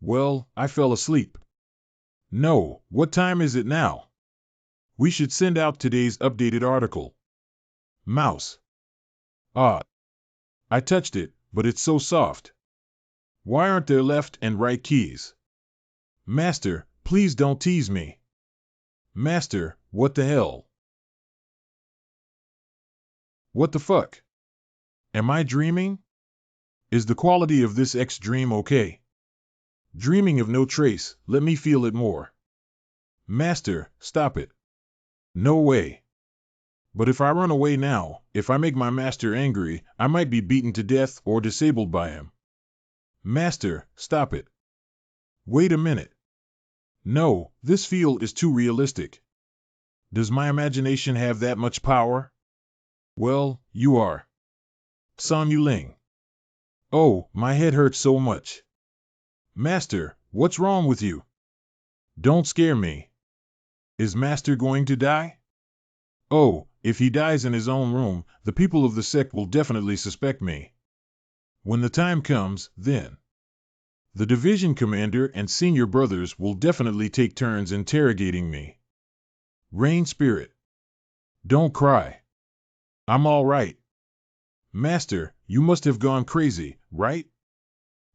Well, I fell asleep. No, what time is it now? We should send out today's updated article. Mouse. Ah, I touched it, but it's so soft. Why aren't there left and right keys? Master, please don't tease me. Master, what the hell? What the fuck? Am I dreaming? Is the quality of this dream okay? Dreaming of no trace, let me feel it more. Master, stop it. No way. But if I run away now, if I make my master angry, I might be beaten to death or disabled by him. Master, stop it. Wait a minute. No, this feel is too realistic. Does my imagination have that much power? Well, you are. Zang Dynasty. Oh, my head hurts so much. Master, what's wrong with you? Don't scare me. Is Master going to die? Oh, if he dies in his own room, the people of the sect will definitely suspect me. When the time comes, then. The division commander and senior brothers will definitely take turns interrogating me. Rain Spirit. Don't cry. I'm all right. Master, you must have gone crazy, right?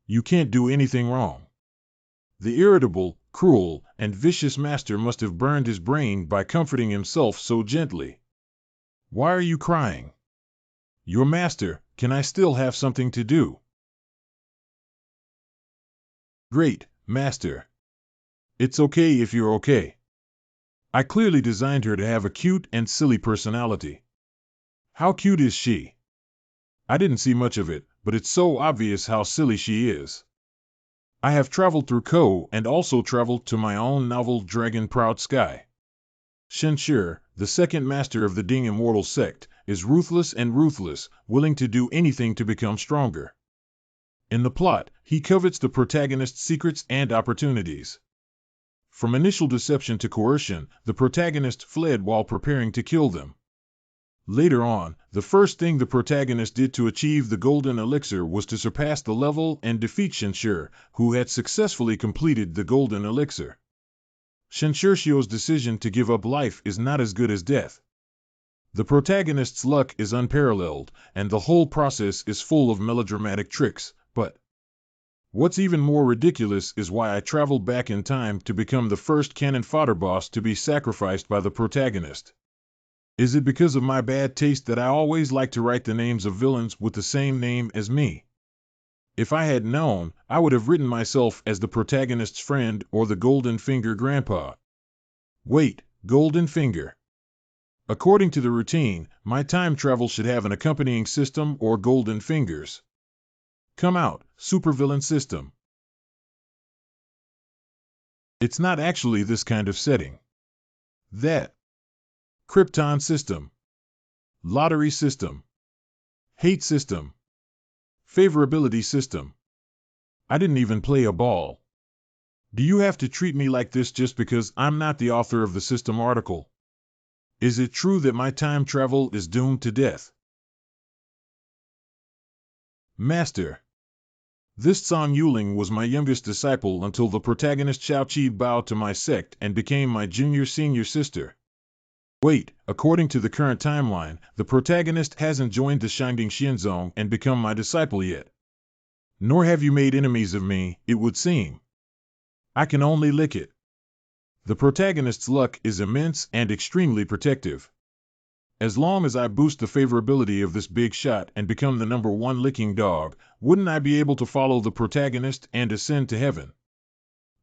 You can't do anything wrong. The irritable, cruel, and vicious master must have burned his brain by comforting himself so gently. Why are you crying? Your master, can I still have something to do? Great, master. It's okay if you're okay. I clearly designed her to have a cute and silly personality. How cute is she? I didn't see much of it, but it's so obvious how silly she is. I have traveled through Ko and also traveled to my own novel Dragon Proud Sky. Xianmiao, the second master of the Ding Immortal sect, is ruthless and ruthless, willing to do anything to become stronger. In the plot, he covets the protagonist's secrets and opportunities. From initial deception to coercion, the protagonist fled while preparing to kill them. Later on, the first thing the protagonist did to achieve the golden elixir was to surpass the level and defeat Xianmiao, who had successfully completed the golden elixir. Xianmiao's decision to give up life is not as good as death. The protagonist's luck is unparalleled, and the whole process is full of melodramatic tricks, but what's even more ridiculous is why I traveled back in time to become the first cannon fodder boss to be sacrificed by the protagonist. Is it because of my bad taste that I always like to write the names of villains with the same name as me? If I had known, I would have written myself as the protagonist's friend or the Golden Finger Grandpa. Wait, Golden Finger. According to the routine, my time travel should have an accompanying system or golden fingers. Come out, supervillain system. It's not actually this kind of setting. That. Krypton system. Lottery system. Hate system. Favorability system. I didn't even play a ball. Do you have to treat me like this just because I'm not the author of the system article? Is it true that my time travel is doomed to death? Master. This Zang Yuling was my youngest disciple until the protagonist Xiaoqi bowed to my sect and became my junior-senior sister. Wait, according to the current timeline, the protagonist hasn't joined the Shining Xianzong and become my disciple yet. Nor have you made enemies of me, it would seem. I can only lick it. The protagonist's luck is immense and extremely protective. As long as I boost the favorability of this big shot and become the #1 licking dog, wouldn't I be able to follow the protagonist and ascend to heaven?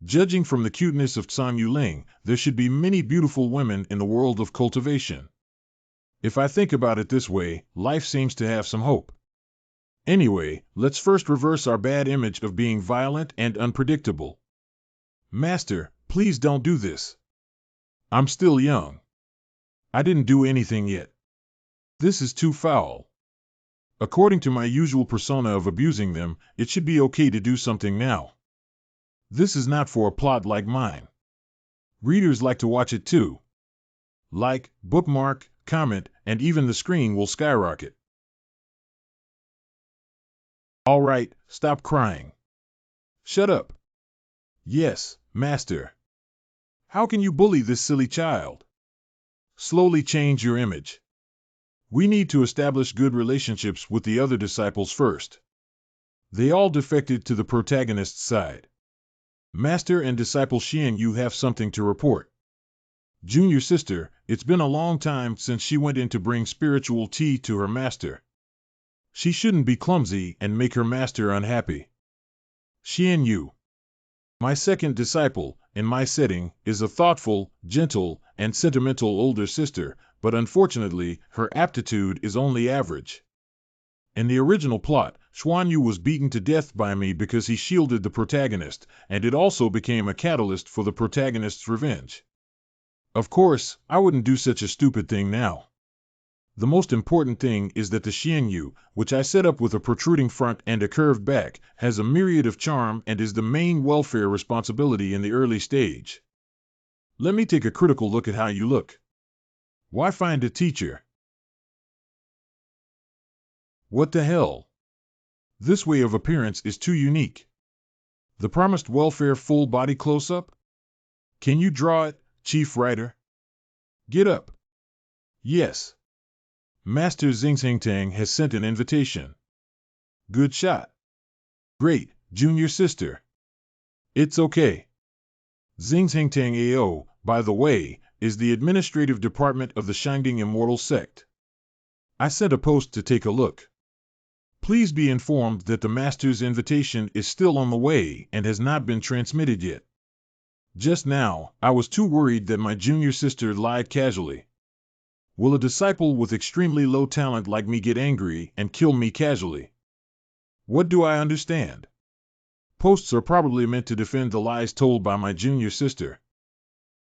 Judging from the cuteness of Zang Yuling, there should be many beautiful women in the world of cultivation. If I think about it this way, life seems to have some hope. Anyway, let's first reverse our bad image of being violent and unpredictable. Master, please don't do this. I'm still young. I didn't do anything yet. This is too foul. According to my usual persona of abusing them, it should be okay to do something now. This is not for a plot like mine. Readers like to watch it too. Like, bookmark, comment, and even the screen will skyrocket. All right, stop crying. Shut up. Yes, master. How can you bully this silly child? Slowly change your image. We need to establish good relationships with the other disciples first. They all defected to the protagonist's side. Master and disciple Xianmiao have something to report. Junior sister, it's been a long time since she went in to bring spiritual tea to her master. She shouldn't be clumsy and make her master unhappy. Xianmiao, my second disciple, in my setting, is a thoughtful, gentle, and sentimental older sister, but unfortunately, her aptitude is only average. In the original plot, Xianmiao was beaten to death by me because he shielded the protagonist, and it also became a catalyst for the protagonist's revenge. Of course, I wouldn't do such a stupid thing now. The most important thing is that the Xianmiao, which I set up with a protruding front and a curved back, has a myriad of charm and is the main welfare responsibility in the early stage. Let me take a critical look at how you look. Why find a teacher? What the hell? This way of appearance is too unique. The promised welfare full body close-up? Can you draw it, chief writer? Get up. Yes. Master Zing has sent an invitation. Good shot. Great, junior sister. It's okay. Zing AO, by the way, is the administrative department of the Shinding Immortal sect. I sent a post to take a look. Please be informed that the master's invitation is still on the way and has not been transmitted yet. Just now, I was too worried that my junior sister lied casually. Will a disciple with extremely low talent like me get angry and kill me casually? What do I understand? Posts are probably meant to defend the lies told by my junior sister.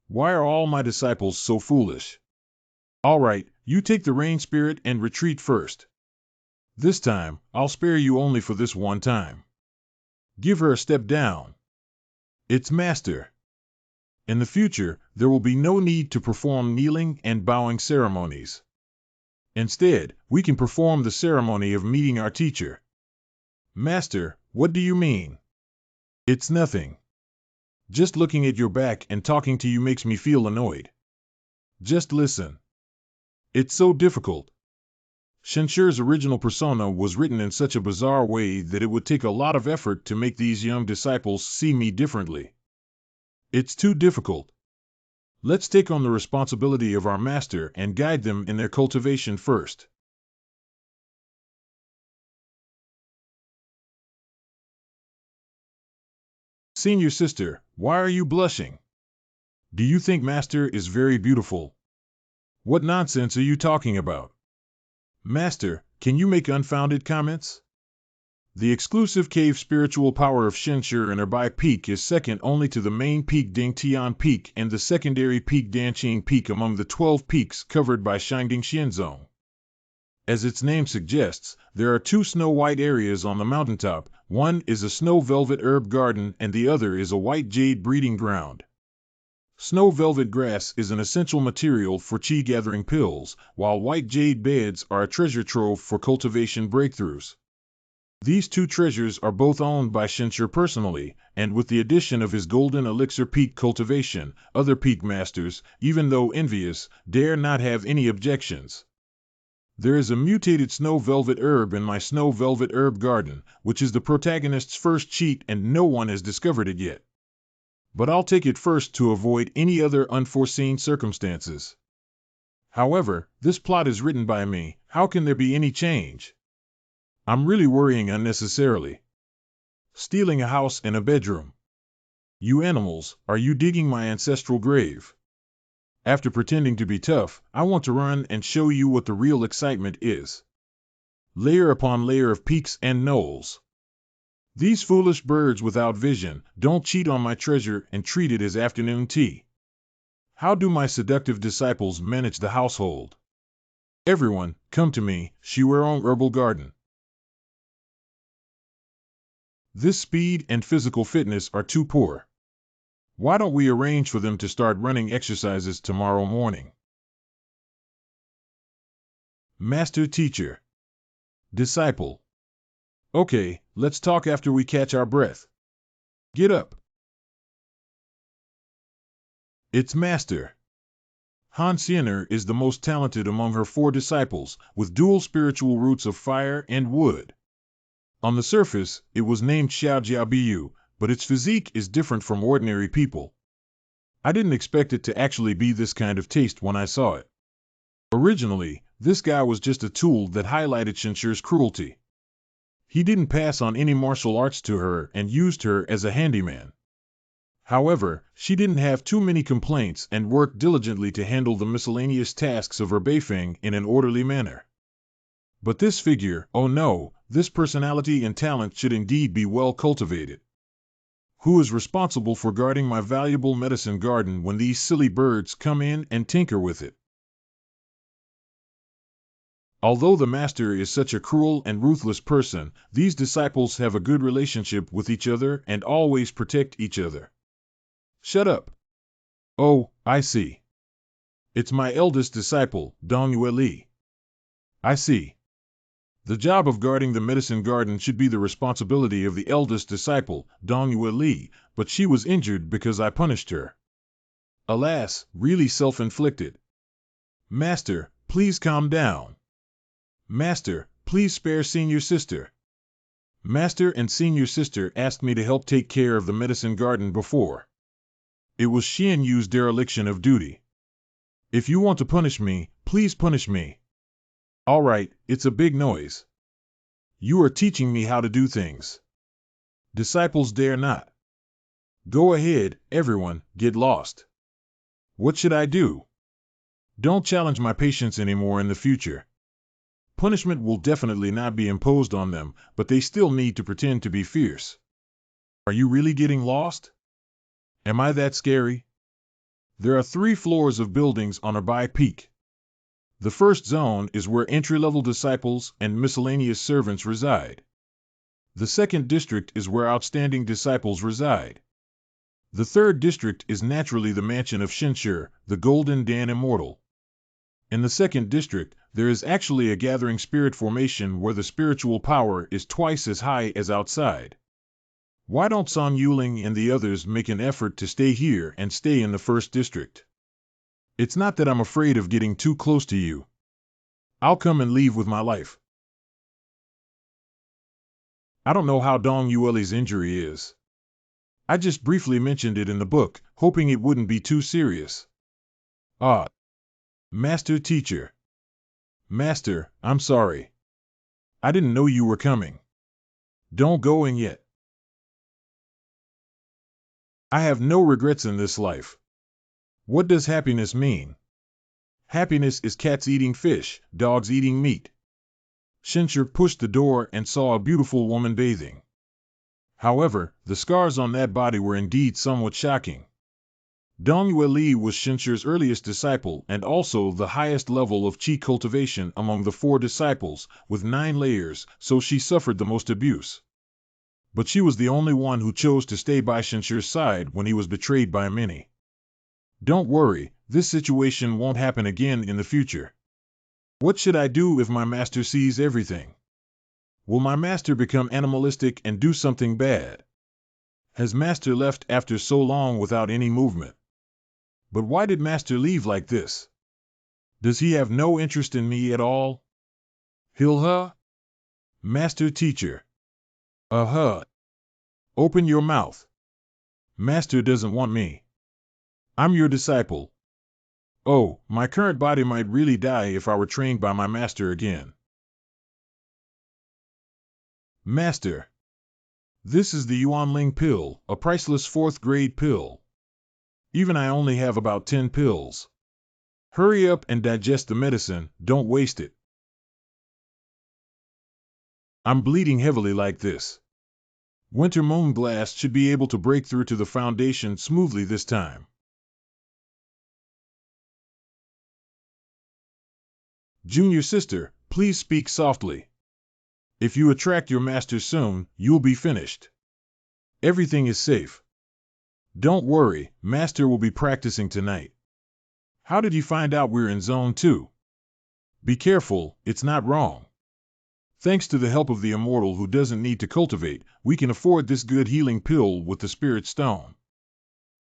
Why are all my disciples so foolish? All right, you take the rain spirit and retreat first. This time, I'll spare you only for this one time. Give her a step down. It's master. In the future, there will be no need to perform kneeling and bowing ceremonies. Instead, we can perform the ceremony of meeting our teacher. Master, what do you mean? It's nothing. Just looking at your back and talking to you makes me feel annoyed. Just listen. It's so difficult. Shenshi's original persona was written in such a bizarre way that it would take a lot of effort to make these young disciples see me differently. It's too difficult. Let's take on the responsibility of our master and guide them in their cultivation first. Senior sister, why are you blushing? Do you think master is very beautiful? What nonsense are you talking about? Master, can you make unfounded comments? The exclusive cave spiritual power of Shenshi and Erbai Peak is second only to the main peak Dingtian Peak and the secondary peak Danqing Peak among the 12 peaks covered by Shinding Xianzong. As its name suggests, there are two snow-white areas on the mountaintop. One is a snow velvet herb garden and the other is a white jade breeding ground. Snow velvet grass is an essential material for qi gathering pills, while white jade beds are a treasure trove for cultivation breakthroughs. These two treasures are both owned by Shenshi personally, and with the addition of his golden elixir peak cultivation, other peak masters, even though envious, dare not have any objections. There is a mutated snow velvet herb in my snow velvet herb garden, which is the protagonist's first cheat and no one has discovered it yet. But I'll take it first to avoid any other unforeseen circumstances. However, this plot is written by me, how can there be any change? I'm really worrying unnecessarily. Stealing a house and a bedroom. You animals, are you digging my ancestral grave? After pretending to be tough, I want to run and show you what the real excitement is. Layer upon layer of peaks and knolls. These foolish birds without vision don't cheat on my treasure and treat it as afternoon tea. How do my seductive disciples manage the household? Everyone, come to me, Shiweron Herbal Garden. This speed and physical fitness are too poor. Why don't we arrange for them to start running exercises tomorrow morning? Master teacher. Disciple. Okay, let's talk after we catch our breath. Get up. Its master. Han Xiener is the most talented among her 4 disciples, with dual spiritual roots of fire and wood. On the surface, it was named Xiaojiabiyu, but its physique is different from ordinary people. I didn't expect it to actually be this kind of taste when I saw it. Originally, this guy was just a tool that highlighted Xinshi's cruelty. He didn't pass on any martial arts to her and used her as a handyman. However, she didn't have too many complaints and worked diligently to handle the miscellaneous tasks of her Beifeng in an orderly manner. But this figure, oh no, this personality and talent should indeed be well cultivated. Who is responsible for guarding my valuable medicine garden when these silly birds come in and tinker with it? Although the master is such a cruel and ruthless person, these disciples have a good relationship with each other and always protect each other. Shut up. Oh, I see. It's my eldest disciple, Dongyue Li. I see. The job of guarding the medicine garden should be the responsibility of the eldest disciple, Dongyue Li, but she was injured because I punished her. Alas, really self-inflicted. Master, please calm down. Master, please spare senior sister. Master and senior sister asked me to help take care of the medicine garden before. It was Xianyu's dereliction of duty. If you want to punish me, please punish me. All right, it's a big noise. You are teaching me how to do things. Disciples dare not. Go ahead, everyone, get lost. What should I do? Don't challenge my patience anymore in the future. Punishment will definitely not be imposed on them, but they still need to pretend to be fierce. Are you really getting lost? Am I that scary? There are 3 floors of buildings on a Bai Peak. The first zone is where entry-level disciples and miscellaneous servants reside. The second district is where outstanding disciples reside. The third district is naturally the mansion of Xinshi, the Golden Dan Immortal. In the second district, there is actually a gathering spirit formation where the spiritual power is twice as high as outside. Why don't Song Yuling and the others make an effort to stay here and stay in the first district? It's not that I'm afraid of getting too close to you. I'll come and leave with my life. I don't know how Dong Yueli's injury is. I just briefly mentioned it in the book, hoping it wouldn't be too serious. Ah. Master Teacher. Master, I'm sorry. I didn't know you were coming. Don't go in yet. I have no regrets in this life. What does happiness mean? Happiness is cats eating fish, dogs eating meat. Xinshi pushed the door and saw a beautiful woman bathing. However, the scars on that body were indeed somewhat shocking. Dongyue Li was Xinshi's earliest disciple and also the highest level of qi cultivation among the 4 disciples, with 9 layers, so she suffered the most abuse. But she was the only one who chose to stay by Xinshi's side when he was betrayed by many. Don't worry, this situation won't happen again in the future. What should I do if my master sees everything? Will my master become animalistic and do something bad? Has master left after so long without any movement? But why did master leave like this? Does he have no interest in me at all? Hilha? Master Teacher. Open your mouth. Master doesn't want me. I'm your disciple. Oh, my current body might really die if I were trained by my master again. Master. This is the Yuanling pill, a priceless 4th-grade pill. Even I only have about 10 pills. Hurry up and digest the medicine, don't waste it. I'm bleeding heavily like this. Winter Moon Glass should be able to break through to the foundation smoothly this time. Junior sister, please speak softly. If you attract your master soon, you'll be finished. Everything is safe. Don't worry, master will be practicing tonight. How did you find out we're in Zone 2? Be careful, it's not wrong. Thanks to the help of the immortal who doesn't need to cultivate, we can afford this good healing pill with the spirit stone.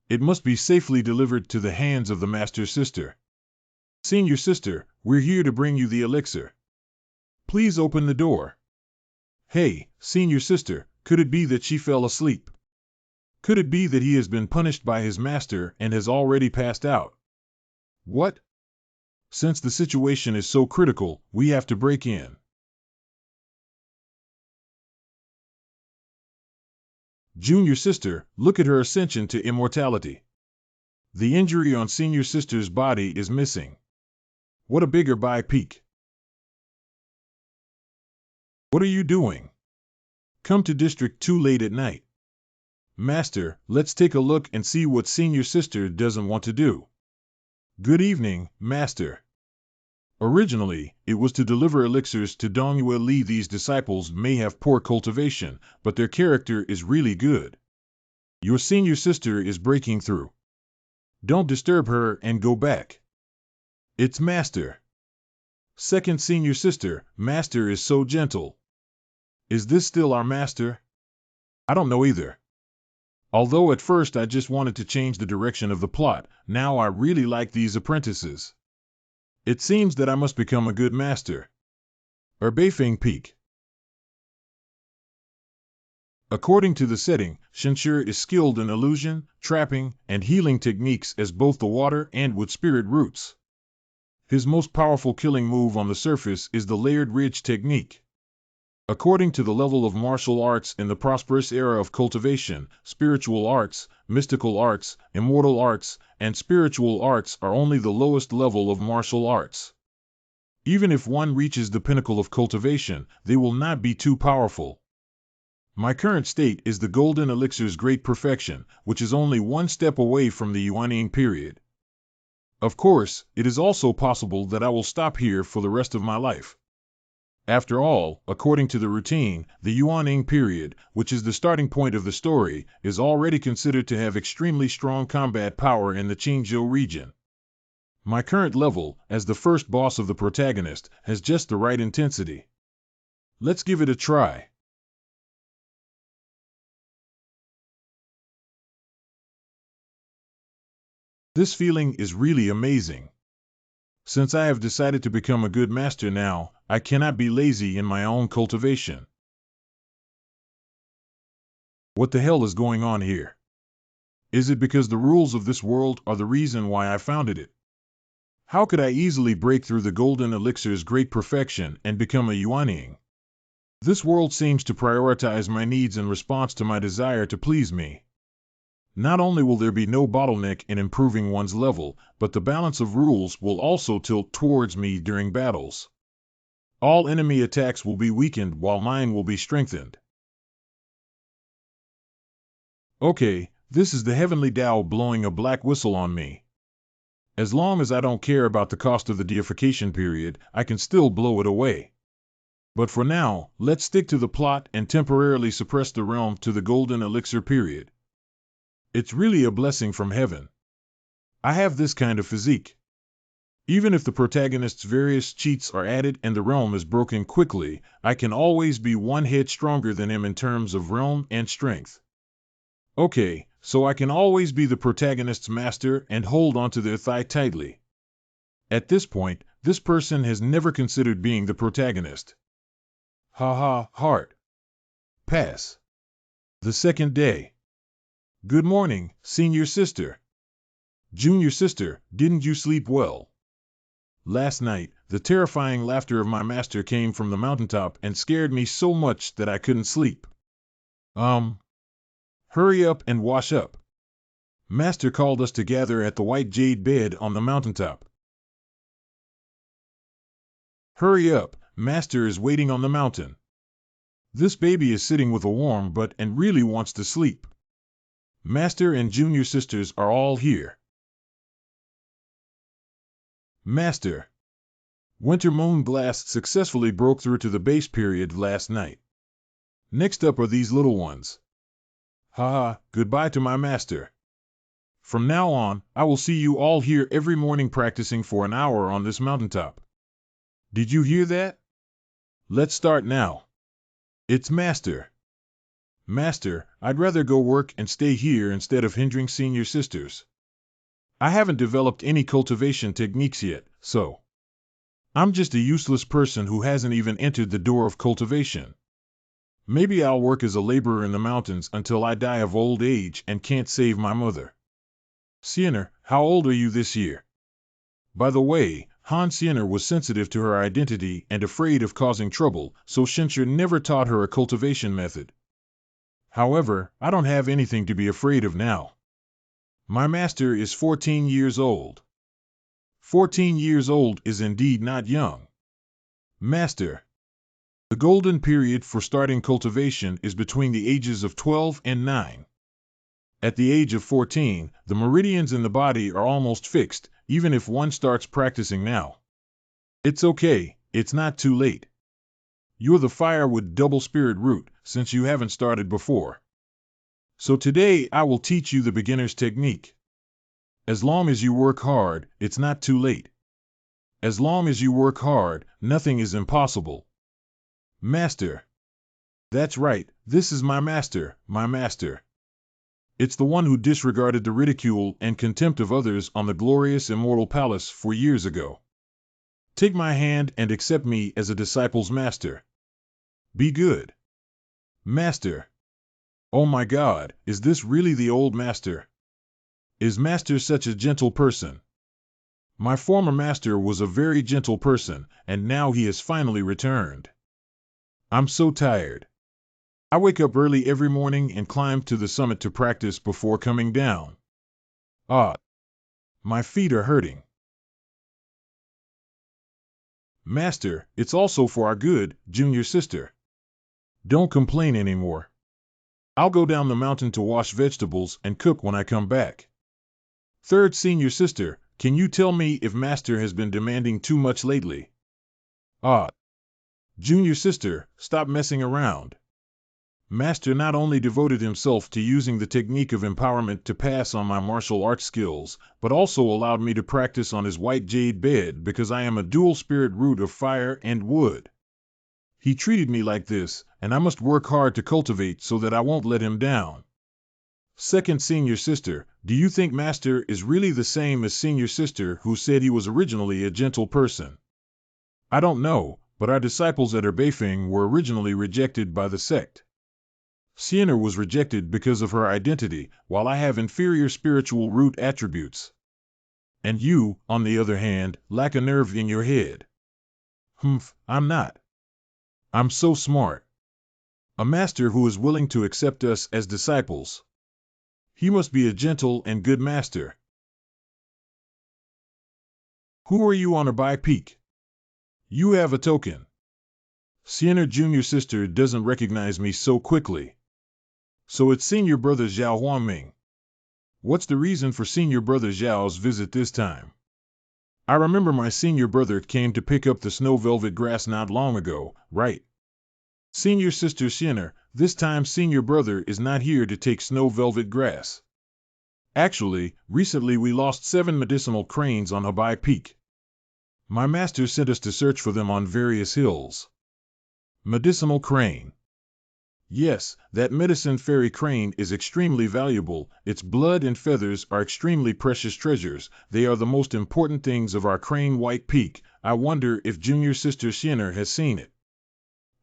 It must be safely delivered to the hands of the master's sister. Senior sister, we're here to bring you the elixir. Please open the door. Hey, senior sister, could it be that she fell asleep? Could it be that he has been punished by his master and has already passed out? What? Since the situation is so critical, we have to break in. Junior sister, look at her ascension to immortality. The injury on senior sister's body is missing. What a bigger by peak. What are you doing? Come to District 2 late at night. Master, let's take a look and see what senior sister doesn't want to do. Good evening, Master. Originally, it was to deliver elixirs to Dongyue Li. These disciples may have poor cultivation, but their character is really good. Your senior sister is breaking through. Don't disturb her and go back. It's Master. Second senior sister, Master is so gentle. Is this still our Master? I don't know either. Although at first I just wanted to change the direction of the plot, now I really like these apprentices. It seems that I must become a good master. Beifeng Peak. According to the setting, Shenshi is skilled in illusion, trapping, and healing techniques as both the water and wood spirit roots. His most powerful killing move on the surface is the layered ridge technique. According to the level of martial arts in the prosperous era of cultivation, spiritual arts, mystical arts, immortal arts, and spiritual arts are only the lowest level of martial arts. Even if one reaches the pinnacle of cultivation, they will not be too powerful. My current state is the Golden Elixir's great perfection, which is only one step away from the Yuanying period. Of course, it is also possible that I will stop here for the rest of my life. After all, according to the routine, the Yuanying period, which is the starting point of the story, is already considered to have extremely strong combat power in the Qingzhou region. My current level, as the first boss of the protagonist, has just the right intensity. Let's give it a try. This feeling is really amazing. Since I have decided to become a good master now, I cannot be lazy in my own cultivation. What the hell is going on here? Is it because the rules of this world are the reason why I founded it? How could I easily break through the Golden Elixir's great perfection and become a Yuanying? This world seems to prioritize my needs in response to my desire to please me. Not only will there be no bottleneck in improving one's level, but the balance of rules will also tilt towards me during battles. All enemy attacks will be weakened while mine will be strengthened. Okay, this is the heavenly Tao blowing a black whistle on me. As long as I don't care about the cost of the deification period, I can still blow it away. But for now, let's stick to the plot and temporarily suppress the realm to the Golden Elixir period. It's really a blessing from heaven. I have this kind of physique. Even if the protagonist's various cheats are added and the realm is broken quickly, I can always be one head stronger than him in terms of realm and strength. Okay, so I can always be the protagonist's master and hold onto their thigh tightly. At this point, this person has never considered being the protagonist. Haha, heart. Pass. The second day. Good morning, senior sister. Junior sister, didn't you sleep well? Last night, the terrifying laughter of my master came from the mountaintop and scared me so much that I couldn't sleep. Hurry up and wash up. Master called us to gather at the white jade bed on the mountaintop. Hurry up, Master is waiting on the mountain. This baby is sitting with a warm butt and really wants to sleep. Master and junior sisters are all here. Master. Winter moon blast successfully broke through to the base period last night. Next up are these little ones. Haha, goodbye to my master. From now on, I will see you all here every morning practicing for an hour on this mountaintop. Did you hear that? Let's start now. It's Master. Master, I'd rather go work and stay here instead of hindering senior sisters. I haven't developed any cultivation techniques yet, so I'm just a useless person who hasn't even entered the door of cultivation. Maybe I'll work as a laborer in the mountains until I die of old age and can't save my mother. Xianmiao, how old are you this year? By the way, Xianmiao was sensitive to her identity and afraid of causing trouble, so Xianmiao never taught her a cultivation method. However, I don't have anything to be afraid of now. My master is 14 years old. 14 years old is indeed not young. Master, the golden period for starting cultivation is between the ages of 12 and 9. At the age of 14, the meridians in the body are almost fixed, even if one starts practicing now. It's okay, it's not too late. You're the fire with double spirit root, since you haven't started before. So today I will teach you the beginner's technique. As long as you work hard, it's not too late. As long as you work hard, nothing is impossible. Master. That's right, this is my master, my master. It's the one who disregarded the ridicule and contempt of others on the glorious immortal palace 4 years ago. Take my hand and accept me as a disciple's master. Be good. Master. Oh my God, is this really the old master? Is master such a gentle person? My former master was a very gentle person, and now he has finally returned. I'm so tired. I wake up early every morning and climb to the summit to practice before coming down. My feet are hurting. Master, it's also for our good, junior sister. Don't complain anymore. I'll go down the mountain to wash vegetables and cook when I come back. Third senior sister, can you tell me if master has been demanding too much lately? Junior sister, stop messing around. Master not only devoted himself to using the technique of empowerment to pass on my martial arts skills, but also allowed me to practice on his white jade bed because I am a dual spirit root of fire and wood. He treated me like this, and I must work hard to cultivate so that I won't let him down. Second senior sister, do you think master is really the same as senior sister who said he was originally a gentle person? I don't know, but our disciples at Beifeng were originally rejected by the sect. Xianmiao was rejected because of her identity, while I have inferior spiritual root attributes. And you, on the other hand, lack a nerve in your head. I'm not. I'm so smart. A master who is willing to accept us as disciples. He must be a gentle and good master. Who are you on Abai Peak? You have a token. Xianmiao junior sister doesn't recognize me so quickly. So it's senior brother Zhao Huangming. What's the reason for senior brother Zhao's visit this time? I remember my senior brother came to pick up the snow velvet grass not long ago, right? Senior sister Xianmiao, this time senior brother is not here to take snow velvet grass. Actually, recently we lost 7 medicinal cranes on Abai Peak. My master sent us to search for them on various hills. Medicinal crane. Yes, that medicine fairy crane is extremely valuable. Its blood and feathers are extremely precious treasures. They are the most important things of our crane white peak. I wonder if junior sister Xianmiao has seen it.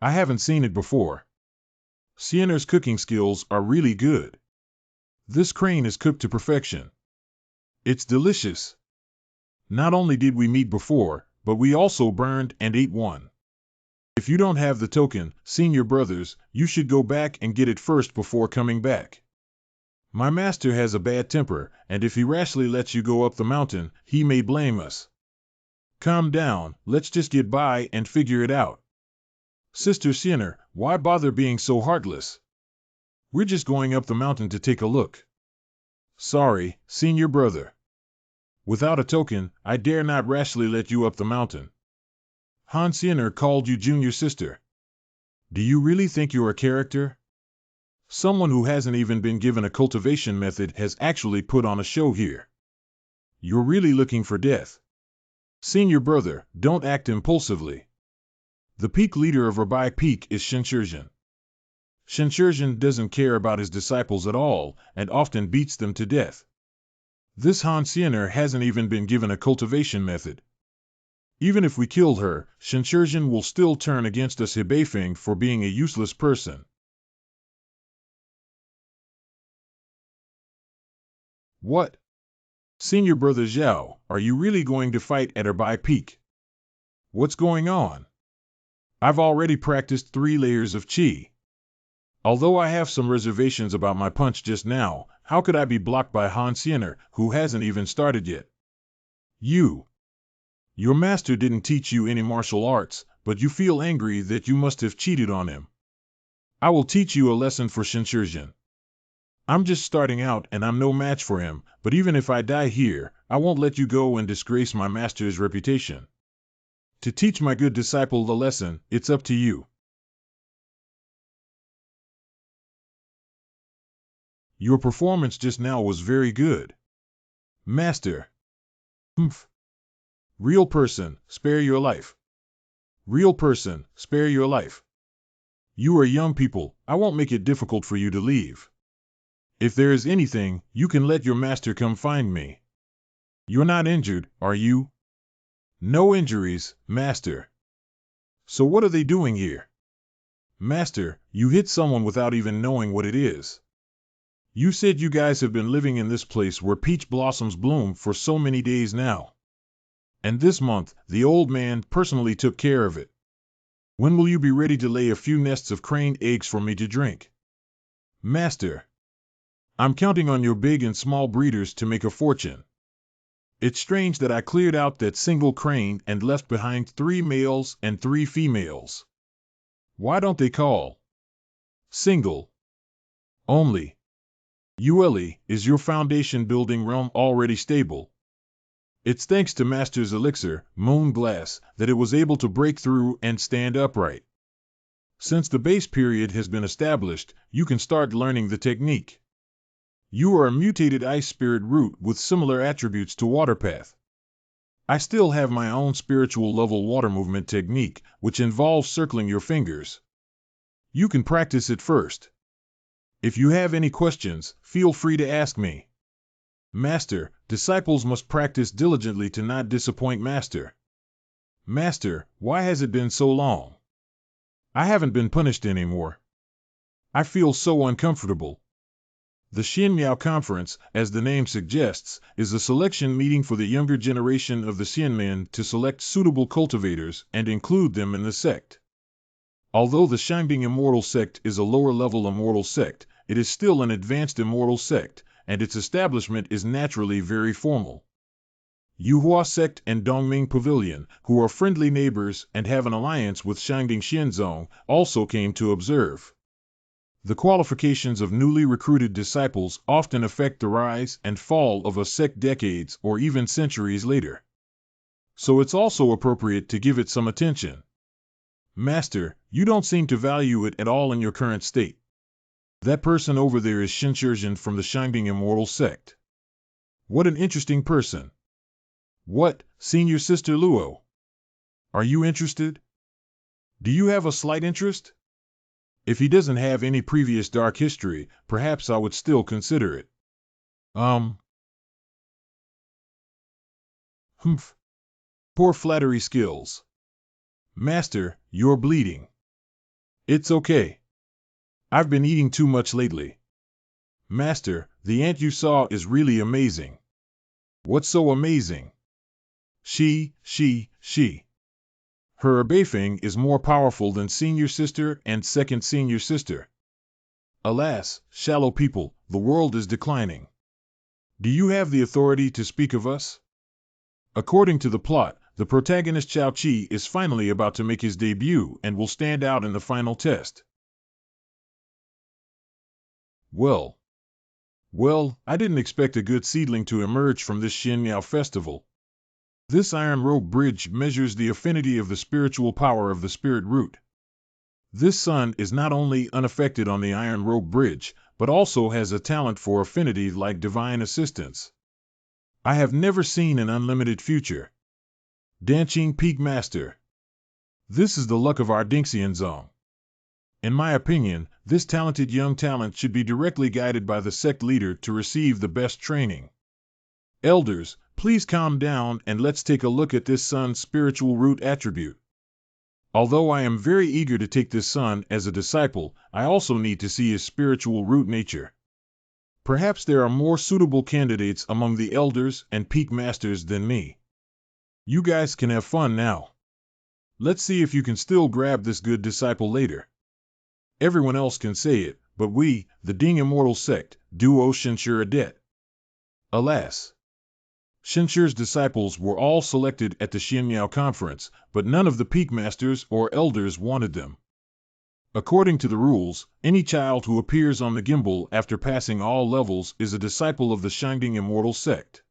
I haven't seen it before. Xianmiao's cooking skills are really good. This crane is cooked to perfection. It's delicious. Not only did we meet before, but we also burned and ate one. If you don't have the token, senior brothers, you should go back and get it first before coming back. My master has a bad temper, and if he rashly lets you go up the mountain, he may blame us. Calm down, let's just get by and figure it out. Sister Xianmiao, why bother being so heartless? We're just going up the mountain to take a look. Sorry, senior brother. Without a token, I dare not rashly let you up the mountain. Xianmiao called you junior sister. Do you really think you're a character? Someone who hasn't even been given a cultivation method has actually put on a show here. You're really looking for death. Senior brother, don't act impulsively. The peak leader of Abai Peak is Shenshizhen. Shenshizhen doesn't care about his disciples at all and often beats them to death. This Han Xiener hasn't even been given a cultivation method. Even if we killed her, Shenshizhen will still turn against us Hebeifeng for being a useless person. What? Senior Brother Zhao, are you really going to fight at her by peak? What's going on? I've already practiced 3 layers of qi. Although I have some reservations about my punch just now, how could I be blocked by Han Xiener, who hasn't even started yet? Your master didn't teach you any martial arts, but you feel angry that you must have cheated on him. I will teach you a lesson for Shenshizhen. I'm just starting out and I'm no match for him, but even if I die here, I won't let you go and disgrace my master's reputation. To teach my good disciple the lesson, it's up to you. Your performance just now was very good. Master. Humph. Real person, spare your life. Real person, spare your life. You are young people, I won't make it difficult for you to leave. If there is anything, you can let your master come find me. You're not injured, are you? No injuries, master. So what are they doing here? Master, you hit someone without even knowing what it is. You said you guys have been living in this place where peach blossoms bloom for so many days now. And this month, the old man personally took care of it. When will you be ready to lay a few nests of crane eggs for me to drink? Master. I'm counting on your big and small breeders to make a fortune. It's strange that I cleared out that single crane and left behind 3 males and 3 females. Why don't they call? Single. Only. Yueli, is your foundation building realm already stable? It's thanks to Master's elixir, Moon Glass, that it was able to break through and stand upright. Since the base period has been established, you can start learning the technique. You are a mutated ice spirit root with similar attributes to Waterpath. I still have my own spiritual level water movement technique, which involves circling your fingers. You can practice it first. If you have any questions, feel free to ask me. Master, disciples must practice diligently to not disappoint Master. Master, why has it been so long? I haven't been punished anymore. I feel so uncomfortable. The Xianmiao Conference, as the name suggests, is a selection meeting for the younger generation of the Xianmen to select suitable cultivators and include them in the sect. Although the Shangding Immortal Sect is a lower-level immortal sect, it is still an advanced immortal sect, and its establishment is naturally very formal. Yuhua Sect and Dongming Pavilion, who are friendly neighbors and have an alliance with Shangding Xianzong, also came to observe. The qualifications of newly recruited disciples often affect the rise and fall of a sect decades or even centuries later. So it's also appropriate to give it some attention. Master, you don't seem to value it at all in your current state. That person over there is Shenshizhen from the Shangding Immortal Sect. What an interesting person. What, Senior Sister Luo? Are you interested? Do you have a slight interest? If he doesn't have any previous dark history, perhaps I would still consider it. Humph. Poor flattery skills. Master, you're bleeding. It's okay. I've been eating too much lately. Master, the ant you saw is really amazing. What's so amazing? She. Her Beifeng is more powerful than Senior Sister and Second Senior Sister. Alas, shallow people, the world is declining. Do you have the authority to speak of us? According to the plot, the protagonist Chao Chi is finally about to make his debut and will stand out in the final test. Well, I didn't expect a good seedling to emerge from this Xianmiao festival. This iron rope bridge measures the affinity of the spiritual power of the spirit root. This sun is not only unaffected on the iron rope bridge, but also has a talent for affinity like divine assistance. I have never seen an unlimited future. Danqing Peak Master. This is the luck of our Dingxianzong. In my opinion, this talented young talent should be directly guided by the sect leader to receive the best training. Elders, please calm down and let's take a look at this son's spiritual root attribute. Although I am very eager to take this son as a disciple, I also need to see his spiritual root nature. Perhaps there are more suitable candidates among the elders and peak masters than me. You guys can have fun now. Let's see if you can still grab this good disciple later. Everyone else can say it, but we, the Ding Immortal sect, do owe Xianxue a debt. Alas! Xianxue's disciples were all selected at the Xianmiao conference, but none of the peak masters or elders wanted them. According to the rules, any child who appears on the gimbal after passing all levels is a disciple of the Shinding Immortal sect.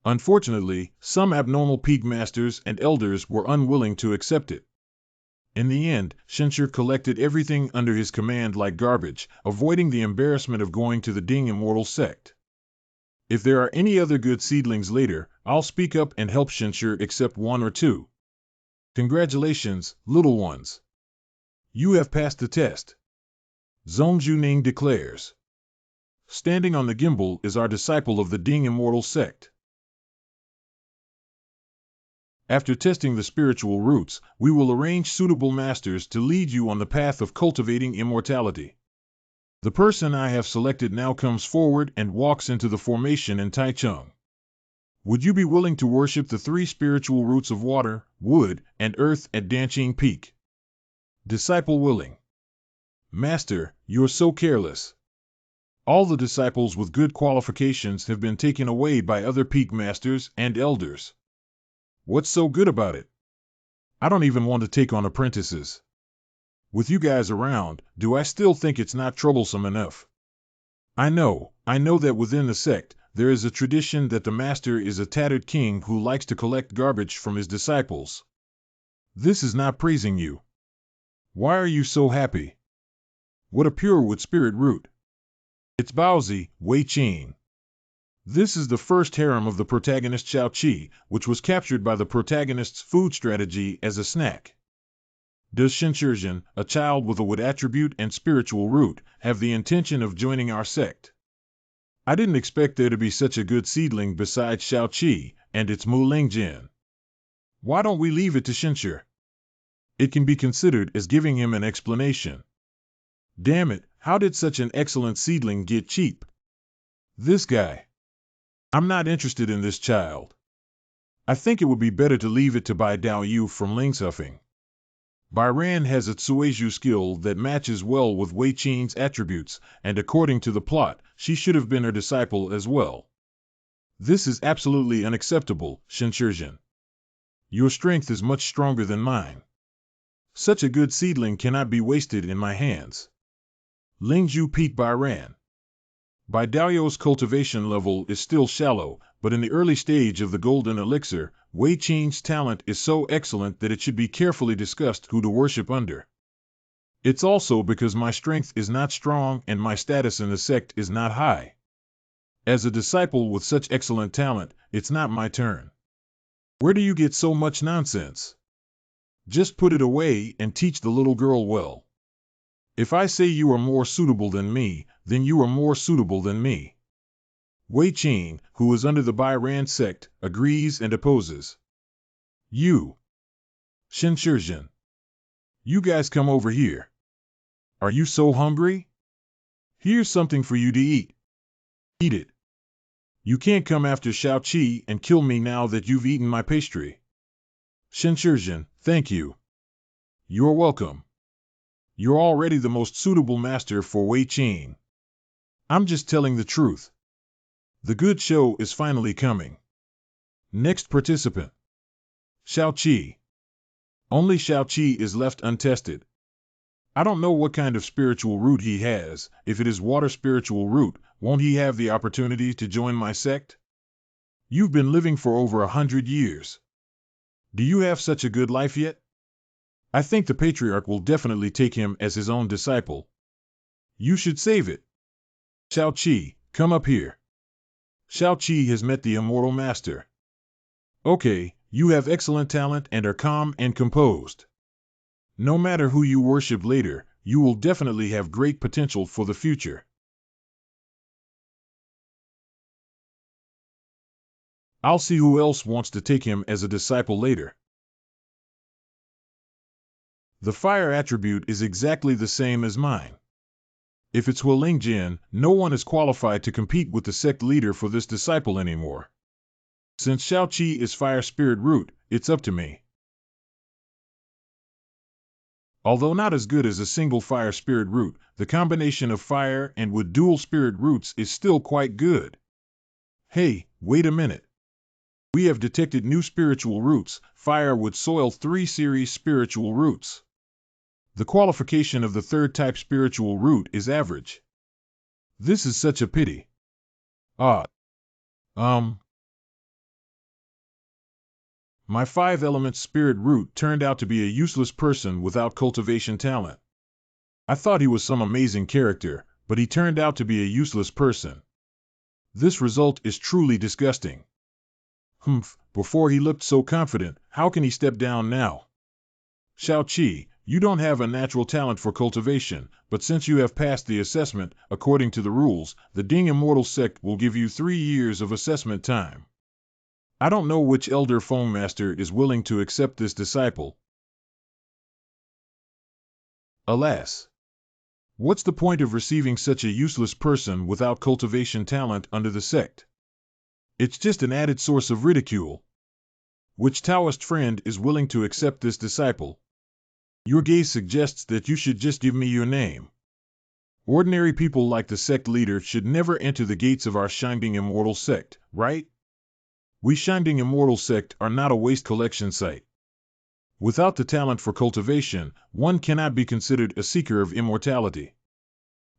Unfortunately, some abnormal peak masters and elders were unwilling to accept it. In the end, Xianxue collected everything under his command like garbage, avoiding the embarrassment of going to the Ding Immortal sect. If there are any other good seedlings later, I'll speak up and help Xianxue accept one or two. Congratulations, little ones. You have passed the test. Zong Juning declares. Standing on the gimbal is our disciple of the Ding Immortal sect. After testing the spiritual roots, we will arrange suitable masters to lead you on the path of cultivating immortality. The person I have selected now comes forward and walks into the formation in Taichung. Would you be willing to worship the three spiritual roots of water, wood, and earth at Danqing Peak? Disciple willing. Master, you're so careless. All the disciples with good qualifications have been taken away by other peak masters and elders. What's so good about it? I don't even want to take on apprentices. With you guys around, do I still think it's not troublesome enough? I know that within the sect, there is a tradition that the master is a tattered king who likes to collect garbage from his disciples. This is not praising you. Why are you so happy? What a pure wood spirit root. It's Baozi, Wei Qing. This is the first harem of the protagonist Xiao Qi, which was captured by the protagonist's food strategy as a snack. Does Xianxue, a child with a wood attribute and spiritual root, have the intention of joining our sect? I didn't expect there to be such a good seedling besides Xiao Qi and its Mu Lingjin. Why don't we leave it to Xianxue? It can be considered as giving him an explanation. Damn it, how did such an excellent seedling get cheap? This guy. I'm not interested in this child. I think it would be better to leave it to Bai Dao Yu from Lingshuffing. Bai Ran has a Tsueju skill that matches well with Wei Qing's attributes, and according to the plot, she should have been her disciple as well. This is absolutely unacceptable, Xianxue. Your strength is much stronger than mine. Such a good seedling cannot be wasted in my hands. Lingzhu Peak Bai Ran. Bai Daoyu's cultivation level is still shallow, but in the early stage of the golden elixir, Wei Qing's talent is so excellent that it should be carefully discussed who to worship under. It's also because my strength is not strong and my status in the sect is not high. As a disciple with such excellent talent, it's not my turn. Where do you get so much nonsense? Just put it away and teach the little girl well. If I say you are more suitable than me, then you are more suitable than me. Wei Qing, who is under the Bai Ran sect, agrees and opposes. You. Xianxue. You guys come over here. Are you so hungry? Here's something for you to eat. Eat it. You can't come after Xiao Qi and kill me now that you've eaten my pastry. Xianxue, thank you. You're welcome. You're already the most suitable master for Wei Qing. I'm just telling the truth. The good show is finally coming. Next participant. Xiao Qi. Only Xiao Qi is left untested. I don't know what kind of spiritual root he has. If it is water spiritual root, won't he have the opportunity to join my sect? You've been living for over 100 years. Do you have such a good life yet? I think the patriarch will definitely take him as his own disciple. You should save it. Xiao Qi, come up here. Xiao Qi has met the immortal master. Okay, you have excellent talent and are calm and composed. No matter who you worship later, you will definitely have great potential for the future. I'll see who else wants to take him as a disciple later. The fire attribute is exactly the same as mine. If it's Hualing Jin, no one is qualified to compete with the sect leader for this disciple anymore. Since Xiaoqi is fire spirit root, it's up to me. Although not as good as a single fire spirit root, the combination of fire and wood dual spirit roots is still quite good. Hey, wait a minute. We have detected new spiritual roots, fire wood soil 3 series spiritual roots. The qualification of the third type spiritual root is average. This is such a pity. My 5 element spirit root turned out to be a useless person without cultivation talent. I thought he was some amazing character, but he turned out to be a useless person. This result is truly disgusting. Before he looked so confident, how can he step down now? Xiaoqi, you don't have a natural talent for cultivation, but since you have passed the assessment, according to the rules, the Ding Immortal Sect will give you 3 years of assessment time. I don't know which Elder Foam Master is willing to accept this disciple. Alas! What's the point of receiving such a useless person without cultivation talent under the sect? It's just an added source of ridicule. Which Taoist friend is willing to accept this disciple? Your gaze suggests that you should just give me your name. Ordinary people like the sect leader should never enter the gates of our Shining Immortal Sect, right? We Shining Immortal Sect are not a waste collection site. Without the talent for cultivation, one cannot be considered a seeker of immortality.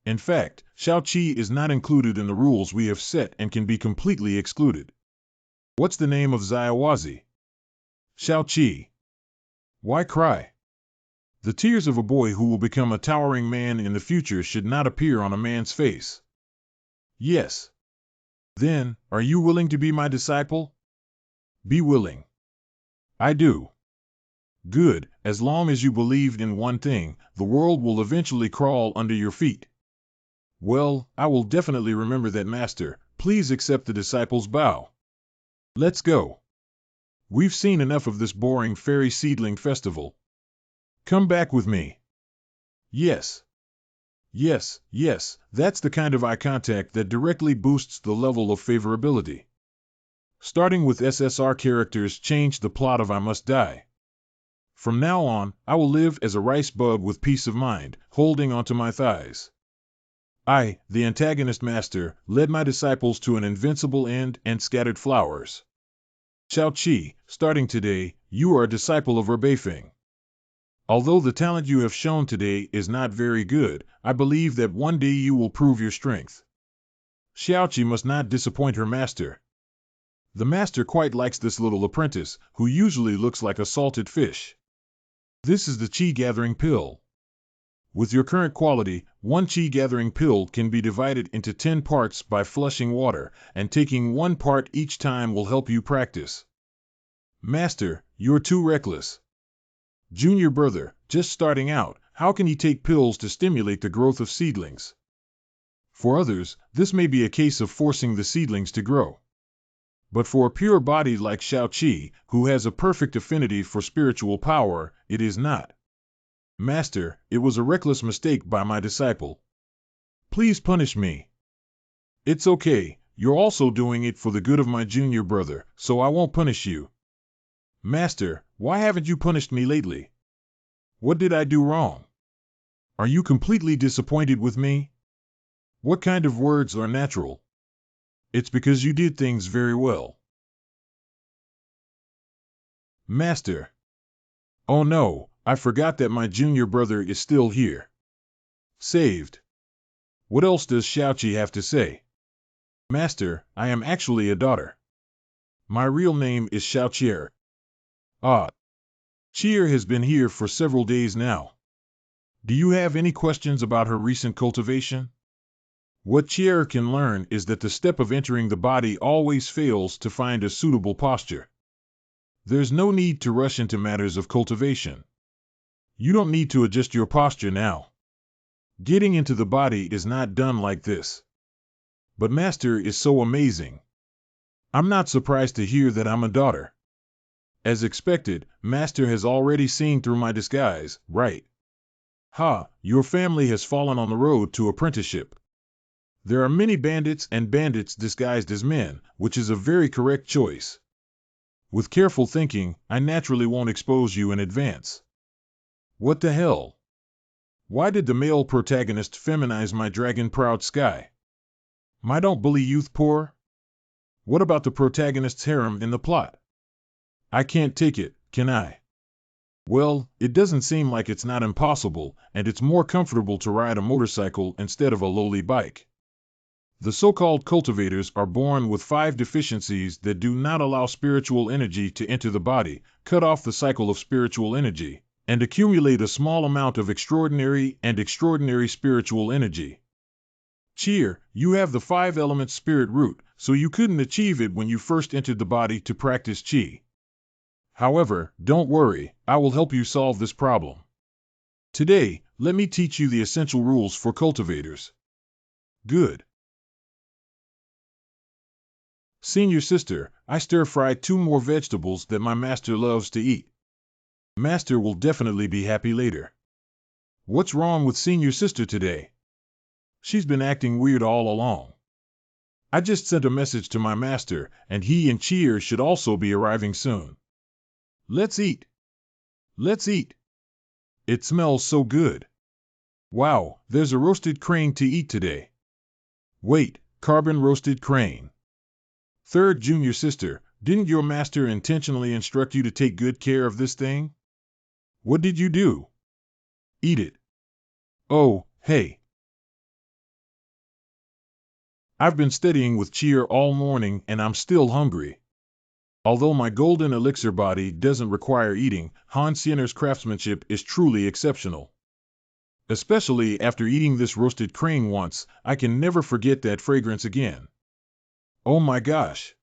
In fact, Xiaoqi is not included in the rules we have set and can be completely excluded. What's the name of Xiaowazi? Xiaoqi. Why cry? The tears of a boy who will become a towering man in the future should not appear on a man's face. Yes. Then, are you willing to be my disciple? Be willing. I do. Good, as long as you believed in one thing, the world will eventually crawl under your feet. Well, I will definitely remember that, Master. Please accept the disciple's bow. Let's go. We've seen enough of this boring fairy seedling festival. Come back with me. Yes. Yes, that's the kind of eye contact that directly boosts the level of favorability. Starting with SSR characters change the plot of I Must Die. From now on, I will live as a rice bug with peace of mind, holding onto my thighs. I, the antagonist master, led my disciples to an invincible end and scattered flowers. Xiaoqi, starting today, you are a disciple of Beifeng. Although the talent you have shown today is not very good, I believe that one day you will prove your strength. Xiaoqi must not disappoint her master. The master quite likes this little apprentice, who usually looks like a salted fish. This is the Qi-gathering pill. With your current quality, one Qi-gathering pill can be divided into 10 parts by flushing water, and taking 1 part each time will help you practice. Master, you're too reckless. Junior brother, just starting out, how can he take pills to stimulate the growth of seedlings? For others, this may be a case of forcing the seedlings to grow. But for a pure body like Xiaoqi, who has a perfect affinity for spiritual power, it is not. Master, it was a reckless mistake by my disciple. Please punish me. It's okay, you're also doing it for the good of my junior brother, so I won't punish you. Master, why haven't you punished me lately? What did I do wrong? Are you completely disappointed with me? What kind of words are natural? It's because you did things very well. Master. Oh no, I forgot that my junior brother is still here. Saved. What else does Xiaoqi have to say? Master, I am actually a daughter. My real name is Xiaoqier. Qier has been here for several days now. Do you have any questions about her recent cultivation? What Qier can learn is that the step of entering the body always fails to find a suitable posture. There's no need to rush into matters of cultivation. You don't need to adjust your posture now. Getting into the body is not done like this. But Master is so amazing. I'm not surprised to hear that I'm a daughter. As expected, Master has already seen through my disguise, right? Ha, your family has fallen on the road to apprenticeship. There are many bandits and bandits disguised as men, which is a very correct choice. With careful thinking, I naturally won't expose you in advance. What the hell? Why did the male protagonist feminize my dragon-proud sky? My don't bully youth poor? What about the protagonist's harem in the plot? I can't take it, can I? Well, it doesn't seem like it's not impossible, and it's more comfortable to ride a motorcycle instead of a lowly bike. The so-called cultivators are born with 5 deficiencies that do not allow spiritual energy to enter the body, cut off the cycle of spiritual energy, and accumulate a small amount of extraordinary spiritual energy. Cheer, you have the 5-element spirit root, so you couldn't achieve it when you first entered the body to practice chi. However, don't worry, I will help you solve this problem. Today, let me teach you the essential rules for cultivators. Good. Senior sister, I stir-fried 2 more vegetables that my master loves to eat. Master will definitely be happy later. What's wrong with senior sister today? She's been acting weird all along. I just sent a message to my master, and he and Cheer should also be arriving soon. Let's eat. Let's eat. It smells so good. Wow, there's a roasted crane to eat today. Wait, carbon roasted crane. Third junior sister, didn't your master intentionally instruct you to take good care of this thing? What did you do? Eat it. Oh, hey. I've been studying with Cheer all morning and I'm still hungry. Although my golden elixir body doesn't require eating, Han Xiener's craftsmanship is truly exceptional. Especially after eating this roasted crane once, I can never forget that fragrance again. Oh my gosh!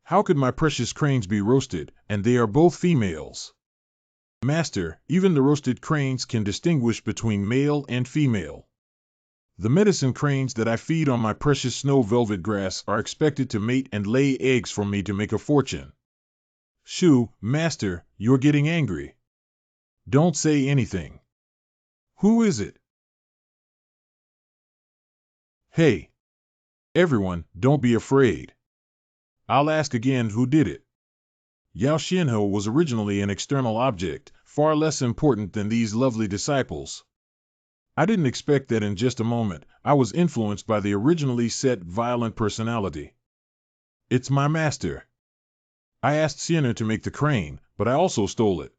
How could my precious cranes be roasted, and they are both females? Master, even the roasted cranes can distinguish between male and female. The medicine cranes that I feed on my precious snow velvet grass are expected to mate and lay eggs for me to make a fortune. Shoo, Master, you're getting angry. Don't say anything. Who is it? Hey. Everyone, don't be afraid. I'll ask again who did it. Yao Xianhou was originally an external object, far less important than these lovely disciples. I didn't expect that in just a moment. I was influenced by the originally set violent personality. It's my master. I asked Xiener to make the crane, but I also stole it.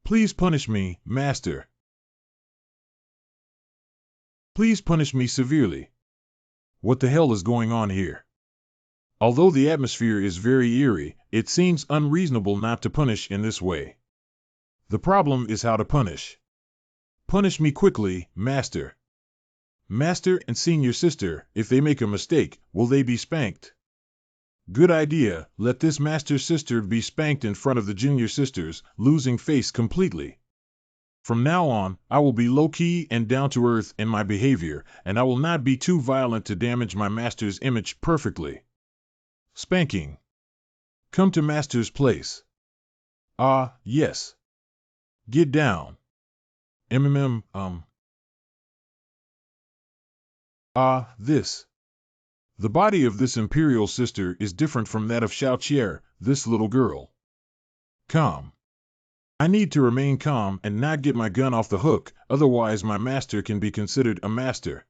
Please punish me, master. Please punish me severely. What the hell is going on here? Although the atmosphere is very eerie, it seems unreasonable not to punish in this way. The problem is how to punish. Punish me quickly, master. Master and senior sister, if they make a mistake, will they be spanked? Good idea, let this master sister be spanked in front of the junior sisters, losing face completely. From now on, I will be low-key and down-to-earth in my behavior, and I will not be too violent to damage my master's image perfectly. Spanking. Come to master's place. Ah, yes. Get down. This. The body of this imperial sister is different from that of Xiao Qier, this little girl. Calm. I need to remain calm and not get my gun off the hook, otherwise my master can be considered a master.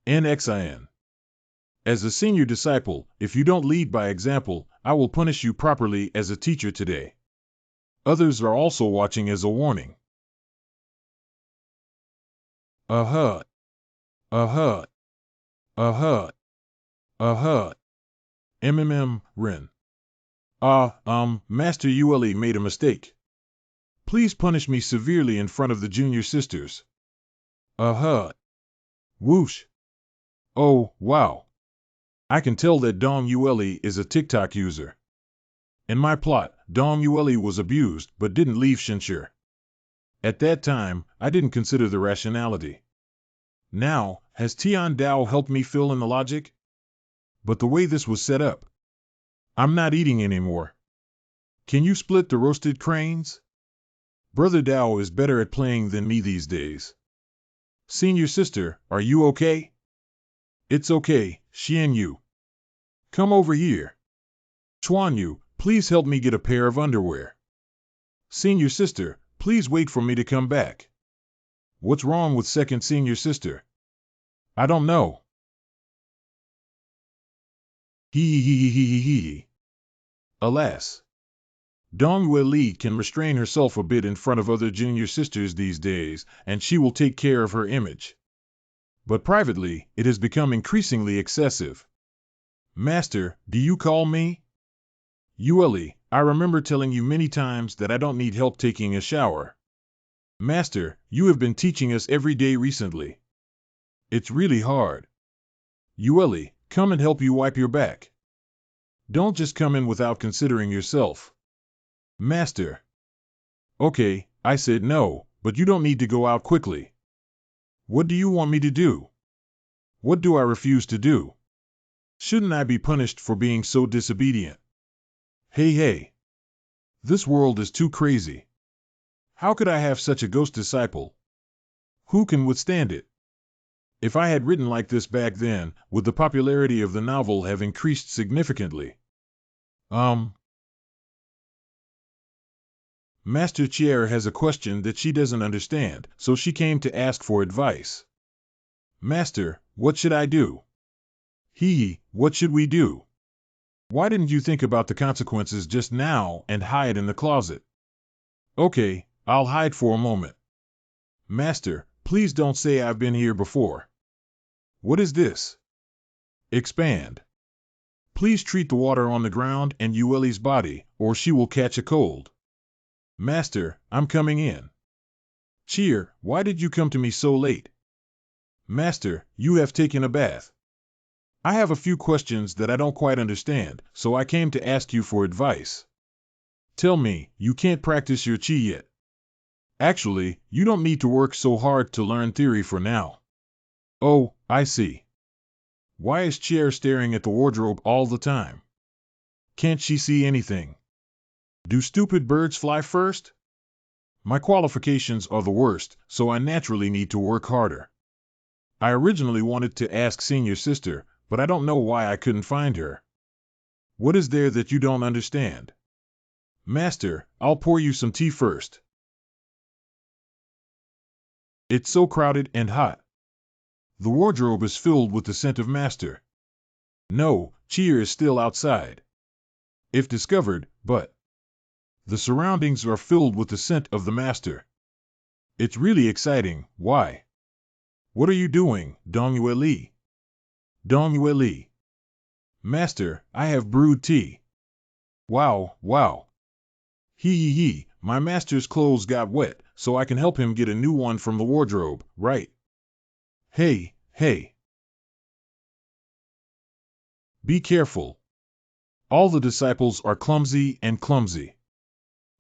NXIN. As a senior disciple, if you don't lead by example, I will punish you properly as a teacher today. Others are also watching as a warning. Ren. Master Ule made a mistake. Please punish me severely in front of the junior sisters. Whoosh. Oh, wow. I can tell that Dong Ule is a TikTok user. In my plot, Dong Ule was abused but didn't leave Shinshir. At that time, I didn't consider the rationality. Now, has Tian Dao helped me fill in the logic? But the way this was set up, I'm not eating anymore. Can you split the roasted cranes? Brother Dao is better at playing than me these days. Senior sister, are you okay? It's okay, Xianmiao. Come over here. Chuanyu, please help me get a pair of underwear. Senior sister, please wait for me to come back. What's wrong with second senior sister? I don't know. Hee. Alas. Dongyue Li can restrain herself a bit in front of other junior sisters these days, and she will take care of her image. But privately, it has become increasingly excessive. Master, do you call me? Yueli, I remember telling you many times that I don't need help taking a shower. Master, you have been teaching us every day recently. It's really hard. Yueli, come and help you wipe your back. Don't just come in without considering yourself. Master. Okay, I said no, but you don't need to go out quickly. What do you want me to do? What do I refuse to do? Shouldn't I be punished for being so disobedient? Hey. This world is too crazy. How could I have such a ghost disciple? Who can withstand it? If I had written like this back then, would the popularity of the novel have increased significantly? Master Chier has a question that she doesn't understand, so she came to ask for advice. Master, what should I do? What should we do? Why didn't you think about the consequences just now and hide in the closet? Okay, I'll hide for a moment. Master, please don't say I've been here before. What is this? Expand. Please treat the water on the ground and Yueli's body, or she will catch a cold. Master, I'm coming in. Cheer, why did you come to me so late? Master, you have taken a bath. I have a few questions that I don't quite understand, so I came to ask you for advice. Tell me, you can't practice your chi yet. Actually, you don't need to work so hard to learn theory for now. Oh, I see. Why is Chier staring at the wardrobe all the time? Can't she see anything? Do stupid birds fly first? My qualifications are the worst, so I naturally need to work harder. I originally wanted to ask senior sister, but I don't know why I couldn't find her. What is there that you don't understand? Master, I'll pour you some tea first. It's so crowded and hot. The wardrobe is filled with the scent of Master. No, Chier is still outside. If discovered, but the surroundings are filled with the scent of the Master. It's really exciting. Why? What are you doing, Dongyue Li? Dongyue Li. Master, I have brewed tea. Wow. My master's clothes got wet, so I can help him get a new one from the wardrobe, right? Hey. Be careful. All the disciples are clumsy.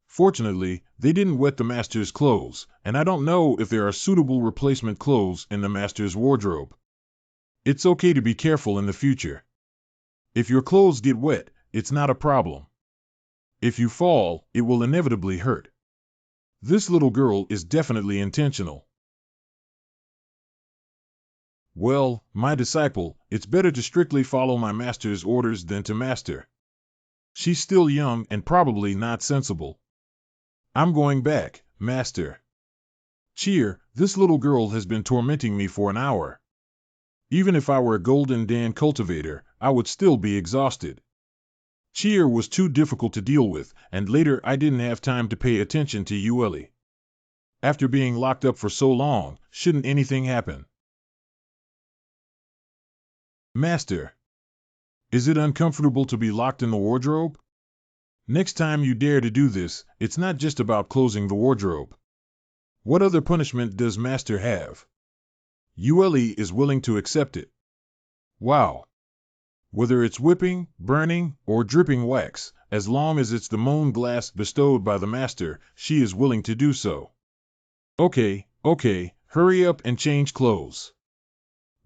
Fortunately, they didn't wet the master's clothes, and I don't know if there are suitable replacement clothes in the master's wardrobe. It's okay to be careful in the future. If your clothes get wet, it's not a problem. If you fall, it will inevitably hurt. This little girl is definitely intentional. Well, my disciple, it's better to strictly follow my master's orders than to master. She's still young and probably not sensible. I'm going back, master. Cheer, this little girl has been tormenting me for an hour. Even if I were a Golden Dan cultivator, I would still be exhausted. Cheer was too difficult to deal with, and later I didn't have time to pay attention to Yueli. After being locked up for so long, shouldn't anything happen? Master. Is it uncomfortable to be locked in the wardrobe? Next time you dare to do this, it's not just about closing the wardrobe. What other punishment does Master have? Yueli is willing to accept it. Wow. Whether it's whipping, burning, or dripping wax, as long as it's the moon glass bestowed by the Master, she is willing to do so. Okay, hurry up and change clothes.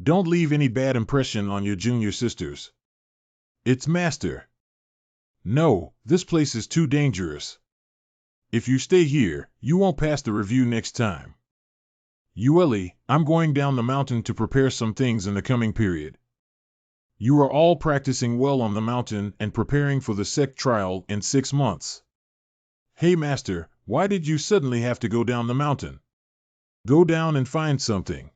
Don't leave any bad impression on your junior sisters. It's Master. No, this place is too dangerous. If you stay here, you won't pass the review next time. Yueli, I'm going down the mountain to prepare some things in the coming period. You are all practicing well on the mountain and preparing for the sect trial in 6 months. Hey Master, why did you suddenly have to go down the mountain? Go down and find something.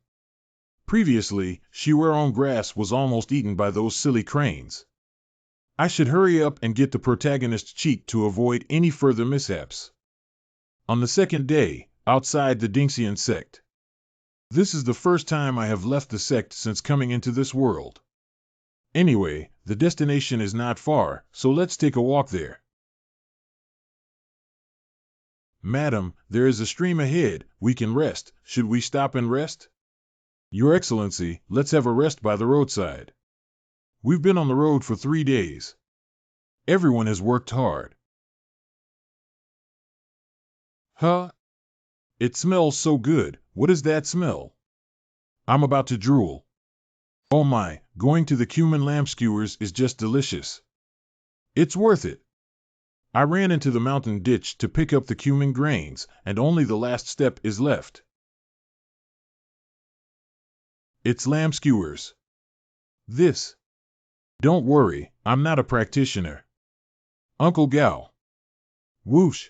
Previously, Shiweron grass was almost eaten by those silly cranes. I should hurry up and get the protagonist cheat to avoid any further mishaps. On the second day, outside the Dingxian sect. This is the first time I have left the sect since coming into this world. Anyway, the destination is not far, so let's take a walk there. Madam, there is a stream ahead, we can rest. Should we stop and rest? Your Excellency, let's have a rest by the roadside. We've been on the road for 3 days. Everyone has worked hard. Huh? It smells so good. What is that smell? I'm about to drool. Oh my, going to the cumin lamb skewers is just delicious. It's worth it. I ran into the mountain ditch to pick up the cumin grains, and only the last step is left. It's lamb skewers. This. Don't worry, I'm not a practitioner. Uncle Gao. Whoosh.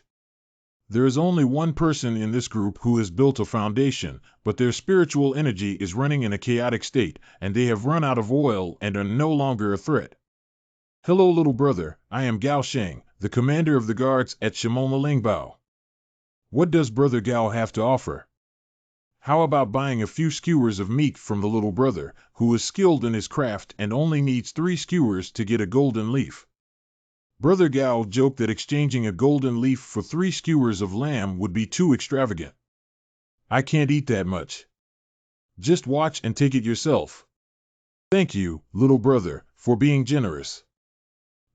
There is only one person in this group who has built a foundation, but their spiritual energy is running in a chaotic state, and they have run out of oil and are no longer a threat. Hello little brother, I am Gao Sheng, the commander of the guards at Shimona Lingbao. What does Brother Gao have to offer? How about buying a few skewers of meat from the little brother, who is skilled in his craft and only needs 3 skewers to get a golden leaf? Brother Gao joked that exchanging a golden leaf for 3 skewers of lamb would be too extravagant. I can't eat that much. Just watch and take it yourself. Thank you, little brother, for being generous.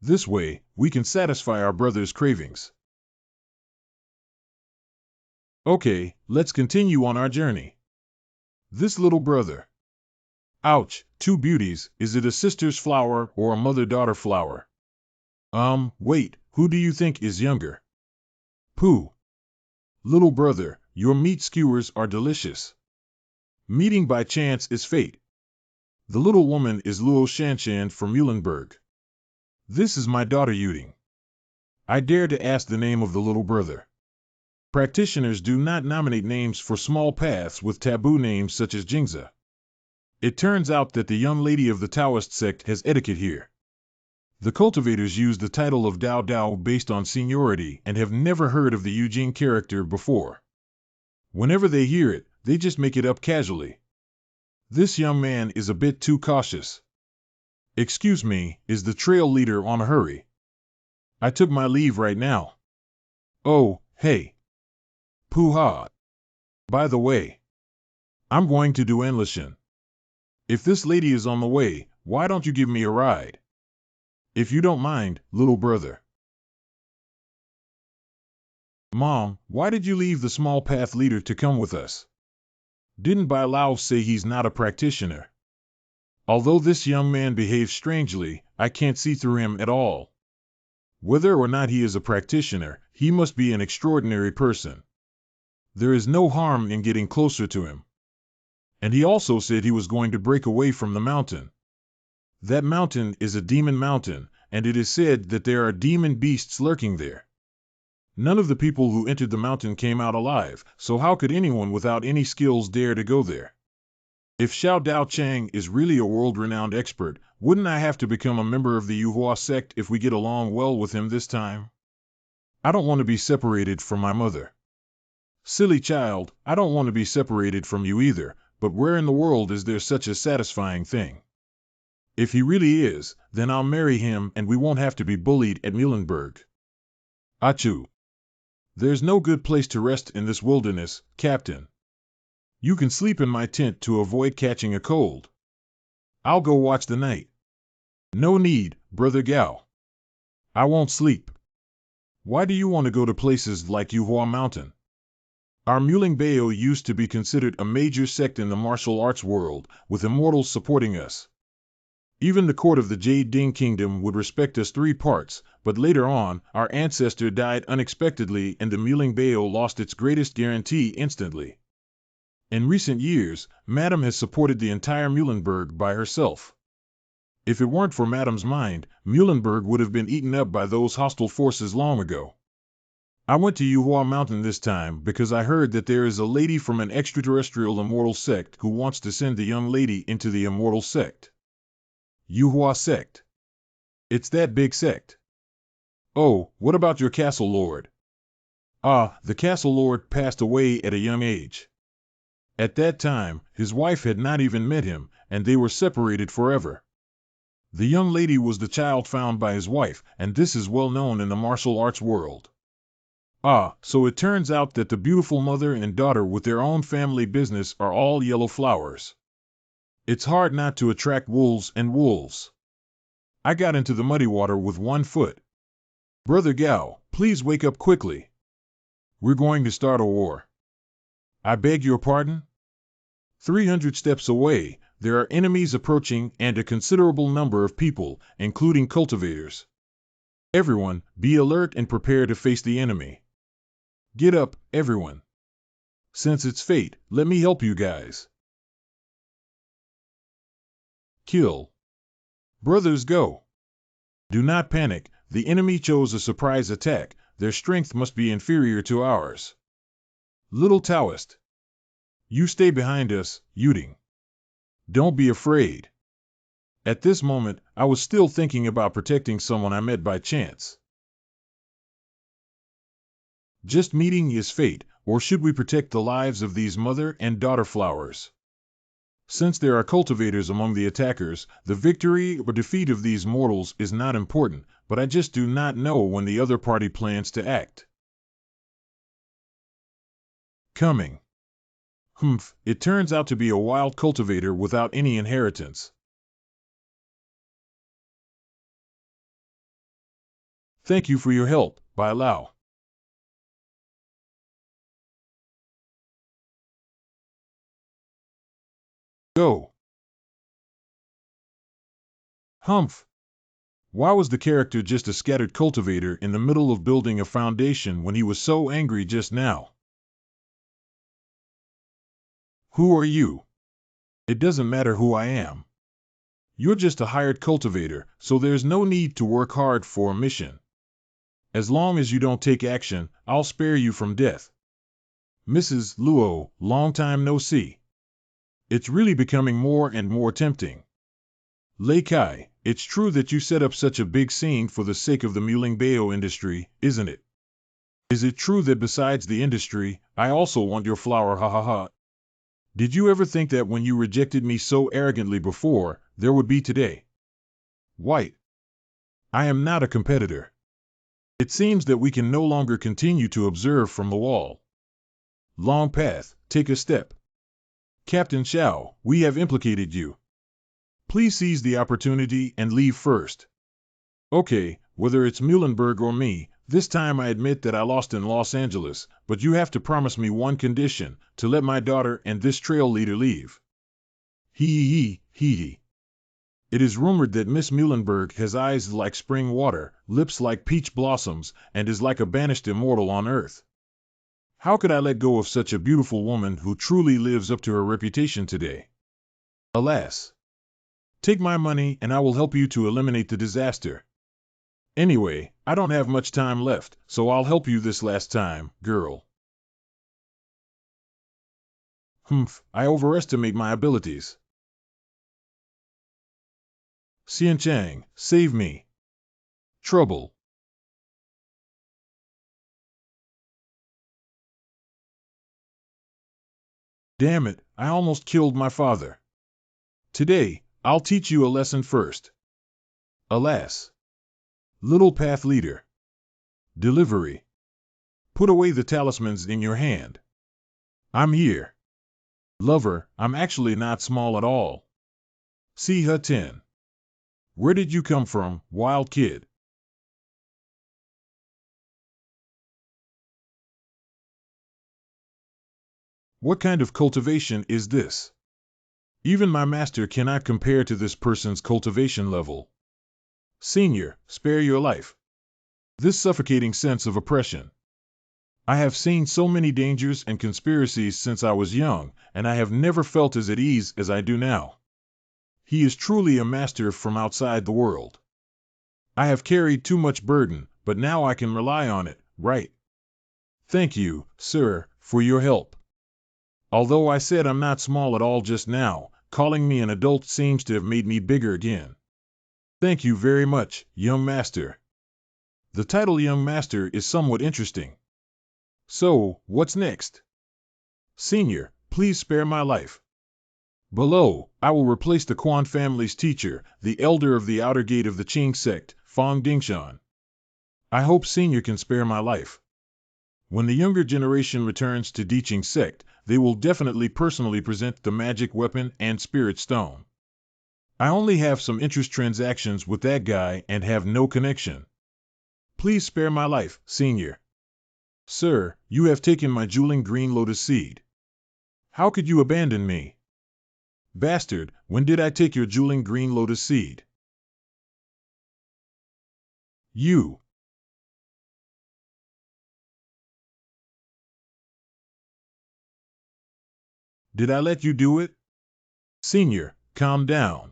This way, we can satisfy our brother's cravings. Okay, let's continue on our journey. This little brother. Ouch, 2 beauties, is it a sister's flower or a mother-daughter flower? Wait, who do you think is younger? Pooh. Little brother, your meat skewers are delicious. Meeting by chance is fate. The little woman is Luo Shanshan from Muhlenberg. This is my daughter Yuding. I dare to ask the name of the little brother. Practitioners do not nominate names for small paths with taboo names such as Jingza. It turns out that the young lady of the Taoist sect has etiquette here. The cultivators use the title of Dao Dao based on seniority and have never heard of the Eugene character before. Whenever they hear it, they just make it up casually. This young man is a bit too cautious. Excuse me, is the trail leader on a hurry? I took my leave right now. Oh, hey. Pooh-ha. By the way, I'm going to do Enlishan. If this lady is on the way, why don't you give me a ride? If you don't mind, little brother. Mom, why did you leave the small path leader to come with us? Didn't Bai Lao say he's not a practitioner? Although this young man behaves strangely, I can't see through him at all. Whether or not he is a practitioner, he must be an extraordinary person. There is no harm in getting closer to him. And he also said he was going to break away from the mountain. That mountain is a demon mountain, and it is said that there are demon beasts lurking there. None of the people who entered the mountain came out alive, so how could anyone without any skills dare to go there? If Xiao Dao Chang is really a world-renowned expert, wouldn't I have to become a member of the Yuhua sect if we get along well with him this time? I don't want to be separated from my mother. Silly child, I don't want to be separated from you either, but where in the world is there such a satisfying thing? If he really is, then I'll marry him and we won't have to be bullied at Muhlenberg. Achoo. There's no good place to rest in this wilderness, Captain. You can sleep in my tent to avoid catching a cold. I'll go watch the night. No need, Brother Gao. I won't sleep. Why do you want to go to places like Yuhua Mountain? Our Bao used to be considered a major sect in the martial arts world, with immortals supporting us. Even the court of the Jade Ding Kingdom would respect us 3 parts, but later on, our ancestor died unexpectedly and the Bao lost its greatest guarantee instantly. In recent years, Madame has supported the entire Muhlenberg by herself. If it weren't for Madame's mind, Muhlenberg would have been eaten up by those hostile forces long ago. I went to Yuhua Mountain this time because I heard that there is a lady from an extraterrestrial immortal sect who wants to send the young lady into the immortal sect. Yuhua sect. It's that big sect. Oh, what about your castle lord? Ah, the castle lord passed away at a young age. At that time, his wife had not even met him, and they were separated forever. The young lady was the child found by his wife, and this is well known in the martial arts world. Ah, so it turns out that the beautiful mother and daughter with their own family business are all yellow flowers. It's hard not to attract wolves and wolves. I got into the muddy water with 1 foot. Brother Gao, please wake up quickly. We're going to start a war. I beg your pardon? 300 steps away, there are enemies approaching and a considerable number of people, including cultivators. Everyone, be alert and prepare to face the enemy. Get up, everyone. Since it's fate, let me help you guys. Kill. Brothers, go. Do not panic, the enemy chose a surprise attack, their strength must be inferior to ours. Little Taoist. You stay behind us, Yuding. Don't be afraid. At this moment, I was still thinking about protecting someone I met by chance. Just meeting is fate, or should we protect the lives of these mother and daughter flowers? Since there are cultivators among the attackers, the victory or defeat of these mortals is not important, but I just do not know when the other party plans to act. Coming. It turns out to be a wild cultivator without any inheritance. Thank you for your help, Bai Lao. Go. Why was the character just a scattered cultivator in the middle of building a foundation when he was so angry just now? Who are you? It doesn't matter who I am. You're just a hired cultivator, so there's no need to work hard for a mission. As long as you don't take action, I'll spare you from death. Mrs. Luo, long time no see. It's really becoming more and more tempting. Lei Kai, it's true that you set up such a big scene for the sake of the Bao industry, isn't it? Is it true that besides the industry, I also want your flower, ha ha ha? Did you ever think that when you rejected me so arrogantly before, there would be today? White. I am not a competitor. It seems that we can no longer continue to observe from the wall. Long path, take a step. Captain Xiao, we have implicated you. Please seize the opportunity and leave first. Okay, whether it's Muhlenberg or me, this time I admit that I lost in Los Angeles, but you have to promise me one condition, to let my daughter and this trail leader leave. Hee. It is rumored that Miss Muhlenberg has eyes like spring water, lips like peach blossoms, and is like a banished immortal on earth. How could I let go of such a beautiful woman who truly lives up to her reputation today? Alas. Take my money and I will help you to eliminate the disaster. Anyway, I don't have much time left, so I'll help you this last time, girl. I overestimate my abilities. Xianchang, save me. Trouble. Damn it, I almost killed my father. Today, I'll teach you a lesson first. Alas. Little path leader. Delivery. Put away the talismans in your hand. I'm here. Lover, I'm actually not small at all. See her 10. Where did you come from, wild kid? What kind of cultivation is this? Even my master cannot compare to this person's cultivation level. Senior, spare your life. This suffocating sense of oppression. I have seen so many dangers and conspiracies since I was young, and I have never felt as at ease as I do now. He is truly a master from outside the world. I have carried too much burden, but now I can rely on it, right? Thank you, sir, for your help. Although I said I'm not small at all just now, calling me an adult seems to have made me bigger again. Thank you very much, young master. The title young master is somewhat interesting. So, what's next? Senior, please spare my life. Below, I will replace the Quan family's teacher, the elder of the outer gate of the Qing sect, Fang Dingshan. I hope Senior can spare my life. When the younger generation returns to Diqing sect, they will definitely personally present the magic weapon and spirit stone. I only have some interest transactions with that guy and have no connection. Please spare my life, Senior. Sir, you have taken my jeweling green lotus seed. How could you abandon me? Bastard, when did I take your jeweling green lotus seed? You. Did I let you do it? Senior, calm down.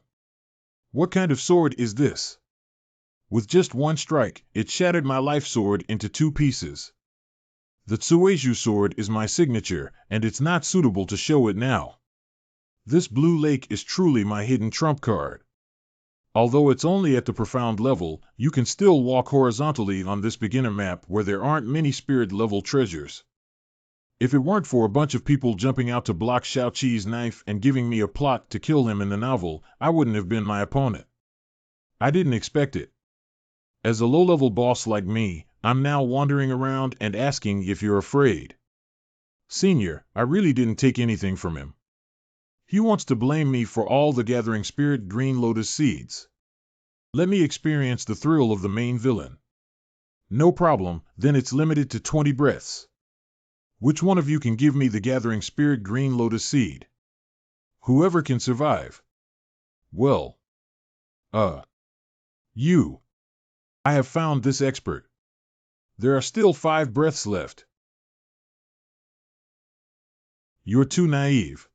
What kind of sword is this? With just one strike, it shattered my life sword into 2 pieces. The Tsueju sword is my signature, and it's not suitable to show it now. This blue lake is truly my hidden trump card. Although it's only at the profound level, you can still walk horizontally on this beginner map where there aren't many spirit level treasures. If it weren't for a bunch of people jumping out to block Shao-Chi's knife and giving me a plot to kill him in the novel, I wouldn't have been my opponent. I didn't expect it. As a low-level boss like me, I'm now wandering around and asking if you're afraid. Senior, I really didn't take anything from him. He wants to blame me for all the gathering spirit green lotus seeds. Let me experience the thrill of the main villain. No problem, then it's limited to 20 breaths. Which one of you can give me the gathering spirit green lotus seed? Whoever can survive. Well. You. I have found this expert. There are still 5 breaths left. You're too naive.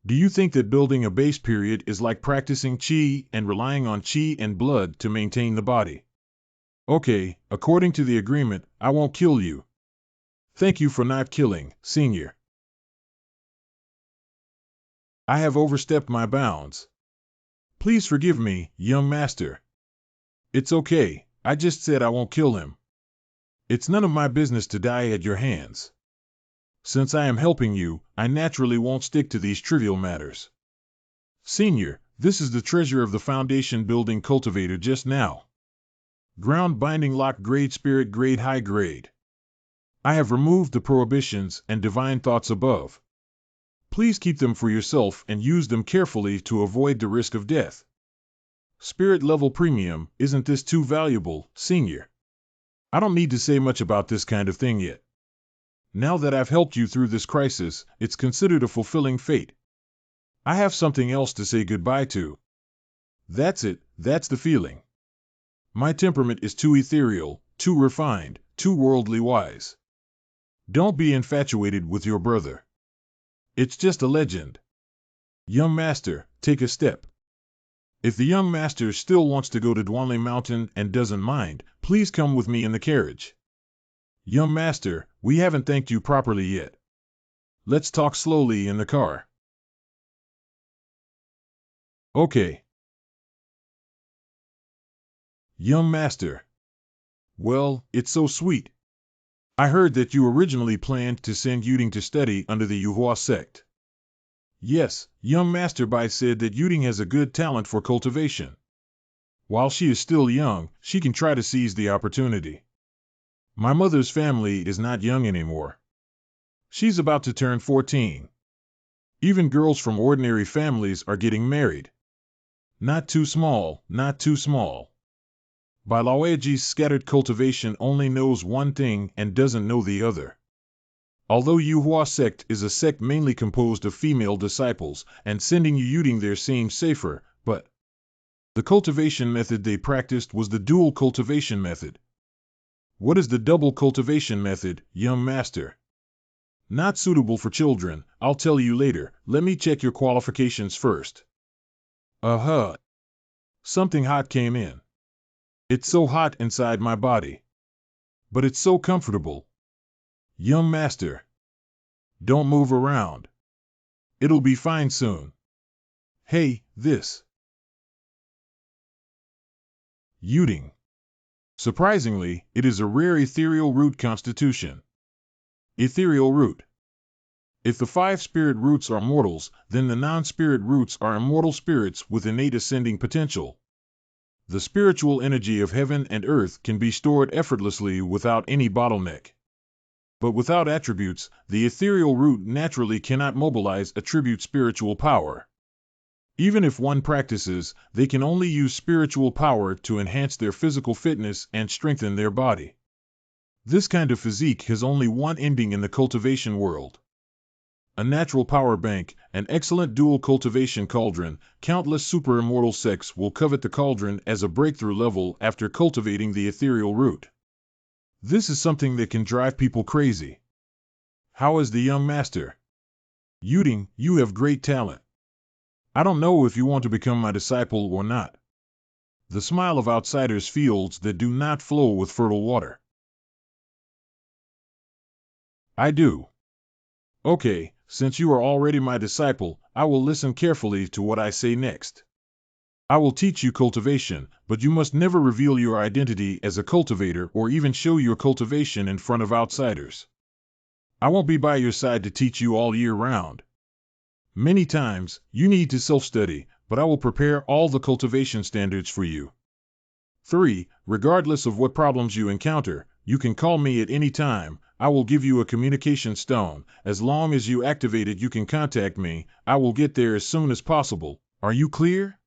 Do you think that building a base period is like practicing qi and relying on qi and blood to maintain the body? Okay, according to the agreement, I won't kill you. Thank you for not killing, Senior. I have overstepped my bounds. Please forgive me, young master. It's okay, I just said I won't kill him. It's none of my business to die at your hands. Since I am helping you, I naturally won't stick to these trivial matters. Senior, this is the treasure of the foundation building cultivator just now. Ground binding lock grade spirit grade high grade. I have removed the prohibitions and divine thoughts above. Please keep them for yourself and use them carefully to avoid the risk of death. Spirit level premium, isn't this too valuable, Senior? I don't need to say much about this kind of thing yet. Now that I've helped you through this crisis, it's considered a fulfilling fate. I have something else to say goodbye to. That's it, that's the feeling. My temperament is too ethereal, too refined, too worldly wise. Don't be infatuated with your brother. It's just a legend. Young master, take a step. If the young master still wants to go to Duanli Mountain and doesn't mind, please come with me in the carriage. Young master, we haven't thanked you properly yet. Let's talk slowly in the car. Okay. Young master. Well, it's so sweet. I heard that you originally planned to send Yuding to study under the Yuhua sect. Yes, young Master Bai said that Yuding has a good talent for cultivation. While she is still young, she can try to seize the opportunity. My mother's family is not young anymore. She's about to turn 14. Even girls from ordinary families are getting married. Not too small, not too small. Bailaoji's scattered cultivation only knows one thing and doesn't know the other. Although Yuhua sect is a sect mainly composed of female disciples, and sending Yuting there seems safer, but the cultivation method they practiced was the dual cultivation method. What is the double cultivation method, young master? Not suitable for children, I'll tell you later. Let me check your qualifications first. Something hot came in. It's so hot inside my body. But it's so comfortable. Young master. Don't move around. It'll be fine soon. Hey, this. Yuting. Surprisingly, it is a rare ethereal root constitution. Ethereal root. If the 5 spirit roots are mortals, then the non-spirit roots are immortal spirits with innate ascending potential. The spiritual energy of heaven and earth can be stored effortlessly without any bottleneck. But without attributes, the ethereal root naturally cannot mobilize attribute spiritual power. Even if one practices, they can only use spiritual power to enhance their physical fitness and strengthen their body. This kind of physique has only one ending in the cultivation world. A natural power bank, an excellent dual cultivation cauldron. Countless super immortal sects will covet the cauldron as a breakthrough level after cultivating the ethereal root. This is something that can drive people crazy. How is the young master? Yuting, you have great talent. I don't know if you want to become my disciple or not. The smile of outsiders fields that do not flow with fertile water. I do. Okay, since you are already my disciple, I will listen carefully to what I say next. I will teach you cultivation, but you must never reveal your identity as a cultivator or even show your cultivation in front of outsiders. I won't be by your side to teach you all year round. Many times, you need to self-study, but I will prepare all the cultivation standards for you. 3. Regardless of what problems you encounter, you can call me at any time. I will give you a communication stone. As long as you activate it, you can contact me. I will get there as soon as possible. Are you clear?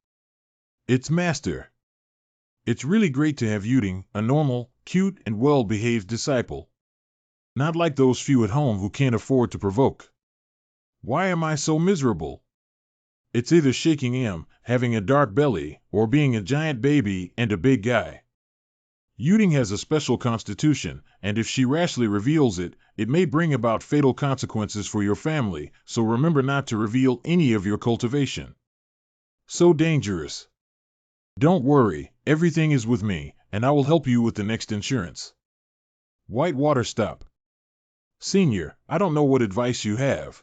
It's master. It's really great to have Yuting, a normal, cute, and well-behaved disciple. Not like those few at home who can't afford to provoke. Why am I so miserable? It's either shaking M, having a dark belly, or being a giant baby and a big guy. Yuting has a special constitution, and if she rashly reveals it, it may bring about fatal consequences for your family, so remember not to reveal any of your cultivation. So dangerous. Don't worry, everything is with me, and I will help you with the next insurance. White water stop. Senior, I don't know what advice you have.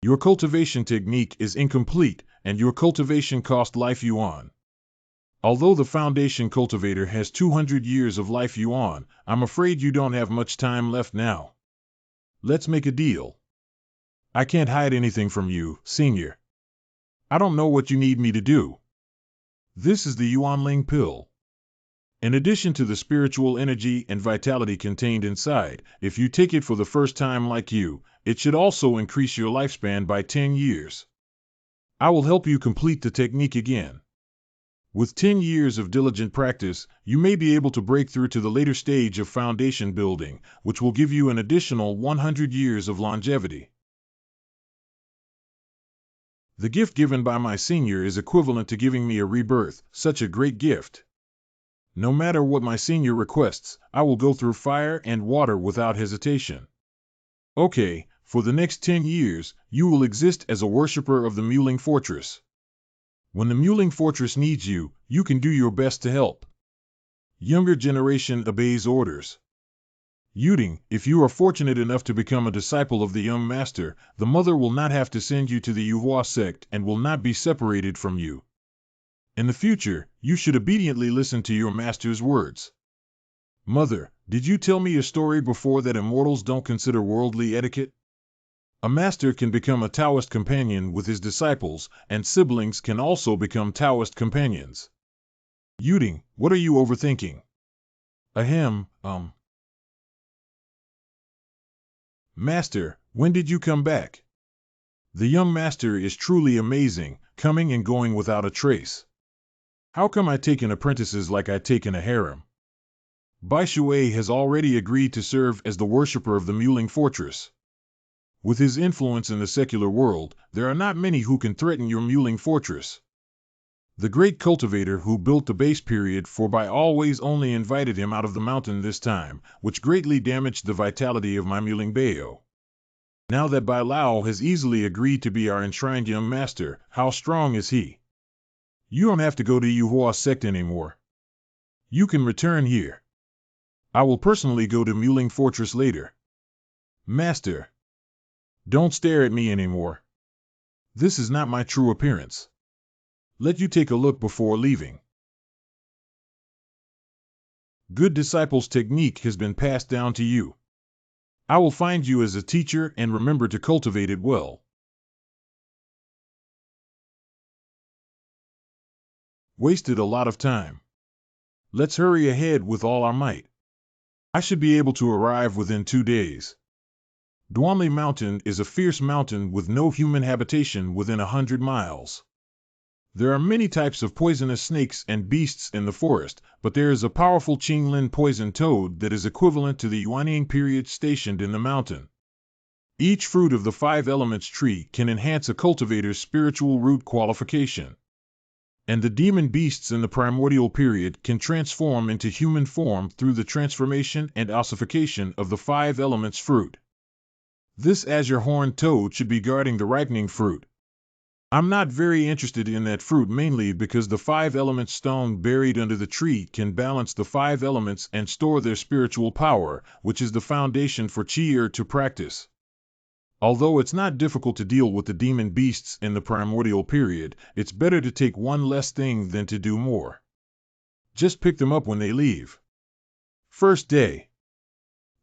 Your cultivation technique is incomplete, and your cultivation cost life yuan. Although the foundation cultivator has 200 years of life yuan, I'm afraid you don't have much time left now. Let's make a deal. I can't hide anything from you, senior. I don't know what you need me to do. This is the Yuanling pill. In addition to the spiritual energy and vitality contained inside, if you take it for the first time like you, it should also increase your lifespan by 10 years. I will help you complete the technique again. With 10 years of diligent practice, you may be able to break through to the later stage of foundation building, which will give you an additional 100 years of longevity. The gift given by my senior is equivalent to giving me a rebirth, such a great gift. No matter what my senior requests, I will go through fire and water without hesitation. Okay, for the next 10 years, you will exist as a worshipper of the Muling Fortress. When the Muling Fortress needs you, you can do your best to help. Younger generation obeys orders. Yuting, if you are fortunate enough to become a disciple of the young master, the mother will not have to send you to the Yuhua sect and will not be separated from you. In the future, you should obediently listen to your master's words. Mother, did you tell me a story before that immortals don't consider worldly etiquette? A master can become a Taoist companion with his disciples, and siblings can also become Taoist companions. Yuting, what are you overthinking? Ahem, Master, when did you come back? The young master is truly amazing, coming and going without a trace. How come I take in apprentices like I take in a harem? Bai Shui has already agreed to serve as the worshipper of the Muling Fortress. With his influence in the secular world, there are not many who can threaten your Muling fortress. The great cultivator who built the base period for by always only invited him out of the mountain this time, which greatly damaged the vitality of my Muling Bayo. Now that Bai Lao has easily agreed to be our enshrined young master, how strong is he? You don't have to go to Yuhua sect anymore. You can return here. I will personally go to Muling Fortress later. Master, don't stare at me anymore. This is not my true appearance. Let you take a look before leaving. Good disciples' technique has been passed down to you. I will find you as a teacher and remember to cultivate it well. Wasted a lot of time. Let's hurry ahead with all our might. I should be able to arrive within 2 days. Duanli Mountain is a fierce mountain with no human habitation within 100 miles. There are many types of poisonous snakes and beasts in the forest, but there is a powerful Qinglin poison toad that is equivalent to the Yuanying period stationed in the mountain. Each fruit of the 5 elements tree can enhance a cultivator's spiritual root qualification. And the demon beasts in the primordial period can transform into human form through the transformation and ossification of the 5 elements fruit. This azure horned toad should be guarding the ripening fruit. I'm not very interested in that fruit mainly because the 5 elements stone buried under the tree can balance the 5 elements and store their spiritual power, which is the foundation for Qi to practice. Although it's not difficult to deal with the demon beasts in the primordial period, it's better to take one less thing than to do more. Just pick them up when they leave. First day.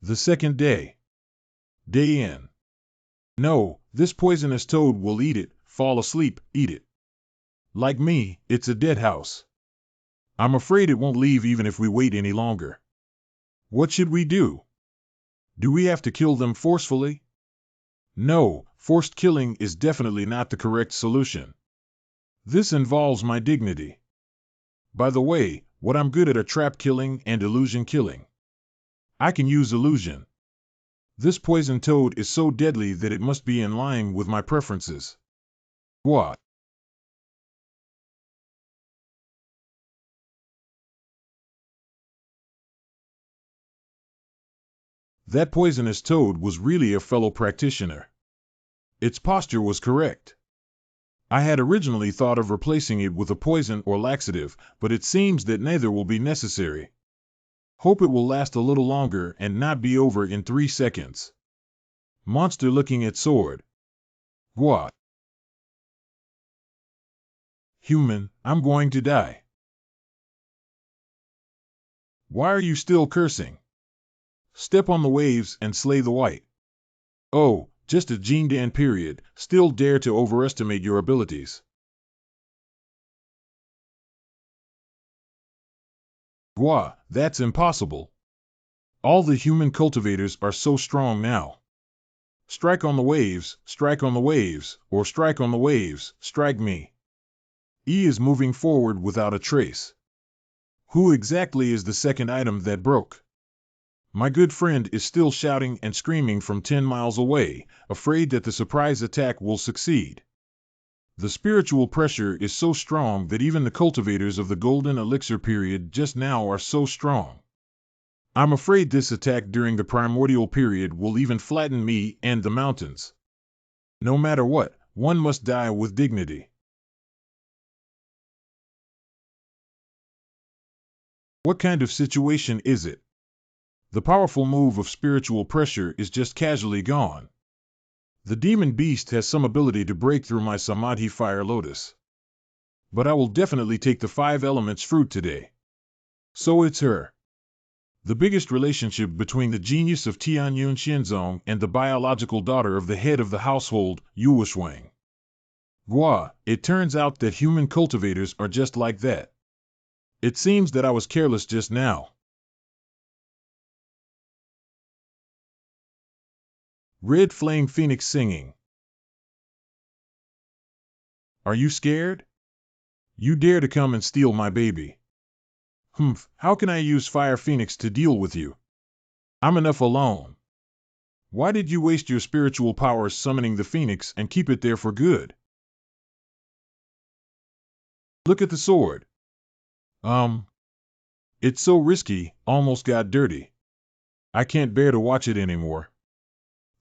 The second day. Day in. No, this poisonous toad will eat it. Fall asleep, eat it. Like me, it's a dead house. I'm afraid it won't leave even if we wait any longer. What should we do? Do we have to kill them forcefully? No, forced killing is definitely not the correct solution. This involves my dignity. By the way, what I'm good at are trap killing and illusion killing. I can use illusion. This poison toad is so deadly that it must be in line with my preferences. What? That poisonous toad was really a fellow practitioner. Its posture was correct. I had originally thought of replacing it with a poison or laxative, but it seems that neither will be necessary. Hope it will last a little longer and not be over in 3 seconds. Monster looking at sword. What? Human, I'm going to die. Why are you still cursing? Step on the waves and slay the white. Oh, just a Jindan period, still dare to overestimate your abilities. Gua, that's impossible. All the human cultivators are so strong now. Strike on the waves, or strike on the waves, strike me. E is moving forward without a trace. Who exactly is the second item that broke? My good friend is still shouting and screaming from 10 miles away, afraid that the surprise attack will succeed. The spiritual pressure is so strong that even the cultivators of the golden elixir period just now are so strong. I'm afraid this attack during the primordial period will even flatten me and the mountains. No matter what, one must die with dignity. What kind of situation is it? The powerful move of spiritual pressure is just casually gone. The demon beast has some ability to break through my Samadhi fire lotus. But I will definitely take the 5 elements fruit today. So it's her. The biggest relationship between the genius of Tianyun Xianzong and the biological daughter of the head of the household, Yuwashuang. Gua, it turns out that human cultivators are just like that. It seems that I was careless just now. Red Flame Phoenix singing. Are you scared? You dare to come and steal my baby. How can I use Fire Phoenix to deal with you? I'm enough alone. Why did you waste your spiritual powers summoning the phoenix and keep it there for good? Look at the sword. It's so risky, almost got dirty. I can't bear to watch it anymore.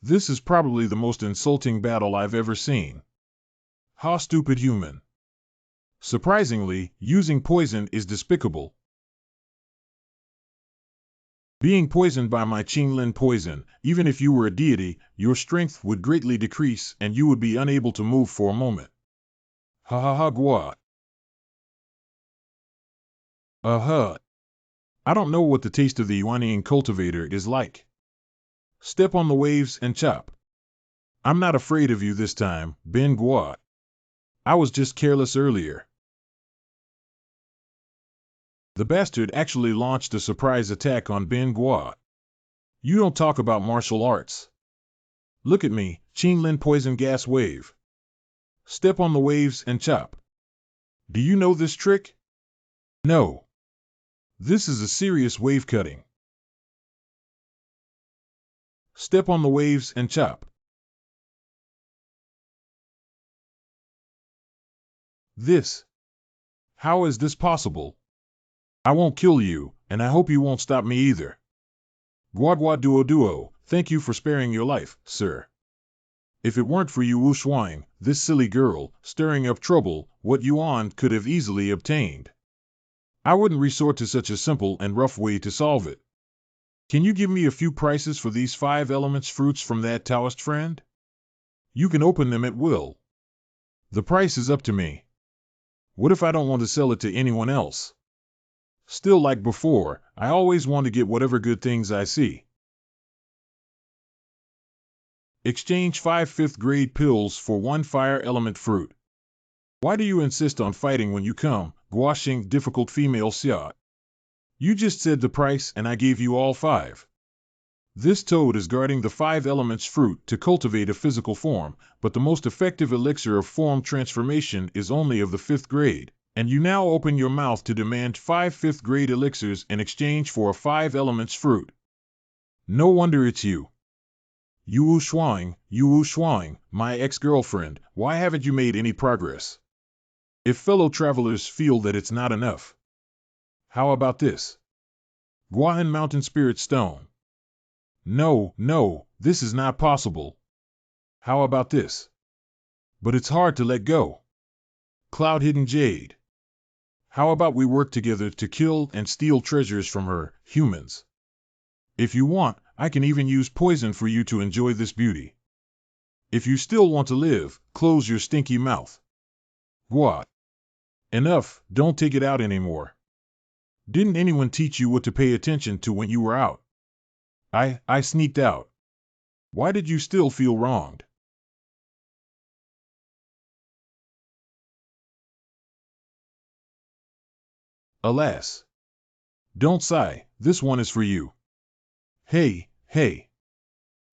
This is probably the most insulting battle I've ever seen. Ha, stupid human. Surprisingly, using poison is despicable. Being poisoned by my Qinglin poison, even if you were a deity, your strength would greatly decrease and you would be unable to move for a moment. Ha ha ha gua. I don't know what the taste of the Yuanian cultivator is like. Step on the waves and chop. I'm not afraid of you this time, Ben Gua. I was just careless earlier. The bastard actually launched a surprise attack on Ben Gua. You don't talk about martial arts. Look at me, Qinglin poison gas wave. Step on the waves and chop. Do you know this trick? No. This is a serious wave cutting. Step on the waves and chop. This. How is this possible? I won't kill you, and I hope you won't stop me either. Guagua duo duo, thank you for sparing your life, sir. If it weren't for you Wu Shuang, this silly girl, stirring up trouble, what Yuan could have easily obtained. I wouldn't resort to such a simple and rough way to solve it. Can you give me a few prices for these 5 elements fruits from that Taoist friend? You can open them at will. The price is up to me. What if I don't want to sell it to anyone else? Still like before, I always want to get whatever good things I see. Exchange 5 5th grade pills for 1 fire element fruit. Why do you insist on fighting when you come, Guoxing difficult female Xia? You just said the price and I gave you all 5. This toad is guarding the 5 elements fruit to cultivate a physical form, but the most effective elixir of form transformation is only of the 5th grade. And you now open your mouth to demand 5 5th grade elixirs in exchange for a 5 elements fruit. No wonder it's you. You Wu Shuang, my ex-girlfriend, why haven't you made any progress? If fellow travelers feel that it's not enough. How about this? Guahan Mountain Spirit Stone. No, this is not possible. How about this? But it's hard to let go. Cloud Hidden Jade. How about we work together to kill and steal treasures from her, humans? If you want, I can even use poison for you to enjoy this beauty. If you still want to live, close your stinky mouth. What? Enough, don't take it out anymore. Didn't anyone teach you what to pay attention to when you were out? I sneaked out. Why did you still feel wronged? Alas. Don't sigh, this one is for you. Hey.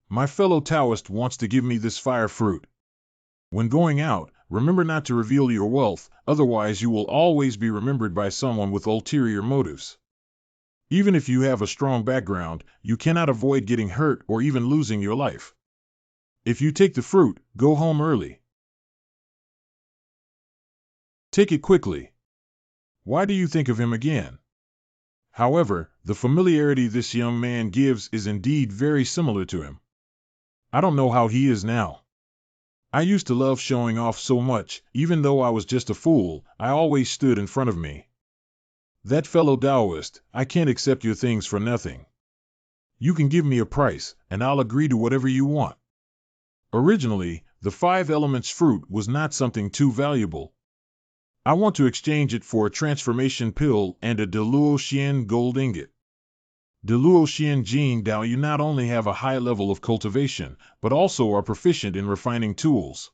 My fellow Taoist wants to give me this fire fruit. When going out, remember not to reveal your wealth, otherwise you will always be remembered by someone with ulterior motives. Even if you have a strong background, you cannot avoid getting hurt or even losing your life. If you take the fruit, go home early. Take it quickly. Why do you think of him again? However, the familiarity this young man gives is indeed very similar to him. I don't know how he is now. I used to love showing off so much, even though I was just a fool, I always stood in front of me. That fellow Taoist, I can't accept your things for nothing. You can give me a price, and I'll agree to whatever you want. Originally, the 5 elements fruit was not something too valuable. I want to exchange it for a transformation pill and a Deluoxian gold ingot. Deluoxian Jing Dao, you not only have a high level of cultivation, but also are proficient in refining tools.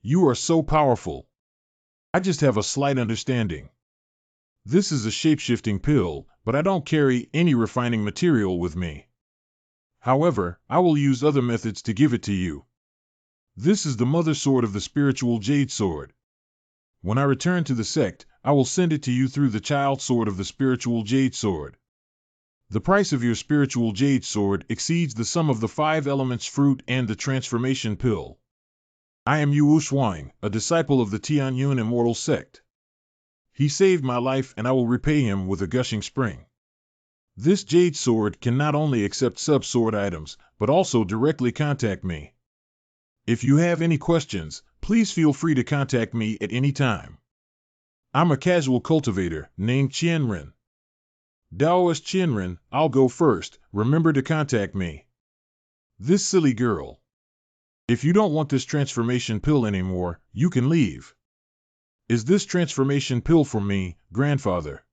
You are so powerful. I just have a slight understanding. This is a shape-shifting pill, but I don't carry any refining material with me. However, I will use other methods to give it to you. This is the mother sword of the spiritual jade sword. When I return to the sect, I will send it to you through the child sword of the spiritual jade sword. The price of your spiritual jade sword exceeds the sum of the 5 elements fruit and the transformation pill. I am Yu Shuang, a disciple of the Tianyun immortal sect. He saved my life and I will repay him with a gushing spring. This jade sword can not only accept sub-sword items, but also directly contact me. If you have any questions, please feel free to contact me at any time. I'm a casual cultivator named Qianren. Daoist Qianren, I'll go first, remember to contact me. This silly girl. If you don't want this transformation pill anymore, you can leave. Is this transformation pill for me, grandfather?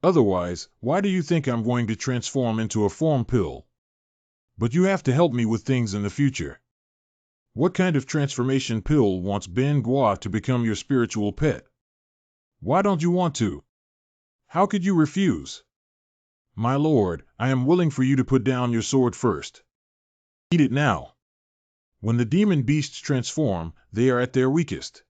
Otherwise, why do you think I'm going to transform into a form pill? But you have to help me with things in the future. What kind of transformation pill wants Ben Gua to become your spiritual pet? Why don't you want to? How could you refuse? My lord, I am willing for you to put down your sword first. Eat it now. When the demon beasts transform, they are at their weakest.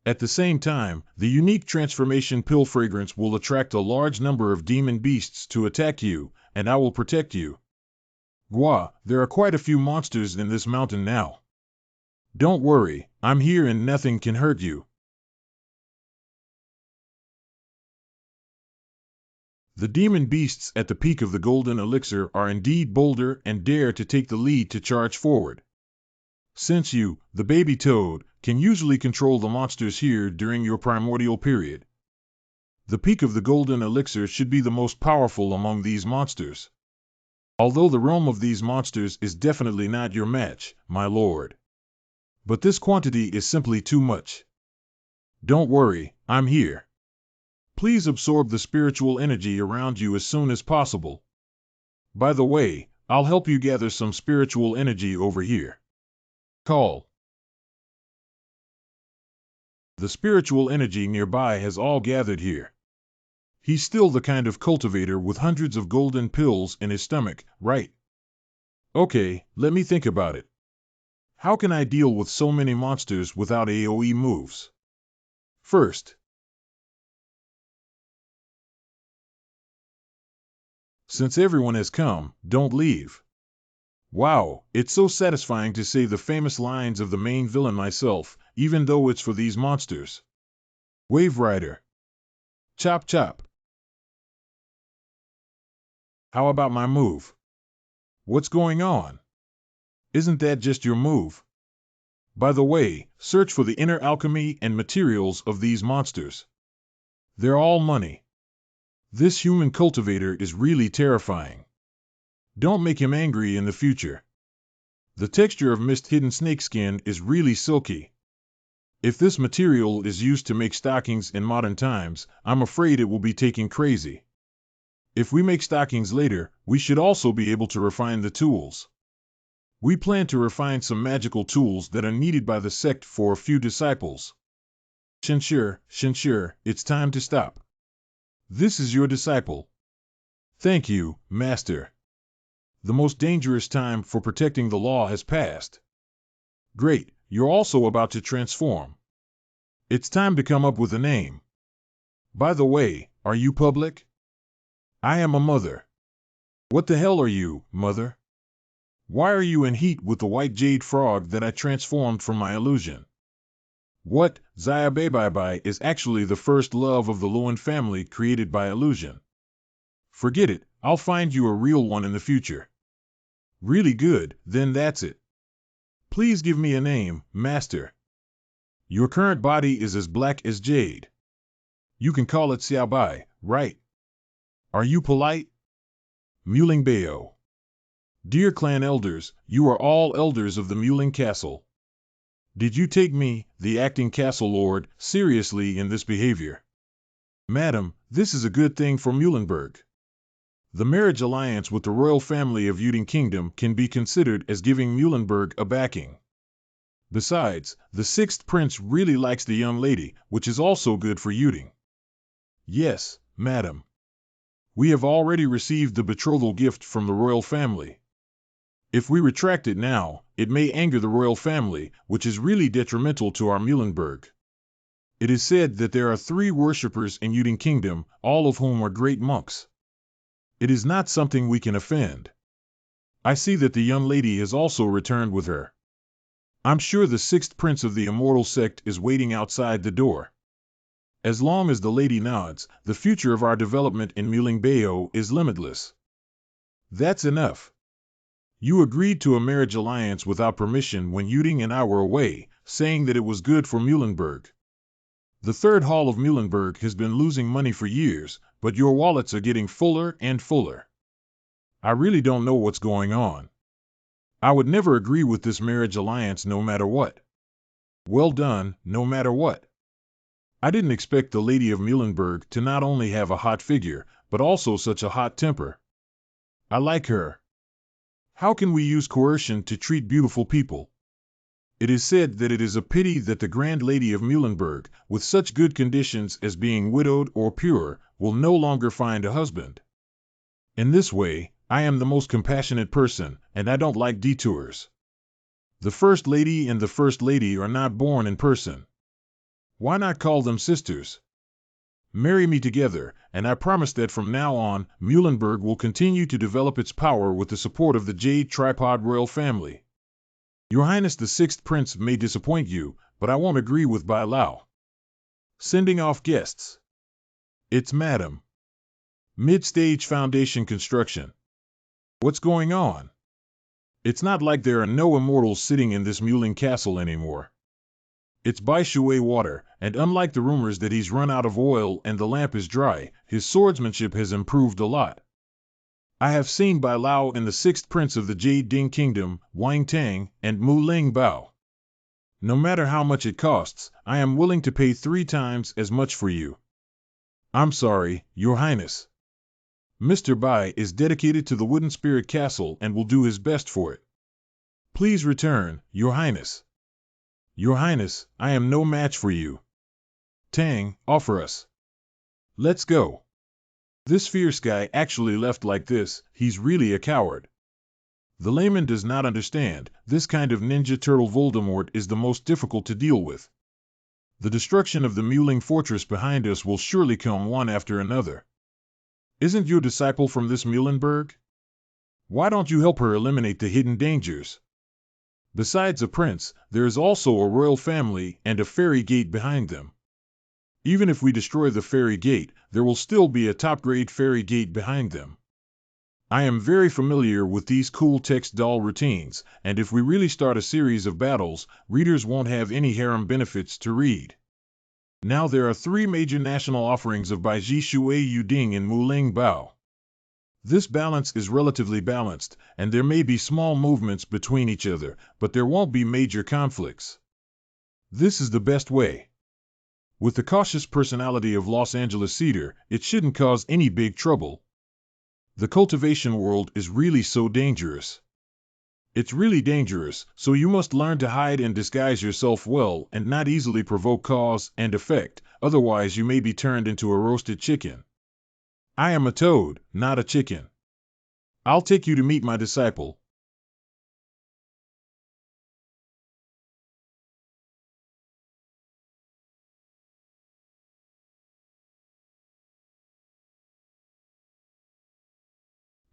At the same time, the unique transformation pill fragrance will attract a large number of demon beasts to attack you, and I will protect you. Gua, there are quite a few monsters in this mountain now. Don't worry, I'm here and nothing can hurt you. The demon beasts at the peak of the golden elixir are indeed bolder and dare to take the lead to charge forward. Since you, the baby toad, can usually control the monsters here during your primordial period, the peak of the golden elixir should be the most powerful among these monsters. Although the realm of these monsters is definitely not your match, my lord. But this quantity is simply too much. Don't worry, I'm here. Please absorb the spiritual energy around you as soon as possible. By the way, I'll help you gather some spiritual energy over here. Call. The spiritual energy nearby has all gathered here. He's still the kind of cultivator with hundreds of golden pills in his stomach, right? Okay, let me think about it. How can I deal with so many monsters without AoE moves? First, since everyone has come, don't leave. Wow, it's so satisfying to say the famous lines of the main villain myself, even though it's for these monsters. Wave Rider. Chop chop. How about my move? What's going on? Isn't that just your move? By the way, search for the inner alchemy and materials of these monsters. They're all money. This human cultivator is really terrifying. Don't make him angry in the future. The texture of mist-hidden snakeskin is really silky. If this material is used to make stockings in modern times, I'm afraid it will be taken crazy. If we make stockings later, we should also be able to refine the tools. We plan to refine some magical tools that are needed by the sect for a few disciples. Shenshur, it's time to stop. This is your disciple. Thank you, Master. The most dangerous time for protecting the law has passed. Great, you're also about to transform. It's time to come up with a name. By the way, are you public? I am a mother. What the hell are you, mother? Why are you in heat with the white jade frog that I transformed from my illusion? What, Xiabai is actually the first love of the Luan family created by illusion. Forget it, I'll find you a real one in the future. Really good, then that's it. Please give me a name, Master. Your current body is as black as jade. You can call it Xiaobai, right? Are you polite? Muling Bayo. Dear clan elders, you are all elders of the Muling Castle. Did you take me, the acting castle lord, seriously in this behavior? Madam, this is a good thing for Muhlenberg. The marriage alliance with the royal family of Yuding Kingdom can be considered as giving Muhlenberg a backing. Besides, the sixth prince really likes the young lady, which is also good for Yuding. Yes, madam. We have already received the betrothal gift from the royal family. If we retract it now, it may anger the royal family, which is really detrimental to our Muhlenberg. It is said that there are 3 worshippers in Yuding Kingdom, all of whom are great monks. It is not something we can offend. I see that the young lady has also returned with her. I'm sure the sixth prince of the immortal sect is waiting outside the door. As long as the lady nods, the future of our development in Mulingbao is limitless. That's enough. You agreed to a marriage alliance without permission when Yuding and I were away, saying that it was good for Muhlenberg. The third hall of Muhlenberg has been losing money for years, but your wallets are getting fuller and fuller. I really don't know what's going on. I would never agree with this marriage alliance no matter what. Well done, no matter what. I didn't expect the Lady of Muhlenberg to not only have a hot figure, but also such a hot temper. I like her. How can we use coercion to treat beautiful people? It is said that it is a pity that the Grand Lady of Muhlenberg, with such good conditions as being widowed or pure, will no longer find a husband. In this way, I am the most compassionate person, and I don't like detours. The First Lady and the First Lady are not born in person. Why not call them sisters? Marry me together, and I promise that from now on, Muhlenberg will continue to develop its power with the support of the Jade Tripod royal family. Your Highness the Sixth Prince may disappoint you, but I won't agree with Bai Lao. Sending off guests. It's Madam. Mid-stage foundation construction. What's going on? It's not like there are no immortals sitting in this Muling castle anymore. It's Bai Shui water, and unlike the rumors that he's run out of oil and the lamp is dry, his swordsmanship has improved a lot. I have seen Bai Lao and the sixth prince of the Jade Ding Kingdom, Wang Tang, and Mu Ling Bao. No matter how much it costs, I am willing to pay 3 times as much for you. I'm sorry, Your Highness. Mr. Bai is dedicated to the Wooden Spirit Castle and will do his best for it. Please return, Your Highness. Your Highness, I am no match for you. Tang, offer us. Let's go. This fierce guy actually left like this, he's really a coward. The layman does not understand, this kind of Ninja Turtle Voldemort is the most difficult to deal with. The destruction of the Muling fortress behind us will surely come one after another. Isn't your disciple from this Muhlenberg? Why don't you help her eliminate the hidden dangers? Besides a prince, there is also a royal family and a fairy gate behind them. Even if we destroy the fairy gate, there will still be a top-grade fairy gate behind them. I am very familiar with these cool text doll routines, and if we really start a series of battles, readers won't have any harem benefits to read. Now there are 3 major national offerings of Baiji Shui Yuding and Muling Bao. This balance is relatively balanced, and there may be small movements between each other, but there won't be major conflicts. This is the best way. With the cautious personality of Los Angeles Cedar, it shouldn't cause any big trouble. The cultivation world is really so dangerous. It's really dangerous, so you must learn to hide and disguise yourself well and not easily provoke cause and effect, otherwise you may be turned into a roasted chicken. I am a toad, not a chicken. I'll take you to meet my disciple.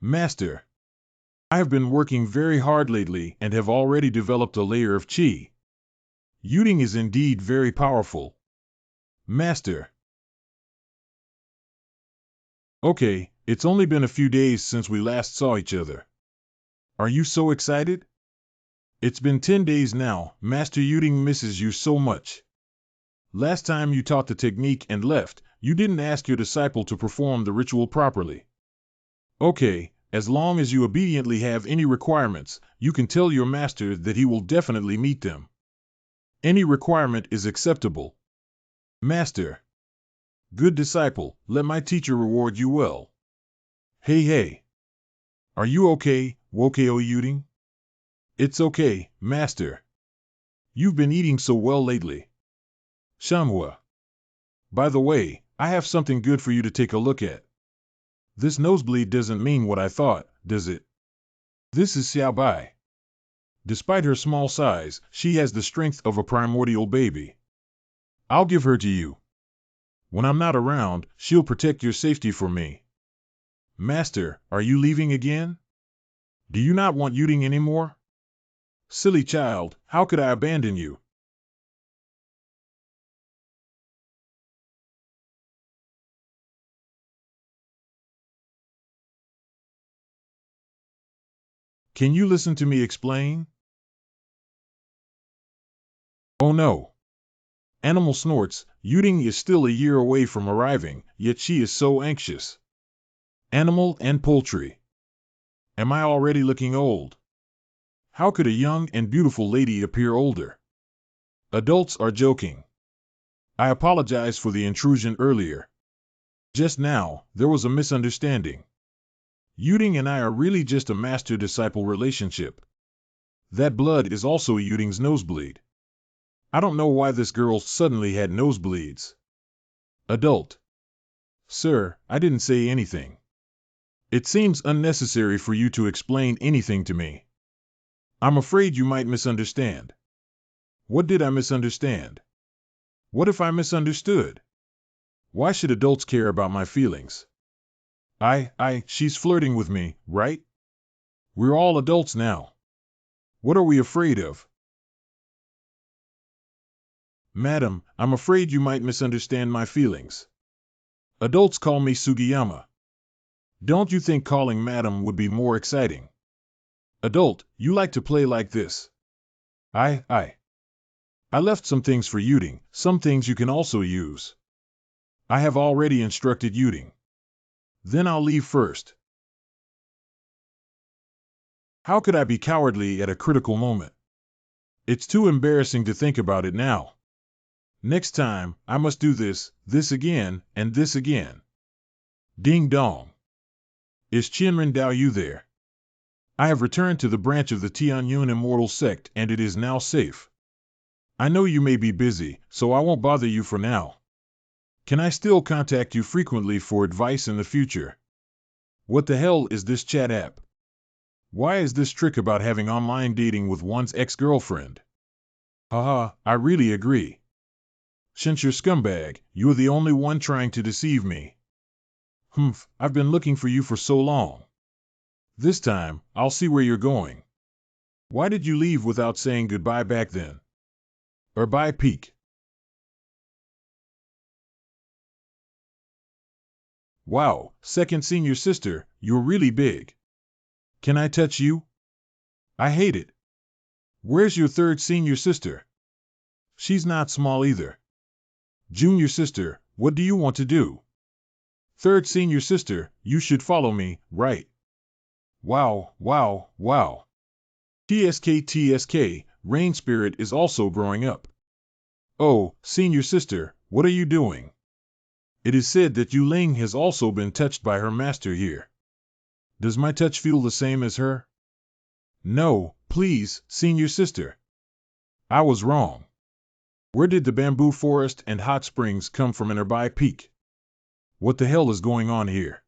Master, I have been working very hard lately and have already developed a layer of chi. Yuding is indeed very powerful. Master. Okay, it's only been a few days since we last saw each other. Are you so excited? It's been 10 days now, Master Yuding misses you so much. Last time you taught the technique and left, you didn't ask your disciple to perform the ritual properly. Okay, as long as you obediently have any requirements, you can tell your master that he will definitely meet them. Any requirement is acceptable. Master. Good disciple, let my teacher reward you well. Hey. Are you okay, Wokeo Yuding? It's okay, Master. You've been eating so well lately. Xianmiao. By the way, I have something good for you to take a look at. This nosebleed doesn't mean what I thought, does it? This is Xiao Bai. Despite her small size, she has the strength of a primordial baby. I'll give her to you. When I'm not around, she'll protect your safety for me. Master, are you leaving again? Do you not want Yuding anymore? Silly child, how could I abandon you? Can you listen to me explain? Oh no. Animal snorts. Yuding is still a year away from arriving, yet she is so anxious. Animal and poultry. Am I already looking old? How could a young and beautiful lady appear older? Adults are joking. I apologize for the intrusion earlier. Just now, there was a misunderstanding. Yuding and I are really just a master-disciple relationship. That blood is also Yuding's nosebleed. I don't know why this girl suddenly had nosebleeds. Adult. Sir, I didn't say anything. It seems unnecessary for you to explain anything to me. I'm afraid you might misunderstand. What did I misunderstand? What if I misunderstood? Why should adults care about my feelings? She's flirting with me, right? We're all adults now. What are we afraid of? Madam, I'm afraid you might misunderstand my feelings. Adults call me Sugiyama. Don't you think calling madam would be more exciting? Adult, you like to play like this. I left some things for Yuding, some things you can also use. I have already instructed Yuding. Then I'll leave first. How could I be cowardly at a critical moment? It's too embarrassing to think about it now. Next time, I must do this again, and this again. Ding dong. Is Qianren Dao Yu there? I have returned to the branch of the Tianyun Immortal Sect, and it is now safe. I know you may be busy, so I won't bother you for now. Can I still contact you frequently for advice in the future? What the hell is this chat app? Why is this trick about having online dating with one's ex-girlfriend? Haha, I really agree. Since you're scumbag, you're the only one trying to deceive me. Humph, I've been looking for you for so long. This time, I'll see where you're going. Why did you leave without saying goodbye back then? Or bye peek? Wow, second senior sister, you're really big. Can I touch you? I hate it. Where's your third senior sister? She's not small either. Junior sister, what do you want to do? Third senior sister, you should follow me, right? Wow, wow, wow. TSK, Rain Spirit is also growing up. Oh, senior sister, what are you doing? It is said that Yu Ling has also been touched by her master here. Does my touch feel the same as her? No, please, senior sister. I was wrong. Where did the bamboo forest and hot springs come from in Erbai Peak? What the hell is going on here?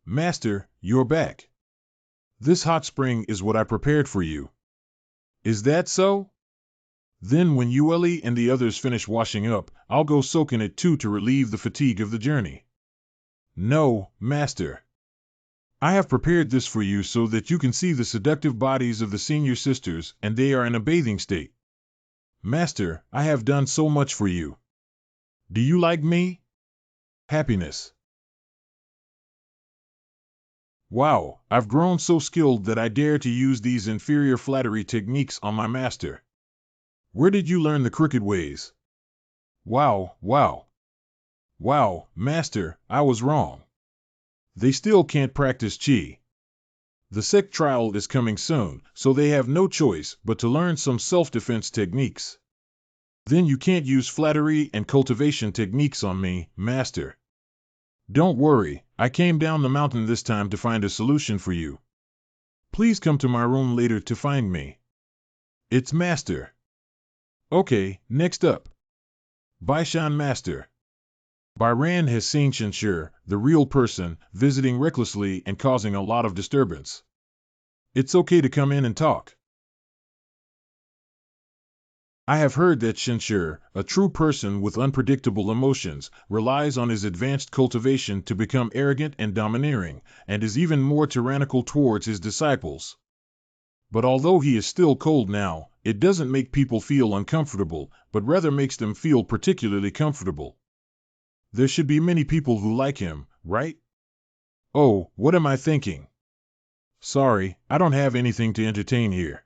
Master, you're back. This hot spring is what I prepared for you. Is that so? Then when Yueli and the others finish washing up, I'll go soak in it too to relieve the fatigue of the journey. No, Master. I have prepared this for you so that you can see the seductive bodies of the senior sisters, and they are in a bathing state. Master, I have done so much for you. Do you like me? Happiness. Wow, I've grown so skilled that I dare to use these inferior flattery techniques on my master. Where did you learn the crooked ways? Wow, wow. Wow, master, I was wrong. They still can't practice Qi. The sect trial is coming soon, so they have no choice but to learn some self-defense techniques. Then you can't use flattery and cultivation techniques on me, master. Don't worry, I came down the mountain this time to find a solution for you. Please come to my room later to find me. It's master. Okay, next up. Baishan Master. Byran has seen Shenshur, the real person, visiting recklessly and causing a lot of disturbance. It's okay to come in and talk. I have heard that Xianmiao, a true person with unpredictable emotions, relies on his advanced cultivation to become arrogant and domineering, and is even more tyrannical towards his disciples. But although he is still cold now, it doesn't make people feel uncomfortable, but rather makes them feel particularly comfortable. There should be many people who like him, right? Oh, what am I thinking? Sorry, I don't have anything to entertain here.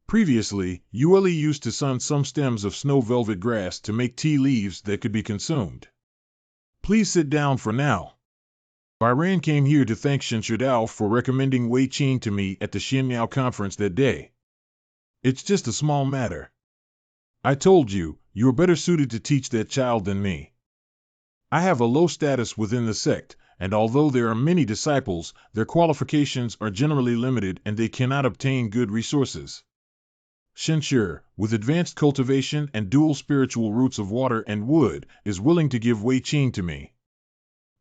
Previously, Yuli used to sun some stems of snow velvet grass to make tea leaves that could be consumed. Please sit down for now. Byran came here to thank Xianmiao for recommending Wei Qing to me at the Xianmiao conference that day. It's just a small matter. I told you, you're better suited to teach that child than me. I have a low status within the sect, and although there are many disciples, their qualifications are generally limited and they cannot obtain good resources. Xianmiao, with advanced cultivation and dual spiritual roots of water and wood, is willing to give Wei Qing to me.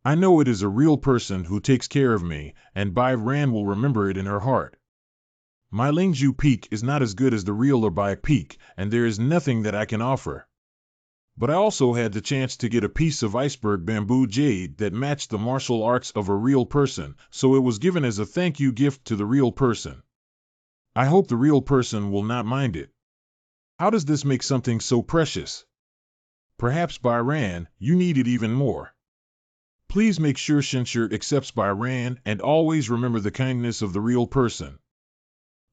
I know it is a real person who takes care of me, and Bai Ran will remember it in her heart. My Lingzhu peak is not as good as the real Erbai peak, and there is nothing that I can offer. But I also had the chance to get a piece of iceberg bamboo jade that matched the martial arts of a real person, so it was given as a thank you gift to the real person. I hope the real person will not mind it. How does this make something so precious? Perhaps Byran, you need it even more. Please make sure Xianmiao accepts Byran and always remember the kindness of the real person.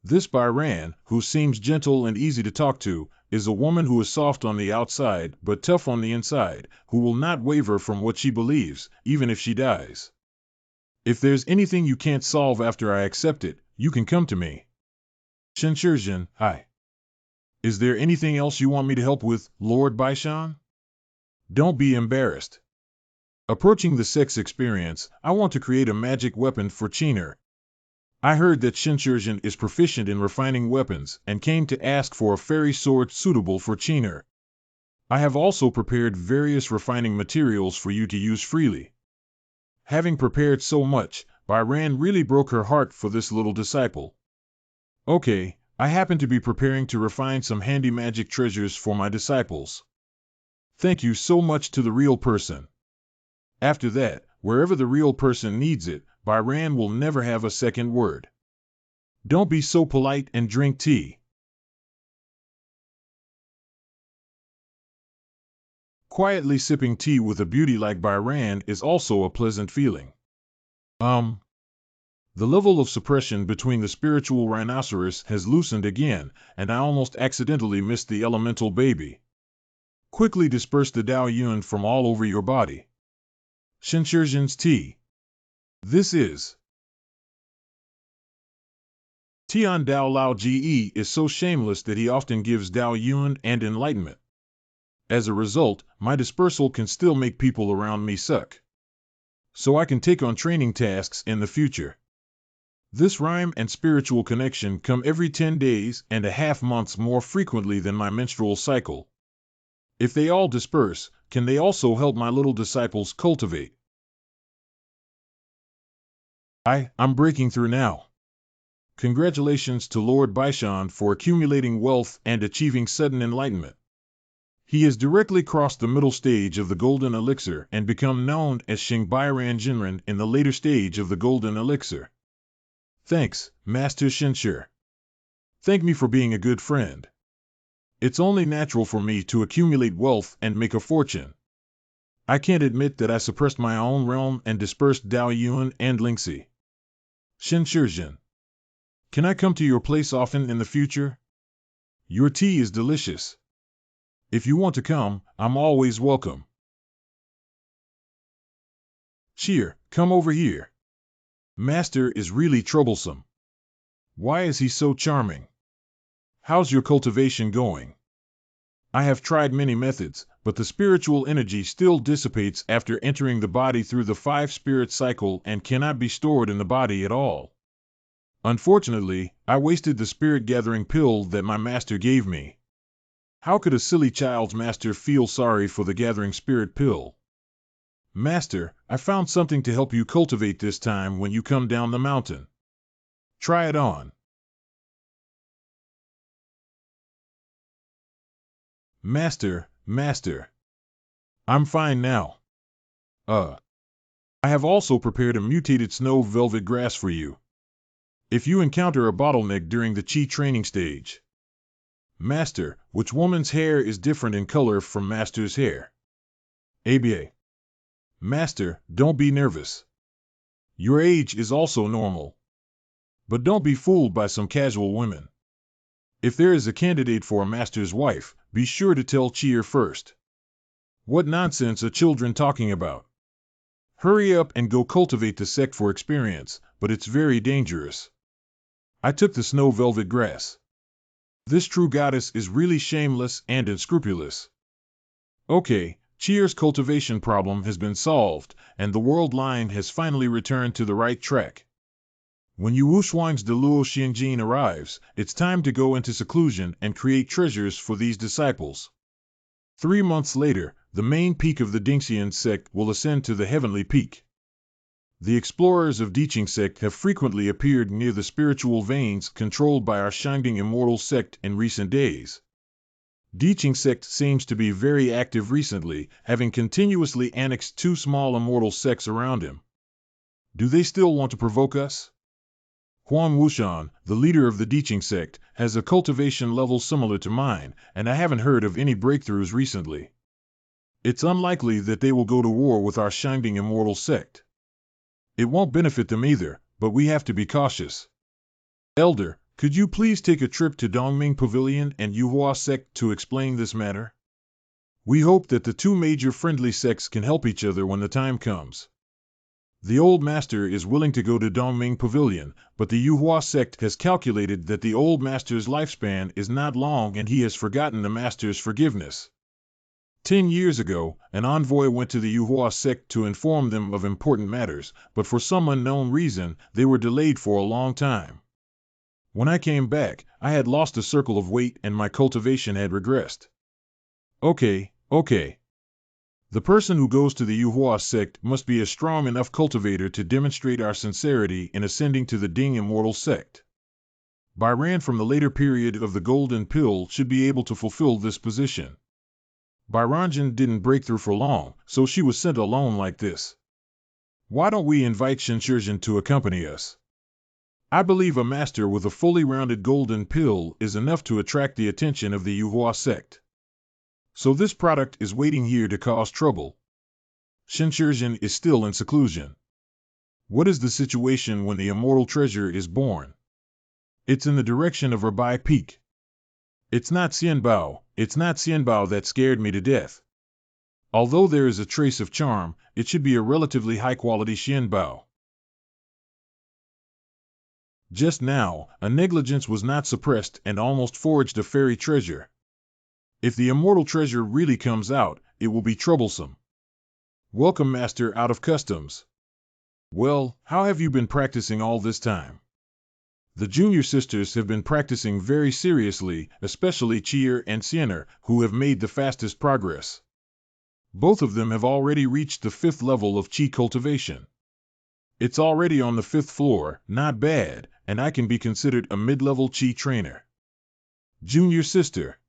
This Byran, who seems gentle and easy to talk to, is a woman who is soft on the outside but tough on the inside, who will not waver from what she believes, even if she dies. If there's anything you can't solve after I accept it, you can come to me. Xianmiao, hi. Is there anything else you want me to help with, Lord Baishan? Don't be embarrassed. Approaching the sex experience, I want to create a magic weapon for Qiner. I heard that Xianmiao is proficient in refining weapons and came to ask for a fairy sword suitable for Qiner. I have also prepared various refining materials for you to use freely. Having prepared so much, Byran really broke her heart for this little disciple. Okay, I happen to be preparing to refine some handy magic treasures for my disciples. Thank you so much to the real person. After that, wherever the real person needs it, Byran will never have a second word. Don't be so polite and drink tea. Quietly sipping tea with a beauty like Byran is also a pleasant feeling. The level of suppression between the spiritual rhinoceros has loosened again, and I almost accidentally missed the elemental baby. Quickly disperse the Dao Yun from all over your body. Xianmiao's tea. This is Tian Dao Lao Ge is so shameless that he often gives Dao Yun and enlightenment. As a result, my dispersal can still make people around me suck. So I can take on training tasks in the future. This rhyme and spiritual connection come every 10 days and a half months more frequently than my menstrual cycle. If they all disperse, can they also help my little disciples cultivate? I'm breaking through now. Congratulations to Lord Baishan for accumulating wealth and achieving sudden enlightenment. He has directly crossed the middle stage of the Golden Elixir and become known as Xingbairan Jinren in the later stage of the Golden Elixir. Thanks, Master Xianmiao. Thank me for being a good friend. It's only natural for me to accumulate wealth and make a fortune. I can't admit that I suppressed my own realm and dispersed Dao Yun and Lingxi. Xianmiao. Can I come to your place often in the future? Your tea is delicious. If you want to come, I'm always welcome. Cheer, come over here. Master is really troublesome. Why is he so charming? How's your cultivation going? I have tried many methods, but the spiritual energy still dissipates after entering the body through the 5-spirit cycle and cannot be stored in the body at all. Unfortunately, I wasted the spirit-gathering pill that my master gave me. How could a silly child's master feel sorry for the gathering spirit pill? Master, I found something to help you cultivate this time when you come down the mountain. Try it on. Master. I'm fine now. I have also prepared a mutated snow velvet grass for you. If you encounter a bottleneck during the Qi training stage. Master, which woman's hair is different in color from Master's hair? ABA. Master, don't be nervous. Your age is also normal. But don't be fooled by some casual women. If there is a candidate for a master's wife, be sure to tell Cheer first. What nonsense are children talking about? Hurry up and go cultivate the sect for experience, but it's very dangerous. I took the snow velvet grass. This true goddess is really shameless and unscrupulous. Okay, Cheer's cultivation problem has been solved, and the world line has finally returned to the right track. When Yu Wuxuang's de Luo Xiangjin arrives, it's time to go into seclusion and create treasures for these disciples. 3 months later, the main peak of the Dingxian sect will ascend to the heavenly peak. The explorers of Diqing sect have frequently appeared near the spiritual veins controlled by our Shangding immortal sect in recent days. Diqing sect seems to be very active recently, having continuously annexed 2 small immortal sects around him. Do they still want to provoke us? Huang Wushan, the leader of the Diqing sect, has a cultivation level similar to mine, and I haven't heard of any breakthroughs recently. It's unlikely that they will go to war with our Shangding immortal sect. It won't benefit them either, but we have to be cautious. Elder, could you please take a trip to Dongming Pavilion and Yuhua sect to explain this matter? We hope that the 2 major friendly sects can help each other when the time comes. The old master is willing to go to Dongming Pavilion, but the Yuhua sect has calculated that the old master's lifespan is not long and he has forgotten the master's forgiveness. 10 years ago, an envoy went to the Yuhua sect to inform them of important matters, but for some unknown reason, they were delayed for a long time. When I came back, I had lost a circle of weight and my cultivation had regressed. Okay. The person who goes to the Yuhua sect must be a strong enough cultivator to demonstrate our sincerity in ascending to the Ding immortal sect. Byran from the later period of the Golden Pill should be able to fulfill this position. Byranjan didn't break through for long, so she was sent alone like this. Why don't we invite Shenshirjin to accompany us? I believe a master with a fully rounded Golden Pill is enough to attract the attention of the Yuhua sect. So this product is waiting here to cause trouble. Shenshirjin is still in seclusion. What is the situation when the immortal treasure is born? It's in the direction of Rabai Peak. It's not Xianmiao that scared me to death. Although there is a trace of charm, it should be a relatively high-quality Xianmiao. Just now, a negligence was not suppressed and almost forged a fairy treasure. If the immortal treasure really comes out, it will be troublesome. Welcome, Master, out of customs. Well, how have you been practicing all this time? The junior sisters have been practicing very seriously, especially Cheer and Sienna, who have made the fastest progress. Both of them have already reached the 5th level of Qi cultivation. It's already on the 5th floor, not bad, and I can be considered a mid-level Qi trainer. Junior sister.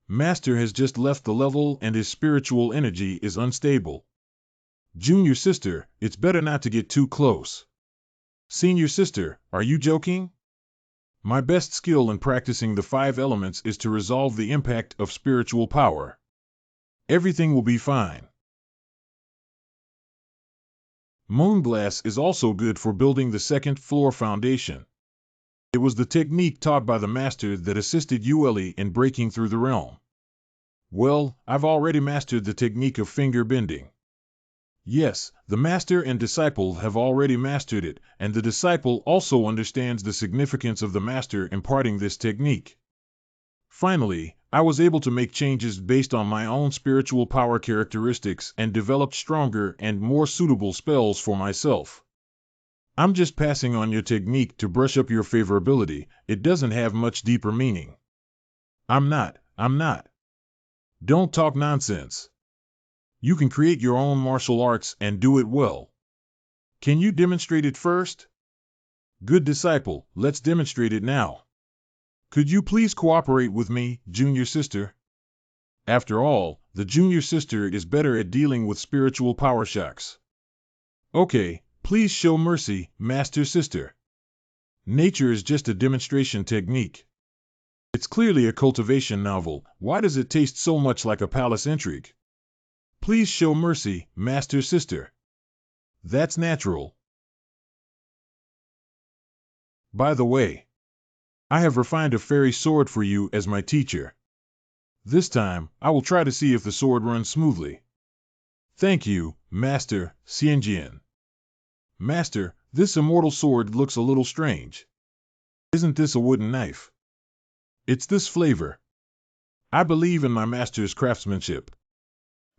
Master has just left the level and his spiritual energy is unstable. Junior sister, it's better not to get too close. Senior sister, are you joking? My best skill in practicing the 5 elements is to resolve the impact of spiritual power. Everything will be fine. Moonglass is also good for building the 2nd floor foundation. It was the technique taught by the master that assisted Yueli in breaking through the realm. Well, I've already mastered the technique of finger bending. Yes, the master and disciple have already mastered it, and the disciple also understands the significance of the master imparting this technique. Finally, I was able to make changes based on my own spiritual power characteristics and developed stronger and more suitable spells for myself. I'm just passing on your technique to brush up your favorability. It doesn't have much deeper meaning. I'm not. Don't talk nonsense. You can create your own martial arts and do it well. Can you demonstrate it first? Good disciple, let's demonstrate it now. Could you please cooperate with me, junior sister? After all, the junior sister is better at dealing with spiritual power shocks. Okay, please show mercy, Master Sister. Nature is just a demonstration technique. It's clearly a cultivation novel. Why does it taste so much like a palace intrigue? Please show mercy, Master Sister. That's natural. By the way, I have refined a fairy sword for you as my teacher. This time, I will try to see if the sword runs smoothly. Thank you, Master Xianjian. Master, this immortal sword looks a little strange. Isn't this a wooden knife? It's this flavor. I believe in my master's craftsmanship.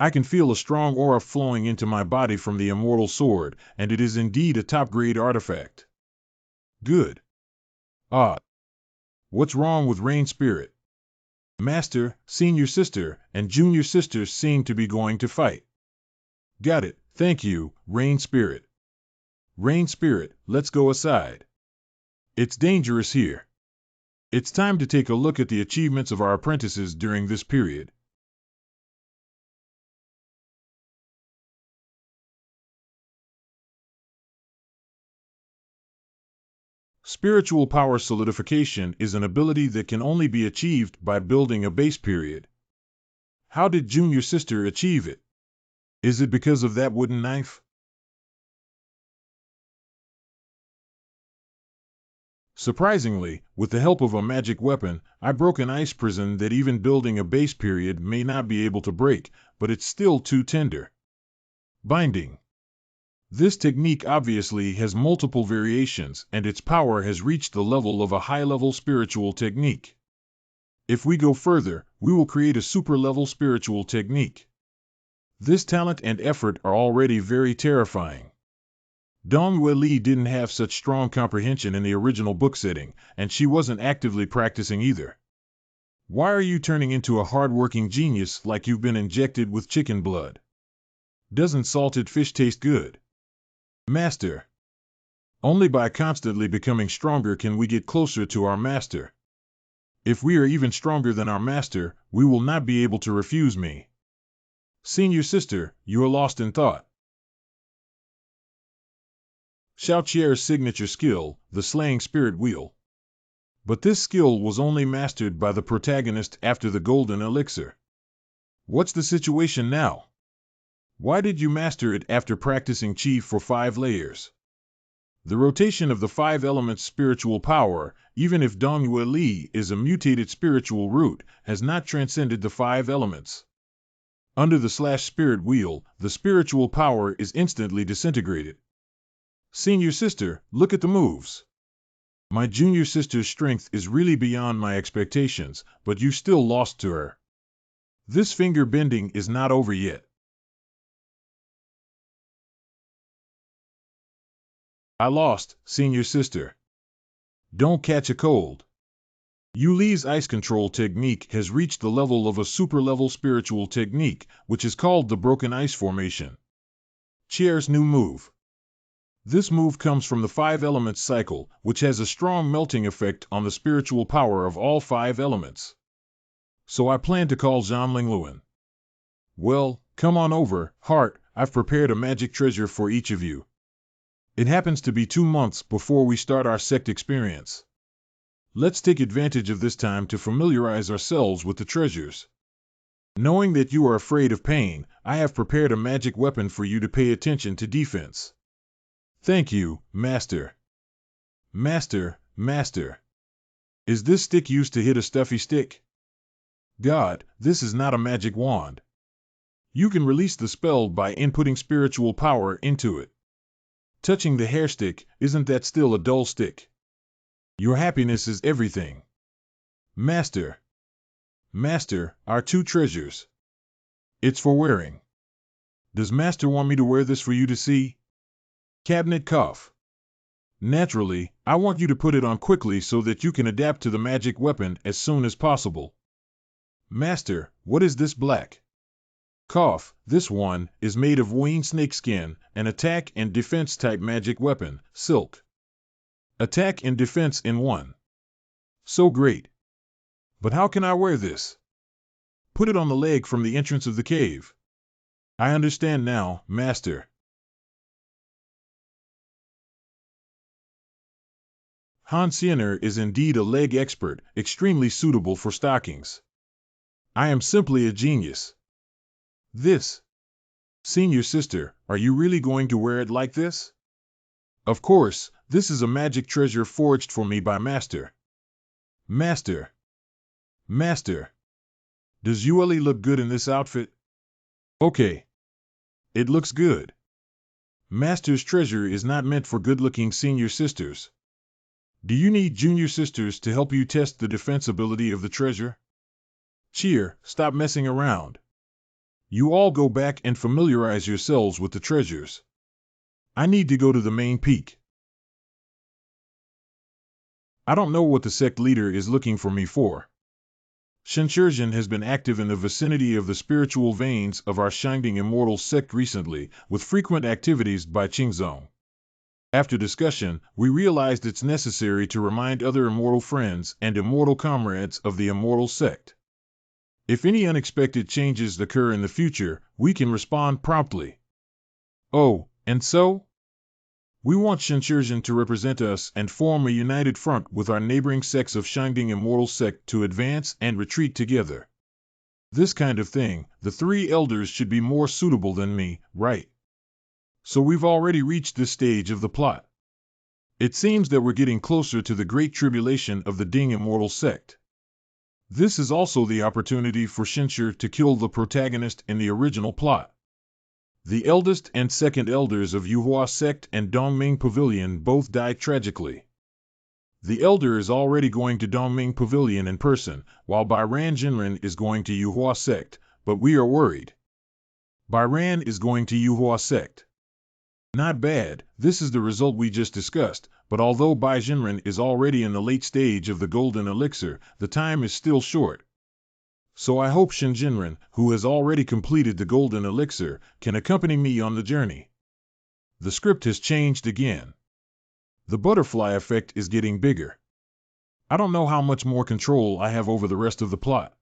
I can feel a strong aura flowing into my body from the immortal sword, and it is indeed a top-grade artifact. Good. Ah. What's wrong with Rain Spirit? Master, senior sister, and junior sister seem to be going to fight. Got it, thank you, Rain Spirit. Rain Spirit, let's go aside. It's dangerous here. It's time to take a look at the achievements of our apprentices during this period. Spiritual power solidification is an ability that can only be achieved by building a base period. How did junior sister achieve it? Is it because of that wooden knife? Surprisingly, with the help of a magic weapon, I broke an ice prison that even building a base period may not be able to break, but it's still too tender. Binding. This technique obviously has multiple variations, and its power has reached the level of a high-level spiritual technique. If we go further, we will create a super-level spiritual technique. This talent and effort are already very terrifying. Donghua Li didn't have such strong comprehension in the original book setting, and she wasn't actively practicing either. Why are you turning into a hard-working genius like you've been injected with chicken blood? Doesn't salted fish taste good? Master. Only by constantly becoming stronger can we get closer to our master. If we are even stronger than our master, we will not be able to refuse me. Senior sister, you are lost in thought. Xiao Qie's signature skill, the Slaying Spirit Wheel. But this skill was only mastered by the protagonist after the Golden Elixir. What's the situation now? Why did you master it after practicing Qi for 5 layers? The rotation of the 5 elements spiritual power, even if Donghua Li is a mutated spiritual root, has not transcended the 5 elements. Under the /spirit wheel, the spiritual power is instantly disintegrated. Senior sister, look at the moves. My junior sister's strength is really beyond my expectations, but you still lost to her. This finger bending is not over yet. I lost, senior sister. Don't catch a cold. Yu Li's ice control technique has reached the level of a super-level spiritual technique, which is called the Broken Ice Formation. Qie's new move. This move comes from the 5 elements cycle, which has a strong melting effect on the spiritual power of all 5 elements. So I plan to call Zhang Lingluan. Well, come on over, Heart, I've prepared a magic treasure for each of you. It happens to be 2 months before we start our sect experience. Let's take advantage of this time to familiarize ourselves with the treasures. Knowing that you are afraid of pain, I have prepared a magic weapon for you to pay attention to defense. Thank you, Master. Master. Is this stick used to hit a stuffy stick? God, this is not a magic wand. You can release the spell by inputting spiritual power into it. Touching the hair stick, isn't that still a dull stick? Your happiness is everything. Master, our 2 treasures. It's for wearing. Does Master want me to wear this for you to see? Cabinet cough. Naturally, I want you to put it on quickly so that you can adapt to the magic weapon as soon as possible. Master, what is this black? Cough, this one is made of Wayne snakeskin, an attack and defense type magic weapon, silk. Attack and defense in one. So great. But how can I wear this? Put it on the leg from the entrance of the cave. I understand now, Master. Han Xian'er is indeed a leg expert, extremely suitable for stockings. I am simply a genius. This. Senior sister, are you really going to wear it like this? Of course, this is a magic treasure forged for me by Master. Master. Master. Does Yueli look good in this outfit? Okay. It looks good. Master's treasure is not meant for good-looking senior sisters. Do you need junior sisters to help you test the defensibility of the treasure? Cheer, stop messing around. You all go back and familiarize yourselves with the treasures. I need to go to the main peak. I don't know what the sect leader is looking for me for. Shenzhen has been active in the vicinity of the spiritual veins of our shining immortal sect recently, with frequent activities by Qingzong. After discussion, we realized it's necessary to remind other immortal friends and immortal comrades of the immortal sect. If any unexpected changes occur in the future, we can respond promptly. Oh, and so? We want Shenzhen to represent us and form a united front with our neighboring sects of Shangding Immortal Sect to advance and retreat together. This kind of thing, the three elders should be more suitable than me, right? So we've already reached this stage of the plot. It seems that we're getting closer to the great tribulation of the Ding Immortal Sect. This is also the opportunity for Shenzhen to kill the protagonist in the original plot. The eldest and second elders of Yuhua sect and Dongming Pavilion both died tragically. The elder is already going to Dongming Pavilion in person, while Bairan Jinren is going to Yuhua sect, but we are worried. Bairan is going to Yuhua sect. Not bad, this is the result we just discussed, but although Bai Jinren is already in the late stage of the golden elixir, the time is still short. So I hope Shinjinren, who has already completed the golden elixir, can accompany me on the journey. The script has changed again. The butterfly effect is getting bigger. I don't know how much more control I have over the rest of the plot.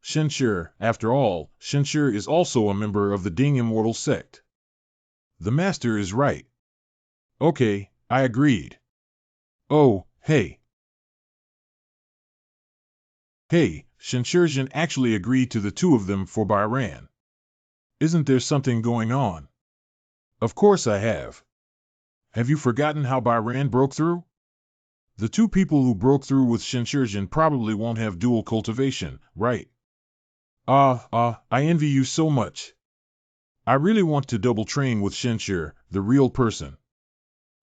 Shenshi, after all, Shenshi is also a member of the Ding Immortal Sect. The master is right. Okay, I agreed. Oh, hey. Hey, Shenshurjan actually agreed to the two of them for Bairan. Isn't there something going on? Of course I have. Have you forgotten how Bairan broke through? The two people who broke through with Shenshurjan probably won't have dual cultivation, right? I envy you so much. I really want to double train with Shenshur, the real person.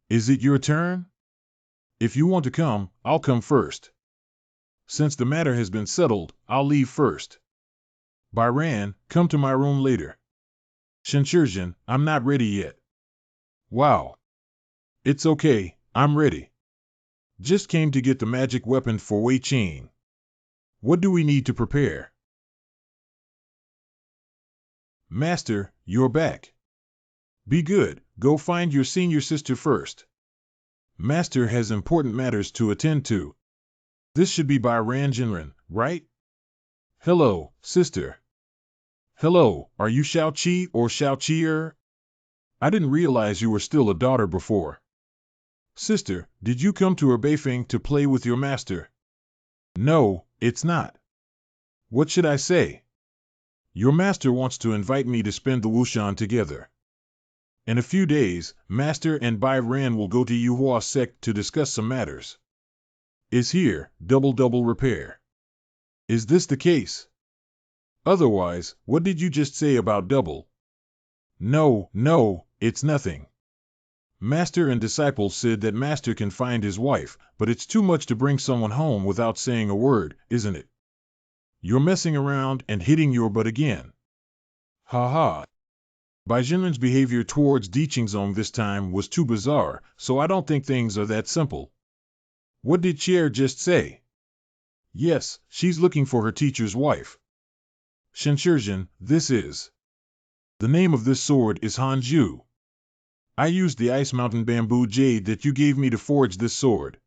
Is it your turn? If you want to come, I'll come first. Since the matter has been settled, I'll leave first. Bairan, come to my room later. Shenshurjan, I'm not ready yet. Wow. It's okay, I'm ready. Just came to get the magic weapon for Wei Qing. What do we need to prepare? Master, you're back. Be good, go find your senior sister first. Master has important matters to attend to. This should be by Ranjinren, right? Hello, sister. Hello, are you Xiaoqi or Xiaoqier? I didn't realize you were still a daughter before. Sister, did you come to Erbeifeng to play with your master? No, it's not. What should I say? Your master wants to invite me to spend the Wushan together. In a few days, Master and Bai Ran will go to Yuhua sect to discuss some matters. Is here, double repair. Is this the case? Otherwise, what did you just say about double? No, it's nothing. Master and disciple said that Master can find his wife, but it's too much to bring someone home without saying a word, isn't it? You're messing around and hitting your butt again. Ha ha. Bai Jinren's behavior towards Di Qingzong this time was too bizarre, so I don't think things are that simple. What did Chier just say? Yes, she's looking for her teacher's wife. Shenshurjan, this is. The name of this sword is Hanju. I used the Ice Mountain Bamboo Jade that you gave me to forge this sword.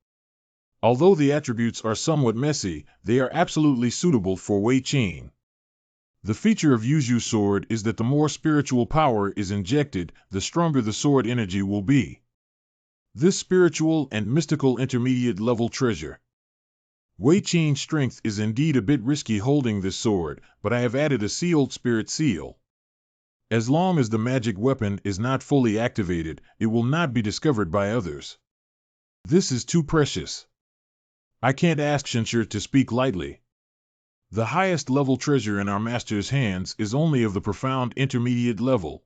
Although the attributes are somewhat messy, they are absolutely suitable for Wei Qing. The feature of Yuju's sword is that the more spiritual power is injected, the stronger the sword energy will be. This spiritual and mystical intermediate level treasure. Wei Qing's strength is indeed a bit risky holding this sword, but I have added a sealed spirit seal. As long as the magic weapon is not fully activated, it will not be discovered by others. This is too precious. I can't ask Xianxue to speak lightly. The highest level treasure in our master's hands is only of the profound intermediate level.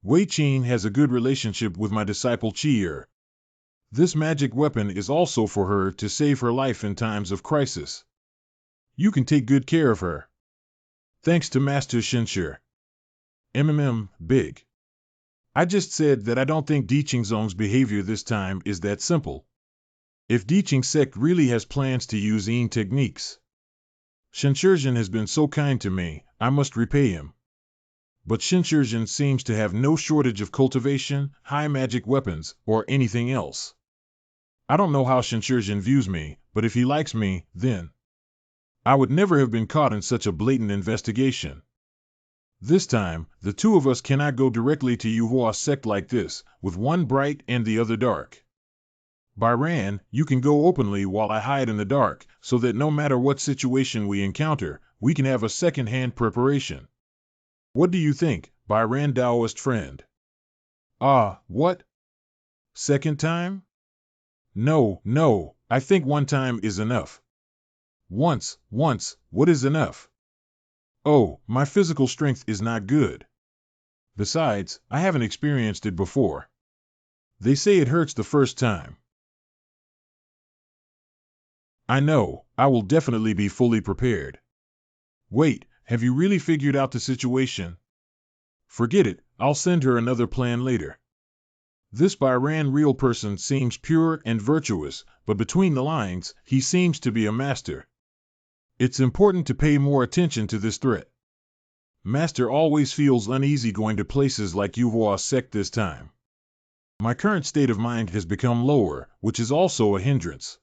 Wei Qing has a good relationship with my disciple Qi'er. This magic weapon is also for her to save her life in times of crisis. You can take good care of her. Thanks to Master Xianxue. Big. I just said that I don't think Diqingzong's behavior this time is that simple. If Diqing sect really has plans to use Yin techniques. Xianxue has been so kind to me, I must repay him. But Xianxue seems to have no shortage of cultivation, high magic weapons, or anything else. I don't know how Xianxue views me, but if he likes me, then I would never have been caught in such a blatant investigation. This time, the two of us cannot go directly to Yuhua sect like this, with one bright and the other dark. Byran, you can go openly while I hide in the dark, so that no matter what situation we encounter, we can have a second-hand preparation. What do you think, Byran Daoist friend? Ah, what? Second time? No, I think one time is enough. Once, what is enough? Oh, my physical strength is not good. Besides, I haven't experienced it before. They say it hurts the first time. I know, I will definitely be fully prepared. Wait, have you really figured out the situation? Forget it, I'll send her another plan later. This Byran real person seems pure and virtuous, but between the lines, he seems to be a master. It's important to pay more attention to this threat. Master always feels uneasy going to places like Yuhua sect this time. My current state of mind has become lower, which is also a hindrance.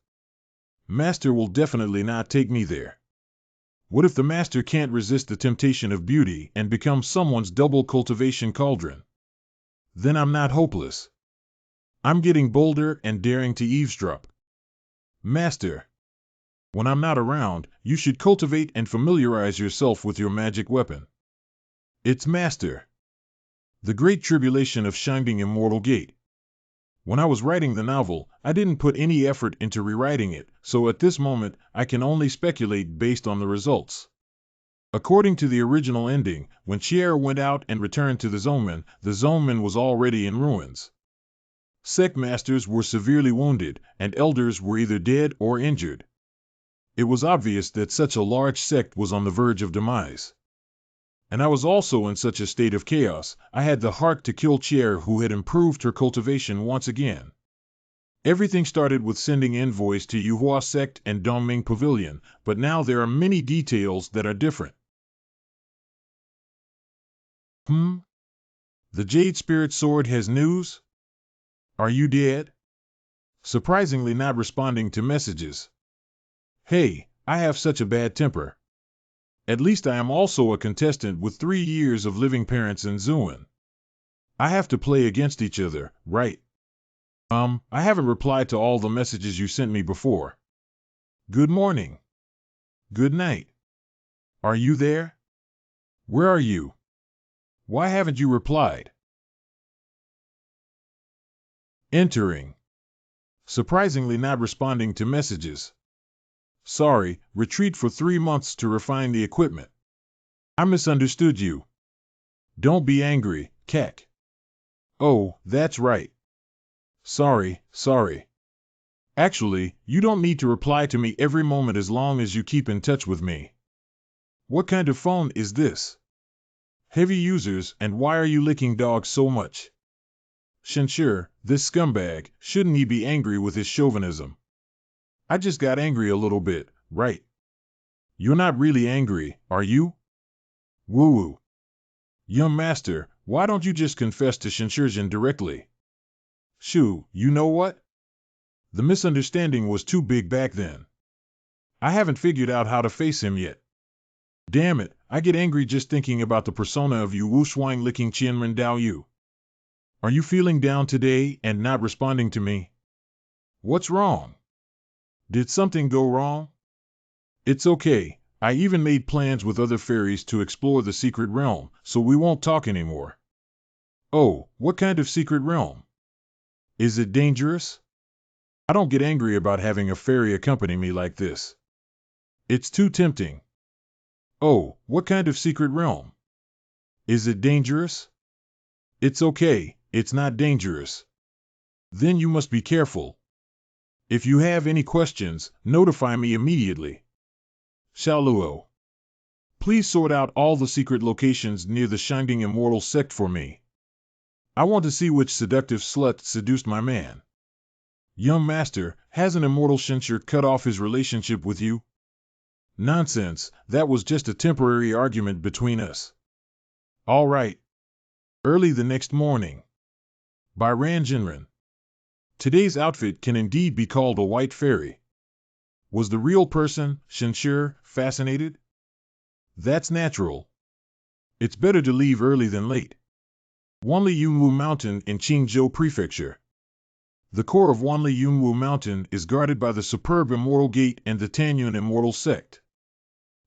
Master will definitely not take me there. What if the master can't resist the temptation of beauty and become someone's double cultivation cauldron? Then I'm not hopeless. I'm getting bolder and daring to eavesdrop. Master, when I'm not around, you should cultivate and familiarize yourself with your magic weapon. It's Master. The Great Tribulation of Shinding Immortal Gate. When I was writing the novel, I didn't put any effort into rewriting it, so at this moment, I can only speculate based on the results. According to the original ending, when Qi'er went out and returned to the Zoneman was already in ruins. Sect masters were severely wounded, and elders were either dead or injured. It was obvious that such a large sect was on the verge of demise. And I was also in such a state of chaos, I had the heart to kill Qi'er, who had improved her cultivation once again. Everything started with sending envoys to Yuhua sect and Dongming Pavilion, but now there are many details that are different. The Jade Spirit Sword has news? Are you dead? Surprisingly not responding to messages. Hey, I have such a bad temper. At least I am also a contestant with 3 years of living parents in Zhuan. I have to play against each other, right? I haven't replied to all the messages you sent me before. Good morning. Good night. Are you there? Where are you? Why haven't you replied? Entering. Surprisingly not responding to messages. Sorry, retreat for 3 months to refine the equipment. I misunderstood you. Don't be angry, Kek. Oh, that's right. Sorry. Actually, you don't need to reply to me every moment as long as you keep in touch with me. What kind of phone is this? Heavy users, and why are you licking dogs so much? Xianxue, this scumbag, shouldn't he be angry with his chauvinism? I just got angry a little bit, right? You're not really angry, are you? Woo-woo. Young master, why don't you just confess to Xianxue directly? Shoo, you know what? The misunderstanding was too big back then. I haven't figured out how to face him yet. Damn it, I get angry just thinking about the persona of you wushwang licking Qianmen Dao Yu. Are you feeling down today and not responding to me? What's wrong? Did something go wrong? It's okay, I even made plans with other fairies to explore the secret realm, so we won't talk anymore. Oh, what kind of secret realm? Is it dangerous? I don't get angry about having a fairy accompany me like this. It's too tempting. Oh, what kind of secret realm? Is it dangerous? It's okay, it's not dangerous. Then you must be careful. If you have any questions, notify me immediately. Xiaoluo. Please sort out all the secret locations near the Shangding Immortal sect for me. I want to see which seductive slut seduced my man. Young master, has an immortal Shenshur cut off his relationship with you? Nonsense, that was just a temporary argument between us. All right. Early the next morning. By Ran Jinren. Today's outfit can indeed be called a white fairy. Was the real person, Shenshur, fascinated? That's natural. It's better to leave early than late. Wanli Yunwu Mountain in Qingzhou Prefecture. The core of Wanli Yunwu Mountain is guarded by the superb Immortal Gate and the Tanyun Immortal Sect.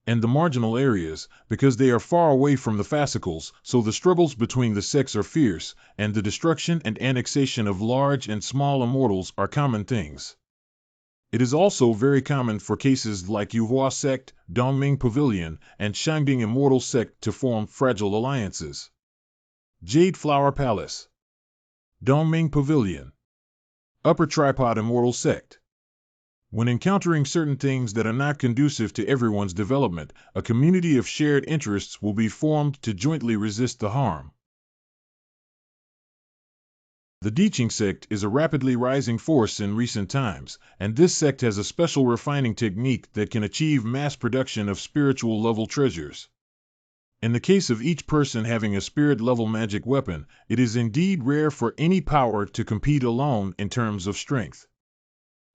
And the marginal areas, because they are far away from the fascicles, so the struggles between the sects are fierce, and the destruction and annexation of large and small immortals are common things. It is also very common for cases like Yuhua sect, Dongming Pavilion, and Shangding Immortal sect to form fragile alliances. Jade Flower Palace. Dongming Pavilion. Upper Tripod Immortal sect. When encountering certain things that are not conducive to everyone's development, a community of shared interests will be formed to jointly resist the harm. The Diqing sect is a rapidly rising force in recent times, and this sect has a special refining technique that can achieve mass production of spiritual level treasures. In the case of each person having a spirit level magic weapon, it is indeed rare for any power to compete alone in terms of strength.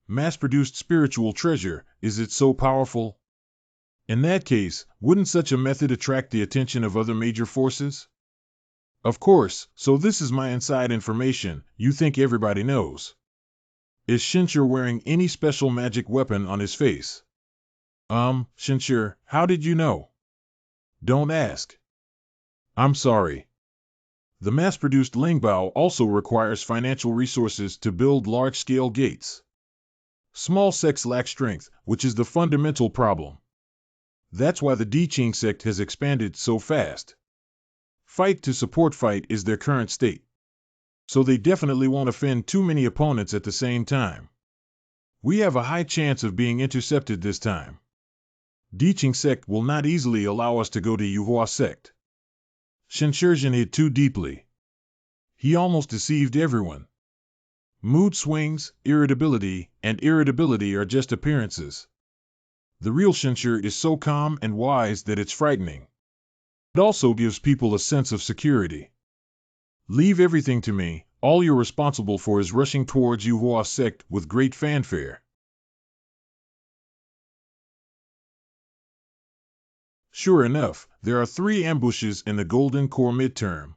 Mass-produced spiritual treasure, is it so powerful? In that case, wouldn't such a method attract the attention of other major forces? Of course, so this is my inside information, you think everybody knows. Is Shenshur wearing any special magic weapon on his face? Shenshur, how did you know? Don't ask. I'm sorry. The mass-produced Lingbao also requires financial resources to build large-scale gates. Small sects lack strength, which is the fundamental problem. That's why the Diqing sect has expanded so fast. Fight to support fight is their current state. So they definitely won't offend too many opponents at the same time. We have a high chance of being intercepted this time. Diqing sect will not easily allow us to go to Yuhua sect. Shenshurjin hid too deeply. He almost deceived everyone. Mood swings, irritability, and irritability are just appearances. The real Shenshur is so calm and wise that it's frightening. It also gives people a sense of security. Leave everything to me, all you're responsible for is rushing towards Yuhua sect with great fanfare. Sure enough, there are 3 ambushes in the Golden Core midterm.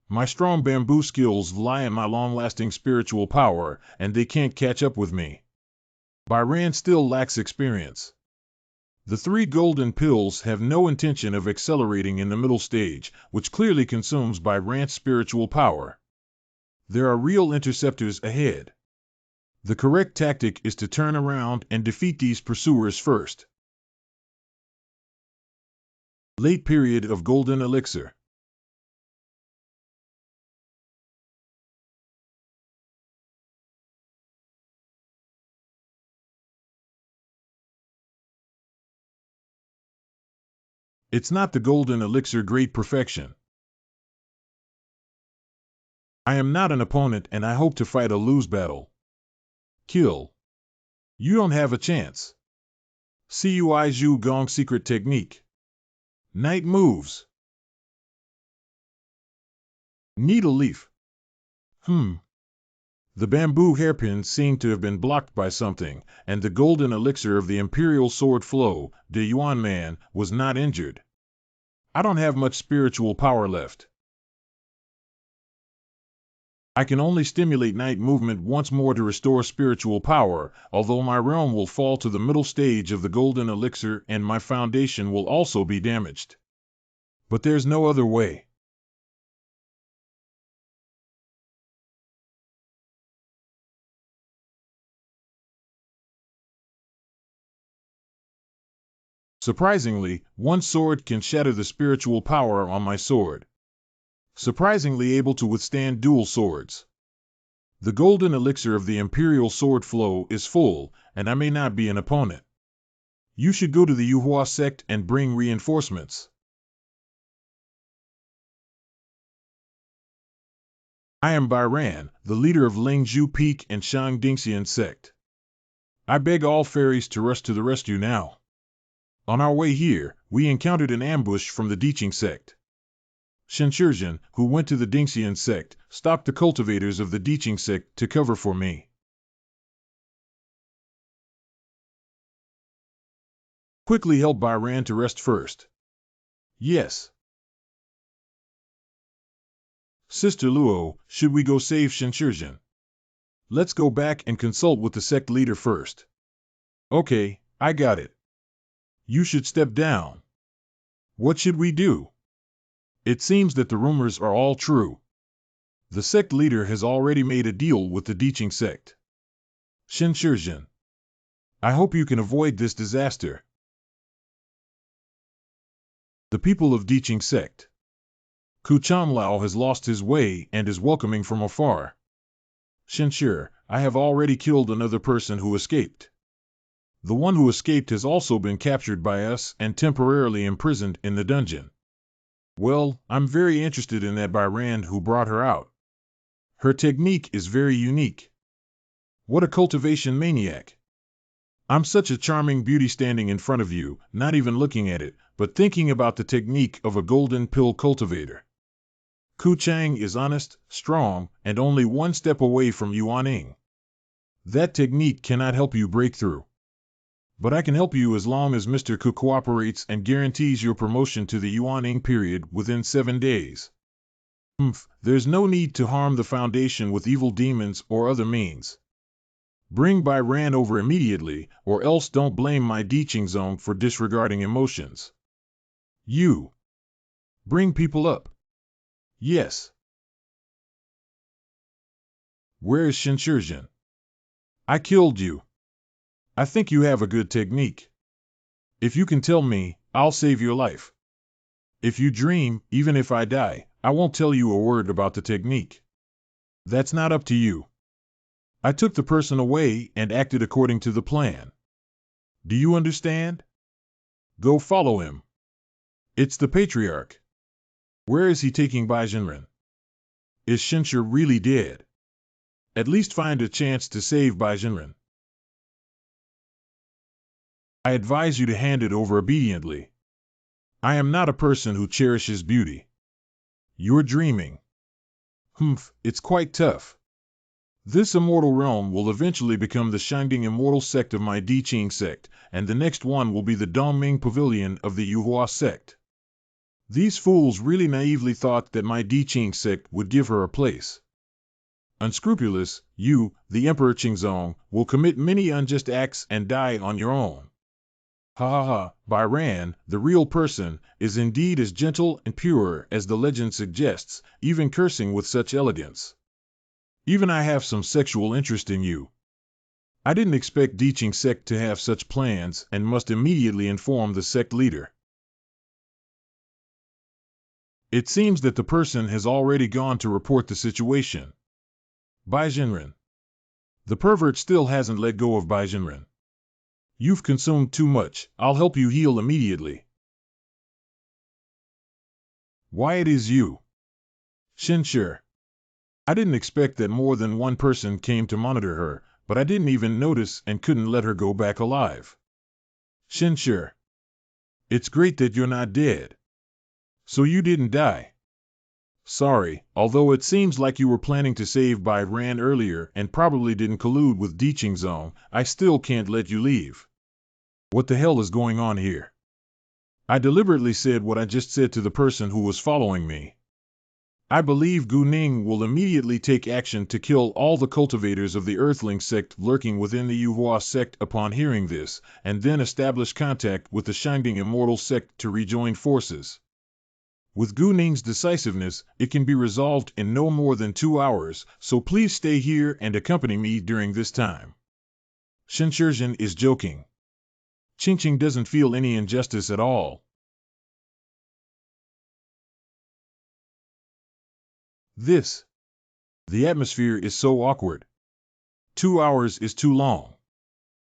My strong bamboo skills lie in my long-lasting spiritual power, and they can't catch up with me. Byran still lacks experience. The 3 golden pills have no intention of accelerating in the middle stage, which clearly consumes Byran's spiritual power. There are real interceptors ahead. The correct tactic is to turn around and defeat these pursuers first. Late period of Golden Elixir. It's not the Golden Elixir Great Perfection. I am not an opponent and I hope to fight a lose battle. Kill. You don't have a chance. Cui Zhu Gong Secret Technique. Night moves. Needle leaf. The The bamboo hairpins seemed to have been blocked by something, and the golden elixir of the imperial sword flow, the Yuan man, was not injured. I don't have much spiritual power left. I can only stimulate night movement once more to restore spiritual power, although my realm will fall to the middle stage of the golden elixir and my foundation will also be damaged. But there's no other way. Surprisingly, one sword can shatter the spiritual power on my sword. Surprisingly able to withstand dual swords. The golden elixir of the imperial sword flow is full, and I may not be an opponent. You should go to the MANHWA sect and bring reinforcements. I am Byran, the leader of Lingzhu Peak and Zang Dynasty sect. I beg all fairies to rush to the rescue now. On our way here, we encountered an ambush from the Diqing sect. Shenzhen, who went to the Dynasty sect, stopped the cultivators of the Diqing sect to cover for me. Quickly help Byran to rest first. Yes. Sister Luo, should we go save Shenzhen? Let's go back and consult with the sect leader first. Okay, I got it. You should step down. What should we do? It seems that the rumors are all true. The sect leader has already made a deal with the Diqing sect. Shenzhen. I hope you can avoid this disaster. The people of Diqing sect. Xianmiao has lost his way and is welcoming from afar. Shenzhen, I have already killed another person who escaped. The one who escaped has also been captured by us and temporarily imprisoned in the dungeon. Well, I'm very interested in that Byran who brought her out. Her technique is very unique. What a cultivation maniac. I'm such a charming beauty standing in front of you, not even looking at it, but thinking about the technique of a golden pill cultivator. Ku Chang is honest, strong, and only one step away from Yuaning. That technique cannot help you break through. But I can help you as long as Mr. Ku cooperates and guarantees your promotion to the Yuaning period within 7 days. There's no need to harm the Foundation with evil demons or other means. Bring Byran over immediately, or else don't blame my Diqing zone for disregarding emotions. You. Bring people up. Yes. Where is Shenzhen? I killed you. I think you have a good technique. If you can tell me, I'll save your life. If you dream, even if I die, I won't tell you a word about the technique. That's not up to you. I took the person away and acted according to the plan. Do you understand? Go follow him. It's the patriarch. Where is he taking Byzhenren? Is Shenzhen really dead? At least find a chance to save Byzhenren. I advise you to hand it over obediently. I am not a person who cherishes beauty. You're dreaming. It's quite tough. This immortal realm will eventually become the shining immortal sect of my Diqing sect, and the next one will be the Dongming Pavilion of the Yuhua sect. These fools really naively thought that my Diqing sect would give her a place. Unscrupulous, you, the Emperor Qingzong, will commit many unjust acts and die on your own. Ha ha ha, Byran, the real person, is indeed as gentle and pure as the legend suggests, even cursing with such elegance. Even I have some sexual interest in you. I didn't expect Diqing sect to have such plans and must immediately inform the sect leader. It seems that the person has already gone to report the situation. Byzhenren. The pervert still hasn't let go of Byzhenren. You've consumed too much. I'll help you heal immediately. Why it is you? Shenzhen. I didn't expect that more than one person came to monitor her, but I didn't even notice and couldn't let her go back alive. Shenzhen. It's great that you're not dead. So you didn't die. Sorry, although it seems like you were planning to save Bai Ran earlier and probably didn't collude with Zong, I still can't let you leave. What the hell is going on here? I deliberately said what I just said to the person who was following me. I believe Gu Ning will immediately take action to kill all the cultivators of the Earthling sect lurking within the Yuhua sect upon hearing this, and then establish contact with the Shangding Immortal sect to rejoin forces. With Gu Ning's decisiveness, it can be resolved in no more than 2 hours, so please stay here and accompany me during this time. Shen Shizhen is joking. Qingqing doesn't feel any injustice at all. The atmosphere is so awkward. 2 hours is too long.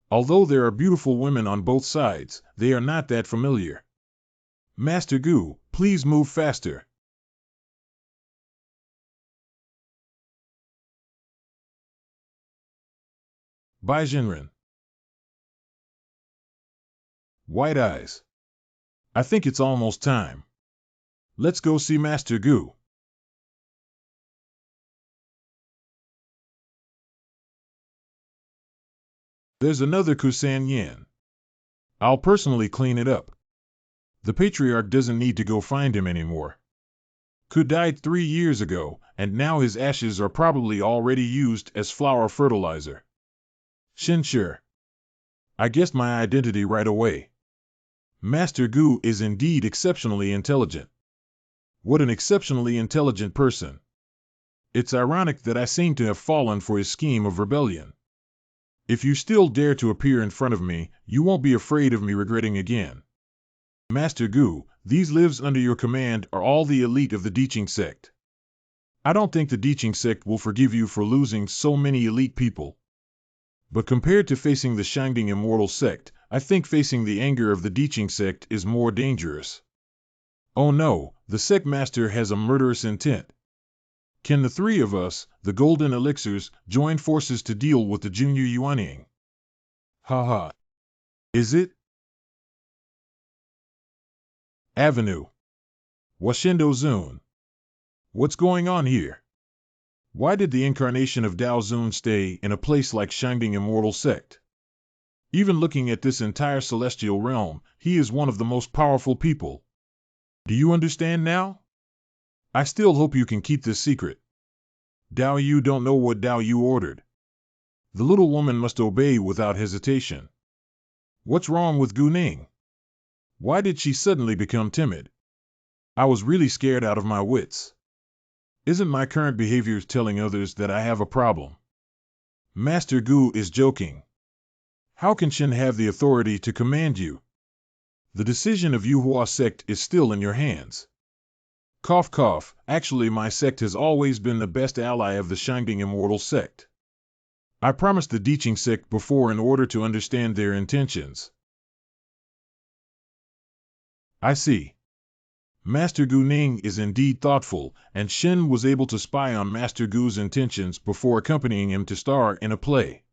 Although there are beautiful women on both sides, they are not that familiar. Master Gu, please move faster. Bai Jinren. White eyes. I think it's almost time. Let's go see Master Gu. There's another Kusan Yin. I'll personally clean it up. The patriarch doesn't need to go find him anymore. Ku died 3 years ago, and now his ashes are probably already used as flower fertilizer. Shen Shi. I guessed my identity right away. Master Gu is indeed exceptionally intelligent. What an exceptionally intelligent person. It's ironic that I seem to have fallen for his scheme of rebellion. If you still dare to appear in front of me, you won't be afraid of me regretting again. Master Gu, these lives under your command are all the elite of the Diqing sect. I don't think the Diqing sect will forgive you for losing so many elite people. But compared to facing the Shangding Immortal sect, I think facing the anger of the Diqing sect is more dangerous. Oh no, the sect master has a murderous intent. Can the 3 of us, the Golden Elixirs, join forces to deal with the Junior Yuanying? Haha. Is it? Avenue. Washindo Zun. What's going on here? Why did the incarnation of Dao Zun stay in a place like Shangding Immortal sect? Even looking at this entire celestial realm, he is one of the most powerful people. Do you understand now? I still hope you can keep this secret. Dao Yu don't know what Dao Yu ordered. The little woman must obey without hesitation. What's wrong with Gu Ning? Why did she suddenly become timid? I was really scared out of my wits. Isn't my current behavior telling others that I have a problem? Master Gu is joking. How can Shen have the authority to command you? The decision of Yuhua sect is still in your hands. Cough cough, actually my sect has always been the best ally of the Shangding Immortal sect. I promised the Diqing sect before in order to understand their intentions. I see. Master Gu Ning is indeed thoughtful, and Shen was able to spy on Master Gu's intentions before accompanying him to star in a play.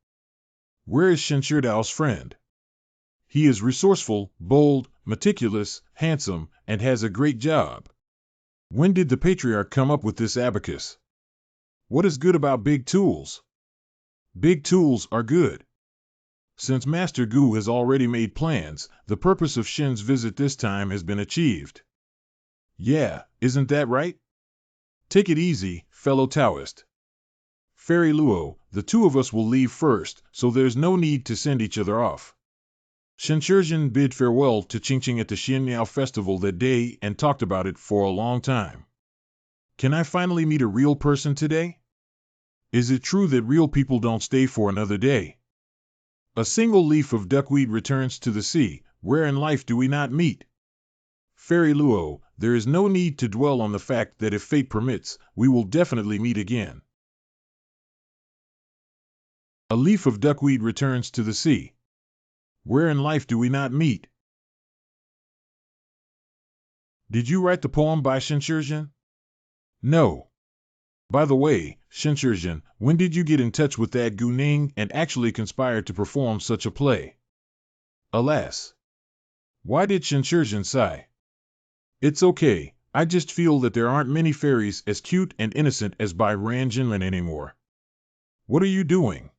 Where is Shen Shidao's friend? He is resourceful, bold, meticulous, handsome, and has a great job. When did the patriarch come up with this abacus? What is good about big tools? Big tools are good. Since Master Gu has already made plans, the purpose of Shen's visit this time has been achieved. Yeah, isn't that right? Take it easy, fellow Taoist. Fairy Luo, the 2 of us will leave first, so there's no need to send each other off. Shen Shizhen bid farewell to Qingqing at the Xianmiao festival that day and talked about it for a long time. Can I finally meet a real person today? Is it true that real people don't stay for another day? A single leaf of duckweed returns to the sea, where in life do we not meet? Fairy Luo, there is no need to dwell on the fact that if fate permits, we will definitely meet again. A leaf of duckweed returns to the sea. Where in life do we not meet? Did you write the poem by Shen Shizhen? No. By the way, Shen Shizhen, when did you get in touch with that Gu Ning and actually conspire to perform such a play? Alas. Why did Shen Shizhen sigh? It's okay, I just feel that there aren't many fairies as cute and innocent as Bai Ran Jinlin anymore. What are you doing?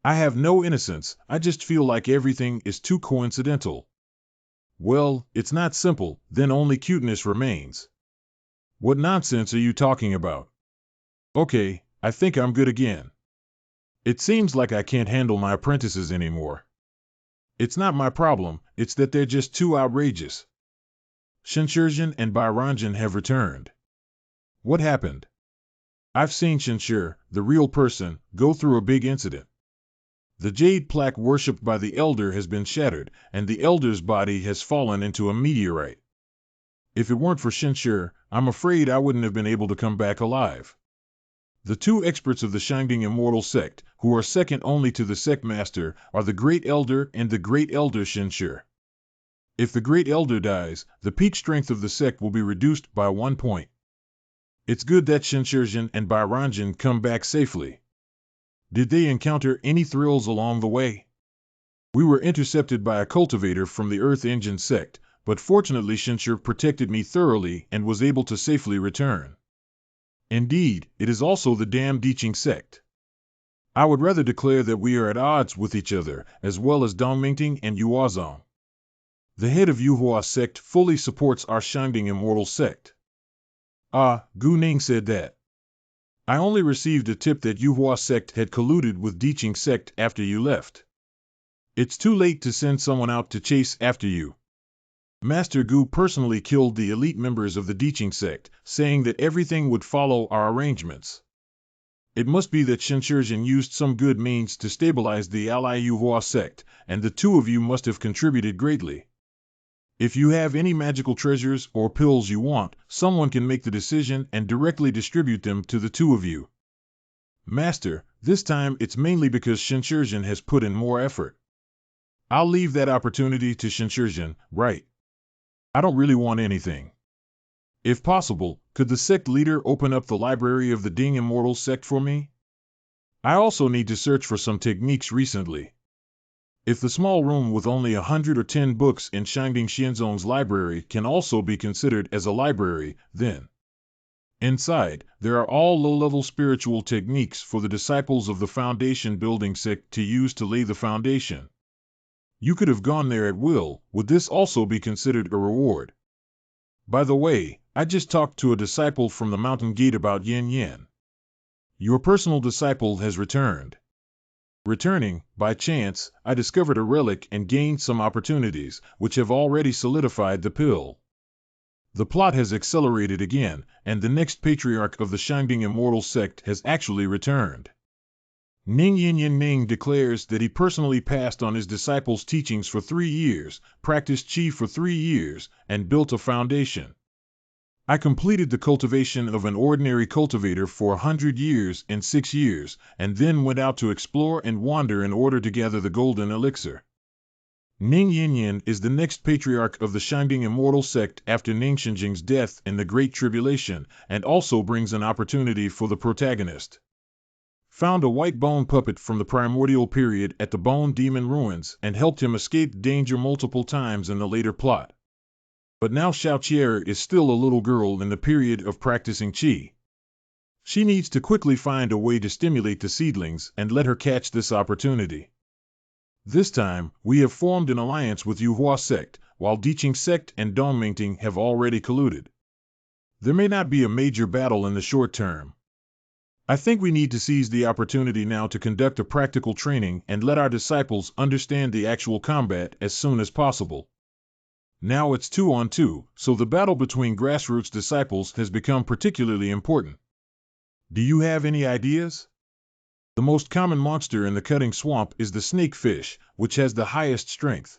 I have no innocence, I just feel like everything is too coincidental. Well, it's not simple, then only cuteness remains. What nonsense are you talking about? Okay, I think I'm good again. It seems like I can't handle my apprentices anymore. It's not my problem, it's that they're just too outrageous. Shenshurjin and Bairanjin have returned. What happened? I've seen Shenshur, the real person, go through a big incident. The jade plaque worshipped by the elder has been shattered, and the elder's body has fallen into a meteorite. If it weren't for Shenshur, I'm afraid I wouldn't have been able to come back alive. The two experts of the Shangding Immortal Sect, who are second only to the Sect Master, are the Great Elder and the Great Elder Shenshur. If the Great Elder dies, the peak strength of the sect will be reduced by 1 point. It's good that Shenshurjin and Bairanjin come back safely. Did they encounter any thrills along the way? We were intercepted by a cultivator from the Earth Engine sect, but fortunately Shenshur protected me thoroughly and was able to safely return. Indeed, it is also the damn Diqing sect. I would rather declare that we are at odds with each other, as well as Dongmingting and Yuazong. The head of Yuhua sect fully supports our Shangding Immortal sect. Gu Ning said that. I only received a tip that Yuhua sect had colluded with Diqing sect after you left. It's too late to send someone out to chase after you. Master Gu personally killed the elite members of the Diqing sect, saying that everything would follow our arrangements. It must be that Shenshurjin used some good means to stabilize the ally Yuhua sect, and the two of you must have contributed greatly. If you have any magical treasures or pills you want, someone can make the decision and directly distribute them to the two of you. Master, this time it's mainly because Shenshurjin has put in more effort. I'll leave that opportunity to Shenshurjin, right? I don't really want anything. If possible, could the sect leader open up the library of the Ding Immortal sect for me? I also need to search for some techniques recently. If the small room with only 110 books in Shangding Xianzong's library can also be considered as a library, then inside, there are all low-level spiritual techniques for the disciples of the Foundation Building sect to use to lay the foundation. You could have gone there at will. Would this also be considered a reward? By the way, I just talked to a disciple from the Mountain Gate about Yin Yin. Your personal disciple has returned. Returning, by chance, I discovered a relic and gained some opportunities, which have already solidified the pill. The plot has accelerated again, and the next patriarch of the Shangding Immortal sect has actually returned. Ning Yin Ning declares that he personally passed on his disciples' teachings for 3 years, practiced Qi for 3 years, and built a foundation. I completed the cultivation of an ordinary cultivator for 100 years in 6 years, and then went out to explore and wander in order to gather the golden elixir. Ning Yin is the next patriarch of the Shangding Immortal sect after Ning Shenjing's death in the Great Tribulation, and also brings an opportunity for the protagonist. Found a white bone puppet from the primordial period at the Bone Demon Ruins and helped him escape danger multiple times in the later plot. But now Xiaoqier is still a little girl in the period of practicing Qi. She needs to quickly find a way to stimulate the seedlings and let her catch this opportunity. This time, we have formed an alliance with Yuhua sect, while Diqing sect and Dongmingting have already colluded. There may not be a major battle in the short term. I think we need to seize the opportunity now to conduct a practical training and let our disciples understand the actual combat as soon as possible. Now it's 2-on-2, so the battle between grassroots disciples has become particularly important. Do you have any ideas? The most common monster in the cutting swamp is the snakefish, which has the highest strength.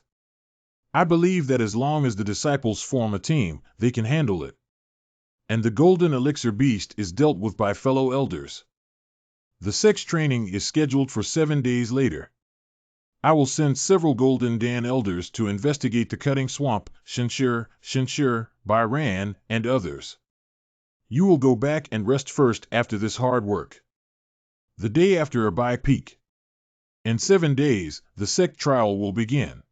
I believe that as long as the disciples form a team, they can handle it. And the golden elixir beast is dealt with by fellow elders. The sect's training is scheduled for 7 days later. I will send several Golden Dan elders to investigate the cutting swamp, Shenshur, Bairan, and others. You will go back and rest first after this hard work. The day after a Bai peak. In 7 days, the sect trial will begin.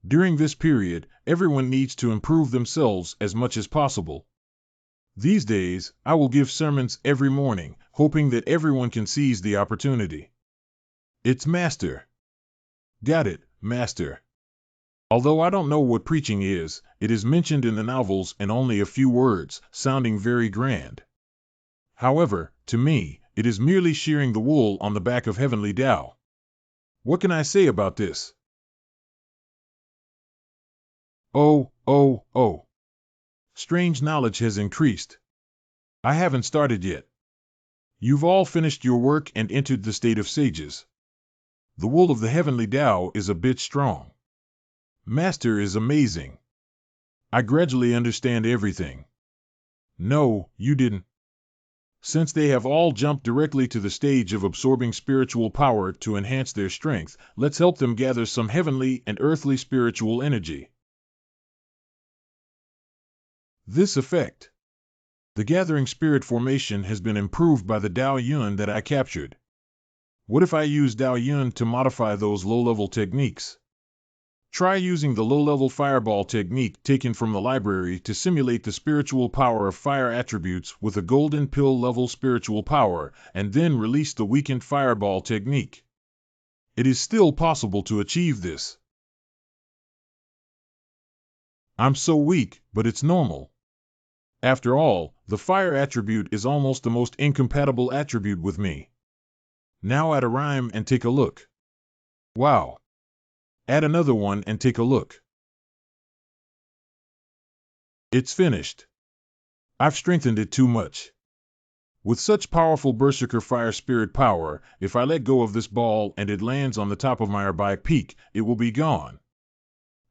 During this period, everyone needs to improve themselves as much as possible. These days, I will give sermons every morning, hoping that everyone can seize the opportunity. It's Master. Got it, Master. Although I don't know what preaching is, it is mentioned in the novels in only a few words, sounding very grand. However, to me, it is merely shearing the wool on the back of heavenly Tao. What can I say about this? Oh. Strange knowledge has increased. I haven't started yet. You've all finished your work and entered the state of sages. The wool of the heavenly Tao is a bit strong. Master is amazing. I gradually understand everything. No, you didn't. Since they have all jumped directly to the stage of absorbing spiritual power to enhance their strength, let's help them gather some heavenly and earthly spiritual energy. This effect. The gathering spirit formation has been improved by the Dao Yun that I captured. What if I use Dao Yun to modify those low-level techniques? Try using the low-level fireball technique taken from the library to simulate the spiritual power of fire attributes with a golden pill level spiritual power, and then release the weakened fireball technique. It is still possible to achieve this. I'm so weak, but it's normal. After all, the fire attribute is almost the most incompatible attribute with me. Now add a rhyme and take a look. Wow. Add another one and take a look. It's finished. I've strengthened it too much. With such powerful berserker fire spirit power, if I let go of this ball and it lands on the top of my nearby peak, it will be gone.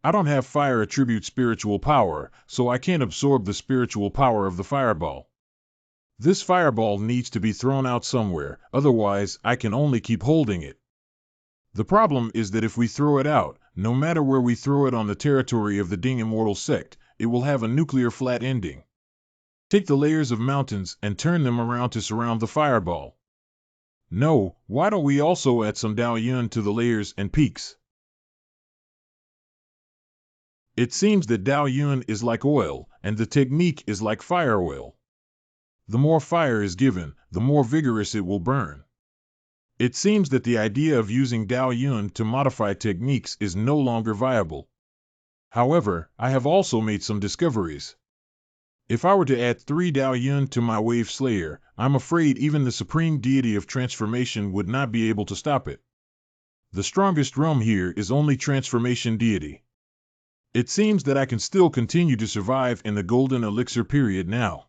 I don't have fire attribute spiritual power, so I can't absorb the spiritual power of the fireball. This fireball needs to be thrown out somewhere, otherwise I can only keep holding it. The problem is that if we throw it out, no matter where we throw it on the territory of the Ding Immortal sect, it will have a nuclear flat ending. Take the layers of mountains and turn them around to surround the fireball. No, why don't we also add some Dao Yun to the layers and peaks? It seems that Dao Yun is like oil, and the technique is like fire oil. The more fire is given, the more vigorous it will burn. It seems that the idea of using Dao Yun to modify techniques is no longer viable. However, I have also made some discoveries. If I were to add 3 Dao Yun to my Wave Slayer, I'm afraid even the supreme deity of transformation would not be able to stop it. The strongest realm here is only transformation deity. It seems that I can still continue to survive in the golden elixir period now.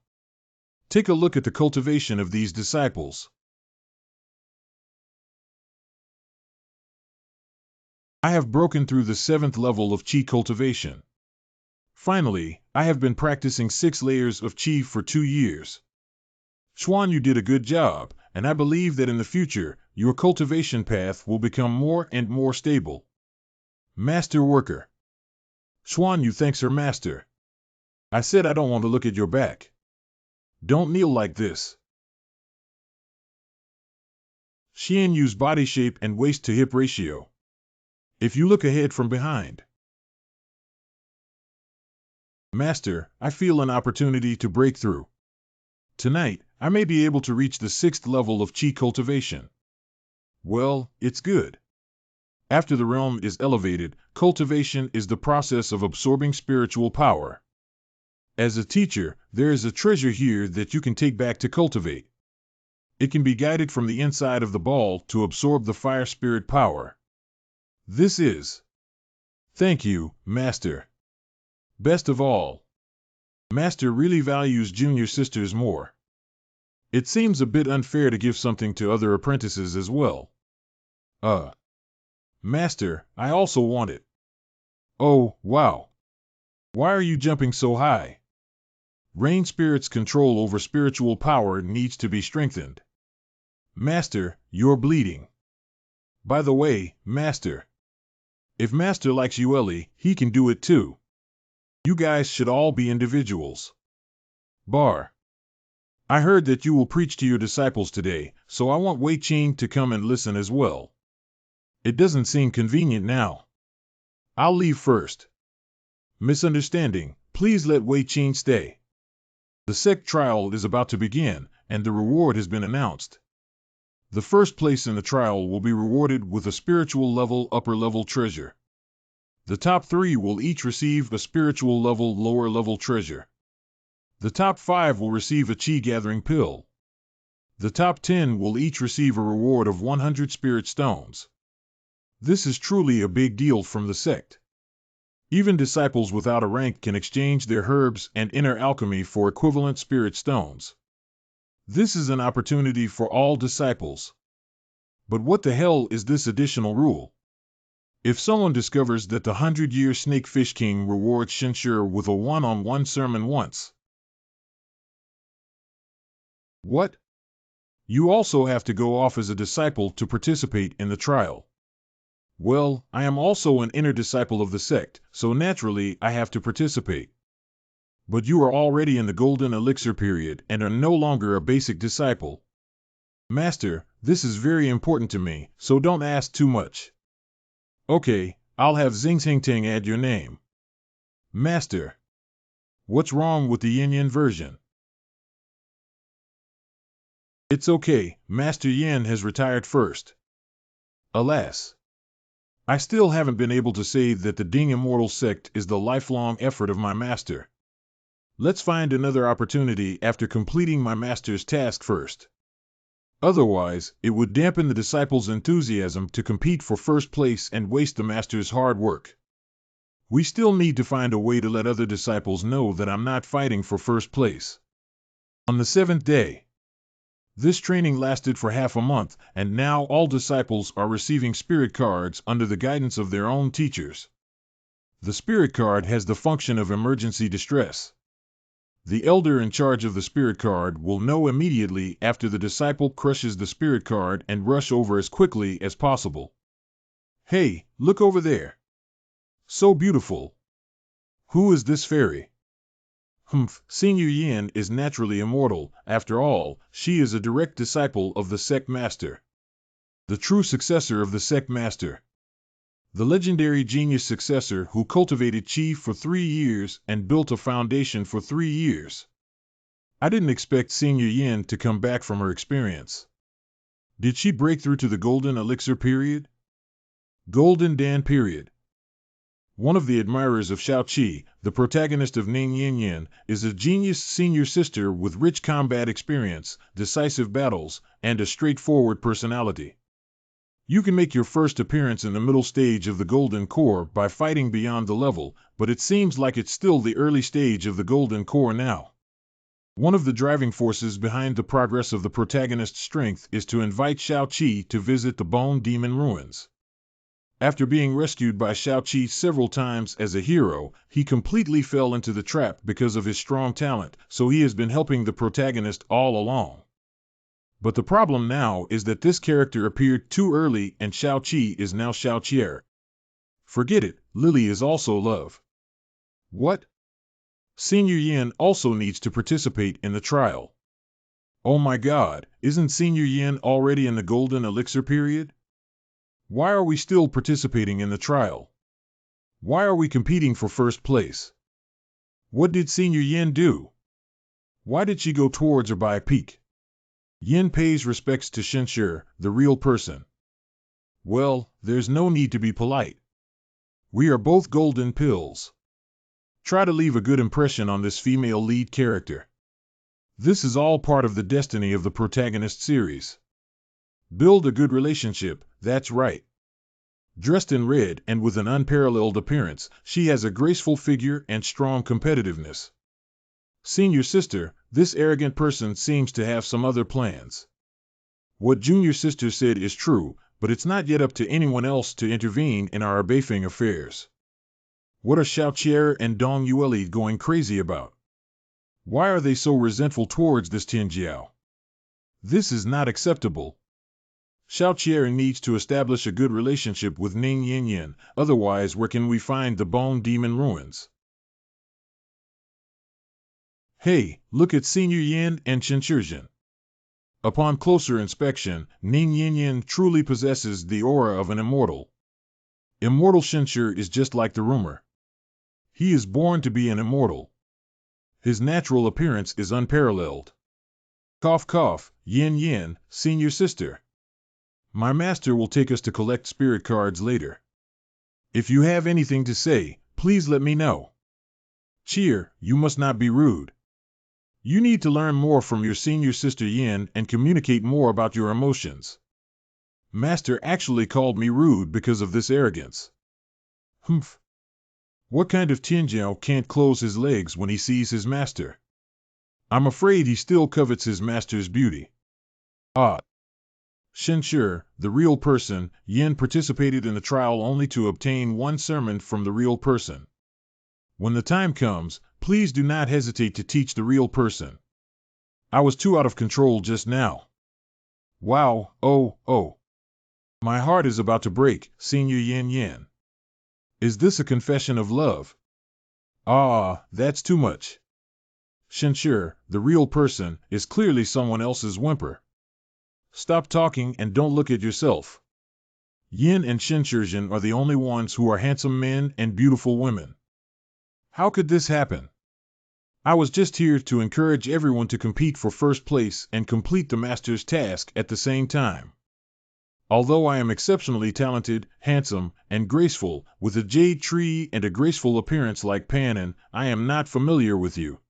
Take a look at the cultivation of these disciples. I have broken through the 7th level of Qi cultivation. Finally, I have been practicing 6 layers of Qi for 2 years. Xuan, you did a good job, and I believe that in the future, your cultivation path will become more and more stable. Master Worker. Xuan Yu thanks her master. I said I don't want to look at your back. Don't kneel like this. Xian Yu's body shape and waist to hip ratio. If you look ahead from behind. Master, I feel an opportunity to break through. Tonight, I may be able to reach the 6th level of Qi cultivation. Well, it's good. After the realm is elevated, cultivation is the process of absorbing spiritual power. As a teacher, there is a treasure here that you can take back to cultivate. It can be guided from the inside of the ball to absorb the fire spirit power. This is. Thank you, Master. Best of all, Master really values junior sisters more. It seems a bit unfair to give something to other apprentices as well. Master, I also want it. Oh, wow. Why are you jumping so high? Rain Spirit's control over spiritual power needs to be strengthened. Master, you're bleeding. By the way, Master. If Master likes Yueli, he can do it too. You guys should all be individuals. Bar. I heard that you will preach to your disciples today, so I want Wei Qing to come and listen as well. It doesn't seem convenient now. I'll leave first. Misunderstanding, please let Wei Qing stay. The sect trial is about to begin, and the reward has been announced. The first place in the trial will be rewarded with a spiritual level upper level treasure. The top 3 will each receive a spiritual level lower level treasure. The top 5 will receive a chi gathering pill. The top 10 will each receive a reward of 100 spirit stones. This is truly a big deal from the sect. Even disciples without a rank can exchange their herbs and inner alchemy for equivalent spirit stones. This is an opportunity for all disciples. But what the hell is this additional rule? If someone discovers that the 100-year Snakefish King rewards Xianmiao with a one-on-one sermon once. What? You also have to go off as a disciple to participate in the trial. Well, I am also an inner disciple of the sect, so naturally I have to participate. But you are already in the golden elixir period and are no longer a basic disciple. Master, this is very important to me, so don't ask too much. Okay, I'll have Xingting add your name. Master. What's wrong with the Yin version? It's okay, Master Yin has retired first. Alas. I still haven't been able to say that the Ding Immortal sect is the lifelong effort of my master. Let's find another opportunity after completing my master's task first. Otherwise, it would dampen the disciples' enthusiasm to compete for first place and waste the master's hard work. We still need to find a way to let other disciples know that I'm not fighting for first place. On the 7th day. This training lasted for half a month, and now all disciples are receiving spirit cards under the guidance of their own teachers. The spirit card has the function of emergency distress. The elder in charge of the spirit card will know immediately after the disciple crushes the spirit card and rush over as quickly as possible. Hey, look over there. So beautiful. Who is this fairy? Senior Yin is naturally immortal. After all, she is a direct disciple of the sect master. The true successor of the sect master. The legendary genius successor who cultivated Qi for 3 years and built a foundation for 3 years. I didn't expect Senior Yin to come back from her experience. Did she break through to the Golden Elixir period? Golden Dan period. One of the admirers of Shao Qi, the protagonist of Ning Yin Yin, is a genius senior sister with rich combat experience, decisive battles, and a straightforward personality. You can make your first appearance in the middle stage of the Golden Core by fighting beyond the level, but it seems like it's still the early stage of the Golden Core now. One of the driving forces behind the progress of the protagonist's strength is to invite Shao Qi to visit the Bone Demon Ruins. After being rescued by Shao Qi several times as a hero, he completely fell into the trap because of his strong talent, so he has been helping the protagonist all along. But the problem now is that this character appeared too early and Shao Qi is now Shao Qier. Forget it, Lily is also love. What? Senior Yin also needs to participate in the trial. Oh my god, isn't Senior Yin already in the Golden Elixir period? Why are we still participating in the trial? Why are we competing for first place? What did Senior Yin do? Why did she go towards or by peak? Yin pays respects to Xianmiao, the real person. Well, there's no need to be polite. We are both golden pills. Try to leave a good impression on this female lead character. This is all part of the destiny of the protagonist series. Build a good relationship, that's right. Dressed in red and with an unparalleled appearance, she has a graceful figure and strong competitiveness. Senior sister, this arrogant person seems to have some other plans. What junior sister said is true, but it's not yet up to anyone else to intervene in our Beifeng affairs. What are Shao Qier and Dong Yueli going crazy about? Why are they so resentful towards this Tianjiao? This is not acceptable. Shao Qier needs to establish a good relationship with Ning Yin Yin, otherwise where can we find the Bone Demon Ruins? Hey, look at Senior Yin and Xianmiao. Upon closer inspection, Ning Yin Yin truly possesses the aura of an immortal. Immortal Shenshur is just like the rumor. He is born to be an immortal. His natural appearance is unparalleled. Cough cough, yin yin, senior sister. My master will take us to collect spirit cards later. If you have anything to say, please let me know. Cheer, you must not be rude. You need to learn more from your senior sister Yin and communicate more about your emotions. Master actually called me rude because of this arrogance. Humph. What kind of Xianmiao can't close his legs when he sees his master? I'm afraid he still covets his master's beauty. Ah. Shenshur, the real person, Yin participated in the trial only to obtain one sermon from the real person. When the time comes, please do not hesitate to teach the real person. I was too out of control just now. Wow, oh. My heart is about to break, Senior Yin Yin. Is this a confession of love? Ah, that's too much. Shenshur, the real person, is clearly someone else's whimper. Stop talking and don't look at yourself. Yin and Shenshurjin are the only ones who are handsome men and beautiful women. How could this happen? I was just here to encourage everyone to compete for first place and complete the master's task at the same time. Although I am exceptionally talented, handsome, and graceful, with a jade tree and a graceful appearance like Panin, I am not familiar with you.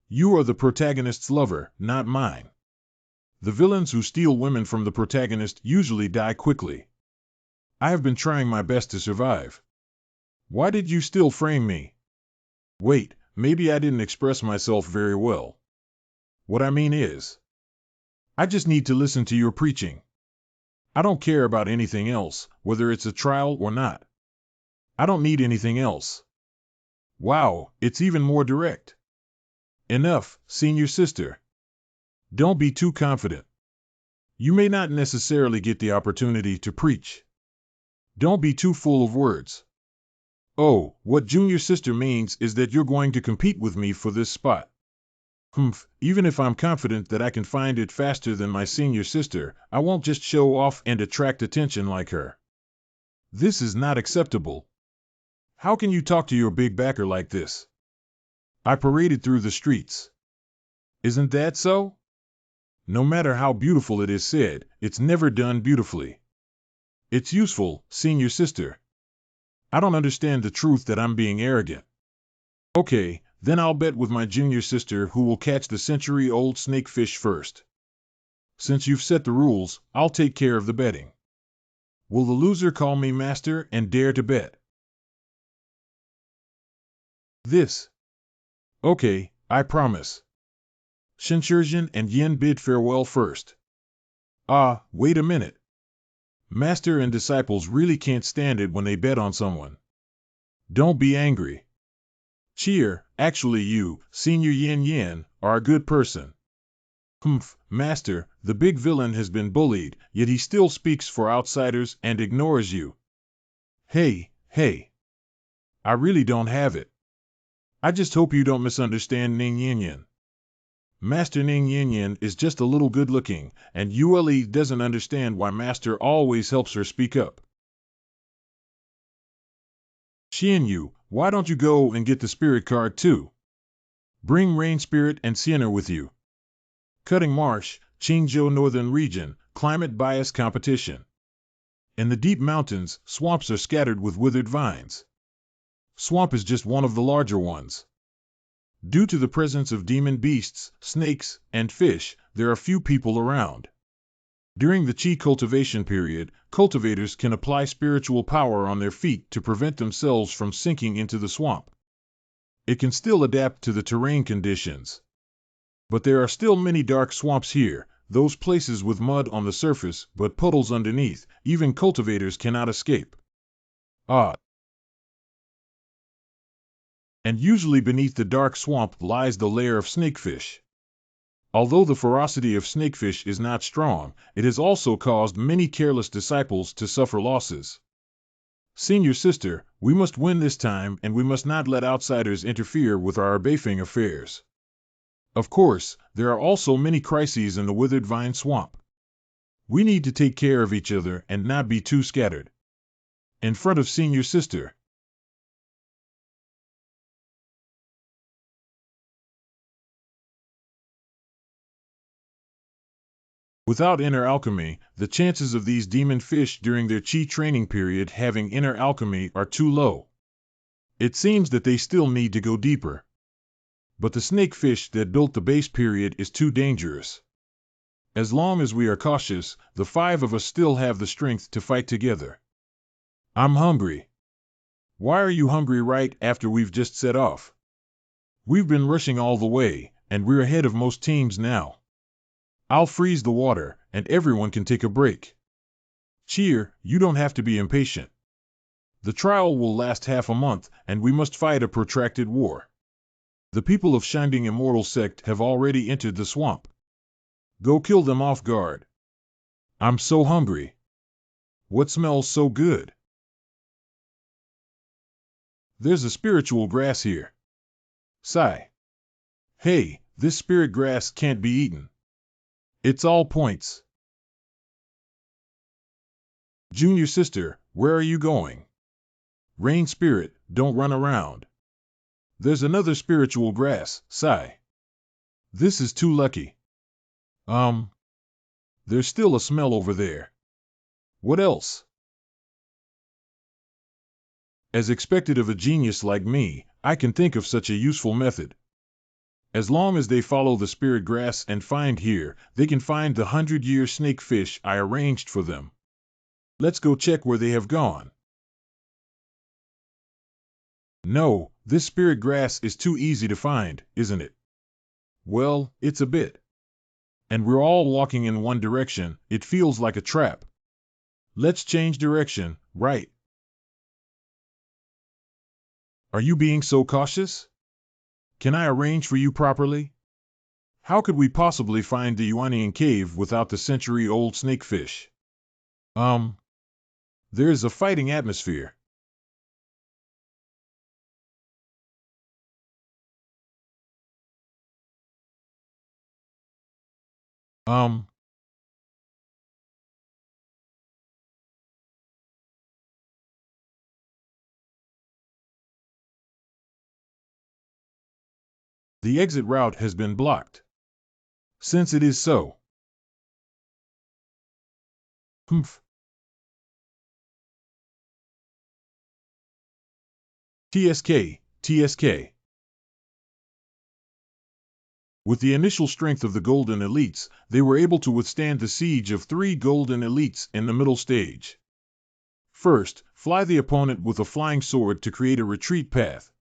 You are the protagonist's lover, not mine. The villains who steal women from the protagonist usually die quickly. I have been trying my best to survive. Why did you still frame me? Wait, maybe I didn't express myself very well. What I mean is, I just need to listen to your preaching. I don't care about anything else, whether it's a trial or not. I don't need anything else. Wow, it's even more direct. Enough, senior sister. Don't be too confident. You may not necessarily get the opportunity to preach. Don't be too full of words. Oh, what junior sister means is that you're going to compete with me for this spot. Humph, even if I'm confident that I can find it faster than my senior sister, I won't just show off and attract attention like her. This is not acceptable. How can you talk to your big backer like this? I paraded through the streets. Isn't that so? No matter how beautiful it is said, it's never done beautifully. It's useful, senior sister. I don't understand the truth that I'm being arrogant. Okay, then I'll bet with my junior sister who will catch the century-old snakefish first. Since you've set the rules, I'll take care of the betting. Will the loser call me master and dare to bet? This. Okay, I promise. Shenshurjin and Yin bid farewell first. Ah, wait a minute. Master and disciples really can't stand it when they bet on someone. Don't be angry. Cheer, actually you, Senior Yin Yin, are a good person. Humph, Master, the big villain has been bullied, yet he still speaks for outsiders and ignores you. Hey. I really don't have it. I just hope you don't misunderstand Ning Yin Yin. Master Ning Yin Yin is just a little good-looking, and Yue doesn't understand why Master always helps her speak up. Xianmiao, why don't you go and get the spirit card too? Bring Rain Spirit and Sienna with you. Cutting Marsh, Qingzhou Northern Region, Climate Bias Competition. In the deep mountains, swamps are scattered with withered vines. Swamp is just one of the larger ones. Due to the presence of demon beasts, snakes, and fish, there are few people around. During the Qi cultivation period, cultivators can apply spiritual power on their feet to prevent themselves from sinking into the swamp. It can still adapt to the terrain conditions. But there are still many dark swamps here, those places with mud on the surface but puddles underneath. Even cultivators cannot escape. Ah. And usually beneath the dark swamp lies the lair of snakefish. Although the ferocity of snakefish is not strong, it has also caused many careless disciples to suffer losses. Senior sister, we must win this time and we must not let outsiders interfere with our Beifeng affairs. Of course, there are also many crises in the withered vine swamp. We need to take care of each other and not be too scattered. In front of senior sister. Without inner alchemy, the chances of these demon fish during their chi training period having inner alchemy are too low. It seems that they still need to go deeper. But the snakefish that built the base period is too dangerous. As long as we are cautious, the 5 of us still have the strength to fight together. I'm hungry. Why are you hungry right after we've just set off? We've been rushing all the way, and we're ahead of most teams now. I'll freeze the water, and everyone can take a break. Cheer, you don't have to be impatient. The trial will last half a month, and we must fight a protracted war. The people of Shining Immortal Sect have already entered the swamp. Go kill them off guard. I'm so hungry. What smells so good? There's a spiritual grass here. Sigh. Hey, this spirit grass can't be eaten. It's all points. Junior sister, where are you going? Rain spirit, don't run around. There's another spiritual grass, sigh. This is too lucky. There's still a smell over there. What else? As expected of a genius like me, I can think of such a useful method. As long as they follow the spirit grass and find here, they can find the 100-year snakefish I arranged for them. Let's go check where they have gone. No, this spirit grass is too easy to find, isn't it? Well, it's a bit. And we're all walking in one direction, it feels like a trap. Let's change direction, right? Are you being so cautious? Can I arrange for you properly? How could we possibly find the Yuanian cave without the century-old snakefish? There is a fighting atmosphere. The exit route has been blocked. Since it is so. TSK. With the initial strength of the Golden Elites, they were able to withstand the siege of 3 Golden Elites in the middle stage. First, fly the opponent with a flying sword to create a retreat path.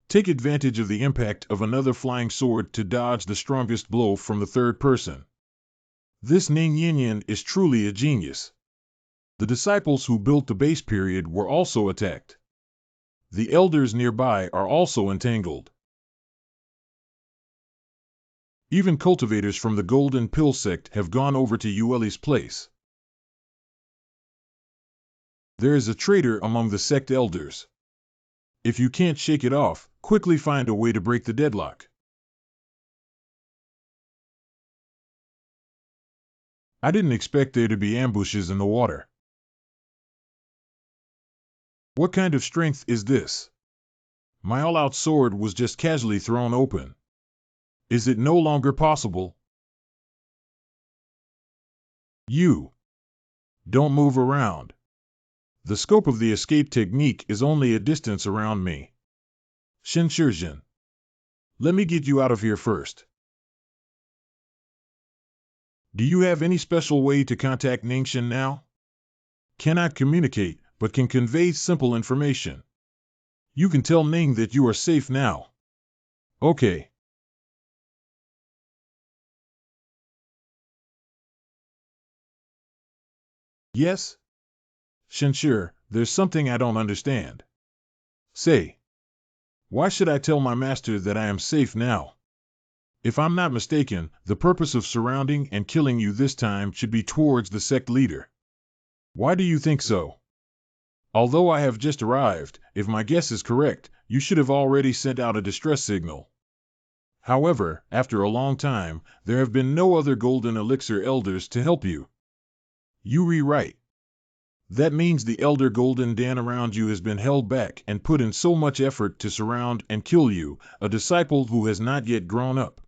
Take advantage of the impact of another flying sword to dodge the strongest blow from the third person. This Ning Yinyan is truly a genius. The disciples who built the base period were also attacked. The elders nearby are also entangled. Even cultivators from the Golden Pill sect have gone over to Yueli's place. There is a traitor among the sect elders. If you can't shake it off, quickly find a way to break the deadlock. I didn't expect there to be ambushes in the water. What kind of strength is this? My all-out sword was just casually thrown open. Is it no longer possible? You. Don't move around. The scope of the escape technique is only a distance around me. Shinshirjin. Let me get you out of here first. Do you have any special way to contact Ningxin now? Cannot communicate, but can convey simple information. You can tell Ning that you are safe now. Okay. Yes? Shinshir, there's something I don't understand. Say. Why should I tell my master that I am safe now? If I'm not mistaken, the purpose of surrounding and killing you this time should be towards the sect leader. Why do you think so? Although I have just arrived, if my guess is correct, you should have already sent out a distress signal. However, after a long time, there have been no other Golden Elixir elders to help you. You rewrite. That means the elder Golden Dan around you has been held back and put in so much effort to surround and kill you, a disciple who has not yet grown up.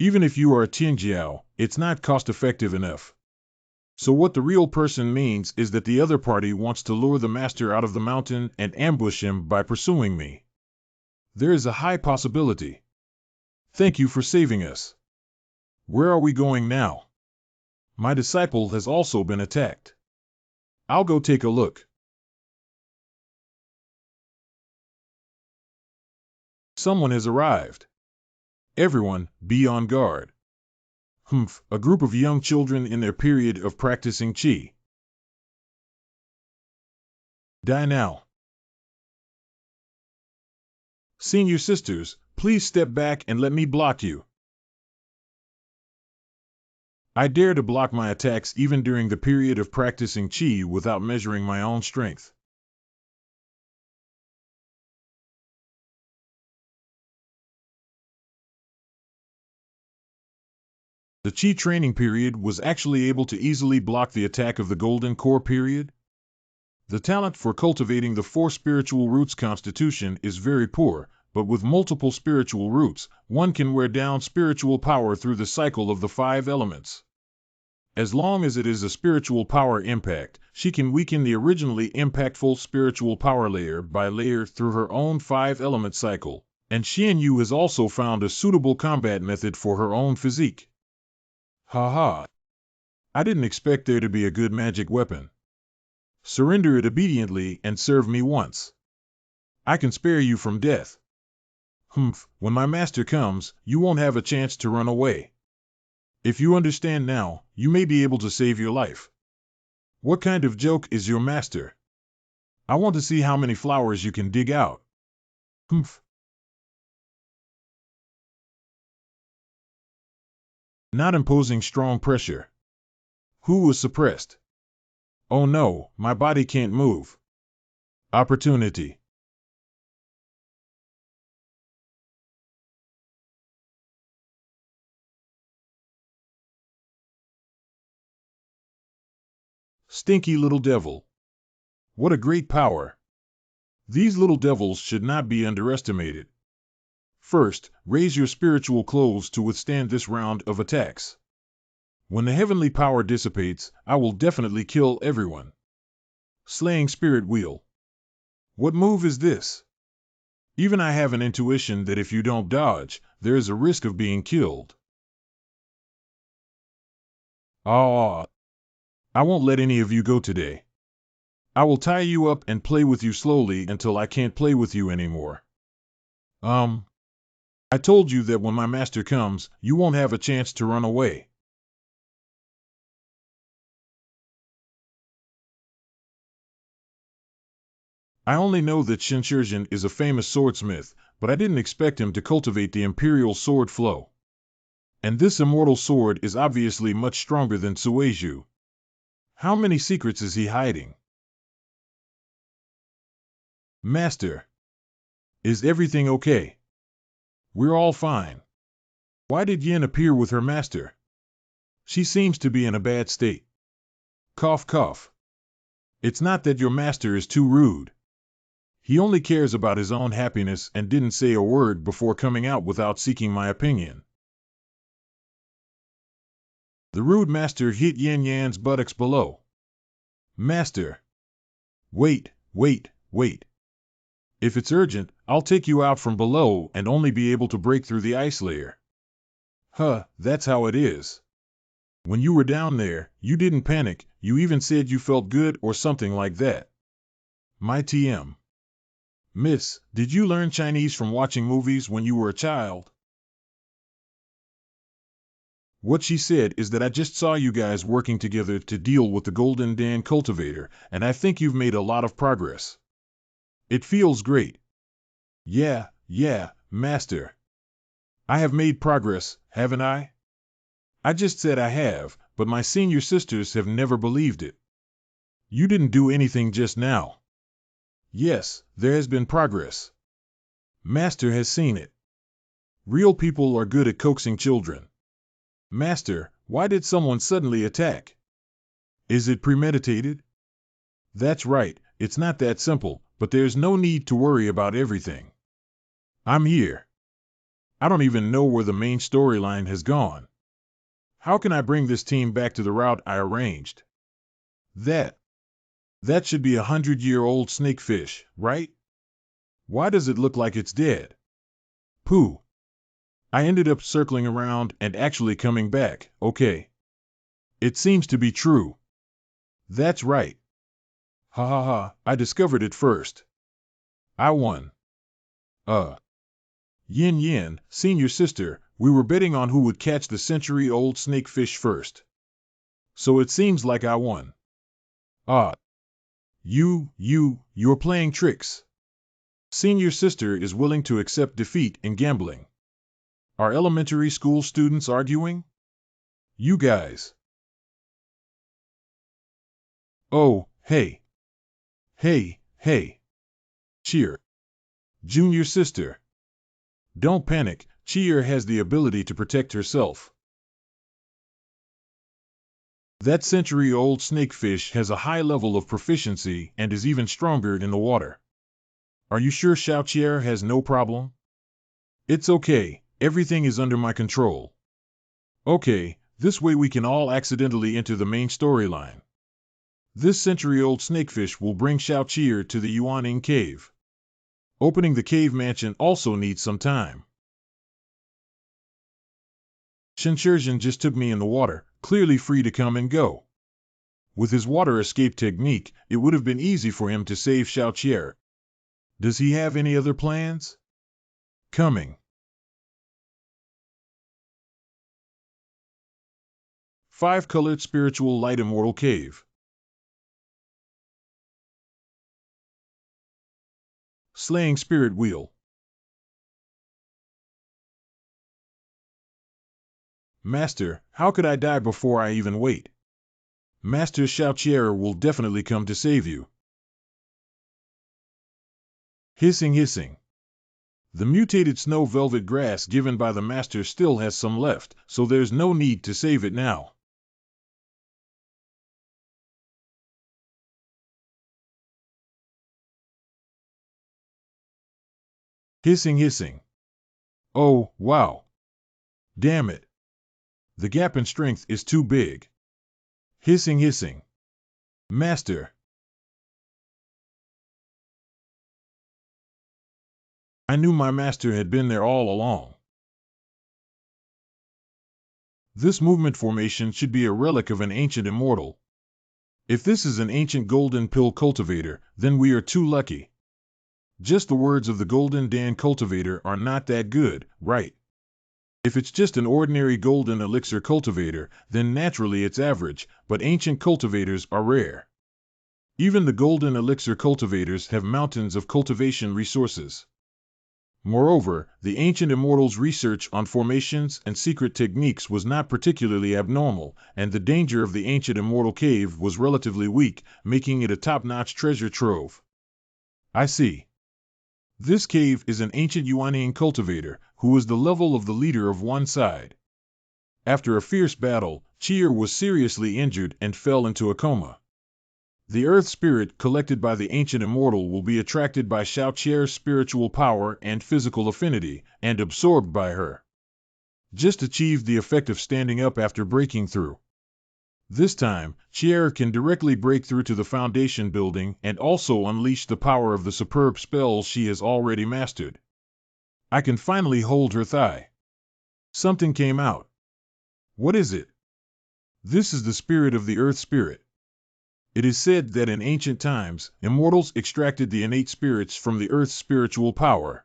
Even if you are a Xianmiao, it's not cost-effective enough. So what the real person means is that the other party wants to lure the master out of the mountain and ambush him by pursuing me. There is a high possibility. Thank you for saving us. Where are we going now? My disciple has also been attacked. I'll go take a look. Someone has arrived. Everyone, be on guard. A group of young children in their period of practicing qi. Die now. Senior sisters, please step back and let me block you. I dare to block my attacks even during the period of practicing qi without measuring my own strength. The qi training period was actually able to easily block the attack of the golden core period. The talent for cultivating the 4 spiritual roots constitution is very poor, but with multiple spiritual roots, one can wear down spiritual power through the cycle of the 5 elements. As long as it is a spiritual power impact, she can weaken the originally impactful spiritual power layer by layer through her own 5-element cycle, and Xianmiao has also found a suitable combat method for her own physique. Haha. I didn't expect there to be a good magic weapon. Surrender it obediently and serve me once. I can spare you from death. When my master comes, you won't have a chance to run away. If you understand now, you may be able to save your life. What kind of joke is your master? I want to see how many flowers you can dig out. Not imposing strong pressure. Who was suppressed? Oh no, my body can't move. Opportunity. Stinky little devil. What a great power. These little devils should not be underestimated. First, raise your spiritual clothes to withstand this round of attacks. When the heavenly power dissipates, I will definitely kill everyone. Slaying spirit wheel. What move is this? Even I have an intuition that if you don't dodge, there is a risk of being killed. I won't let any of you go today. I will tie you up and play with you slowly until I can't play with you anymore. I told you that when my master comes, you won't have a chance to run away. I only know that Shinshirjin is a famous swordsmith, but I didn't expect him to cultivate the imperial sword flow. And this immortal sword is obviously much stronger than Sueju. How many secrets is he hiding? Master. Is everything okay? We're all fine. Why did Yin appear with her master? She seems to be in a bad state. Cough, cough. It's not that your master is too rude. He only cares about his own happiness and didn't say a word before coming out without seeking my opinion. The rude master hit Yin Yan's buttocks below. Master. Wait. If it's urgent, I'll take you out from below and only be able to break through the ice layer. That's how it is. When you were down there, you didn't panic, you even said you felt good or something like that. My TM. Miss, did you learn Chinese from watching movies when you were a child? What she said is that I just saw you guys working together to deal with the Golden Dan cultivator, and I think you've made a lot of progress. It feels great. Yeah, master. I have made progress, haven't I? I just said I have, but my senior sisters have never believed it. You didn't do anything just now. Yes, there has been progress. Master has seen it. Real people are good at coaxing children. Master, why did someone suddenly attack? Is it premeditated? That's right, it's not that simple, but there's no need to worry about everything. I'm here. I don't even know where the main storyline has gone. How can I bring this team back to the route I arranged? That should be 100-year-old snakefish, right? Why does it look like it's dead? Pooh. I ended up circling around and actually coming back, okay. It seems to be true. That's right. Ha ha ha, I discovered it first. I won. Yin Yin, senior sister, we were betting on who would catch the century-old snakefish first. So it seems like I won. Ah. You're playing tricks. Senior sister is willing to accept defeat in gambling. Are elementary school students arguing? You guys. Oh, hey. Hey. Cheer. Junior sister. Don't panic, Cheer has the ability to protect herself. That century-old snakefish has a high level of proficiency and is even stronger in the water. Are you sure Xiaoqier has no problem? It's okay, everything is under my control. Okay, this way we can all accidentally enter the main storyline. This century-old snakefish will bring Xiaoqier to the Yuaning cave. Opening the cave mansion also needs some time. Shenshenzhen just took me in the water, clearly free to come and go. With his water escape technique, it would have been easy for him to save Xiaoqier. Does he have any other plans? Coming. 5-colored spiritual light immortal cave. Slaying spirit wheel. Master, how could I die before I even wait? Master Xiaoqier will definitely come to save you. Hissing. The mutated snow velvet grass given by the master still has some left, so there's no need to save it now. Hissing. Oh, wow. Damn it. The gap in strength is too big. Hissing. Master. I knew my master had been there all along. This movement formation should be a relic of an ancient immortal. If this is an ancient golden pill cultivator, then we are too lucky. Just the words of the golden Dan cultivator are not that good, right? If it's just an ordinary golden elixir cultivator, then naturally it's average, but ancient cultivators are rare. Even the golden elixir cultivators have mountains of cultivation resources. Moreover, the ancient immortals' research on formations and secret techniques was not particularly abnormal, and the danger of the ancient immortal cave was relatively weak, making it a top-notch treasure trove. I see. This cave is an ancient Yuanian cultivator, who is the level of the leader of one side. After a fierce battle, Cheer was seriously injured and fell into a coma. The earth spirit collected by the ancient immortal will be attracted by Xiaoqier's spiritual power and physical affinity, and absorbed by her. Just achieved the effect of standing up after breaking through. This time, Qier can directly break through to the foundation building and also unleash the power of the superb spells she has already mastered. I can finally hold her thigh. Something came out. What is it? This is the spirit of the earth spirit. It is said that in ancient times, immortals extracted the innate spirits from the earth's spiritual power.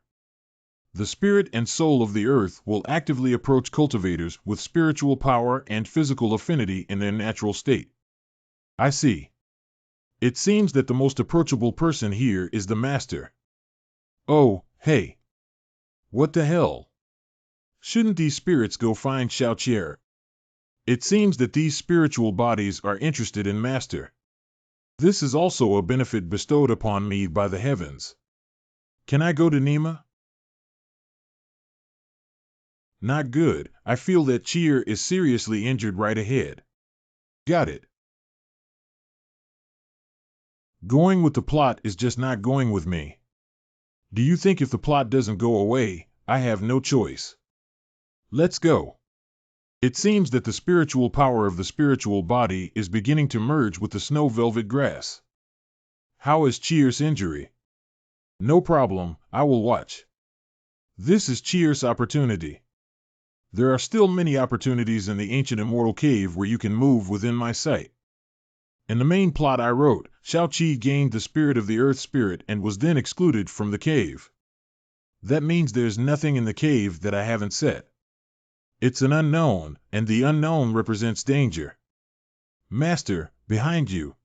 The spirit and soul of the earth will actively approach cultivators with spiritual power and physical affinity in their natural state. I see. It seems that the most approachable person here is the master. Oh, hey. What the hell? Shouldn't these spirits go find Xiaoqier? It seems that these spiritual bodies are interested in master. This is also a benefit bestowed upon me by the heavens. Can I go to Nima? Not good. I feel that Cheer is seriously injured right ahead. Got it. Going with the plot is just not going with me. Do you think if the plot doesn't go away, I have no choice? Let's go. It seems that the spiritual power of the spiritual body is beginning to merge with the snow velvet grass. How is Chier's injury? No problem, I will watch. This is Chier's opportunity. There are still many opportunities in the ancient immortal cave where you can move within my sight. In the main plot I wrote, Shao Qi gained the spirit of the earth spirit and was then excluded from the cave. That means there's nothing in the cave that I haven't set. It's an unknown, and the unknown represents danger. Master, behind you.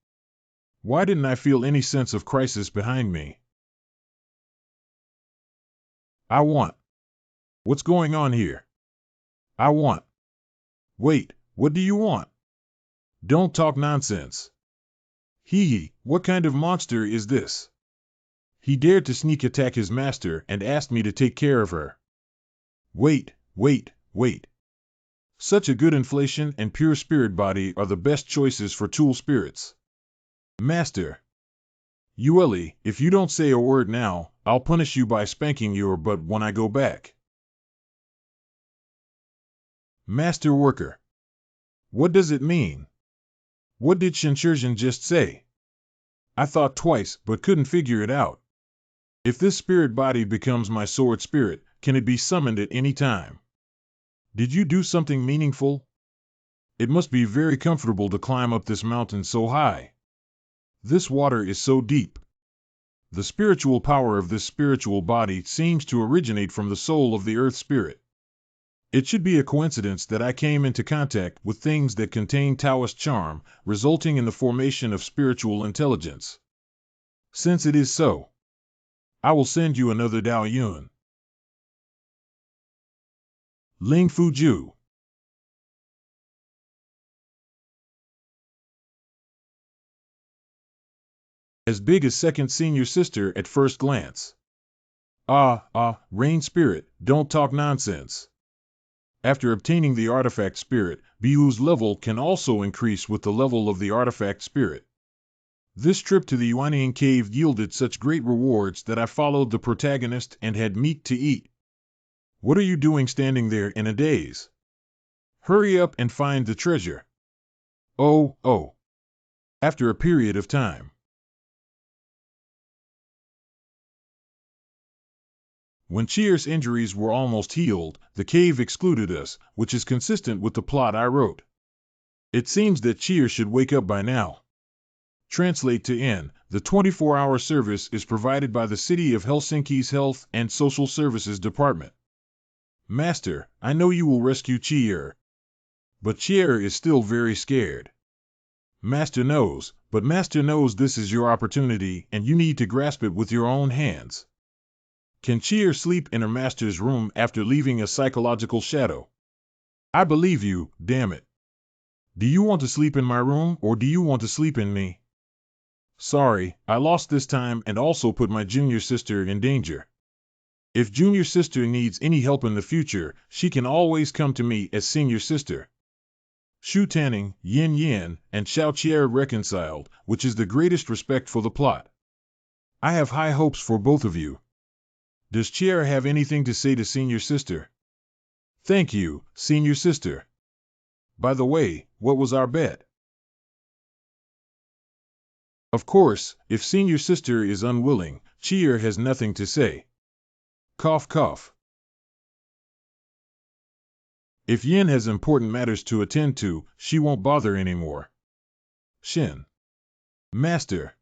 Why didn't I feel any sense of crisis behind me? I want. What's going on here? I want. Wait, what do you want? Don't talk nonsense. What kind of monster is this? He dared to sneak attack his master and asked me to take care of her. Wait. Such a good inflation and pure spirit body are the best choices for tool spirits. Master. Yueli, if you don't say a word now, I'll punish you by spanking your butt when I go back. Master worker. What does it mean? What did Shinshizhen just say? I thought twice, but couldn't figure it out. If this spirit body becomes my sword spirit, can it be summoned at any time? Did you do something meaningful? It must be very comfortable to climb up this mountain so high. This water is so deep. The spiritual power of this spiritual body seems to originate from the soul of the earth spirit. It should be a coincidence that I came into contact with things that contain Taoist charm, resulting in the formation of spiritual intelligence. Since it is so, I will send you another Dao Yun. Ling Fuju. As big as second senior sister at first glance. Rain spirit, don't talk nonsense. After obtaining the artifact spirit, Biu's level can also increase with the level of the artifact spirit. This trip to the Yuanying cave yielded such great rewards that I followed the protagonist and had meat to eat. What are you doing standing there in a daze? Hurry up and find the treasure. Oh. After a period of time. When Chier's injuries were almost healed, the cave excluded us, which is consistent with the plot I wrote. It seems that Chier should wake up by now. Translate to N. The 24-hour service is provided by the City of Helsinki's Health and Social Services Department. Master, I know you will rescue Chier. But Chier is still very scared. Master knows, but Master knows this is your opportunity and you need to grasp it with your own hands. Can Chier sleep in her master's room after leaving a psychological shadow? I believe you, damn it. Do you want to sleep in my room or do you want to sleep in me? Sorry, I lost this time and also put my junior sister in danger. If junior sister needs any help in the future, she can always come to me as senior sister. Shu Tanning, Yin Yin, and Xiao Chier reconciled, which is the greatest respect for the plot. I have high hopes for both of you. Does Chier have anything to say to senior sister? Thank you, senior sister. By the way, what was our bet? Of course, if senior sister is unwilling, Chier has nothing to say. Cough cough. If Yin has important matters to attend to, she won't bother anymore. Shin. Master.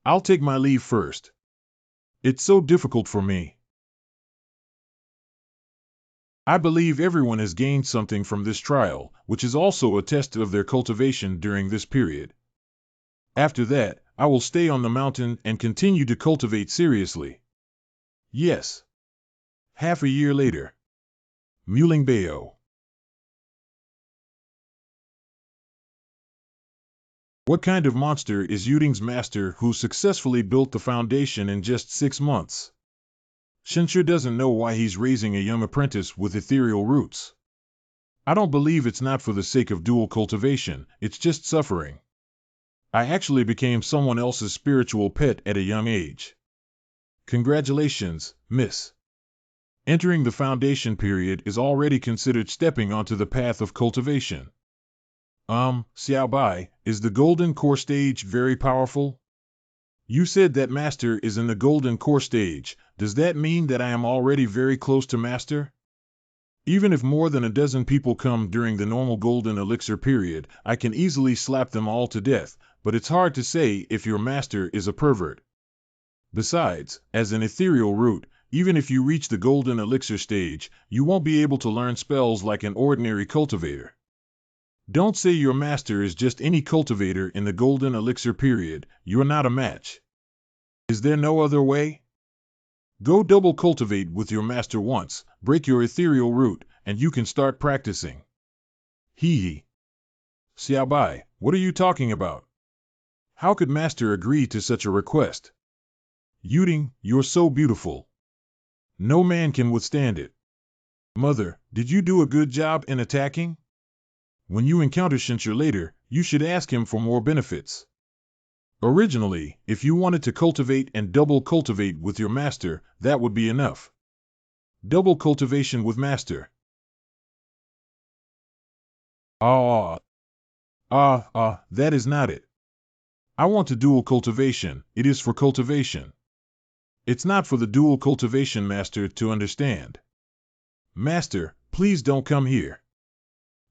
I'll take my leave first. It's so difficult for me. I believe everyone has gained something from this trial, which is also a test of their cultivation during this period. After that, I will stay on the mountain and continue to cultivate seriously. Yes. Half a year later. Mulingbao. What kind of monster is Yuding's master who successfully built the foundation in just 6 months? Shinshir doesn't know why he's raising a young apprentice with ethereal roots. I don't believe it's not for the sake of dual cultivation, it's just suffering. I actually became someone else's spiritual pet at a young age. Congratulations, Miss. Entering the foundation period is already considered stepping onto the path of cultivation. Xiaobai, is the golden core stage very powerful? You said that master is in the golden core stage. Does that mean that I am already very close to master? Even if more than a dozen people come during the normal golden elixir period, I can easily slap them all to death, but it's hard to say if your master is a pervert. Besides, as an ethereal root, even if you reach the golden elixir stage, you won't be able to learn spells like an ordinary cultivator. Don't say your master is just any cultivator in the golden elixir period. You're not a match. Is there no other way? Go double cultivate with your master once, break your ethereal root, and you can start practicing. Hee. Xiaobai, what are you talking about? How could master agree to such a request? Yuding, you're so beautiful. No man can withstand it. Mother, did you do a good job in attacking? When you encounter Xianmiao later, you should ask him for more benefits. Originally, if you wanted to cultivate and double cultivate with your master, that would be enough. Double cultivation with master. That is not it. I want a dual cultivation. It is for cultivation. It's not for the dual cultivation master to understand. Master, please don't come here.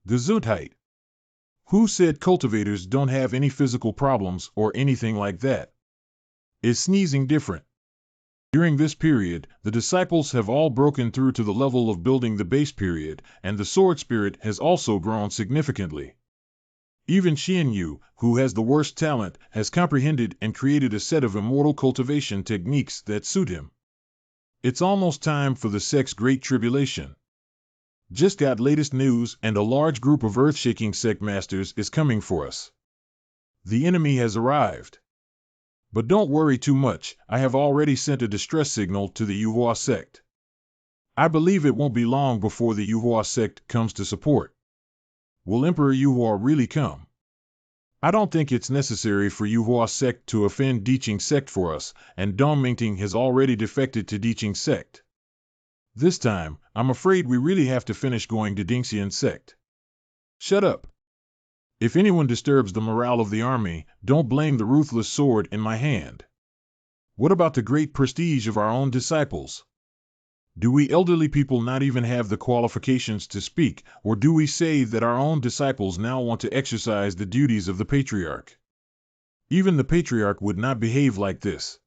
Gesundheit. Who said cultivators don't have any physical problems or anything like that? Is sneezing different? During this period, the disciples have all broken through to the level of building the base period, and the sword spirit has also grown significantly. Even Xianmiao, who has the worst talent, has comprehended and created a set of immortal cultivation techniques that suit him. It's almost time for the sect's great tribulation. Just got latest news, and a large group of earth-shaking sect masters is coming for us. The enemy has arrived. But don't worry too much, I have already sent a distress signal to the MANHWA sect. I believe it won't be long before the MANHWA sect comes to support. Will Emperor MANHWA really come? I don't think it's necessary for MANHWA sect to offend Diqing sect for us, and Dongmingting has already defected to Diqing sect. This time, I'm afraid we really have to finish going to Dingxian sect. Shut up. If anyone disturbs the morale of the army, don't blame the ruthless sword in my hand. What about the great prestige of our own disciples? Do we elderly people not even have the qualifications to speak, or do we say that our own disciples now want to exercise the duties of the patriarch? Even the patriarch would not behave like this.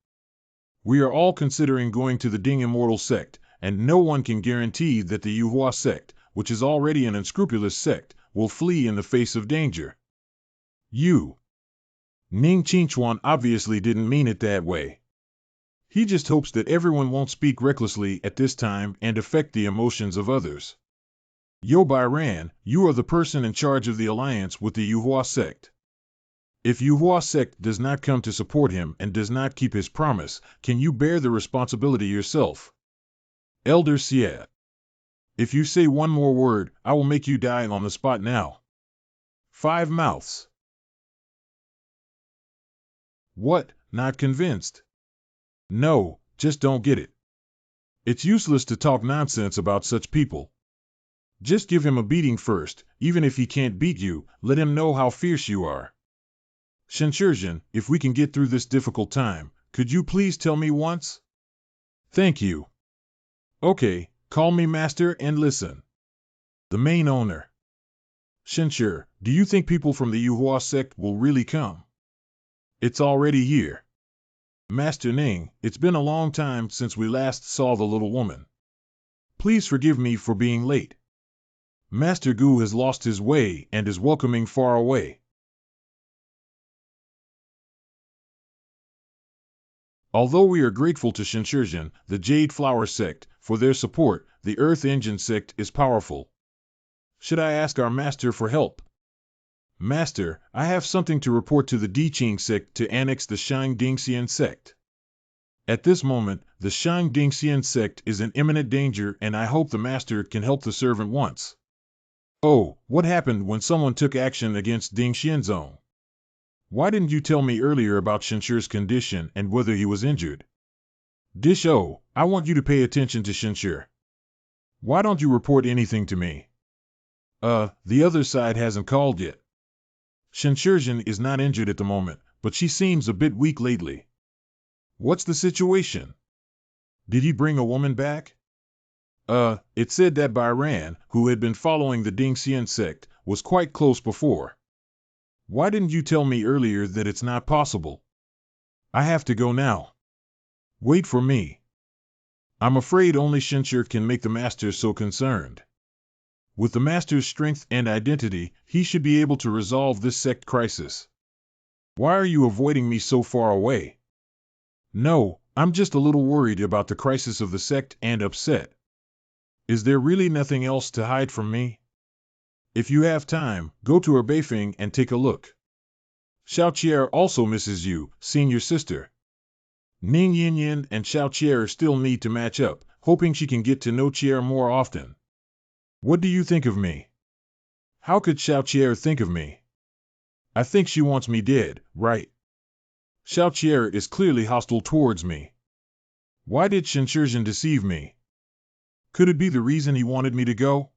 We are all considering going to the Ding Immortal sect, and no one can guarantee that the MANHWA sect, which is already an unscrupulous sect, will flee in the face of danger. Ning Qingchuan obviously didn't mean it that way. He just hopes that everyone won't speak recklessly at this time and affect the emotions of others. Yo Bairan, you are the person in charge of the alliance with the MANHWA sect. If MANHWA sect does not come to support him and does not keep his promise, can you bear the responsibility yourself? Elder Xie. If you say one more word, I will make you die on the spot now. 5 mouths. What, not convinced? No, just don't get it. It's useless to talk nonsense about such people. Just give him a beating first, even if he can't beat you, let him know how fierce you are. Shenzhen, if we can get through this difficult time, could you please tell me once? Thank you. Okay, call me master and listen. The main owner. Shenzhen, do you think people from the MANHWA sect will really come? It's already here. Master Ning, it's been a long time since we last saw the little woman. Please forgive me for being late. Master Gu has lost his way and is welcoming far away. Although we are grateful to Shenzhen, the Jade Flower sect, for their support, the Earth Engine sect is powerful. Should I ask our master for help? Master, I have something to report to the Diqing sect to annex the Shangdingxian sect. At this moment, the Shangdingxian sect is in imminent danger, and I hope the master can help the servant once. Oh, what happened when someone took action against Ding Xianzong? Why didn't you tell me earlier about Shinshire's condition and whether he was injured? Disho, I want you to pay attention to Shinshire. Why don't you report anything to me? The other side hasn't called yet. Shinshirjin is not injured at the moment, but she seems a bit weak lately. What's the situation? Did he bring a woman back? It said that Byran, who had been following the Dingxian sect, was quite close before. Why didn't you tell me earlier that it's not possible? I have to go now. Wait for me. I'm afraid only Shinshir can make the master so concerned. With the master's strength and identity, he should be able to resolve this sect crisis. Why are you avoiding me so far away? No, I'm just a little worried about the crisis of the sect and upset. Is there really nothing else to hide from me? If you have time, go to her Beifing and take a look. Xiaoqier also misses you, senior sister. Ning Yinyin and Xiaoqier still need to match up, hoping she can get to know Qier more often. What do you think of me? How could Xiaoqier think of me? I think she wants me dead, right? Xiaoqier is clearly hostile towards me. Why did Shinshirjin deceive me? Could it be the reason he wanted me to go?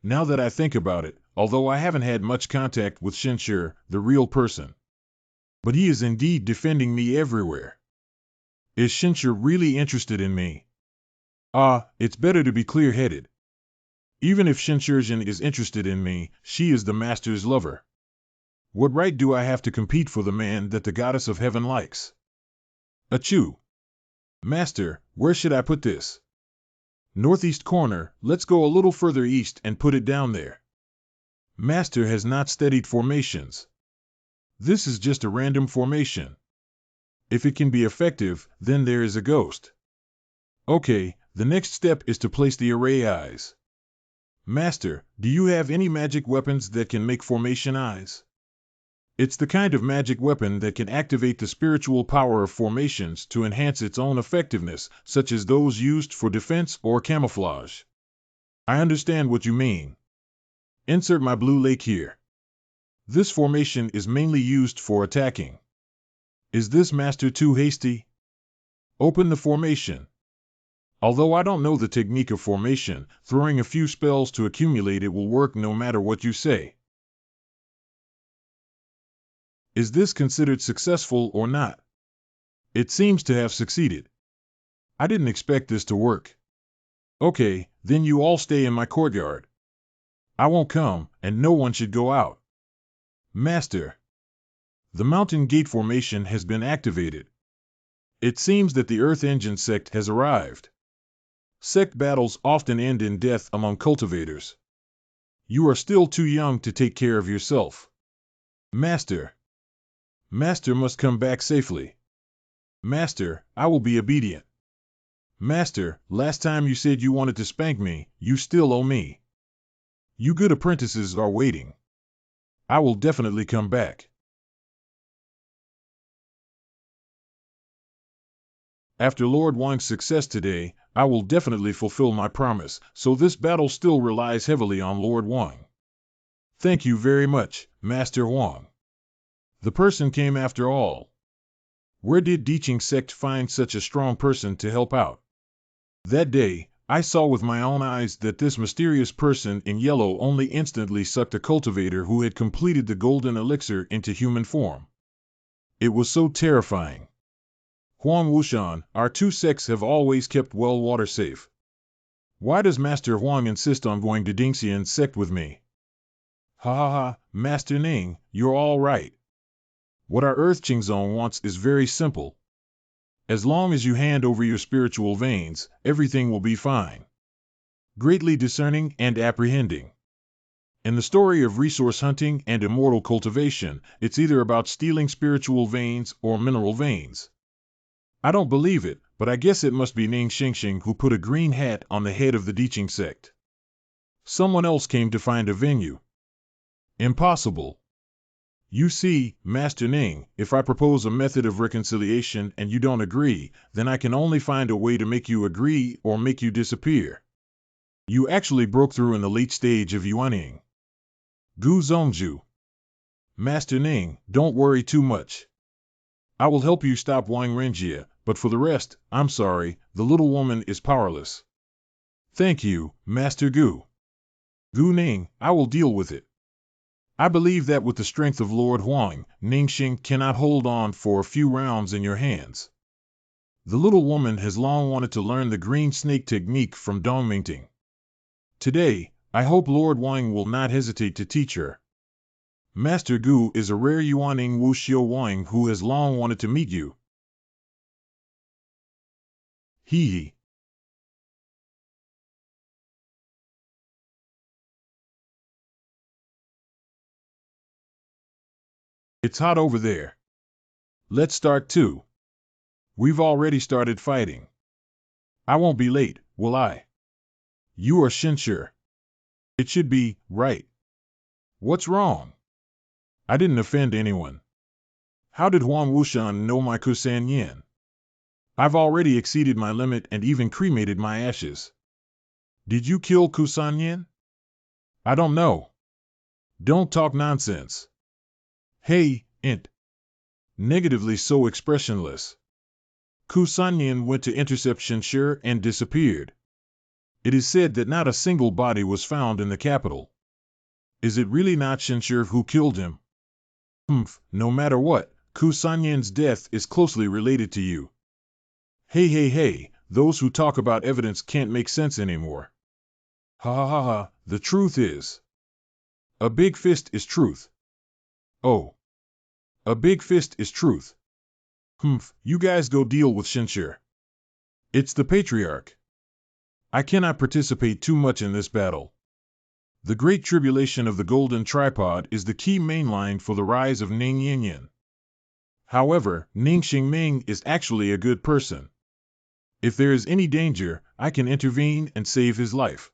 Now that I think about it, although I haven't had much contact with Shinshir, the real person. But he is indeed defending me everywhere. Is Shinshir really interested in me? It's better to be clear-headed. Even if Shinshirjin is interested in me, she is the master's lover. What right do I have to compete for the man that the goddess of heaven likes? Achoo! Master, where should I put this? Northeast corner, let's go a little further east and put it down there. Master has not studied formations. This is just a random formation. If it can be effective, then there is a ghost. Okay, the next step is to place the array eyes. Master, do you have any magic weapons that can make formation eyes? It's the kind of magic weapon that can activate the spiritual power of formations to enhance its own effectiveness, such as those used for defense or camouflage. I understand what you mean. Insert my blue lake here. This formation is mainly used for attacking. Is this master too hasty? Open the formation. Although I don't know the technique of formation, throwing a few spells to accumulate it will work no matter what you say. Is this considered successful or not? It seems to have succeeded. I didn't expect this to work. Okay, then you all stay in my courtyard. I won't come, and no one should go out. Master. The mountain gate formation has been activated. It seems that the Earth Engine sect has arrived. Sect battles often end in death among cultivators. You are still too young to take care of yourself. Master. Master must come back safely. Master, I will be obedient. Master, last time you said you wanted to spank me, you still owe me. You good apprentices are waiting. I will definitely come back. After Lord Wang's success today, I will definitely fulfill my promise, so this battle still relies heavily on Lord Wang. Thank you very much, Master Wang. The person came after all. Where did Diqing sect find such a strong person to help out? That day, I saw with my own eyes that this mysterious person in yellow only instantly sucked a cultivator who had completed the golden elixir into human form. It was so terrifying. Huang Wushan, our two sects have always kept well water safe. Why does Master Huang insist on going to Dingxian sect with me? Ha ha ha, Master Ning, you're all right. What our Earth Qingzong wants is very simple. As long as you hand over your spiritual veins, everything will be fine. Greatly discerning and apprehending. In the story of resource hunting and immortal cultivation, it's either about stealing spiritual veins or mineral veins. I don't believe it, but I guess it must be Ning Xingxing who put a green hat on the head of the Diqing sect. Someone else came to find a venue. Impossible. You see, Master Ning, if I propose a method of reconciliation and you don't agree, then I can only find a way to make you agree or make you disappear. You actually broke through in the late stage of Yuanying. Gu Zongju. Master Ning, don't worry too much. I will help you stop Wang Renjie, but for the rest, I'm sorry, the little woman is powerless. Thank you, Master Gu. Gu Ning, I will deal with it. I believe that with the strength of Lord Huang, Ningxing cannot hold on for a few rounds in your hands. The little woman has long wanted to learn the green snake technique from Dongmingting. Today, I hope Lord Wang will not hesitate to teach her. Master Gu is a rare Yuaning Wuxiu Wang who has long wanted to meet you. Hee. It's hot over there. Let's start too. We've already started fighting. I won't be late, will I? You are Shinshir. It should be, right. What's wrong? I didn't offend anyone. How did Huang Wushan know my Kusan Yin? I've already exceeded my limit and even cremated my ashes. Did you kill Kusan Yin? I don't know. Don't talk nonsense. Hey, int. Negatively so expressionless. Kusan Yin went to intercept Shinshir and disappeared. It is said that not a single body was found in the capital. Is it really not Shinshir who killed him? No matter what, Kusan Yin's death is closely related to you. Hey, those who talk about evidence can't make sense anymore. Ha, the truth is. A big fist is truth. Oh. A big fist is truth. You guys go deal with Shinshir. It's the patriarch. I cannot participate too much in this battle. The great tribulation of the golden tripod is the key mainline for the rise of Ning Yinyin. However, Ning Xingming is actually a good person. If there is any danger, I can intervene and save his life.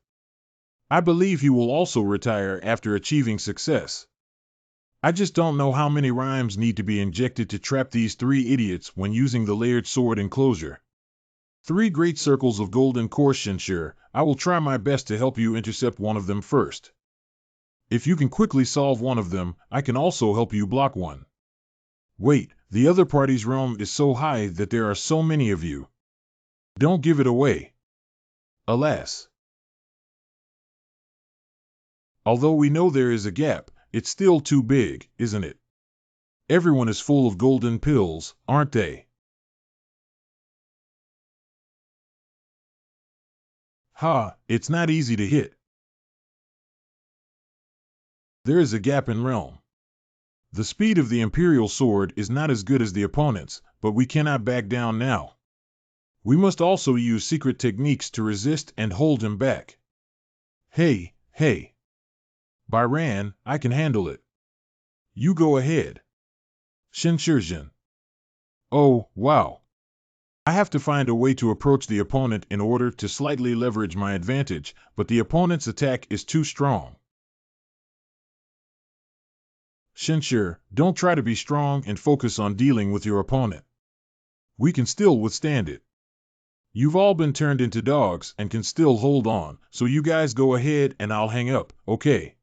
I believe he will also retire after achieving success. I just don't know how many rhymes need to be injected to trap these three idiots when using the layered sword enclosure. 3 great circles of golden core Shinshir. I will try my best to help you intercept one of them first. If you can quickly solve one of them, I can also help you block one. Wait, the other party's realm is so high that there are so many of you. Don't give it away. Alas. Although we know there is a gap, it's still too big, isn't it? Everyone is full of golden pills, aren't they? It's not easy to hit. There is a gap in realm. The speed of the Imperial Sword is not as good as the opponent's, but we cannot back down now. We must also use secret techniques to resist and hold him back. Hey. Byran, I can handle it. You go ahead. Shinshirjin. Oh, wow. I have to find a way to approach the opponent in order to slightly leverage my advantage, but the opponent's attack is too strong. Shinshir, don't try to be strong and focus on dealing with your opponent. We can still withstand it. You've all been turned into dogs and can still hold on, so you guys go ahead and I'll hang up, okay?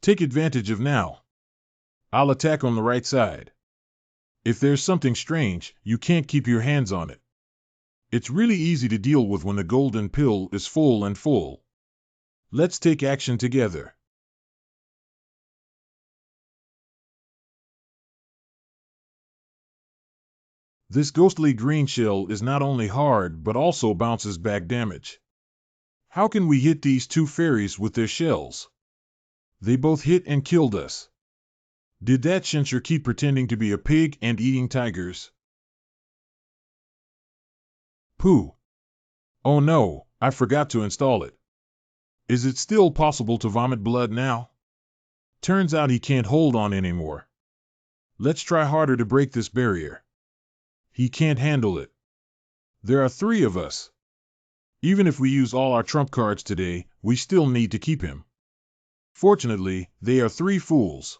Take advantage of now. I'll attack on the right side. If there's something strange, you can't keep your hands on it. It's really easy to deal with when the golden pill is full and full. Let's take action together. This ghostly green shell is not only hard but also bounces back damage. How can we hit these 2 fairies with their shells? They both hit and killed us. Did that Shinshir keep pretending to be a pig and eating tigers? Pooh. Oh no, I forgot to install it. Is it still possible to vomit blood now? Turns out he can't hold on anymore. Let's try harder to break this barrier. He can't handle it. There are 3 of us. Even if we use all our trump cards today, we still need to keep him. Fortunately, they are 3 fools.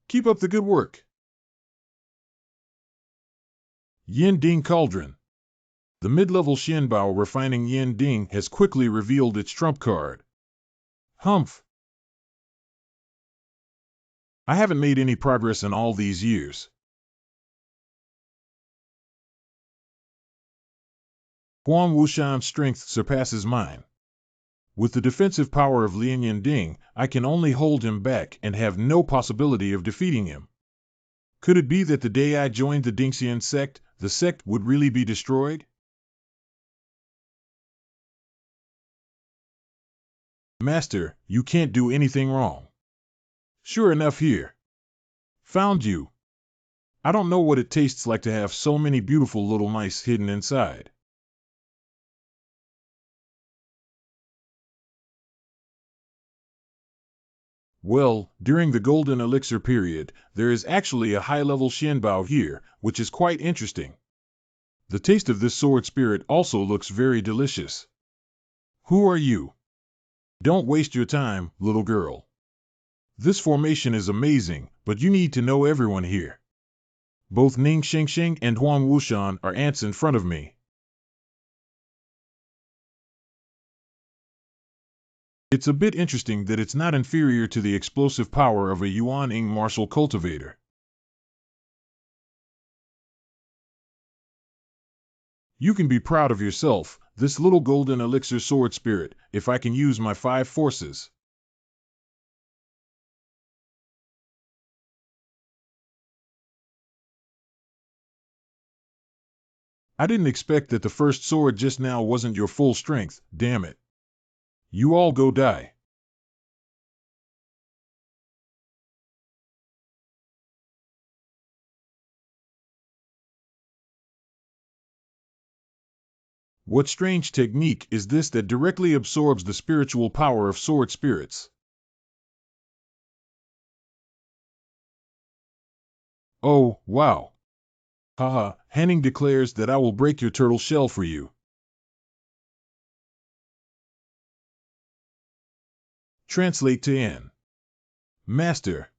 Keep up the good work. Yin Ding Cauldron. The mid-level Xianmiao refining Yin Ding has quickly revealed its trump card. Humph. I haven't made any progress in all these years. Huang Wushan's strength surpasses mine. With the defensive power of Lian Yin Ding, I can only hold him back and have no possibility of defeating him. Could it be that the day I joined the Dingxian sect, the sect would really be destroyed? Master, you can't do anything wrong. Sure enough here. Found you. I don't know what it tastes like to have so many beautiful little mice hidden inside. Well, during the Golden Elixir period, there is actually a high-level Xianmiao here, which is quite interesting. The taste of this sword spirit also looks very delicious. Who are you? Don't waste your time, little girl. This formation is amazing, but you need to know everyone here. Both Ning Xingxing and Huang Wushan are ants in front of me. It's a bit interesting that it's not inferior to the explosive power of a Yuan-ing martial cultivator. You can be proud of yourself, this little golden elixir sword spirit, if I can use my 5 forces. I didn't expect that the first sword just now wasn't your full strength, damn it. You all go die. What strange technique is this that directly absorbs the spiritual power of sword spirits? Oh, wow. Haha, Henning declares that I will break your turtle shell for you. Translate to N. Master.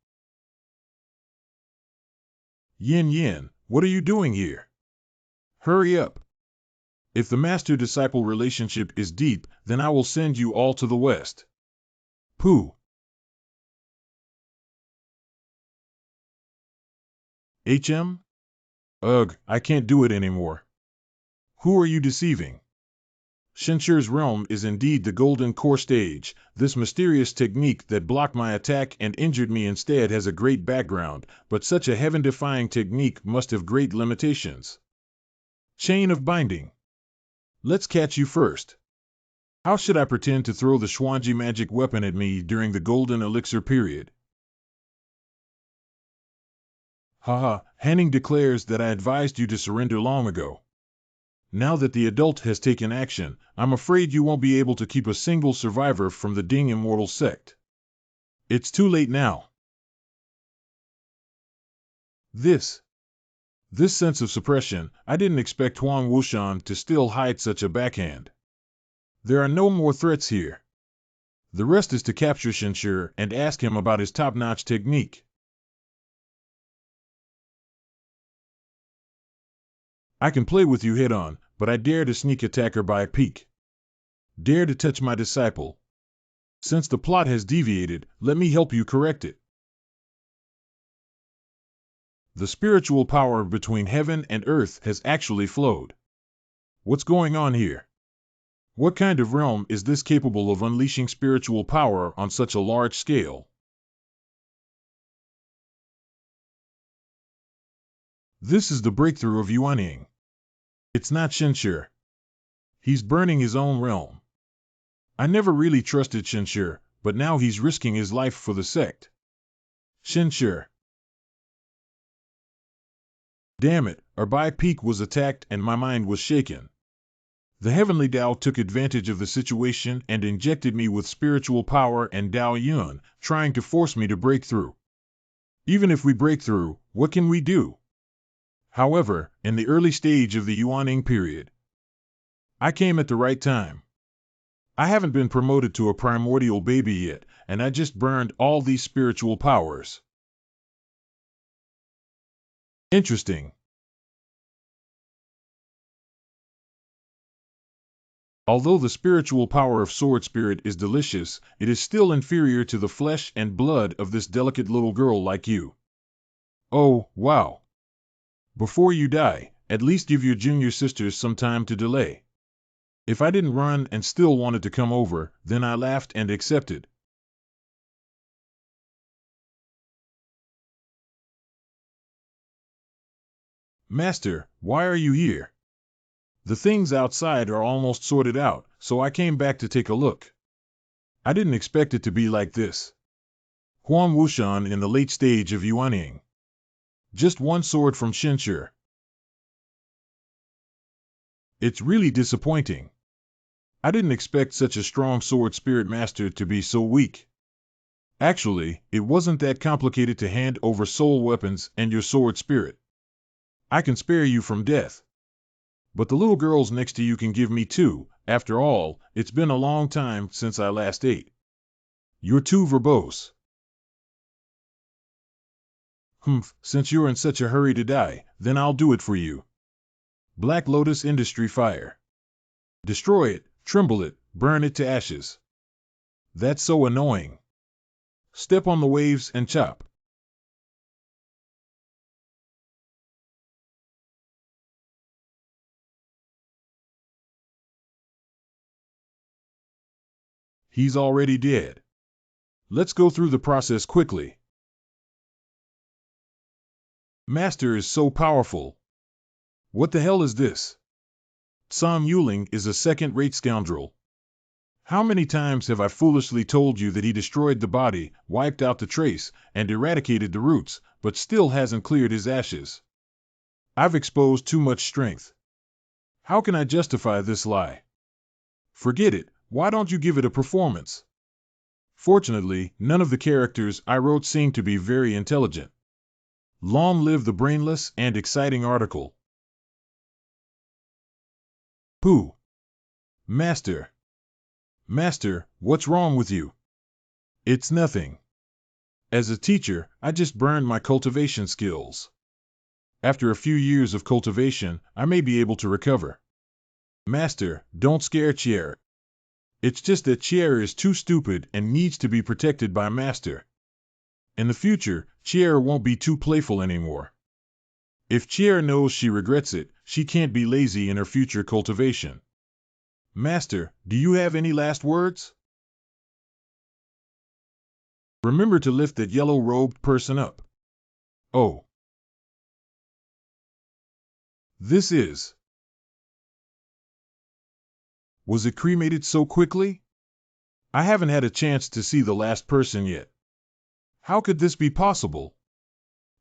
Yin Yin, what are you doing here? Hurry up. If the master-disciple relationship is deep, then I will send you all to the west. Pooh. HM? Ugh, I can't do it anymore. Who are you deceiving? Shenshur's realm is indeed the golden core stage. This mysterious technique that blocked my attack and injured me instead has a great background, but such a heaven-defying technique must have great limitations. Chain of binding. Let's catch you first. How should I pretend to throw the Xuanji magic weapon at me during the golden elixir period? Haha, Henning declares that I advised you to surrender long ago. Now that the adult has taken action, I'm afraid you won't be able to keep a single survivor from the Ding Immortal sect. It's too late now. This sense of suppression, I didn't expect Huang Wushan to still hide such a backhand. There are no more threats here. The rest is to capture Shenshur and ask him about his top-notch technique. I can play with you head-on, but I dare to sneak attack her by a peek. Dare to touch my disciple. Since the plot has deviated, let me help you correct it. The spiritual power between heaven and earth has actually flowed. What's going on here? What kind of realm is this capable of unleashing spiritual power on such a large scale? This is the breakthrough of Yuanying. It's not Shenshur. He's burning his own realm. I never really trusted Shenshur, but now he's risking his life for the sect. Shenshur. Damn it, our Bai Peak was attacked and my mind was shaken. The heavenly Tao took advantage of the situation and injected me with spiritual power and Tao Yun, trying to force me to break through. Even if we break through, what can we do? However, in the early stage of the Yuanying period, I came at the right time. I haven't been promoted to a primordial baby yet, and I just burned all these spiritual powers. Interesting. Although the spiritual power of sword spirit is delicious, it is still inferior to the flesh and blood of this delicate little girl like you. Oh, wow. Before you die, at least give your junior sisters some time to delay. If I didn't run and still wanted to come over, then I laughed and accepted. Master, why are you here? The things outside are almost sorted out, so I came back to take a look. I didn't expect it to be like this. Huan Wushan in the late stage of yuaning. Just one sword from Xinshi. It's really disappointing. I didn't expect such a strong sword spirit master to be so weak. Actually, it wasn't that complicated to hand over soul weapons and your sword spirit. I can spare you from death. But the little girls next to you can give me too. After all, it's been a long time since I last ate. You're too verbose. Since you're in such a hurry to die, then I'll do it for you. Black Lotus Industry Fire. Destroy it, tremble it, burn it to ashes. That's so annoying. Step on the waves and chop. He's already dead. Let's go through the process quickly. Master is so powerful. What the hell is this? Zang Yuling is a second-rate scoundrel. How many times have I foolishly told you that he destroyed the body, wiped out the trace, and eradicated the roots, but still hasn't cleared his ashes? I've exposed too much strength. How can I justify this lie? Forget it. Why don't you give it a performance? Fortunately, none of the characters I wrote seem to be very intelligent. Long live the brainless and exciting article. Pooh. Master. Master, what's wrong with you? It's nothing. As a teacher, I just burned my cultivation skills. After a few years of cultivation, I may be able to recover. Master, don't scare Chier. It's just that Chier is too stupid and needs to be protected by Master. In the future, Chier won't be too playful anymore. If Chier knows she regrets it, she can't be lazy in her future cultivation. Master, do you have any last words? Remember to lift that yellow-robed person up. Oh. This is. Was it cremated so quickly? I haven't had a chance to see the last person yet. How could this be possible?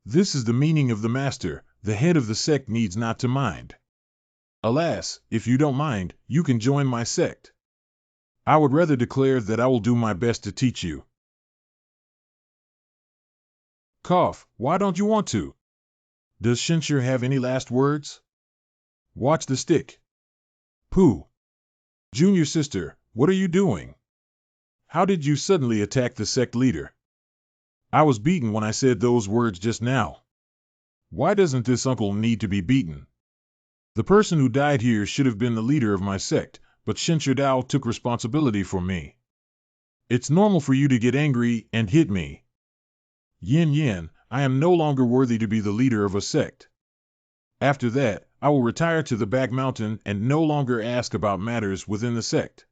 This is the meaning of the master. The head of the sect needs not to mind. Alas, if you don't mind, you can join my sect. I would rather declare that I will do my best to teach you. Cough, why don't you want to? Does Xinshi have any last words? Watch the stick. Pooh. Junior sister, what are you doing? How did you suddenly attack the sect leader? I was beaten when I said those words just now. Why doesn't this uncle need to be beaten? The person who died here should have been the leader of my sect, but Showdown took responsibility for me. It's normal for you to get angry and hit me. Yin, I am no longer worthy to be the leader of a sect. After that, I will retire to the back mountain and no longer ask about matters within the sect.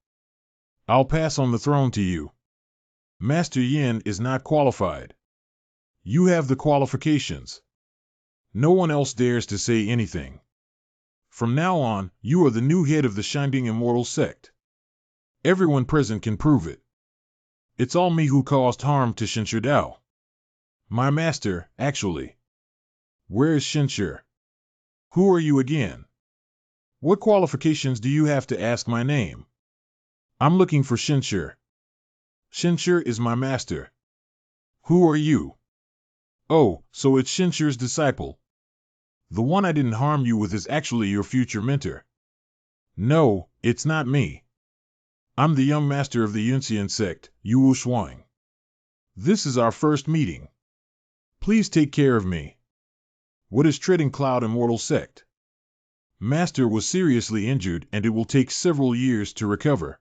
I'll pass on the throne to you. Master Yin is not qualified. You have the qualifications. No one else dares to say anything. From now on, you are the new head of the Shining Immortal sect. Everyone present can prove it. It's all me who caused harm to Showdown. My master, actually. Where is Xinshi? Who are you again? What qualifications do you have to ask my name? I'm looking for Xinshi. Xinshi is my master. Who are you? Oh, so it's Xinshi's disciple. The one I didn't harm you with is actually your future mentor. No, it's not me. I'm the young master of the Yunxian sect, Yu Shuang. This is our first meeting. Please take care of me. What is Treading Cloud Immortal sect? Master was seriously injured and it will take several years to recover.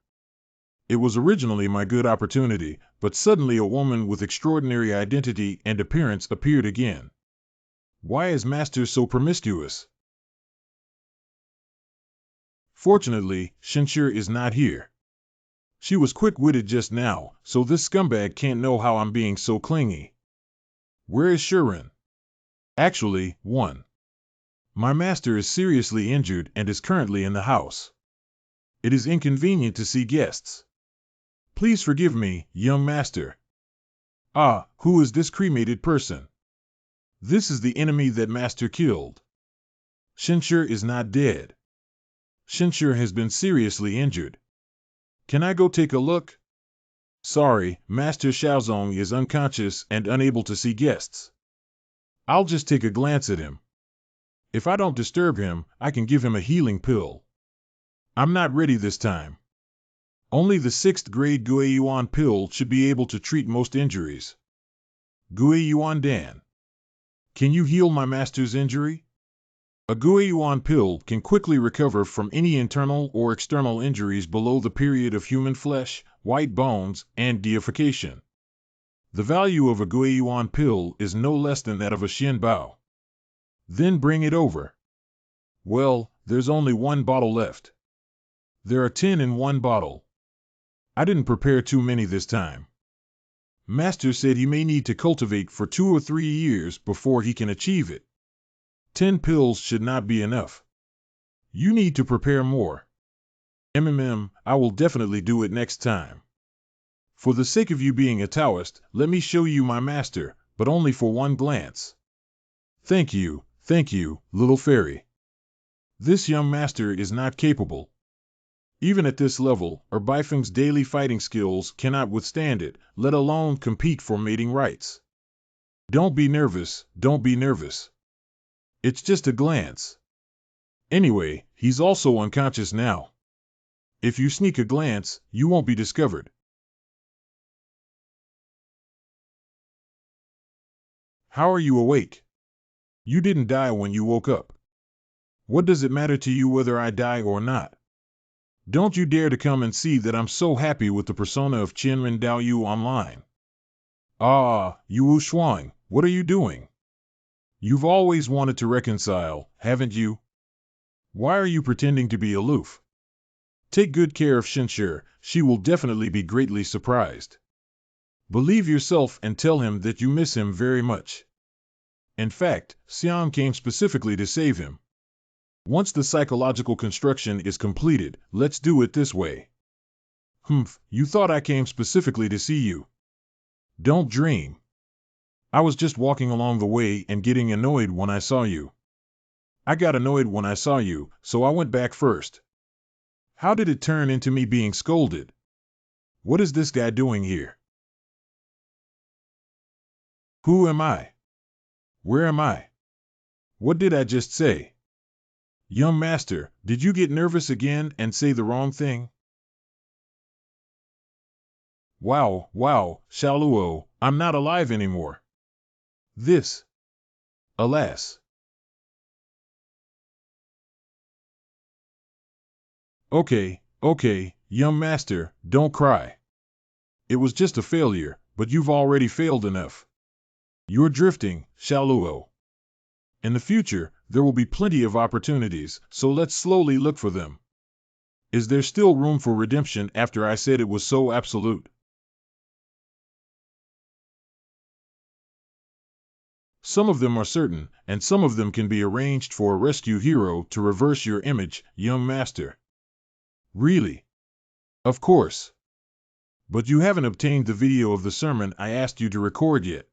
It was originally my good opportunity, but suddenly a woman with extraordinary identity and appearance appeared again. Why is Master so promiscuous? Fortunately, Shenshir is not here. She was quick-witted just now, so this scumbag can't know how I'm being so clingy. Where is Shirin? Actually, 1. My master is seriously injured and is currently in the house. It is inconvenient to see guests. Please forgive me, young master. Ah, who is this cremated person? This is the enemy that master killed. Shenshir is not dead. Shenshir has been seriously injured. Can I go take a look? Sorry, Master Xiaozong is unconscious and unable to see guests. I'll just take a glance at him. If I don't disturb him, I can give him a healing pill. I'm not ready this time. Only the 6th grade Guiyuan pill should be able to treat most injuries. Guiyuan Dan. Can you heal my master's injury? A Guiyuan pill can quickly recover from any internal or external injuries below the period of human flesh, white bones, and deification. The value of a Guiyuan pill is no less than that of a Xianmiao. Then bring it over. Well, there's only 1 bottle left. There are 10 in 1 bottle. I didn't prepare too many this time. Master said he may need to cultivate for 2 or 3 years before he can achieve it. 10 pills should not be enough. You need to prepare more. I will definitely do it next time. For the sake of you being a Taoist, let me show you my master, but only for 1 glance. Thank you, little fairy. This young master is not capable. Even at this level, Erbaifeng's daily fighting skills cannot withstand it, let alone compete for mating rights. Don't be nervous. It's just a glance. Anyway, he's also unconscious now. If you sneak a glance, you won't be discovered. How are you awake? You didn't die when you woke up. What does it matter to you whether I die or not? Don't you dare to come and see that I'm so happy with the persona of Qianren Daoyu online. Ah, Yu Shuang, what are you doing? You've always wanted to reconcile, haven't you? Why are you pretending to be aloof? Take good care of Shenshir, she will definitely be greatly surprised. Believe yourself and tell him that you miss him very much. In fact, Xian came specifically to save him. Once the psychological construction is completed, let's do it this way. You thought I came specifically to see you. Don't dream. I was just walking along the way and getting annoyed when I saw you. I got annoyed when I saw you, so I went back first. How did it turn into me being scolded? What is this guy doing here? Who am I? Where am I? What did I just say? Young master, did you get nervous again and say the wrong thing? Wow, Xiaoluo, I'm not alive anymore. This. Alas. Okay, young master, don't cry. It was just a failure, but you've already failed enough. You're drifting, Xiaoluo. In the future, there will be plenty of opportunities, so let's slowly look for them. Is there still room for redemption after I said it was so absolute? Some of them are certain, and some of them can be arranged for a rescue hero to reverse your image, young master. Really? Of course. But you haven't obtained the video of the sermon I asked you to record yet.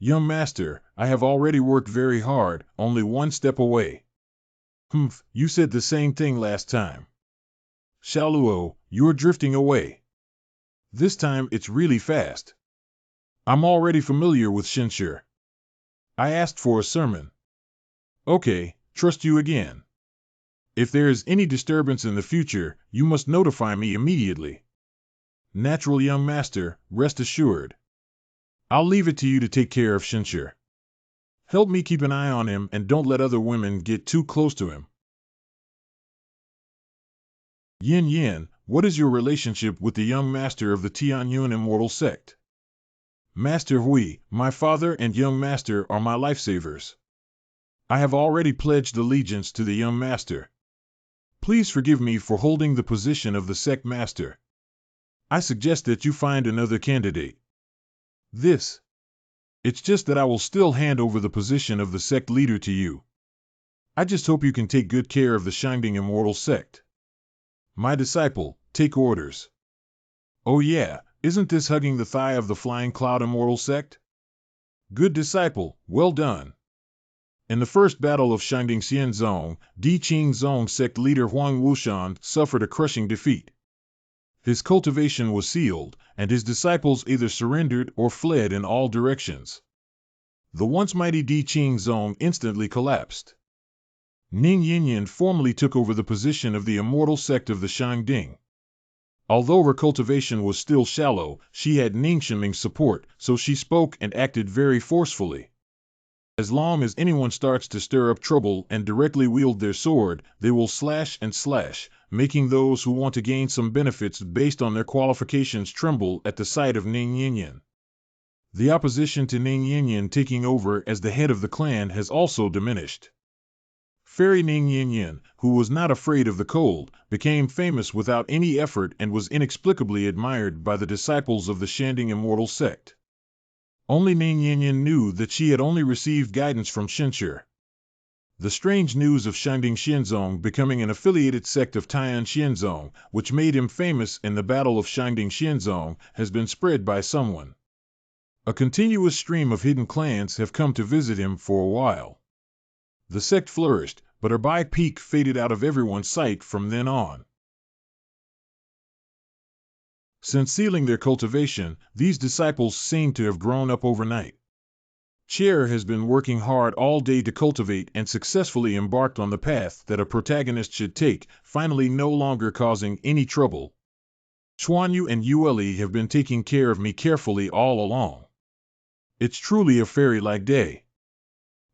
Young master, I have already worked very hard, only 1 step away. You said the same thing last time. Xiaoluo, you're drifting away. This time it's really fast. I'm already familiar with Shenshir. I asked for a sermon. Okay, trust you again. If there is any disturbance in the future, you must notify me immediately. Natural young master, rest assured. I'll leave it to you to take care of Shenshir. Help me keep an eye on him and don't let other women get too close to him. Yin Yin, what is your relationship with the young master of the Tianyun immortal sect? Master Hui, my father and young master are my lifesavers. I have already pledged allegiance to the young master. Please forgive me for holding the position of the sect master. I suggest that you find another candidate. It's just that I will still hand over the position of the sect leader to you. I just hope you can take good care of the Shangding immortal sect. My disciple, take orders. Oh yeah, isn't this hugging the thigh of the Flying Cloud immortal sect? Good disciple, well done. In the first battle of Shangding Xianzong, Di Qingzong sect leader Huang Wushan suffered a crushing defeat. His cultivation was sealed, and his disciples either surrendered or fled in all directions. The once mighty Di Qingzong instantly collapsed. Ning Yinyan formally took over the position of the immortal sect of the Shangding. Although her cultivation was still shallow, she had Ning Shiming's support, so she spoke and acted very forcefully. As long as anyone starts to stir up trouble and directly wield their sword, they will slash and slash, making those who want to gain some benefits based on their qualifications tremble at the sight of Ning Yinyan. The opposition to Ning Yinyan taking over as the head of the clan has also diminished. Fairy Ning Yinyan, who was not afraid of the cold, became famous without any effort and was inexplicably admired by the disciples of the Shangding immortal sect. Only Ning Yinyan knew that she had only received guidance from Shinshi. The strange news of Shangding Xianzong becoming an affiliated sect of Tian Xianzong, which made him famous in the Battle of Shangding Xianzong, has been spread by someone. A continuous stream of hidden clans have come to visit him for a while. The sect flourished, but her Bai peak faded out of everyone's sight from then on. Since sealing their cultivation, these disciples seem to have grown up overnight. Chair has been working hard all day to cultivate and successfully embarked on the path that a protagonist should take, finally no longer causing any trouble. Chuanyu and Yueli have been taking care of me carefully all along. It's truly a fairy-like day.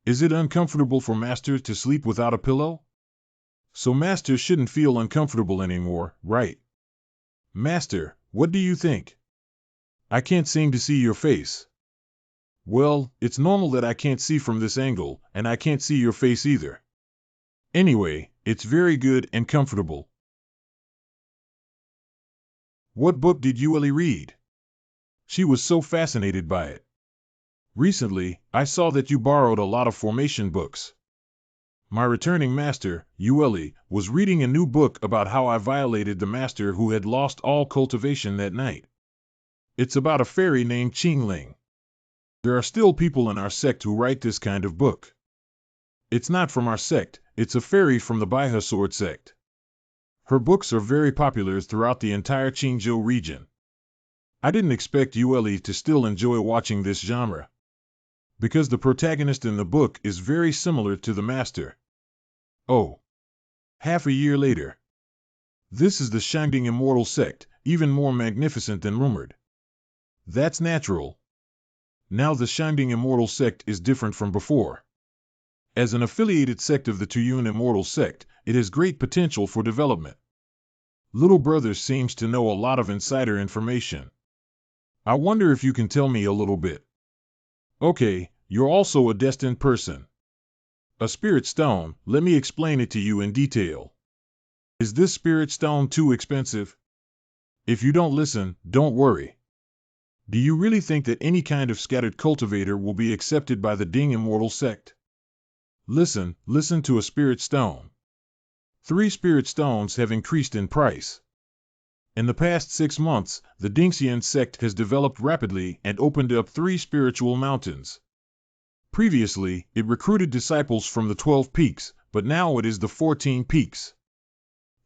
Is it uncomfortable for Master to sleep without a pillow? So Master shouldn't feel uncomfortable anymore, right? Master, what do you think? I can't seem to see your face. Well, it's normal that I can't see from this angle, and I can't see your face either. Anyway, it's very good and comfortable. What book did Yueli read? She was so fascinated by it. Recently, I saw that you borrowed a lot of formation books. My returning master, Yueli, was reading a new book about how I violated the master who had lost all cultivation that night. It's about a fairy named Qingling. There are still people in our sect who write this kind of book. It's not from our sect, it's a fairy from the Baihe Sword sect. Her books are very popular throughout the entire Qingzhou region. I didn't expect Yueli to still enjoy watching this genre, because the protagonist in the book is very similar to the master. Oh. Half a year later. This is the Shangding immortal sect, even more magnificent than rumored. That's natural. Now the Shangding immortal sect is different from before. As an affiliated sect of the Tuyun immortal sect, it has great potential for development. Little brother seems to know a lot of insider information. I wonder if you can tell me a little bit. Okay, you're also a destined person. A spirit stone, let me explain it to you in detail. Is this spirit stone too expensive? If you don't listen, don't worry. Do you really think that any kind of scattered cultivator will be accepted by the Ding immortal sect? Listen to a spirit stone. 3 spirit stones have increased in price. In the past 6 months, the Dingxian sect has developed rapidly and opened up 3 spiritual mountains. Previously, it recruited disciples from the 12 peaks, but now it is the 14 peaks.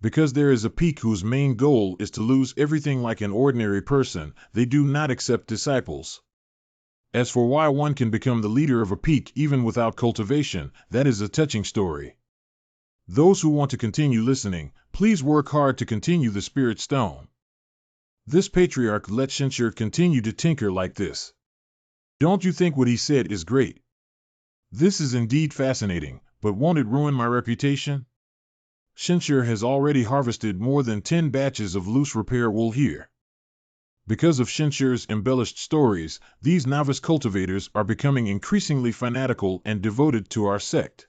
Because there is a peak whose main goal is to lose everything like an ordinary person, they do not accept disciples. As for why one can become the leader of a peak even without cultivation, that is a touching story. Those who want to continue listening, please work hard to continue the spirit stone. This patriarch let Shinshi continue to tinker like this. Don't you think what he said is great? This is indeed fascinating, but won't it ruin my reputation? Xianmiao has already harvested more than 10 batches of loose repair wool here. Because of Xianmiao's embellished stories, these novice cultivators are becoming increasingly fanatical and devoted to our sect.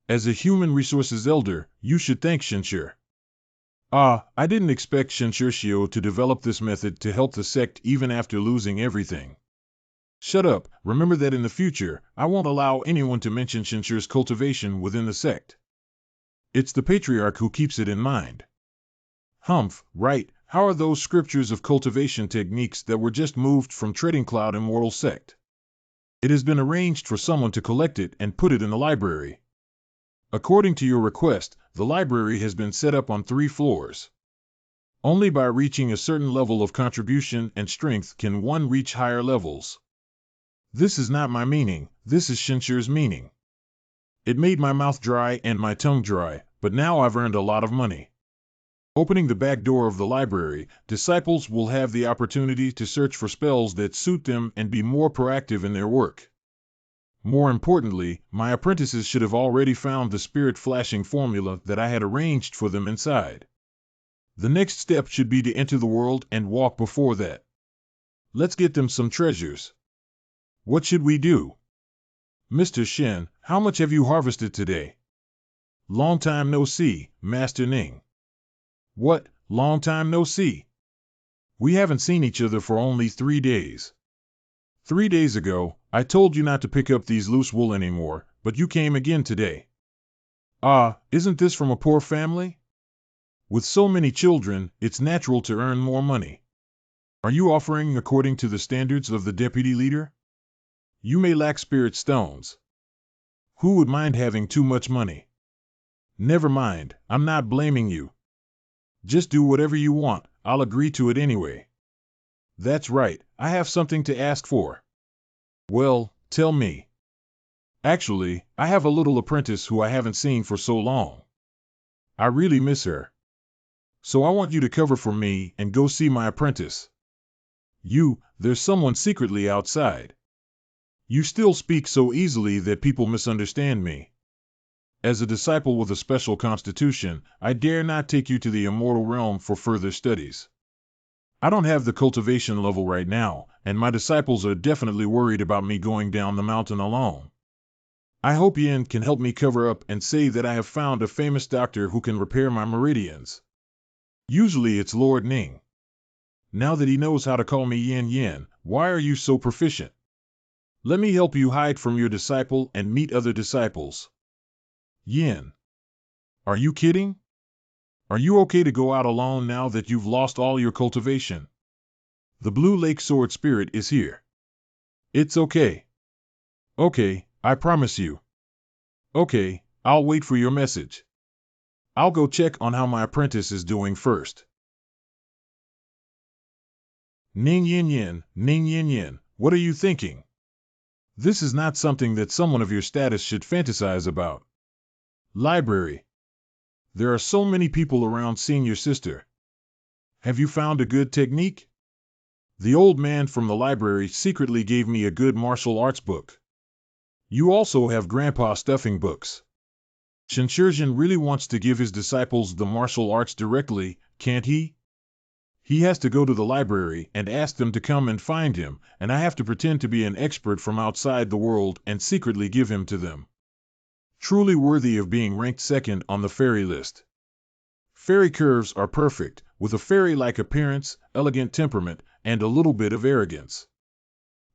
As a human resources elder, you should thank Xianmiao. I didn't expect Xianmiao to develop this method to help the sect even after losing everything. Shut up, remember that in the future, I won't allow anyone to mention Xianmiao's cultivation within the sect. It's the patriarch who keeps it in mind. Humph, right, how are those scriptures of cultivation techniques that were just moved from Treading Cloud Immortal Sect? It has been arranged for someone to collect it and put it in the library. According to your request, the library has been set up on 3 floors. Only by reaching a certain level of contribution and strength can one reach higher levels. This is not my meaning, this is Xianmiao's meaning. It made my mouth dry and my tongue dry, but now I've earned a lot of money. Opening the back door of the library, disciples will have the opportunity to search for spells that suit them and be more proactive in their work. More importantly, my apprentices should have already found the spirit-flashing formula that I had arranged for them inside. The next step should be to enter the world and walk before that. Let's get them some treasures. What should we do? Mr. Shen, how much have you harvested today? Long time no see, Master Ning. What, long time no see? We haven't seen each other for only 3 days. 3 days ago, I told you not to pick up these loose wool anymore, but you came again today. Isn't this from a poor family? With so many children, it's natural to earn more money. Are you offering according to the standards of the deputy leader? You may lack spirit stones. Who would mind having too much money? Never mind, I'm not blaming you. Just do whatever you want, I'll agree to it anyway. That's right, I have something to ask for. Well, tell me. Actually, I have a little apprentice who I haven't seen for so long. I really miss her. So I want you to cover for me and go see my apprentice. There's someone secretly outside. You still speak so easily that people misunderstand me. As a disciple with a special constitution, I dare not take you to the immortal realm for further studies. I don't have the cultivation level right now, and my disciples are definitely worried about me going down the mountain alone. I hope Yin can help me cover up and say that I have found a famous doctor who can repair my meridians. Usually it's Lord Ning. Now that he knows how to call me Yin Yin, why are you so proficient? Let me help you hide from your disciple and meet other disciples. Yin. Are you kidding? Are you okay to go out alone now that you've lost all your cultivation? The Blue Lake Sword Spirit is here. It's okay. Okay, I promise you. Okay, I'll wait for your message. I'll go check on how my apprentice is doing first. Ning Yin Yin, what are you thinking? This is not something that someone of your status should fantasize about. Library. There are so many people around seeing your sister. Have you found a good technique? The old man from the library secretly gave me a good martial arts book. You also have grandpa stuffing books. Xianmiao really wants to give his disciples the martial arts directly, can't he? He has to go to the library and ask them to come and find him, and I have to pretend to be an expert from outside the world and secretly give him to them. Truly worthy of being ranked second on the fairy list. Fairy curves are perfect, with a fairy-like appearance, elegant temperament, and a little bit of arrogance.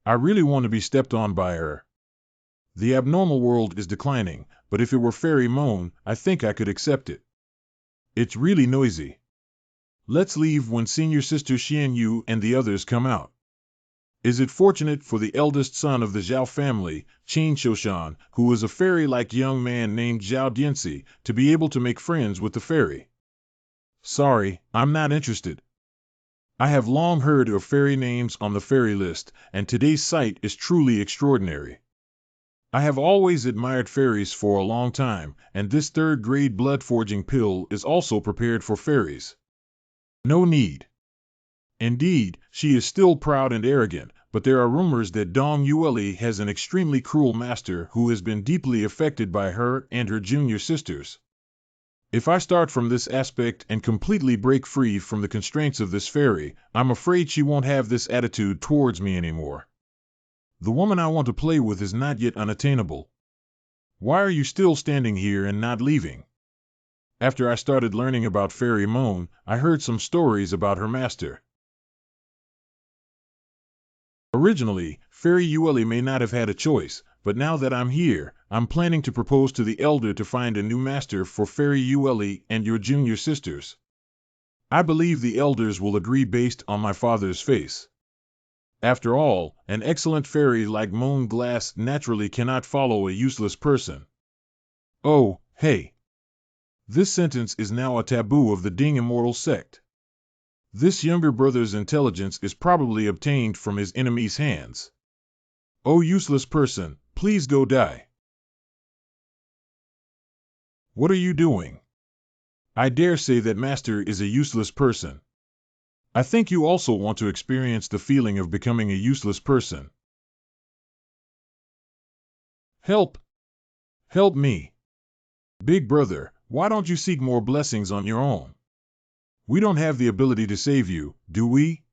I really want to be stepped on by her. The abnormal world is declining, but if it were Fairy Moan, I think I could accept it. It's really noisy. Let's leave when senior sister Xianmiao and the others come out. Is it fortunate for the eldest son of the Zhao family, Qin Shoshan, who is a fairy-like young man named Zhao Dynasty, to be able to make friends with the fairy? Sorry, I'm not interested. I have long heard of fairy names on the fairy list, and today's sight is truly extraordinary. I have always admired fairies for a long time, and this third-grade blood-forging pill is also prepared for fairies. No need. Indeed, she is still proud and arrogant, but there are rumors that Dong Yueli has an extremely cruel master who has been deeply affected by her and her junior sisters. If I start from this aspect and completely break free from the constraints of this fairy, I'm afraid she won't have this attitude towards me anymore. The woman I want to play with is not yet unattainable. Why are you still standing here and not leaving? After I started learning about Fairy Moon, I heard some stories about her master. Originally, Fairy Yueli may not have had a choice, but now that I'm here, I'm planning to propose to the elder to find a new master for Fairy Yueli and your junior sisters. I believe the elders will agree based on my father's face. After all, an excellent fairy like Moon Glass naturally cannot follow a useless person. Oh, hey. This sentence is now a taboo of the Ding Immortal sect. This younger brother's intelligence is probably obtained from his enemy's hands. Oh, useless person, please go die. What are you doing? I dare say that master is a useless person. I think you also want to experience the feeling of becoming a useless person. Help! Help me! Big brother, why don't you seek more blessings on your own? We don't have the ability to save you, do we?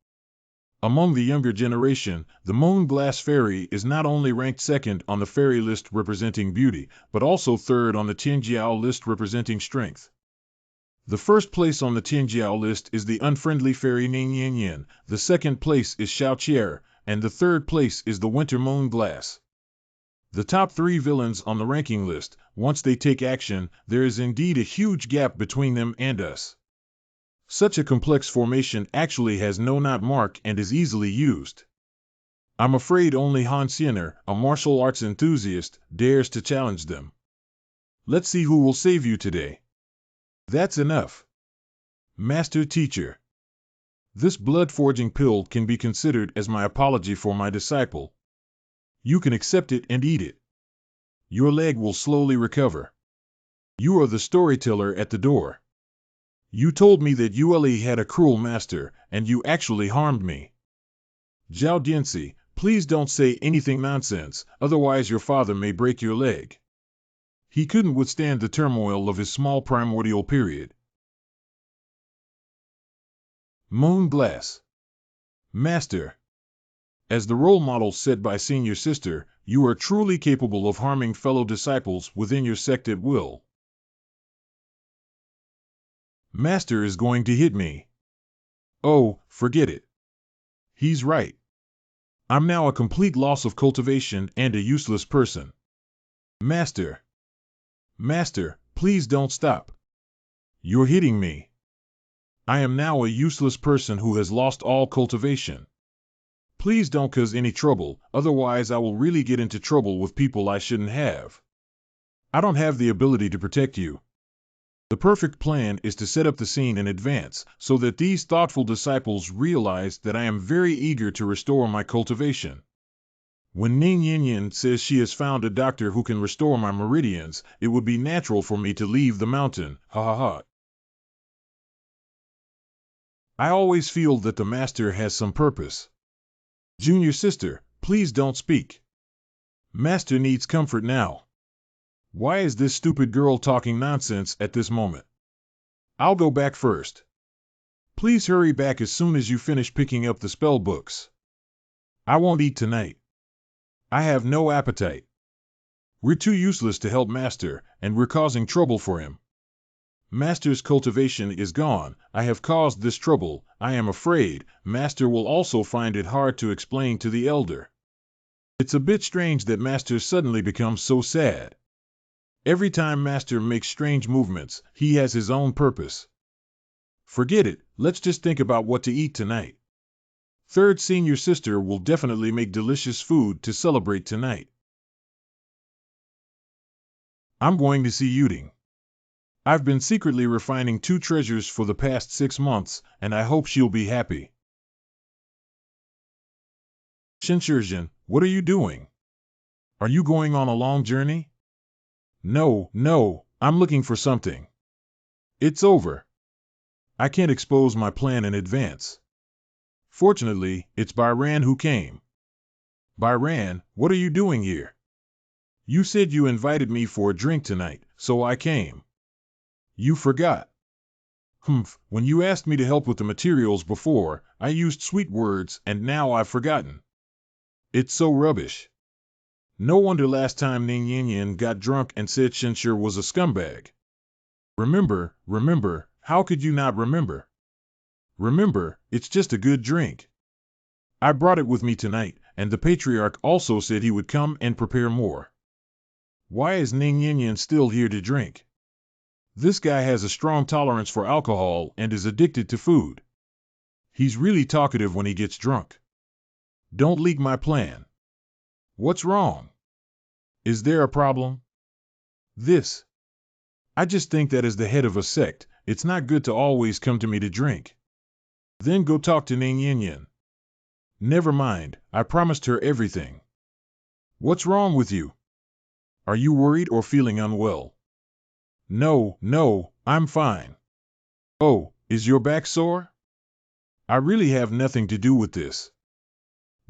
Among the younger generation, the Moon Glass Fairy is not only ranked second on the fairy list representing beauty, but also third on the Tianjiao list representing strength. The first place on the Tianjiao list is the unfriendly fairy Ning Yin Yin, the second place is Xiao Qier, and the third place is the Winter Moon Glass. The top 3 villains on the ranking list, once they take action, there is indeed a huge gap between them and us. Such a complex formation actually has no knot mark and is easily used. I'm afraid only Han Xiener, a martial arts enthusiast, dares to challenge them. Let's see who will save you today. That's enough. Master Teacher. This blood-forging pill can be considered as my apology for my disciple. You can accept it and eat it. Your leg will slowly recover. You are the storyteller at the door. You told me that Yueli had a cruel master, and you actually harmed me. Zhao Dianxi, please don't say anything nonsense, otherwise your father may break your leg. He couldn't withstand the turmoil of his small primordial period. Moon Glass. Master. As the role model set by senior sister, you are truly capable of harming fellow disciples within your sect at will. Master is going to hit me. Oh, forget it. He's right. I'm now a complete loss of cultivation and a useless person. Master. Master, please don't stop. You're hitting me. I am now a useless person who has lost all cultivation. Please don't cause any trouble, otherwise I will really get into trouble with people I shouldn't have. I don't have the ability to protect you. The perfect plan is to set up the scene in advance, so that these thoughtful disciples realize that I am very eager to restore my cultivation. When Ning Yin says she has found a doctor who can restore my meridians, it would be natural for me to leave the mountain, ha ha ha. I always feel that the master has some purpose. Junior sister, please don't speak. Master needs comfort now. Why is this stupid girl talking nonsense at this moment? I'll go back first. Please hurry back as soon as you finish picking up the spell books. I won't eat tonight. I have no appetite. We're too useless to help Master, and we're causing trouble for him. Master's cultivation is gone. I have caused this trouble. I am afraid Master will also find it hard to explain to the elder. It's a bit strange that Master suddenly becomes so sad. Every time Master makes strange movements, he has his own purpose. Forget it, let's just think about what to eat tonight. Third senior sister will definitely make delicious food to celebrate tonight. I'm going to see Yuding. I've been secretly refining 2 treasures for the past 6 months, and I hope she'll be happy. Shinshirjin, what are you doing? Are you going on a long journey? No, I'm looking for something. It's over. I can't expose my plan in advance. Fortunately, it's Byran who came. Byran, what are you doing here? You said you invited me for a drink tonight, so I came. You forgot. Humph, when you asked me to help with the materials before, I used sweet words and now I've forgotten. It's so rubbish. No wonder last time Ning Yin got drunk and said Shenshur was a scumbag. Remember, how could you not remember? Remember, it's just a good drink. I brought it with me tonight, and the patriarch also said he would come and prepare more. Why is Ning Yin still here to drink? This guy has a strong tolerance for alcohol and is addicted to food. He's really talkative when he gets drunk. Don't leak my plan. What's wrong? Is there a problem? I just think that as the head of a sect, it's not good to always come to me to drink. Then go talk to Ning Yin. Never mind, I promised her everything. What's wrong with you? Are you worried or feeling unwell? No, I'm fine. Oh, is your back sore? I really have nothing to do with this.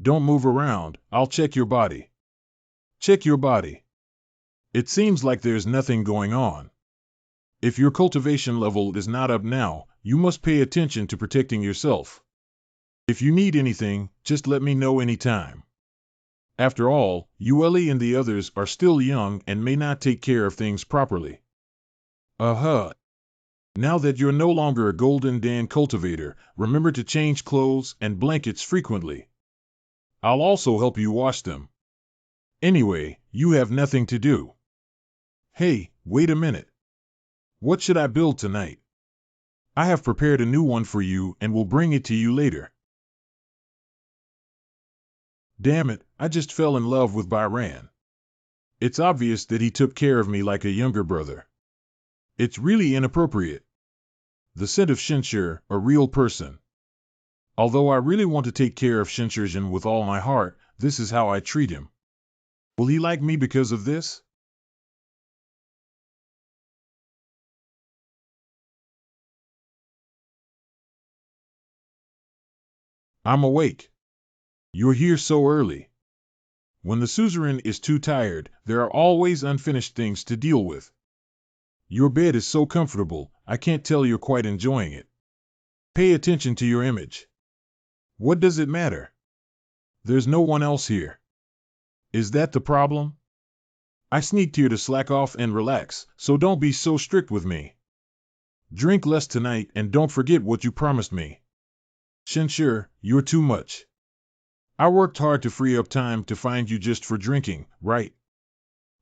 Don't move around, I'll check your body. Check your body. It seems like there's nothing going on. If your cultivation level is not up now, you must pay attention to protecting yourself. If you need anything, just let me know anytime. After all, Yueli and the others are still young and may not take care of things properly. Now that you're no longer a Golden Dan cultivator, remember to change clothes and blankets frequently. I'll also help you wash them. Anyway, you have nothing to do. Hey, wait a minute. What should I build tonight? I have prepared a new one for you and will bring it to you later. Damn it, I just fell in love with Byran. It's obvious that he took care of me like a younger brother. It's really inappropriate. The scent of Shenshur, a real person. Although I really want to take care of Shenshurjin with all my heart, this is how I treat him. Will he like me because of this? I'm awake. You're here so early. When the suzerain is too tired, there are always unfinished things to deal with. Your bed is so comfortable, I can't tell you're quite enjoying it. Pay attention to your image. What does it matter? There's no one else here. Is that the problem? I sneaked here to slack off and relax, so don't be so strict with me. Drink less tonight and don't forget what you promised me. Shenshur, you're too much. I worked hard to free up time to find you just for drinking, right?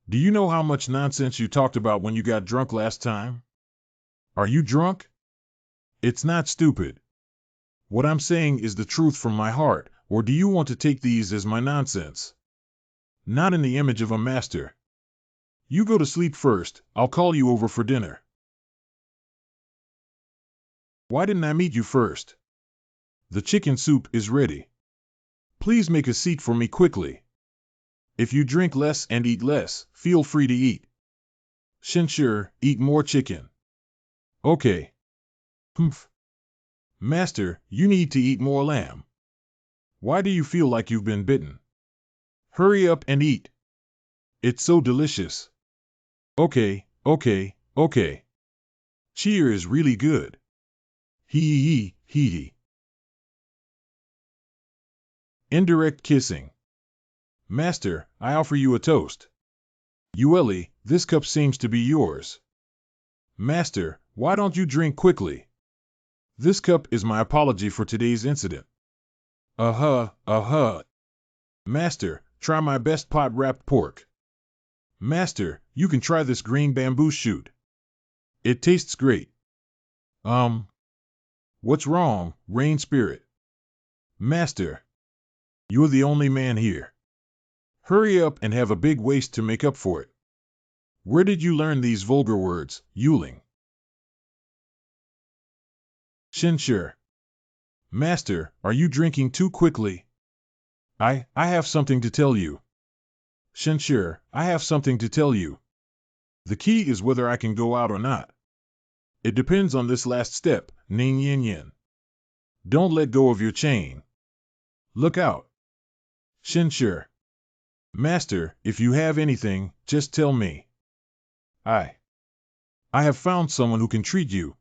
Do you know how much nonsense you talked about when you got drunk last time? Are you drunk? It's not stupid. What I'm saying is the truth from my heart, or do you want to take these as my nonsense? Not in the image of a master. You go to sleep first, I'll call you over for dinner. Why didn't I meet you first? The chicken soup is ready. Please make a seat for me quickly. If you drink less and eat less, feel free to eat. Shenshur, eat more chicken. Okay. Humph. Master, you need to eat more lamb. Why do you feel like you've been bitten? Hurry up and eat. It's so delicious. Okay. Cheer is really good. Hee. Indirect kissing. Master, I offer you a toast. Yueli, this cup seems to be yours. Master, why don't you drink quickly? This cup is my apology for today's incident. Master, try my best pot-wrapped pork. Master, you can try this green bamboo shoot. It tastes great. What's wrong, Rain Spirit? Master, you're the only man here. Hurry up and have a big waist to make up for it. Where did you learn these vulgar words, Yuling? Shenshur. Master, are you drinking too quickly? I have something to tell you. Shenshur, I have something to tell you. The key is whether I can go out or not. It depends on this last step, Ning Yin. Don't let go of your chain. Look out. Shenshur. Master, if you have anything, just tell me. I have found someone who can treat you.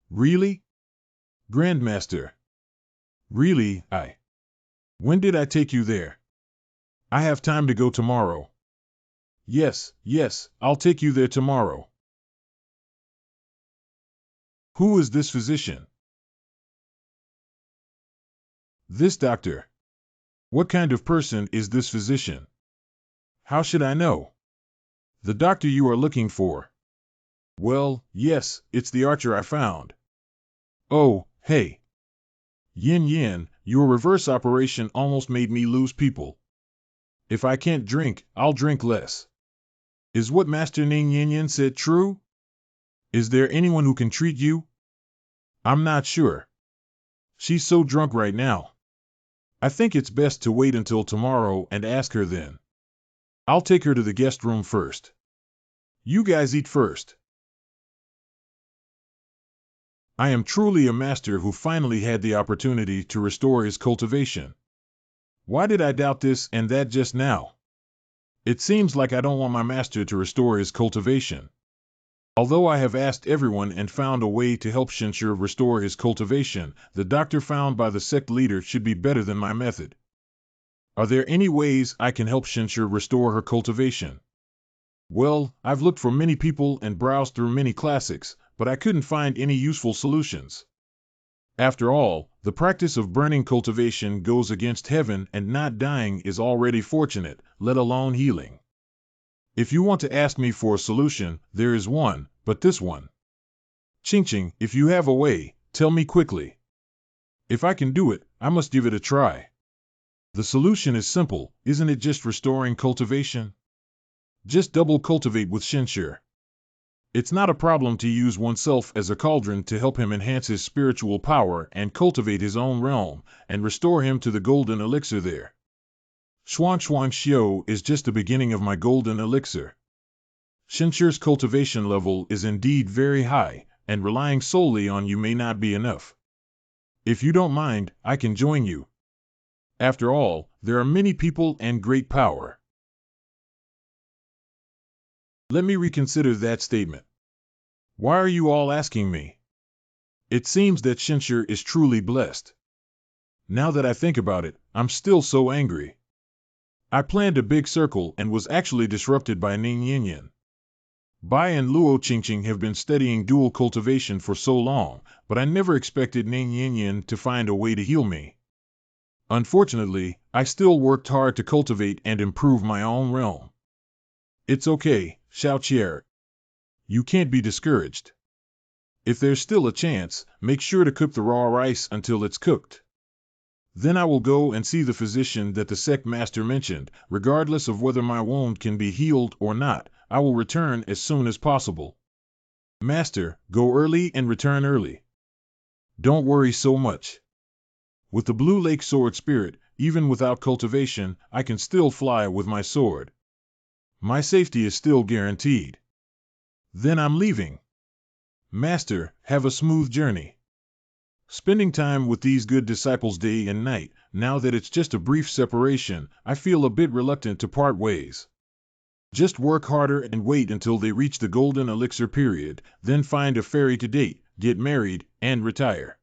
Really? Grandmaster. Really, When did I take you there? I have time to go tomorrow. Yes, I'll take you there tomorrow. Who is this physician? This doctor. What kind of person is this physician? How should I know? The doctor you are looking for. Well, yes, it's the archer I found. Oh, hey. Yin, your reverse operation almost made me lose people. If I can't drink, I'll drink less. Is what Master Ning Yin said true? Is there anyone who can treat you? I'm not sure. She's so drunk right now. I think it's best to wait until tomorrow and ask her then. I'll take her to the guest room first. You guys eat first. I am truly a master who finally had the opportunity to restore his cultivation. Why did I doubt this and that just now? It seems like I don't want my master to restore his cultivation. Although I have asked everyone and found a way to help Xianmiao restore his cultivation, the doctor found by the sect leader should be better than my method. Are there any ways I can help Xianmiao restore her cultivation? Well, I've looked for many people and browsed through many classics, but I couldn't find any useful solutions. After all, the practice of burning cultivation goes against heaven, and not dying is already fortunate, let alone healing. If you want to ask me for a solution, there is one, but this one. Ching, if you have a way, tell me quickly. If I can do it, I must give it a try. The solution is simple, isn't it? Just restoring cultivation? Just double cultivate with Xianmiao. It's not a problem to use oneself as a cauldron to help him enhance his spiritual power and cultivate his own realm, and restore him to the golden elixir there. Xuan Xiao is just the beginning of my golden elixir. Xianmiao's cultivation level is indeed very high, and relying solely on you may not be enough. If you don't mind, I can join you. After all, there are many people and great power. Let me reconsider that statement. Why are you all asking me? It seems that Xianmiao is truly blessed. Now that I think about it, I'm still so angry. I planned a big circle and was actually disrupted by Ning Yin. Bai and Luo Qingqing have been studying dual cultivation for so long, but I never expected Ning Yin to find a way to heal me. Unfortunately, I still worked hard to cultivate and improve my own realm. It's okay, Xiao. You can't be discouraged. If there's still a chance, make sure to cook the raw rice until it's cooked. Then I will go and see the physician that the sect master mentioned. Regardless of whether my wound can be healed or not, I will return as soon as possible. Master, go early and return early. Don't worry so much. With the Blue Lake Sword Spirit, even without cultivation, I can still fly with my sword. My safety is still guaranteed. Then I'm leaving. Master, have a smooth journey. Spending time with these good disciples day and night, now that it's just a brief separation, I feel a bit reluctant to part ways. Just work harder and wait until they reach the golden elixir period, then find a fairy to date, get married, and retire.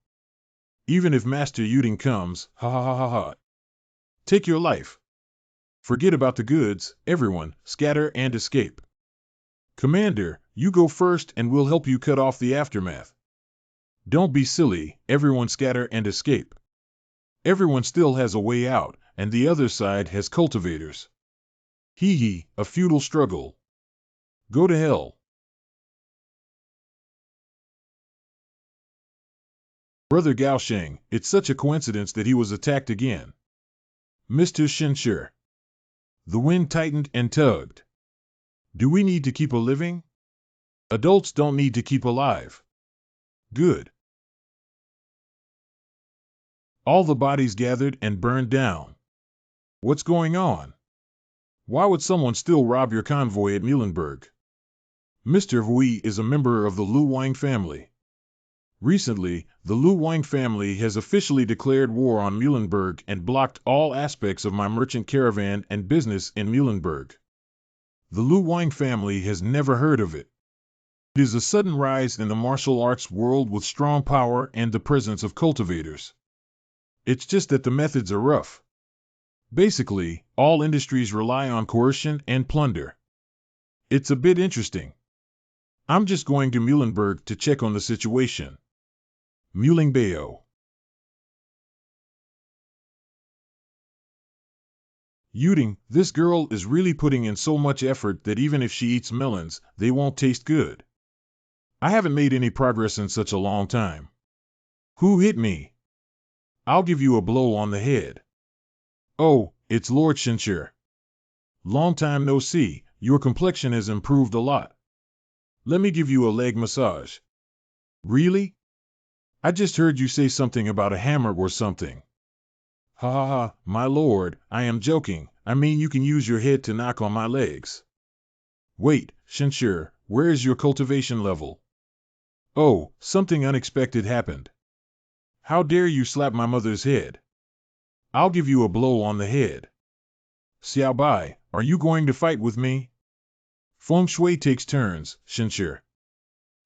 Even if Master Yuding comes, ha. Take your life. Forget about the goods, everyone, scatter and escape. Commander, you go first and we'll help you cut off the aftermath. Don't be silly, everyone scatter and escape. Everyone still has a way out, and the other side has cultivators. Hee, a futile struggle. Go to hell. Brother Gaosheng, it's such a coincidence that he was attacked again. Mr. Xianmiao. The wind tightened and tugged. Do we need to keep a living? Adults don't need to keep alive. Good. All the bodies gathered and burned down. What's going on? Why would someone still rob your convoy at Muhlenberg? Mr. Hui is a member of the Lu Wang family. Recently, the Lu Wang family has officially declared war on Muhlenberg and blocked all aspects of my merchant caravan and business in Muhlenberg. The Lu Wang family has never heard of it. It is a sudden rise in the martial arts world with strong power and the presence of cultivators. It's just that the methods are rough. Basically, all industries rely on coercion and plunder. It's a bit interesting. I'm just going to Muhlenberg to check on the situation. Muhlengbao. Yuding, this girl is really putting in so much effort that even if she eats melons, they won't taste good. I haven't made any progress in such a long time. Who hit me? I'll give you a blow on the head. Oh, it's Lord Shinshir. Long time no see, your complexion has improved a lot. Let me give you a leg massage. Really? I just heard you say something about a hammer or something. Ha ha ha, my lord, I am joking. I mean you can use your head to knock on my legs. Wait, Shinshir, where is your cultivation level? Oh, something unexpected happened. How dare you slap my mother's head? I'll give you a blow on the head. Xiao Bai, are you going to fight with me? Feng Shui takes turns, Shinshir.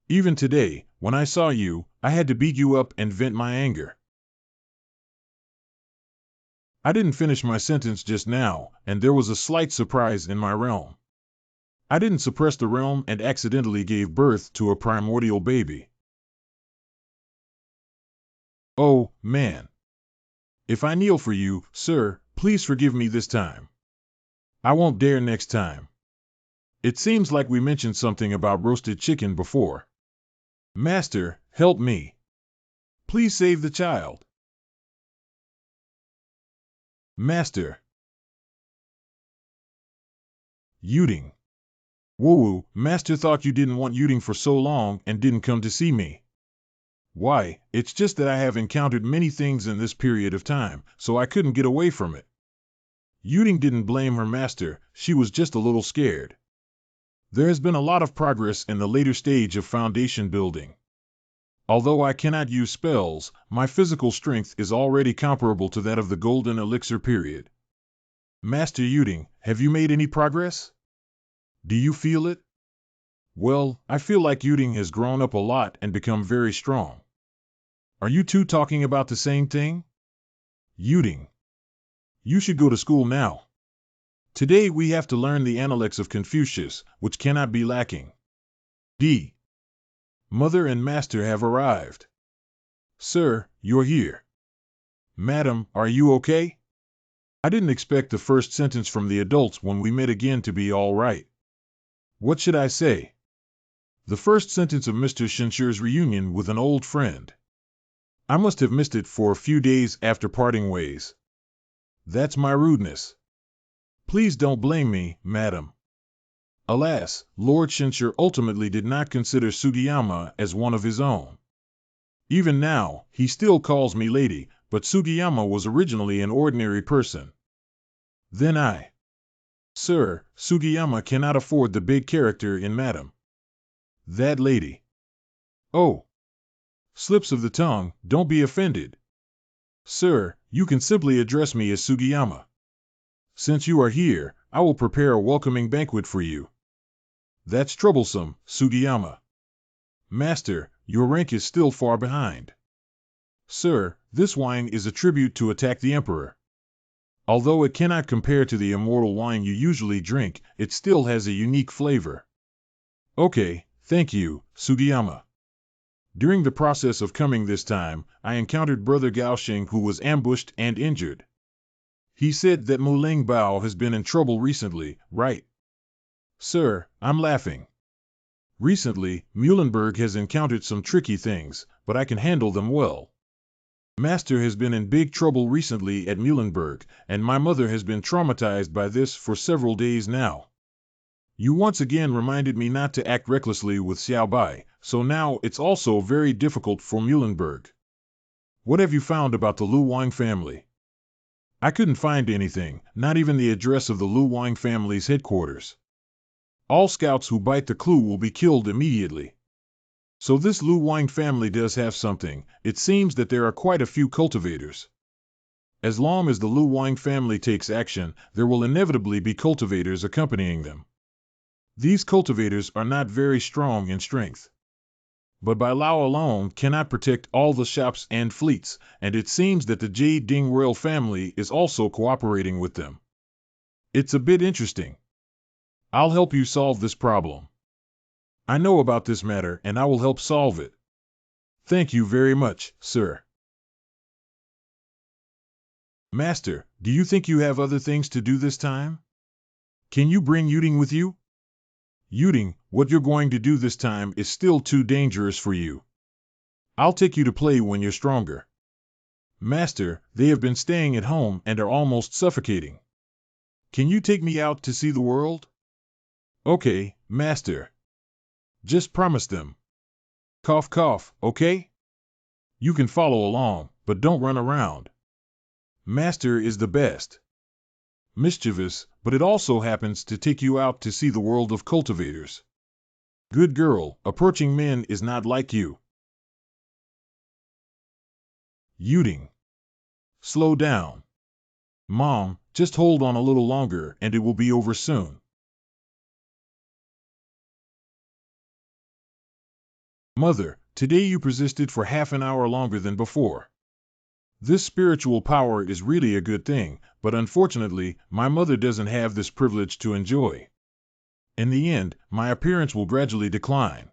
Even today, when I saw you, I had to beat you up and vent my anger. I didn't finish my sentence just now, and there was a slight surprise in my realm. I didn't suppress the realm and accidentally gave birth to a primordial baby. Oh, man. If I kneel for you, sir, please forgive me this time. I won't dare next time. It seems like we mentioned something about roasted chicken before. Master, help me. Please save the child. Master. Yuding. Woo-woo, Master thought you didn't want Yuding for so long and didn't come to see me. Why, it's just that I have encountered many things in this period of time, so I couldn't get away from it. Yuding didn't blame her master, she was just a little scared. There has been a lot of progress in the later stage of foundation building. Although I cannot use spells, my physical strength is already comparable to that of the Golden Elixir period. Master Yuding, have you made any progress? Do you feel it? Well, I feel like Yuding has grown up a lot and become very strong. Are you two talking about the same thing? Yuding. You should go to school now. Today we have to learn the Analects of Confucius, which cannot be lacking. D. Mother and Master have arrived. Sir, you're here. Madam, are you okay? I didn't expect the first sentence from the adults when we met again to be all right. What should I say? The first sentence of Mr. Shinshir's reunion with an old friend. I must have missed it for a few days after parting ways. That's my rudeness. Please don't blame me, madam. Alas, Lord Shinshir ultimately did not consider Sugiyama as one of his own. Even now, he still calls me lady, but Sugiyama was originally an ordinary person. Then I. Sir, Sugiyama cannot afford the big character in madam. That lady. Oh. Slips of the tongue, don't be offended. Sir, you can simply address me as Sugiyama. Since you are here, I will prepare a welcoming banquet for you. That's troublesome, Sugiyama. Master, your rank is still far behind. Sir, this wine is a tribute to Attack the Emperor. Although it cannot compare to the immortal wine you usually drink, it still has a unique flavor. Okay, thank you, Sugiyama. During the process of coming this time, I encountered Brother Gaoxing who was ambushed and injured. He said that Muling Bao has been in trouble recently, right? Sir, I'm laughing. Recently, Muhlenberg has encountered some tricky things, but I can handle them well. Master has been in big trouble recently at Muhlenberg, and my mother has been traumatized by this for several days now. You once again reminded me not to act recklessly with Xiao Bai, so now it's also very difficult for Muhlenberg. What have you found about the Lu Wang family? I couldn't find anything, not even the address of the Lu Wang family's headquarters. All scouts who bite the clue will be killed immediately. So this Lu Wang family does have something. It seems that there are quite a few cultivators. As long as the Lu Wang family takes action, there will inevitably be cultivators accompanying them. These cultivators are not very strong in strength. But Bai Lao alone cannot protect all the shops and fleets, and it seems that the Jade Ding royal family is also cooperating with them. It's a bit interesting. I'll help you solve this problem. I know about this matter and I will help solve it. Thank you very much, sir. Master, do you think you have other things to do this time? Can you bring Yuding with you? Yuding, what you're going to do this time is still too dangerous for you. I'll take you to play when you're stronger. Master, they have been staying at home and are almost suffocating. Can you take me out to see the world? Okay, Master. Just promise them. Cough cough, okay? You can follow along, but don't run around. Master is the best. Mischievous, but it also happens to take you out to see the world of cultivators. Good girl, approaching men is not like you. Yuding. Slow down. Mom, just hold on a little longer and it will be over soon. Mother, today you persisted for half an hour longer than before. This spiritual power is really a good thing, but unfortunately, my mother doesn't have this privilege to enjoy. In the end, my appearance will gradually decline.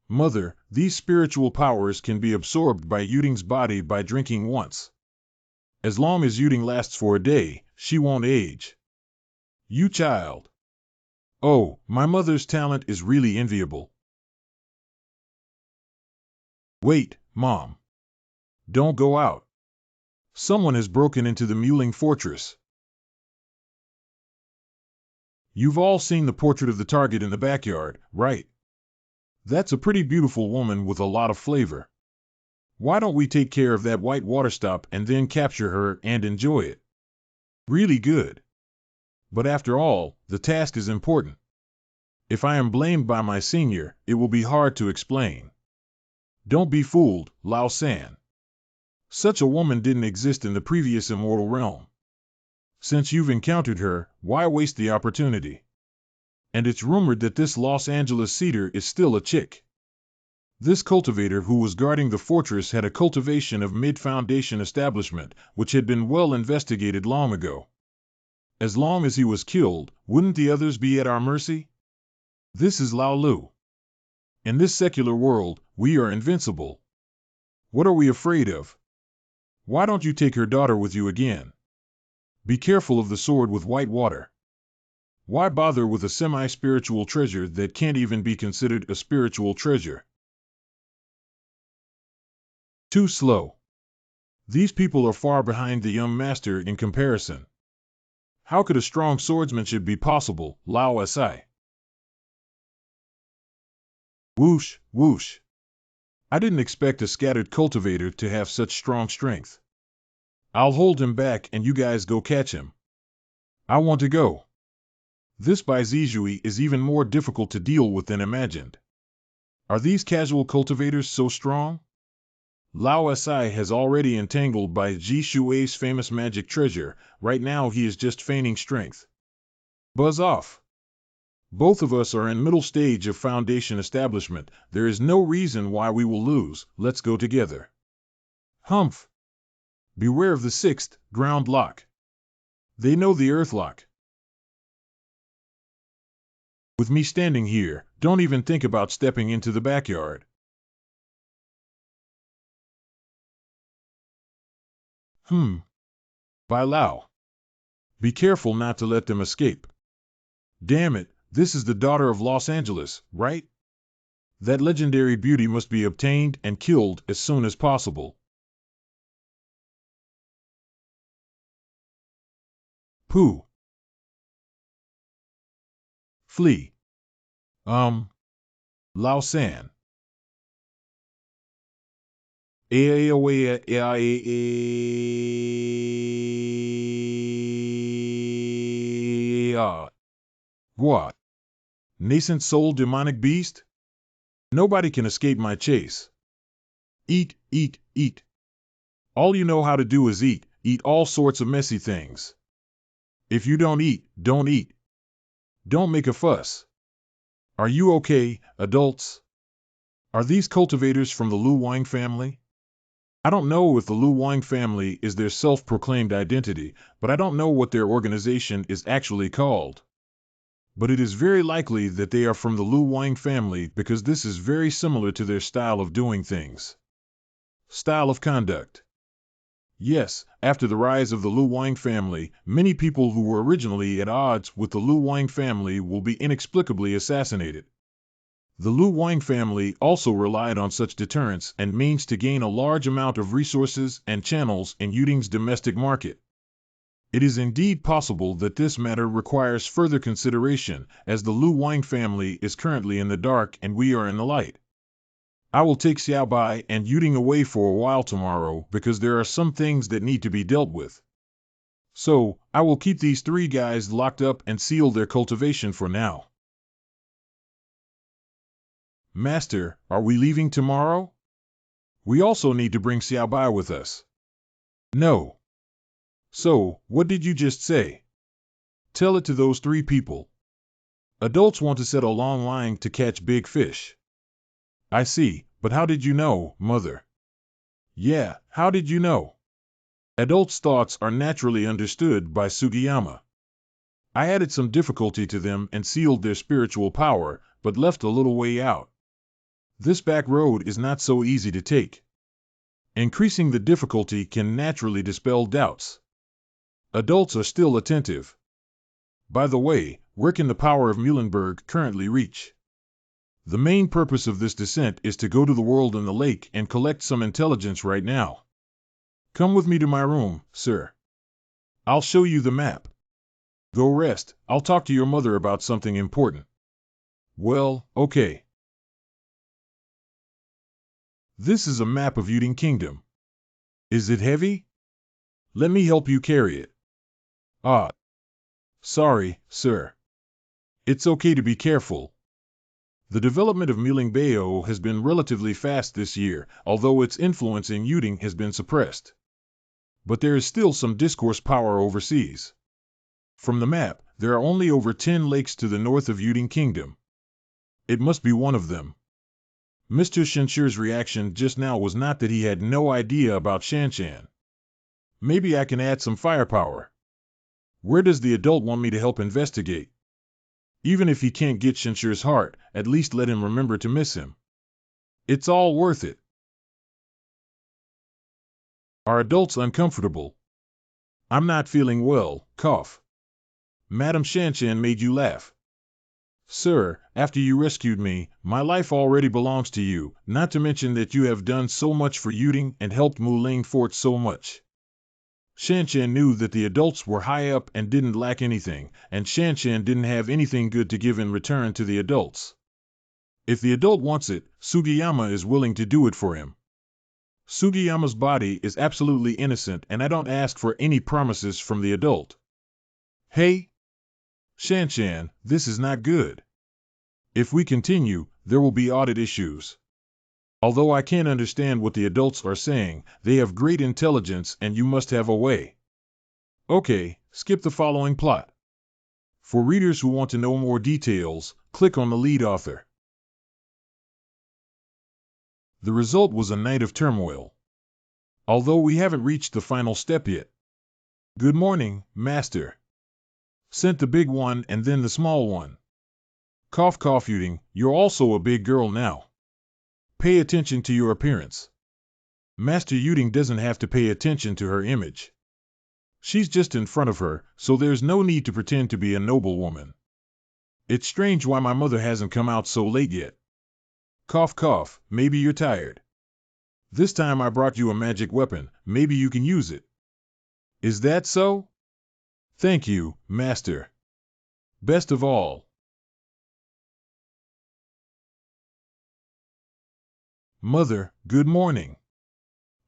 Mother, these spiritual powers can be absorbed by Yuding's body by drinking once. As long as Yuding lasts for a day, she won't age. You child. Oh, my mother's talent is really enviable. Wait, Mom. Don't go out. Someone has broken into the Muling Fortress. You've all seen the portrait of the target in the backyard, right? That's a pretty beautiful woman with a lot of flavor. Why don't we take care of that white water stop and then capture her and enjoy it? Really good. But after all, the task is important. If I am blamed by my senior, it will be hard to explain. Don't be fooled, Lao San. Such a woman didn't exist in the previous immortal realm. Since you've encountered her, why waste the opportunity? And it's rumored that this Los Angeles cedar is still a chick. This cultivator who was guarding the fortress had a cultivation of mid-foundation establishment, which had been well investigated long ago. As long as he was killed, wouldn't the others be at our mercy? This is Lao Lu. In this secular world, we are invincible. What are we afraid of? Why don't you take her daughter with you again? Be careful of the sword with white water. Why bother with a semi-spiritual treasure that can't even be considered a spiritual treasure? Too slow. These people are far behind the young master in comparison. How could a strong swordsmanship be possible, Lao Si? Whoosh, whoosh. I didn't expect a scattered cultivator to have such strong strength. I'll hold him back and you guys go catch him. I want to go. This Bai Zijui is even more difficult to deal with than imagined. Are these casual cultivators so strong? Lao Si has already entangled by Ji Shui's famous magic treasure. Right now he is just feigning strength. Buzz off. Both of us are in middle stage of foundation establishment. There is no reason why we will lose. Let's go together. Humph. Beware of the sixth, ground lock. They know the earth lock. With me standing here, don't even think about stepping into the backyard. Bai Lao. Be careful not to let them escape. Damn it, this is the daughter of Los Angeles, right? That legendary beauty must be obtained and killed as soon as possible. Pooh. Flee. Lao San. What? Nascent soul demonic beast? Nobody can escape my chase. Eat, eat, eat. All you know how to do is eat, eat all sorts of messy things. If you don't eat, don't eat. Don't make a fuss. Are you okay, adults? Are these cultivators from the Lu Wang family? I don't know if the Lu Wang family is their self-proclaimed identity, but I don't know what their organization is actually called. But it is very likely that they are from the Lu Wang family because this is very similar to their style of doing things. Style of conduct. Yes, after the rise of the Lu Wang family, many people who were originally at odds with the Lu Wang family will be inexplicably assassinated. The Lu Wang family also relied on such deterrence and means to gain a large amount of resources and channels in Yuding's domestic market. It is indeed possible that this matter requires further consideration, as the Lu Wang family is currently in the dark and we are in the light. I will take Xiaobai and Yuding away for a while tomorrow because there are some things that need to be dealt with. So, I will keep these three guys locked up and seal their cultivation for now. Master, are we leaving tomorrow? We also need to bring Xiaobai with us. No. So, what did you just say? Tell it to those three people. Adults want to set a long line to catch big fish. I see, but how did you know, Mother? Yeah, how did you know? Adults' thoughts are naturally understood by Sugiyama. I added some difficulty to them and sealed their spiritual power, but left a little way out. This back road is not so easy to take. Increasing the difficulty can naturally dispel doubts. Adults are still attentive. By the way, where can the power of Muhlenberg currently reach? The main purpose of this descent is to go to the world in the lake and collect some intelligence right now. Come with me to my room, sir. I'll show you the map. Go rest, I'll talk to your mother about something important. Well, okay. This is a map of Yuding Kingdom. Is it heavy? Let me help you carry it. Ah. Sorry, sir. It's okay to be careful. The development of Muhlengbao has been relatively fast this year, although its influence in Yuding has been suppressed. But there is still some discourse power overseas. From the map, there are only over 10 lakes to the north of Yuding Kingdom. It must be one of them. Mr. Shenshir's reaction just now was not that he had no idea about Shanshan. Maybe I can add some firepower. Where does the adult want me to help investigate? Even if he can't get Shenshir's heart, at least let him remember to miss him. It's all worth it. Are adults uncomfortable? I'm not feeling well, cough. Madam Shanshan made you laugh. Sir, after you rescued me, my life already belongs to you, not to mention that you have done so much for Yuding and helped Muling Fort so much. Shanshan knew that the adults were high up and didn't lack anything, and Shanshan didn't have anything good to give in return to the adults. If the adult wants it, Sugiyama is willing to do it for him. Sugiyama's body is absolutely innocent and I don't ask for any promises from the adult. Hey? Shanshan, this is not good. If we continue, there will be audit issues. Although I can't understand what the adults are saying, they have great intelligence and you must have a way. Okay, skip the following plot. For readers who want to know more details, click on the lead author. The result was a night of turmoil. Although we haven't reached the final step yet. Good morning, Master. Sent the big one and then the small one. Cough cough Yuding, you're also a big girl now. Pay attention to your appearance. Master Yuding doesn't have to pay attention to her image. She's just in front of her, so there's no need to pretend to be a noble woman. It's strange why my mother hasn't come out so late yet. Cough cough, maybe you're tired. This time I brought you a magic weapon, maybe you can use it. Is that so? Thank you, Master. Best of all. Mother, good morning.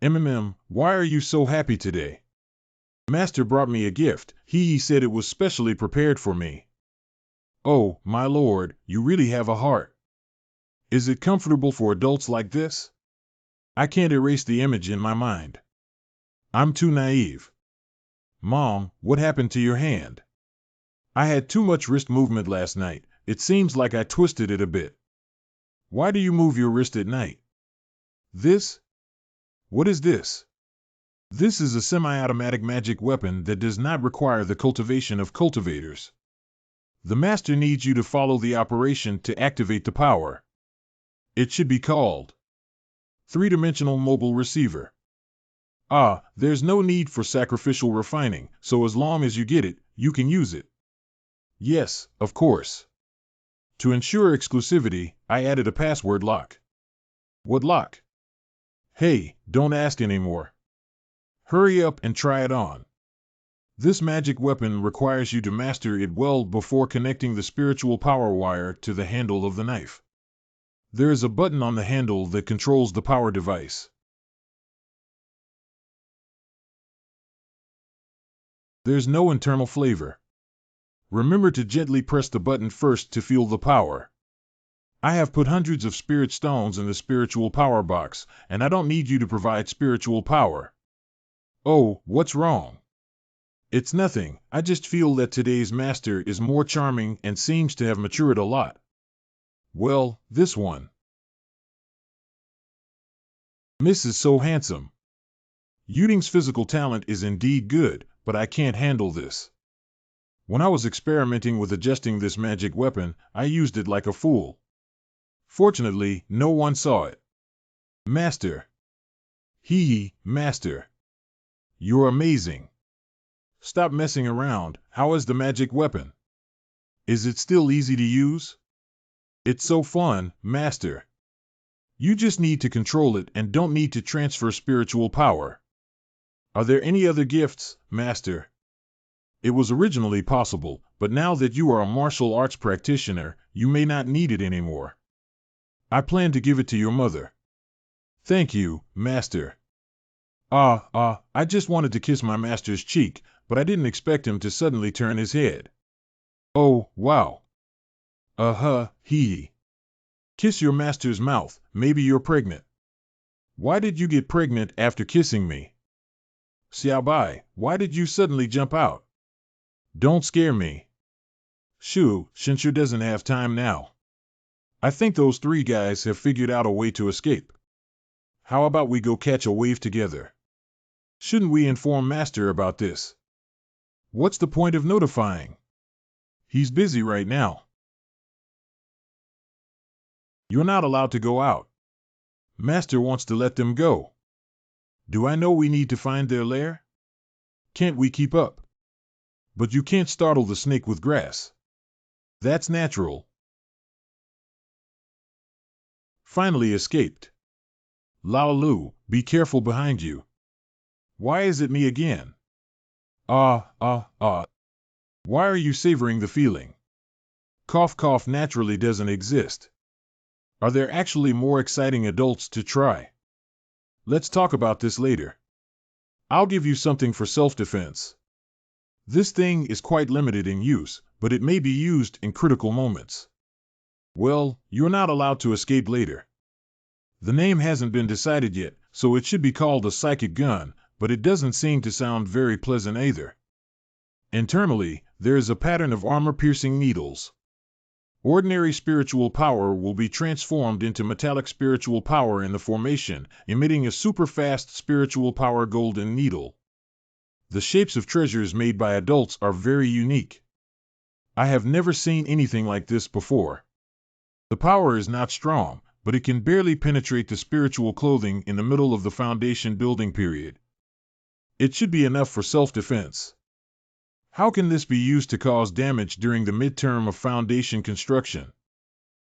Why are you so happy today? Master brought me a gift, he said it was specially prepared for me. Oh, my lord, you really have a heart. Is it comfortable for adults like this? I can't erase the image in my mind. I'm too naive. Mom, what happened to your hand? I had too much wrist movement last night, It seems like I twisted it a bit. Why do you move your wrist at night? This? What is this? This is a semi-automatic magic weapon that does not require the cultivation of cultivators. The master needs you to follow the operation to activate the power. It should be called three-dimensional mobile receiver. There's no need for sacrificial refining, so as long as you get it, you can use it. Yes, of course. To ensure exclusivity, I added a password lock. What lock? Hey, don't ask anymore. Hurry up and try it on. This magic weapon requires you to master it well before connecting the spiritual power wire to the handle of the knife. There is a button on the handle that controls the power device. There's no internal flavor. Remember to gently press the button first to feel the power. I have put hundreds of spirit stones in the spiritual power box, and I don't need you to provide spiritual power. Oh, what's wrong? It's nothing, I just feel that today's master is more charming and seems to have matured a lot. Well, this one. Miss is so handsome. Yuding's physical talent is indeed good, but I can't handle this. When I was experimenting with adjusting this magic weapon, I used it like a fool. Fortunately, no one saw it. Master. Master. You're amazing. Stop messing around. How is the magic weapon? Is it still easy to use? It's so fun, Master. You just need to control it and don't need to transfer spiritual power. Are there any other gifts, Master? It was originally possible, but now that you are a martial arts practitioner, you may not need it anymore. I plan to give it to your mother. Thank you, Master. I just wanted to kiss my master's cheek, but I didn't expect him to suddenly turn his head. Oh, wow. Kiss your master's mouth, maybe you're pregnant. Why did you get pregnant after kissing me? Xiaobai, why did you suddenly jump out? Don't scare me. Shoo, Shinshu doesn't have time now. I think those three guys have figured out a way to escape. How about we go catch a wave together? Shouldn't we inform Master about this? What's the point of notifying? He's busy right now. You're not allowed to go out. Master wants to let them go. Do I know we need to find their lair? Can't we keep up? But you can't startle the snake with grass. That's natural. Finally escaped. Lao Lu, be careful behind you. Why is it me again? Why are you savoring the feeling? Cough naturally doesn't exist. Are there actually more exciting adults to try? Let's talk about this later. I'll give you something for self-defense. This thing is quite limited in use, but it may be used in critical moments. Well, you're not allowed to escape later. The name hasn't been decided yet, so it should be called a psychic gun, but it doesn't seem to sound very pleasant either. Internally, there is a pattern of armor-piercing needles. Ordinary spiritual power will be transformed into metallic spiritual power in the formation, emitting a super-fast spiritual power golden needle. The shapes of treasures made by adults are very unique. I have never seen anything like this before. The power is not strong, but it can barely penetrate the spiritual clothing in the middle of the foundation building period. It should be enough for self-defense. How can this be used to cause damage during the midterm of foundation construction?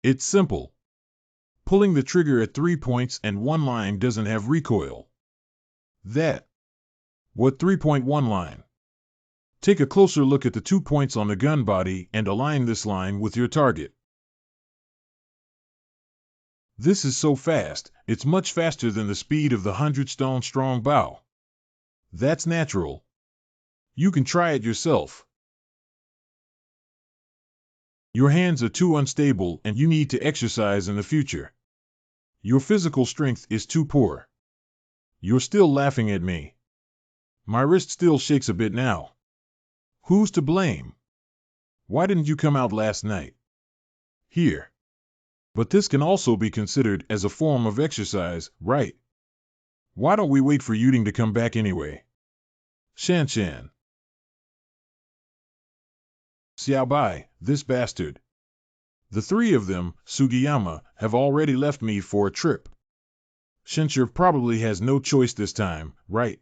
It's simple. Pulling the trigger at 3 points and 1 line doesn't have recoil. What 3.1 line? Take a closer look at the 2 points on the gun body and align this line with your target. This is so fast, it's much faster than the speed of the 100-stone strong bow. That's natural. You can try it yourself. Your hands are too unstable and you need to exercise in the future. Your physical strength is too poor. You're still laughing at me. My wrist still shakes a bit now. Who's to blame? Why didn't you come out last night? Here. But this can also be considered as a form of exercise, right? Why don't we wait for Yuding to come back anyway? Shan. Xiaobai, this bastard. The three of them, Sugiyama, have already left me for a trip. Shenshir probably has no choice this time, right?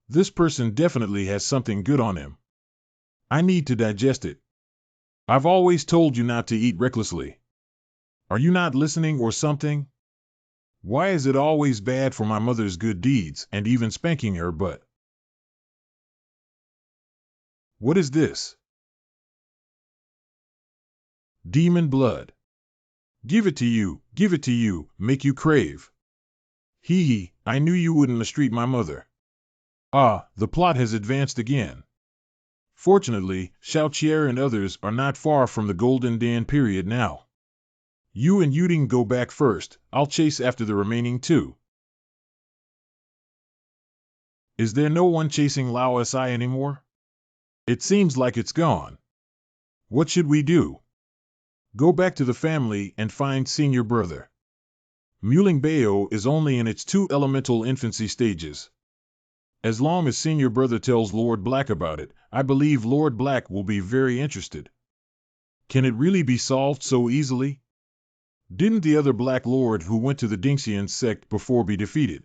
This person definitely has something good on him. I need to digest it. I've always told you not to eat recklessly. Are you not listening or something? Why is it always bad for my mother's good deeds and even spanking her butt? What is this? Demon blood. Give it to you, make you crave. Hee, I knew you wouldn't mistreat my mother. Ah, the plot has advanced again. Fortunately, Xiaoqier and others are not far from the Golden Dan period now. You and Yuding go back first, I'll chase after the remaining two. Is there no one chasing Lao Si anymore? It seems like it's gone. What should we do? Go back to the family and find senior brother. Muling Bao is only in its 2 elemental infancy stages. As long as senior brother tells Lord Black about it, I believe Lord Black will be very interested. Can it really be solved so easily? Didn't the other Black Lord who went to the Dingxian sect before be defeated?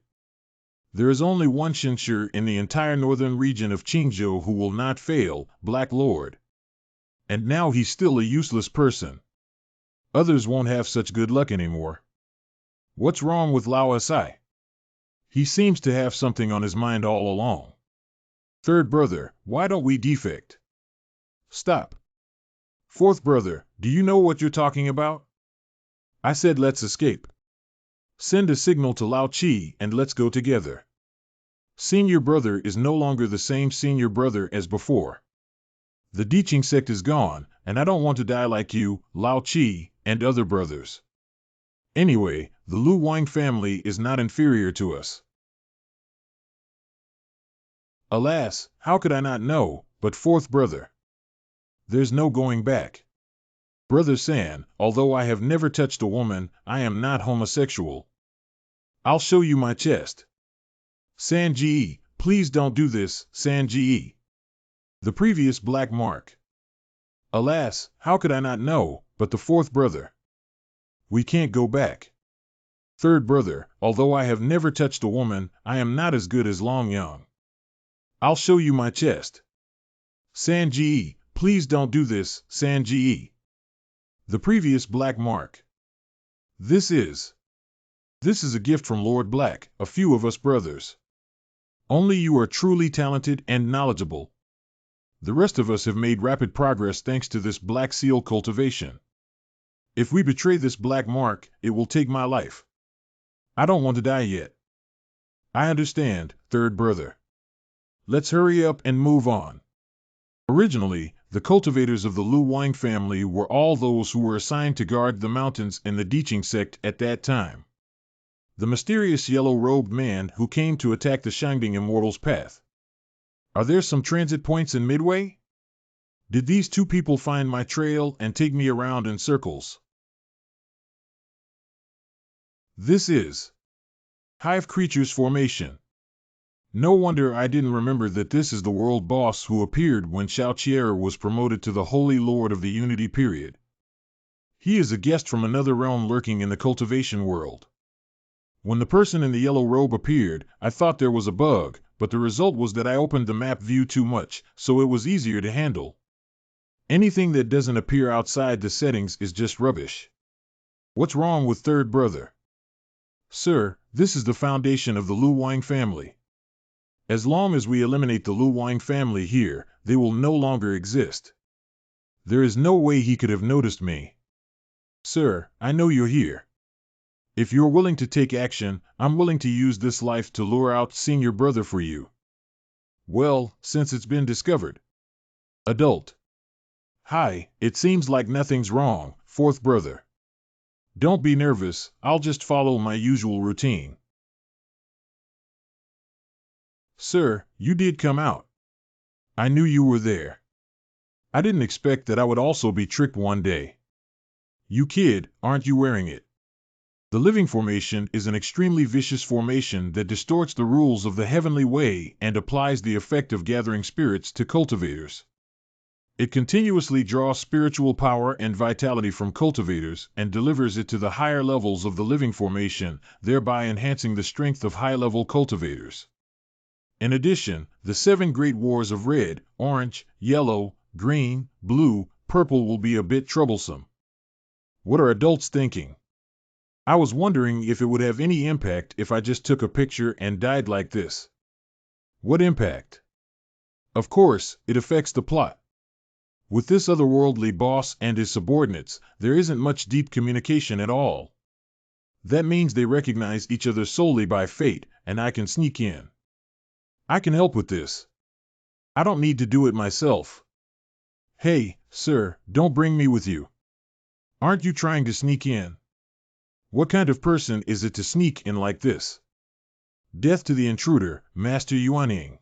There is only one Shenshir in the entire northern region of Qingzhou who will not fail, Black Lord. And now he's still a useless person. Others won't have such good luck anymore. What's wrong with Lao Si? He seems to have something on his mind all along. Third brother, why don't we defect? Stop. Fourth brother, do you know what you're talking about? I said let's escape. Send a signal to Lao Chi and let's go together. Senior brother is no longer the same senior brother as before. The Diqing sect is gone, and I don't want to die like you, Lao Chi, and other brothers. Anyway, the Lu Wang family is not inferior to us. Alas, how could I not know, but fourth brother. There's no going back. Brother San, although I have never touched a woman, I am not homosexual. I'll show you my chest. Sanji, please don't do this, Sanji. The previous black mark. Alas, how could I not know, but the fourth brother. We can't go back. Third brother, although I have never touched a woman, I am not as good as Long Yang. I'll show you my chest. Sanji, please don't do this, Sanji. The previous black mark. This is a gift from Lord Black, a few of us brothers. Only you are truly talented and knowledgeable. The rest of us have made rapid progress thanks to this black seal cultivation. If we betray this black mark, it will take my life. I don't want to die yet. I understand, third brother. Let's hurry up and move on. Originally, the cultivators of the Lu Wang family were all those who were assigned to guard the mountains in the Diqing sect at that time. The mysterious yellow-robed man who came to attack the Shangding Immortals' path. Are there some transit points in Midway? Did these two people find my trail and take me around in circles? This is Hive Creatures Formation. No wonder I didn't remember that this is the world boss who appeared when Xiaoqier was promoted to the Holy Lord of the Unity period. He is a guest from another realm lurking in the cultivation world. When the person in the yellow robe appeared, I thought there was a bug, but the result was that I opened the map view too much, so it was easier to handle. Anything that doesn't appear outside the settings is just rubbish. What's wrong with third brother? Sir, this is the foundation of the Lu Wang family. As long as we eliminate the Lu Wang family here, they will no longer exist. There is no way he could have noticed me. Sir, I know you're here. If you're willing to take action, I'm willing to use this life to lure out senior brother for you. Well, since it's been discovered. Adult. Hi, it seems like nothing's wrong, fourth brother. Don't be nervous, I'll just follow my usual routine. Sir, you did come out. I knew you were there. I didn't expect that I would also be tricked one day. You kid, aren't you wearing it? The living formation is an extremely vicious formation that distorts the rules of the heavenly way and applies the effect of gathering spirits to cultivators. It continuously draws spiritual power and vitality from cultivators and delivers it to the higher levels of the living formation, thereby enhancing the strength of high-level cultivators. In addition, the 7 great wars of red, orange, yellow, green, blue, purple will be a bit troublesome. What are adults thinking? I was wondering if it would have any impact if I just took a picture and died like this. What impact? Of course, it affects the plot. With this otherworldly boss and his subordinates, there isn't much deep communication at all. That means they recognize each other solely by fate, and I can sneak in. I can help with this. I don't need to do it myself. Hey, sir, don't bring me with you. Aren't you trying to sneak in? What kind of person is it to sneak in like this? Death to the intruder, Master Yuaning.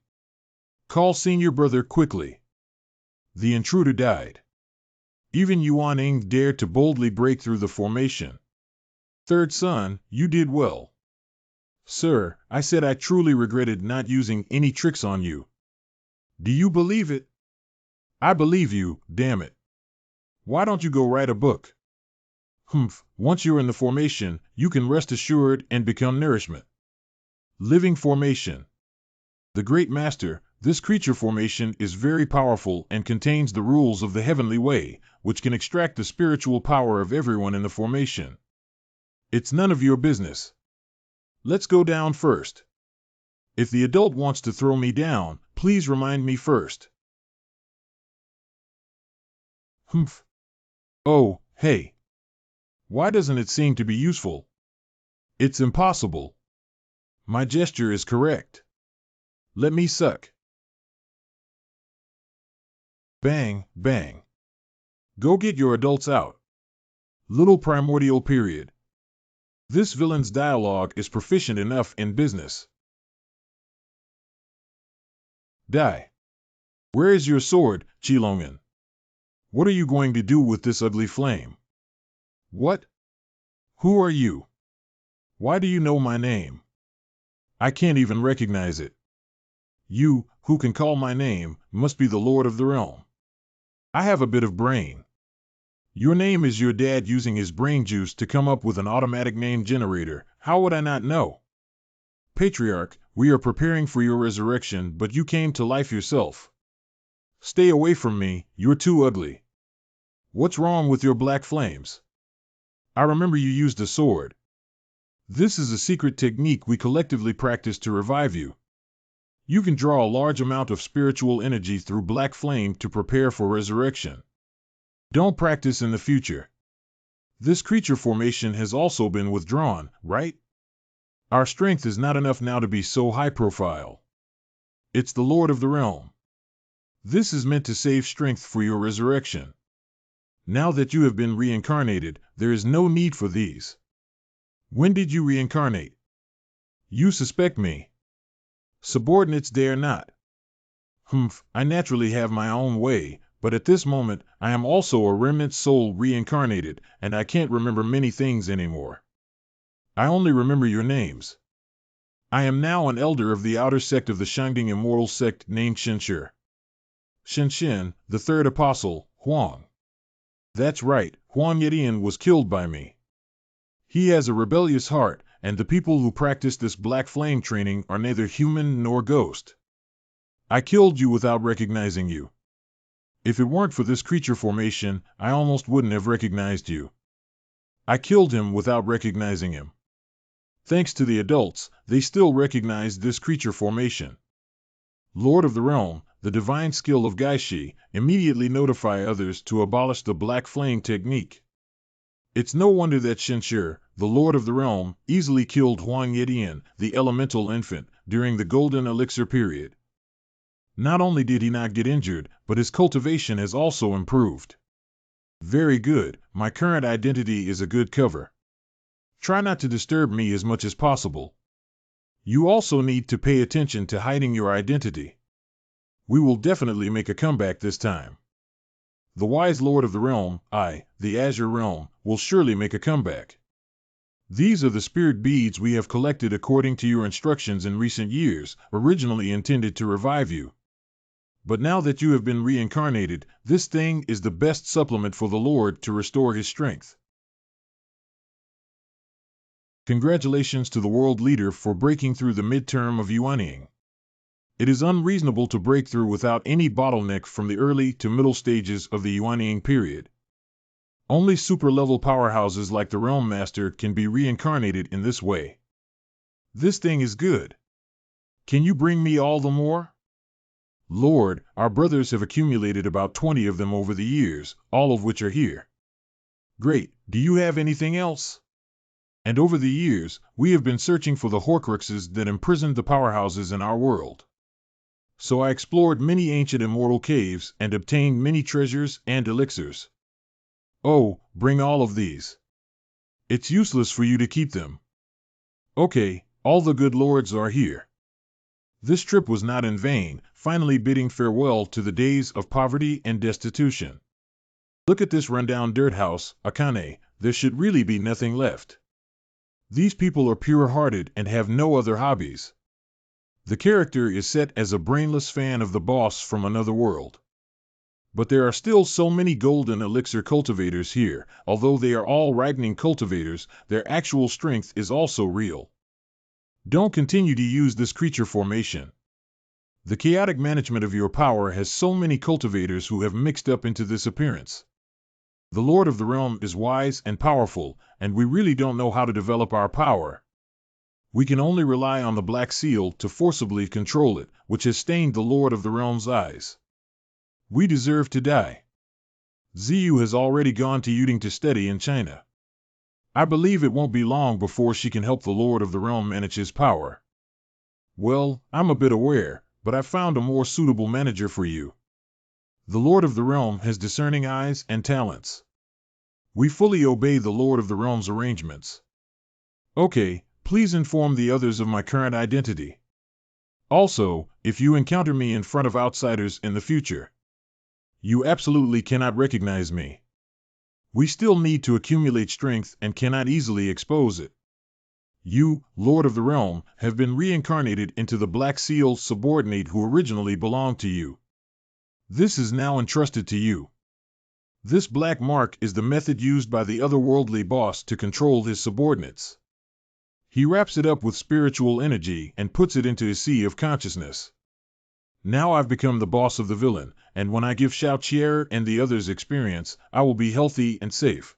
Call senior brother quickly. The intruder died. Even Yuaning dared to boldly break through the formation. Third son, you did well. Sir, I said I truly regretted not using any tricks on you. Do you believe it? I believe you, damn it. Why don't you go write a book? Once you're in the formation, you can rest assured and become nourishment. Living formation. The Great Master, this creature formation is very powerful and contains the rules of the heavenly way, which can extract the spiritual power of everyone in the formation. It's none of your business. Let's go down first. If the adult wants to throw me down, please remind me first. Oh, hey. Why doesn't it seem to be useful? It's impossible. My gesture is correct. Let me suck. Bang, bang. Go get your adults out. Little primordial period. This villain's dialogue is proficient enough in business. Die. Where is your sword, Qilong'an? What are you going to do with this ugly flame? What? Who are you? Why do you know my name? I can't even recognize it. You, who can call my name, must be the Lord of the Realm. I have a bit of brain. Your name is your dad using his brain juice to come up with an automatic name generator. How would I not know? Patriarch, we are preparing for your resurrection, but you came to life yourself. Stay away from me, you're too ugly. What's wrong with your black flames? I remember you used a sword. This is a secret technique we collectively practice to revive you. You can draw a large amount of spiritual energy through black flame to prepare for resurrection. Don't practice in the future. This creature formation has also been withdrawn, right? Our strength is not enough now to be so high profile. It's the Lord of the Realm. This is meant to save strength for your resurrection. Now that you have been reincarnated, there is no need for these. When did you reincarnate? You suspect me. Subordinates dare not. I naturally have my own way, but at this moment, I am also a remnant soul reincarnated, and I can't remember many things anymore. I only remember your names. I am now an elder of the outer sect of the Shangding immortal sect named Shenshi. Shenshin, the third apostle, Huang. That's right, Huang Yedian was killed by me. He has a rebellious heart, and the people who practice this black flame training are neither human nor ghost. I killed you without recognizing you. If it weren't for this creature formation, I almost wouldn't have recognized you. I killed him without recognizing him. Thanks to the adults, they still recognized this creature formation. Lord of the Realm, the divine skill of Gaishi, immediately notify others to abolish the black flame technique. It's no wonder that Shenshi, the Lord of the Realm, easily killed Huang Yedian, the elemental infant, during the Golden Elixir period. Not only did he not get injured, but his cultivation has also improved. Very good, my current identity is a good cover. Try not to disturb me as much as possible. You also need to pay attention to hiding your identity. We will definitely make a comeback this time. The wise lord of the realm, the Azure realm, will surely make a comeback. These are the spirit beads we have collected according to your instructions in recent years, originally intended to revive you. But now that you have been reincarnated, this thing is the best supplement for the Lord to restore his strength. Congratulations to the world leader for breaking through the midterm of yuanying. It is unreasonable to break through without any bottleneck from the early to middle stages of the yuanying period. Only super-level powerhouses like the Realm Master can be reincarnated in this way. This thing is good. Can you bring me all the more? Lord, our brothers have accumulated about 20 of them over the years, all of which are here. Great, do you have anything else? And over the years, we have been searching for the Horcruxes that imprisoned the powerhouses in our world. So I explored many ancient immortal caves and obtained many treasures and elixirs. Oh, bring all of these. It's useless for you to keep them. Okay, all the good lords are here. This trip was not in vain, finally bidding farewell to the days of poverty and destitution. Look at this rundown dirt house, Akane, there should really be nothing left. These people are pure-hearted and have no other hobbies. The character is set as a brainless fan of the boss from another world. But there are still so many golden elixir cultivators here. Although they are all Ragning cultivators, their actual strength is also real. Don't continue to use this creature formation. The chaotic management of your power has so many cultivators who have mixed up into this appearance. The Lord of the Realm is wise and powerful, and we really don't know how to develop our power. We can only rely on the Black Seal to forcibly control it, which has stained the Lord of the Realm's eyes. We deserve to die. Ziyu has already gone to Yuding to study in China. I believe it won't be long before she can help the Lord of the Realm manage his power. Well, I'm a bit aware, but I found a more suitable manager for you. The Lord of the Realm has discerning eyes and talents. We fully obey the Lord of the Realm's arrangements. Okay, please inform the others of my current identity. Also, if you encounter me in front of outsiders in the future, you absolutely cannot recognize me. We still need to accumulate strength and cannot easily expose it. You, Lord of the Realm, have been reincarnated into the Black Seal's subordinate who originally belonged to you. This is now entrusted to you. This black mark is the method used by the otherworldly boss to control his subordinates. He wraps it up with spiritual energy and puts it into his sea of consciousness. Now I've become the boss of the villain, and when I give Xiao Qier and the others experience, I will be healthy and safe.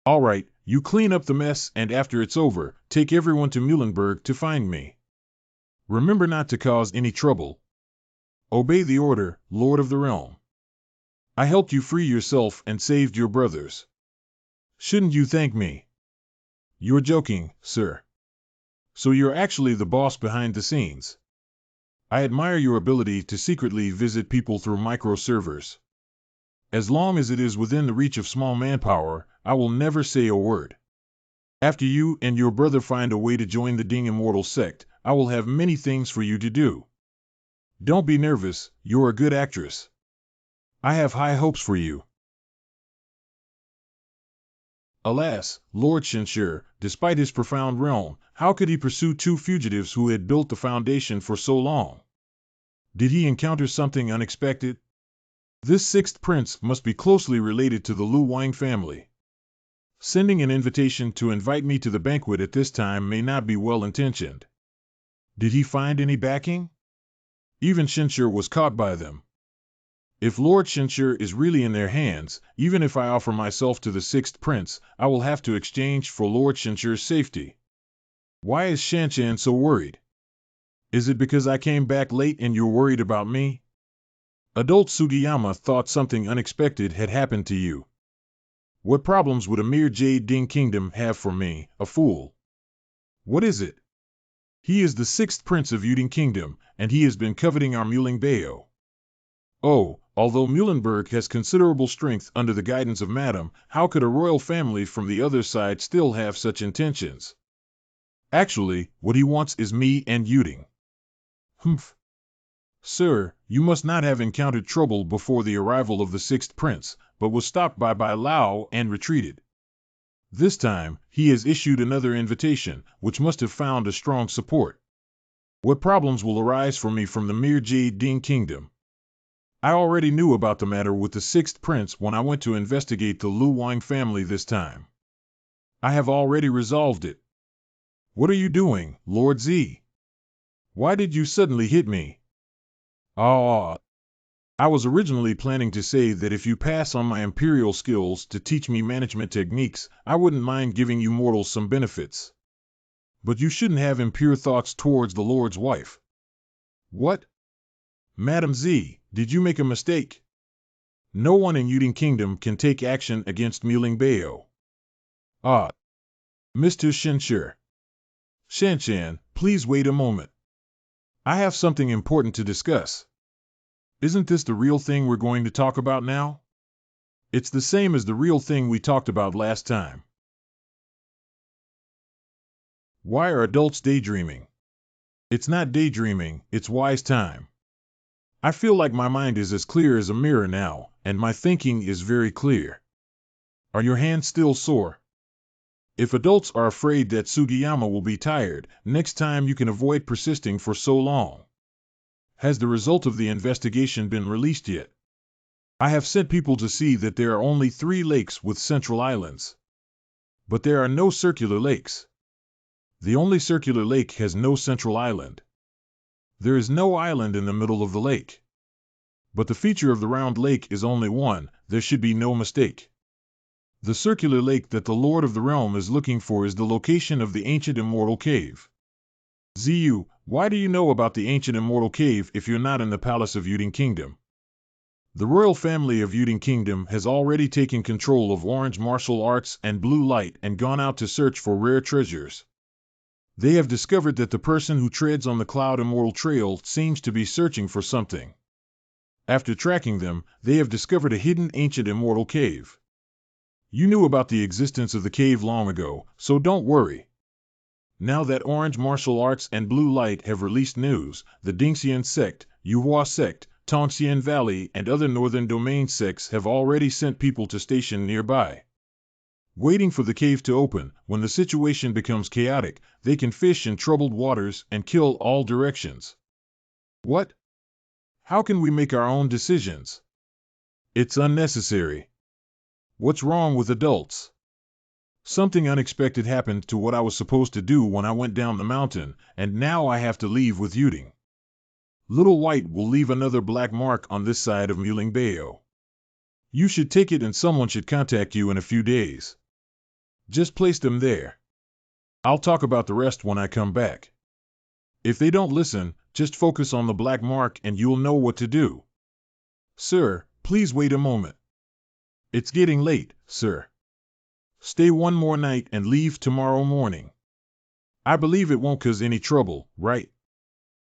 All right, you clean up the mess, and after it's over, take everyone to Muhlenberg to find me. Remember not to cause any trouble. Obey the order, Lord of the Realm. I helped you free yourself and saved your brothers. Shouldn't you thank me? You're joking, sir. So you're actually the boss behind the scenes. I admire your ability to secretly visit people through micro-servers. As long as it is within the reach of small manpower, I will never say a word. After you and your brother find a way to join the Ding Immortal sect, I will have many things for you to do. Don't be nervous, you're a good actress. I have high hopes for you. Alas, Lord Shenshur, despite his profound realm, how could he pursue two fugitives who had built the foundation for so long? Did he encounter something unexpected? This sixth prince must be closely related to the Lu Wang family. Sending an invitation to invite me to the banquet at this time may not be well-intentioned. Did he find any backing? Even Shenshur was caught by them. If Lord Shenshur is really in their hands, even if I offer myself to the sixth prince, I will have to exchange for Lord Shenshur's safety. Why is Shanshan so worried? Is it because I came back late and you're worried about me? Adult Sugiyama thought something unexpected had happened to you. What problems would a mere Jade Ding Kingdom have for me, a fool? What is it? He is the sixth prince of Yuding Kingdom, and he has been coveting our Muling Bayo. Oh, although Muhlenberg has considerable strength under the guidance of Madame, how could a royal family from the other side still have such intentions? Actually, what he wants is me and Yuding. Humph. Sir, you must not have encountered trouble before the arrival of the sixth prince, but was stopped by Lao and retreated. This time, he has issued another invitation, which must have found a strong support. What problems will arise for me from the mere Jade Ding Kingdom? I already knew about the matter with the sixth prince when I went to investigate the Lu Wang family this time. I have already resolved it. What are you doing, Lord Z? Why did you suddenly hit me? Ah, I was originally planning to say that if you pass on my imperial skills to teach me management techniques, I wouldn't mind giving you mortals some benefits. But you shouldn't have impure thoughts towards the Lord's wife. What? Madam Z, did you make a mistake? No one in Yuding Kingdom can take action against Muling Bao. Ah. Mr. Shenshi. Shanshan, please wait a moment. I have something important to discuss. Isn't this the real thing we're going to talk about now? It's the same as the real thing we talked about last time. Why are adults daydreaming? It's not daydreaming, it's wise time. I feel like my mind is as clear as a mirror now, and my thinking is very clear. Are your hands still sore? If adults are afraid that Sugiyama will be tired, next time you can avoid persisting for so long. Has the result of the investigation been released yet? I have sent people to see that there are only 3 lakes with central islands. But there are no circular lakes. The only circular lake has no central island. There is no island in the middle of the lake. But the feature of the round lake is only one, there should be no mistake. The circular lake that the Lord of the Realm is looking for is the location of the ancient immortal cave. Ziyu, why do you know about the ancient immortal cave if you're not in the palace of Yuding Kingdom? The royal family of Yuding Kingdom has already taken control of orange martial arts and blue light and gone out to search for rare treasures. They have discovered that the person who treads on the Cloud Immortal Trail seems to be searching for something. After tracking them, they have discovered a hidden ancient immortal cave. You knew about the existence of the cave long ago, so don't worry. Now that Orange Martial Arts and Blue Light have released news, the Dingxian sect, Yuhua sect, Tongxian Valley, and other northern domain sects have already sent people to station nearby. Waiting for the cave to open, when the situation becomes chaotic, they can fish in troubled waters and kill all directions. What? How can we make our own decisions? It's unnecessary. What's wrong with adults? Something unexpected happened to what I was supposed to do when I went down the mountain, and now I have to leave with Yuding. Little White will leave another black mark on this side of Muling Bao. You should take it and someone should contact you in a few days. Just place them there. I'll talk about the rest when I come back. If they don't listen, just focus on the black mark and you'll know what to do. Sir, please wait a moment. It's getting late, sir. Stay one more night and leave tomorrow morning. I believe it won't cause any trouble, right?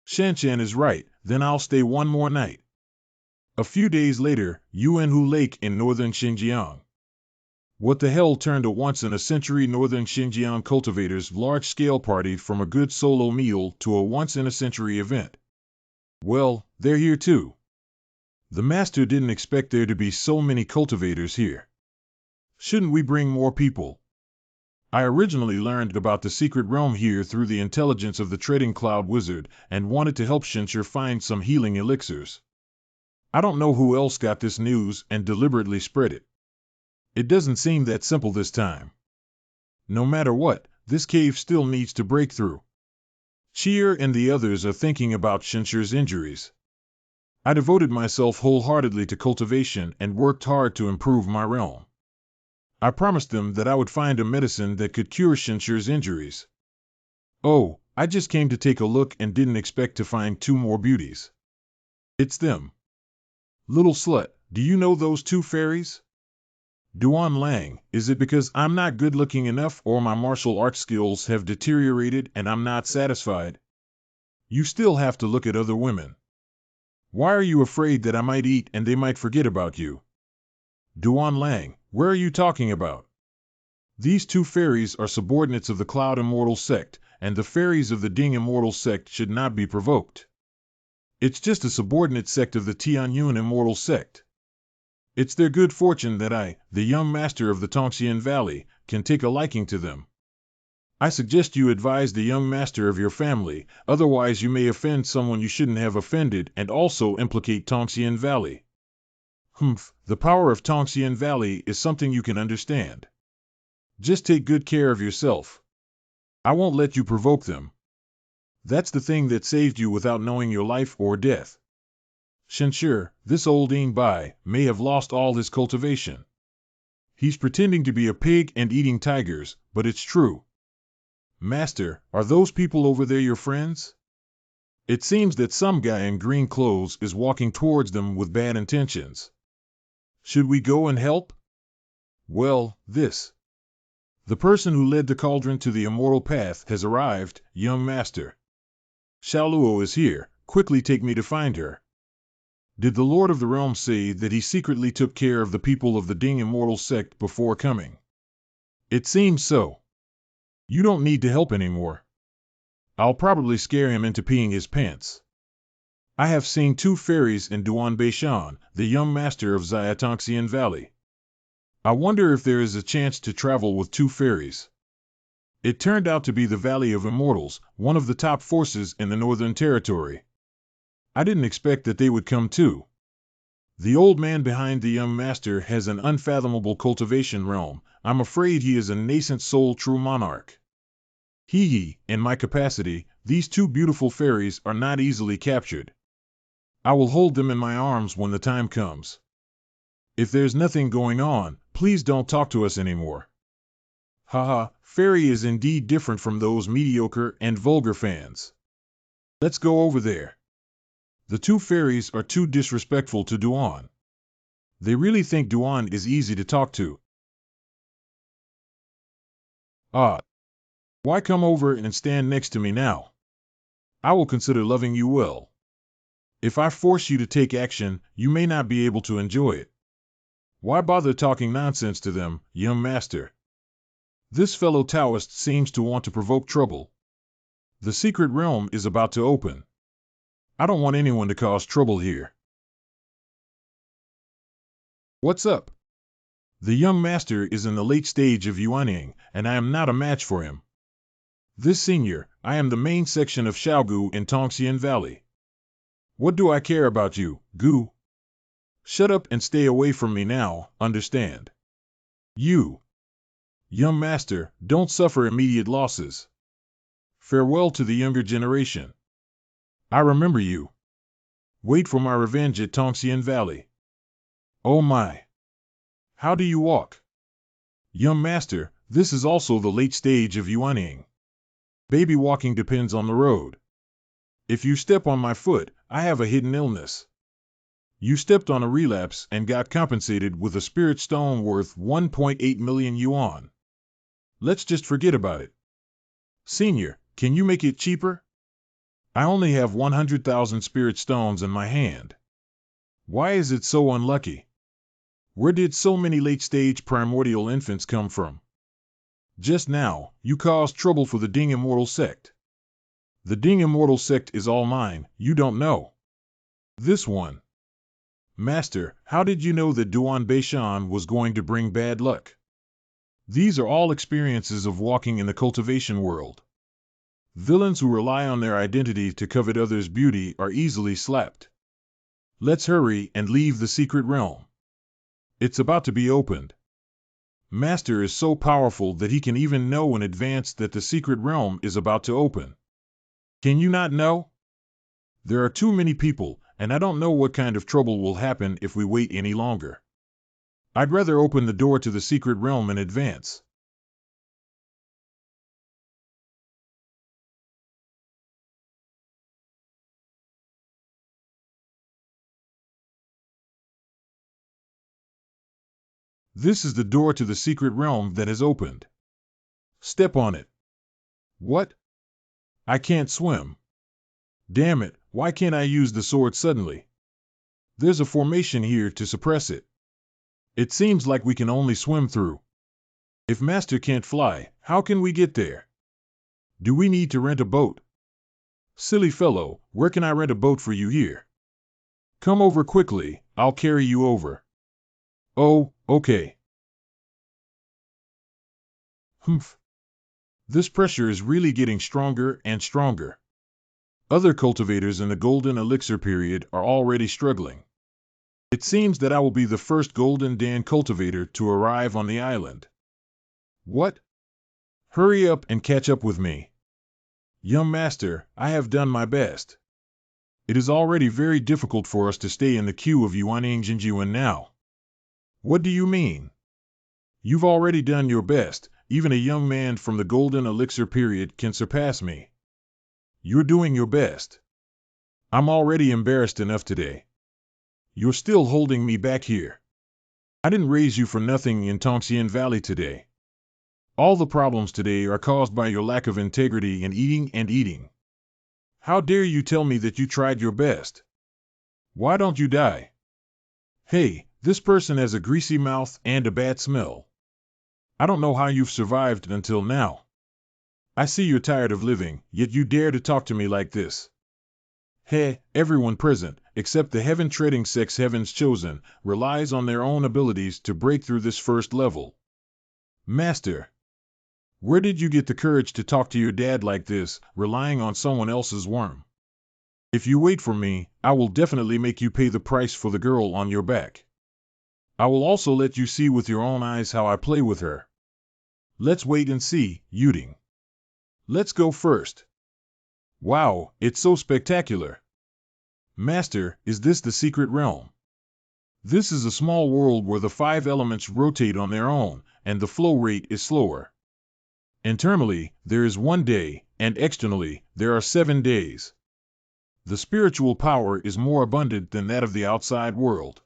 Shanshan is right, then I'll stay one more night. A few days later, Yuanhu Lake in northern Xinjiang. What the hell turned a once-in-a-century northern Xinjiang cultivators' large-scale party from a good solo meal to a once-in-a-century event? Well, they're here too. The master didn't expect there to be so many cultivators here. Shouldn't we bring more people? I originally learned about the secret realm here through the intelligence of the Treading Cloud Wizard and wanted to help Shenshi find some healing elixirs. I don't know who else got this news and deliberately spread it. It doesn't seem that simple this time. No matter what, this cave still needs to break through. Cheer and the others are thinking about Shenshi's injuries. I devoted myself wholeheartedly to cultivation and worked hard to improve my realm. I promised them that I would find a medicine that could cure Shenshi's injuries. Oh, I just came to take a look and didn't expect to find 2 more beauties. It's them. Little slut, do you know those 2 fairies? Duan Lang, is it because I'm not good-looking enough or my martial arts skills have deteriorated and I'm not satisfied? You still have to look at other women. Why are you afraid that I might eat and they might forget about you? Duan Lang, where are you talking about? These 2 fairies are subordinates of the Cloud Immortal sect, and the fairies of the Ding Immortal sect should not be provoked. It's just a subordinate sect of the Tianyun Immortal Sect. It's their good fortune that I, the young master of the Tongxian Valley, can take a liking to them. I suggest you advise the young master of your family, otherwise you may offend someone you shouldn't have offended and also implicate Tongxian Valley. The power of Tongxian Valley is something you can understand. Just take good care of yourself. I won't let you provoke them. That's the thing that saved you without knowing your life or death. Shenshur, this old Bai, may have lost all his cultivation. He's pretending to be a pig and eating tigers, but it's true. Master, are those people over there your friends? It seems that some guy in green clothes is walking towards them with bad intentions. Should we go and help? Well, the person who led the cauldron to the immortal path has arrived, young master. Xiaoluo is here, quickly take me to find her. Did the Lord of the Realm say that he secretly took care of the people of the Ding Immortal Sect before coming? It seems so. You don't need to help anymore. I'll probably scare him into peeing his pants. I have seen 2 fairies in Duan Beishan, the young master of Xiatonxian Valley. I wonder if there is a chance to travel with 2 fairies. It turned out to be the Valley of Immortals, one of the top forces in the Northern Territory. I didn't expect that they would come too. The old man behind the young master has an unfathomable cultivation realm. I'm afraid he is a nascent soul true monarch. In my capacity, these 2 beautiful fairies are not easily captured. I will hold them in my arms when the time comes. If there's nothing going on, please don't talk to us anymore. Haha, fairy is indeed different from those mediocre and vulgar fans. Let's go over there. The 2 fairies are too disrespectful to Duan. They really think Duan is easy to talk to. Why come over and stand next to me now? I will consider loving you well. If I force you to take action, you may not be able to enjoy it. Why bother talking nonsense to them, young master? This fellow Taoist seems to want to provoke trouble. The secret realm is about to open. I don't want anyone to cause trouble here. What's up? The young master is in the late stage of yuaning, and I am not a match for him. This senior, I am the main section of Xiaogu in Tongxian Valley. What do I care about you, Gu? Shut up and stay away from me now, understand? You, young master, don't suffer immediate losses. Farewell to the younger generation. I remember you. Wait for my revenge at Tongxian Valley. Oh my! How do you walk? Young master, this is also the late stage of yuaning. Baby walking depends on the road. If you step on my foot, I have a hidden illness. You stepped on a relapse and got compensated with a spirit stone worth 1.8 million yuan. Let's just forget about it. Senior, can you make it cheaper? I only have 100,000 spirit stones in my hand. Why is it so unlucky? Where did so many late-stage primordial infants come from? Just now, you caused trouble for the Ding Immortal Sect. The Ding Immortal Sect is all mine, you don't know. This one. Master, how did you know that Duan Beishan was going to bring bad luck? These are all experiences of walking in the cultivation world. Villains who rely on their identity to covet others' beauty are easily slapped. Let's hurry and leave the secret realm. It's about to be opened. Master is so powerful that he can even know in advance that the secret realm is about to open. Can you not know? There are too many people, and I don't know what kind of trouble will happen if we wait any longer. I'd rather open the door to the secret realm in advance. This is the door to the secret realm that has opened. Step on it. What? I can't swim. Damn it, why can't I use the sword suddenly? There's a formation here to suppress it. It seems like we can only swim through. If Master can't fly, how can we get there? Do we need to rent a boat? Silly fellow, where can I rent a boat for you here? Come over quickly, I'll carry you over. Oh, okay. Humph. This pressure is really getting stronger and stronger. Other cultivators in the golden elixir period are already struggling. It seems that I will be the first golden Dan cultivator to arrive on the island. What? Hurry up and catch up with me. Young master, I have done my best. It is already very difficult for us to stay in the queue of Yuan now. What do you mean? You've already done your best. Even a young man from the golden elixir period can surpass me. You're doing your best. I'm already embarrassed enough today. You're still holding me back here. I didn't raise you for nothing in Tongxian Valley today. All the problems today are caused by your lack of integrity in eating and eating. How dare you tell me that you tried your best? Why don't you die? Hey, this person has a greasy mouth and a bad smell. I don't know how you've survived until now. I see you're tired of living, yet you dare to talk to me like this. Hey, everyone present, except the heaven-treading sect's heavens chosen, relies on their own abilities to break through this first level. Master, where did you get the courage to talk to your dad like this, relying on someone else's worm? If you wait for me, I will definitely make you pay the price for the girl on your back. I will also let you see with your own eyes how I play with her. Let's wait and see, Yuding. Let's go first. Wow, it's so spectacular. Master, is this the secret realm? This is a small world where the 5 elements rotate on their own, and the flow rate is slower. Internally, there is 1 day, and externally, there are 7 days. The spiritual power is more abundant than that of the outside world.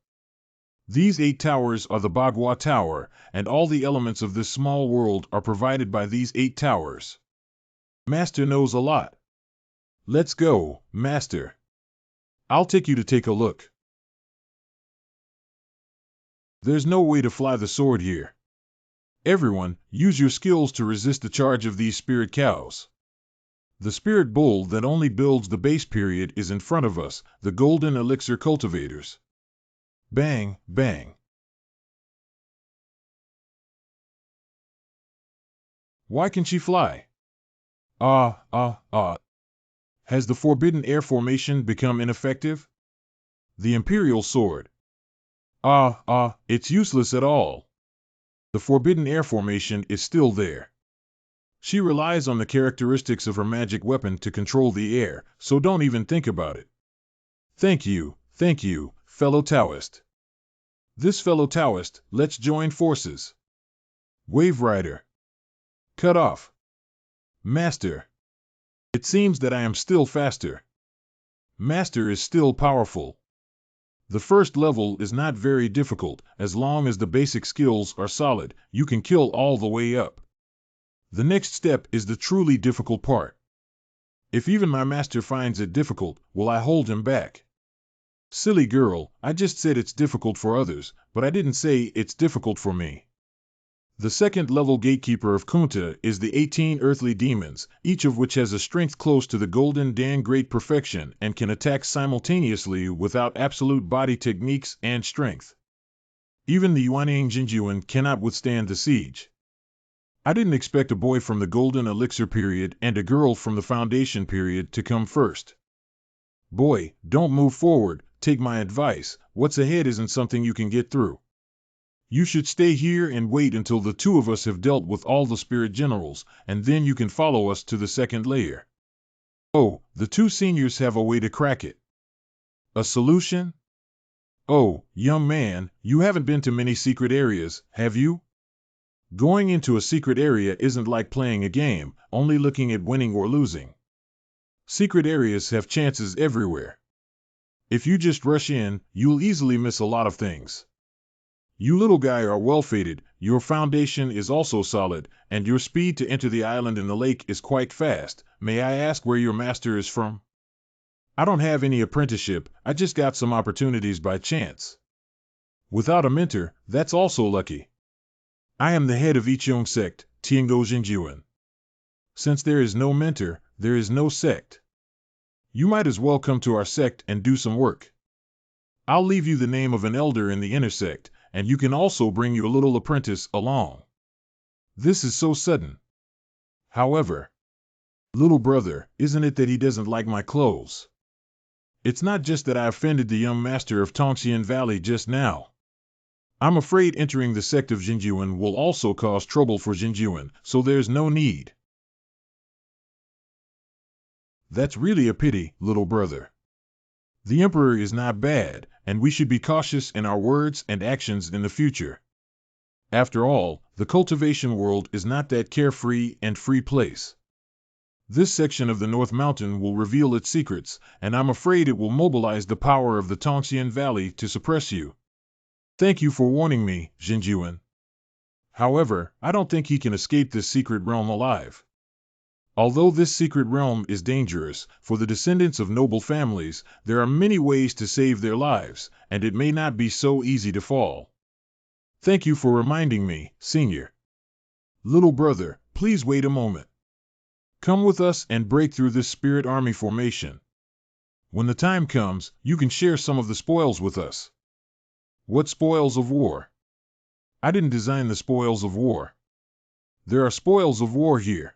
These 8 towers are the Bagua Tower, and all the elements of this small world are provided by these 8 towers. Master knows a lot. Let's go, Master. I'll take you to take a look. There's no way to fly the sword here. Everyone, use your skills to resist the charge of these spirit cows. The spirit bull that only builds the base period is in front of us, the golden elixir cultivators. Bang, bang. Why can she fly? Has the forbidden air formation become ineffective? The imperial sword. It's useless at all. The forbidden air formation is still there. She relies on the characteristics of her magic weapon to control the air, so don't even think about it. Thank you, fellow Taoist. This fellow Taoist, let's join forces. Wave Rider. Cut off. Master. It seems that I am still faster. Master is still powerful. The first level is not very difficult. As long as the basic skills are solid, you can kill all the way up. The next step is the truly difficult part. If even my master finds it difficult, will I hold him back? Silly girl, I just said it's difficult for others, but I didn't say it's difficult for me. The second level gatekeeper of Kunta is the 18 earthly demons, each of which has a strength close to the golden Dan great perfection and can attack simultaneously without absolute body techniques and strength. Even the Yuan cannot withstand the siege. I didn't expect a boy from the golden elixir period and a girl from the foundation period to come first. Boy, don't move forward, take my advice, what's ahead isn't something you can get through. You should stay here and wait until the 2 of us have dealt with all the spirit generals, and then you can follow us to the second layer. Oh, the 2 seniors have a way to crack it. A solution? Oh, young man, you haven't been to many secret areas, have you? Going into a secret area isn't like playing a game, only looking at winning or losing. Secret areas have chances everywhere. If you just rush in, you'll easily miss a lot of things. You little guy are well fated, your foundation is also solid, and your speed to enter the island and the lake is quite fast. May I ask where your master is from? I don't have any apprenticeship, I just got some opportunities by chance. Without a mentor, that's also lucky. I am the head of Ichong sect, Tiango Jinjuan. Since there is no mentor, there is no sect. You might as well come to our sect and do some work. I'll leave you the name of an elder in the inner sect, and you can also bring your little apprentice along. This is so sudden. However, little brother, isn't it that he doesn't like my clothes? It's not just that I offended the young master of Tongxian Valley just now. I'm afraid entering the sect of Jinjuan will also cause trouble for Jinjuan, so there's no need. That's really a pity, little brother. The emperor is not bad, and we should be cautious in our words and actions in the future. After all, the cultivation world is not that carefree and free place. This section of the North Mountain will reveal its secrets, and I'm afraid it will mobilize the power of the Tongxian Valley to suppress you. Thank you for warning me, Jinjuan. However, I don't think he can escape this secret realm alive. Although this secret realm is dangerous, for the descendants of noble families, there are many ways to save their lives, and it may not be so easy to fall. Thank you for reminding me, Senior. Little brother, please wait a moment. Come with us and break through this spirit army formation. When the time comes, you can share some of the spoils with us. What spoils of war? I didn't design the spoils of war. There are spoils of war here.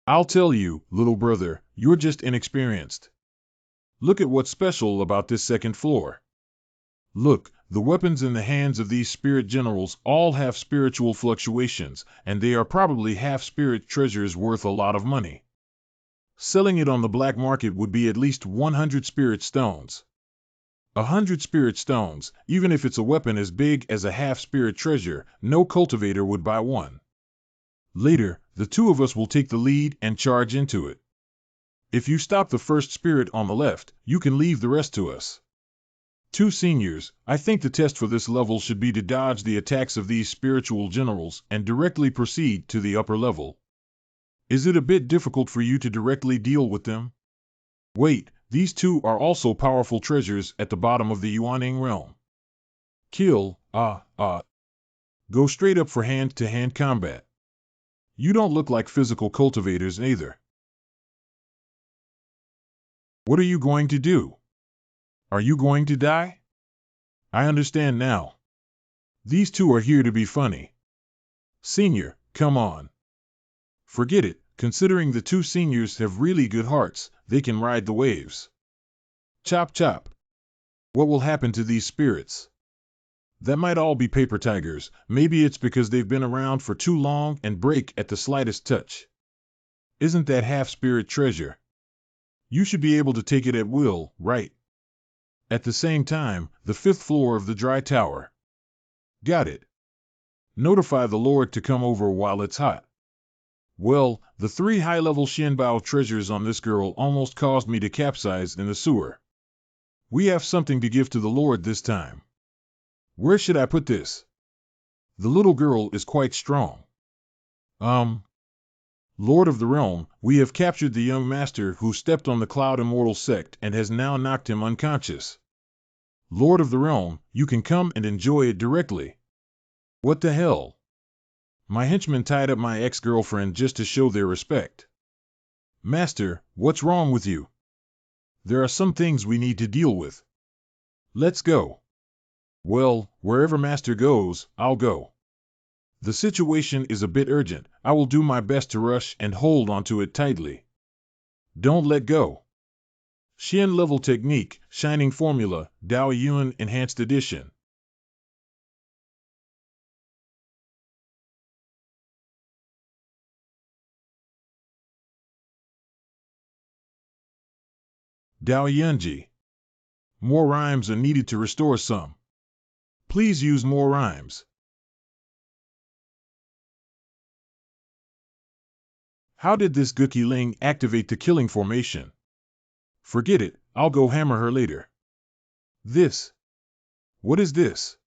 I'll tell you, little brother, you're just inexperienced. Look at what's special about this second floor. Look, the weapons in the hands of these spirit generals all have spiritual fluctuations, and they are probably half-spirit treasures worth a lot of money. Selling it on the black market would be at least 100 spirit stones. 100 spirit stones, even if it's a weapon as big as a half-spirit treasure, no cultivator would buy one. Later, the two of us will take the lead and charge into it. If you stop the first spirit on the left, you can leave the rest to us. Two seniors, I think the test for this level should be to dodge the attacks of these spiritual generals and directly proceed to the upper level. Is it a bit difficult for you to directly deal with them? Wait, these two are also powerful treasures at the bottom of the Yuaning realm. Kill, Go straight up for hand-to-hand combat. You don't look like physical cultivators either. What are you going to do? Are you going to die? I understand now. These two are here to be funny. Senior, come on. Forget it, considering the two seniors have really good hearts, they can ride the waves. Chop chop. What will happen to these spirits? That might all be paper tigers, maybe it's because they've been around for too long and break at the slightest touch. Isn't that half-spirit treasure? You should be able to take it at will, right? At the same time, the 5th floor of the dry tower. Got it. Notify the Lord to come over while it's hot. Well, the 3 high-level Xianmiao treasures on this girl almost caused me to capsize in the sewer. We have something to give to the Lord this time. Where should I put this? The little girl is quite strong. Lord of the Realm, we have captured the young master who stepped on the Cloud Immortal sect and has now knocked him unconscious. Lord of the Realm, you can come and enjoy it directly. What the hell? My henchmen tied up my ex-girlfriend just to show their respect. Master, what's wrong with you? There are some things we need to deal with. Let's go. Well, wherever Master goes, I'll go. The situation is a bit urgent. I will do my best to rush and hold onto it tightly. Don't let go. Xian level technique, shining formula, Dao Yuan enhanced edition. Dao Yunji. More rhymes are needed to restore some. Please use more rhymes. How did this Guqi Ling activate the killing formation? Forget it, I'll go hammer her later. This. What is this?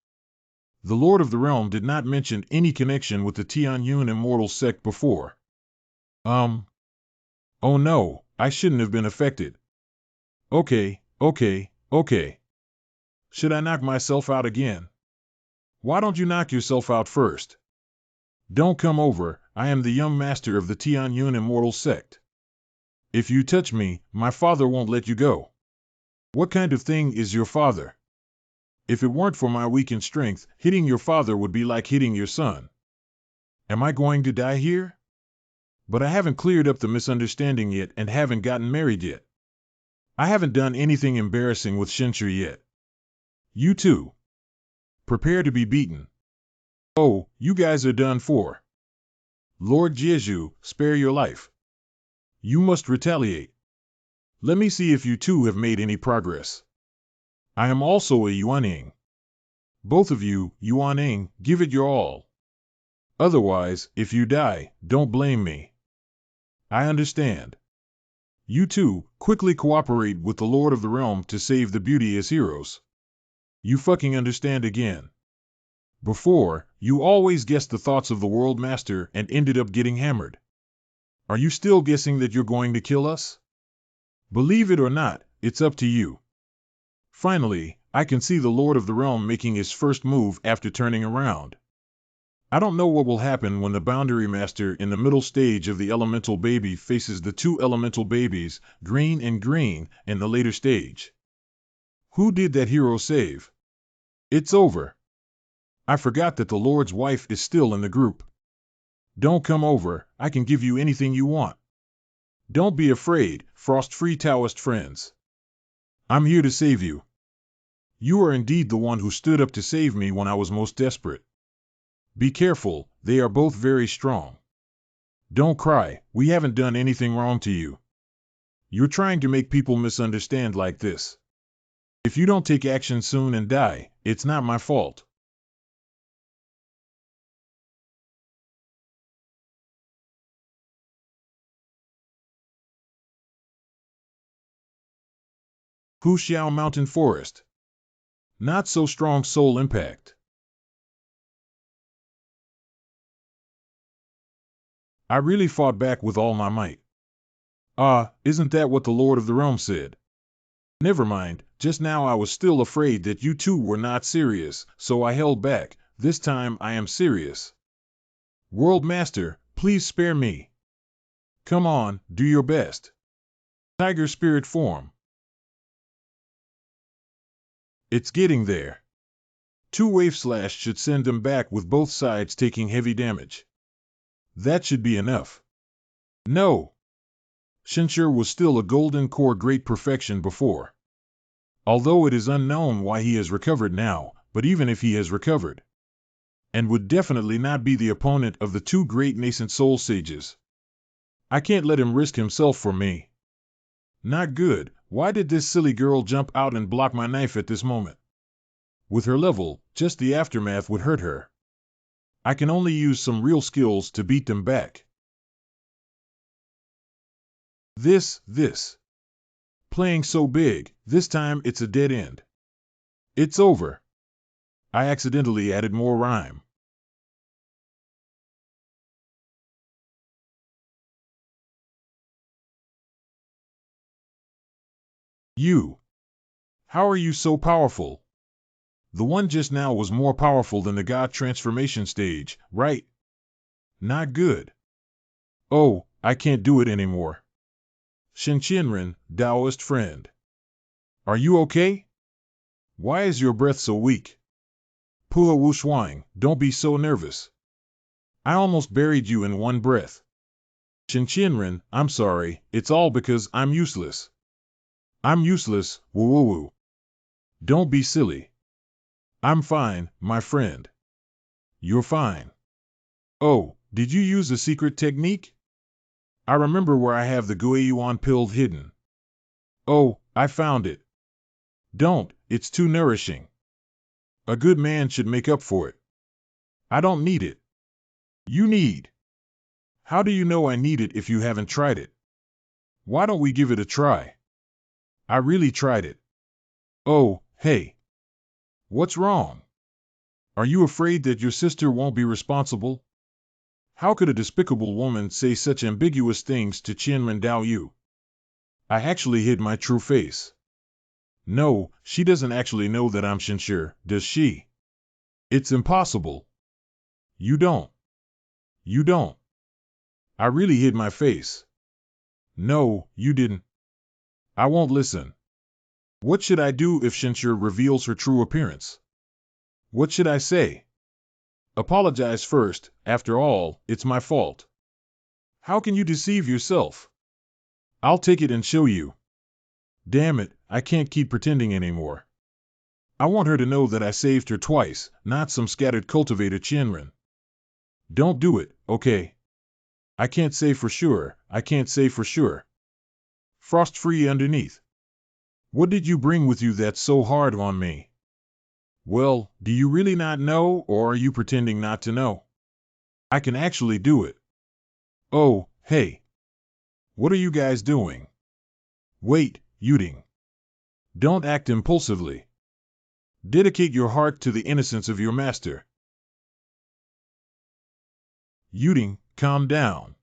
The Lord of the Realm did not mention any connection with the Tianyun Immortal sect before. Oh no, I shouldn't have been affected. Okay. Should I knock myself out again? Why don't you knock yourself out first? Don't come over, I am the young master of the Tianyun Immortal sect. If you touch me, my father won't let you go. What kind of thing is your father? If it weren't for my weakened strength, hitting your father would be like hitting your son. Am I going to die here? But I haven't cleared up the misunderstanding yet and haven't gotten married yet. I haven't done anything embarrassing with Xianmiao yet. You too. Prepare to be beaten. Oh, you guys are done for. Lord Jeju, spare your life. You must retaliate. Let me see if you two have made any progress. I am also a Yuaning. Both of you, Yuaning, give it your all. Otherwise, if you die, don't blame me. I understand. You two, quickly cooperate with the Lord of the Realm to save the beauty as heroes. You fucking understand again. Before, you always guessed the thoughts of the World Master and ended up getting hammered. Are you still guessing that you're going to kill us? Believe it or not, it's up to you. Finally, I can see the Lord of the Realm making his first move after turning around. I don't know what will happen when the Boundary Master in the middle stage of the Elemental Baby faces the two Elemental Babies, Green and Green, in the later stage. Who did that hero save? It's over. I forgot that the Lord's wife is still in the group. Don't come over, I can give you anything you want. Don't be afraid, frost-free Taoist friends. I'm here to save you. You are indeed the one who stood up to save me when I was most desperate. Be careful, they are both very strong. Don't cry, we haven't done anything wrong to you. You're trying to make people misunderstand like this. If you don't take action soon and die, it's not my fault. Xiao Mountain Forest. Not so strong soul impact. I really fought back with all my might. Isn't that what the Lord of the Realm said? Never mind, just now I was still afraid that you two were not serious, so I held back. This time I am serious. World Master, please spare me. Come on, do your best. Tiger spirit form. It's getting there. 2-wave slash should send them back with both sides taking heavy damage. That should be enough. No. Xianmiao was still a golden core great perfection before. Although it is unknown why he has recovered now, but even if he has recovered, and would definitely not be the opponent of the two great nascent soul sages. I can't let him risk himself for me. Not good. Why did this silly girl jump out and block my knife at this moment? With her level, just the aftermath would hurt her. I can only use some real skills to beat them back. This. Playing so big, this time it's a dead end. It's over. I accidentally added more rhyme. You. How are you so powerful? The one just now was more powerful than the God transformation stage, right? Not good. Oh, I can't do it anymore. Shenqianren, Taoist friend. Are you okay? Why is your breath so weak? Pua Wushuang, don't be so nervous. I almost buried you in one breath. Shenqianren, I'm sorry, it's all because I'm useless. I'm useless, woo. Don't be silly. I'm fine, my friend. You're fine. Oh, did you use a secret technique? I remember where I have the Guiyuan pill hidden. Oh, I found it. Don't, it's too nourishing. A good man should make up for it. I don't need it. You need. How do you know I need it if you haven't tried it? Why don't we give it a try? I really tried it. Oh, hey. What's wrong? Are you afraid that your sister won't be responsible? How could a despicable woman say such ambiguous things to Qianmen Dao Yu? I actually hid my true face. No, she doesn't actually know that I'm Xianmiao, does she? It's impossible. You don't. I really hid my face. No, you didn't. I won't listen. What should I do if Xianmiao reveals her true appearance? What should I say? Apologize first. After all, it's my fault. How can you deceive yourself? I'll take it and show you. Damn it, I can't keep pretending anymore. I want her to know that I saved her twice, not some scattered cultivator Qianren. Don't do it, okay? I can't say for sure, I can't say for sure. Frost-free underneath. What did you bring with you that's so hard on me? Well, do you really not know, or are you pretending not to know? I can actually do it. Oh, hey. What are you guys doing? Wait, Yuding. Don't act impulsively. Dedicate your heart to the innocence of your master. Yuding, calm down.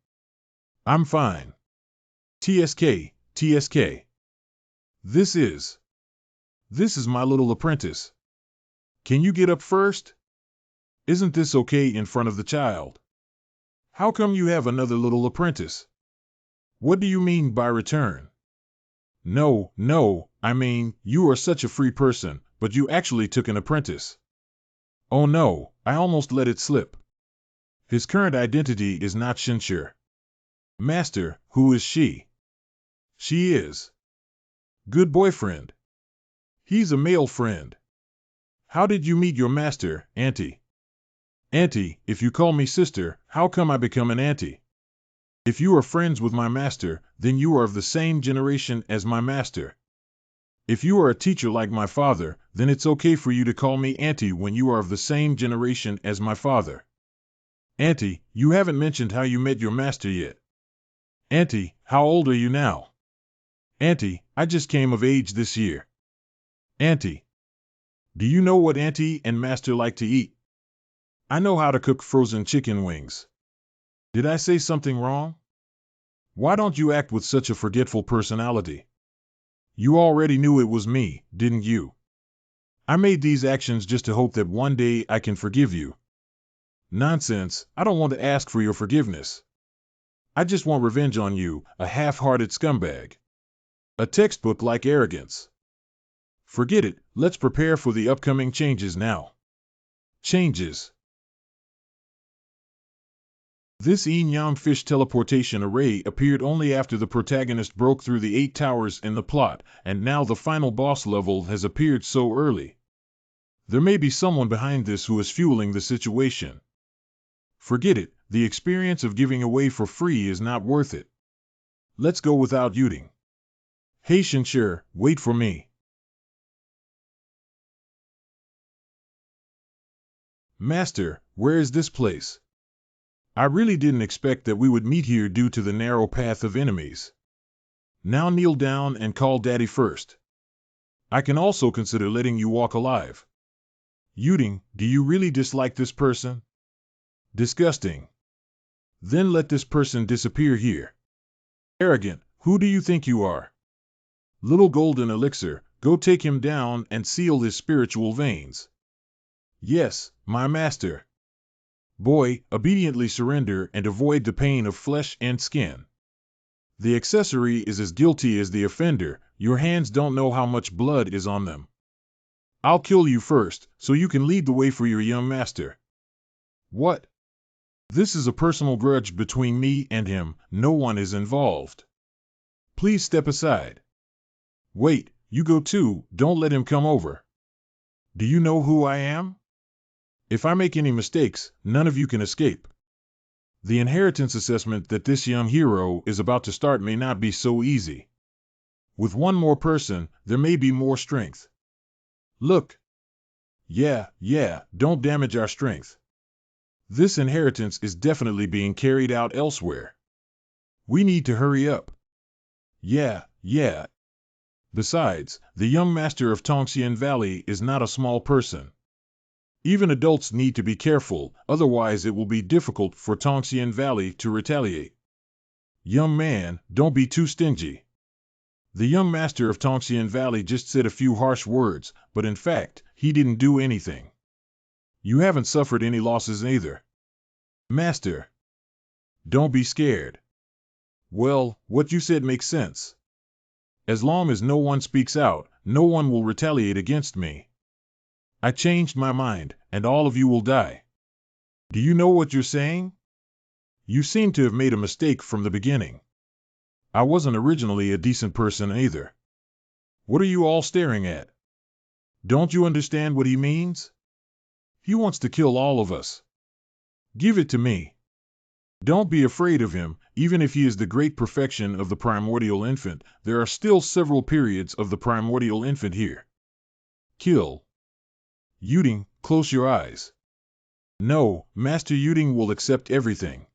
I'm fine. TSK, TSK. This is my little apprentice. Can you get up first? Isn't this okay in front of the child? How come you have another little apprentice? What do you mean by return? No, I mean, you are such a free person, but you actually took an apprentice. Oh no, I almost let it slip. His current identity is not Xianmiao. Master, who is she? She is. Good boyfriend. He's a male friend. How did you meet your master, Auntie? Auntie, if you call me sister, how come I become an auntie? If you are friends with my master, then you are of the same generation as my master. If you are a teacher like my father, then it's okay for you to call me auntie when you are of the same generation as my father. Auntie, you haven't mentioned how you met your master yet. Auntie, how old are you now? Auntie, I just came of age this year. Auntie, do you know what auntie and master like to eat? I know how to cook frozen chicken wings. Did I say something wrong? Why don't you act with such a forgetful personality? You already knew it was me, didn't you? I made these actions just to hope that one day I can forgive you. Nonsense, I don't want to ask for your forgiveness. I just want revenge on you, a half-hearted scumbag. A textbook-like arrogance. Forget it, let's prepare for the upcoming changes now. Changes. This Xianmiao fish teleportation array appeared only after the protagonist broke through the 8 towers in the plot, and now the final boss level has appeared so early. There may be someone behind this who is fueling the situation. Forget it, the experience of giving away for free is not worth it. Let's go without Yuding. Hey Xianmiao, wait for me. Master, where is this place? I really didn't expect that we would meet here due to the narrow path of enemies. Now kneel down and call Daddy first. I can also consider letting you walk alive. Yuding, do you really dislike this person? Disgusting. Then let this person disappear here. Arrogant, who do you think you are? Little golden elixir, go take him down and seal his spiritual veins. Yes, my master. Boy, obediently surrender and avoid the pain of flesh and skin. The accessory is as guilty as the offender, your hands don't know how much blood is on them. I'll kill you first, so you can lead the way for your young master. What? This is a personal grudge between me and him, no one is involved. Please step aside. Wait, you go too, don't let him come over. Do you know who I am? If I make any mistakes, none of you can escape. The inheritance assessment that this young hero is about to start may not be so easy. With one more person, there may be more strength. Look. Yeah, don't damage our strength. This inheritance is definitely being carried out elsewhere. We need to hurry up. Yeah. Besides, the young master of Tongxian Valley is not a small person. Even adults need to be careful, otherwise it will be difficult for Tongxian Valley to retaliate. Young man, don't be too stingy. The young master of Tongxian Valley just said a few harsh words, but in fact, he didn't do anything. You haven't suffered any losses either. Master. Don't be scared. Well, what you said makes sense. As long as no one speaks out, no one will retaliate against me. I changed my mind, and all of you will die. Do you know what you're saying? You seem to have made a mistake from the beginning. I wasn't originally a decent person either. What are you all staring at? Don't you understand what he means? He wants to kill all of us. Give it to me. Don't be afraid of him. Even if he is the great perfection of the primordial infant, there are still several periods of the primordial infant here. Kill. Yuding, close your eyes. No, Master Yuding will accept everything.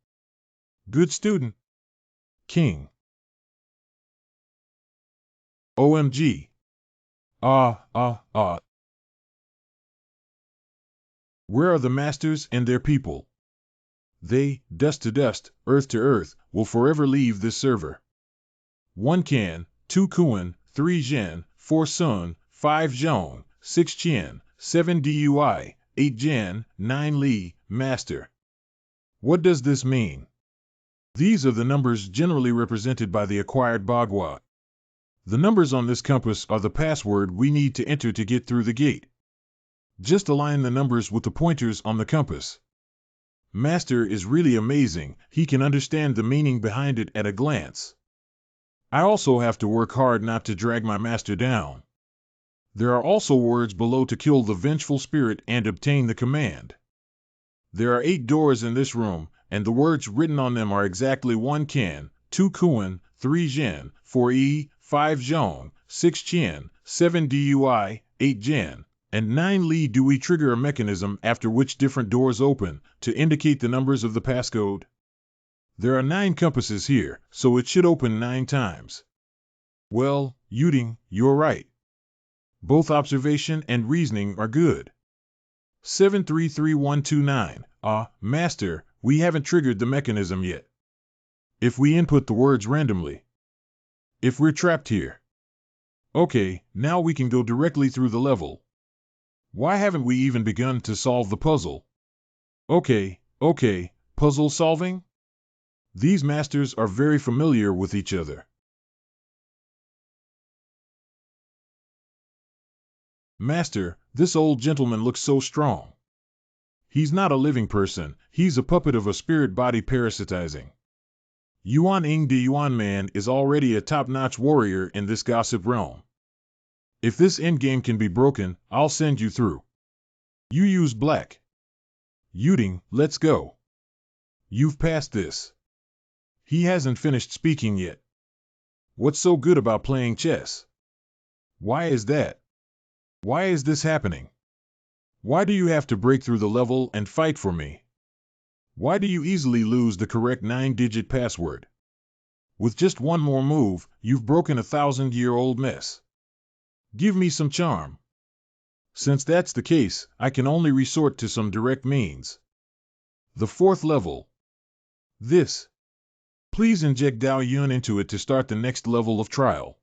Good student. King. OMG. Ah. Where are the masters and their people? They, dust to dust, earth to earth, will forever leave this server. 1 Can, 2 Kuan, 3 Zhen, 4 Sun, 5 Zhong, 6 Qian, 7 Dui, 8 Jan, 9 Li, Master. What does this mean? These are the numbers generally represented by the acquired Bagua. The numbers on this compass are the password we need to enter to get through the gate. Just align the numbers with the pointers on the compass. Master is really amazing. He can understand the meaning behind it at a glance. I also have to work hard not to drag my master down. There are also words below to kill the vengeful spirit and obtain the command. There are 8 doors in this room, and the words written on them are exactly 1 Can, 2 Kuan, 3 Zhen, 4 E, 5 Zhong, 6 Qian, 7 Dui, 8 Jan, and 9 Li. Do we trigger a mechanism after which different doors open to indicate the numbers of the passcode? There are 9 compasses here, so it should open 9 times. Well, Yuding, you're right. Both observation and reasoning are good. 733129. Master, we haven't triggered the mechanism yet. If we input the words randomly. If we're trapped here. Okay, now we can go directly through the level. Why haven't we even begun to solve the puzzle? Okay, puzzle solving? These masters are very familiar with each other. Master, this old gentleman looks so strong. He's not a living person, he's a puppet of a spirit body parasitizing. Yuan Ing the Yuan Man is already a top-notch warrior in this gossip realm. If this endgame can be broken, I'll send you through. You use black. Yuding, let's go. You've passed this. He hasn't finished speaking yet. What's so good about playing chess? Why is that? Why is this happening? Why do you have to break through the level and fight for me? Why do you easily lose the correct 9-digit password? With just one more move, you've broken a 1,000-year-old mess. Give me some charm. Since that's the case, I can only resort to some direct means. The 4th level. This. Please inject Dao Yun into it to start the next level of trial.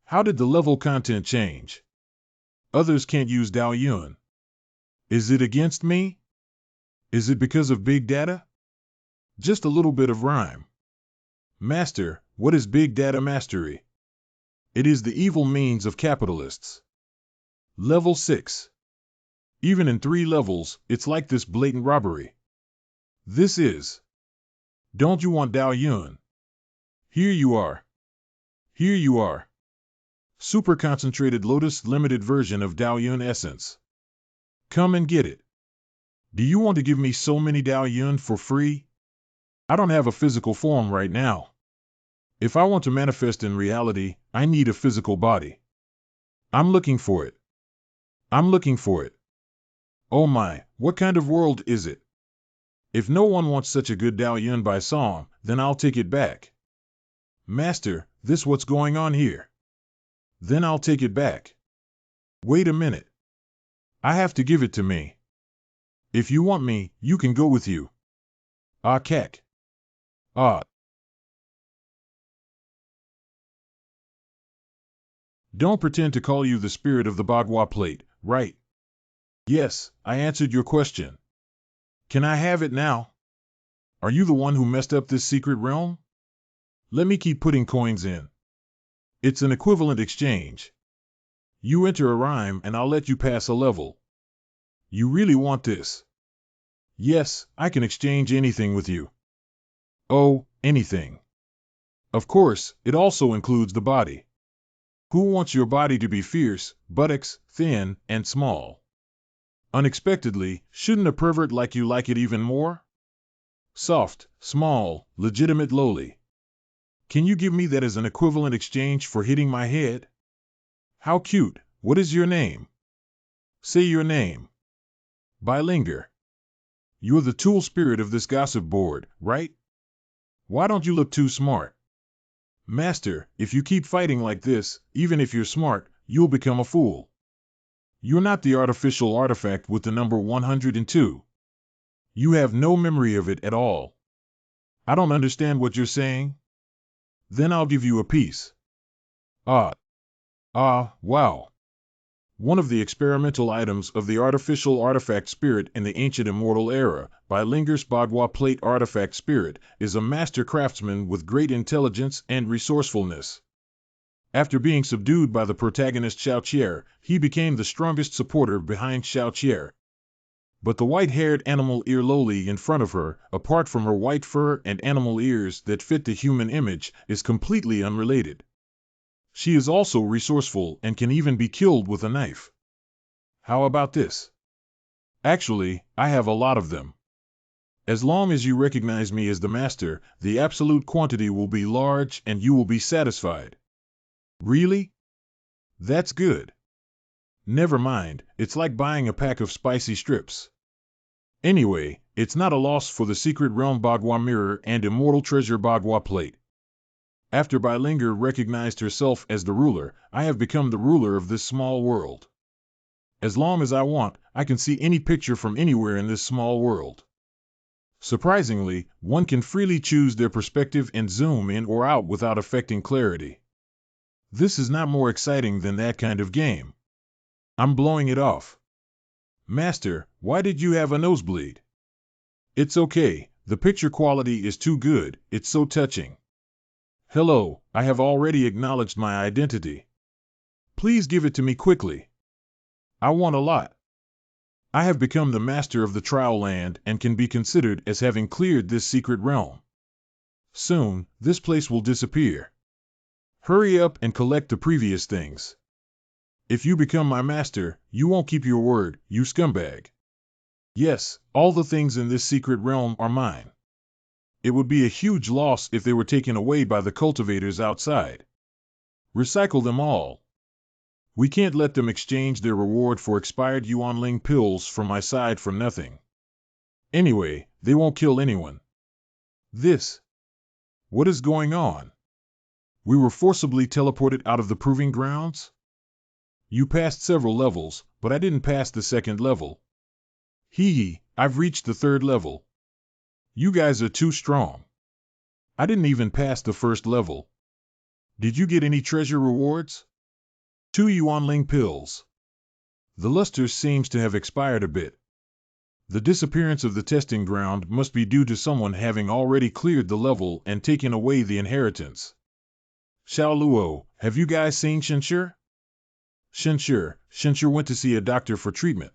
How did the level content change? Others can't use Dao Yun. Is it against me? Is it because of big data? Just a little bit of rhyme. Master, what is big data mastery? It is the evil means of capitalists. Level 6. Even in 3 levels, it's like this blatant robbery. This is. Don't you want Dao Yun? Here you are. Here you are. Super concentrated Lotus limited version of Dao Yun essence. Come and get it. Do you want to give me so many Dao Yun for free? I don't have a physical form right now. If I want to manifest in reality, I need a physical body. I'm looking for it. I'm looking for it. Oh my, what kind of world is it? If no one wants such a good Dao Yun by song, then I'll take it back. Master, this what's going on here. Then I'll take it back. Wait a minute. I have to give it to me. If you want me, you can go with you. Ah, cack. Ah. Don't pretend to call you the spirit of the Bagua plate, right? Yes, I answered your question. Can I have it now? Are you the one who messed up this secret realm? Let me keep putting coins in. It's an equivalent exchange. You enter a rhyme and I'll let you pass a level. You really want this? Yes, I can exchange anything with you. Oh, anything. Of course, it also includes the body. Who wants your body to be fierce, buttocks, thin, and small? Unexpectedly, shouldn't a pervert like you like it even more? Soft, small, legitimate lowly. Can you give me that as an equivalent exchange for hitting my head? How cute. What is your name? Say your name. Bilingual. You're the tool spirit of this gossip board, right? Why don't you look too smart? Master, if you keep fighting like this, even if you're smart, you'll become a fool. You're not the artificial artifact with the number 102. You have no memory of it at all. I don't understand what you're saying. Then I'll give you a piece. Wow. One of the experimental items of the artificial artifact spirit in the ancient immortal era, Bilingual's Bagua plate artifact spirit, is a master craftsman with great intelligence and resourcefulness. After being subdued by the protagonist Xiao, he became the strongest supporter behind Xiao. But the white-haired animal ear lowly in front of her, apart from her white fur and animal ears that fit the human image, is completely unrelated. She is also resourceful and can even be killed with a knife. How about this? Actually, I have a lot of them. As long as you recognize me as the master, the absolute quantity will be large and you will be satisfied. Really? That's good. Never mind, it's like buying a pack of spicy strips. Anyway, it's not a loss for the Secret Realm Bagua Mirror and Immortal Treasure Bagua Plate. After Bilingual recognized herself as the ruler, I have become the ruler of this small world. As long as I want, I can see any picture from anywhere in this small world. Surprisingly, one can freely choose their perspective and zoom in or out without affecting clarity. This is not more exciting than that kind of game. I'm blowing it off. Master, why did you have a nosebleed? It's okay, the picture quality is too good, it's so touching. Hello, I have already acknowledged my identity. Please give it to me quickly. I want a lot. I have become the master of the trial land and can be considered as having cleared this secret realm. Soon, this place will disappear. Hurry up and collect the previous things. If you become my master, you won't keep your word, you scumbag. Yes, all the things in this secret realm are mine. It would be a huge loss if they were taken away by the cultivators outside. Recycle them all. We can't let them exchange their reward for expired Yuanling pills from my side for nothing. Anyway, they won't kill anyone. What is going on? We were forcibly teleported out of the proving grounds? You passed several levels, but I didn't pass the second level. I've reached the third level. You guys are too strong. I didn't even pass the first level. Did you get any treasure rewards? 2 Yuanling pills. The luster seems to have expired a bit. The disappearance of the testing ground must be due to someone having already cleared the level and taken away the inheritance. Xiao Luo, have you guys seen Shenshi? Shenshi went to see a doctor for treatment.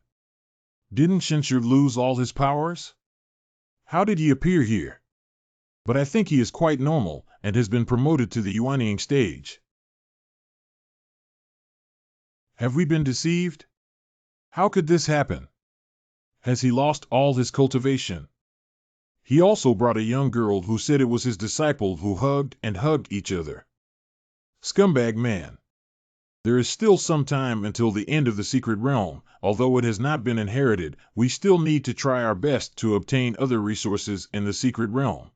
Didn't Shenshi lose all his powers? How did he appear here? But I think he is quite normal and has been promoted to the Yuanying stage. Have we been deceived? How could this happen? Has he lost all his cultivation? He also brought a young girl who said it was his disciple who hugged and hugged each other. Scumbag man. There is still some time until the end of the secret realm. Although it has not been inherited, we still need to try our best to obtain other resources in the secret realm.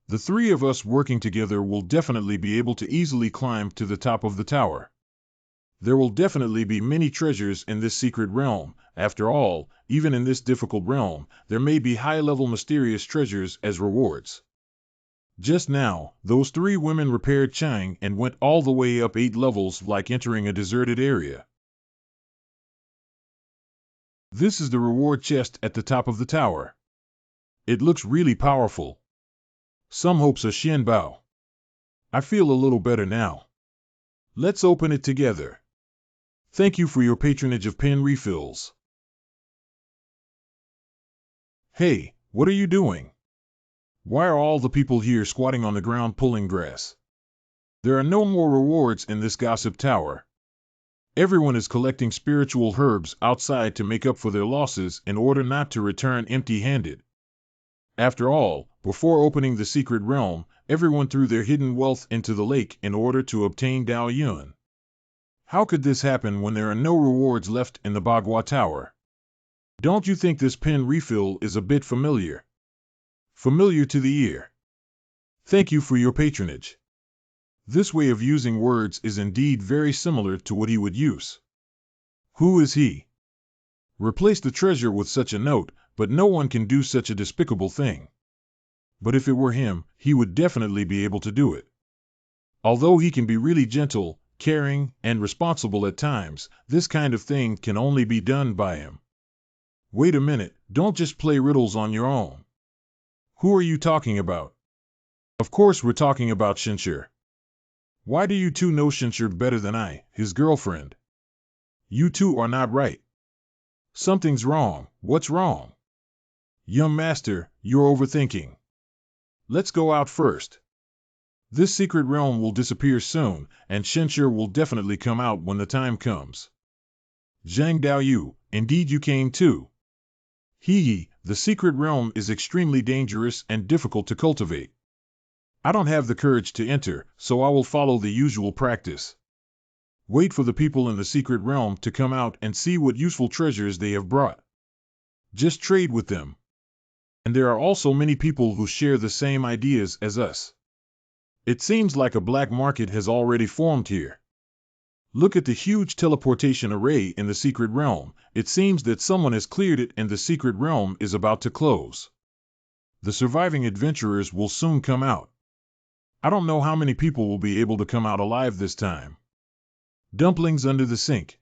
The 3 of us working together will definitely be able to easily climb to the top of the tower. There will definitely be many treasures in this secret realm. After all, even in this difficult realm, there may be high-level mysterious treasures as rewards. Just now, those 3 women repaired Chang and went all the way up 8 levels like entering a deserted area. This is the reward chest at the top of the tower. It looks really powerful. Some hopes are Xianmiao. I feel a little better now. Let's open it together. Thank you for your patronage of pen refills. Hey, what are you doing? Why are all the people here squatting on the ground pulling grass? There are no more rewards in this gossip tower. Everyone is collecting spiritual herbs outside to make up for their losses in order not to return empty-handed. After all, before opening the secret realm, everyone threw their hidden wealth into the lake in order to obtain Dao Yuan. How could this happen when there are no rewards left in the Bagua Tower? Don't you think this pen refill is a bit familiar? Familiar to the ear. Thank you for your patronage. This way of using words is indeed very similar to what he would use. Who is he? Replace the treasure with such a note, but no one can do such a despicable thing. But if it were him, he would definitely be able to do it. Although he can be really gentle, caring, and responsible at times, this kind of thing can only be done by him. Wait a minute, don't just play riddles on your own. Who are you talking about? Of course we're talking about Xianmiao. Why do you two know Xianmiao better than I, his girlfriend? You two are not right. Something's wrong. What's wrong? Young master, you're overthinking. Let's go out first. This secret realm will disappear soon, and Xianmiao will definitely come out when the time comes. Zhang Dao, indeed you came too. The secret realm is extremely dangerous and difficult to cultivate. I don't have the courage to enter, so I will follow the usual practice. Wait for the people in the secret realm to come out and see what useful treasures they have brought. Just trade with them. And there are also many people who share the same ideas as us. It seems like a black market has already formed here. Look at the huge teleportation array in the secret realm. It seems that someone has cleared it and the secret realm is about to close. The surviving adventurers will soon come out. I don't know how many people will be able to come out alive this time. Dumplings under the sink.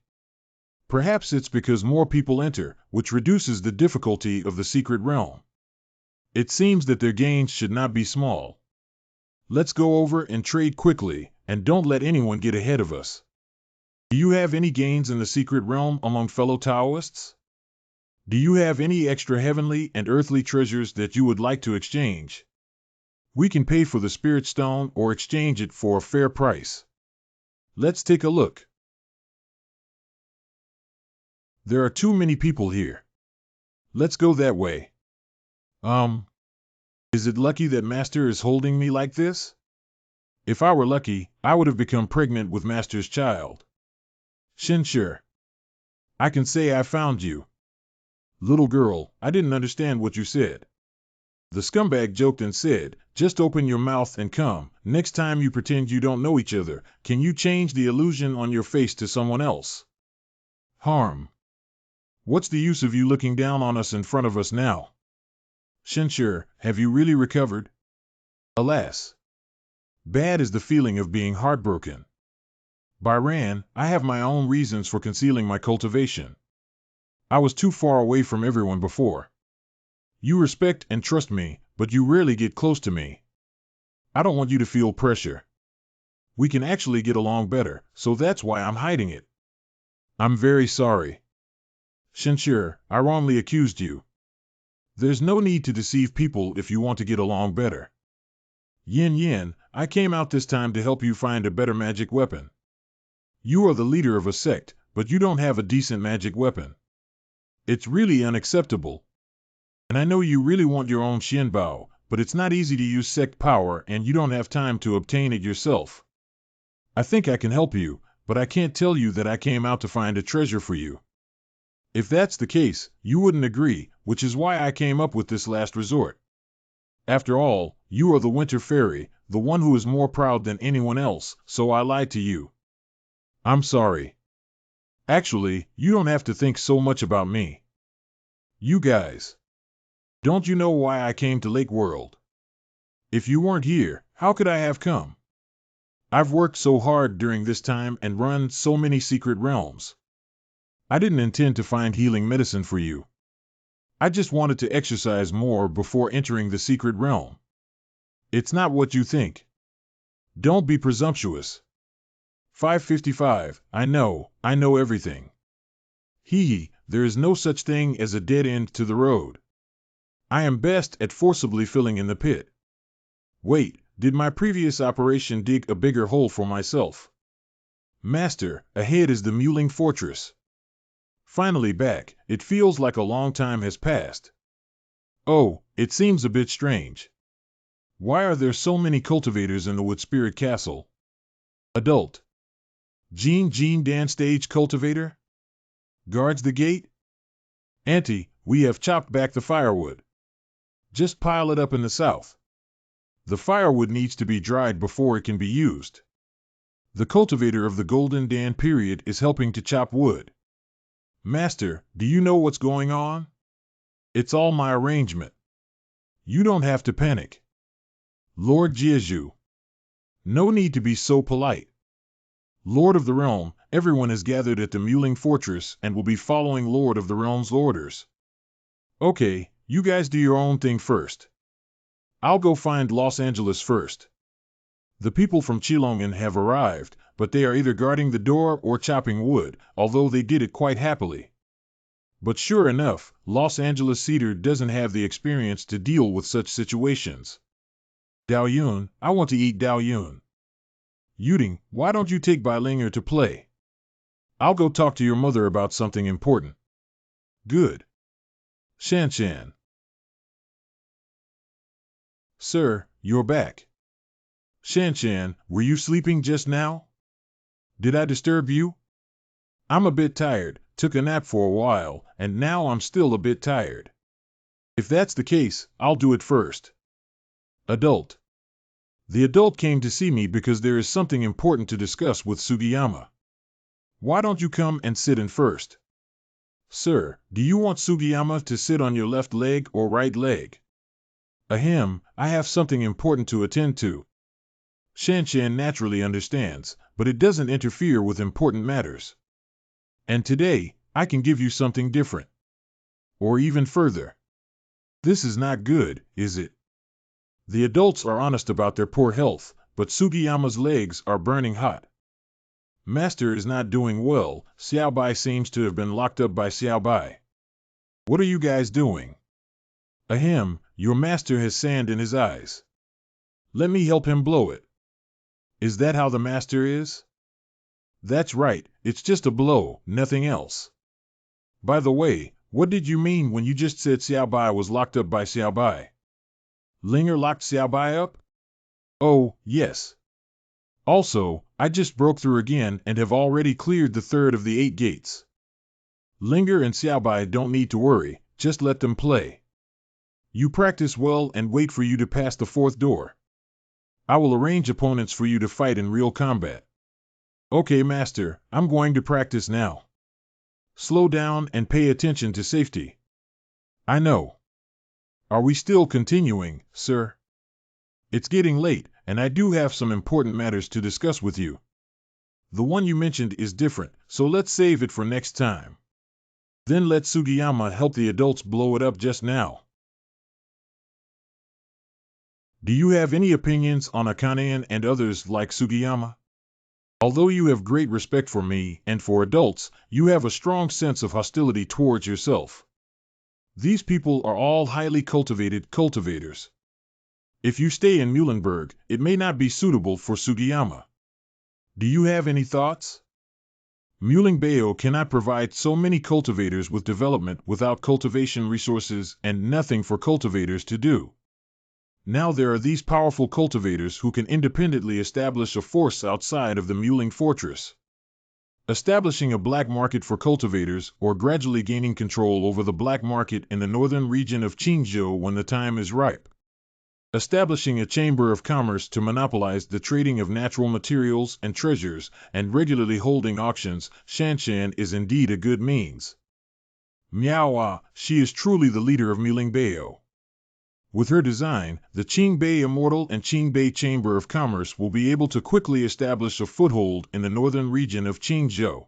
Perhaps it's because more people enter, which reduces the difficulty of the secret realm. It seems that their gains should not be small. Let's go over and trade quickly, and don't let anyone get ahead of us. Do you have any gains in the secret realm among fellow Taoists? Do you have any extra heavenly and earthly treasures that you would like to exchange? We can pay for the spirit stone or exchange it for a fair price. Let's take a look. There are too many people here. Let's go that way. Is it lucky that Master is holding me like this? If I were lucky, I would have become pregnant with Master's child. Xianmiao. I can say I found you. Little girl, I didn't understand what you said. The scumbag joked and said, just open your mouth and come. Next time you pretend you don't know each other, can you change the illusion on your face to someone else? Harm. What's the use of you looking down on us in front of us now? Xianmiao, have you really recovered? Alas. Bad is the feeling of being heartbroken. Byran, I have my own reasons for concealing my cultivation. I was too far away from everyone before. You respect and trust me, but you rarely get close to me. I don't want you to feel pressure. We can actually get along better, so that's why I'm hiding it. I'm very sorry. Xianmiao, I wrongly accused you. There's no need to deceive people if you want to get along better. Yin, I came out this time to help you find a better magic weapon. You are the leader of a sect, but you don't have a decent magic weapon. It's really unacceptable. And I know you really want your own Xianmiao, but it's not easy to use sect power and you don't have time to obtain it yourself. I think I can help you, but I can't tell you that I came out to find a treasure for you. If that's the case, you wouldn't agree, which is why I came up with this last resort. After all, you are the Winter Fairy, the one who is more proud than anyone else, so I lied to you. I'm sorry. Actually, you don't have to think so much about me. You guys. Don't you know why I came to Lake World? If you weren't here, how could I have come? I've worked so hard during this time and run so many secret realms. I didn't intend to find healing medicine for you. I just wanted to exercise more before entering the secret realm. It's not what you think. Don't be presumptuous. 555, I know everything. Hee, there is no such thing as a dead end to the road. I am best at forcibly filling in the pit. Wait, did my previous operation dig a bigger hole for myself? Master, ahead is the Muling Fortress. Finally back, it feels like a long time has passed. Oh, it seems a bit strange. Why are there so many cultivators in the Wood Spirit Castle? Adult. Jean Dan stage cultivator? Guards the gate? Auntie, we have chopped back the firewood. Just pile it up in the south. The firewood needs to be dried before it can be used. The cultivator of the Golden Dan period is helping to chop wood. Master, do you know what's going on? It's all my arrangement. You don't have to panic. Lord Jeju. No need to be so polite. Lord of the Realm, everyone is gathered at the Muling Fortress and will be following Lord of the Realm's orders. Okay, you guys do your own thing first. I'll go find Los Angeles first. The people from Chilongan have arrived, but they are either guarding the door or chopping wood, although they did it quite happily. But sure enough, Los Angeles Cedar doesn't have the experience to deal with such situations. Dao Yun, I want to eat Dao Yun. Yuding, why don't you take Bai Linger to play? I'll go talk to your mother about something important. Good. Shan. Sir, you're back. Shan, were you sleeping just now? Did I disturb you? I'm a bit tired, took a nap for a while, and now I'm still a bit tired. If that's the case, I'll do it first. Adult. The adult came to see me because there is something important to discuss with Sugiyama. Why don't you come and sit in first? Sir, do you want Sugiyama to sit on your left leg or right leg? Ahem, I have something important to attend to. Shan naturally understands, but it doesn't interfere with important matters. And today, I can give you something different. Or even further. This is not good, is it? The adults are honest about their poor health, but Sugiyama's legs are burning hot. Master is not doing well. Xiaobai seems to have been locked up by Xiaobai. What are you guys doing? Ahem, your master has sand in his eyes. Let me help him blow it. Is that how the master is? That's right, it's just a blow, nothing else. By the way, what did you mean when you just said Xiaobai was locked up by Xiaobai? Linger locked Xiaobai up? Oh, yes. Also, I just broke through again and have already cleared the third of the 8 gates. Linger and Xiaobai don't need to worry, just let them play. You practice well and wait for you to pass the 4th door. I will arrange opponents for you to fight in real combat. Okay, Master, I'm going to practice now. Slow down and pay attention to safety. I know. Are we still continuing, sir? It's getting late, and I do have some important matters to discuss with you. The one you mentioned is different, so let's save it for next time. Then let Sugiyama help the adults blow it up just now. Do you have any opinions on Akanean and others like Sugiyama? Although you have great respect for me and for adults, you have a strong sense of hostility towards yourself. These people are all highly cultivated cultivators. If you stay in Muhlenberg, it may not be suitable for Sugiyama. Do you have any thoughts? Muhlengbeo cannot provide so many cultivators with development without cultivation resources and nothing for cultivators to do. Now there are these powerful cultivators who can independently establish a force outside of the Muling Fortress. Establishing a black market for cultivators or gradually gaining control over the black market in the northern region of Qingzhou when the time is ripe. Establishing a chamber of commerce to monopolize the trading of natural materials and treasures and regularly holding auctions, Shanshan is indeed a good means. MANHWA, she is truly the leader of Mulingbeo. With her design, the Qingbei Immortal and Qingbei Chamber of Commerce will be able to quickly establish a foothold in the northern region of Qingzhou.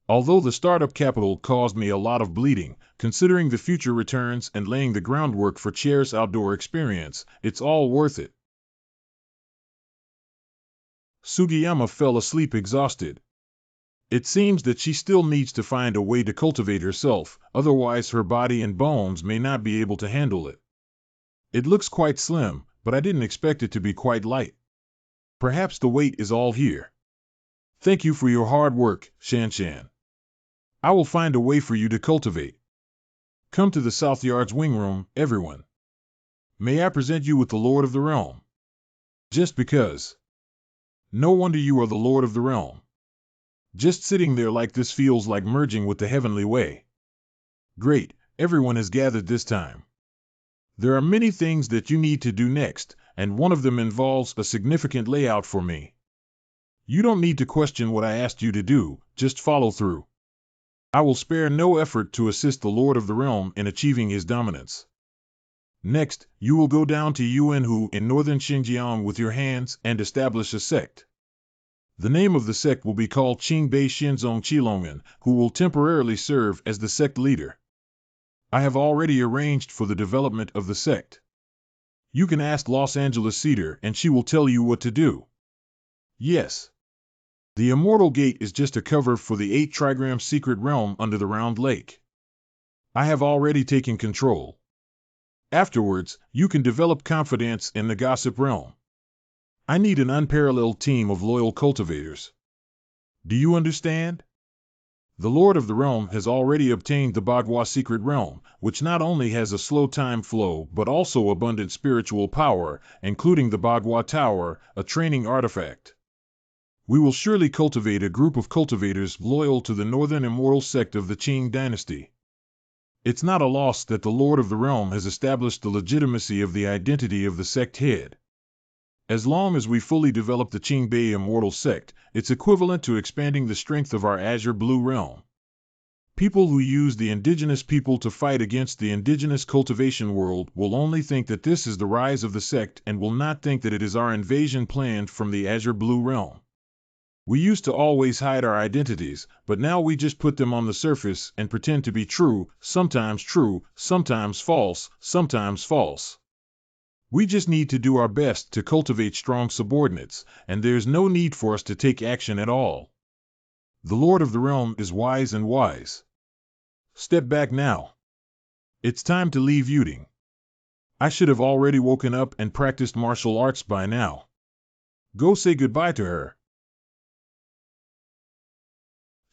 Although the startup capital caused me a lot of bleeding, considering the future returns and laying the groundwork for Chair's outdoor experience, it's all worth it. Sugiyama fell asleep exhausted. It seems that she still needs to find a way to cultivate herself, otherwise her body and bones may not be able to handle it. It looks quite slim, but I didn't expect it to be quite light. Perhaps the weight is all here. Thank you for your hard work, Shan. I will find a way for you to cultivate. Come to the South Yard's wing room, everyone. May I present you with the Lord of the Realm? Just because. No wonder you are the Lord of the Realm. Just sitting there like this feels like merging with the heavenly way. Great, everyone has gathered this time. There are many things that you need to do next, and one of them involves a significant layout for me. You don't need to question what I asked you to do, just follow through. I will spare no effort to assist the Lord of the Realm in achieving his dominance. Next, you will go down to Yuanhu in northern Xinjiang with your hands and establish a sect. The name of the sect will be called Qingbei Xinzong Qilongan, who will temporarily serve as the sect leader. I have already arranged for the development of the sect. You can ask Los Angeles Cedar and she will tell you what to do. Yes. The Immortal Gate is just a cover for the 8 trigram secret realm under the Round Lake. I have already taken control. Afterwards, you can develop confidence in the gossip realm. I need an unparalleled team of loyal cultivators. Do you understand? The Lord of the Realm has already obtained the Bagua secret realm, which not only has a slow time flow but also abundant spiritual power, including the Bagua Tower, a training artifact. We will surely cultivate a group of cultivators loyal to the northern immortal sect of the Zang Dynasty. It's not a loss that the Lord of the Realm has established the legitimacy of the identity of the sect head. As long as we fully develop the Qingbei Immortal Sect, it's equivalent to expanding the strength of our Azure Blue Realm. People who use the indigenous people to fight against the indigenous cultivation world will only think that this is the rise of the sect and will not think that it is our invasion planned from the Azure Blue Realm. We used to always hide our identities, but now we just put them on the surface and pretend to be true, sometimes false, sometimes false. We just need to do our best to cultivate strong subordinates, and there's no need for us to take action at all. The Lord of the Realm is wise and wise. Step back now. It's time to leave Yuding. I should have already woken up and practiced martial arts by now. Go say goodbye to her.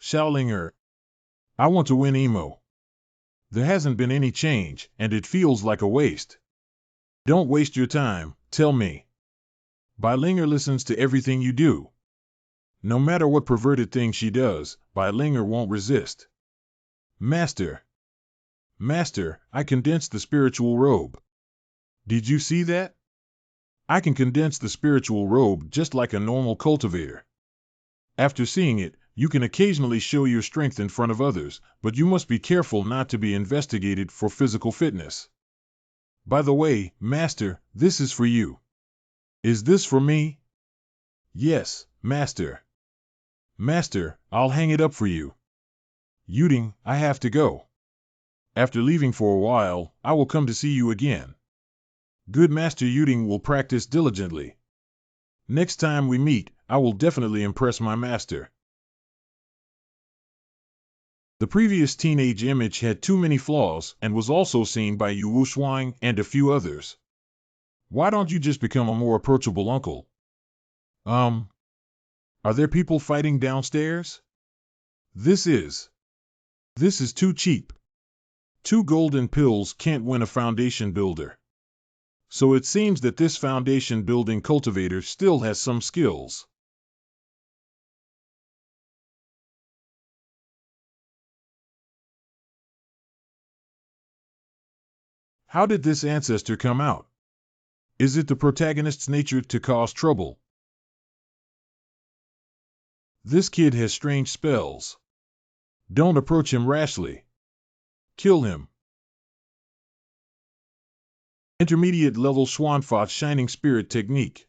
Xiaolinger. I want to win Emo. There hasn't been any change, and it feels like a waste. Don't waste your time, tell me. Linger listens to everything you do. No matter what perverted thing she does, Linger won't resist. Master, I condensed the spiritual robe. Did you see that? I can condense the spiritual robe just like a normal cultivator. After seeing it, you can occasionally show your strength in front of others, but you must be careful not to be investigated for physical fitness. By the way, Master, this is for you. Is this for me? Yes, Master. Master, I'll hang it up for you. Yuding, I have to go. After leaving for a while, I will come to see you again. Good Master Yuding will practice diligently. Next time we meet, I will definitely impress my master. The previous teenage image had too many flaws and was also seen by Yu Wuxuang and a few others. Why don't you just become a more approachable uncle? Are there people fighting downstairs? This is too cheap. 2 golden pills can't win a foundation builder. So it seems that this foundation building cultivator still has some skills. How did this ancestor come out? Is it the protagonist's nature to cause trouble? This kid has strange spells. Don't approach him rashly. Kill him. Intermediate level Xuanfa's Shining Spirit Technique.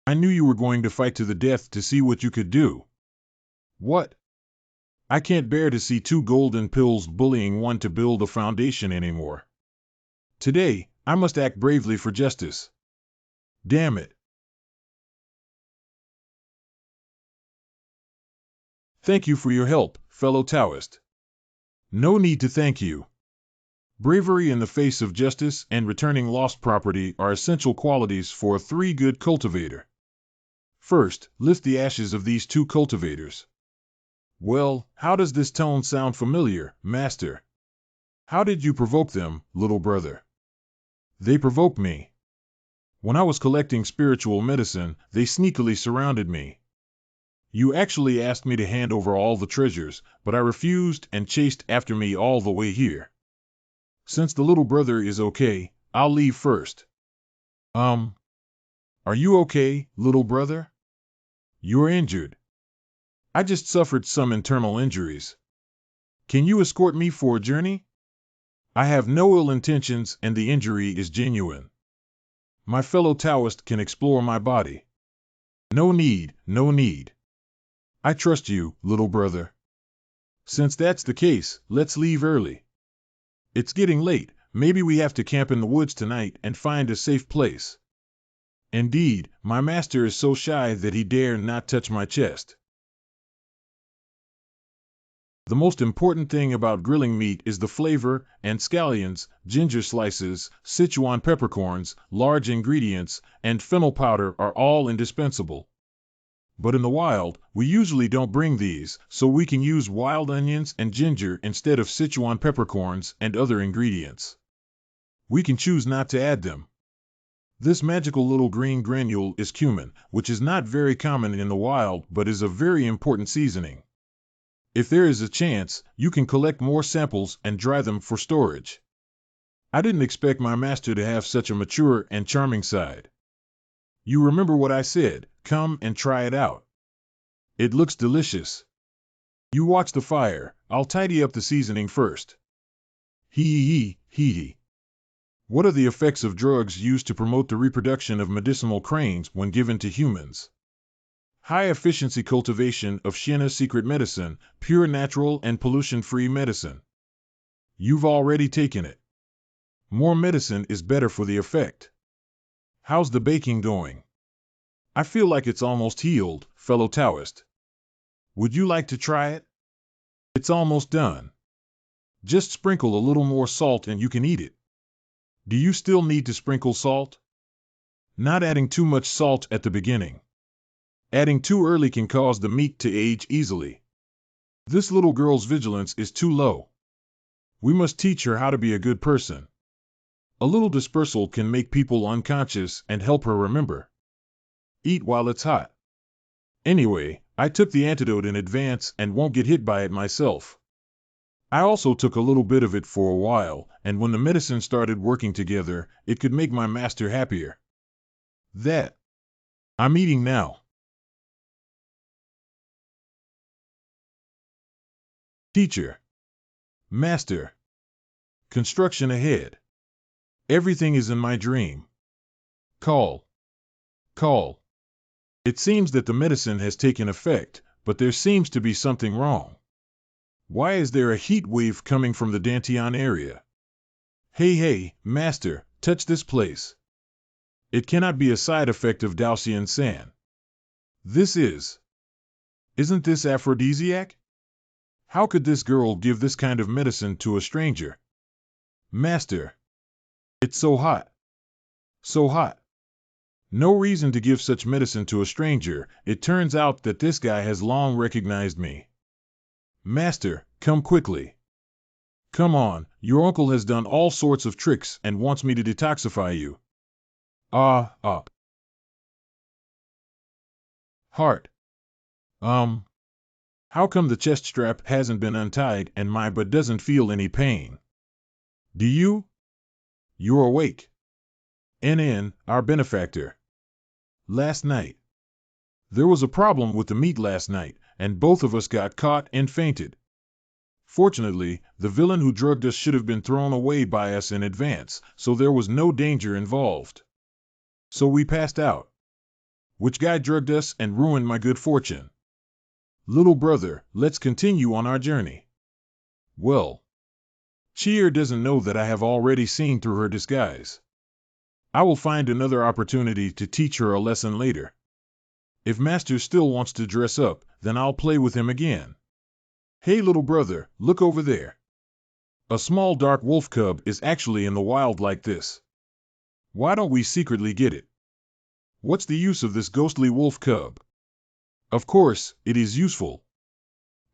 I knew you were going to fight to the death to see what you could do. What? I can't bear to see 2 golden pills bullying one to build a foundation anymore. Today, I must act bravely for justice. Damn it. Thank you for your help, fellow Taoist. No need to thank you. Bravery in the face of justice and returning lost property are essential qualities for a three-good cultivator. First, lift the ashes of these two cultivators. Well, how does this tone sound familiar, Master? How did you provoke them, little brother? They provoked me. When I was collecting spiritual medicine, they sneakily surrounded me. You actually asked me to hand over all the treasures, but I refused and chased after me all the way here. Since the little brother is okay, I'll leave first. Are you okay, little brother? You're injured. I just suffered some internal injuries. Can you escort me for a journey? I have no ill intentions and the injury is genuine. My fellow Taoist can explore my body. No need, no need. I trust you, little brother. Since that's the case, let's leave early. It's getting late, maybe we have to camp in the woods tonight and find a safe place. Indeed, my master is so shy that he dare not touch my chest. The most important thing about grilling meat is the flavor, and scallions, ginger slices, Sichuan peppercorns, large ingredients, and fennel powder are all indispensable. But in the wild, we usually don't bring these, so we can use wild onions and ginger instead of Sichuan peppercorns and other ingredients. We can choose not to add them. This magical little green granule is cumin, which is not very common in the wild but is a very important seasoning. If there is a chance, you can collect more samples and dry them for storage. I didn't expect my master to have such a mature and charming side. You remember what I said, come and try it out. It looks delicious. You watch the fire, I'll tidy up the seasoning first. Hee. What are the effects of drugs used to promote the reproduction of medicinal cranes when given to humans? High-efficiency cultivation of Xianmiao secret medicine, pure natural and pollution-free medicine. You've already taken it. More medicine is better for the effect. How's the baking going? I feel like it's almost healed, fellow Taoist. Would you like to try it? It's almost done. Just sprinkle a little more salt and you can eat it. Do you still need to sprinkle salt? Not adding too much salt at the beginning. Adding too early can cause the meat to age easily. This little girl's vigilance is too low. We must teach her how to be a good person. A little dispersal can make people unconscious and help her remember. Eat while it's hot. Anyway, I took the antidote in advance and won't get hit by it myself. I also took a little bit of it for a while, and when the medicine started working together, it could make my master happier. I'm eating now. Teacher. Master. Construction ahead. Everything is in my dream. Call. It seems that the medicine has taken effect, but there seems to be something wrong. Why is there a heat wave coming from the Dantian area? Hey, master, touch this place. It cannot be a side effect of Daoxian San. Isn't this aphrodisiac? How could this girl give this kind of medicine to a stranger? Master. It's so hot. So hot. No reason to give such medicine to a stranger. It turns out that this guy has long recognized me. Master, come quickly. Come on, your uncle has done all sorts of tricks and wants me to detoxify you. Heart. How come the chest strap hasn't been untied and my butt doesn't feel any pain? Do you? You're awake. NN, our benefactor. Last night. There was a problem with the meat last night, and both of us got caught and fainted. Fortunately, the villain who drugged us should have been thrown away by us in advance, so there was no danger involved. So we passed out. Which guy drugged us and ruined my good fortune? Little brother, let's continue on our journey. Well, Cheer doesn't know that I have already seen through her disguise. I will find another opportunity to teach her a lesson later. If Master still wants to dress up, then I'll play with him again. Hey little brother, look over there. A small dark wolf cub is actually in the wild like this. Why don't we secretly get it? What's the use of this ghostly wolf cub? Of course, it is useful.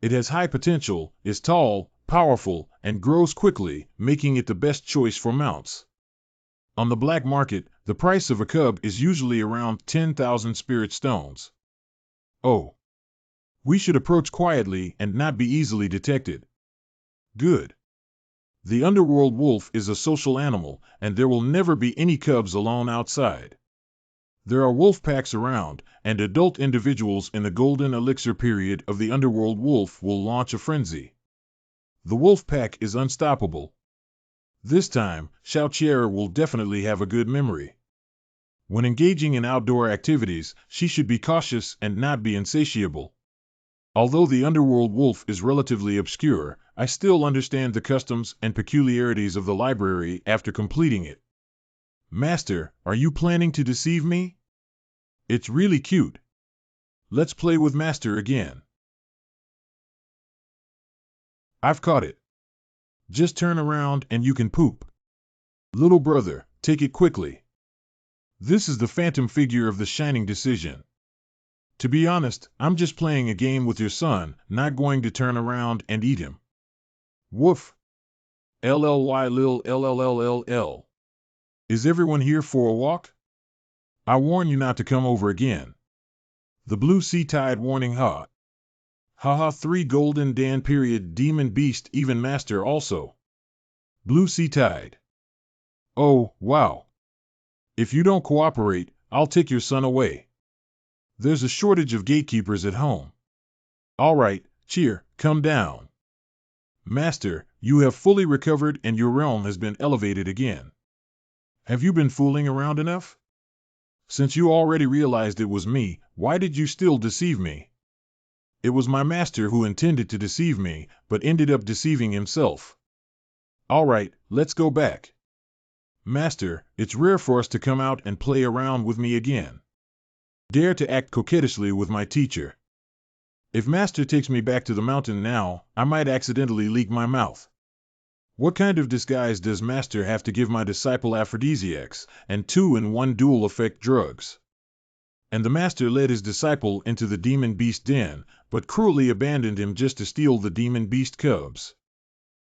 It has high potential, is tall, powerful, and grows quickly, making it the best choice for mounts. On the black market, the price of a cub is usually around 10,000 spirit stones. Oh. We should approach quietly and not be easily detected. Good. The underworld wolf is a social animal, and there will never be any cubs alone outside. There are wolf packs around, and adult individuals in the golden elixir period of the underworld wolf will launch a frenzy. The wolf pack is unstoppable. This time, Xiao will definitely have a good memory. When engaging in outdoor activities, she should be cautious and not be insatiable. Although the underworld wolf is relatively obscure, I still understand the customs and peculiarities of the library after completing it. Master, are you planning to deceive me? It's really cute. Let's play with Master again. I've caught it. Just turn around and you can poop. Little brother, take it quickly. This is the phantom figure of the shining decision. To be honest, I'm just playing a game with your son, not going to turn around and eat him. Woof. LLY lil LLLLL. Is everyone here for a walk? I warn you not to come over again. The blue sea tide warning ha. Haha 3 golden Dan period demon beast even master also. Blue sea tide. Oh, wow. If you don't cooperate, I'll take your son away. There's a shortage of gatekeepers at home. All right, cheer, come down. Master, you have fully recovered and your realm has been elevated again. Have you been fooling around enough? Since you already realized it was me, why did you still deceive me? It was my master who intended to deceive me, but ended up deceiving himself. All right, let's go back. Master, it's rare for us to come out and play around with me again. Dare to act coquettishly with my teacher. If Master takes me back to the mountain now, I might accidentally leak my mouth. What kind of disguise does Master have to give my disciple aphrodisiacs, and 2-in-1 dual effect drugs? And the Master led his disciple into the demon beast den, but cruelly abandoned him just to steal the demon beast cubs.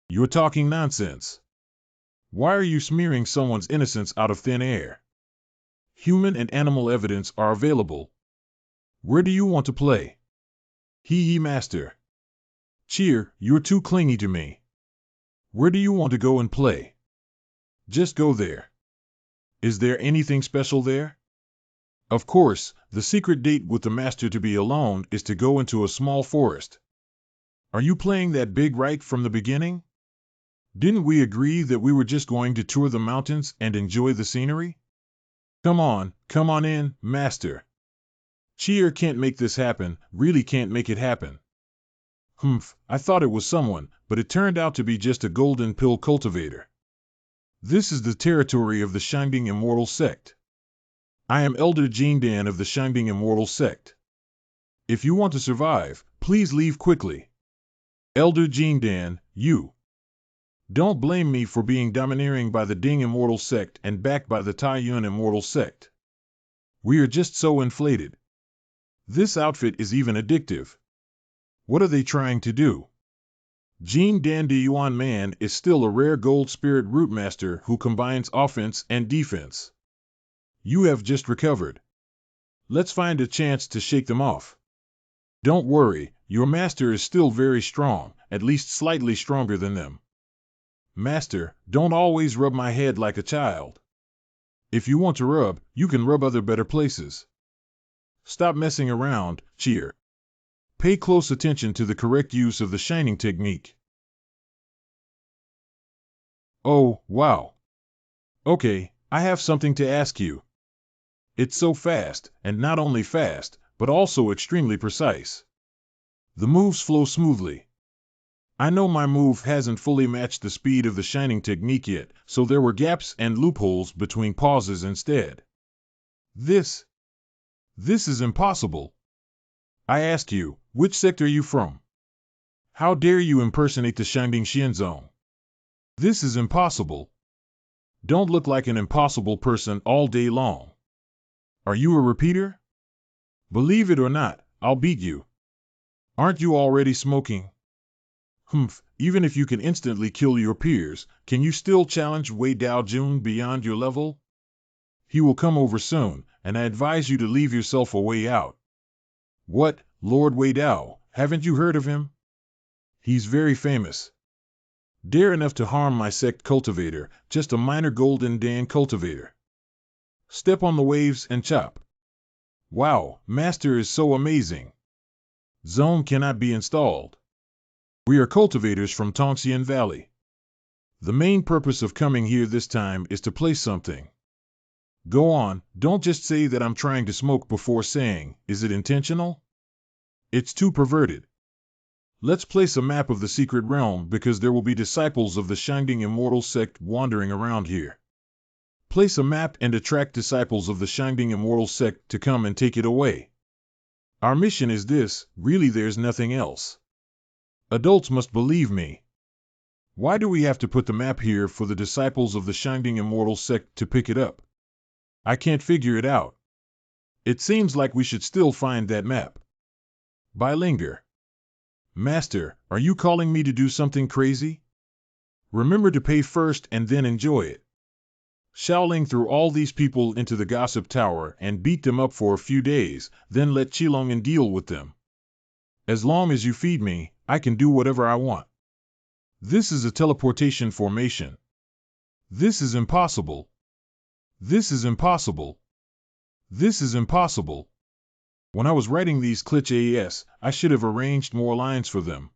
You're talking nonsense. Why are you smearing someone's innocence out of thin air? Human and animal evidence are available. Where do you want to play? Hee Master. Cheer, you're too clingy to me. Where do you want to go and play? Just go there. Is there anything special there? Of course, the secret date with the Master to be alone is to go into a small forest. Are you playing that big right from the beginning? Didn't we agree that we were just going to tour the mountains and enjoy the scenery? Come on in, Master. Cheer can't make this happen, really can't make it happen. Humph, I thought it was someone, but it turned out to be just a golden pill cultivator. This is the territory of the Shining Immortal sect. I am Elder Jindan of the Shining Immortal sect. If you want to survive, please leave quickly. Elder Jindan, you. Don't blame me for being domineering by the Ding Immortal sect and backed by the Taiyun Immortal sect. We are just so inflated. This outfit is even addictive. What are they trying to do? Jin Dan de Yuan Man is still a rare gold spirit root master who combines offense and defense. You have just recovered. Let's find a chance to shake them off. Don't worry, your master is still very strong, at least slightly stronger than them. Master, don't always rub my head like a child. If you want to rub, you can rub other better places. Stop messing around, cheer. Pay close attention to the correct use of the shining technique. Oh, wow. Okay, I have something to ask you. It's so fast, and not only fast, but also extremely precise. The moves flow smoothly. I know my move hasn't fully matched the speed of the shining technique yet, so there were gaps and loopholes between pauses instead. This is impossible. I ask you, which sect are you from? How dare you impersonate the Shining Xianzong? This is impossible. Don't look like an impossible person all day long. Are you a repeater? Believe it or not, I'll beat you. Aren't you already smoking? Humph, even if you can instantly kill your peers, can you still challenge Wei Dao Jun beyond your level? He will come over soon, and I advise you to leave yourself a way out. What, Lord Wei Dao, haven't you heard of him? He's very famous. Dare enough to harm my sect cultivator, just a minor golden Dan cultivator. Step on the waves and chop. Wow, Master is so amazing. Zone cannot be installed. We are cultivators from Tongxian Valley. The main purpose of coming here this time is to play something. Go on, don't just say that I'm trying to smoke before saying, is it intentional? It's too perverted. Let's place a map of the secret realm because there will be disciples of the Shining Immortal sect wandering around here. Place a map and attract disciples of the Shining Immortal sect to come and take it away. Our mission is this, really there's nothing else. Adults must believe me. Why do we have to put the map here for the disciples of the Shining Immortal sect to pick it up? I can't figure it out. It seems like we should still find that map. Bilinger. Master, are you calling me to do something crazy? Remember to pay first and then enjoy it. Shaoling threw all these people into the gossip tower and beat them up for a few days, then let Qilong'an deal with them. As long as you feed me, I can do whatever I want. This is a teleportation formation. This is impossible. This is impossible. This is impossible. When I was writing these cliches, I should have arranged more lines for them.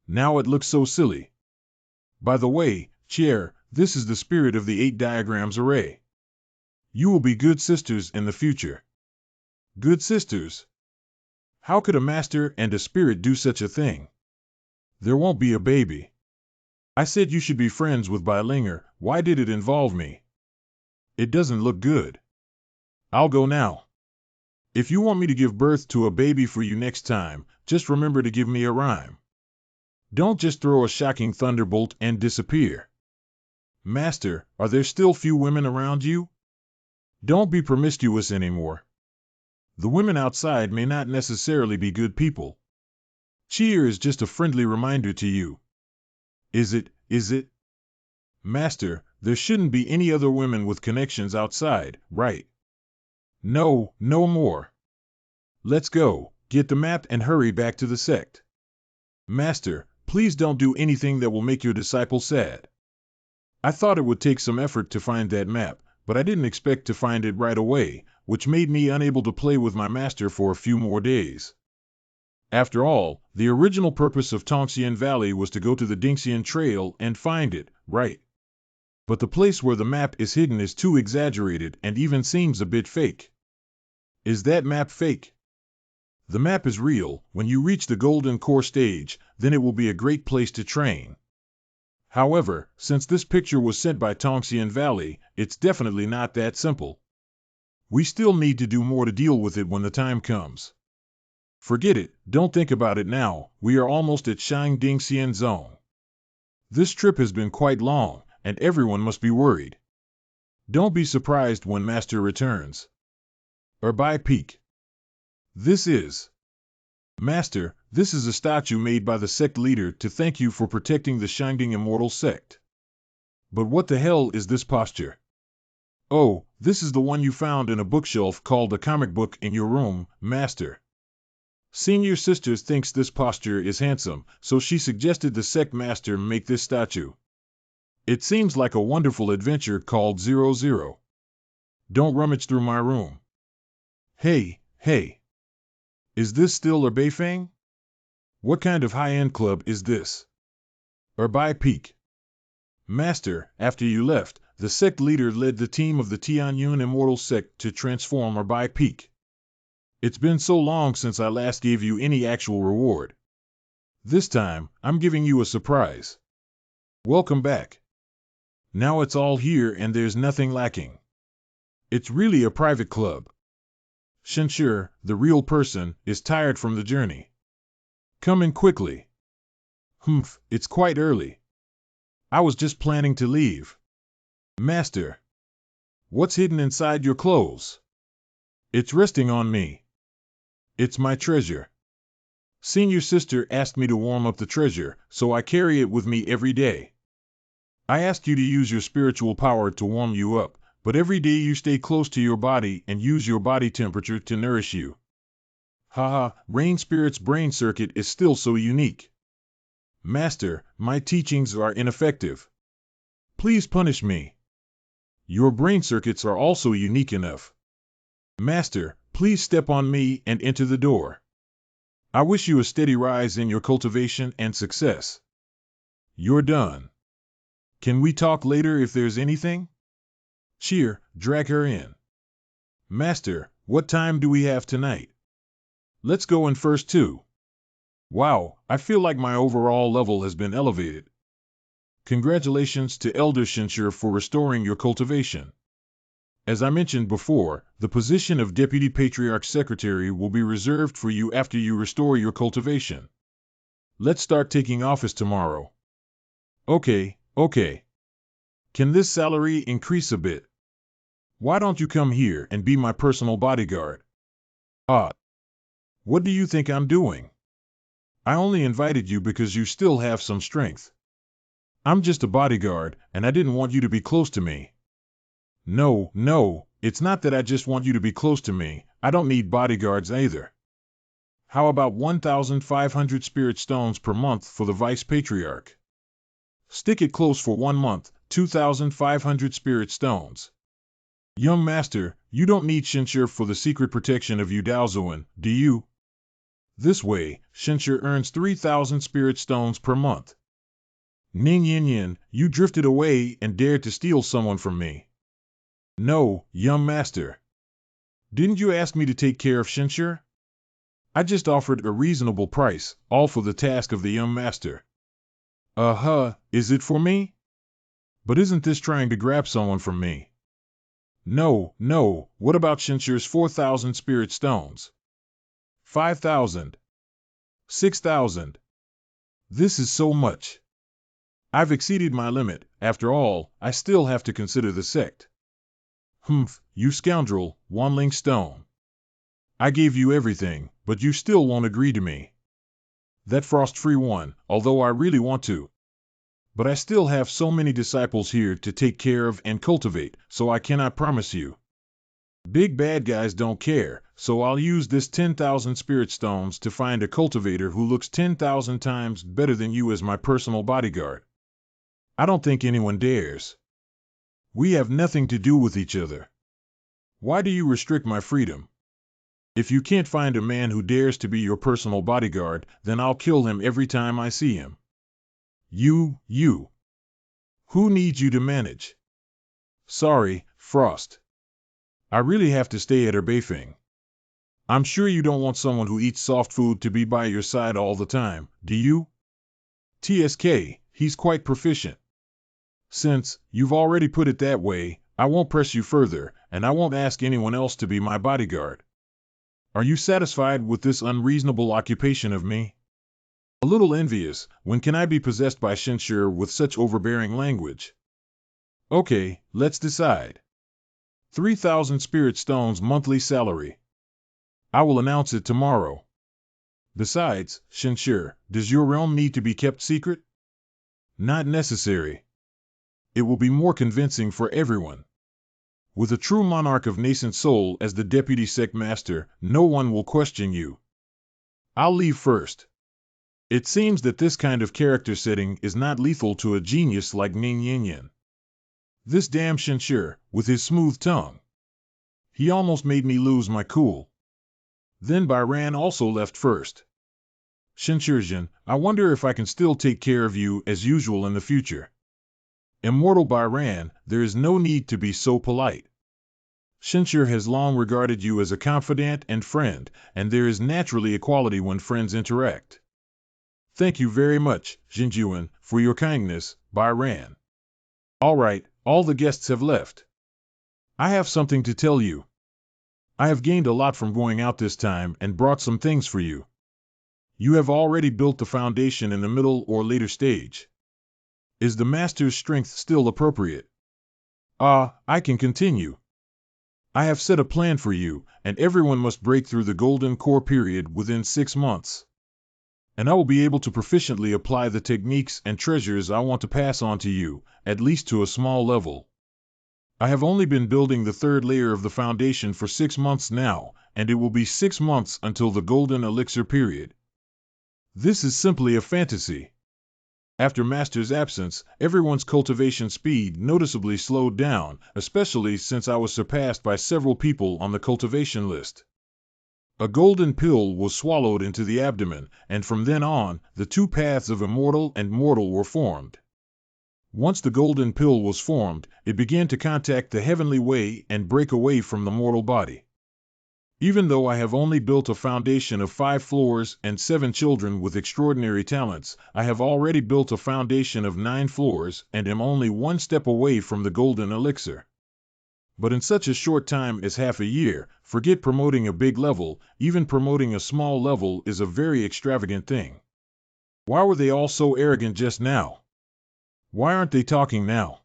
Now it looks so silly. By the way, Chair, this is the spirit of the 8 diagrams array. You will be good sisters in the future. Good sisters? How could a master and a spirit do such a thing? There won't be a baby. I said you should be friends with Bilinger, why did it involve me? It doesn't look good. I'll go now. If you want me to give birth to a baby for you next time, just remember to give me a rhyme. Don't just throw a shocking thunderbolt and disappear. Master, are there still few women around you? Don't be promiscuous anymore. The women outside may not necessarily be good people. Cheer is just a friendly reminder to you. Is it? Master, there shouldn't be any other women with connections outside, right? No, no more. Let's go, get the map and hurry back to the sect. Master, please don't do anything that will make your disciple sad. I thought it would take some effort to find that map, but I didn't expect to find it right away, which made me unable to play with my master for a few more days. After all, the original purpose of Tongxian Valley was to go to the Dingxian Trail and find it, right? But the place where the map is hidden is too exaggerated and even seems a bit fake. Is that map fake? The map is real. When you reach the Golden Core stage, then it will be a great place to train. However, since this picture was sent by Tongxian Valley, it's definitely not that simple. We still need to do more to deal with it when the time comes. Forget it, don't think about it now, we are almost at Shang Dingxian Zone. This trip has been quite long, and everyone must be worried. Don't be surprised when Master returns. Erbai Peak. This is. Master, this is a statue made by the sect leader to thank you for protecting the Shining Immortal sect. But what the hell is this posture? Oh, this is the one you found in a bookshelf called a comic book in your room, Master. Senior Sister thinks this posture is handsome, so she suggested the sect master make this statue. It seems like a wonderful adventure called 00. Don't rummage through my room. Hey. Is this still Erbaifeng? What kind of high-end club is this? Erbai Peak. Master, after you left, the sect leader led the team of the Tianyun Immortal sect to transform Erbai Peak. It's been so long since I last gave you any actual reward. This time, I'm giving you a surprise. Welcome back. Now it's all here and there's nothing lacking. It's really a private club. Shenshi, the real person, is tired from the journey. Come in quickly. Humph, it's quite early. I was just planning to leave. Master. What's hidden inside your clothes? It's resting on me. It's my treasure. Senior sister asked me to warm up the treasure, so I carry it with me every day. I asked you to use your spiritual power to warm you up, but every day you stay close to your body and use your body temperature to nourish you. Haha, Rain Spirit's brain circuit is still so unique. Master, my teachings are ineffective. Please punish me. Your brain circuits are also unique enough. Master, please step on me and enter the door. I wish you a steady rise in your cultivation and success. You're done. Can we talk later if there's anything? Cheer, drag her in. Master, what time do we have tonight? Let's go in first too. Wow, I feel like my overall level has been elevated. Congratulations to Elder Shenshi for restoring your cultivation. As I mentioned before, the position of Deputy Patriarch Secretary will be reserved for you after you restore your cultivation. Let's start taking office tomorrow. Okay. Can this salary increase a bit? Why don't you come here and be my personal bodyguard? Ah. What do you think I'm doing? I only invited you because you still have some strength. I'm just a bodyguard, and I didn't want you to be close to me. No, it's not that I just want you to be close to me. I don't need bodyguards either. How about 1,500 spirit stones per month for the Vice Patriarch? Stick it close for 1 month, 2,500 spirit stones. Young master, you don't need Shenshi for the secret protection of Yudaozuan, do you? This way, Shenshi earns 3,000 spirit stones per month. Ning Yin, you drifted away and dared to steal someone from me. No, young master. Didn't you ask me to take care of Shenshi? I just offered a reasonable price, all for the task of the young master. Is it for me? But isn't this trying to grab someone from me? No, what about Shenshi's 4,000 spirit stones? 5,000. 6,000. This is so much. I've exceeded my limit. After all, I still have to consider the sect. Humph, you scoundrel, Wanling Stone. I gave you everything, but you still won't agree to me. That frost-free one, although I really want to. But I still have so many disciples here to take care of and cultivate, so I cannot promise you. Big bad guys don't care, so I'll use this 10,000 spirit stones to find a cultivator who looks 10,000 times better than you as my personal bodyguard. I don't think anyone dares. We have nothing to do with each other. Why do you restrict my freedom? If you can't find a man who dares to be your personal bodyguard, then I'll kill him every time I see him. You. Who needs you to manage? Sorry, Frost. I really have to stay at her Beifeng. I'm sure you don't want someone who eats soft food to be by your side all the time, do you? TSK, he's quite proficient. Since you've already put it that way, I won't press you further, and I won't ask anyone else to be my bodyguard. Are you satisfied with this unreasonable occupation of me? A little envious. When can I be possessed by Shenshi with such overbearing language? Okay, let's decide. 3,000 spirit stones monthly salary. I will announce it tomorrow. Besides, Shenshi, does your realm need to be kept secret? Not necessary. It will be more convincing for everyone. With a true monarch of nascent soul as the deputy sect master, no one will question you. I'll leave first. It seems that this kind of character setting is not lethal to a genius like Ning Yin. This damn Shenshi, with his smooth tongue. He almost made me lose my cool. Then Byran also left first. Shenshi, I wonder if I can still take care of you as usual in the future. Immortal Byran, there is no need to be so polite. Shenshi has long regarded you as a confidant and friend, and there is naturally equality when friends interact. Thank you very much, Jinjuan, for your kindness, Bai Ran. All right, all the guests have left. I have something to tell you. I have gained a lot from going out this time and brought some things for you. You have already built the foundation in the middle or later stage. Is the master's strength still appropriate? I can continue. I have set a plan for you, and everyone must break through the golden core period within 6 months. And I will be able to proficiently apply the techniques and treasures I want to pass on to you, at least to a small level. I have only been building the third layer of the foundation for 6 months now, and it will be 6 months until the golden elixir period. This is simply a fantasy. After Master's absence, everyone's cultivation speed noticeably slowed down, especially since I was surpassed by several people on the cultivation list. A golden pill was swallowed into the abdomen, and from then on, the two paths of immortal and mortal were formed. Once the golden pill was formed, it began to contact the heavenly way and break away from the mortal body. Even though I have only built a foundation of 5 floors and 7 children with extraordinary talents, I have already built a foundation of 9 floors and am only 1 step away from the golden elixir. But in such a short time as half a year, forget promoting a big level, even promoting a small level is a very extravagant thing. Why were they all so arrogant just now? Why aren't they talking now?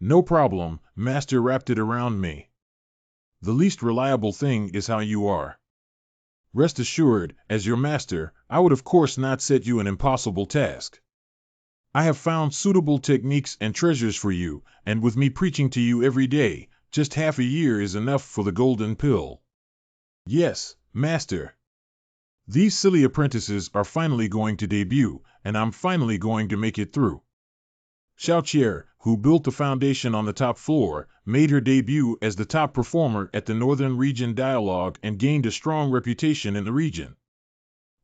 No problem, Master wrapped it around me. The least reliable thing is how you are. Rest assured, as your master, I would of course not set you an impossible task. I have found suitable techniques and treasures for you, and with me preaching to you every day, just half a year is enough for the golden pill. Yes, master. These silly apprentices are finally going to debut, and I'm finally going to make it through. Xiaoqier, who built the foundation on the top floor, made her debut as the top performer at the Northern Region Dialogue and gained a strong reputation in the region.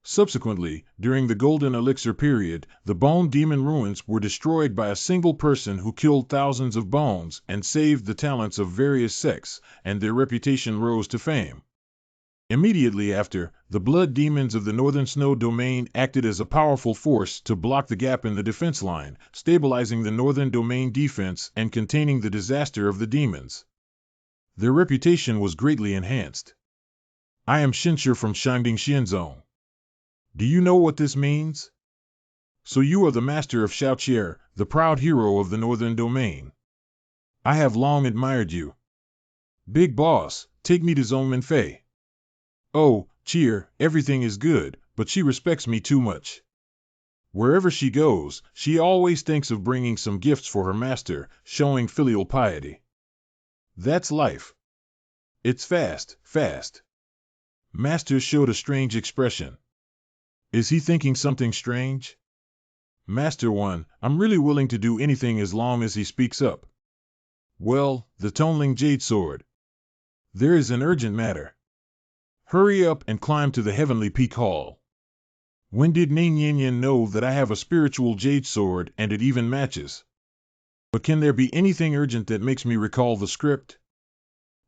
Subsequently, during the Golden Elixir period, the Bone Demon ruins were destroyed by a single person who killed thousands of bones and saved the talents of various sects, and their reputation rose to fame. Immediately after, the blood demons of the Northern Snow Domain acted as a powerful force to block the gap in the defense line, stabilizing the Northern Domain defense and containing the disaster of the demons. Their reputation was greatly enhanced. I am Xinshi from Shangding Xianzong. Do you know what this means? So you are the master of Xiaoqier, the proud hero of the Northern Domain. I have long admired you. Big boss, take me to Zhongmen Fei. Oh, Cheer, everything is good, but she respects me too much. Wherever she goes, she always thinks of bringing some gifts for her master, showing filial piety. That's life. It's fast, fast. Master showed a strange expression. Is he thinking something strange? Master 1, I'm really willing to do anything as long as he speaks up. Well, the Tonling Jade Sword. There is an urgent matter. Hurry up and climb to the Heavenly Peak Hall. When did Ning Yin know that I have a spiritual jade sword and it even matches? But can there be anything urgent that makes me recall the script?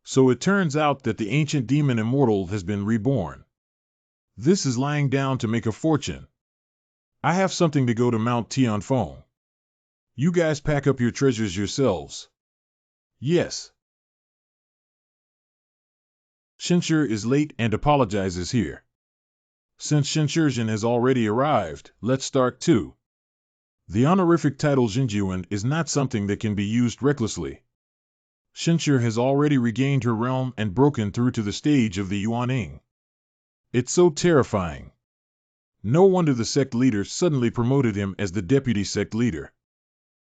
So it turns out that the ancient demon immortal has been reborn. This is lying down to make a fortune. I have something to go to Mount Tianfeng. You guys pack up your treasures yourselves. Yes. Xinshi is late and apologizes here. Since Xinshi has already arrived, let's start too. The honorific title Jinjuan is not something that can be used recklessly. Xinshi has already regained her realm and broken through to the stage of the Yuaning. It's so terrifying. No wonder the sect leader suddenly promoted him as the deputy sect leader.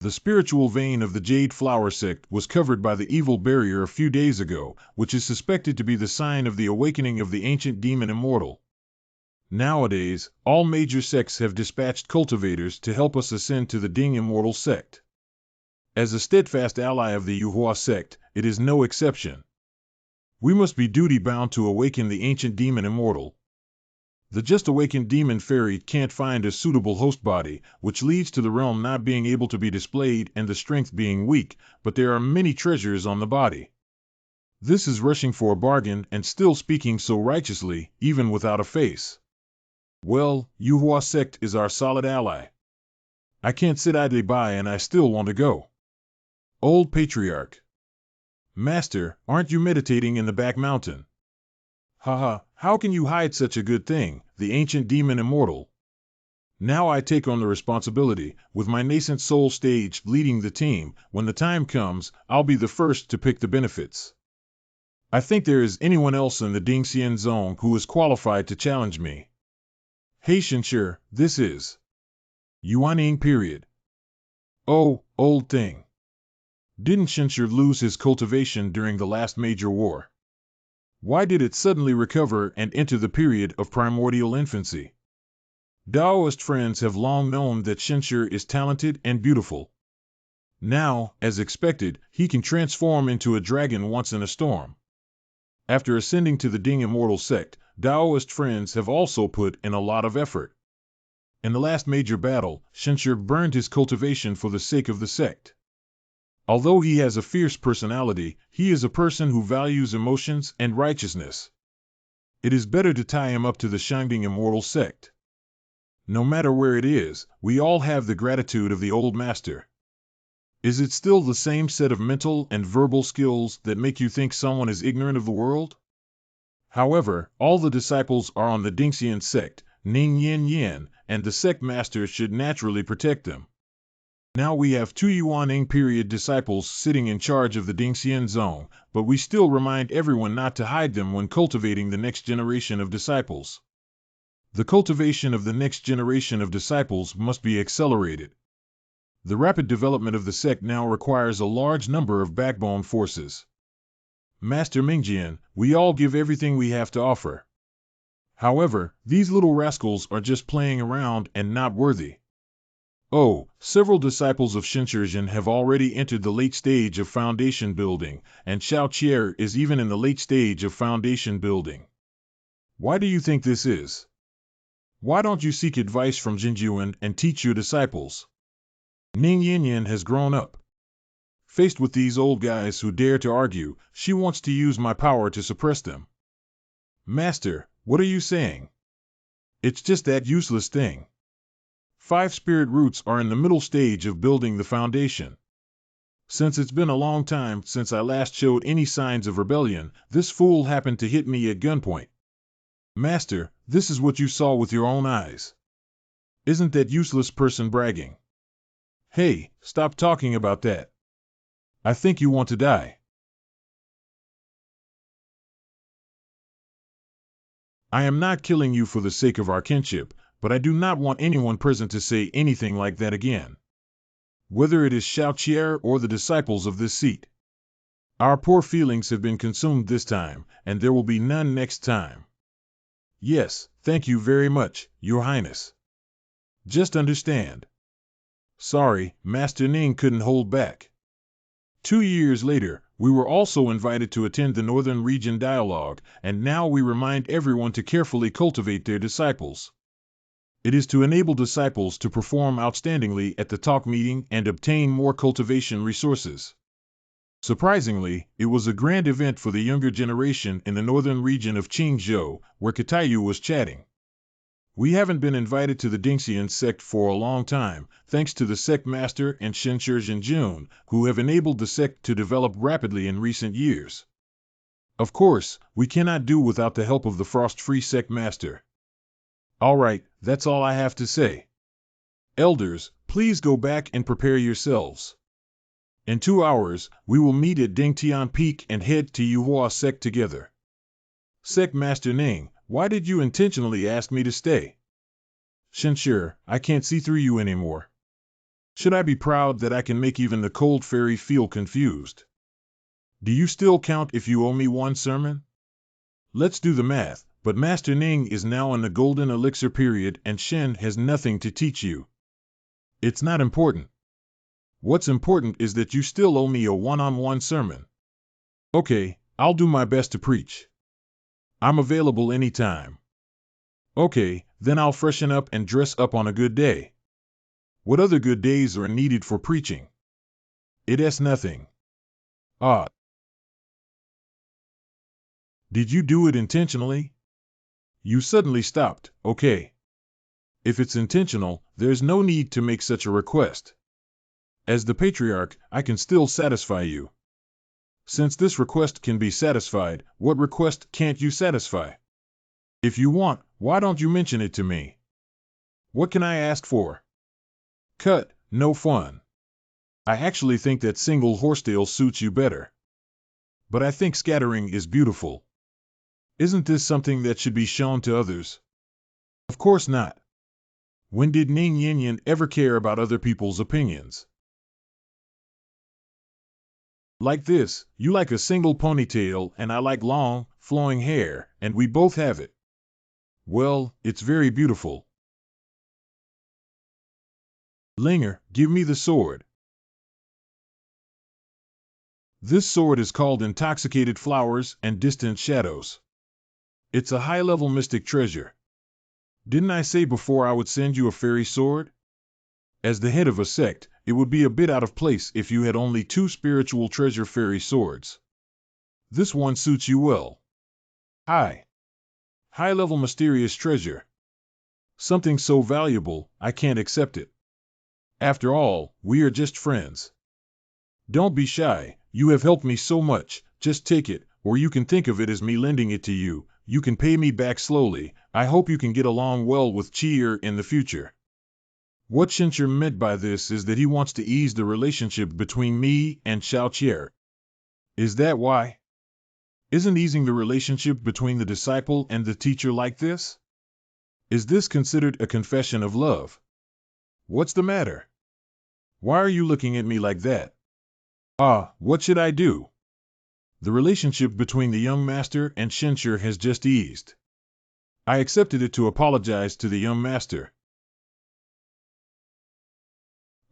The spiritual vein of the Jade Flower sect was covered by the evil barrier a few days ago, which is suspected to be the sign of the awakening of the ancient demon immortal. Nowadays, all major sects have dispatched cultivators to help us ascend to the Ding Immortal sect. As a steadfast ally of the Yuhua sect, it is no exception. We must be duty-bound to awaken the ancient demon immortal. The just-awakened demon fairy can't find a suitable host body, which leads to the realm not being able to be displayed and the strength being weak, but there are many treasures on the body. This is rushing for a bargain and still speaking so righteously, even without a face. Well, Yuhua sect is our solid ally. I can't sit idly by and I still want to go. Old Patriarch. Master, aren't you meditating in the back mountain? Haha, how can you hide such a good thing, the ancient demon immortal? Now I take on the responsibility, with my nascent soul stage leading the team. When the time comes, I'll be the first to pick the benefits. I think there is anyone else in the Dingxian zone who is qualified to challenge me. Hey Shinshir, this is Yuaning period. Oh, old thing. Didn't Shinshir lose his cultivation during the last major war? Why did it suddenly recover and enter the period of primordial infancy? Daoist friends have long known that Shinshir is talented and beautiful. Now, as expected, he can transform into a dragon once in a storm. After ascending to the Ding Immortal sect, Daoist friends have also put in a lot of effort. In the last major battle, Shinshir burned his cultivation for the sake of the sect. Although he has a fierce personality, he is a person who values emotions and righteousness. It is better to tie him up to the Shangding Immortal sect. No matter where it is, we all have the gratitude of the old master. Is it still the same set of mental and verbal skills that make you think someone is ignorant of the world? However, all the disciples are on the Dingxian sect, Ning Yin Yin, and the sect master should naturally protect them. Now we have two Yuaning period disciples sitting in charge of the Dingxian zone, but we still remind everyone not to hide them when cultivating the next generation of disciples. The cultivation of the next generation of disciples must be accelerated. The rapid development of the sect now requires a large number of backbone forces. Master Mingjian, we all give everything we have to offer. However, these little rascals are just playing around and not worthy. Oh, several disciples of Shinshirjin have already entered the late stage of foundation building, and Xiao Qier is even in the late stage of foundation building. Why do you think this is? Why don't you seek advice from Jinjuan and teach your disciples? Ning Yinyan has grown up. Faced with these old guys who dare to argue, she wants to use my power to suppress them. Master, what are you saying? It's just that useless thing. 5 spirit roots are in the middle stage of building the foundation. Since it's been a long time since I last showed any signs of rebellion, this fool happened to hit me at gunpoint. Master, this is what you saw with your own eyes. Isn't that useless person bragging? Hey, stop talking about that. I think you want to die. I am not killing you for the sake of our kinship, but I do not want anyone present to say anything like that again. Whether it is Xiao Qier or the disciples of this seat. Our poor feelings have been consumed this time, and there will be none next time. Yes, thank you very much, Your Highness. Just understand. Sorry, Master Ning couldn't hold back. 2 years later, we were also invited to attend the Northern Region Dialogue, and now we remind everyone to carefully cultivate their disciples. It is to enable disciples to perform outstandingly at the talk meeting and obtain more cultivation resources. Surprisingly, it was a grand event for the younger generation in the northern region of Qingzhou, where Katayu was chatting. We haven't been invited to the Dingxian sect for a long time, thanks to the sect master and Shenshir Jinjun, who have enabled the sect to develop rapidly in recent years. Of course, we cannot do without the help of the frost-free sect master. Alright, that's all I have to say. Elders, please go back and prepare yourselves. In 2 hours, we will meet at Dingtian Peak and head to Yuhua sect together. Sect Master Ning, why did you intentionally ask me to stay? Shenshir, I can't see through you anymore. Should I be proud that I can make even the cold fairy feel confused? Do you still count if you owe me 1 sermon? Let's do the math, but Master Ning is now in the golden elixir period and Shen has nothing to teach you. It's not important. What's important is that you still owe me a one-on-one sermon. Okay, I'll do my best to preach. I'm available anytime. Okay, then I'll freshen up and dress up on a good day. What other good days are needed for preaching? It's nothing. Ah. Did you do it intentionally? You suddenly stopped, okay. If it's intentional, there's no need to make such a request. As the patriarch, I can still satisfy you. Since this request can be satisfied, what request can't you satisfy? If you want, why don't you mention it to me? What can I ask for? Cut, no fun. I actually think that single horsetail suits you better. But I think scattering is beautiful. Isn't this something that should be shown to others? Of course not. When did Ning Yin Yin ever care about other people's opinions? Like this, you like a single ponytail and I like long, flowing hair, and we both have it. Well, it's very beautiful. Linger, give me the sword. This sword is called Intoxicated Flowers and Distant Shadows. It's a high-level mystic treasure. Didn't I say before I would send you a fairy sword? As the head of a sect, it would be a bit out of place if you had only 2 spiritual treasure fairy swords. This one suits you well. High-level mysterious treasure. Something so valuable, I can't accept it. After all, we are just friends. Don't be shy, you have helped me so much, just take it, or you can think of it as me lending it to you. You can pay me back slowly. I hope you can get along well with Chi'er in the future. What Xianmiao meant by this is that he wants to ease the relationship between me and Xiaoqier. Is that why? Isn't easing the relationship between the disciple and the teacher like this? Is this considered a confession of love? What's the matter? Why are you looking at me like that? What should I do? The relationship between the young master and Xianmiao has just eased. I accepted it to apologize to the young master.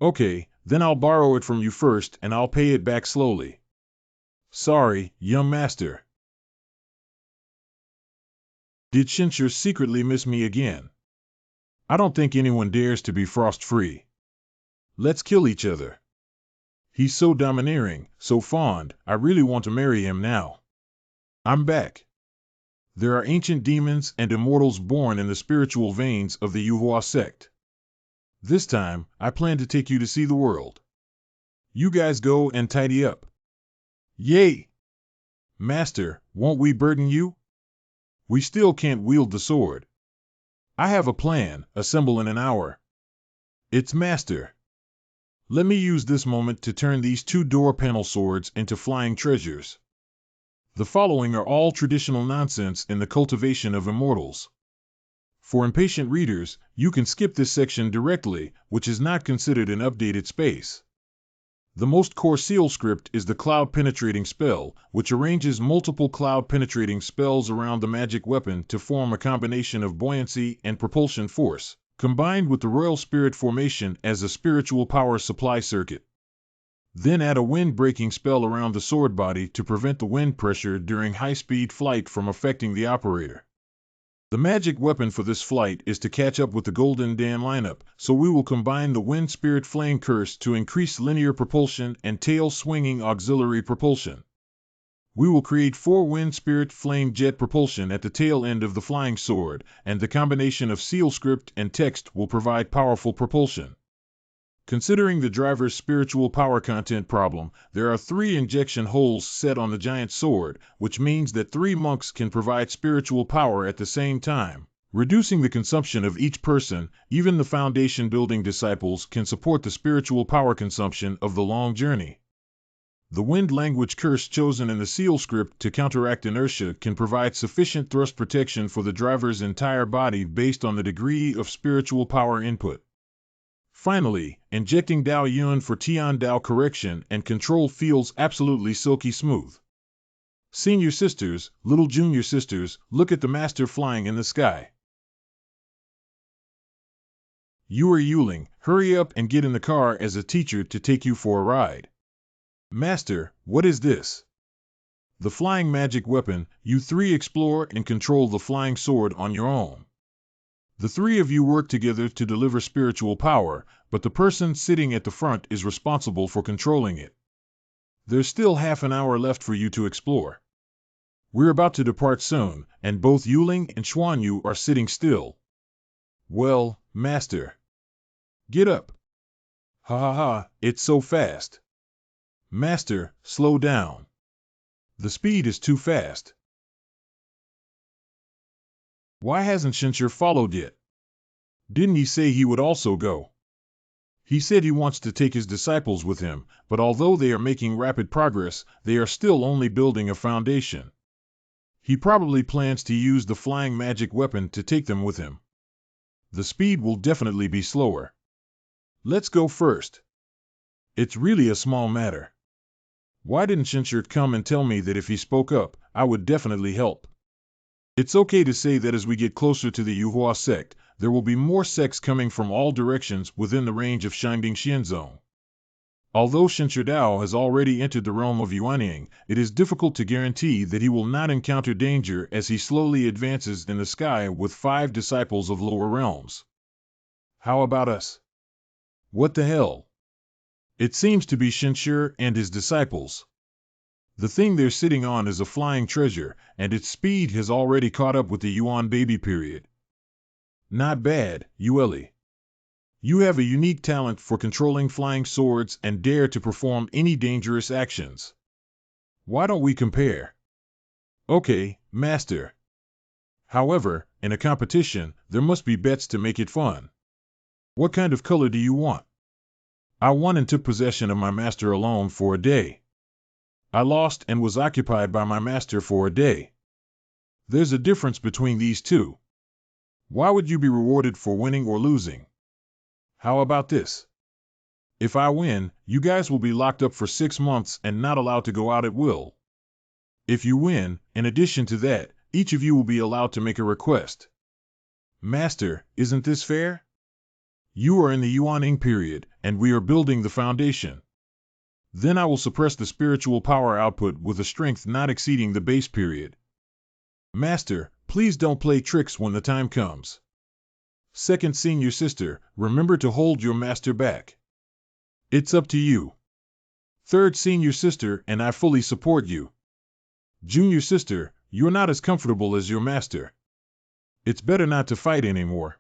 Okay, then I'll borrow it from you first and I'll pay it back slowly. Sorry, young master. Did Xianmiao secretly miss me again? I don't think anyone dares to be frost-free. Let's kill each other. He's so domineering, so fond, I really want to marry him now. I'm back. There are ancient demons and immortals born in the spiritual veins of the MANHWA sect. This time, I plan to take you to see the world. You guys go and tidy up. Yay! Master, won't we burden you? We still can't wield the sword. I have a plan, assemble in an hour. It's master. Let me use this moment to turn these 2 door panel swords into flying treasures. The following are all traditional nonsense in the cultivation of immortals. For impatient readers, you can skip this section directly, which is not considered an updated space. The most core seal script is the cloud penetrating spell, which arranges multiple cloud penetrating spells around the magic weapon to form a combination of buoyancy and propulsion force, combined with the royal spirit formation as a spiritual power supply circuit. Then add a wind-breaking spell around the sword body to prevent the wind pressure during high-speed flight from affecting the operator. The magic weapon for this flight is to catch up with the Golden Dan lineup, so we will combine the Wind Spirit Flame Curse to increase linear propulsion and tail-swinging auxiliary propulsion. We will create 4 Wind Spirit Flame Jet propulsion at the tail end of the flying sword, and the combination of seal script and text will provide powerful propulsion. Considering the driver's spiritual power content problem, there are 3 injection holes set on the giant sword, which means that 3 monks can provide spiritual power at the same time, reducing the consumption of each person. Even the foundation-building disciples can support the spiritual power consumption of the long journey. The wind language curse chosen in the seal script to counteract inertia can provide sufficient thrust protection for the driver's entire body based on the degree of spiritual power input. Finally, injecting Dao Yun for Tian Dao correction and control feels absolutely silky smooth. Senior sisters, little junior sisters, look at the master flying in the sky. You are Yuling, hurry up and get in the car as a teacher to take you for a ride. Master, what is this? The flying magic weapon. You 3 explore and control the flying sword on your own. The 3 of you work together to deliver spiritual power, but the person sitting at the front is responsible for controlling it. There's still half an hour left for you to explore. We're about to depart soon, and both Yuling and Xuanyu are sitting still. Well, Master. Get up. Ha ha ha, it's so fast. Master, slow down. The speed is too fast. Why hasn't Xianmiao followed yet? Didn't he say he would also go? He said he wants to take his disciples with him, but although they are making rapid progress, they are still only building a foundation. He probably plans to use the flying magic weapon to take them with him. The speed will definitely be slower. Let's go first. It's really a small matter. Why didn't Xianmiao come and tell me that if he spoke up, I would definitely help? It's okay to say that as we get closer to the MANHWA sect, there will be more sects coming from all directions within the range of Shangding Xianzong. Although Xianmiao has already entered the realm of Yuanying, it is difficult to guarantee that he will not encounter danger as he slowly advances in the sky with 5 disciples of lower realms. How about us? What the hell? It seems to be Xianmiao and his disciples. The thing they're sitting on is a flying treasure, and its speed has already caught up with the Yuan baby period. Not bad, Yueli. You have a unique talent for controlling flying swords and dare to perform any dangerous actions. Why don't we compare? Okay, Master. However, in a competition, there must be bets to make it fun. What kind of color do you want? I won and took possession of my master alone for a day. I lost and was occupied by my master for a day. There's a difference between these two. Why would you be rewarded for winning or losing? How about this? If I win, you guys will be locked up for 6 months and not allowed to go out at will. If you win, in addition to that, each of you will be allowed to make a request. Master, isn't this fair? You are in the Yuaning period, and we are building the foundation. Then I will suppress the spiritual power output with a strength not exceeding the base period. Master, please don't play tricks when the time comes. Second senior sister, remember to hold your master back. It's up to you. Third senior sister, and I fully support you. Junior sister, you're not as comfortable as your master. It's better not to fight anymore.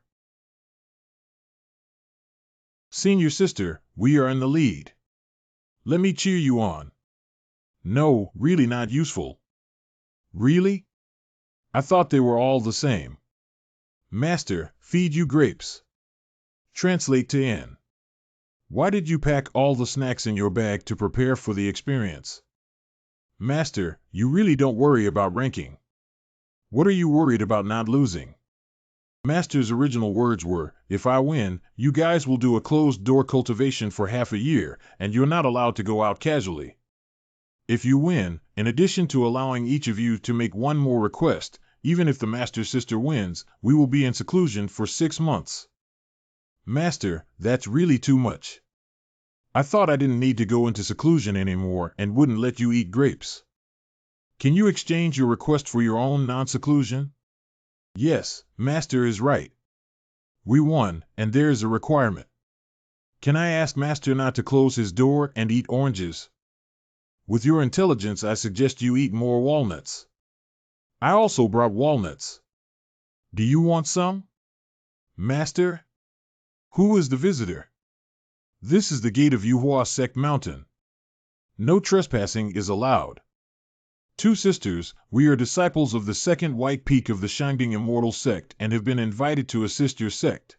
Senior sister, we are in the lead. Let me cheer you on. No, really not useful. Really? I thought they were all the same. Master, feed you grapes. Translate to N. Why did you pack all the snacks in your bag to prepare for the experience? Master, you really don't worry about ranking. What are you worried about not losing? Master's original words were, if I win, you guys will do a closed-door cultivation for half a year, and you're not allowed to go out casually. If you win, in addition to allowing each of you to make one more request, even if the master sister wins, we will be in seclusion for 6 months. Master, that's really too much. I thought I didn't need to go into seclusion anymore and wouldn't let you eat grapes. Can you exchange your request for your own non-seclusion? Yes, Master is right. We won, and there is a requirement. Can I ask Master not to close his door and eat oranges? With your intelligence, I suggest you eat more walnuts. I also brought walnuts. Do you want some? Master? Who is the visitor? This is the gate of Yuhua Sect Mountain. No trespassing is allowed. 2 sisters, we are disciples of the second white peak of the Shangding Immortal Sect and have been invited to assist your sect.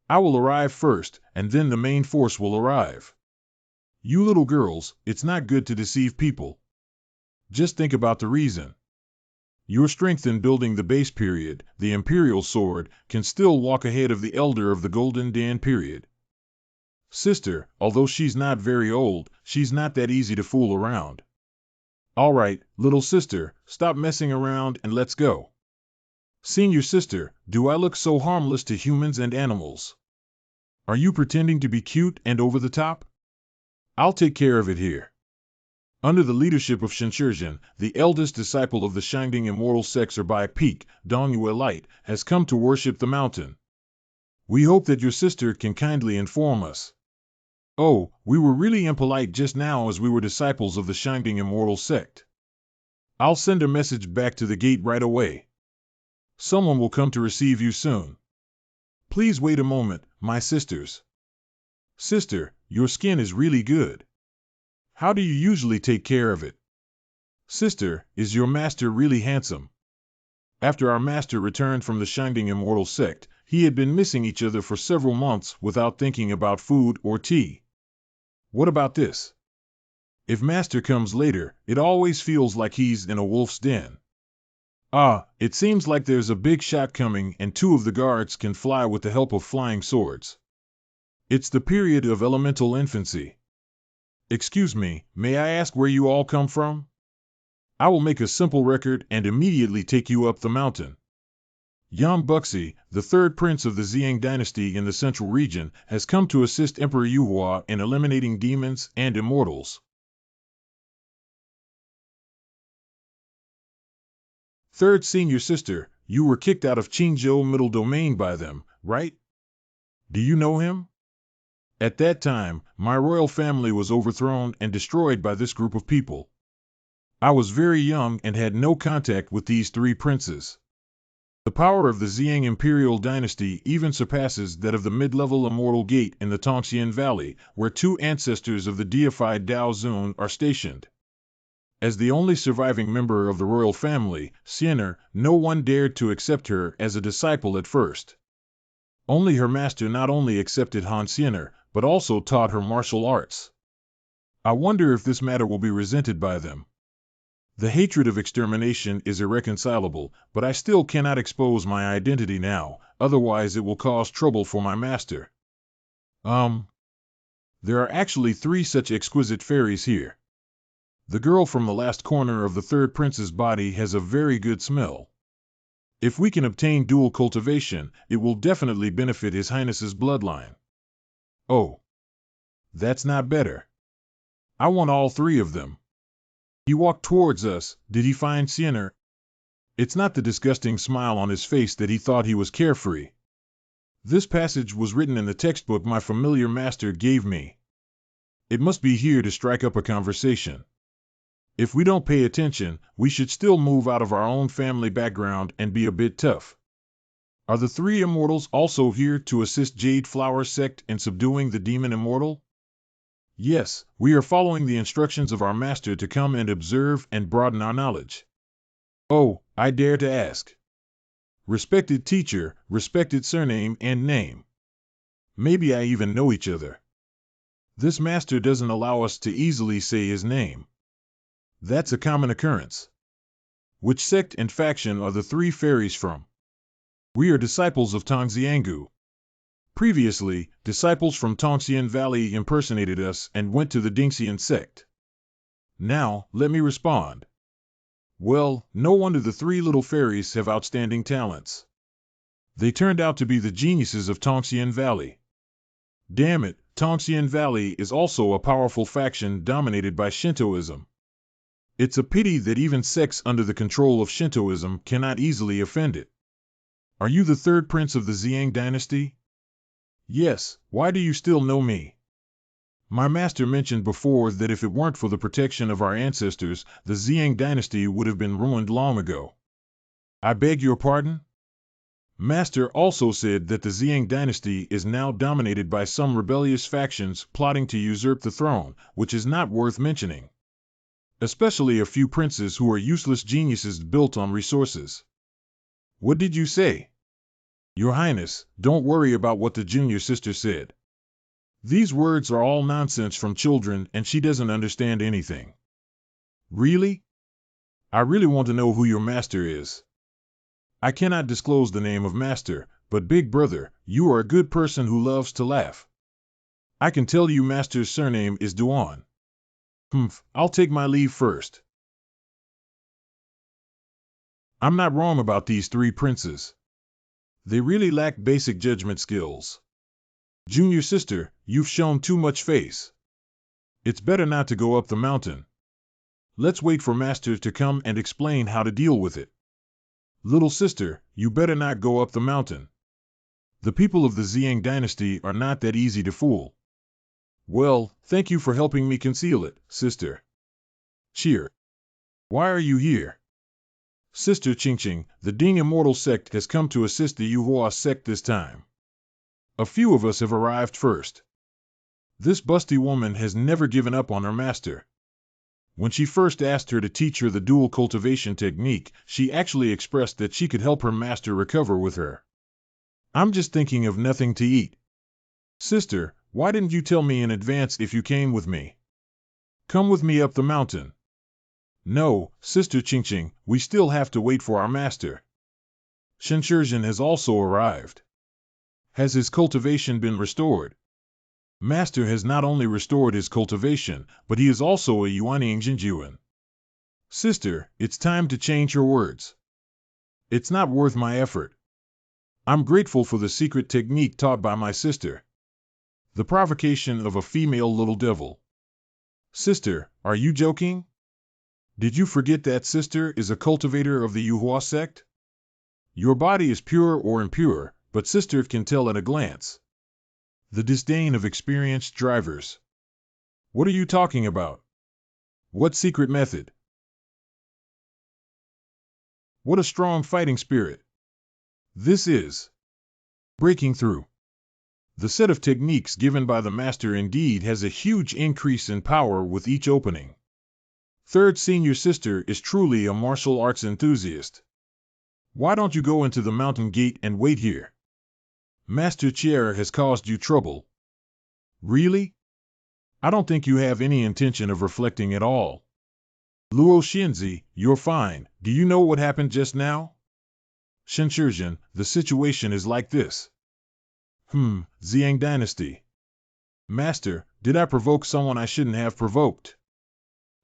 I will arrive first, and then the main force will arrive. You little girls, it's not good to deceive people. Just think about the reason. Your strength in building the base period, the Imperial Sword, can still walk ahead of the Elder of the Golden Dan period. Sister, although she's not very old, she's not that easy to fool around. All right, little sister, stop messing around and let's go. Senior sister, do I look so harmless to humans and animals? Are you pretending to be cute and over the top? I'll take care of it here. Under the leadership of Xianmiao, the eldest disciple of the Shangding Immortal Sect by Peak, Dongyue Light, has come to worship the mountain. We hope that your sister can kindly inform us. Oh, we were really impolite just now as we were disciples of the Shangding Immortal Sect. I'll send a message back to the gate right away. Someone will come to receive you soon. Please wait a moment, my sisters. Sister, your skin is really good. How do you usually take care of it? Sister, is your master really handsome? After our master returned from the Shining Immortal sect, he had been missing each other for several months without thinking about food or tea. What about this? If master comes later, it always feels like he's in a wolf's den. Ah, it seems like there's a big shot coming and two of the guards can fly with the help of flying swords. It's the period of elemental infancy. Excuse me, may I ask where you all come from? I will make a simple record and immediately take you up the mountain. Yang Buxi, the third prince of the Zang Dynasty in the central region, has come to assist Emperor Yuhua in eliminating demons and immortals. Third senior sister, you were kicked out of Qingzhou Middle Domain by them, right? Do you know him? At that time, my royal family was overthrown and destroyed by this group of people. I was very young and had no contact with these three princes. The power of the Ziyang imperial dynasty even surpasses that of the mid-level immortal gate in the Tongxian Valley, where two ancestors of the deified Dao Zun are stationed. As the only surviving member of the royal family, Xianmiao, no one dared to accept her as a disciple at first. Only her master not only accepted Han Xianmiao, but also taught her martial arts. I wonder if this matter will be resented by them. The hatred of extermination is irreconcilable, but I still cannot expose my identity now, otherwise it will cause trouble for my master. There are actually three such exquisite fairies here. The girl from the last corner of the third prince's body has a very good smell. If we can obtain dual cultivation, it will definitely benefit His Highness's bloodline. Oh, that's not better. I want all three of them. He walked towards us. Did he find Xianmiao? It's not the disgusting smile on his face that he thought he was carefree. This passage was written in the textbook my familiar master gave me. It must be here to strike up a conversation. If we don't pay attention, we should still move out of our own family background and be a bit tough. Are the three immortals also here to assist Jade Flower sect in subduing the demon immortal? Yes, we are following the instructions of our master to come and observe and broaden our knowledge. Oh, I dare to ask. Respected teacher, respected surname and name. Maybe I even know each other. This master doesn't allow us to easily say his name. That's a common occurrence. Which sect and faction are the three fairies from? We are disciples of Tongxiangu. Previously, disciples from Tongxian Valley impersonated us and went to the Dingxian sect. Now, let me respond. Well, no wonder the three little fairies have outstanding talents. They turned out to be the geniuses of Tongxian Valley. Damn it, Tongxian Valley is also a powerful faction dominated by Shintoism. It's a pity that even sects under the control of Shintoism cannot easily offend it. Are you the third prince of the Ziyang dynasty? Yes, why do you still know me? My master mentioned before that if it weren't for the protection of our ancestors, the Ziyang dynasty would have been ruined long ago. I beg your pardon? Master also said that the Ziyang dynasty is now dominated by some rebellious factions plotting to usurp the throne, which is not worth mentioning. Especially a few princes who are useless geniuses built on resources. What did you say? Your Highness, don't worry about what the junior sister said. These words are all nonsense from children and she doesn't understand anything. Really? I really want to know who your master is. I cannot disclose the name of master, but big brother, you are a good person who loves to laugh. I can tell you master's surname is Duan. I'll take my leave first. I'm not wrong about these three princes. They really lack basic judgment skills. Junior sister, you've shown too much face. It's better not to go up the mountain. Let's wait for master to come and explain how to deal with it. Little sister, you better not go up the mountain. The people of the Ziyang dynasty are not that easy to fool. Well, thank you for helping me conceal it, sister. Cheer. Why are you here? Sister Qingqing, the Ding Immortal sect has come to assist the Yuhua sect this time. A few of us have arrived first. This busty woman has never given up on her master. When she first asked her to teach her the dual cultivation technique, she actually expressed that she could help her master recover with her. I'm just thinking of nothing to eat. Sister, why didn't you tell me in advance if you came with me? Come with me up the mountain. No, Sister Qingqing, we still have to wait for our master. Shenshizhen has also arrived. Has his cultivation been restored? Master has not only restored his cultivation, but he is also a Yuanying Jinjuan. Sister, it's time to change your words. It's not worth my effort. I'm grateful for the secret technique taught by my sister. The provocation of a female little devil. Sister, are you joking? Did you forget that sister is a cultivator of the Yuhua sect? Your body is pure or impure, but sister can tell at a glance. The disdain of experienced drivers. What are you talking about? What secret method? What a strong fighting spirit. This is breaking through. The set of techniques given by the master indeed has a huge increase in power with each opening. Third senior sister is truly a martial arts enthusiast. Why don't you go into the mountain gate and wait here? Master Chier has caused you trouble. Really? I don't think you have any intention of reflecting at all. Luo Xinzi, you're fine. Do you know what happened just now? Shenshizhen, the situation is like this. Zang Dynasty. Master, did I provoke someone I shouldn't have provoked?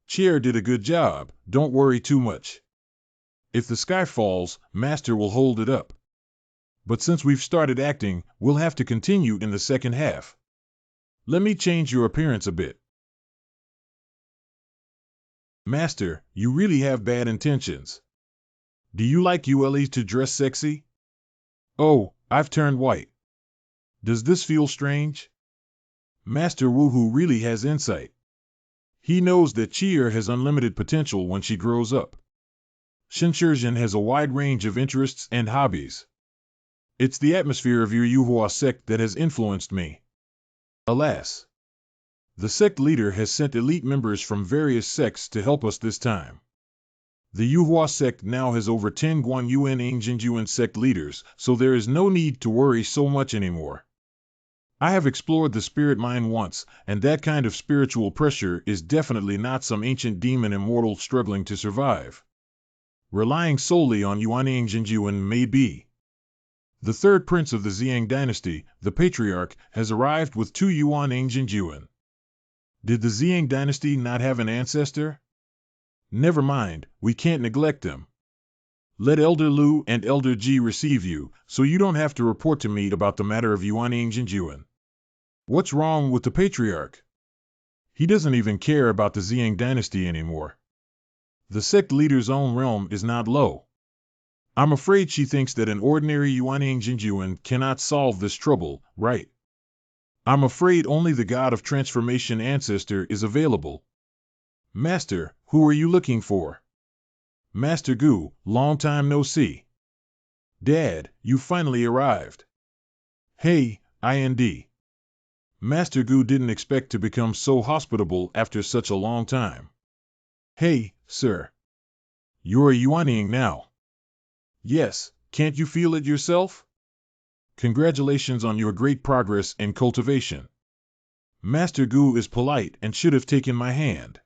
Chier did a good job, don't worry too much. If the sky falls, Master will hold it up. But since we've started acting, we'll have to continue in the second half. Let me change your appearance a bit. Master, you really have bad intentions. Do you like Yue to dress sexy? Oh, I've turned white. Does this feel strange? Master Wuhu really has insight. He knows that Chier has unlimited potential when she grows up. Shenshizhen has a wide range of interests and hobbies. It's the atmosphere of your Yuhua sect that has influenced me. Alas. The sect leader has sent elite members from various sects to help us this time. The Yuhua sect now has over 10 Guan Yuan Jinjuan sect leaders, so there is no need to worry so much anymore. I have explored the spirit mind once, and that kind of spiritual pressure is definitely not some ancient demon immortal struggling to survive. Relying solely on Yuanying Jinjuan may be. The third prince of the Zang Dynasty, the patriarch, has arrived with 2 Yuanying Jinjuan. Did the Zang Dynasty not have an ancestor? Never mind, we can't neglect them. Let Elder Lu and Elder Ji receive you, so you don't have to report to me about the matter of Yuanying Jinjuan. What's wrong with the patriarch? He doesn't even care about the Zang Dynasty anymore. The sect leader's own realm is not low. I'm afraid she thinks that an ordinary Yuanying Jinjuan cannot solve this trouble, right? I'm afraid only the god of transformation ancestor is available. Master, who are you looking for? Master Gu, long time no see. Dad, you finally arrived. Hey, IND. Master Gu didn't expect to become so hospitable after such a long time. Hey, sir. You're a Yuanying now. Yes, can't you feel it yourself? Congratulations on your great progress in cultivation. Master Gu is polite and should have taken my hand.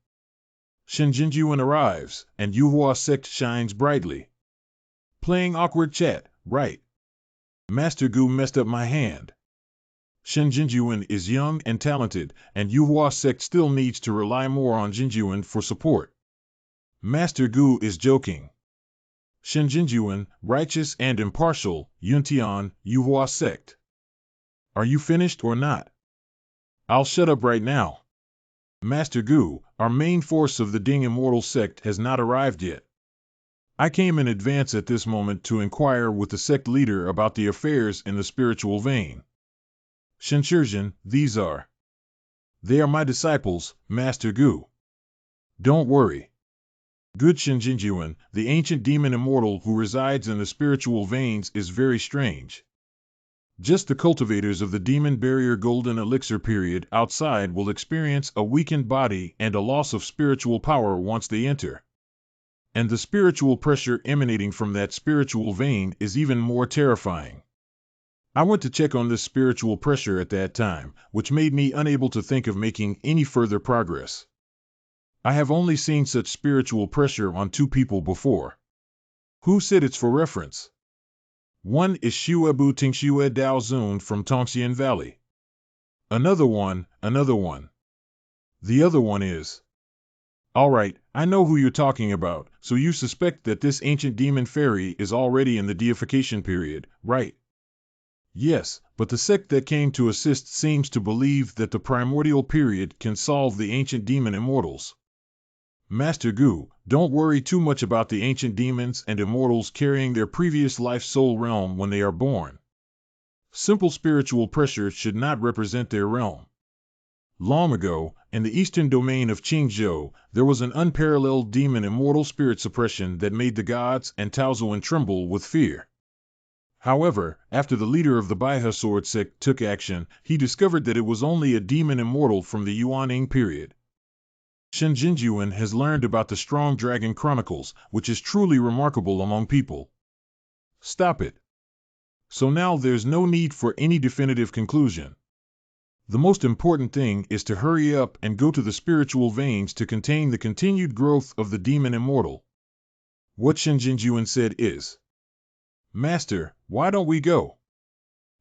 Shenjinjuan arrives, and Yuhua sect shines brightly. Playing awkward chat, right? Master Gu messed up my hand. Shenjinjuan is young and talented, and Yuhua sect still needs to rely more on Jinjuan for support. Master Gu is joking. Shenjinjuan, righteous and impartial, Yuntian, Yuhua sect. Are you finished or not? I'll shut up right now. Master Gu, our main force of the Ding Immortal sect has not arrived yet. I came in advance at this moment to inquire with the sect leader about the affairs in the spiritual vein. Shenshizhen, these are. They are my disciples, Master Gu. Don't worry. Good Shenjinjuan, the ancient demon immortal who resides in the spiritual veins, is very strange. Just the cultivators of the demon barrier golden elixir period outside will experience a weakened body and a loss of spiritual power once they enter. And the spiritual pressure emanating from that spiritual vein is even more terrifying. I went to check on this spiritual pressure at that time, which made me unable to think of making any further progress. I have only seen such spiritual pressure on 2 people before. Who said it's for reference? One is Shuebu Tingxue Dao Zun from Tongxian Valley. Another one. The other one is... Alright, I know who you're talking about, so you suspect that this ancient demon fairy is already in the deification period, right? Yes, but the sect that came to assist seems to believe that the primordial period can solve the ancient demon immortals. Master Gu, don't worry too much about the ancient demons and immortals carrying their previous life soul realm when they are born. Simple spiritual pressure should not represent their realm. Long ago, in the eastern domain of Qingzhou, there was an unparalleled demon immortal spirit suppression that made the gods and Taozuan tremble with fear. However, after the leader of the Baihe sword sect took action, he discovered that it was only a demon immortal from the Yuanning period. Shen Jinjuan has learned about the Strong Dragon Chronicles, which is truly remarkable among people. Stop it. So now there's no need for any definitive conclusion. The most important thing is to hurry up and go to the spiritual veins to contain the continued growth of the demon immortal. What Shen Jinjuan said is, Master, why don't we go?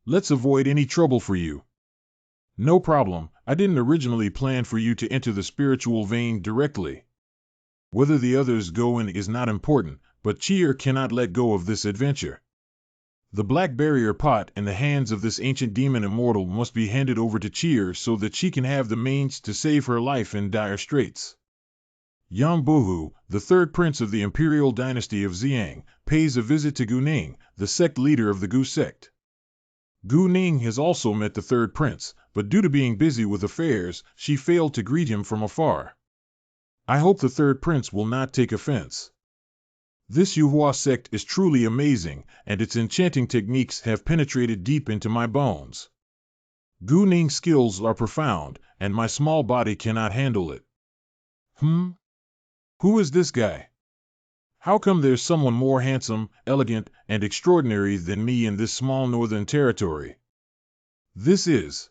Let's avoid any trouble for you. No problem, I didn't originally plan for you to enter the spiritual vein directly. Whether the others go in is not important, but Cheer cannot let go of this adventure. The black barrier pot in the hands of this ancient demon immortal must be handed over to Cheer so that she can have the means to save her life in dire straits. Yang Bohu, the 3rd prince of the imperial dynasty of Xiang, pays a visit to Gu Ning, the sect leader of the Gu sect. Gu Ning has also met the 3rd prince, but due to being busy with affairs, she failed to greet him from afar. I hope the 3rd prince will not take offense. This Yuhua sect is truly amazing, and its enchanting techniques have penetrated deep into my bones. Gu Ning's skills are profound, and my small body cannot handle it. Who is this guy? How come there's someone more handsome, elegant, and extraordinary than me in this small northern territory? This is...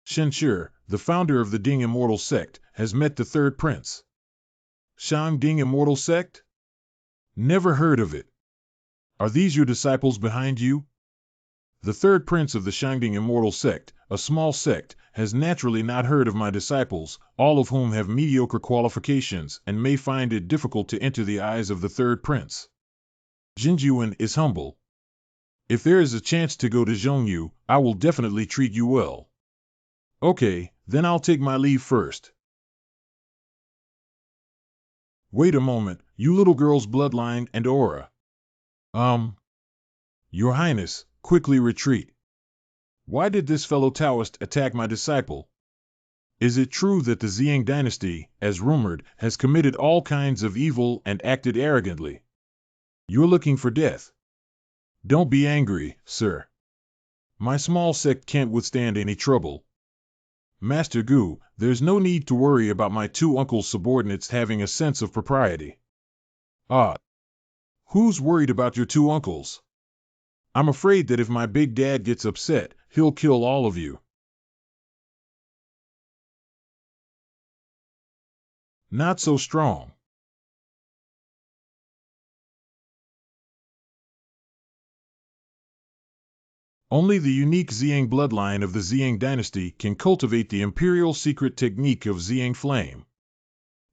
Shen Shi, the founder of the Ding Immortal sect, has met the 3rd prince. Shang Ding Immortal sect? Never heard of it. Are these your disciples behind you? The 3rd prince of the Shangding Immortal sect, a small sect, has naturally not heard of my disciples, all of whom have mediocre qualifications and may find it difficult to enter the eyes of the 3rd prince. Jinjuan is humble. If there is a chance to go to Zhongyu, I will definitely treat you well. Okay, then I'll take my leave first. Wait a moment, you little girl's bloodline and aura. Your Highness, quickly retreat. Why did this fellow Taoist attack my disciple? Is it true that the Zang Dynasty, as rumored, has committed all kinds of evil and acted arrogantly? You're looking for death. Don't be angry, sir. My small sect can't withstand any trouble. Master Gu, there's no need to worry about my 2 uncles' subordinates having a sense of propriety. Who's worried about your 2 uncles? I'm afraid that if my big dad gets upset, he'll kill all of you. Not so strong. Only the unique Ziyang bloodline of the Ziyang dynasty can cultivate the imperial secret technique of Ziyang flame.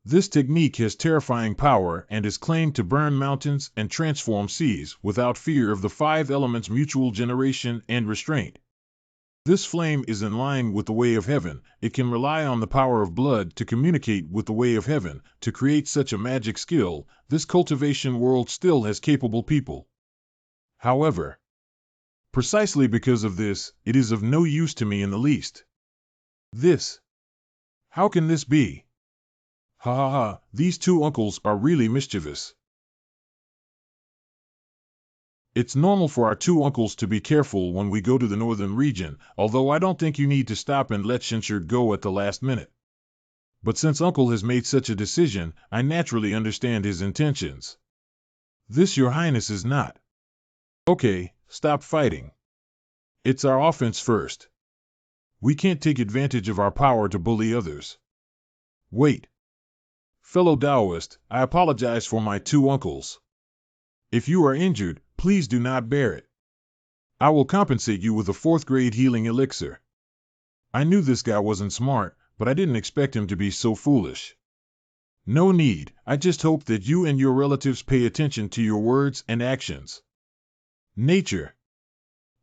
This technique has terrifying power and is claimed to burn mountains and transform seas without fear of the 5 elements' mutual generation and restraint. This flame is in line with the way of heaven. It can rely on the power of blood to communicate with the way of heaven. To create such a magic skill, this cultivation world still has capable people. However, precisely because of this, it is of no use to me in the least. How can this be? Ha ha ha, these 2 uncles are really mischievous. It's normal for our two uncles to be careful when we go to the northern region, although I don't think you need to stop and let Xianxue go at the last minute. But since Uncle has made such a decision, I naturally understand his intentions. This, Your Highness, is not. Okay, stop fighting. It's our offense first. We can't take advantage of our power to bully others. Wait. Fellow Taoist, I apologize for my two uncles. If you are injured, please do not bear it. I will compensate you with a 4th-grade healing elixir. I knew this guy wasn't smart, but I didn't expect him to be so foolish. No need, I just hope that you and your relatives pay attention to your words and actions. Nature.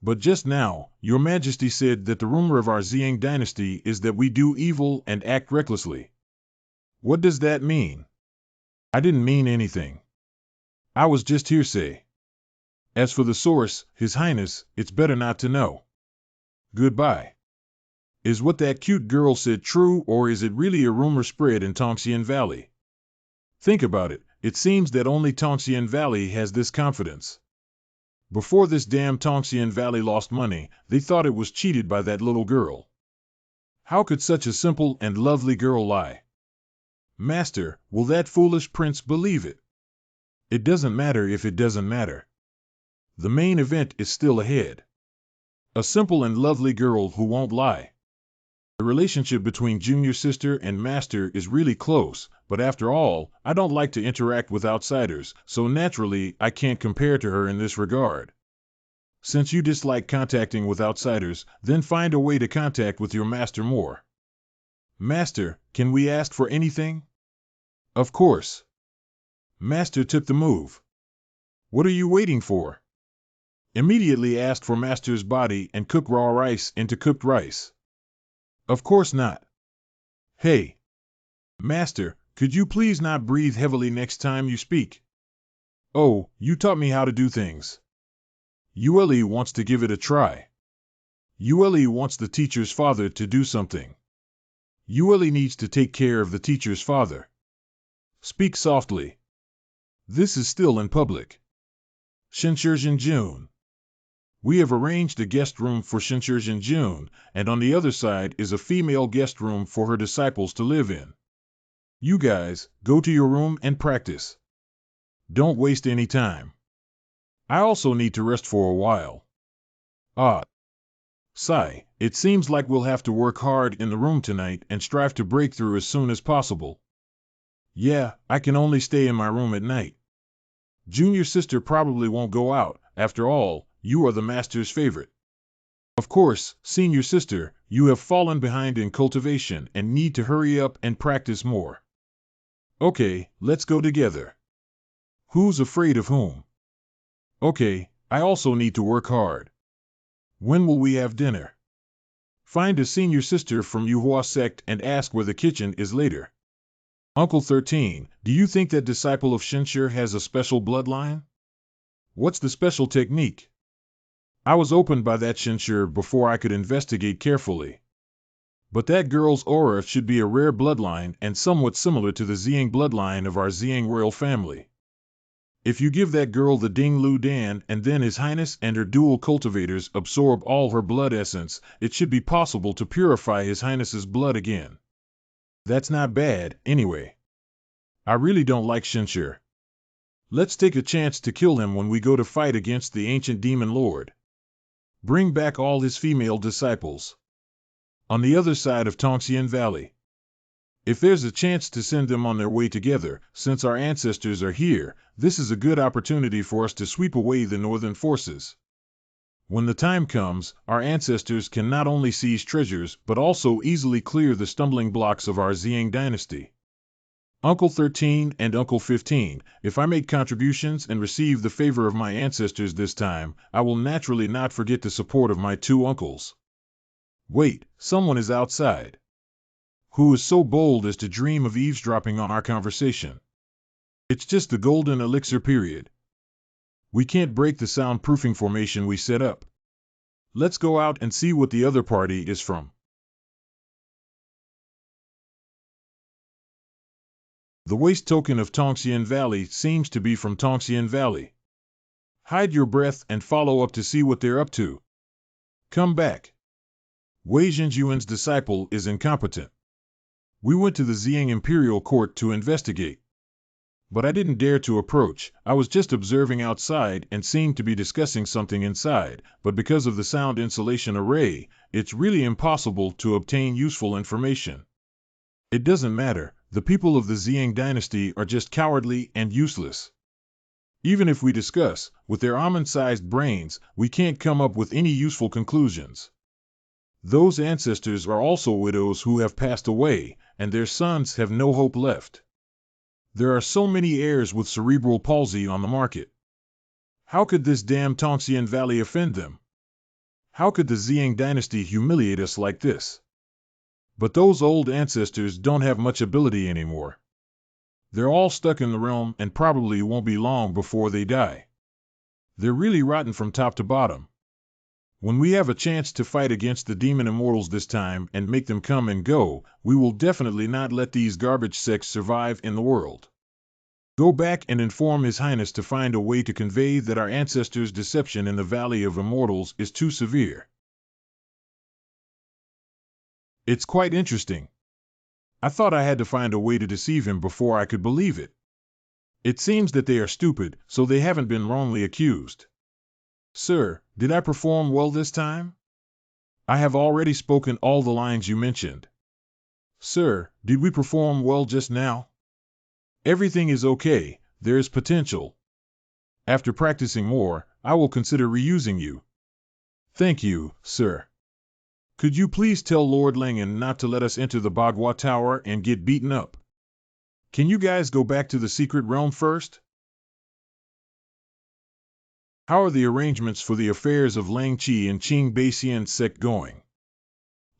But just now, Your Majesty said that the rumor of our Zang Dynasty is that we do evil and act recklessly. What does that mean? I didn't mean anything. I was just hearsay. As for the source, His Highness, it's better not to know. Goodbye. Is what that cute girl said true, or is it really a rumor spread in Tongxian Valley? Think about it, it seems that only Tongxian Valley has this confidence. Before this damn Tongxian Valley lost money, they thought it was cheated by that little girl. How could such a simple and lovely girl lie? Master, will that foolish prince believe it? It doesn't matter if it doesn't matter. The main event is still ahead. A simple and lovely girl who won't lie. The relationship between junior sister and master is really close, but after all, I don't like to interact with outsiders, so naturally I can't compare to her in this regard. Since you dislike contacting with outsiders, then find a way to contact with your master more. Master, can we ask for anything? Of course. Master took the move. What are you waiting for? Immediately ask for Master's body and cook raw rice into cooked rice. Of course not. Hey. Master, could you please not breathe heavily next time you speak? Oh, you taught me how to do things. Yue wants to give it a try. Yue wants the teacher's father to do something. Yue needs to take care of the teacher's father. Speak softly. This is still in public. Shenshenzhen Jun. We have arranged a guest room for Shenshenzhen Jun, and on the other side is a female guest room for her disciples to live in. You guys, go to your room and practice. Don't waste any time. I also need to rest for a while. Ah. Sigh, it seems like we'll have to work hard in the room tonight and strive to break through as soon as possible. Yeah, I can only stay in my room at night. Junior sister probably won't go out, after all, you are the master's favorite. Of course, senior sister, you have fallen behind in cultivation and need to hurry up and practice more. Okay, let's go together. Who's afraid of whom? Okay, I also need to work hard. When will we have dinner? Find a senior sister from Yuhua sect and ask where the kitchen is later. Uncle 13, do you think that disciple of Xianxue has a special bloodline? What's the special technique? I was opened by that Xianxue before I could investigate carefully. But that girl's aura should be a rare bloodline and somewhat similar to the Ziyang bloodline of our Ziyang royal family. If you give that girl the Ding Lu Dan and then His Highness and her dual cultivators absorb all her blood essence, it should be possible to purify His Highness's blood again. That's not bad, anyway. I really don't like Xianxue. Let's take a chance to kill him when we go to fight against the ancient demon lord. Bring back all his female disciples. On the other side of Tongxian Valley. If there's a chance to send them on their way together, since our ancestors are here, this is a good opportunity for us to sweep away the northern forces. When the time comes, our ancestors can not only seize treasures but also easily clear the stumbling blocks of our Zang Dynasty. Uncle 13 and Uncle 15, if I make contributions and receive the favor of my ancestors this time, I will naturally not forget the support of my two uncles. Wait, someone is outside. Who is so bold as to dream of eavesdropping on our conversation? It's just the golden elixir period. We can't break the soundproofing formation we set up. Let's go out and see what the other party is from. The waste token of Tongxian Valley seems to be from Tongxian Valley. Hide your breath and follow up to see what they're up to. Come back. Wei Zhenjuan's disciple is incompetent. We went to the Xiang Imperial Court to investigate. But I didn't dare to approach. I was just observing outside and seemed to be discussing something inside, but because of the sound insulation array, it's really impossible to obtain useful information. It doesn't matter, the people of the Zang Dynasty are just cowardly and useless. Even if we discuss, with their almond-sized brains, we can't come up with any useful conclusions. Those ancestors are also widows who have passed away, and their sons have no hope left. There are so many heirs with cerebral palsy on the market. How could this damn Tongxian Valley offend them? How could the Zang Dynasty humiliate us like this? But those old ancestors don't have much ability anymore. They're all stuck in the realm and probably won't be long before they die. They're really rotten from top to bottom. When we have a chance to fight against the demon immortals this time and make them come and go, we will definitely not let these garbage sects survive in the world. Go back and inform His Highness to find a way to convey that our ancestors' deception in the Valley of Immortals is too severe. It's quite interesting. I thought I had to find a way to deceive him before I could believe it. It seems that they are stupid, so they haven't been wrongly accused. Sir, did I perform well this time? I have already spoken all the lines you mentioned. Sir, did we perform well just now? Everything is okay, there is potential. After practicing more, I will consider reusing you. Thank you, sir. Could you please tell Lord Langan not to let us enter the Bagua Tower and get beaten up? Can you guys go back to the secret realm first? How are the arrangements for the affairs of Lang Qi and Qing Beixian sect going?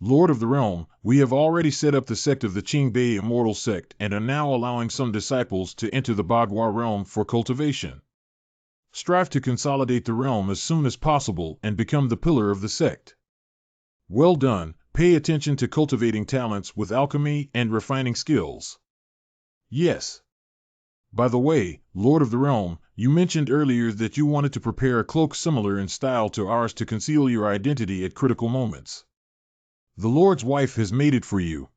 Lord of the Realm, we have already set up the sect of the Qing Bei Immortal sect and are now allowing some disciples to enter the Bagua realm for cultivation. Strive to consolidate the realm as soon as possible and become the pillar of the sect. Well done, pay attention to cultivating talents with alchemy and refining skills. Yes. By the way, Lord of the Realm, you mentioned earlier that you wanted to prepare a cloak similar in style to ours to conceal your identity at critical moments. The Lord's wife has made it for you.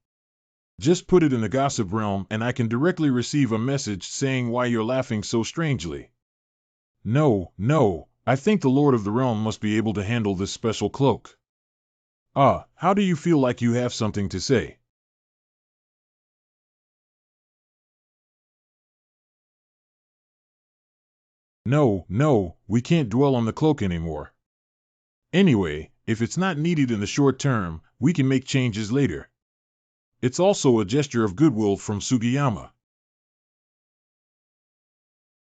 Just put it in the gossip realm and I can directly receive a message saying why you're laughing so strangely. No, I think the Lord of the Realm must be able to handle this special cloak. How do you feel like you have something to say? No, we can't dwell on the cloak anymore. Anyway, if it's not needed in the short term, we can make changes later. It's also a gesture of goodwill from Sugiyama.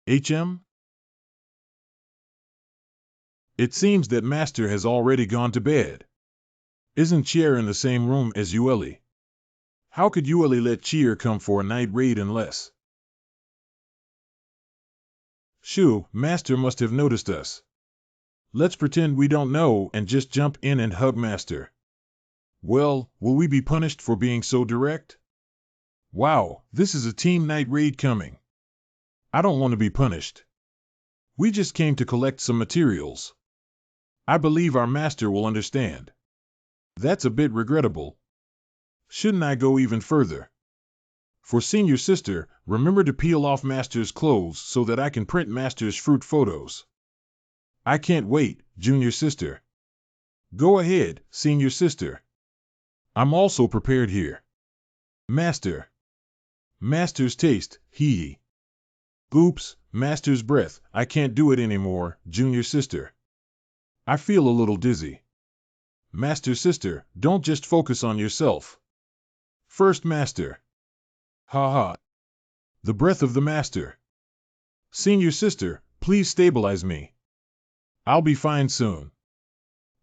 HM? It seems that Master has already gone to bed. Isn't Chier in the same room as Yueli? How could Yueli let Chier come for a night raid unless? Shoo, Master must have noticed us. Let's pretend we don't know and just jump in and hug Master. Well, will we be punished for being so direct? Wow, this is a team night raid coming. I don't want to be punished. We just came to collect some materials. I believe our Master will understand. That's a bit regrettable. Shouldn't I go even further? For Senior Sister, remember to peel off Master's clothes so that I can print Master's fruit photos. I can't wait, Junior Sister. Go ahead, Senior Sister. I'm also prepared here. Master. Master's taste, hee. Oops, Master's breath, I can't do it anymore, Junior Sister. I feel a little dizzy. Master Sister, don't just focus on yourself. First Master. Ha. The breath of the Master. Senior Sister, please stabilize me. I'll be fine soon.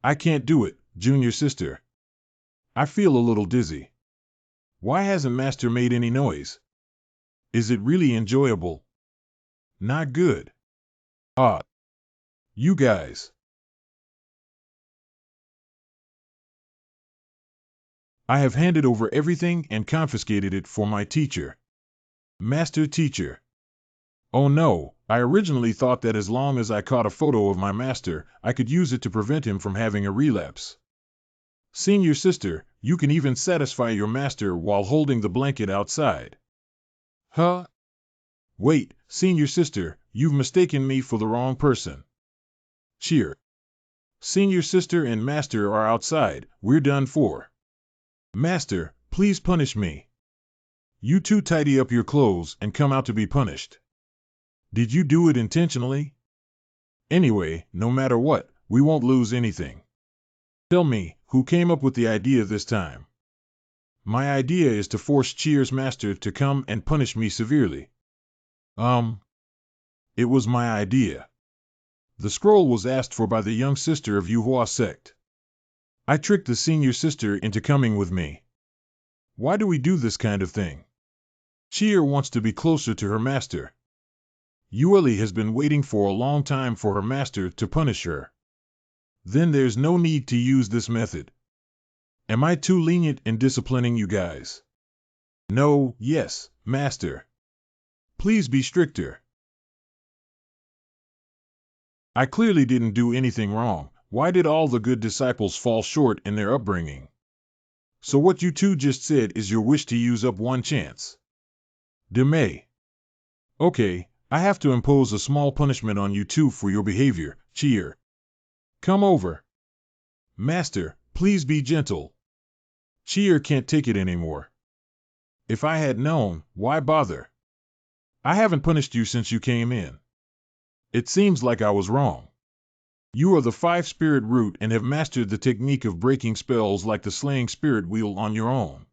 I can't do it, Junior Sister. I feel a little dizzy. Why hasn't Master made any noise? Is it really enjoyable? Not good. You guys. I have handed over everything and confiscated it for my teacher. Master Teacher. Oh no, I originally thought that as long as I caught a photo of my master, I could use it to prevent him from having a relapse. Senior sister, you can even satisfy your master while holding the blanket outside. Huh? Wait, senior sister, you've mistaken me for the wrong person. Cheer. Senior sister and master are outside, we're done for. Master, please punish me. You two tidy up your clothes and come out to be punished. Did you do it intentionally? Anyway, no matter what, we won't lose anything. Tell me, who came up with the idea this time? My idea is to force Cheer's master to come and punish me severely. It was my idea. The scroll was asked for by the young sister of MANHWA sect. I tricked the senior sister into coming with me. Why do we do this kind of thing? Cheer wants to be closer to her master. Yueli has been waiting for a long time for her master to punish her. Then there's no need to use this method. Am I too lenient in disciplining you guys? No, yes, master. Please be stricter. I clearly didn't do anything wrong. Why did all the good disciples fall short in their upbringing? So what you two just said is your wish to use up one chance. Demay. Okay, I have to impose a small punishment on you two for your behavior. Cheer. Come over. Master, please be gentle. Cheer can't take it anymore. If I had known, why bother? I haven't punished you since you came in. It seems like I was wrong. You are the 5-spirit root and have mastered the technique of breaking spells like the slaying spirit wheel on your own.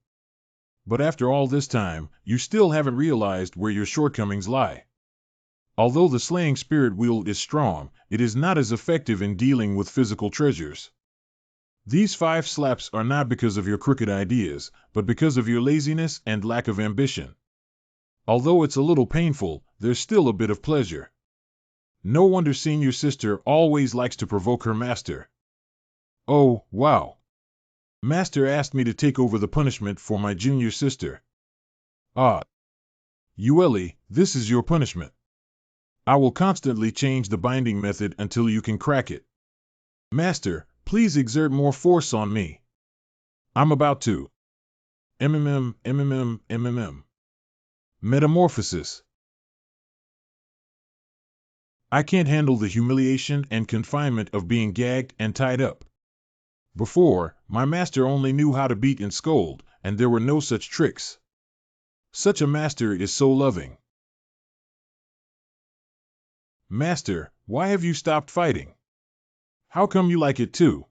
But after all this time, you still haven't realized where your shortcomings lie. Although the slaying spirit wheel is strong, it is not as effective in dealing with physical treasures. These 5 slaps are not because of your crooked ideas, but because of your laziness and lack of ambition. Although it's a little painful, there's still a bit of pleasure. No wonder senior sister always likes to provoke her master. Oh, wow. Master asked me to take over the punishment for my junior sister. Yueli, this is your punishment. I will constantly change the binding method until you can crack it. Master, please exert more force on me. I'm about to. Metamorphosis. I can't handle the humiliation and confinement of being gagged and tied up. Before, my master only knew how to beat and scold, and there were no such tricks. Such a master is so loving. Master, why have you stopped fighting? How come you like it too?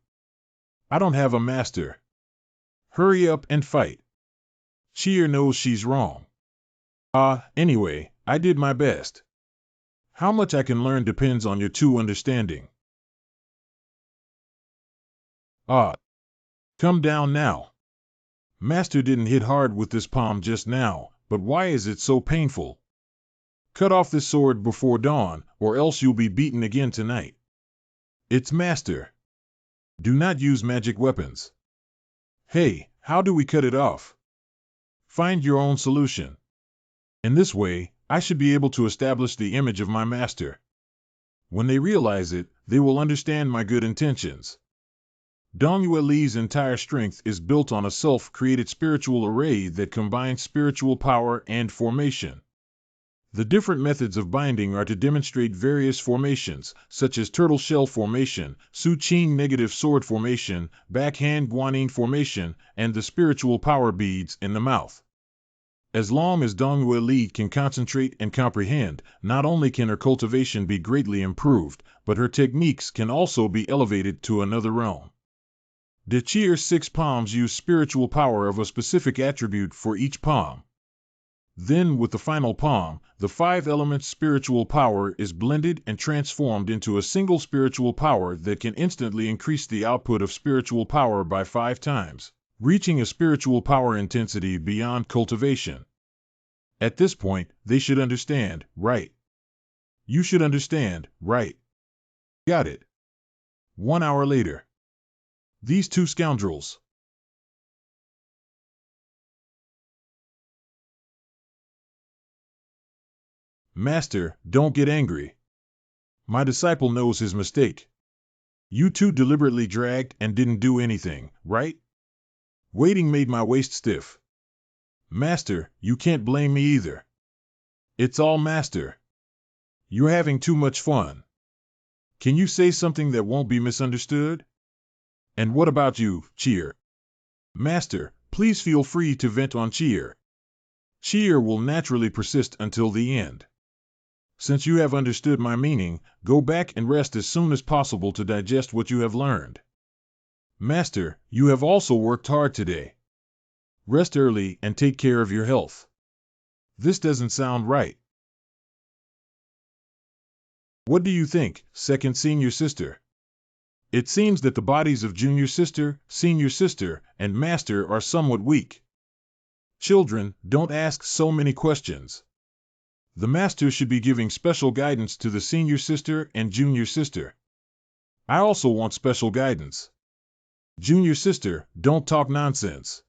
I don't have a master. Hurry up and fight. Cheer knows she's wrong. Anyway, I did my best. How much I can learn depends on your two understanding. Come down now. Master didn't hit hard with this palm just now, but why is it so painful? Cut off this sword before dawn, or else you'll be beaten again tonight. It's master. Do not use magic weapons. Hey, how do we cut it off? Find your own solution. In this way, I should be able to establish the image of my master. When they realize it, they will understand my good intentions. Dongyue Li's entire strength is built on a self-created spiritual array that combines spiritual power and formation. The different methods of binding are to demonstrate various formations, such as turtle shell formation, Su Qing negative sword formation, backhand guanyin formation, and the spiritual power beads in the mouth. As long as Dongyue Li can concentrate and comprehend, not only can her cultivation be greatly improved, but her techniques can also be elevated to another realm. De Chier's 6 palms use spiritual power of a specific attribute for each palm. Then, with the final palm, the 5-element spiritual power is blended and transformed into a single spiritual power that can instantly increase the output of spiritual power by 5 times, reaching a spiritual power intensity beyond cultivation. At this point, they should understand, right? You should understand, right? Got it. 1 hour later. These 2 scoundrels. Master, don't get angry. My disciple knows his mistake. You two deliberately dragged and didn't do anything, right? Waiting made my waist stiff. Master, you can't blame me either. It's all Master. You're having too much fun. Can you say something that won't be misunderstood? And what about you, Cheer? Master, please feel free to vent on Cheer. Cheer will naturally persist until the end. Since you have understood my meaning, go back and rest as soon as possible to digest what you have learned. Master, you have also worked hard today. Rest early and take care of your health. This doesn't sound right. What do you think, second senior sister? It seems that the bodies of junior sister, senior sister, and master are somewhat weak. Children, don't ask so many questions. The master should be giving special guidance to the senior sister and junior sister. I also want special guidance. Junior sister, don't talk nonsense.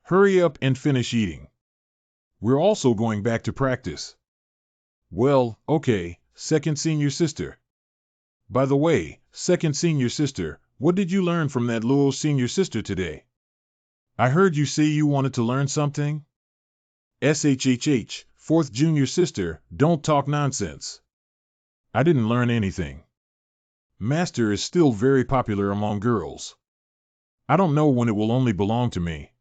Hurry up and finish eating. We're also going back to practice. Well, okay, second senior sister. By the way, second senior sister, what did you learn from that little senior sister today? I heard you say you wanted to learn something? SHHH, fourth junior sister, don't talk nonsense. I didn't learn anything. Master is still very popular among girls. I don't know when it will only belong to me.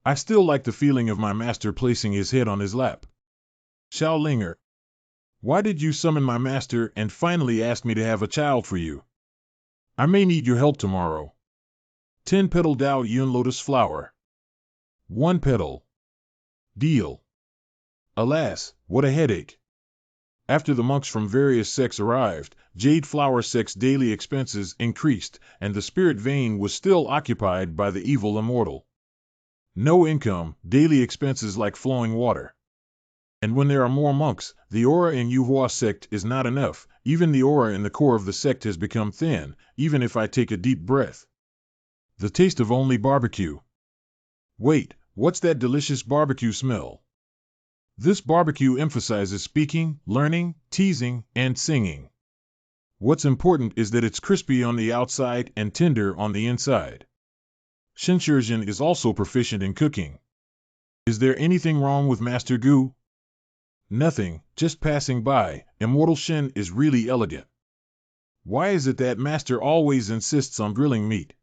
I still like the feeling of my master placing his head on his lap. Xiaolinger, why did you summon my master and finally ask me to have a child for you? I may need your help tomorrow. 10-petal Dao Yun lotus flower. 1 petal. Deal. Alas, what a headache. After the monks from various sects arrived, Jade Flower sect's daily expenses increased, and the spirit vein was still occupied by the evil immortal. No income, daily expenses like flowing water. And when there are more monks, the aura in MANHWA sect is not enough. Even the aura in the core of the sect has become thin, even if I take a deep breath. The taste of only barbecue. Wait, what's that delicious barbecue smell? This barbecue emphasizes speaking, learning, teasing, and singing. What's important is that it's crispy on the outside and tender on the inside. Shinshirjin is also proficient in cooking. Is there anything wrong with Master Gu? Nothing, just passing by. Immortal Shin is really elegant. Why is it that Master always insists on grilling meat?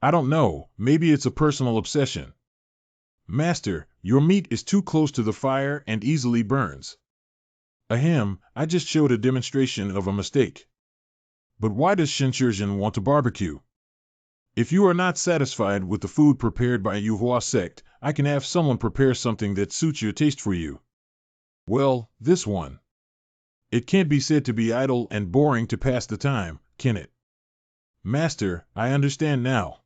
I don't know, maybe it's a personal obsession. Master, your meat is too close to the fire and easily burns. Ahem, I just showed a demonstration of a mistake. But why does Shinshirjin want to barbecue? If you are not satisfied with the food prepared by MANHWA sect, I can have someone prepare something that suits your taste for you. Well, this one. It can't be said to be idle and boring to pass the time, can it? Master, I understand now.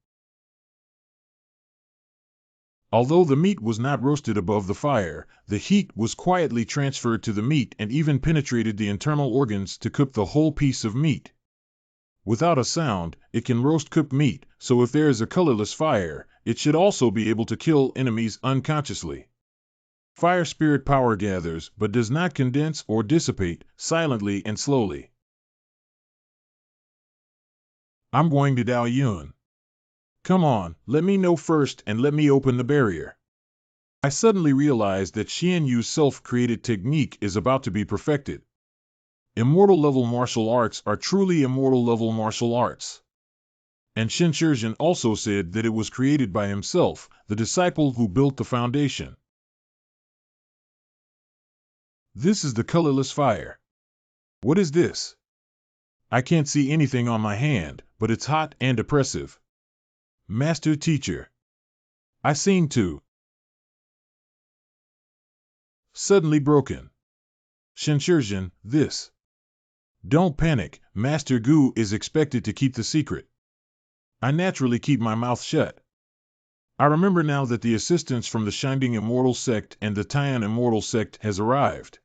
Although the meat was not roasted above the fire, the heat was quietly transferred to the meat and even penetrated the internal organs to cook the whole piece of meat. Without a sound, it can roast cooked meat, so if there is a colorless fire, it should also be able to kill enemies unconsciously. Fire spirit power gathers but does not condense or dissipate, silently and slowly. I'm going to Dao Yun. Come on, let me know first and let me open the barrier. I suddenly realized that Xianmiao's self-created technique is about to be perfected. Immortal-level martial arts are truly immortal-level martial arts. And Shinshirjin also said that it was created by himself, the disciple who built the foundation. This is the colorless fire. What is this? I can't see anything on my hand, but it's hot and oppressive. Master Teacher. I seem to. Suddenly broken. Shinshirjin, this. Don't panic, Master Gu is expected to keep the secret. I naturally keep my mouth shut. I remember now that the assistance from the Shining Immortal sect and the Tian Immortal sect has arrived.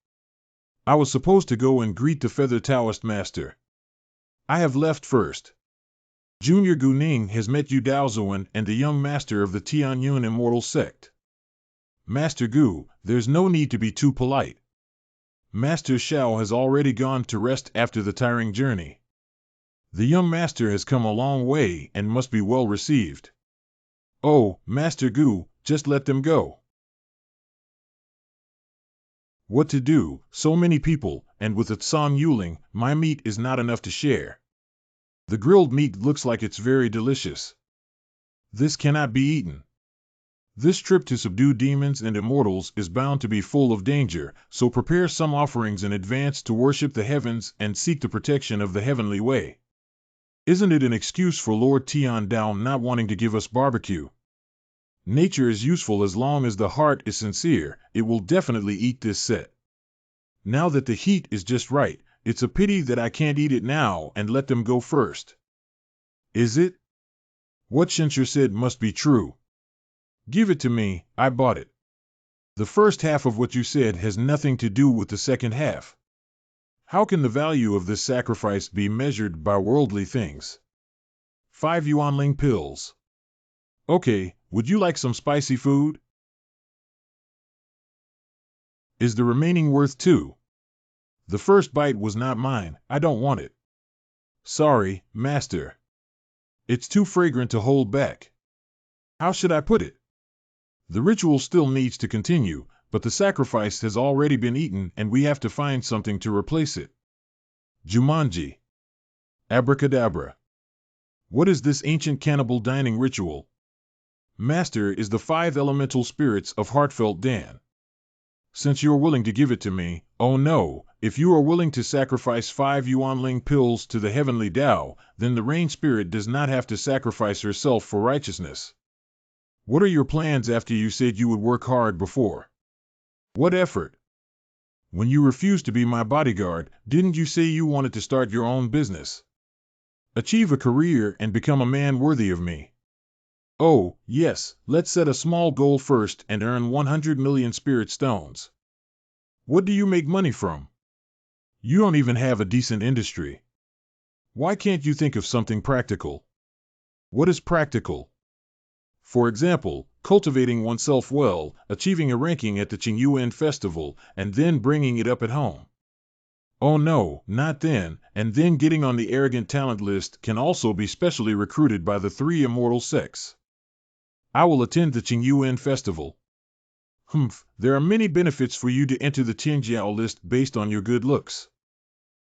I was supposed to go and greet the Feather Taoist Master. I have left first. Junior Gu Ning has met Yu Daozuan and the young master of the Tianyun Immortal sect. Master Gu, there's no need to be too polite. Master Xiao has already gone to rest after the tiring journey. The young master has come a long way and must be well received. Oh, Master Gu, just let them go. What to do, so many people, and with a Tsang Yuling, my meat is not enough to share. The grilled meat looks like it's very delicious. This cannot be eaten. This trip to subdue demons and immortals is bound to be full of danger, so prepare some offerings in advance to worship the heavens and seek the protection of the heavenly way. Isn't it an excuse for Lord Tian Dao not wanting to give us barbecue? Nature is useful as long as the heart is sincere. It will definitely eat this set. Now that the heat is just right, it's a pity that I can't eat it now and let them go first. Is it? What Shincher said must be true. Give it to me, I bought it. The first half of what you said has nothing to do with the second half. How can the value of this sacrifice be measured by worldly things? 5 Yuanling pills. Okay, would you like some spicy food? Is the remaining worth 2? The first bite was not mine, I don't want it. Sorry, master. It's too fragrant to hold back. How should I put it? The ritual still needs to continue, but the sacrifice has already been eaten and we have to find something to replace it. Jumanji. Abracadabra. What is this ancient cannibal dining ritual? Master is the 5 elemental spirits of heartfelt Dan. Since you're willing to give it to me, oh no, if you are willing to sacrifice 5 Yuanling pills to the heavenly Tao, then the rain spirit does not have to sacrifice herself for righteousness. What are your plans after you said you would work hard before? What effort? When you refused to be my bodyguard, didn't you say you wanted to start your own business? Achieve a career and become a man worthy of me. Oh, yes, let's set a small goal first and earn 100 million spirit stones. What do you make money from? You don't even have a decent industry. Why can't you think of something practical? What is practical? For example, cultivating oneself well, achieving a ranking at the Qingyuan festival, and then bringing it up at home. Oh no, not then, and then getting on the arrogant talent list can also be specially recruited by the 3 immortal sects. I will attend the Qingyuan festival. There are many benefits for you to enter the Tianjiao list based on your good looks.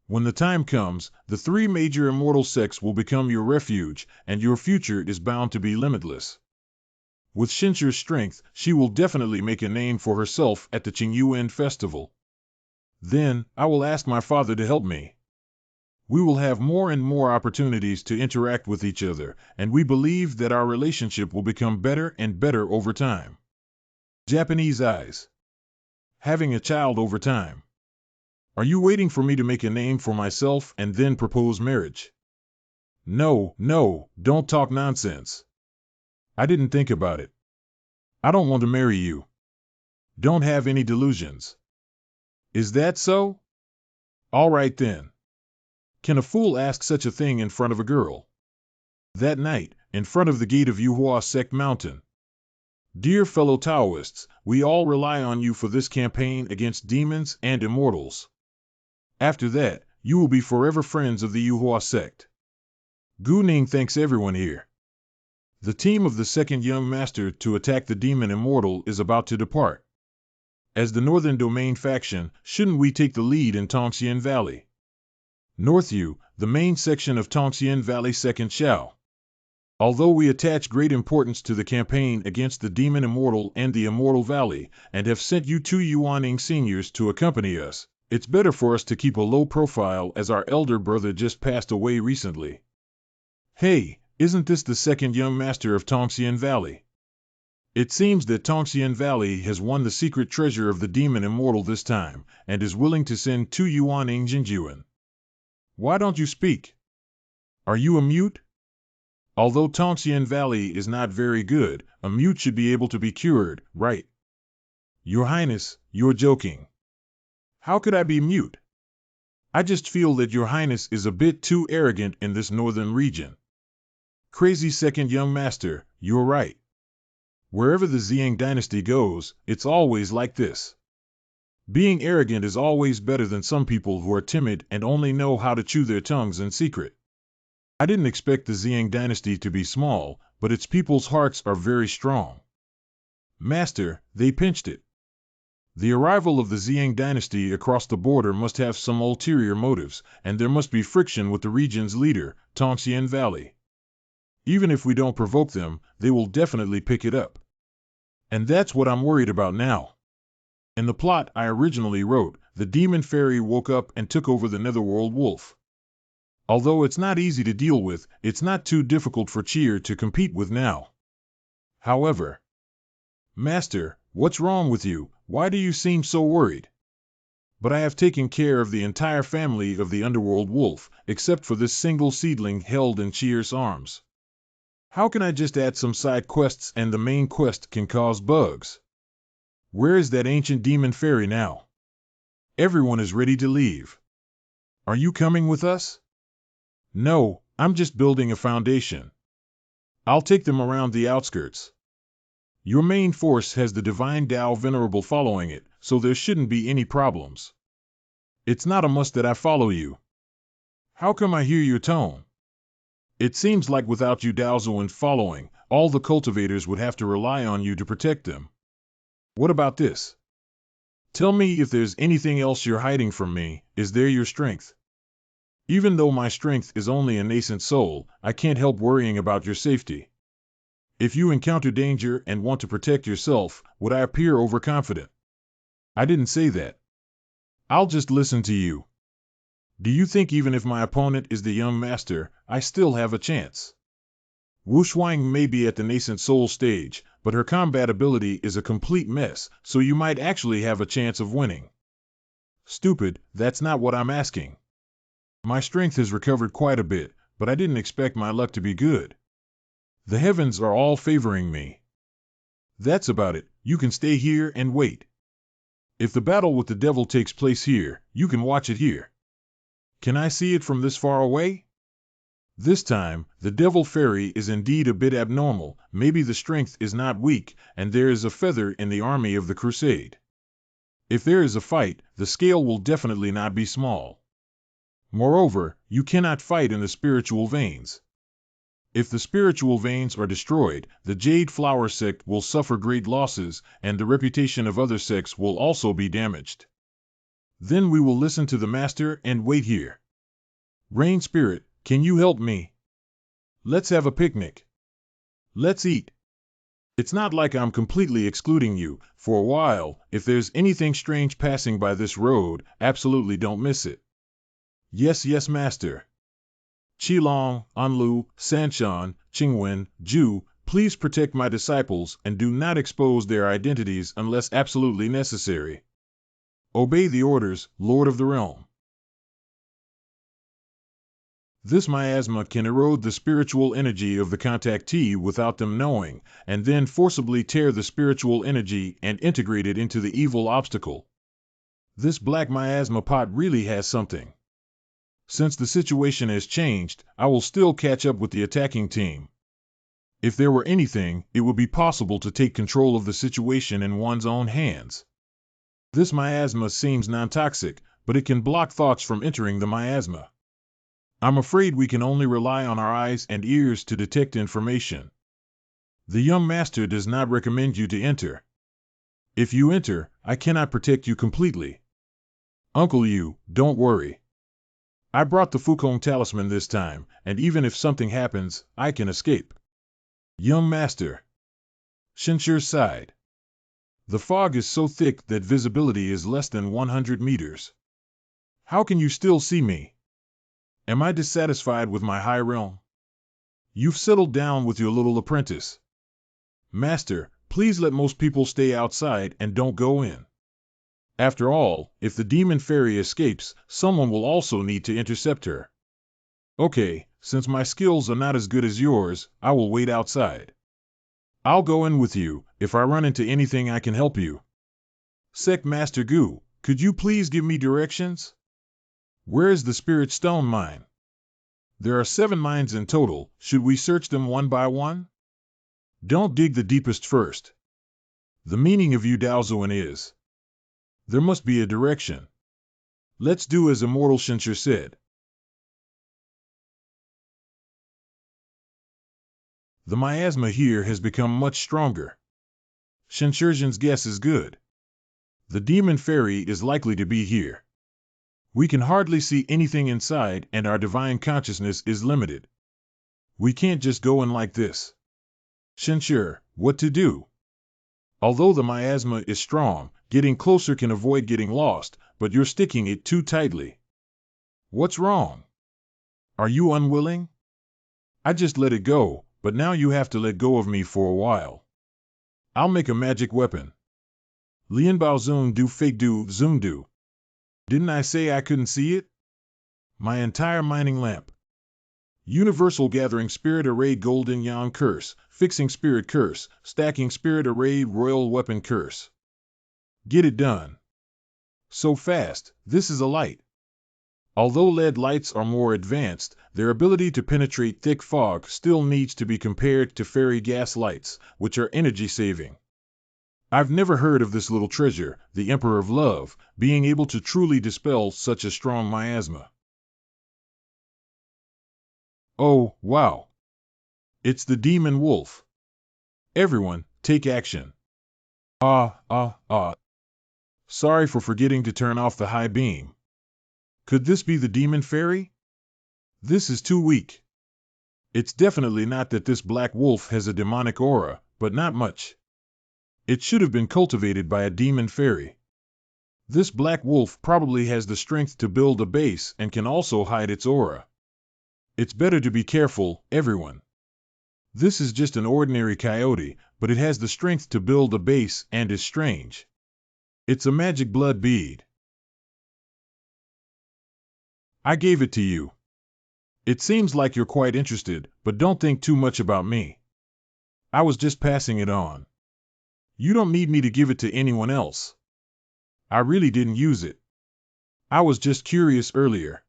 When the time comes, the 3 major immortal sects will become your refuge, and your future is bound to be limitless. With Shincher's strength, she will definitely make a name for herself at the Qingyuan festival. Then, I will ask my father to help me. We will have more and more opportunities to interact with each other, and we believe that our relationship will become better and better over time. Japanese eyes. Having a child over time. Are you waiting for me to make a name for myself and then propose marriage? No, don't talk nonsense. I didn't think about it. I don't want to marry you. Don't have any delusions. Is that so? All right then. Can a fool ask such a thing in front of a girl? That night, in front of the gate of Yuhua Sect Mountain. Dear fellow Taoists, we all rely on you for this campaign against demons and immortals. After that, you will be forever friends of the Yuhua Sect. Gu Ning thanks everyone here. The team of the second young master to attack the demon immortal is about to depart. As the Northern Domain faction, shouldn't we take the lead in Tongxian Valley? Northyu, the main section of Tongxian Valley Second Xiao. Although we attach great importance to the campaign against the demon immortal and the Immortal Valley, and have sent you 2 Yuaning seniors to accompany us, it's better for us to keep a low profile as our elder brother just passed away recently. Hey, isn't this the second young master of Tongxian Valley? It seems that Tongxian Valley has won the secret treasure of the demon immortal this time, and is willing to send 2 Yuaning Jinjuan. Why don't you speak? Are you a mute? Although Tongxian Valley is not very good, a mute should be able to be cured, right? Your Highness, you're joking. How could I be mute? I just feel that Your Highness is a bit too arrogant in this northern region. Crazy second young master, you're right. Wherever the Zang Dynasty goes, it's always like this. Being arrogant is always better than some people who are timid and only know how to chew their tongues in secret. I didn't expect the Zang Dynasty to be small, but its people's hearts are very strong. Master, they pinched it. The arrival of the Zang Dynasty across the border must have some ulterior motives, and there must be friction with the region's leader, Tongxian Valley. Even if we don't provoke them, they will definitely pick it up. And that's what I'm worried about now. In the plot I originally wrote, the demon fairy woke up and took over the Netherworld wolf. Although it's not easy to deal with, it's not too difficult for Cheer to compete with now. However, Master, what's wrong with you? Why do you seem so worried? But I have taken care of the entire family of the Underworld wolf, except for this single seedling held in Cheer's arms. How can I just add some side quests and the main quest can cause bugs? Where is that ancient demon fairy now? Everyone is ready to leave. Are you coming with us? No, I'm just building a foundation. I'll take them around the outskirts. Your main force has the Divine Tao Venerable following it, so there shouldn't be any problems. It's not a must that I follow you. How come I hear your tone? It seems like without you Daozuan following, all the cultivators would have to rely on you to protect them. What about this? Tell me if there's anything else you're hiding from me. Is there your strength? Even though my strength is only a nascent soul, I can't help worrying about your safety. If you encounter danger and want to protect yourself, would I appear overconfident? I didn't say that. I'll just listen to you. Do you think even if my opponent is the young master, I still have a chance? Wu Shuang may be at the nascent soul stage, but her combat ability is a complete mess, so you might actually have a chance of winning. Stupid, that's not what I'm asking. My strength has recovered quite a bit, but I didn't expect my luck to be good. The heavens are all favoring me. That's about it. You can stay here and wait. If the battle with the devil takes place here, you can watch it here. Can I see it from this far away? This time, the devil fairy is indeed a bit abnormal. Maybe the strength is not weak, and there is a feather in the army of the crusade. If there is a fight, the scale will definitely not be small. Moreover, you cannot fight in the spiritual veins. If the spiritual veins are destroyed, the Jade Flower sect will suffer great losses, and the reputation of other sects will also be damaged. Then we will listen to the master and wait here. Rain Spirit, can you help me? Let's have a picnic. Let's eat. It's not like I'm completely excluding you. For a while, if there's anything strange passing by this road, absolutely don't miss it. Yes, yes, master. Qilong, Anlu, Sanshan, Qingwen, Ju, please protect my disciples and do not expose their identities unless absolutely necessary. Obey the orders, Lord of the Realm. This miasma can erode the spiritual energy of the contactee without them knowing, and then forcibly tear the spiritual energy and integrate it into the evil obstacle. This black miasma pot really has something. Since the situation has changed, I will still catch up with the attacking team. If there were anything, it would be possible to take control of the situation in one's own hands. This miasma seems non-toxic, but it can block thoughts from entering the miasma. I'm afraid we can only rely on our eyes and ears to detect information. The young master does not recommend you to enter. If you enter, I cannot protect you completely. Uncle Yu, don't worry. I brought the Fukong talisman this time, and even if something happens, I can escape. Young master. Shinshir sighed. The fog is so thick that visibility is less than 100 meters. How can you still see me? Am I dissatisfied with my high realm? You've settled down with your little apprentice. Master, please let most people stay outside and don't go in. After all, if the demon fairy escapes, someone will also need to intercept her. Okay, since my skills are not as good as yours, I will wait outside. I'll go in with you. If I run into anything, I can help you. Sect Master Gu, could you please give me directions? Where is the Spirit Stone mine? There are 7 mines in total. Should we search them one by one? Don't dig the deepest first. The meaning of Yu Daozuan is, There must be a direction. Let's do as Immortal Shinshir said. The miasma here has become much stronger. Shinshirjan's guess is good. The demon fairy is likely to be here. We can hardly see anything inside, and our divine consciousness is limited. We can't just go in like this. Shinshir, what to do? Although the miasma is strong, getting closer can avoid getting lost, but you're sticking it too tightly. What's wrong? Are you unwilling? I just let it go, but now you have to let go of me for a while. I'll make a magic weapon. Lianbao Zoom do fake do zoom do. Didn't I say I couldn't see it? My entire mining lamp. Universal Gathering Spirit Array Golden Yang Curse, Fixing Spirit Curse, Stacking Spirit Array Royal Weapon Curse. Get it done. So fast, this is a light. Although LED lights are more advanced, their ability to penetrate thick fog still needs to be compared to fairy gas lights, which are energy-saving. I've never heard of this little treasure, the Emperor of Love, being able to truly dispel such a strong miasma. Oh, wow. It's the demon wolf. Everyone, take action. Sorry for forgetting to turn off the high beam. Could this be the demon fairy? This is too weak. It's definitely not that this black wolf has a demonic aura, but not much. It should have been cultivated by a demon fairy. This black wolf probably has the strength to build a base and can also hide its aura. It's better to be careful, everyone. This is just an ordinary coyote, but it has the strength to build a base and is strange. It's a magic blood bead. I gave it to you. It seems like you're quite interested, but don't think too much about me. I was just passing it on. You don't need me to give it to anyone else. I really didn't use it. I was just curious earlier.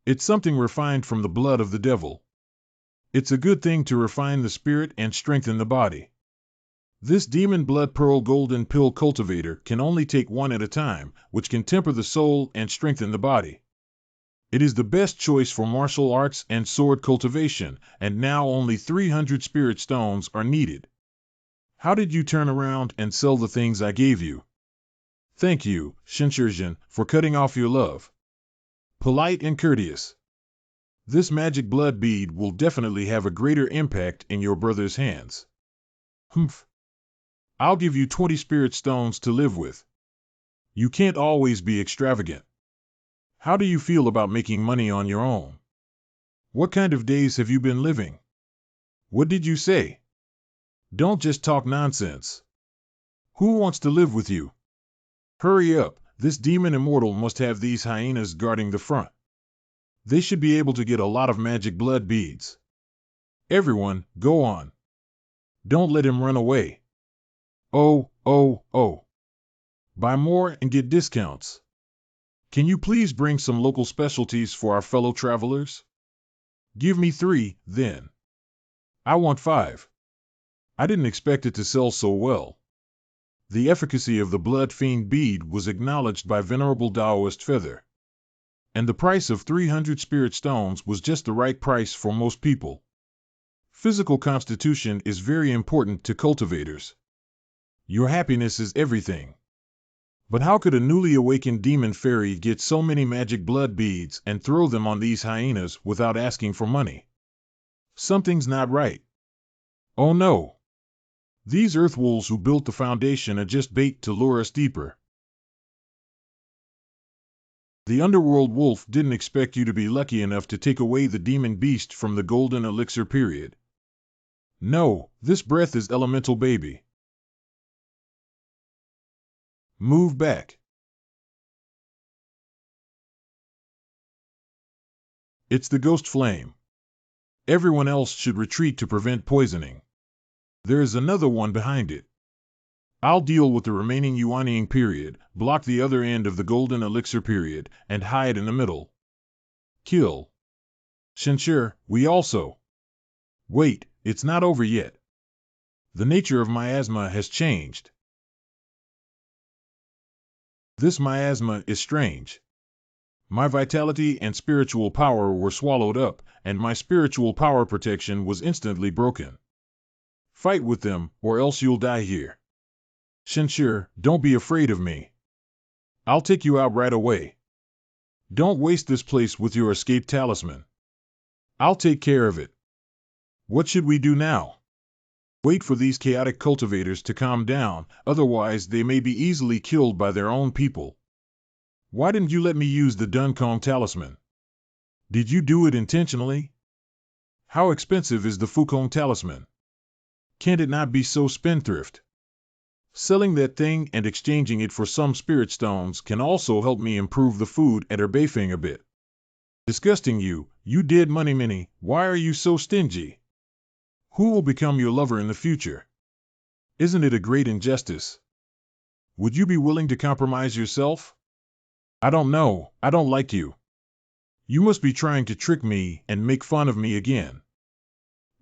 It's something refined from the blood of the devil. It's a good thing to refine the spirit and strengthen the body. This demon blood pearl golden pill cultivator can only take one at a time, which can temper the soul and strengthen the body. It is the best choice for martial arts and sword cultivation, and now only 300 spirit stones are needed. How did you turn around and sell the things I gave you? Thank you, Shinshirjan, for cutting off your love. Polite and courteous. This magic blood bead will definitely have a greater impact in your brother's hands. Humph. I'll give you 20 spirit stones to live with. You can't always be extravagant. How do you feel about making money on your own? What kind of days have you been living? What did you say? Don't just talk nonsense. Who wants to live with you? Hurry up, this demon immortal must have these hyenas guarding the front. They should be able to get a lot of magic blood beads. Everyone, go on. Don't let him run away. Oh. Buy more and get discounts. Can you please bring some local specialties for our fellow travelers? Give me 3, then. I want 5. I didn't expect it to sell so well. The efficacy of the Blood Fiend bead was acknowledged by Venerable Taoist Feather. And the price of 300 spirit stones was just the right price for most people. Physical constitution is very important to cultivators. Your happiness is everything. But how could a newly awakened demon fairy get so many magic blood beads and throw them on these hyenas without asking for money? Something's not right. Oh no. These earth wolves who built the foundation are just bait to lure us deeper. The underworld wolf didn't expect you to be lucky enough to take away the demon beast from the golden elixir period. No, this breath is elemental baby. Move back. It's the ghost flame. Everyone else should retreat to prevent poisoning. There is another one behind it. I'll deal with the remaining Yuanying period, block the other end of the golden elixir period, and hide in the middle. Kill. Shinshir, we also. Wait, it's not over yet. The nature of miasma has changed. This miasma is strange. My vitality and spiritual power were swallowed up, and my spiritual power protection was instantly broken. Fight with them, or else you'll die here. Xianxue, don't be afraid of me. I'll take you out right away. Don't waste this place with your escape talisman. I'll take care of it. What should we do now? Wait for these chaotic cultivators to calm down, otherwise they may be easily killed by their own people. Why didn't you let me use the Duncong talisman? Did you do it intentionally? How expensive is the Fukong talisman? Can't it not be so spendthrift? Selling that thing and exchanging it for some spirit stones can also help me improve the food at Beifeng a bit. Disgusting you dead money mini, why are you so stingy? Who will become your lover in the future? Isn't it a great injustice? Would you be willing to compromise yourself? I don't know, I don't like you. You must be trying to trick me and make fun of me again.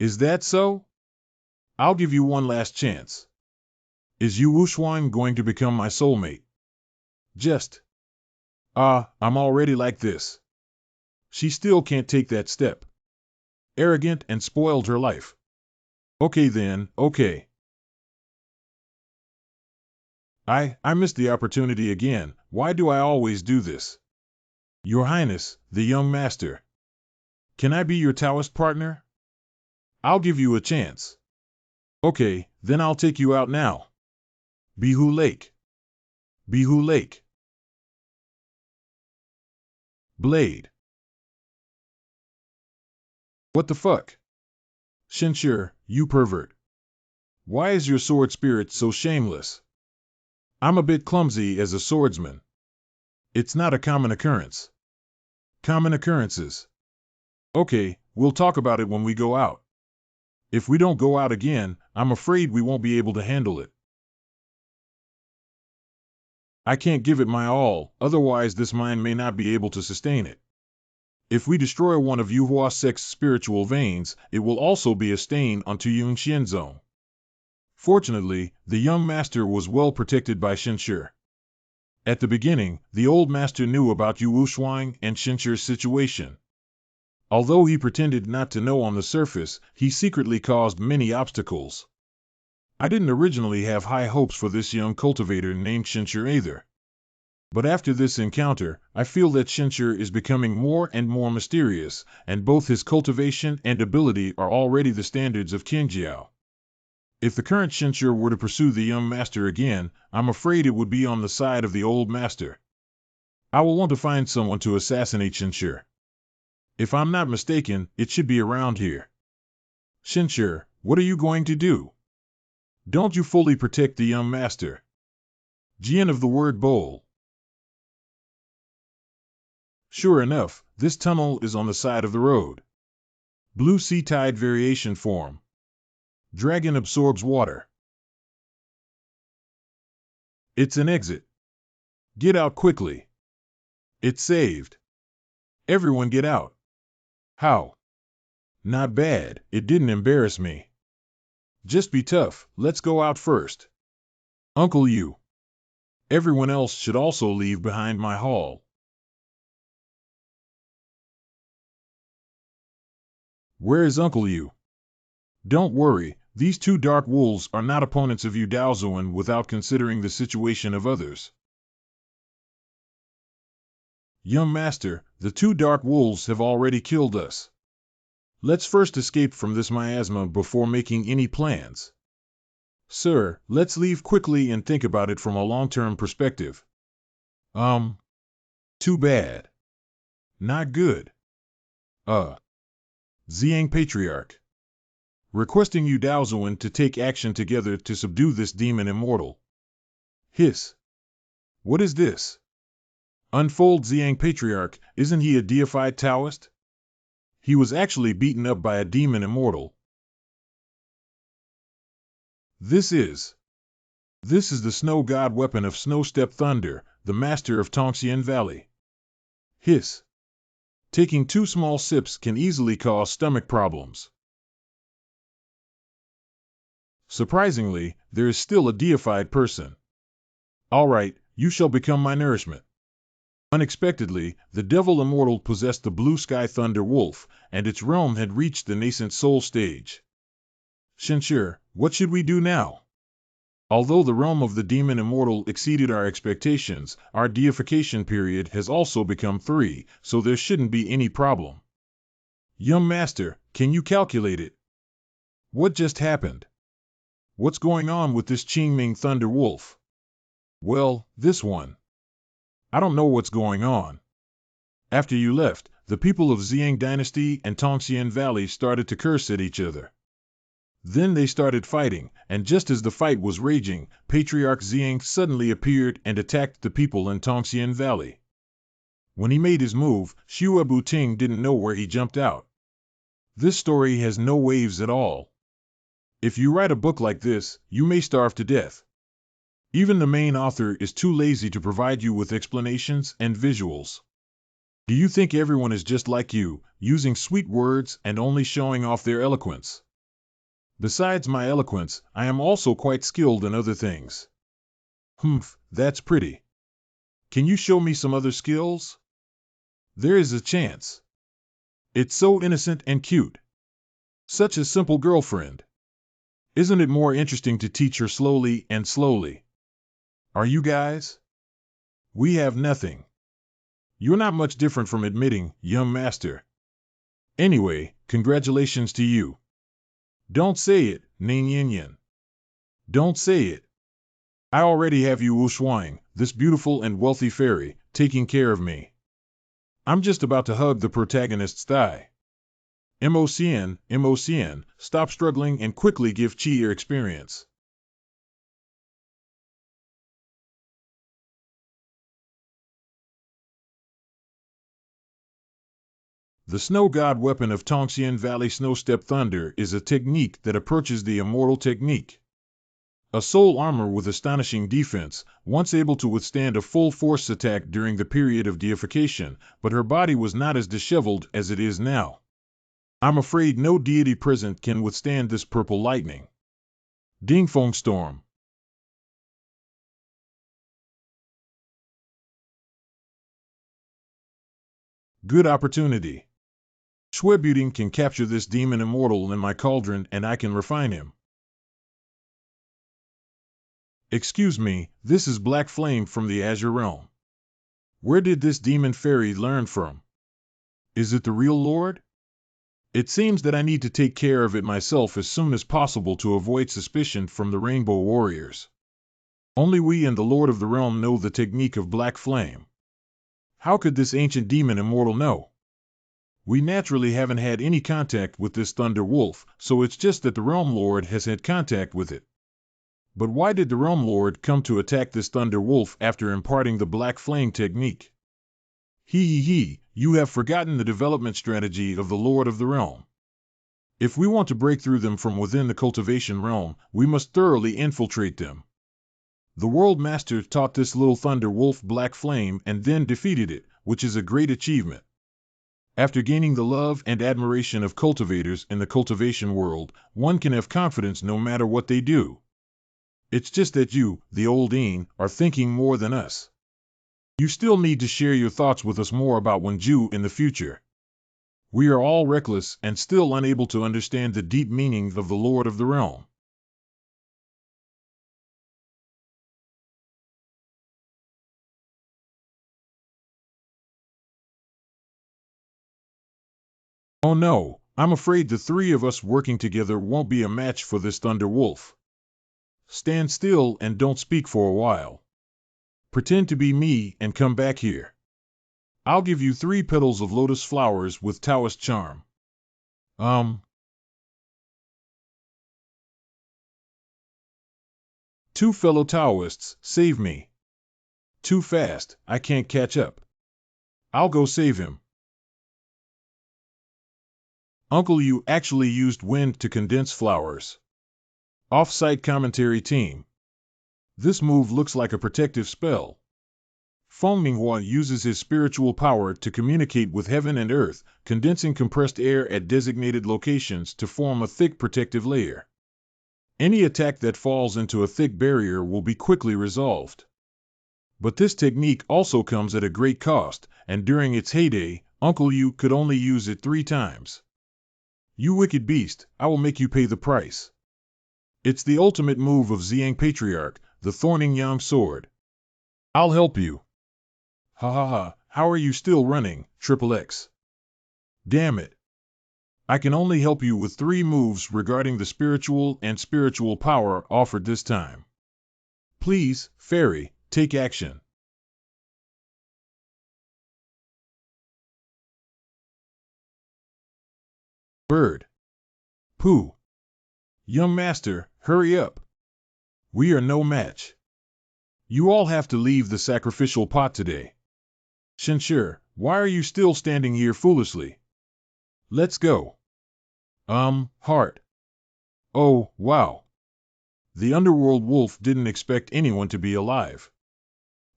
Is that so? I'll give you one last chance. Is Yu Wuxuan going to become my soulmate? Just. I'm already like this. She still can't take that step. Arrogant and spoiled her life. Okay then, okay. I missed the opportunity again. Why do I always do this? Your Highness, the young master. Can I be your Taoist partner? I'll give you a chance. Okay, then I'll take you out now. Bihu Lake. Bihu Lake. Blade. What the fuck? Xianxue, you pervert. Why is your sword spirit so shameless? I'm a bit clumsy as a swordsman. It's not a common occurrence. Common occurrences. Okay, we'll talk about it when we go out. If we don't go out again, I'm afraid we won't be able to handle it. I can't give it my all, otherwise this mind may not be able to sustain it. If we destroy one of Yuhua sect's spiritual veins, it will also be a stain onto Yun Xianzong. Fortunately, the young master was well protected by Xianxue. At the beginning, the old master knew about Yu Wuxuan and Xianxue's situation. Although he pretended not to know on the surface, he secretly caused many obstacles. I didn't originally have high hopes for this young cultivator named Xianxue either. But after this encounter, I feel that Xianxue is becoming more and more mysterious, and both his cultivation and ability are already the standards of Qingjiao. If the current Xianxue were to pursue the young master again, I'm afraid it would be on the side of the old master. I will want to find someone to assassinate Xianxue. If I'm not mistaken, it should be around here. Xianxue, what are you going to do? Don't you fully protect the young master? Jian of the word bowl. Sure enough, this tunnel is on the side of the road. Blue sea tide variation form. Dragon absorbs water. It's an exit. Get out quickly. It's saved. Everyone get out. How? Not bad, it didn't embarrass me. Just be tough, let's go out first. Uncle Yu. Everyone else should also leave behind my hall. Where is Uncle Yu? Don't worry, these two dark wolves are not opponents of Yu Daozuan without considering the situation of others. Young master, the two dark wolves have already killed us. Let's first escape from this miasma before making any plans. Sir, let's leave quickly and think about it from a long-term perspective. Too bad. Not good. Zhang Patriarch. Requesting Yu Daozuan to take action together to subdue this demon immortal. Hiss. What is this? Unfold Zhang Patriarch, isn't he a deified Taoist? He was actually beaten up by a demon immortal. This is the snow god weapon of Snow Step Thunder, the master of Tongxian Valley. Hiss. Taking 2 small sips can easily cause stomach problems. Surprisingly, there is still a deified person. Alright, You shall become my nourishment. Unexpectedly, the devil immortal possessed the blue sky thunder wolf, and its realm had reached the nascent soul stage. Shenshir, what should we do now? Although the realm of the demon immortal exceeded our expectations, our deification period has also become 3, so there shouldn't be any problem. Young master, can you calculate it? What just happened? What's going on with this Qingming thunder wolf? Well, this one. I don't know what's going on. After you left, the people of Zang Dynasty and Tongxian Valley started to curse at each other. Then they started fighting, and just as the fight was raging, Patriarch Zhang suddenly appeared and attacked the people in Tongxian Valley. When he made his move, Xue Buting didn't know where he jumped out. This story has no waves at all. If you write a book like this, you may starve to death. Even the main author is too lazy to provide you with explanations and visuals. Do you think everyone is just like you, using sweet words and only showing off their eloquence? Besides my eloquence, I am also quite skilled in other things. Humph, that's pretty. Can you show me some other skills? There is a chance. It's so innocent and cute. Such a simple girlfriend. Isn't it more interesting to teach her slowly and slowly? Are you guys? We have nothing. You're not much different from admitting, young master. Anyway, congratulations to you. Don't say it, Ning Yin Yin. Don't say it. I already have you Wu Shuang, this beautiful and wealthy fairy, taking care of me. I'm just about to hug the protagonist's thigh. MOCN, stop struggling and quickly give Qi your experience. The snow god weapon of Tongxian Valley Snowstep Thunder is a technique that approaches the immortal technique. A soul armor with astonishing defense, once able to withstand a full force attack during the period of deification, but her body was not as disheveled as it is now. I'm afraid no deity present can withstand this purple lightning. Dingfeng Storm. Good opportunity. Shwebuting can capture this demon immortal in my cauldron and I can refine him. Excuse me, this is Black Flame from the Azure realm. Where did this demon fairy learn from? Is it the real Lord? It seems that I need to take care of it myself as soon as possible to avoid suspicion from the Rainbow Warriors. Only we and the Lord of the Realm know the technique of Black Flame. How could this ancient demon immortal know? We naturally haven't had any contact with this Thunder Wolf, so it's just that the Realm Lord has had contact with it. But why did the Realm Lord come to attack this Thunder Wolf after imparting the Black Flame technique? You have forgotten the development strategy of the Lord of the Realm. If we want to break through them from within the cultivation realm, we must thoroughly infiltrate them. The World Master taught this little Thunder Wolf Black Flame and then defeated it, which is a great achievement. After gaining the love and admiration of cultivators in the cultivation world, one can have confidence no matter what they do. It's just that you, the old Een, are thinking more than us. You still need to share your thoughts with us more about Wenju in the future. We are all reckless and still unable to understand the deep meaning of the Lord of the Realm. Oh no, I'm afraid the three of us working together won't be a match for this Thunder Wolf. Stand still and don't speak for a while. Pretend to be me and come back here. I'll give you 3 petals of lotus flowers with Taoist charm. 2 fellow Taoists, save me. Too fast, I can't catch up. I'll go save him. Uncle, you actually used wind to condense flowers. Off-site commentary team. This move looks like a protective spell. MANHWA uses his spiritual power to communicate with heaven and earth, condensing compressed air at designated locations to form a thick protective layer. Any attack that falls into a thick barrier will be quickly resolved. But this technique also comes at a great cost, and during its heyday, Uncle Yu could only use it 3 times. You wicked beast, I will make you pay the price. It's the ultimate move of Zhang Patriarch, the Thorning Yang Sword. I'll help you. Ha ha ha, how are you still running, XXX? Damn it. I can only help you with 3 moves regarding the spiritual and spiritual power offered this time. Please, Fairy, take action. Bird. Pooh. Young master, hurry up. We are no match. You all have to leave the sacrificial pot today. Shenshir, why are you still standing here foolishly? Let's go. Heart. Oh, wow. The underworld wolf didn't expect anyone to be alive.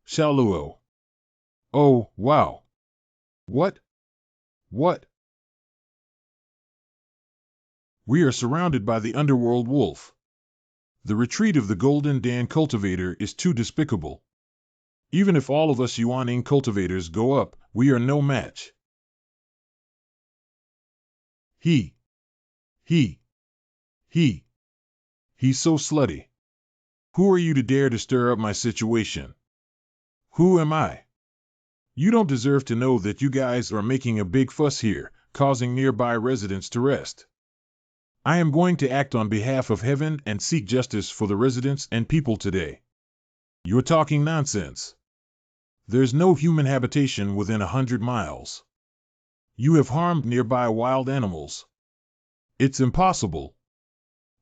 Xiaoluo. Oh, wow. What? What? We are surrounded by the underworld wolf. The retreat of the Golden Dan cultivator is too despicable. Even if all of us Yuaning cultivators go up, we are no match. He's so slutty. Who are you to dare to stir up my situation? Who am I? You don't deserve to know that you guys are making a big fuss here, causing nearby residents to rest. I am going to act on behalf of heaven and seek justice for the residents and people today. You're talking nonsense. There's no human habitation within 100 miles. You have harmed nearby wild animals. It's impossible.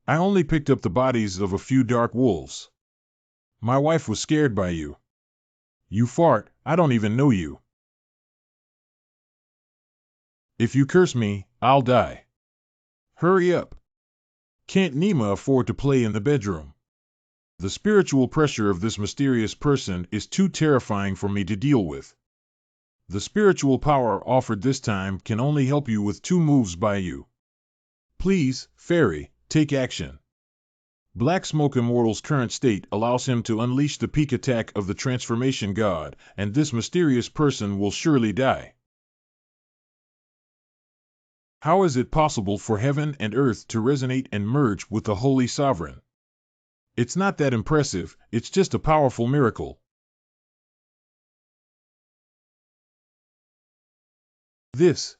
I only picked up the bodies of a few dark wolves. My wife was scared by you. You fart, I don't even know you. If you curse me, I'll die. Hurry up. Can't Nima afford to play in the bedroom? The spiritual pressure of this mysterious person is too terrifying for me to deal with. The spiritual power offered this time can only help you with 2 moves by you. Please, Fairy, take action. Black Smoke Immortal's current state allows him to unleash the peak attack of the Transformation God, and this mysterious person will surely die. How is it possible for heaven and earth to resonate and merge with the Holy Sovereign? It's not that impressive, it's just a powerful miracle. This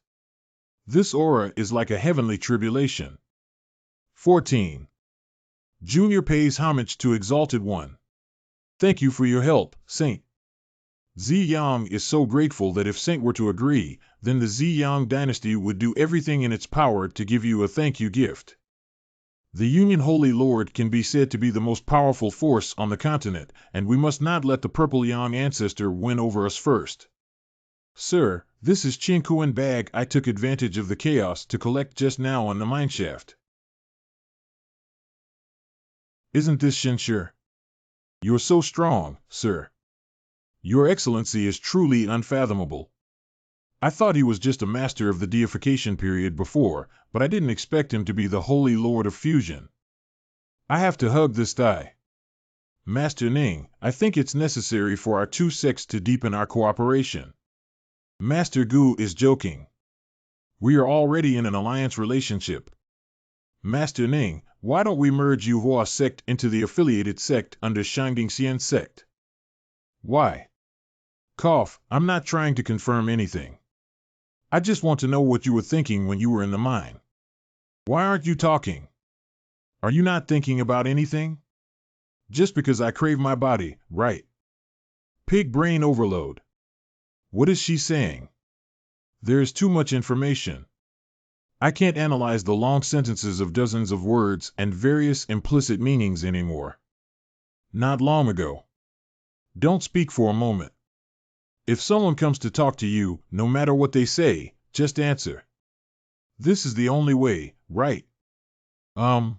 aura is like a heavenly tribulation. 14. Junior pays homage to Exalted One. Thank you for your help, Saint. Ziyang is so grateful that if Saint were to agree, then the Zang Dynasty would do everything in its power to give you a thank you gift. The Union Holy Lord can be said to be the most powerful force on the continent, and we must not let the Purple Yang ancestor win over us first. Sir, this is Qingkuan bag I took advantage of the chaos to collect just now on the mineshaft. Isn't this Shenshir? You're so strong, sir. Your Excellency is truly unfathomable. I thought he was just a master of the deification period before, but I didn't expect him to be the Holy Lord of Fusion. I have to hug this thigh. Master Ning, I think it's necessary for our 2 sects to deepen our cooperation. Master Gu is joking. We are already in an alliance relationship. Master Ning, why don't we merge Yuhua sect into the affiliated sect under Shangdingxian sect? Why? Cough, I'm not trying to confirm anything. I just want to know what you were thinking when you were in the mine. Why aren't you talking? Are you not thinking about anything? Just because I crave my body, right? Pig brain overload. What is she saying? There is too much information. I can't analyze the long sentences of dozens of words and various implicit meanings anymore. Not long ago. Don't speak for a moment. If someone comes to talk to you, no matter what they say, just answer. This is the only way, right? How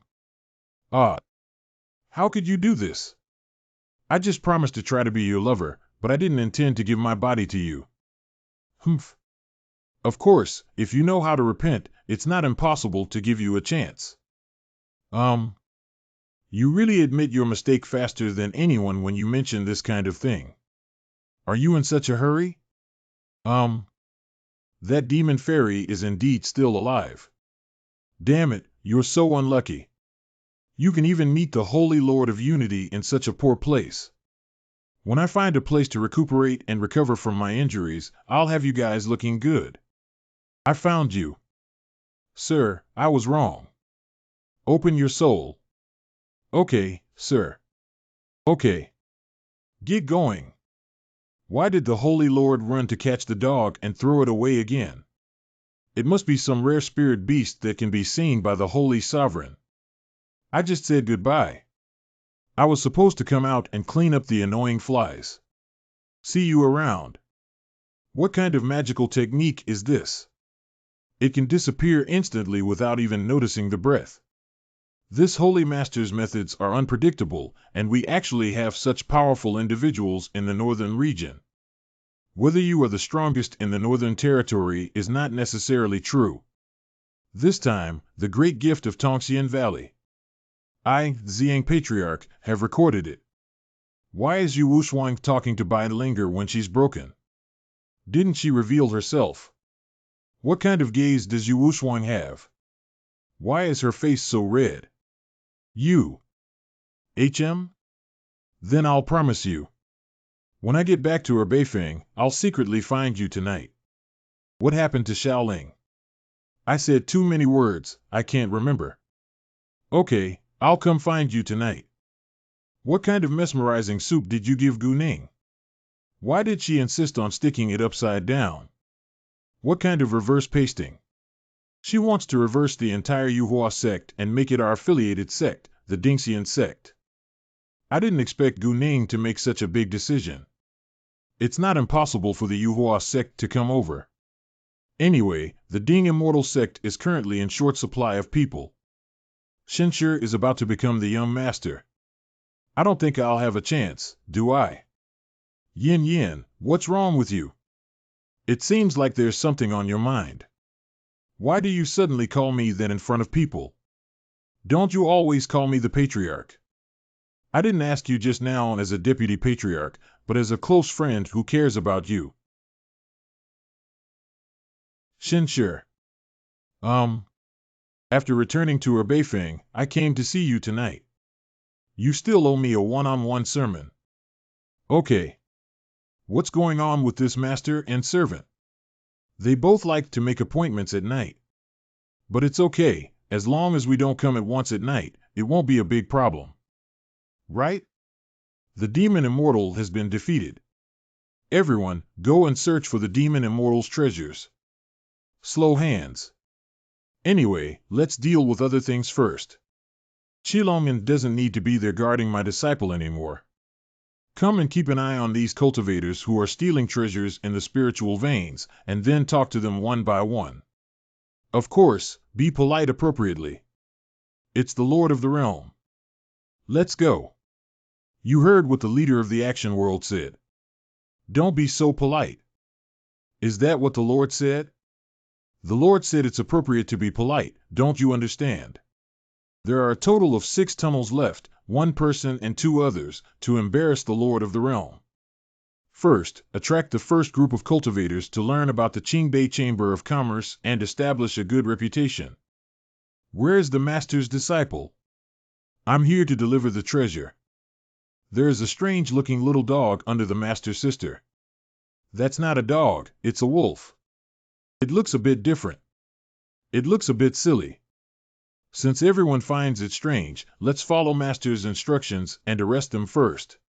could you do this? I just promised to try to be your lover, but I didn't intend to give my body to you. Humph. Of course, if you know how to repent, it's not impossible to give you a chance. You really admit your mistake faster than anyone when you mention this kind of thing. Are you in such a hurry? That demon fairy is indeed still alive. Damn it, you're so unlucky. You can even meet the Holy Lord of Unity in such a poor place. When I find a place to recuperate and recover from my injuries, I'll have you guys looking good. I found you. Sir, I was wrong. Open your soul. Okay, sir. Okay. Get going. Why did the Holy Lord run to catch the dog and throw it away again? It must be some rare spirit beast that can be seen by the Holy Sovereign. I just said goodbye. I was supposed to come out and clean up the annoying flies. See you around. What kind of magical technique is this? It can disappear instantly without even noticing the breath. This Holy Master's methods are unpredictable, and we actually have such powerful individuals in the northern region. Whether you are the strongest in the Northern Territory is not necessarily true. This time, the great gift of Tongxian Valley. I, Zhang Patriarch, have recorded it. Why is Yu Wuxuang talking to Bai Linger when she's broken? Didn't she reveal herself? What kind of gaze does Yu Wuxuang have? Why is her face so red? You. HM? Then I'll promise you. When I get back to Beifeng, I'll secretly find you tonight. What happened to Xiaoling? I said too many words, I can't remember. Okay, I'll come find you tonight. What kind of mesmerizing soup did you give Gu Ning? Why did she insist on sticking it upside down? What kind of reverse pasting? She wants to reverse the entire Yuhua sect and make it our affiliated sect, the Dingxian sect. I didn't expect Gu Ning to make such a big decision. It's not impossible for the Yuhua sect to come over. Anyway, the Ding Immortal sect is currently in short supply of people. Shenshi is about to become the young master. I don't think I'll have a chance, do I? Yin Yin, what's wrong with you? It seems like there's something on your mind. Why do you suddenly call me that in front of people? Don't you always call me the Patriarch? I didn't ask you just now as a deputy patriarch, but as a close friend who cares about you. Shenshi. After returning to Beifeng, I came to see you tonight. You still owe me a one-on-one sermon. Okay. What's going on with this master and servant? They both like to make appointments at night. But it's okay, as long as we don't come at once at night, it won't be a big problem. Right? The Demon Immortal has been defeated. Everyone, go and search for the Demon Immortal's treasures. Slow hands. Anyway, let's deal with other things first. Qilongmen doesn't need to be there guarding my disciple anymore. Come and keep an eye on these cultivators who are stealing treasures in the spiritual veins, and then talk to them one by one. Of course, be polite appropriately. It's the Lord of the Realm. Let's go. You heard what the leader of the action world said. Don't be so polite. Is that what the Lord said? The Lord said it's appropriate to be polite, don't you understand? There are a total of 6 tunnels left, 1 person and 2 others, to embarrass the Lord of the Realm. First, attract the first group of cultivators to learn about the Qingbei Chamber of Commerce and establish a good reputation. Where is the Master's disciple? I'm here to deliver the treasure. There is a strange-looking little dog under the Master's sister. That's not a dog, it's a wolf. It looks a bit different. It looks a bit silly. Since everyone finds it strange, let's follow Master's instructions and arrest them first.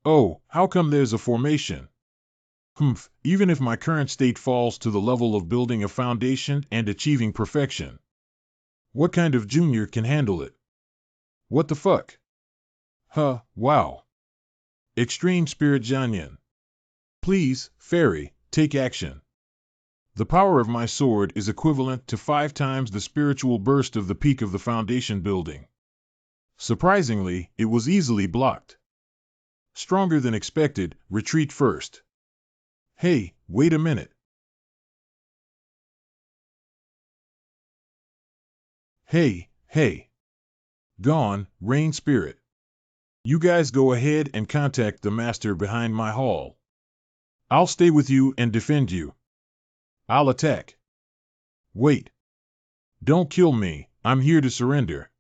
Oh, how come there's a formation? Even if my current state falls to the level of building a foundation and achieving perfection. What kind of junior can handle it? What the fuck? Wow. Extreme Spirit Jianyan. Please, Fairy, take action. The power of my sword is equivalent to 5 times the spiritual burst of the peak of the foundation building. Surprisingly, it was easily blocked. Stronger than expected, retreat first. Hey, wait a minute. Hey. Gone, Rain Spirit. You guys go ahead and contact the master behind my hall. I'll stay with you and defend you. I'll attack. Wait. Don't kill me, I'm here to surrender.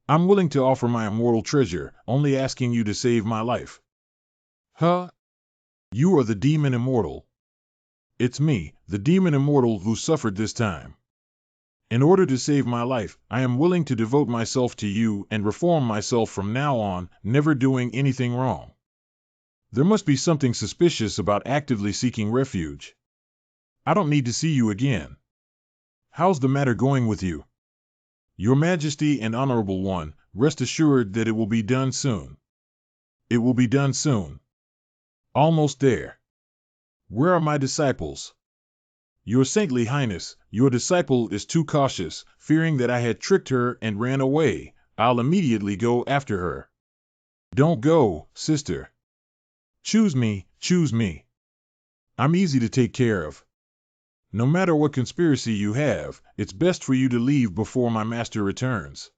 I'm willing to offer my immortal treasure, only asking you to save my life. Huh? You are the demon immortal. It's me, the demon immortal, who suffered this time. In order to save my life, I am willing to devote myself to you and reform myself from now on, never doing anything wrong. There must be something suspicious about actively seeking refuge. I don't need to see you again. How's the matter going with you? Your Majesty and Honorable One, rest assured that it will be done soon. It will be done soon. Almost there. Where are my disciples? Your Saintly Highness, your disciple is too cautious, fearing that I had tricked her and ran away. I'll immediately go after her. Don't go, sister. Choose me, choose me. I'm easy to take care of. No matter what conspiracy you have, it's best for you to leave before my master returns.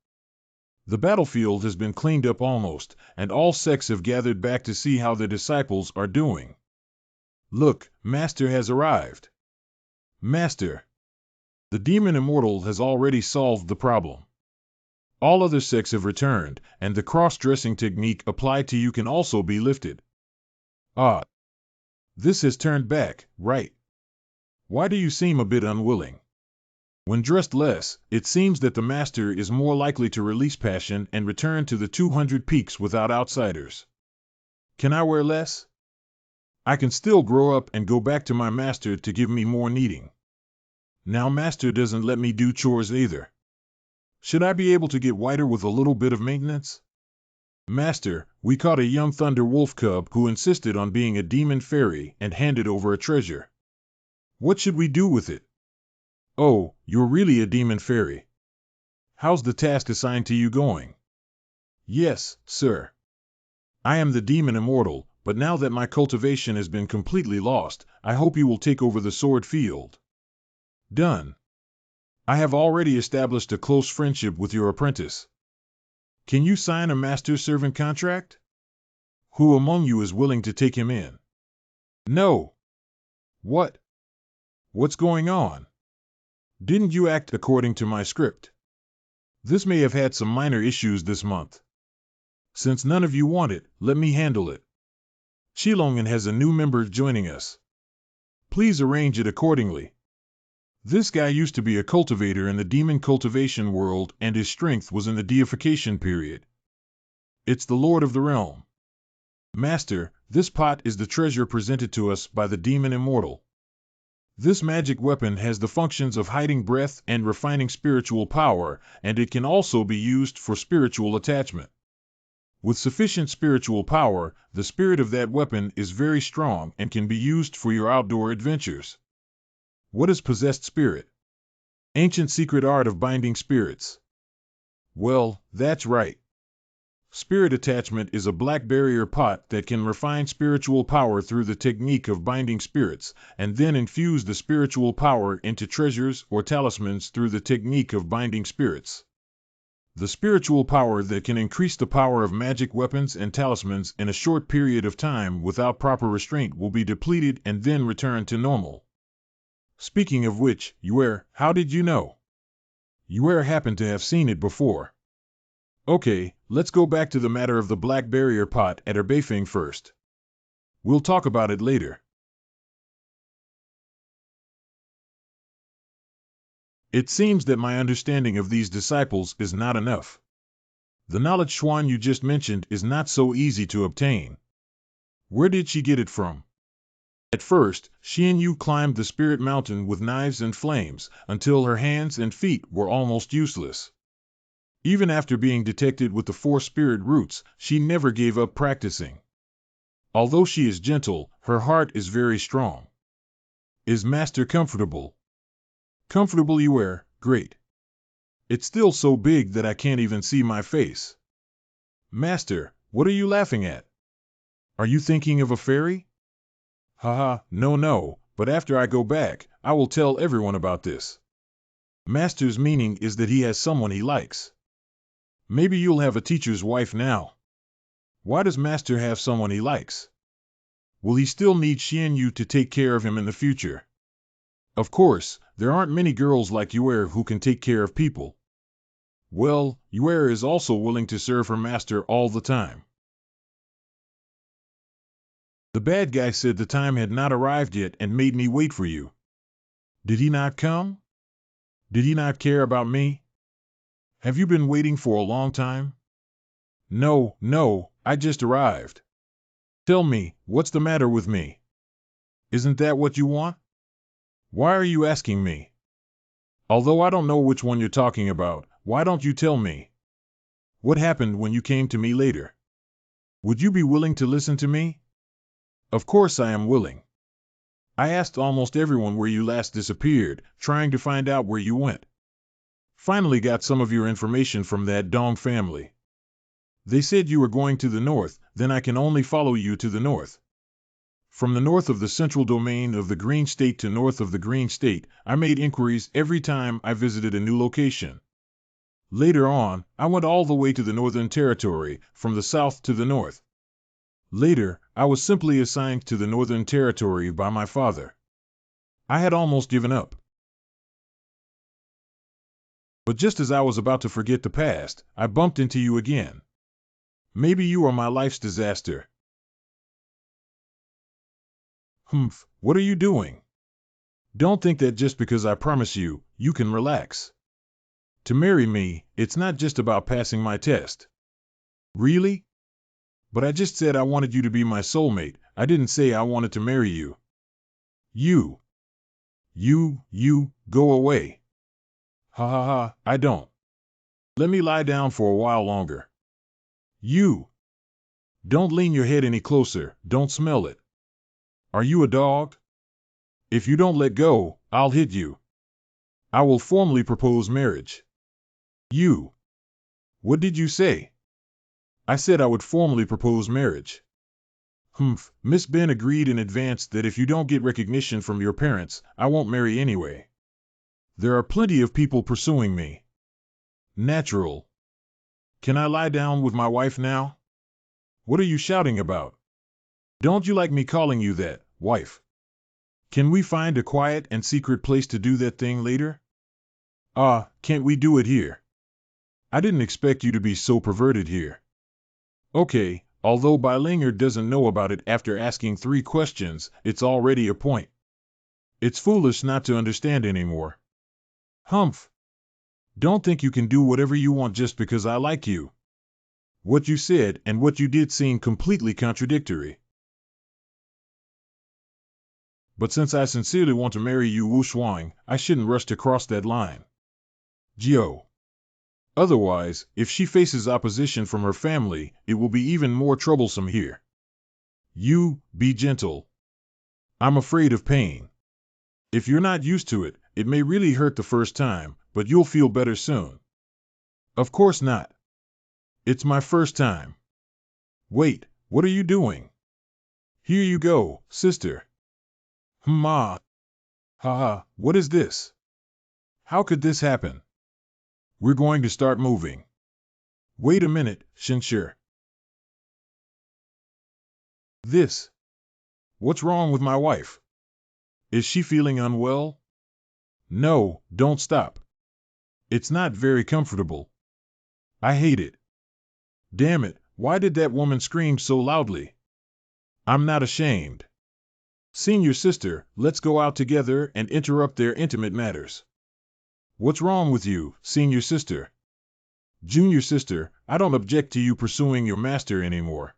The battlefield has been cleaned up almost, and all sects have gathered back to see how their disciples are doing. Look, Master has arrived. Master. The demon immortal has already solved the problem. All other sects have returned, and the cross-dressing technique applied to you can also be lifted. Ah. This has turned back, right? Why do you seem a bit unwilling? When dressed less, it seems that the master is more likely to release passion and return to the 200 peaks without outsiders. Can I wear less? I can still grow up and go back to my master to give me more kneading. Now master doesn't let me do chores either. Should I be able to get whiter with a little bit of maintenance? Master, we caught a young thunder wolf cub who insisted on being a demon fairy and handed over a treasure. What should we do with it? Oh, you're really a demon fairy. How's the task assigned to you going? Yes, sir. I am the demon immortal, but now that my cultivation has been completely lost, I hope you will take over the sword field. Done. I have already established a close friendship with your apprentice. Can you sign a master-servant contract? Who among you is willing to take him in? No. What? What's going on? Didn't you act according to my script? This may have had some minor issues this month. Since none of you want it, let me handle it. Qilong'an has a new member joining us. Please arrange it accordingly. This guy used to be a cultivator in the demon cultivation world, and his strength was in the deification period. It's the Lord of the Realm. Master, this pot is the treasure presented to us by the demon immortal. This magic weapon has the functions of hiding breath and refining spiritual power, and it can also be used for spiritual attachment. With sufficient spiritual power, the spirit of that weapon is very strong and can be used for your outdoor adventures. What is possessed spirit? Ancient secret art of binding spirits. Well, that's right. Spirit attachment is a black barrier pot that can refine spiritual power through the technique of binding spirits, and then infuse the spiritual power into treasures or talismans through the technique of binding spirits. The spiritual power that can increase the power of magic weapons and talismans in a short period of time without proper restraint will be depleted and then return to normal. Speaking of which, Yue, how did you know? Yue happened to have seen it before. Okay, let's go back to the matter of the black barrier pot at Beifeng first. We'll talk about it later. It seems that my understanding of these disciples is not enough. The knowledge Xuan you just mentioned is not so easy to obtain. Where did she get it from? At first, Xianmiao climbed the spirit mountain with knives and flames, until her hands and feet were almost useless. Even after being detected with the 4 spirit roots, she never gave up practicing. Although she is gentle, her heart is very strong. Is Master comfortable? Comfortable you are, great. It's still so big that I can't even see my face. Master, what are you laughing at? Are you thinking of a fairy? Haha, no, but after I go back, I will tell everyone about this. Master's meaning is that he has someone he likes. Maybe you'll have a teacher's wife now. Why does Master have someone he likes? Will he still need Xianmiao to take care of him in the future? Of course, there aren't many girls like Yue who can take care of people. Well, Yue is also willing to serve her master all the time. The bad guy said the time had not arrived yet and made me wait for you. Did he not come? Did he not care about me? Have you been waiting for a long time? No, I just arrived. Tell me, what's the matter with me? Isn't that what you want? Why are you asking me? Although I don't know which one you're talking about, why don't you tell me? What happened when you came to me later? Would you be willing to listen to me? Of course I am willing. I asked almost everyone where you last disappeared, trying to find out where you went. Finally got some of your information from that Dong family. They said you were going to the north, then I can only follow you to the north. From the north of the central domain of the Green State to north of the Green State, I made inquiries every time I visited a new location. Later on, I went all the way to the Northern Territory, from the south to the north. Later, I was simply assigned to the Northern Territory by my father. I had almost given up. But just as I was about to forget the past, I bumped into you again. Maybe you are my life's disaster. What are you doing? Don't think that just because I promise you, you can relax. To marry me, it's not just about passing my test. Really? But I just said I wanted you to be my soulmate. I didn't say I wanted to marry you. You, go away. Ha, I don't. Let me lie down for a while longer. You, don't lean your head any closer, don't smell it. Are you a dog? If you don't let go, I'll hit you. I will formally propose marriage. You, what did you say? I said I would formally propose marriage. Miss Ben agreed in advance that if you don't get recognition from your parents, I won't marry anyway. There are plenty of people pursuing me. Natural. Can I lie down with my wife now? What are you shouting about? Don't you like me calling you that, wife? Can we find a quiet and secret place to do that thing later? Can't we do it here? I didn't expect you to be so perverted here. Okay, although Bilinger doesn't know about it after asking 3 questions, it's already a point. It's foolish not to understand anymore. Don't think you can do whatever you want just because I like you. What you said and what you did seem completely contradictory. But since I sincerely want to marry you, Wu Shuang, I shouldn't rush to cross that line. Gio. Otherwise, if she faces opposition from her family, it will be even more troublesome here. You, be gentle. I'm afraid of pain. If you're not used to it, it may really hurt the first time, but you'll feel better soon. Of course not. It's my first time. Wait, what are you doing? Here you go, sister. Ma. Haha, what is this? How could this happen? We're going to start moving. Wait a minute, Shenshi. This. What's wrong with my wife? Is she feeling unwell? No, don't stop. It's not very comfortable. I hate it. Damn it, why did that woman scream so loudly? I'm not ashamed. Senior sister, let's go out together and interrupt their intimate matters. What's wrong with you, senior sister? Junior sister, I don't object to you pursuing your master anymore.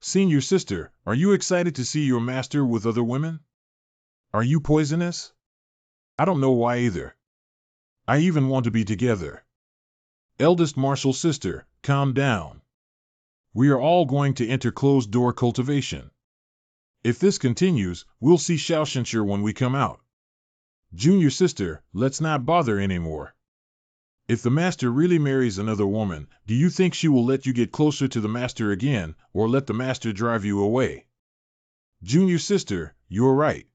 Senior sister, are you excited to see your master with other women? Are you poisonous? I don't know why either. I even want to be together. Eldest martial sister, calm down. We are all going to enter closed-door cultivation. If this continues, we'll see Xiaoshenshi when we come out. Junior sister, let's not bother anymore. If the master really marries another woman, do you think she will let you get closer to the master again, or let the master drive you away? Junior sister, you're right.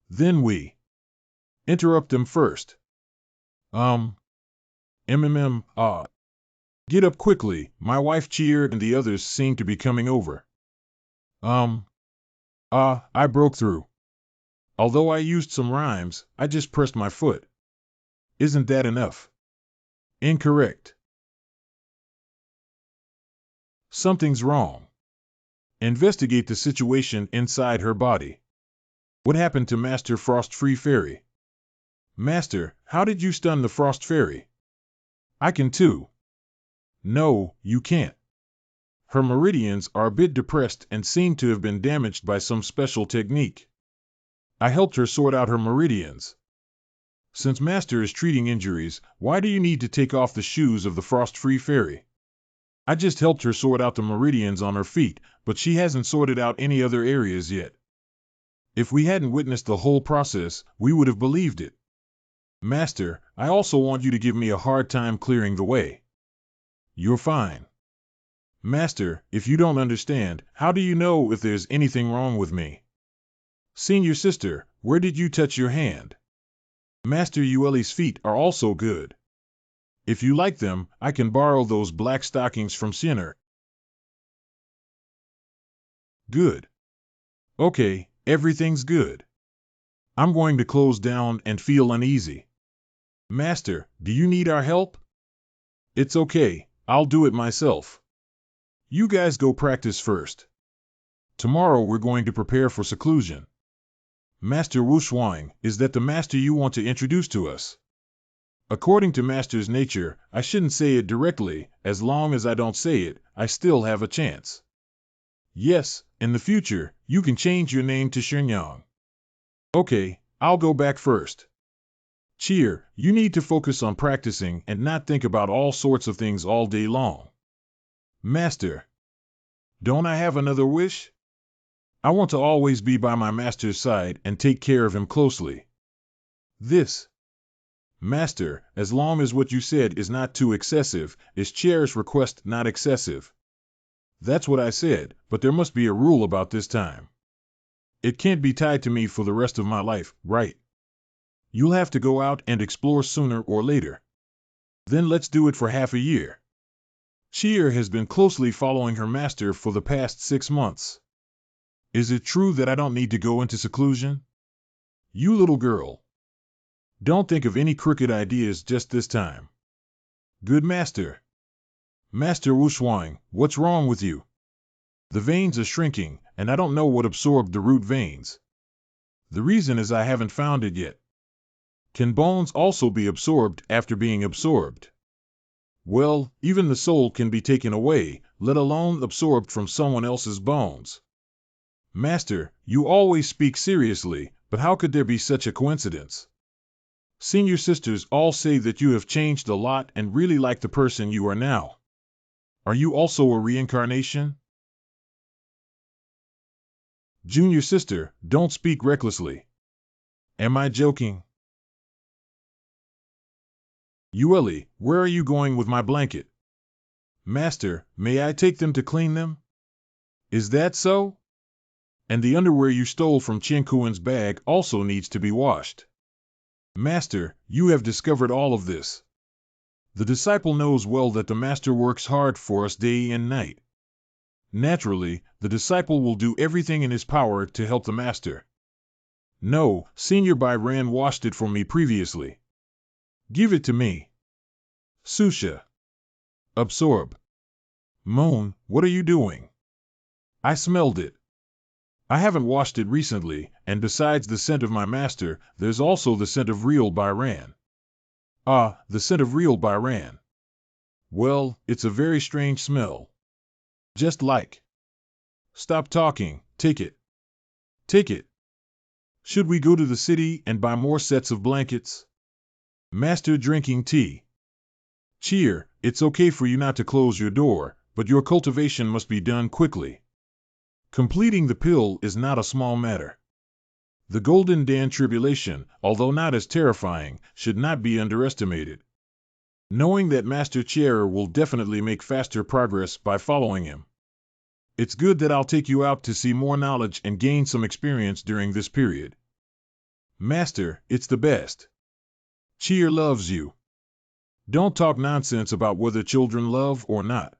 Then we interrupt them first. Get up quickly, my wife cheered and the others seemed to be coming over. I broke through. Although I used some rhymes, I just pressed my foot. Isn't that enough? Incorrect. Something's wrong. Investigate the situation inside her body. What happened to Master Frost-Free Fairy? Master, how did you stun the Frost Fairy? I can too. No, you can't. Her meridians are a bit depressed and seem to have been damaged by some special technique. I helped her sort out her meridians. Since Master is treating injuries, why do you need to take off the shoes of the Frost-Free Fairy? I just helped her sort out the meridians on her feet, but she hasn't sorted out any other areas yet. If we hadn't witnessed the whole process, we would have believed it. Master, I also want you to give me a hard time clearing the way. You're fine. Master, if you don't understand, how do you know if there's anything wrong with me? Senior sister, where did you touch your hand? Master Yueli's feet are also good. If you like them, I can borrow those black stockings from Xianmiao. Good. Okay, everything's good. I'm going to close down and feel uneasy. Master, do you need our help? It's okay, I'll do it myself. You guys go practice first. Tomorrow we're going to prepare for seclusion. Master Wuxuang, is that the master you want to introduce to us? According to Master's nature, I shouldn't say it directly. As long as I don't say it, I still have a chance. Yes, in the future, you can change your name to Xianmiao. Okay, I'll go back first. Cheer, you need to focus on practicing and not think about all sorts of things all day long. Master, don't I have another wish? I want to always be by my master's side and take care of him closely. This. Master, as long as what you said is not too excessive, is Chair's request not excessive? That's what I said, but there must be a rule about this time. It can't be tied to me for the rest of my life, right? You'll have to go out and explore sooner or later. Then let's do it for half a year. Cheer has been closely following her master for the past 6 months. Is it true that I don't need to go into seclusion? You little girl. Don't think of any crooked ideas just this time. Good master. Master Wuxuang, what's wrong with you? The veins are shrinking, and I don't know what absorbed the root veins. The reason is I haven't found it yet. Can bones also be absorbed after being absorbed? Well, even the soul can be taken away, let alone absorbed from someone else's bones. Master, you always speak seriously, but how could there be such a coincidence? Senior sisters all say that you have changed a lot and really like the person you are now. Are you also a reincarnation? Junior sister, don't speak recklessly. Am I joking? Yueli, where are you going with my blanket? Master, may I take them to clean them? Is that so? And the underwear you stole from Qiankuan's bag also needs to be washed. Master, you have discovered all of this. The disciple knows well that the master works hard for us day and night. Naturally, the disciple will do everything in his power to help the master. No, Senior Bai Ran washed it for me previously. Give it to me. Susha. Absorb. Moon, what are you doing? I smelled it. I haven't washed it recently, and besides the scent of my master, there's also the scent of real Bai Ran. Ah, the scent of real Bai Ran. Well, it's a very strange smell. Just like. Stop talking, take it. Take it. Should we go to the city and buy more sets of blankets? Master drinking tea. Cheer, it's okay for you not to close your door, but your cultivation must be done quickly. Completing the pill is not a small matter. The Golden Dan tribulation, although not as terrifying, should not be underestimated. Knowing that Master Chair will definitely make faster progress by following him. It's good that I'll take you out to see more knowledge and gain some experience during this period. Master, it's the best. Cheer loves you. Don't talk nonsense about whether children love or not.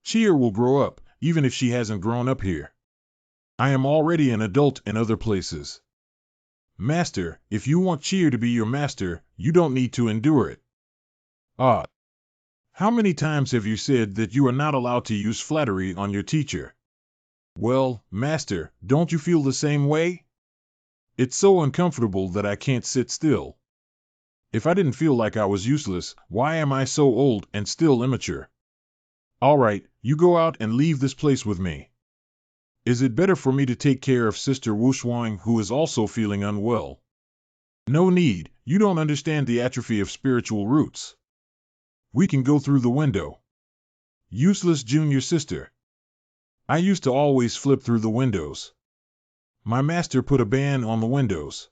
Chia will grow up, even if she hasn't grown up here. I am already an adult in other places. Master, if you want Chia to be your master, you don't need to endure it. Ah. How many times have you said that you are not allowed to use flattery on your teacher? Well, master, don't you feel the same way? It's so uncomfortable that I can't sit still. If I didn't feel like I was useless, why am I so old and still immature? All right, you go out and leave this place with me. Is it better for me to take care of Sister Wu Shuang, who is also feeling unwell? No need, you don't understand the atrophy of spiritual roots. We can go through the window. Useless junior sister. I used to always flip through the windows. My master put a ban on the windows.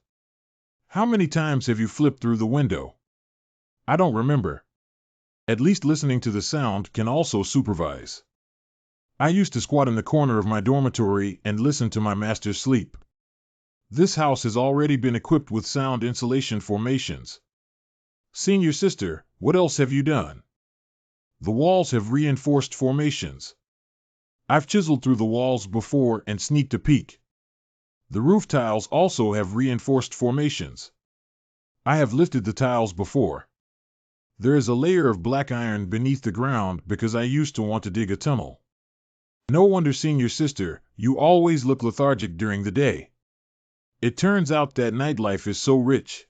How many times have you flipped through the window? I don't remember. At least listening to the sound can also supervise. I used to squat in the corner of my dormitory and listen to my master sleep. This house has already been equipped with sound insulation formations. Senior sister, what else have you done? The walls have reinforced formations. I've chiseled through the walls before and sneaked a peek. The roof tiles also have reinforced formations. I have lifted the tiles before. There is a layer of black iron beneath the ground because I used to want to dig a tunnel. No wonder, senior sister, you always look lethargic during the day. It turns out that nightlife is so rich.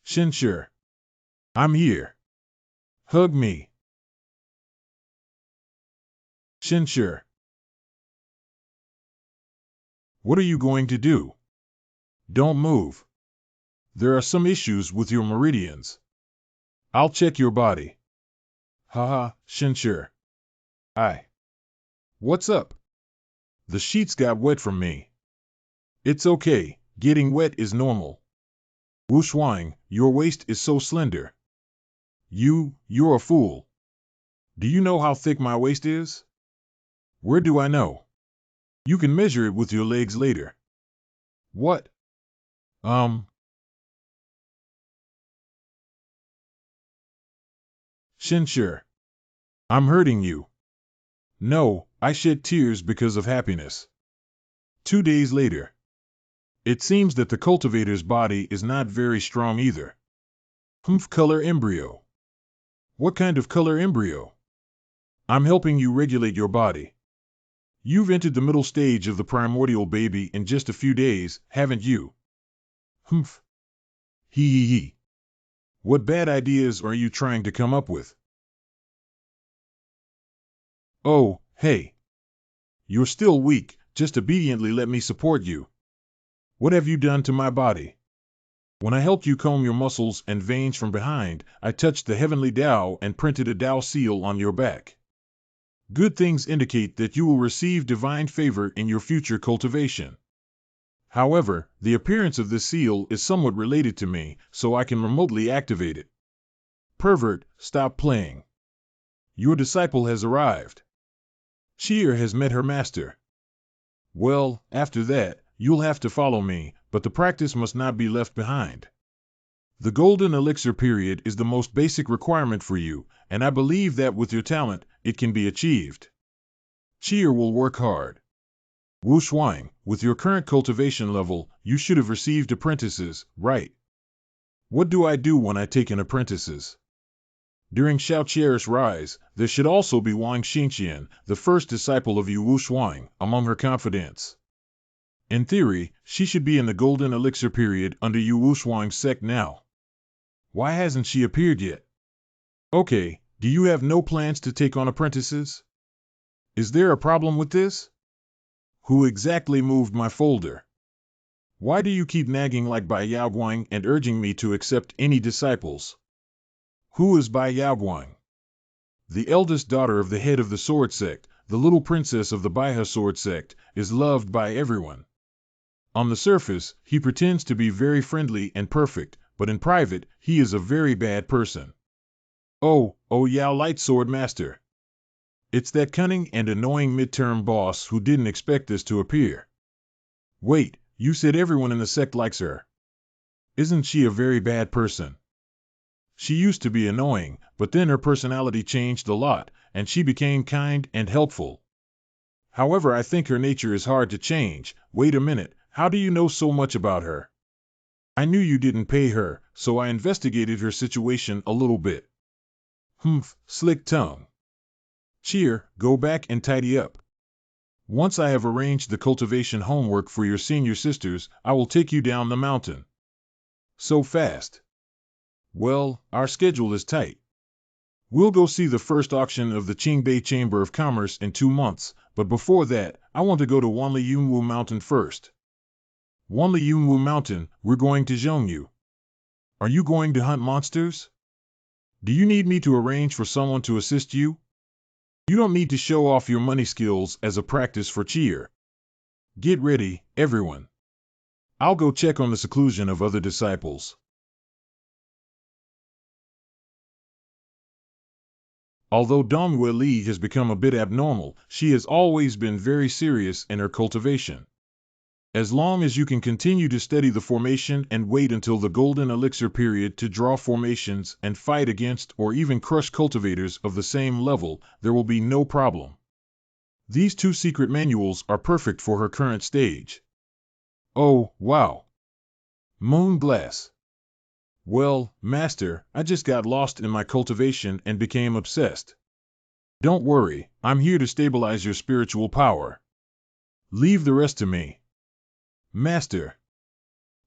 Shinshi. I'm here. Hug me. Shinshi. What are you going to do? Don't move. There are some issues with your meridians. I'll check your body. Haha, Shinshi. What's up? The sheets got wet from me. It's okay, getting wet is normal. Wu Shuang, your waist is so slender. You're a fool. Do you know how thick my waist is? Where do I know? You can measure it with your legs later. What? Shinshi. I'm hurting you. No, I shed tears because of happiness. 2 days later. It seems that the cultivator's body is not very strong either. Color embryo. What kind of color embryo? I'm helping you regulate your body. You've entered the middle stage of the primordial baby in just a few days, haven't you? Humph. Hee. What bad ideas are you trying to come up with? Oh, hey. You're still weak, just obediently let me support you. What have you done to my body? When I helped you comb your muscles and veins from behind, I touched the heavenly Tao and printed a Tao seal on your back. Good things indicate that you will receive divine favor in your future cultivation. However, the appearance of this seal is somewhat related to me, so I can remotely activate it. Pervert, stop playing. Your disciple has arrived. Chia has met her master. Well, after that, you'll have to follow me, but the practice must not be left behind. The golden elixir period is the most basic requirement for you, and I believe that with your talent, it can be achieved. Chia will work hard. Wu Shuang, with your current cultivation level, you should have received apprentices, right? What do I do when I take in apprentices? During Xiao Chier's rise, there should also be Wang Xingqian, the first disciple of Yu Wu Shuang, among her confidants. In theory, she should be in the golden elixir period under Yu Wu Shuang's sect now. Why hasn't she appeared yet? Okay, do you have no plans to take on apprentices? Is there a problem with this? Who exactly moved my folder? Why do you keep nagging like Bai Yaoguang and urging me to accept any disciples? Who is Bai Yaoguang? The eldest daughter of the head of the sword sect, the little princess of the Baihe sword sect, is loved by everyone. On the surface, he pretends to be very friendly and perfect, but in private, he is a very bad person. Oh, Yao Light Sword Master. It's that cunning and annoying midterm boss who didn't expect this to appear. Wait, you said everyone in the sect likes her. Isn't she a very bad person? She used to be annoying, but then her personality changed a lot, and she became kind and helpful. However, I think her nature is hard to change. Wait a minute, how do you know so much about her? I knew you didn't pay her, so I investigated her situation a little bit. Humph, slick tongue. Cheer, go back and tidy up. Once I have arranged the cultivation homework for your senior sisters, I will take you down the mountain. So fast. Well, our schedule is tight. We'll go see the first auction of the Qingbei Chamber of Commerce in 2 months, but before that, I want to go to Wanliyunwu Mountain first. Wanliyunwu Mountain, we're going to Zhongyu. Are you going to hunt monsters? Do you need me to arrange for someone to assist you? You don't need to show off your money skills as a practice for cheer. Get ready, everyone. I'll go check on the seclusion of other disciples. Although Donghua Li has become a bit abnormal, she has always been very serious in her cultivation. As long as you can continue to study the formation and wait until the golden elixir period to draw formations and fight against or even crush cultivators of the same level, there will be no problem. These 2 secret manuals are perfect for her current stage. Oh, wow. Moon glass. Well, Master, I just got lost in my cultivation and became obsessed. Don't worry, I'm here to stabilize your spiritual power. Leave the rest to me. Master,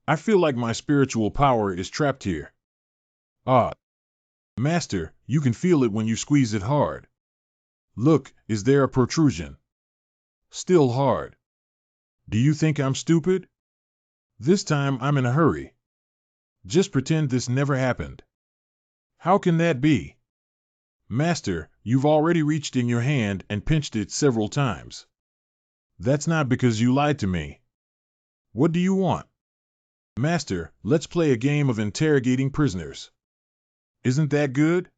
I feel like my spiritual power is trapped here. Ah. Master, you can feel it when you squeeze it hard. Look, is there a protrusion? Still hard. Do you think I'm stupid? This time I'm in a hurry. Just pretend this never happened. How can that be? Master, you've already reached in your hand and pinched it several times. That's not because you lied to me. What do you want? Master, let's play a game of interrogating prisoners. Isn't that good?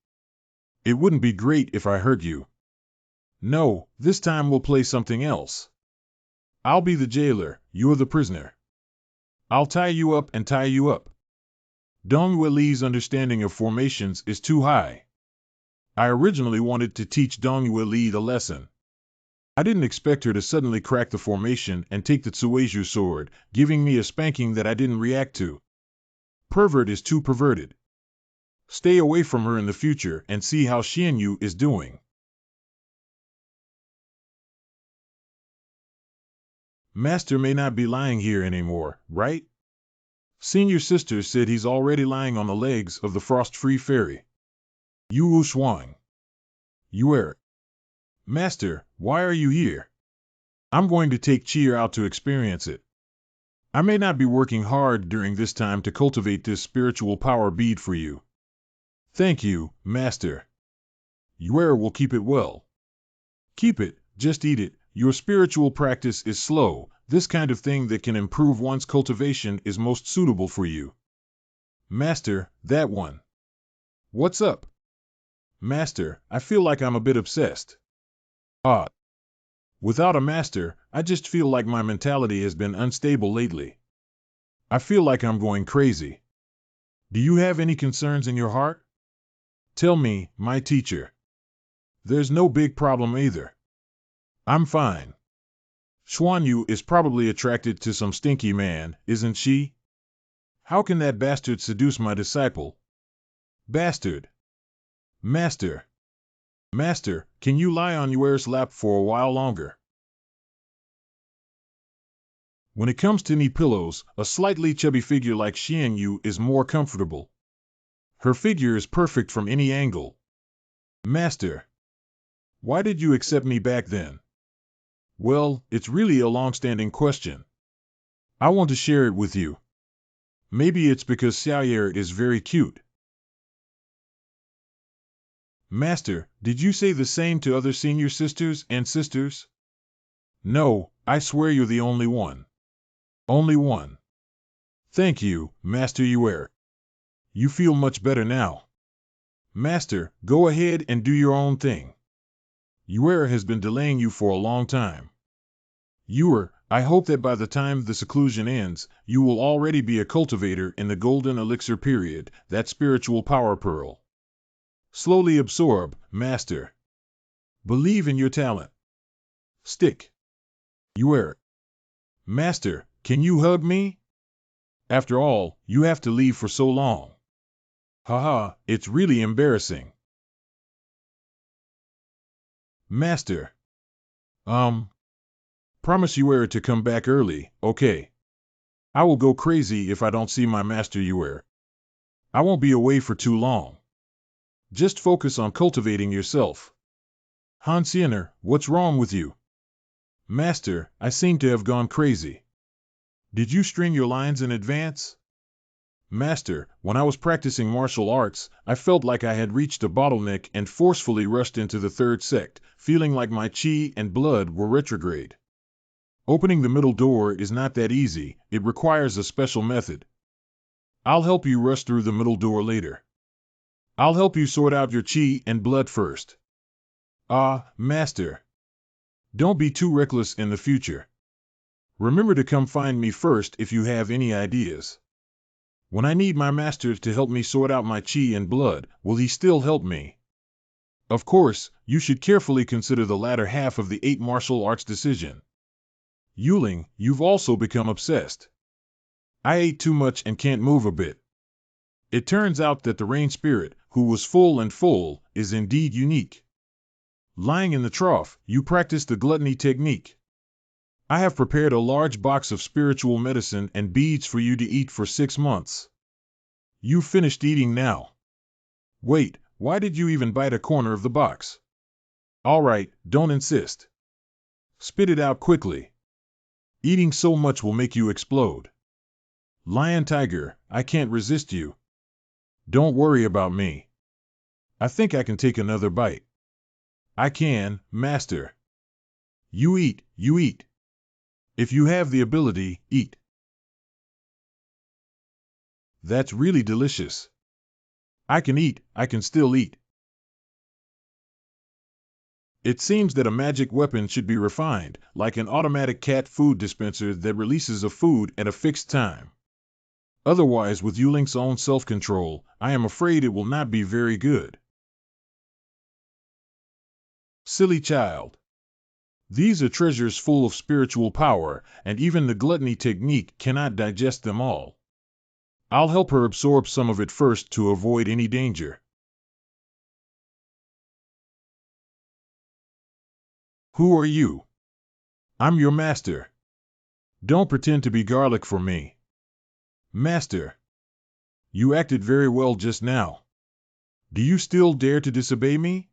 It wouldn't be great if I hurt you. No, this time we'll play something else. I'll be the jailer, you're the prisoner. I'll tie you up and tie you up. Donghua Li's understanding of formations is too high. I originally wanted to teach Donghua Li the lesson. I didn't expect her to suddenly crack the formation and take the Tsuizhu sword, giving me a spanking that I didn't react to. Pervert is too perverted. Stay away from her in the future and see how Xianmiao is doing. Master may not be lying here anymore, right? Senior sister said he's already lying on the legs of the frost-free fairy. Yu Shuang. Yuer. Master, why are you here? I'm going to take Cheer out to experience it. I may not be working hard during this time to cultivate this spiritual power bead for you. Thank you, Master. Yuer will keep it well. Keep it, just eat it. Your spiritual practice is slow. This kind of thing that can improve one's cultivation is most suitable for you. Master, that one. What's up? Master, I feel like I'm a bit obsessed. Ah. Without a master, I just feel like my mentality has been unstable lately. I feel like I'm going crazy. Do you have any concerns in your heart? Tell me, my teacher. There's no big problem either. I'm fine. Xuanyu is probably attracted to some stinky man, isn't she? How can that bastard seduce my disciple? Bastard. Master. Master, can you lie on Yuer's lap for a while longer? When it comes to knee pillows, a slightly chubby figure like Xianmiao is more comfortable. Her figure is perfect from any angle. Master. Why did you accept me back then? Well, it's really a long-standing question. I want to share it with you. Maybe it's because Xiaoyer is very cute. Master, did you say the same to other senior sisters and sisters? No, I swear you're the only one. Only one. Thank you, Master Yuer. You feel much better now. Master, go ahead and do your own thing. Yuer has been delaying you for a long time. Yuer, I hope that by the time the seclusion ends, you will already be a cultivator in the golden elixir period, that spiritual power pearl. Slowly absorb, master. Believe in your talent. Stick. You wear it. Master, can you hug me? After all, you have to leave for so long. Haha, it's really embarrassing. Master. Promise Yuer to come back early, okay? I will go crazy if I don't see my master Yuer. I won't be away for too long. Just focus on cultivating yourself. Hansiener, what's wrong with you? Master, I seem to have gone crazy. Did you string your lines in advance? Master, when I was practicing martial arts, I felt like I had reached a bottleneck and forcefully rushed into the third sect, feeling like my chi and blood were retrograde. Opening the middle door is not that easy, it requires a special method. I'll help you rush through the middle door later. I'll help you sort out your chi and blood first. Master. Don't be too reckless in the future. Remember to come find me first if you have any ideas. When I need my master to help me sort out my chi and blood, will he still help me? Of course, you should carefully consider the latter half of the 8 martial arts decision. Yuling, you've also become obsessed. I ate too much and can't move a bit. It turns out that the rain spirit, who was full, is indeed unique. Lying in the trough, you practice the gluttony technique. I have prepared a large box of spiritual medicine and beads for you to eat for 6 months. You've finished eating now. Wait, why did you even bite a corner of the box? All right, don't insist. Spit it out quickly. Eating so much will make you explode. Lion tiger, I can't resist you. Don't worry about me. I think I can take another bite. I can, master. You eat, you eat. If you have the ability, eat. That's really delicious. I can eat, I can still eat. It seems that a magic weapon should be refined, like an automatic cat food dispenser that releases a food at a fixed time. Otherwise, with Yuling's own self-control, I am afraid it will not be very good. Silly child. These are treasures full of spiritual power, and even the gluttony technique cannot digest them all. I'll help her absorb some of it first to avoid any danger. Who are you? I'm your master. Don't pretend to be garlic for me. Master. You acted very well just now. Do you still dare to disobey me?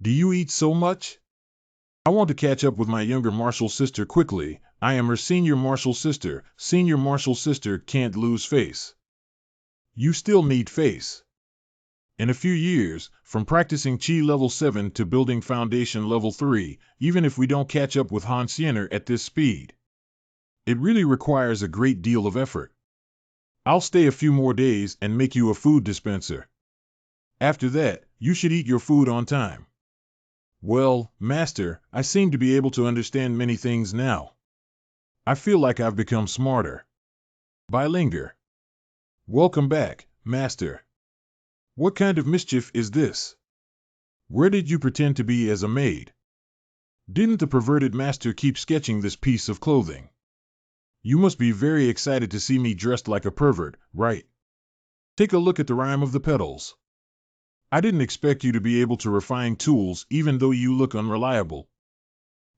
Do you eat so much? I want to catch up with my younger martial sister quickly. I am her senior martial sister. Senior martial sister can't lose face. You still need face. In a few years, from practicing Chi level 7 to building foundation level 3, even if we don't catch up with Han Siener at this speed, it really requires a great deal of effort. I'll stay a few more days and make you a food dispenser. After that, you should eat your food on time. Well, master, I seem to be able to understand many things now. I feel like I've become smarter. Bilingual. Welcome back, master. What kind of mischief is this? Where did you pretend to be as a maid? Didn't the perverted master keep sketching this piece of clothing? You must be very excited to see me dressed like a pervert, right? Take a look at the rhyme of the petals. I didn't expect you to be able to refine tools even though you look unreliable.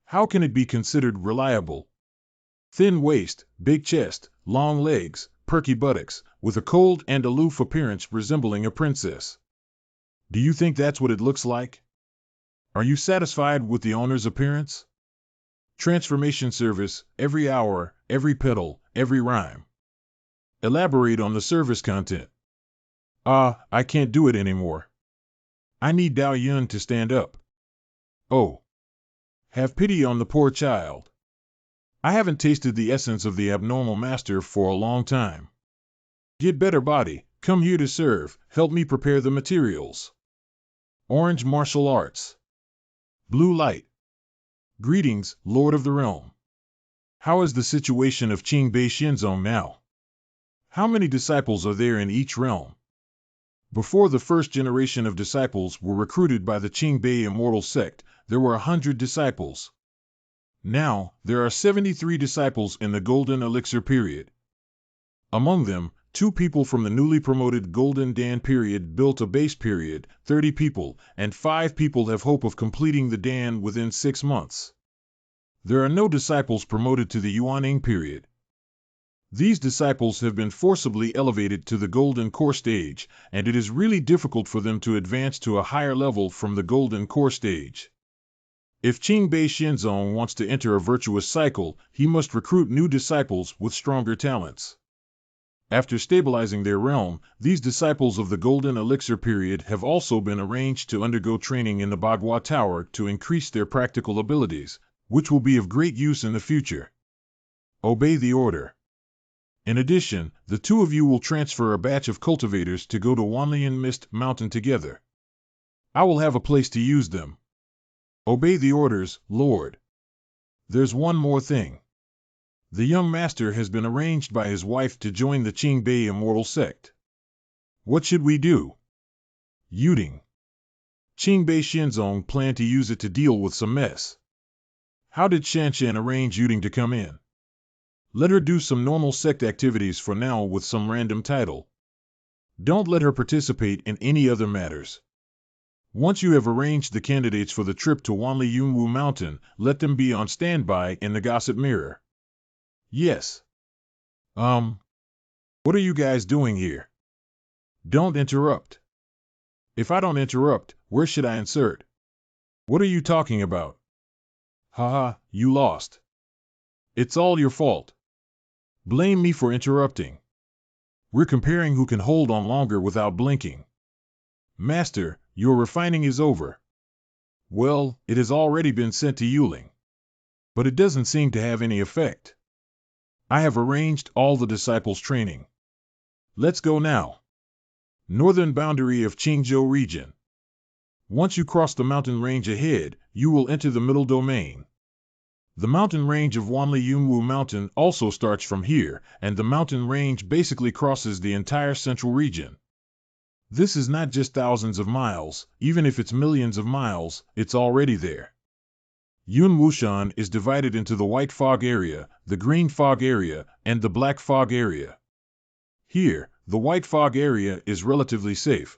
How can it be considered reliable? Thin waist, big chest, long legs, perky buttocks, with a cold and aloof appearance resembling a princess. Do you think that's what it looks like? Are you satisfied with the owner's appearance? Transformation service, every hour, every petal, every rhyme. Elaborate on the service content. I can't do it anymore. I need Dao Yun to stand up. Oh. Have pity on the poor child. I haven't tasted the essence of the abnormal master for a long time. Get better body, come here to serve, help me prepare the materials. Orange martial arts. Blue light. Greetings, Lord of the Realm. How is the situation of Qingbei Xianzong now? How many disciples are there in each realm? Before the first generation of disciples were recruited by the Qingbei immortal sect, there were 100 disciples. Now, there are 73 disciples in the Golden Elixir period. Among them, 2 people from the newly promoted Golden Dan period built a base period, 30 people, and 5 people have hope of completing the Dan within 6 months. There are no disciples promoted to the Yuaning period. These disciples have been forcibly elevated to the Golden Core stage, and it is really difficult for them to advance to a higher level from the Golden Core stage. If Qingbei Xianzong wants to enter a virtuous cycle, he must recruit new disciples with stronger talents. After stabilizing their realm, these disciples of the Golden Elixir period have also been arranged to undergo training in the Bagua Tower to increase their practical abilities, which will be of great use in the future. Obey the order. In addition, the 2 of you will transfer a batch of cultivators to go to Wanlian Mist Mountain together. I will have a place to use them. Obey the orders, Lord. There's one more thing. The young master has been arranged by his wife to join the Qingbei immortal sect. What should we do? Yuding. Qingbei Xianzong planned to use it to deal with some mess. How did Shanshan arrange Yuding to come in? Let her do some normal sect activities for now with some random title. Don't let her participate in any other matters. Once you have arranged the candidates for the trip to Wanli Yunwu Mountain, let them be on standby in the gossip mirror. Yes. What are you guys doing here? Don't interrupt. If I don't interrupt, where should I insert? What are you talking about? Haha, you lost. It's all your fault. Blame me for interrupting. We're comparing who can hold on longer without blinking. Master, your refining is over. Well, it has already been sent to Yuling. But it doesn't seem to have any effect. I have arranged all the disciples' training. Let's go now. Northern boundary of Qingzhou region. Once you cross the mountain range ahead, you will enter the middle domain. The mountain range of Wanli Yunwu Mountain also starts from here, and the mountain range basically crosses the entire central region. This is not just thousands of miles, even if it's millions of miles, it's already there. Yunwushan is divided into the white fog area, the green fog area, and the black fog area. Here, the white fog area is relatively safe.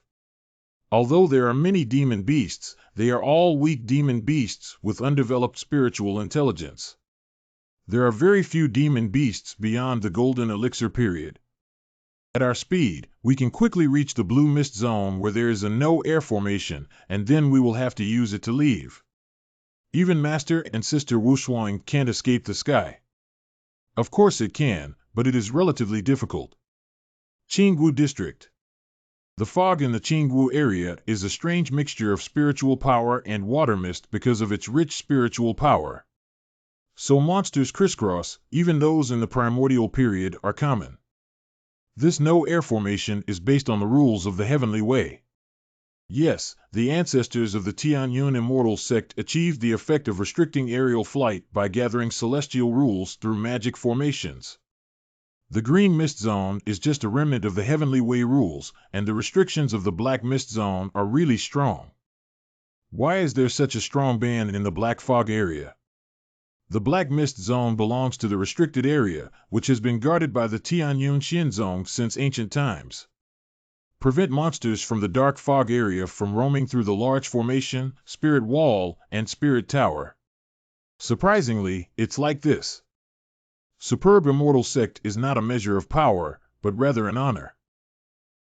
Although there are many demon beasts, they are all weak demon beasts with undeveloped spiritual intelligence. There are very few demon beasts beyond the Golden Elixir period. At our speed, we can quickly reach the blue mist zone where there is a no-air formation, and then we will have to use it to leave. Even Master and Sister Wushuang can't escape the sky. Of course it can, but it is relatively difficult. Qingwu District. The fog in the Qingwu area is a strange mixture of spiritual power and water mist because of its rich spiritual power. So monsters crisscross, even those in the primordial period, are common. This no-air formation is based on the rules of the Heavenly Way. Yes, the ancestors of the Tianyun immortal sect achieved the effect of restricting aerial flight by gathering celestial rules through magic formations. The green mist zone is just a remnant of the Heavenly Way rules, and the restrictions of the black mist zone are really strong. Why is there such a strong ban in the black fog area? The black mist zone belongs to the restricted area, which has been guarded by the Tianyun Xinzong since ancient times. Prevent monsters from the dark fog area from roaming through the large formation, spirit wall, and spirit tower. Surprisingly, it's like this. Superb immortal sect is not a measure of power, but rather an honor.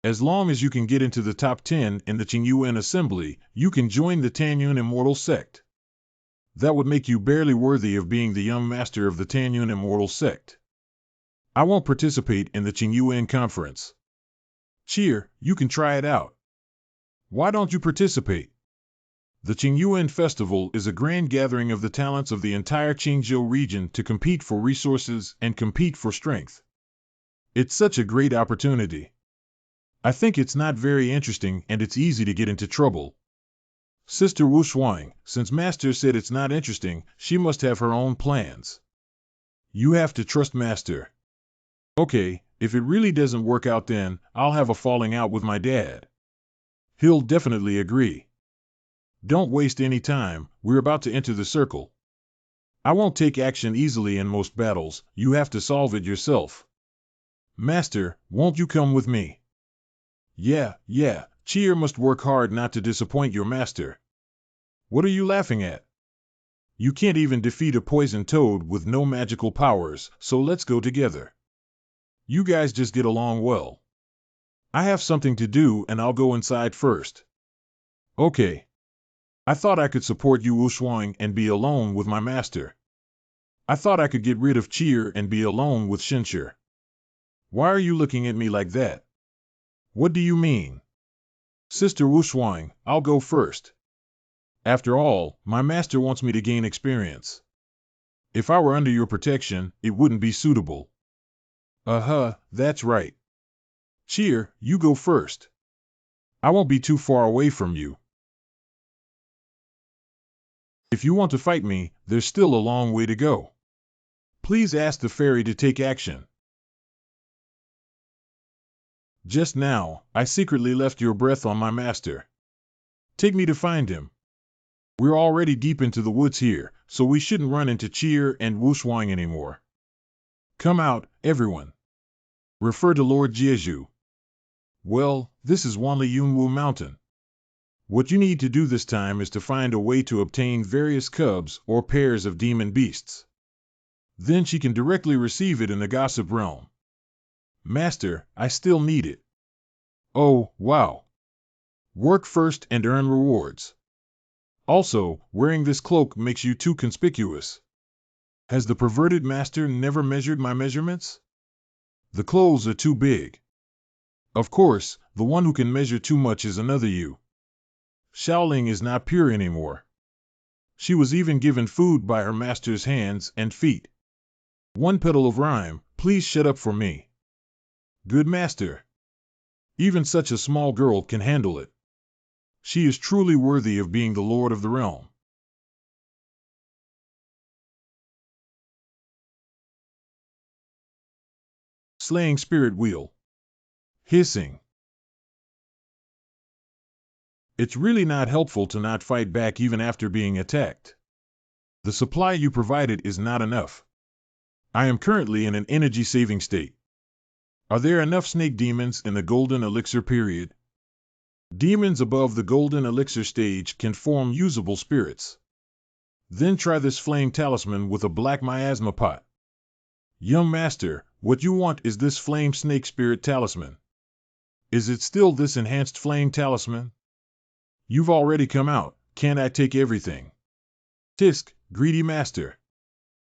As long as you can get into the top 10 in the Qingyuan assembly, you can join the Tanyun immortal sect. That would make you barely worthy of being the young master of the Tanyun immortal sect. I won't participate in the Qingyuan conference. Cheer, you can try it out. Why don't you participate? The Qingyuan Festival is a grand gathering of the talents of the entire Qingzhou region to compete for resources and compete for strength. It's such a great opportunity. I think it's not very interesting and it's easy to get into trouble. Sister Wushuang, since Master said it's not interesting, she must have her own plans. You have to trust Master. Okay, if it really doesn't work out then, I'll have a falling out with my dad. He'll definitely agree. Don't waste any time, we're about to enter the circle. I won't take action easily in most battles, you have to solve it yourself. Master, won't you come with me? Yeah, Cheer must work hard not to disappoint your master. What are you laughing at? You can't even defeat a poison toad with no magical powers, so let's go together. You guys just get along well. I have something to do and I'll go inside first. Okay. I thought I could support you Wuxuang and be alone with my master. I thought I could get rid of Cheer and be alone with Shinshi. Why are you looking at me like that? What do you mean? Sister Wuxuang, I'll go first. After all, my master wants me to gain experience. If I were under your protection, it wouldn't be suitable. That's right. Cheer, you go first. I won't be too far away from you. If you want to fight me, there's still a long way to go. Please ask the fairy to take action. Just now, I secretly left your breath on my master. Take me to find him. We're already deep into the woods here, so we shouldn't run into Cheer and Wuxuang anymore. Come out, everyone. Refer to Lord Jeju. Well, this is Wanli Yunwu Mountain. What you need to do this time is to find a way to obtain various cubs or pairs of demon beasts. Then she can directly receive it in the gossip realm. Master, I still need it. Oh, wow. Work first and earn rewards. Also, wearing this cloak makes you too conspicuous. Has the perverted master never measured my measurements? The clothes are too big. Of course, the one who can measure too much is another you. Xiaoling is not pure anymore. She was even given food by her master's hands and feet. One petal of rhyme, please shut up for me. Good master. Even such a small girl can handle it. She is truly worthy of being the lord of the realm. Slaying spirit wheel. Hissing. It's really not helpful to not fight back even after being attacked. The supply you provided is not enough. I am currently in an energy-saving state. Are there enough snake demons in the golden elixir period? Demons above the golden elixir stage can form usable spirits. Then try this flame talisman with a black miasma pot. Young master, what you want is this flame snake spirit talisman. Is it still this enhanced flame talisman? You've already come out, can't I take everything? Tisk, greedy master.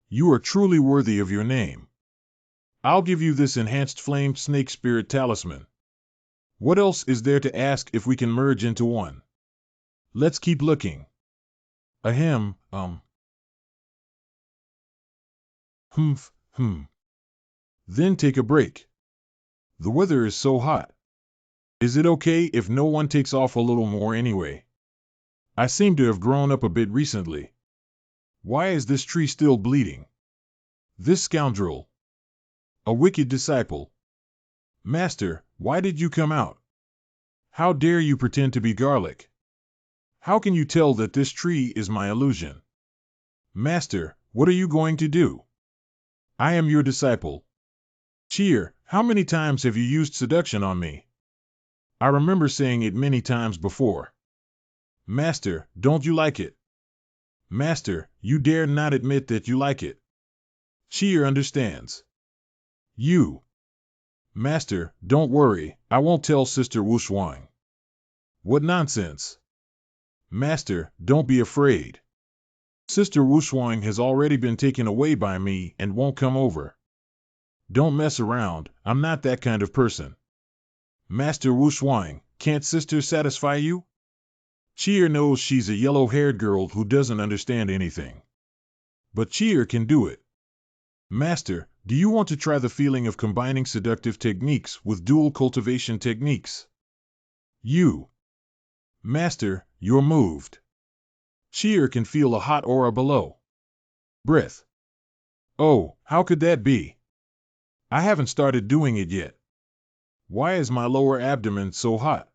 You are truly worthy of your name. I'll give you this enhanced flame snake spirit talisman. What else is there to ask if we can merge into one? Let's keep looking. Ahem. Then take a break. The weather is so hot. Is it okay if no one takes off a little more anyway? I seem to have grown up a bit recently. Why is this tree still bleeding? This scoundrel. A wicked disciple. Master, why did you come out? How dare you pretend to be garlic? How can you tell that this tree is my illusion? Master, what are you going to do? I am your disciple. Cheer, how many times have you used seduction on me? I remember saying it many times before. Master, don't you like it? Master, you dare not admit that you like it. Cheer understands. You. Master, don't worry, I won't tell Sister Wuxuang. What nonsense. Master, don't be afraid. Sister Wuxuang has already been taken away by me and won't come over. Don't mess around, I'm not that kind of person. Master Wuxuang, can't sister satisfy you? Cheer knows she's a yellow-haired girl who doesn't understand anything. But Cheer can do it. Master, do you want to try the feeling of combining seductive techniques with dual cultivation techniques? You. Master, you're moved. Cheer can feel a hot aura below. Breath. Oh, how could that be? I haven't started doing it yet. Why is my lower abdomen so hot?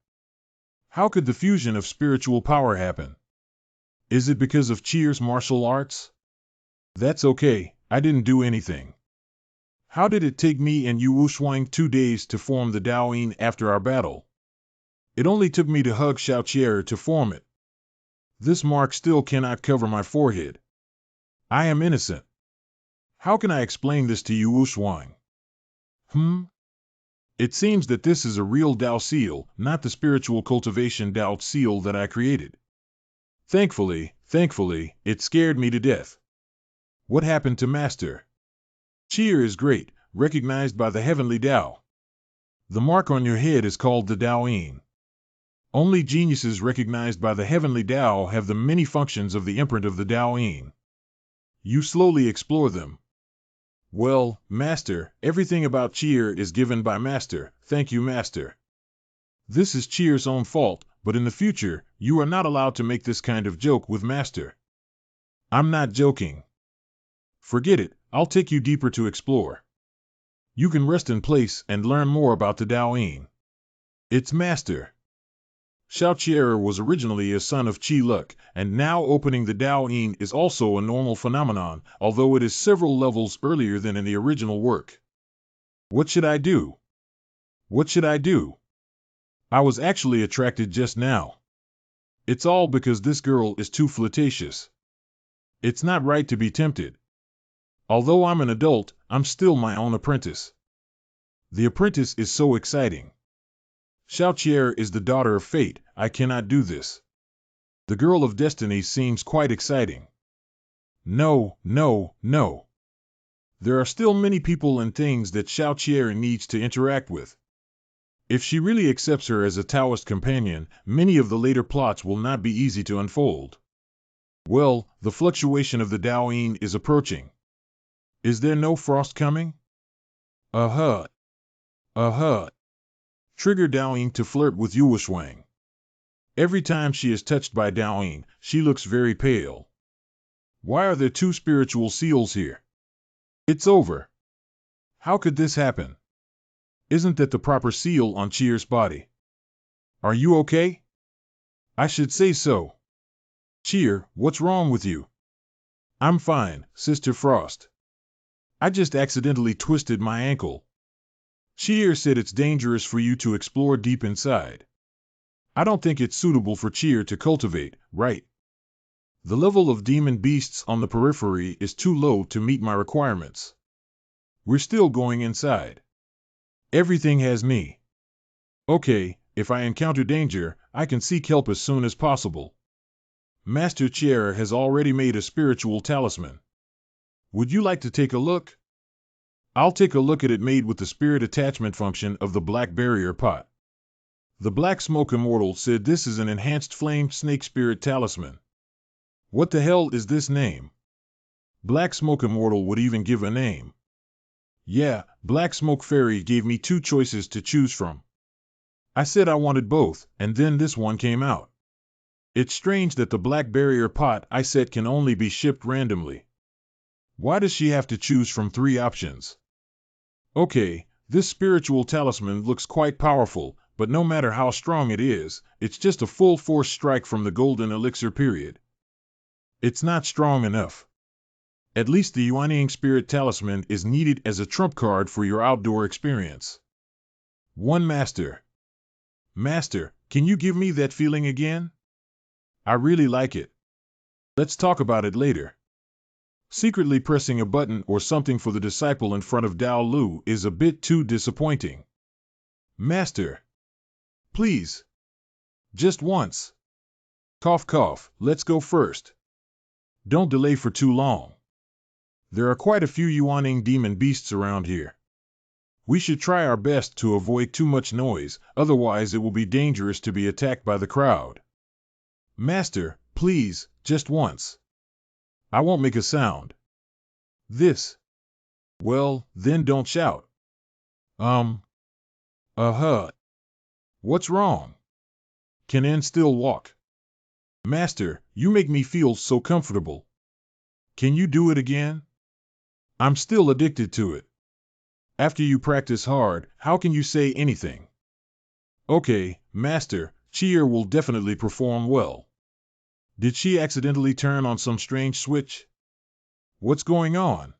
How could the fusion of spiritual power happen? Is it because of Cheer's martial arts? That's okay, I didn't do anything. How did it take me and Yu Wushwang 2 days to form the Daoyin after our battle? It only took me to hug Xiao to form it. This mark still cannot cover my forehead. I am innocent. How can I explain this to Yu Wushwang? It seems that this is a real Dao seal, not the spiritual cultivation Dao seal that I created. Thankfully, it scared me to death. What happened to Master? Cheer is great, recognized by the heavenly Dao. The mark on your head is called the Daoyin. Only geniuses recognized by the heavenly Dao have the many functions of the imprint of the Daoyin. You slowly explore them. Well, Master, everything about Cheer is given by Master. Thank you, Master. This is Cheer's own fault, but in the future, you are not allowed to make this kind of joke with Master. I'm not joking. Forget it, I'll take you deeper to explore. You can rest in place and learn more about the Daoyin. It's Master. Xiao was originally a son of Qi Luk, and now opening the Daoyin is also a normal phenomenon, although it is several levels earlier than in the original work. What should I do? What should I do? I was actually attracted just now. It's all because this girl is too flirtatious. It's not right to be tempted. Although I'm an adult, I'm still my own apprentice. The apprentice is so exciting. Xiao is the daughter of fate, I cannot do this. The girl of destiny seems quite exciting. No. There are still many people and things that Xiao needs to interact with. If she really accepts her as a Taoist companion, many of the later plots will not be easy to unfold. Well, the fluctuation of the Daoyin is approaching. Is there no frost coming? Trigger Daoyin to flirt with Yu Wushwang. Every time she is touched by Daoyin, she looks very pale. Why are there 2 spiritual seals here? It's over. How could this happen? Isn't that the proper seal on Cheer's body? Are you okay? I should say so. Cheer, what's wrong with you? I'm fine, Sister Frost. I just accidentally twisted my ankle. Cheer said it's dangerous for you to explore deep inside. I don't think it's suitable for Cheer to cultivate, right? The level of demon beasts on the periphery is too low to meet my requirements. We're still going inside. Everything has me. Okay, if I encounter danger, I can seek help as soon as possible. Master Cheer has already made a spiritual talisman. Would you like to take a look? I'll take a look at it made with the spirit attachment function of the Black Barrier Pot. The Black Smoke Immortal said this is an enhanced flame snake spirit talisman. What the hell is this name? Black Smoke Immortal would even give a name. Yeah, Black Smoke Fairy gave me 2 choices to choose from. I said I wanted both, and then this one came out. It's strange that the Black Barrier Pot I set can only be shipped randomly. Why does she have to choose from 3 options? Okay, this spiritual talisman looks quite powerful, but no matter how strong it is, it's just a full force strike from the golden elixir period. It's not strong enough. At least the Yuanying Spirit Talisman is needed as a trump card for your outdoor experience. 1 Master. Master, can you give me that feeling again? I really like it. Let's talk about it later. Secretly pressing a button or something for the disciple in front of Dao Lu is a bit too disappointing. Master. Please. Just once. Cough cough, let's go first. Don't delay for too long. There are quite a few Yuanying demon beasts around here. We should try our best to avoid too much noise, otherwise it will be dangerous to be attacked by the crowd. Master, please, just once. I won't make a sound. This. Well, then don't shout. What's wrong? Can N still walk? Master, you make me feel so comfortable. Can you do it again? I'm still addicted to it. After you practice hard, how can you say anything? Okay, Master, Cheer will definitely perform well. Did she accidentally turn on some strange switch? What's going on?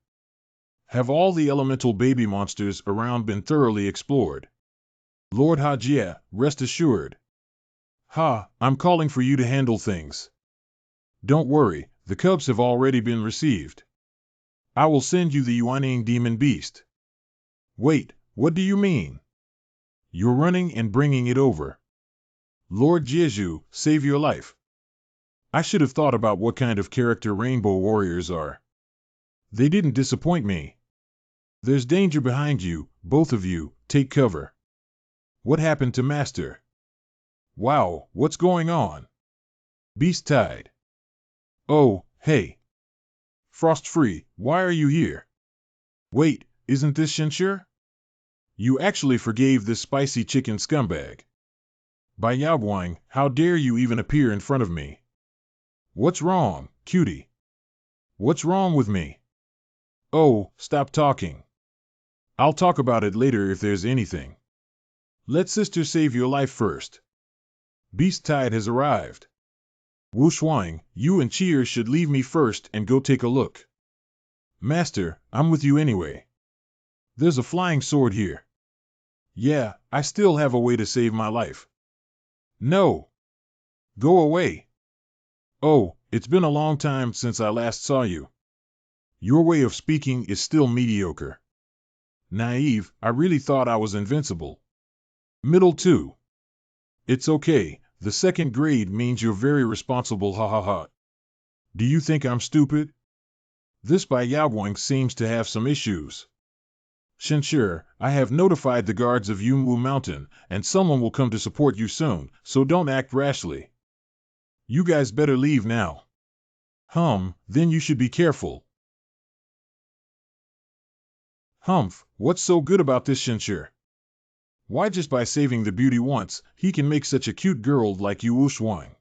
Have all the elemental baby monsters around been thoroughly explored? Lord Hajia, rest assured. Ha, I'm calling for you to handle things. Don't worry, the cubs have already been received. I will send you the Yuaning demon beast. Wait, what do you mean? You're running and bringing it over. Lord Jeju, save your life. I should have thought about what kind of character rainbow warriors are. They didn't disappoint me. There's danger behind you, both of you, take cover. What happened to Master? Wow, what's going on? Beast tied. Oh, hey. Frost-free, why are you here? Wait, isn't this Shinshir? You actually forgave this spicy chicken scumbag. By Yaoguang, how dare you even appear in front of me? What's wrong, cutie? What's wrong with me? Oh, stop talking. I'll talk about it later if there's anything. Let sister save your life first. Beast Tide has arrived. Wu Shuang, you and Cheer should leave me first and go take a look. Master, I'm with you anyway. There's a flying sword here. Yeah, I still have a way to save my life. No. Go away. Oh, it's been a long time since I last saw you. Your way of speaking is still mediocre. Naive, I really thought I was invincible. Middle 2. It's okay, the second grade means you're very responsible, ha ha ha. Do you think I'm stupid? This Bai Yaoguang seems to have some issues. Shinshir, I have notified the guards of Yunwu Mountain, and someone will come to support you soon, so don't act rashly. You guys better leave now. Then you should be careful. Humph, what's so good about this Shinshir? Why just by saving the beauty once, he can make such a cute girl like you Wu Shuang.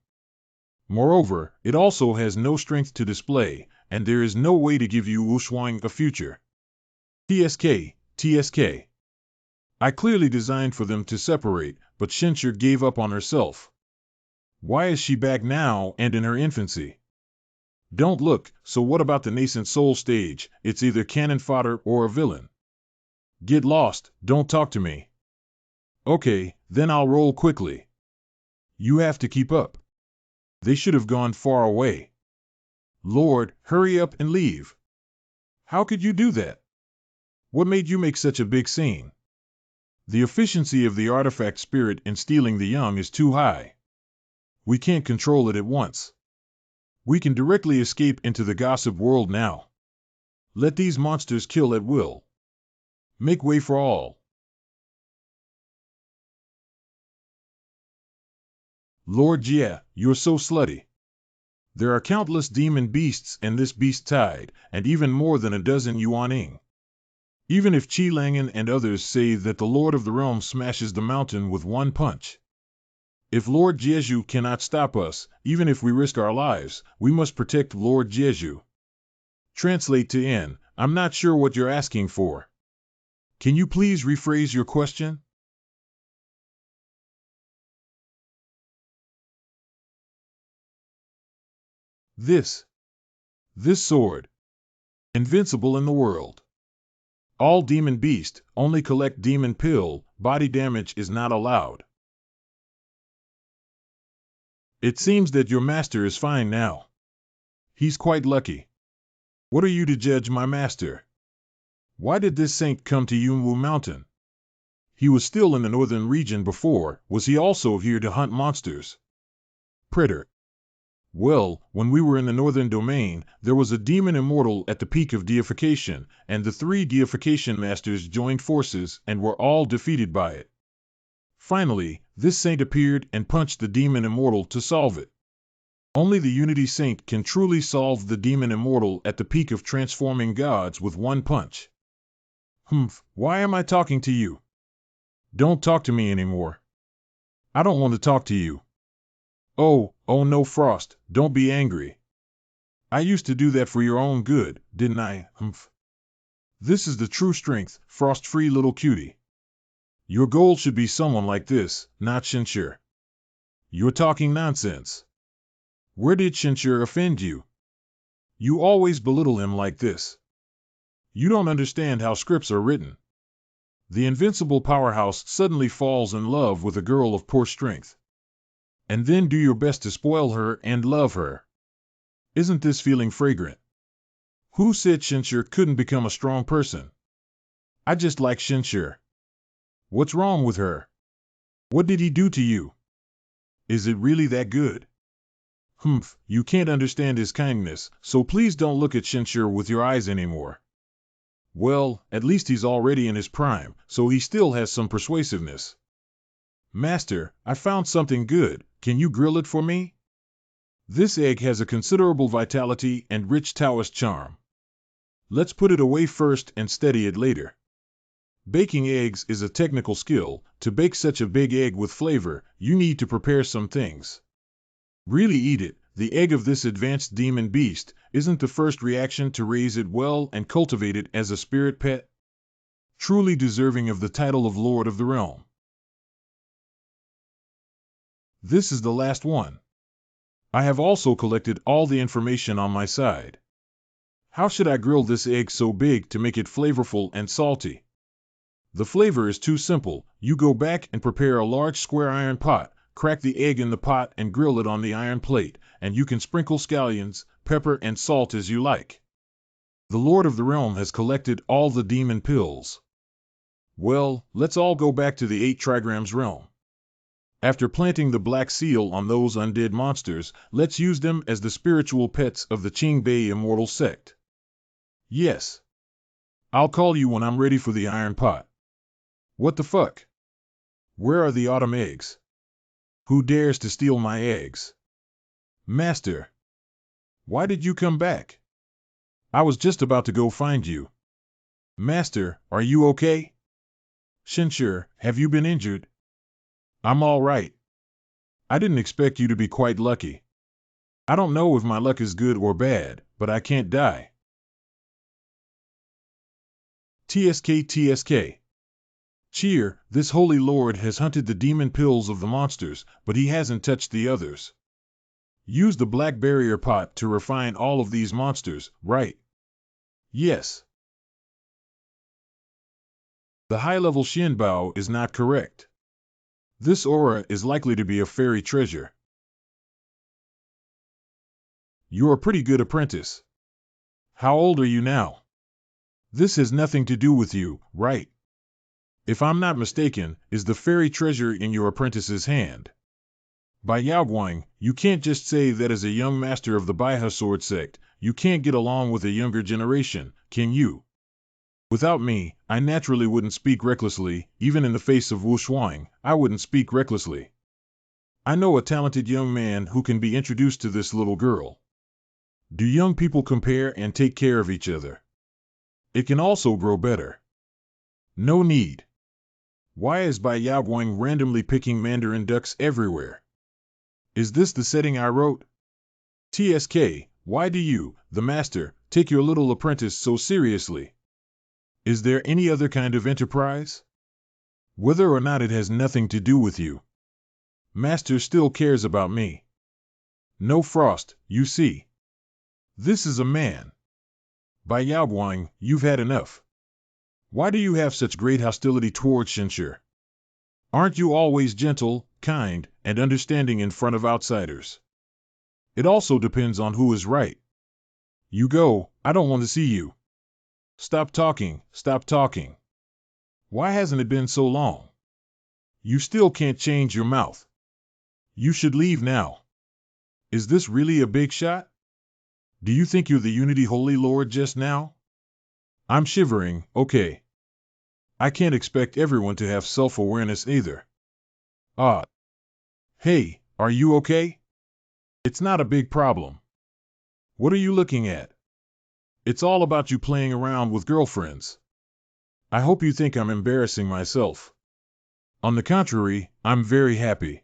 Moreover, it also has no strength to display, and there is no way to give you Wu Shuang a future. TSK. I clearly designed for them to separate, but Shinshir gave up on herself. Why is she back now and in her infancy? Don't look, so what about the nascent soul stage? It's either cannon fodder or a villain. Get lost, don't talk to me. Okay, then I'll roll quickly. You have to keep up. They should have gone far away. Lord, hurry up and leave. How could you do that? What made you make such a big scene? The efficiency of the artifact spirit in stealing the young is too high. We can't control it at once. We can directly escape into the gossip world now. Let these monsters kill at will. Make way for all. Lord Jia, you're so slutty. There are countless demon beasts in this beast tide, and even more than a dozen Yuaning. Even if Qi Langan and others say that the Lord of the Realm smashes the mountain with one punch. If Lord Jeju cannot stop us, even if we risk our lives, we must protect Lord Jeju. Translate to N, I'm not sure what you're asking for. Can you please rephrase your question? This sword. Invincible in the world. All demon beast, only collect demon pill, body damage is not allowed. It seems that your master is fine now. He's quite lucky. What are you to judge my master? Why did this saint come to Yunwu Mountain? He was still in the northern region before, was he also here to hunt monsters? Predator. Well, when we were in the northern domain, there was a demon immortal at the peak of deification, and the 3 deification masters joined forces and were all defeated by it. Finally, this saint appeared and punched the demon immortal to solve it. Only the Unity Saint can truly solve the demon immortal at the peak of transforming gods with one punch. Why am I talking to you? Don't talk to me anymore. I don't want to talk to you. Oh no, Frost, don't be angry. I used to do that for your own good, didn't I? This is the true strength, frost-free little cutie. Your goal should be someone like this, not Xianmiao. You're talking nonsense. Where did Xianmiao offend you? You always belittle him like this. You don't understand how scripts are written. The invincible powerhouse suddenly falls in love with a girl of poor strength. And then do your best to spoil her and love her. Isn't this feeling fragrant? Who said Xianmiao couldn't become a strong person? I just like Xianmiao. What's wrong with her? What did he do to you? Is it really that good? Humph, you can't understand his kindness, so please don't look at Xianmiao with your eyes anymore. Well, at least he's already in his prime, so he still has some persuasiveness. Master, I found something good. Can you grill it for me? This egg has a considerable vitality and rich Taoist charm. Let's put it away first and steady it later. Baking eggs is a technical skill. To bake such a big egg with flavor, you need to prepare some things. Really eat it. The egg of this advanced demon beast isn't the first reaction to raise it well and cultivate it as a spirit pet. Truly deserving of the title of Lord of the Realm. This is the last one. I have also collected all the information on my side. How should I grill this egg so big to make it flavorful and salty? The flavor is too simple. You go back and prepare a large square iron pot, crack the egg in the pot and grill it on the iron plate, and you can sprinkle scallions, pepper, and salt as you like. The Lord of the Realm has collected all the demon pills. Well, let's all go back to the 8 trigrams realm. After planting the black seal on those undead monsters, let's use them as the spiritual pets of the Qingbei immortal sect. Yes. I'll call you when I'm ready for the iron pot. What the fuck? Where are the autumn eggs? Who dares to steal my eggs? Master. Why did you come back? I was just about to go find you. Master, are you okay? Xianmiao, have you been injured? I'm all right. I didn't expect you to be quite lucky. I don't know if my luck is good or bad, but I can't die. TSK. Cheer, this holy lord has hunted the demon pills of the monsters, but he hasn't touched the others. Use the black barrier pot to refine all of these monsters, right? Yes. The high-level Xianmiao is not correct. This aura is likely to be a fairy treasure. You're a pretty good apprentice. How old are you now? This has nothing to do with you, right? If I'm not mistaken, is the fairy treasure in your apprentice's hand? By Yaoguang, you can't just say that as a young master of the Baihe sword sect, you can't get along with a younger generation, can you? Without me, I naturally wouldn't speak recklessly. Even in the face of Wu Shuang, I wouldn't speak recklessly. I know a talented young man who can be introduced to this little girl. Do young people compare and take care of each other? It can also grow better. No need. Why is Bai Yaoguang randomly picking mandarin ducks everywhere? Is this the setting I wrote? TSK, why do you, the master, take your little apprentice so seriously? Is there any other kind of enterprise? Whether or not it has nothing to do with you. Master still cares about me. No Frost, you see. This is a man. Bai Yaoguang, you've had enough. Why do you have such great hostility towards Xianmiao? Aren't you always gentle, kind, and understanding in front of outsiders? It also depends on who is right. You go, I don't want to see you. Stop talking, stop talking. Why hasn't it been so long? You still can't change your mouth. You should leave now. Is this really a big shot? Do you think you're the Unity Holy Lord just now? I'm shivering, okay. I can't expect everyone to have self-awareness either. Ah. Hey, are you okay? It's not a big problem. What are you looking at? It's all about you playing around with girlfriends. I hope you think I'm embarrassing myself. On the contrary, I'm very happy.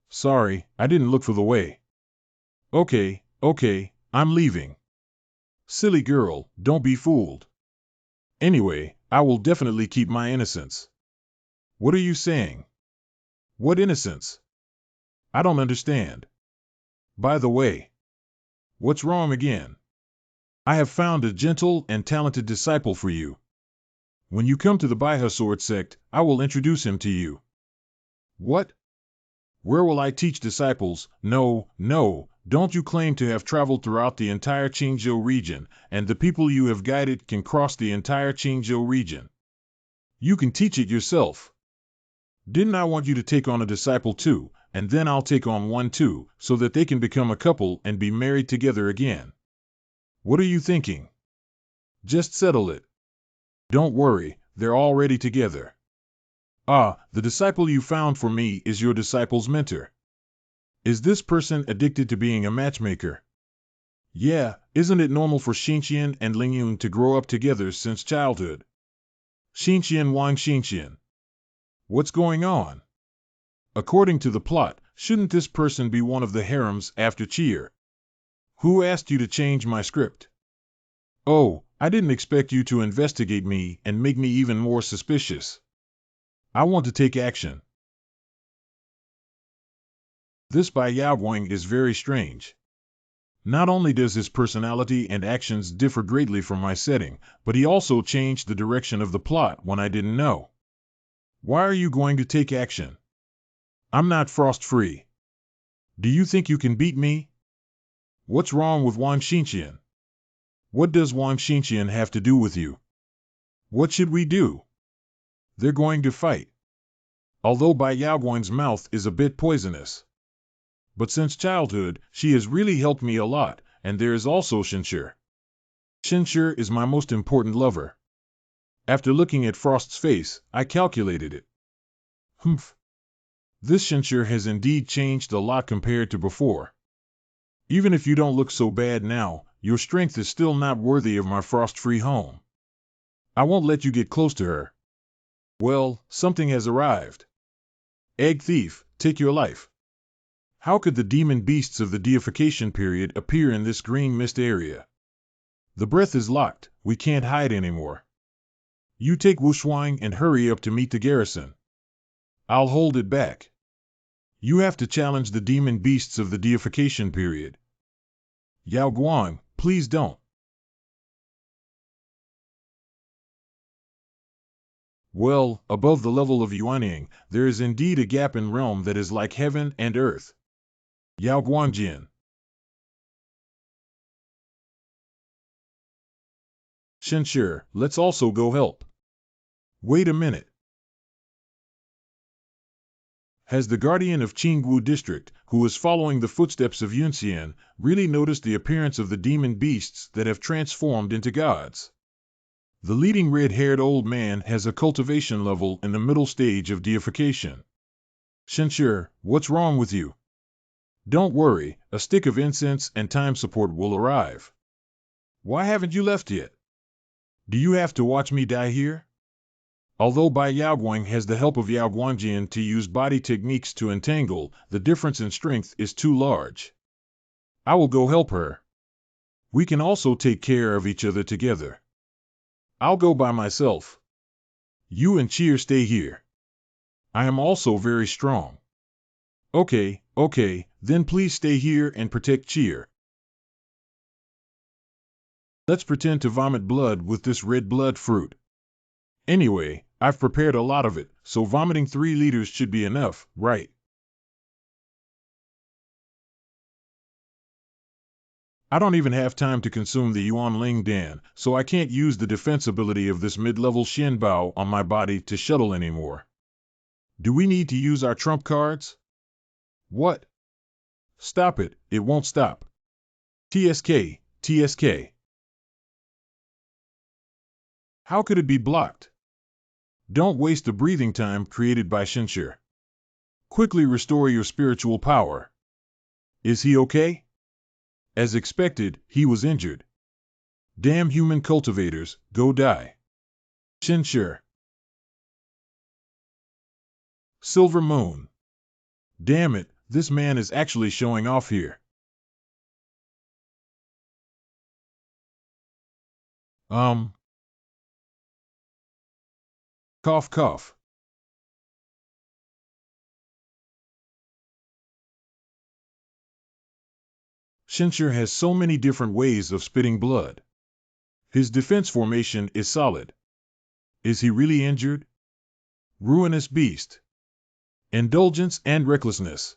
Sorry, I didn't look for the way. Okay, I'm leaving. Silly girl, don't be fooled. Anyway, I will definitely keep my innocence. What are you saying? What innocence? I don't understand. By the way, what's wrong again? I have found a gentle and talented disciple for you. When you come to the MANHWA sect, I will introduce him to you. What? Where will I teach disciples? No, don't you claim to have traveled throughout the entire Qingzhou region, and the people you have guided can cross the entire Qingzhou region. You can teach it yourself. Didn't I want you to take on a disciple too, and then I'll take on one too, so that they can become a couple and be married together again? What are you thinking? Just settle it. Don't worry, they're already together. Ah, the disciple you found for me is your disciple's mentor. Is this person addicted to being a matchmaker? Yeah, isn't it normal for Xinxian and Lingyun to grow up together since childhood? Xinxian Wang Xinxian. What's going on? According to the plot, shouldn't this person be one of the harems after Cheer? Who asked you to change my script? Oh, I didn't expect you to investigate me and make me even more suspicious. I want to take action. This Bai Yaoguang is very strange. Not only does his personality and actions differ greatly from my setting, but he also changed the direction of the plot when I didn't know. Why are you going to take action? I'm not frost-free. Do you think you can beat me? What's wrong with Wang Xinxian? What does Wang Xinxian have to do with you? What should we do? They're going to fight. Although Bai Yaoguang's mouth is a bit poisonous. But since childhood, she has really helped me a lot, and there is also Shenshi. Shenshi is my most important lover. After looking at Frost's face, I calculated it. Humph. This Shenshi has indeed changed a lot compared to before. Even if you don't look so bad now, your strength is still not worthy of my frost-free home. I won't let you get close to her. Well, something has arrived. Egg thief, take your life. How could the demon beasts of the deification period appear in this green mist area? The breath is locked, we can't hide anymore. You take Wushuang and hurry up to meet the garrison. I'll hold it back. You have to challenge the demon beasts of the deification period. Yao Guang, please don't. Well, above the level of Yuanying, there is indeed a gap in realm that is like heaven and earth. Yao Guangjin. Shenshi, let's also go help. Wait a minute. Has the guardian of Qingwu district, who is following the footsteps of Yunxian, really noticed the appearance of the demon beasts that have transformed into gods? The leading red-haired old man has a cultivation level in the middle stage of deification. Shenshi, what's wrong with you? Don't worry, a stick of incense and time support will arrive. Why haven't you left yet? Do you have to watch me die here? Although Bai Yaoguang has the help of Yao Guangjian to use body techniques to entangle, the difference in strength is too large. I will go help her. We can also take care of each other together. I'll go by myself. You and Cheer stay here. I am also very strong. Okay, then please stay here and protect Cheer. Let's pretend to vomit blood with this red blood fruit. Anyway, I've prepared a lot of it, so vomiting 3 liters should be enough, right? I don't even have time to consume the Yuan Ling Dan, so I can't use the defense ability of this mid-level Xianmiao on my body to shuttle anymore. Do we need to use our trump cards? What? Stop it, it won't stop. TSK. How could it be blocked? Don't waste the breathing time created by Shenshi. Quickly restore your spiritual power. Is he okay? As expected, he was injured. Damn human cultivators, go die. Shenshi. Silver Moon. Damn it, this man is actually showing off here. Cough, cough. Xianmiao has so many different ways of spitting blood. His defense formation is solid. Is he really injured? Ruinous beast. Indulgence and recklessness.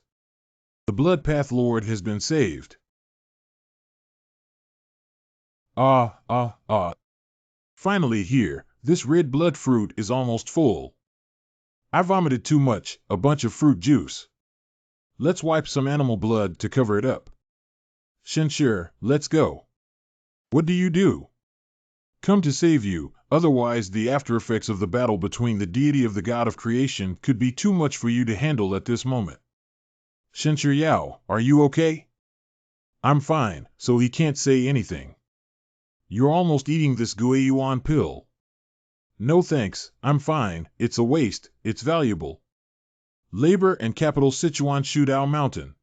The Blood Path Lord has been saved. Ah, ah, ah. Finally here, this red blood fruit is almost full. I vomited too much, a bunch of fruit juice. Let's wipe some animal blood to cover it up. Xianmiao, let's go. What do you do? Come to save you, otherwise the after effects of the battle between the deity of the god of creation could be too much for you to handle at this moment. Xianmiao, are you okay? I'm fine, so he can't say anything. You're almost eating this Guiyuan pill. No thanks, I'm fine, it's a waste, it's valuable. Labor and capital Sichuan Shudao Mountain.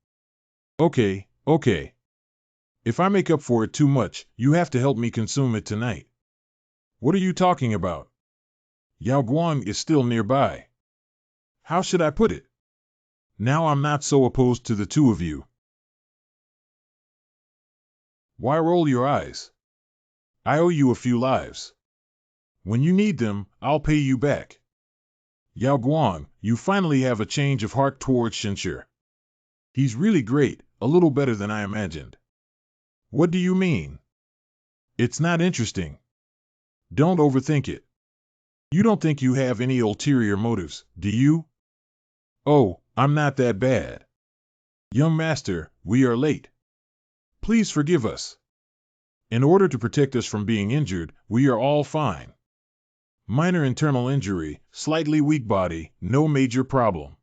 Okay, okay. If I make up for it too much, you have to help me consume it tonight. What are you talking about? Yao Guang is still nearby. How should I put it? Now I'm not so opposed to the two of you. Why roll your eyes? I owe you a few lives. When you need them, I'll pay you back. Yao Guang, you finally have a change of heart towards Xianmiao. He's really great, a little better than I imagined. What do you mean? It's not interesting. Don't overthink it. You don't think you have any ulterior motives, do you? Oh, I'm not that bad. Young master, we are late. Please forgive us. In order to protect us from being injured, we are all fine. Minor internal injury, slightly weak body, no major problem.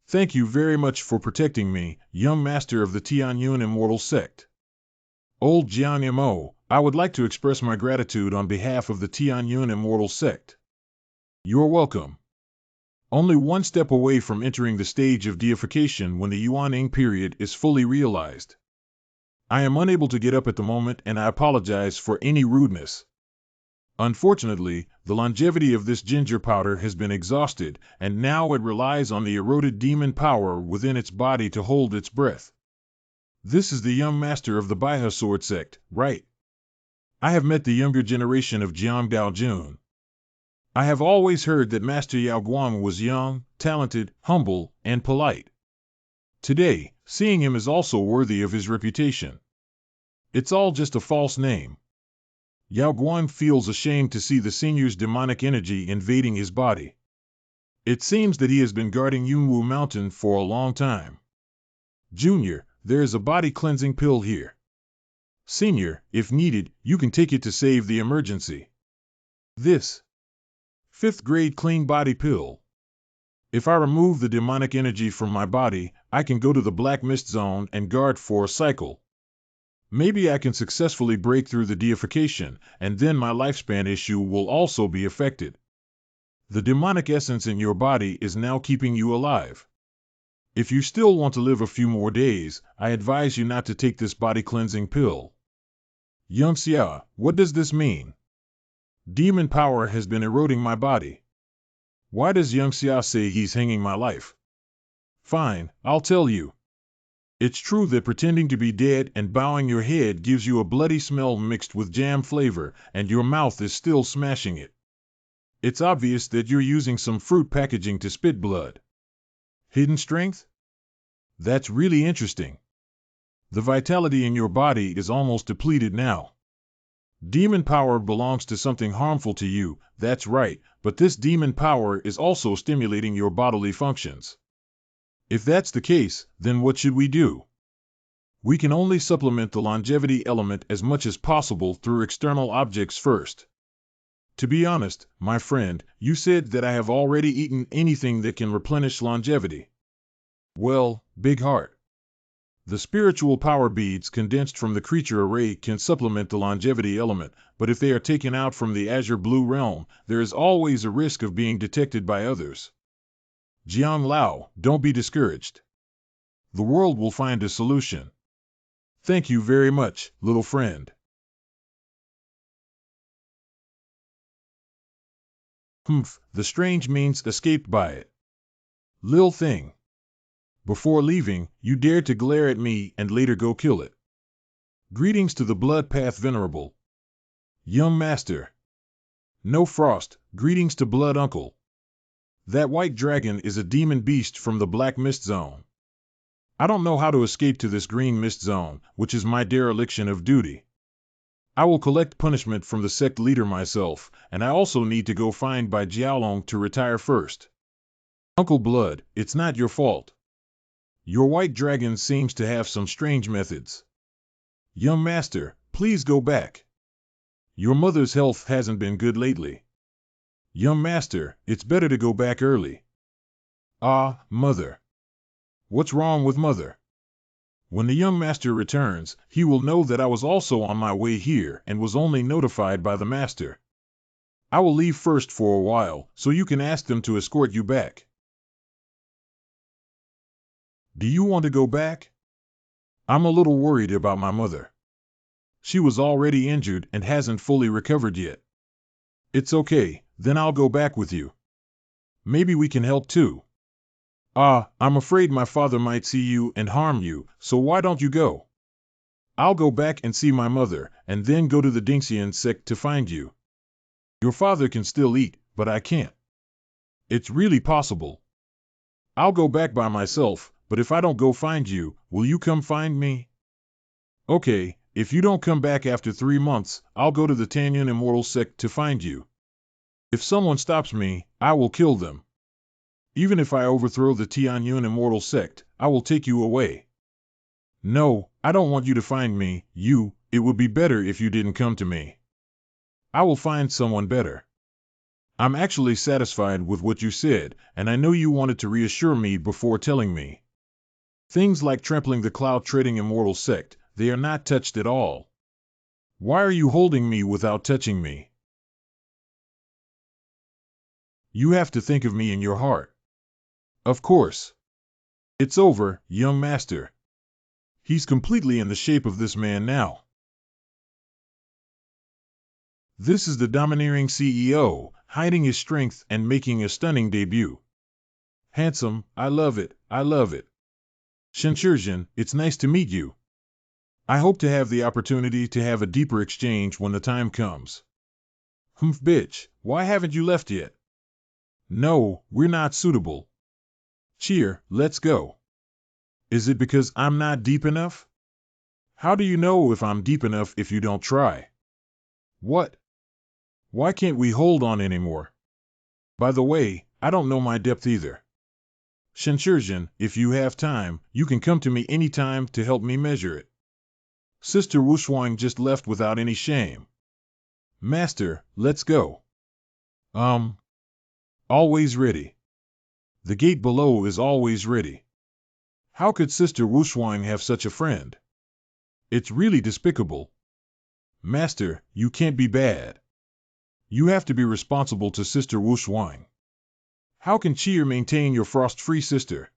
Thank you very much for protecting me, young master of the Tianyun Immortal Sect. Old Xianmiao, I would like to express my gratitude on behalf of the Tianyun Immortal Sect. You're welcome. Only one step away from entering the stage of deification when the Yuaning period is fully realized. I am unable to get up at the moment and I apologize for any rudeness. Unfortunately, the longevity of this ginger powder has been exhausted, and now it relies on the eroded demon power within its body to hold its breath. This is the young master of the Baihe Sword Sect, right? I have met the younger generation of Jiangdao Jun. I have always heard that Master Yao Guang was young, talented, humble, and polite. Today, seeing him is also worthy of his reputation. It's all just a false name. Yao Guang feels ashamed to see the senior's demonic energy invading his body. It seems that he has been guarding Yunwu Mountain for a long time. Junior, there is a body cleansing pill here. Senior, if needed, you can take it to save the emergency. This 5th grade clean body pill. If I remove the demonic energy from my body, I can go to the Black Mist Zone and guard for a cycle. Maybe I can successfully break through the deification, and then my lifespan issue will also be affected. The demonic essence in your body is now keeping you alive. If you still want to live a few more days, I advise you not to take this body cleansing pill. Young Xia, what does this mean? Demon power has been eroding my body. Why does Young Xia say he's hanging my life? Fine, I'll tell you. It's true that pretending to be dead and bowing your head gives you a bloody smell mixed with jam flavor, and your mouth is still smashing it. It's obvious that you're using some fruit packaging to spit blood. Hidden strength? That's really interesting. The vitality in your body is almost depleted now. Demon power belongs to something harmful to you, that's right, but this demon power is also stimulating your bodily functions. If that's the case, then what should we do? We can only supplement the longevity element as much as possible through external objects first. To be honest, my friend, you said that I have already eaten anything that can replenish longevity. Well, big heart. The spiritual power beads condensed from the creature array can supplement the longevity element, but if they are taken out from the Azure Blue realm, there is always a risk of being detected by others. Jiang Lao, don't be discouraged. The world will find a solution. Thank you very much, little friend. Humph, the strange means escaped by it. Lil thing. Before leaving, you dared to glare at me and later go kill it. Greetings to the blood path venerable. Young master. No frost, greetings to blood uncle. That white dragon is a demon beast from the black mist zone. I don't know how to escape to this green mist zone, which is my dereliction of duty. I will collect punishment from the sect leader myself, and I also need to go find Bai Jiaolong to retire first. Uncle Blood, it's not your fault. Your white dragon seems to have some strange methods. Young master, please go back. Your mother's health hasn't been good lately. Young master, it's better to go back early. Ah, mother. What's wrong with mother? When the young master returns, he will know that I was also on my way here and was only notified by the master. I will leave first for a while, so you can ask them to escort you back. Do you want to go back? I'm a little worried about my mother. She was already injured and hasn't fully recovered yet. It's okay, then I'll go back with you. Maybe we can help too. Ah, I'm afraid my father might see you and harm you, so why don't you go? I'll go back and see my mother, and then go to the Dingxian sect to find you. Your father can still eat, but I can't. It's really possible. I'll go back by myself, but if I don't go find you, will you come find me? Okay, if you don't come back after 3 months, I'll go to the Tanyan Immortal sect to find you. If someone stops me, I will kill them. Even if I overthrow the Tianyun Immortal sect, I will take you away. No, I don't want you to find me, it would be better if you didn't come to me. I will find someone better. I'm actually satisfied with what you said, and I know you wanted to reassure me before telling me. Things like trampling the cloud-treading immortal sect, they are not touched at all. Why are you holding me without touching me? You have to think of me in your heart. Of course. It's over, young master. He's completely in the shape of this man now. This is the domineering CEO, hiding his strength and making a stunning debut. Handsome, I love it, I love it. Shenshurjian, it's nice to meet you. I hope to have the opportunity to have a deeper exchange when the time comes. Humph bitch, why haven't you left yet? No, we're not suitable. Cheer, let's go. Is it because I'm not deep enough? How do you know if I'm deep enough if you don't try? What? Why can't we hold on anymore? By the way, I don't know my depth either. Shenshurjian, if you have time, you can come to me anytime to help me measure it. Sister Wushuang just left without any shame. Master, let's go. Always ready. The gate below is always ready. How could Sister Wushuang have such a friend? It's really despicable. Master, you can't be bad. You have to be responsible to Sister Wushuang. How can Cheer maintain your frost-free sister?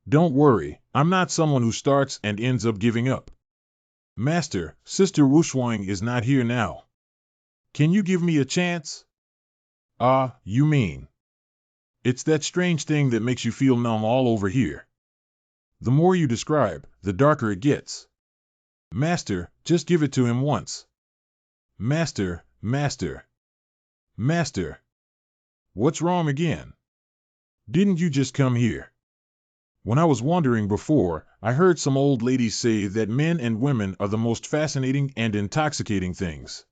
Don't worry, I'm not someone who starts and ends up giving up. Master, Sister Wushuang is not here now. Can you give me a chance? Ah, you mean. It's that strange thing that makes you feel numb all over here. The more you describe, the darker it gets. Master, just give it to him once. Master, master. Master. What's wrong again? Didn't you just come here? When I was wandering before, I heard some old ladies say that men and women are the most fascinating and intoxicating things.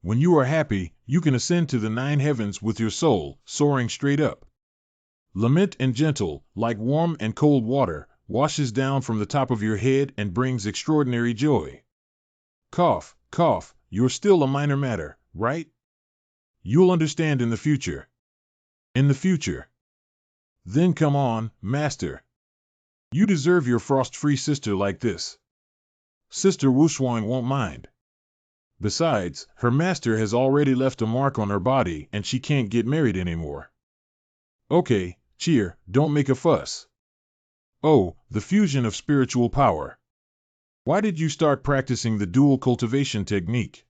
When you are happy, you can ascend to the 9 heavens with your soul, soaring straight up. Lament and gentle, like warm and cold water, washes down from the top of your head and brings extraordinary joy. Cough, cough, you're still a minor matter, right? You'll understand in the future. In the future. Then come on, master. You deserve your frost-free sister like this. Sister Wushuang won't mind. Besides, her master has already left a mark on her body and she can't get married anymore. Okay, Cheer, don't make a fuss. Oh, the fusion of spiritual power. Why did you start practicing the dual cultivation technique?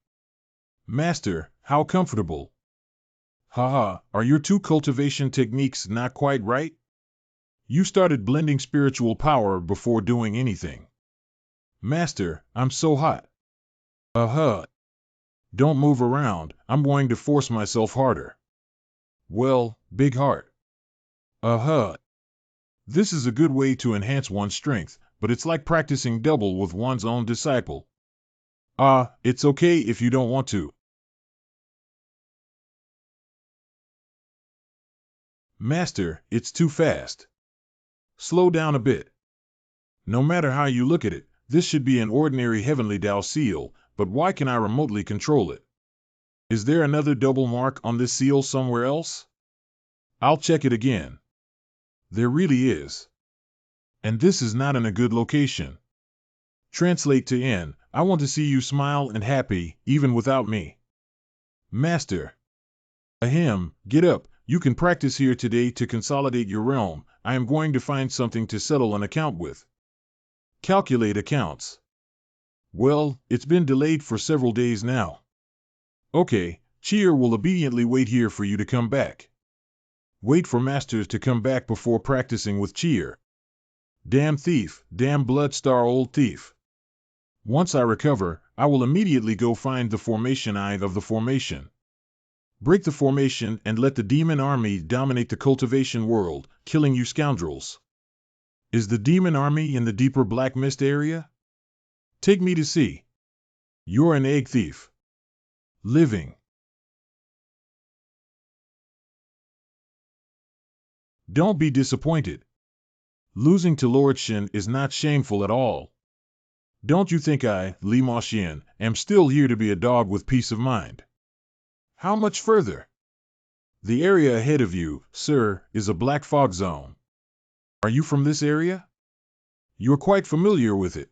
Master, how comfortable. Haha, are your two cultivation techniques not quite right? You started blending spiritual power before doing anything. Master, I'm so hot. Don't move around, I'm going to force myself harder. Well, big heart. This is a good way to enhance one's strength, but it's like practicing double with one's own disciple. It's okay if you don't want to. Master, it's too fast. Slow down a bit. No matter how you look at it, this should be an ordinary heavenly Tao seal, but why can I remotely control it? Is there another double mark on this seal somewhere else? I'll check it again. There really is. And this is not in a good location. Translate to N, I want to see you smile and happy, even without me. Master. Ahem, get up, you can practice here today to consolidate your realm. I am going to find something to settle an account with. Calculate accounts. Well, it's been delayed for several days now. Okay, Cheer will obediently wait here for you to come back. Wait for masters to come back before practicing with Cheer. Damn thief, damn bloodstar old thief. Once I recover, I will immediately go find the formation eye of the formation. Break the formation and let the demon army dominate the cultivation world, killing you scoundrels. Is the demon army in the deeper black mist area? Take me to see. You're an egg thief. Living. Don't be disappointed. Losing to Lord Shin is not shameful at all. Don't you think I, Li Ma Xian, am still here to be a dog with peace of mind? How much further? The area ahead of you, sir, is a black fog zone. Are you from this area? You're quite familiar with it.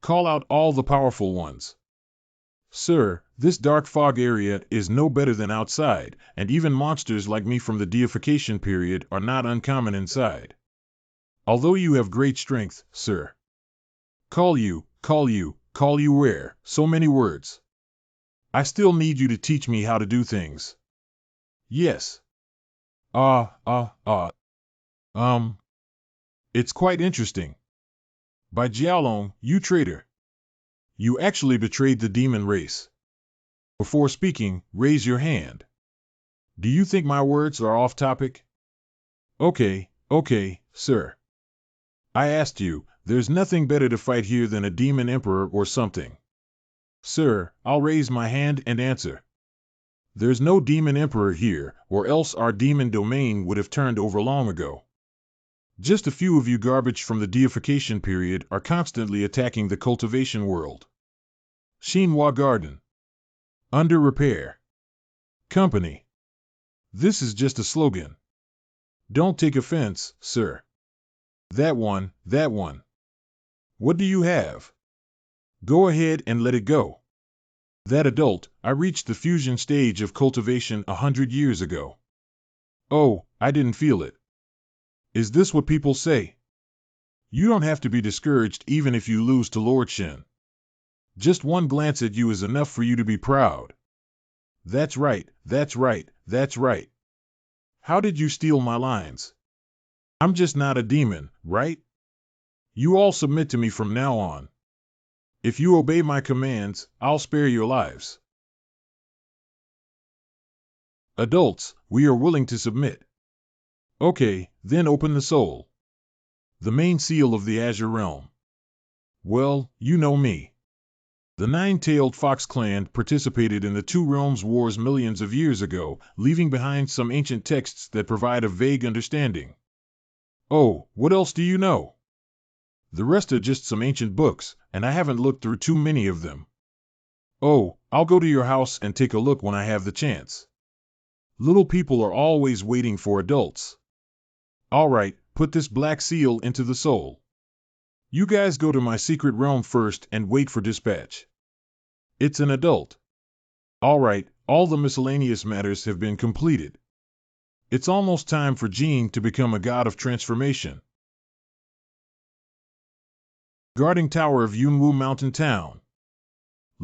Call out all the powerful ones. Sir, this dark fog area is no better than outside, and even monsters like me from the deification period are not uncommon inside. Although you have great strength, sir. Call you where? So many words. I still need you to teach me how to do things. Yes. It's quite interesting. By Jiaolong, you traitor. You actually betrayed the demon race. Before speaking, raise your hand. Do you think my words are off topic? Okay, sir. I asked you, there's nothing better to fight here than a demon emperor or something. Sir, I'll raise my hand and answer. There's no demon emperor here, or else our demon domain would have turned over long ago. Just a few of you garbage from the deification period are constantly attacking the cultivation world. Xianmiao Garden. Under repair. Company. This is just a slogan. Don't take offense, sir. That one. What do you have? Go ahead and let it go. That adult, I reached the fusion stage of cultivation 100 years ago. Oh, I didn't feel it. Is this what people say? You don't have to be discouraged even if you lose to Lord Shin. Just one glance at you is enough for you to be proud. That's right. How did you steal my lines? I'm just not a demon, right? You all submit to me from now on. If you obey my commands, I'll spare your lives. Adults, we are willing to submit. Okay, then open the soul. The main seal of the Azure realm. Well, you know me. The nine-tailed fox clan participated in the Two Realms Wars millions of years ago, leaving behind some ancient texts that provide a vague understanding. Oh, what else do you know? The rest are just some ancient books, and I haven't looked through too many of them. Oh, I'll go to your house and take a look when I have the chance. Little people are always waiting for adults. All right, put this black seal into the soul. You guys go to my secret realm first and wait for dispatch. It's an adult. All right, all the miscellaneous matters have been completed. It's almost time for Jean to become a god of transformation. Guarding Tower of Yunwu Mountain Town.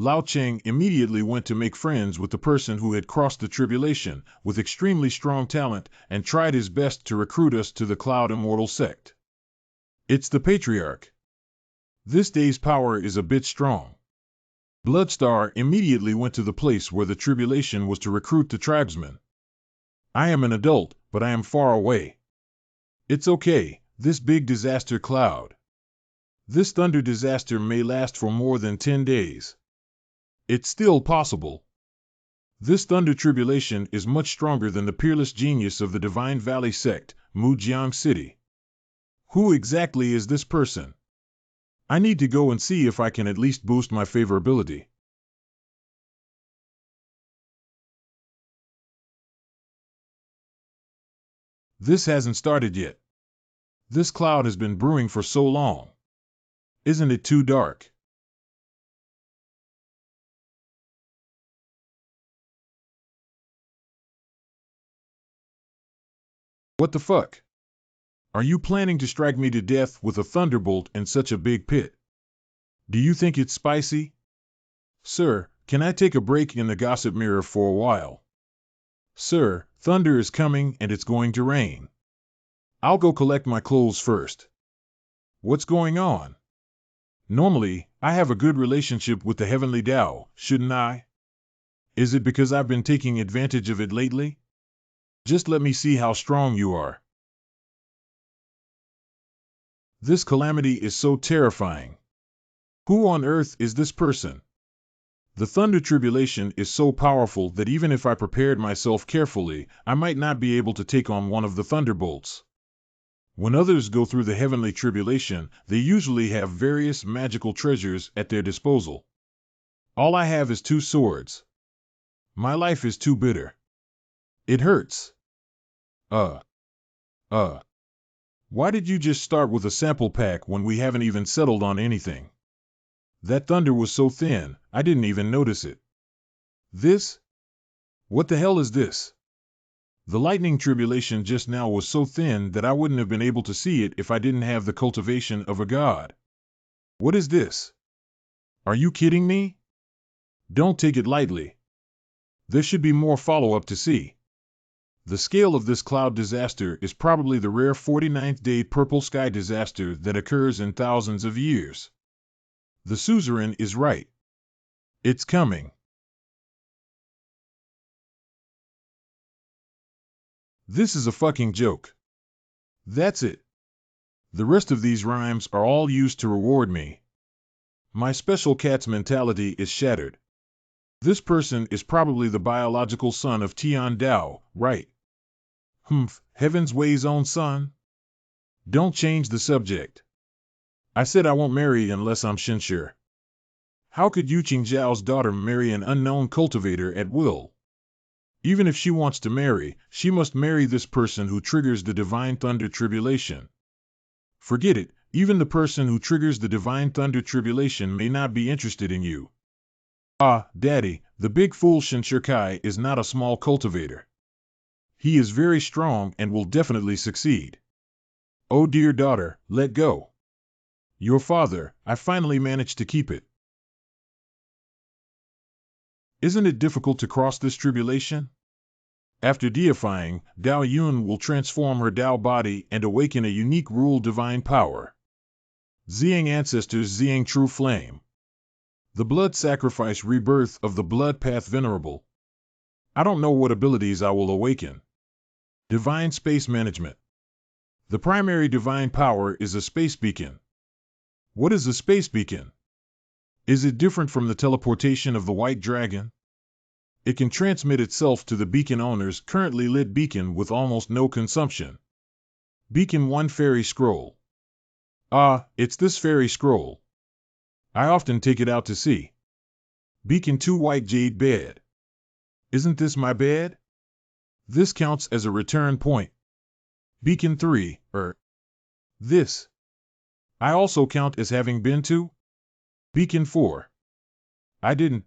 Lao Cheng immediately went to make friends with the person who had crossed the tribulation with extremely strong talent and tried his best to recruit us to the Cloud Immortal sect. It's the Patriarch. This day's power is a bit strong. Bloodstar immediately went to the place where the tribulation was to recruit the tribesmen. I am an adult, but I am far away. It's okay, this big disaster cloud. This thunder disaster may last for more than 10 days. It's still possible. This thunder tribulation is much stronger than the peerless genius of the Divine Valley sect, Mujiang City. Who exactly is this person? I need to go and see if I can at least boost my favorability. This hasn't started yet. This cloud has been brewing for so long. Isn't it too dark? What the fuck? Are you planning to strike me to death with a thunderbolt in such a big pit? Do you think it's spicy? Sir, can I take a break in the gossip mirror for a while? Sir, thunder is coming and it's going to rain. I'll go collect my clothes first. What's going on? Normally, I have a good relationship with the heavenly Tao, shouldn't I? Is it because I've been taking advantage of it lately? Just let me see how strong you are. This calamity is so terrifying. Who on earth is this person? The thunder tribulation is so powerful that even if I prepared myself carefully, I might not be able to take on one of the thunderbolts. When others go through the heavenly tribulation, they usually have various magical treasures at their disposal. All I have is 2 swords. My life is too bitter. It hurts. Why did you just start with a sample pack when we haven't even settled on anything? That thunder was so thin, I didn't even notice it. This? What the hell is this? The lightning tribulation just now was so thin that I wouldn't have been able to see it if I didn't have the cultivation of a god. What is this? Are you kidding me? Don't take it lightly. There should be more follow-up to see. The scale of this cloud disaster is probably the rare 49th day purple sky disaster that occurs in thousands of years. The suzerain is right. It's coming. This is a fucking joke. That's it. The rest of these rhymes are all used to reward me. My special cat's mentality is shattered. This person is probably the biological son of Tian Dao, right? Heaven's Way's own son? Don't change the subject. I said I won't marry unless I'm Shenshir. How could Yu Qingzhao's daughter marry an unknown cultivator at will? Even if she wants to marry, she must marry this person who triggers the Divine Thunder Tribulation. Forget it, even the person who triggers the Divine Thunder Tribulation may not be interested in you. Ah, Daddy, the big fool Shenshir Kai is not a small cultivator. He is very strong and will definitely succeed. Oh dear daughter, let go. Your father, I finally managed to keep it. Isn't it difficult to cross this tribulation? After deifying, Dao Yun will transform her Dao body and awaken a unique rule divine power. Ziyang Ancestors Ziyang True Flame. The blood sacrifice rebirth of the blood path venerable. I don't know what abilities I will awaken. Divine space management. The primary divine power is a space beacon. What is a space beacon? Is it different from the teleportation of the white dragon? It can transmit itself to the beacon owner's currently lit beacon with almost no consumption. Beacon 1 Fairy Scroll. Ah, it's this fairy scroll. I often take it out to sea. Beacon 2 White Jade Bed. Isn't this my bed? This counts as a return point. Beacon 3, this. I also count as having been to? Beacon 4. I didn't.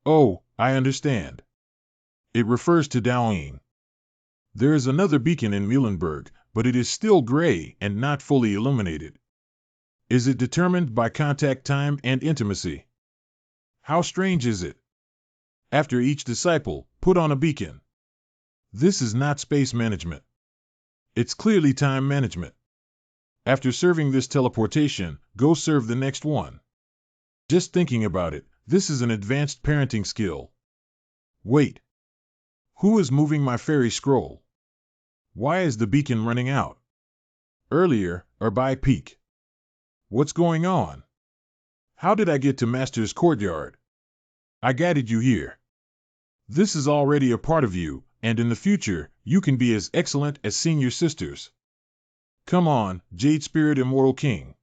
Oh, I understand. It refers to Daoyin. There is another beacon in Muhlenberg, but it is still gray and not fully illuminated. Is it determined by contact time and intimacy? How strange is it? After each disciple, put on a beacon. This is not space management. It's clearly time management. After serving this teleportation, go serve the next one. Just thinking about it, this is an advanced parenting skill. Wait. Who is moving my fairy scroll? Why is the beacon running out? Earlier, or by peak? What's going on? How did I get to Master's courtyard? I guided you here. This is already a part of you, and in the future, you can be as excellent as senior sisters. Come on, Jade Spirit Immortal King.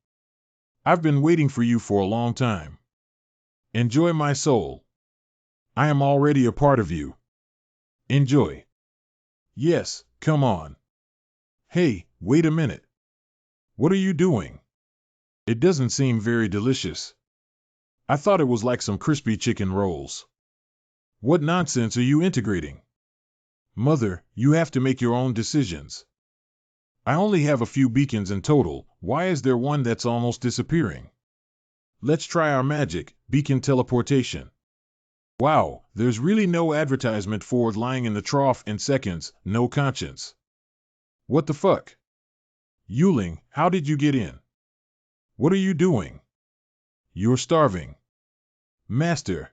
I've been waiting for you for a long time. Enjoy my soul. I am already a part of you. Enjoy. Yes, come on. Hey, wait a minute. What are you doing? It doesn't seem very delicious. I thought it was like some crispy chicken rolls. What nonsense are you integrating? Mother, you have to make your own decisions. I only have a few beacons in total. Why is there one that's almost disappearing? Let's try our magic, beacon teleportation. Wow, there's really no advertisement for lying in the trough in seconds, no conscience. What the fuck? Yuling, how did you get in? What are you doing? You're starving. Master.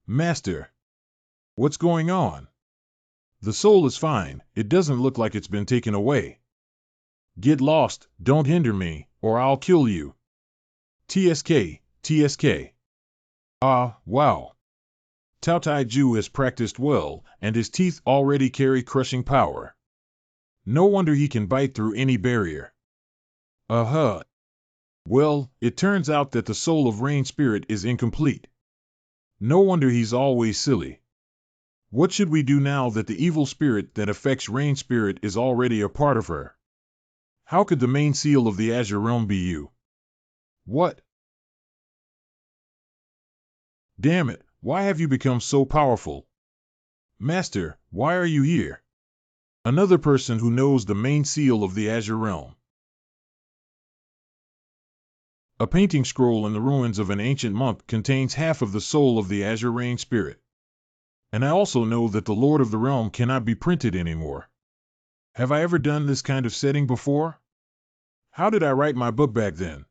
Master. What's going on? The soul is fine, it doesn't look like it's been taken away. Get lost, don't hinder me, or I'll kill you. TSK, TSK. Ah, wow. Tao Tai Ju has practiced well, and his teeth already carry crushing power. No wonder he can bite through any barrier. Uh-huh. Well, it turns out that the soul of Rain Spirit is incomplete. No wonder he's always silly. What should we do now that the evil spirit that affects Rain Spirit is already a part of her? How could the main seal of the Azure realm be you? What? Damn it, why have you become so powerful? Master, why are you here? Another person who knows the main seal of the Azure realm. A painting scroll in the ruins of an ancient monk contains half of the soul of the Azure Rain Spirit. And I also know that the Lord of the Realm cannot be printed anymore. Have I ever done this kind of setting before? How did I write my book back then?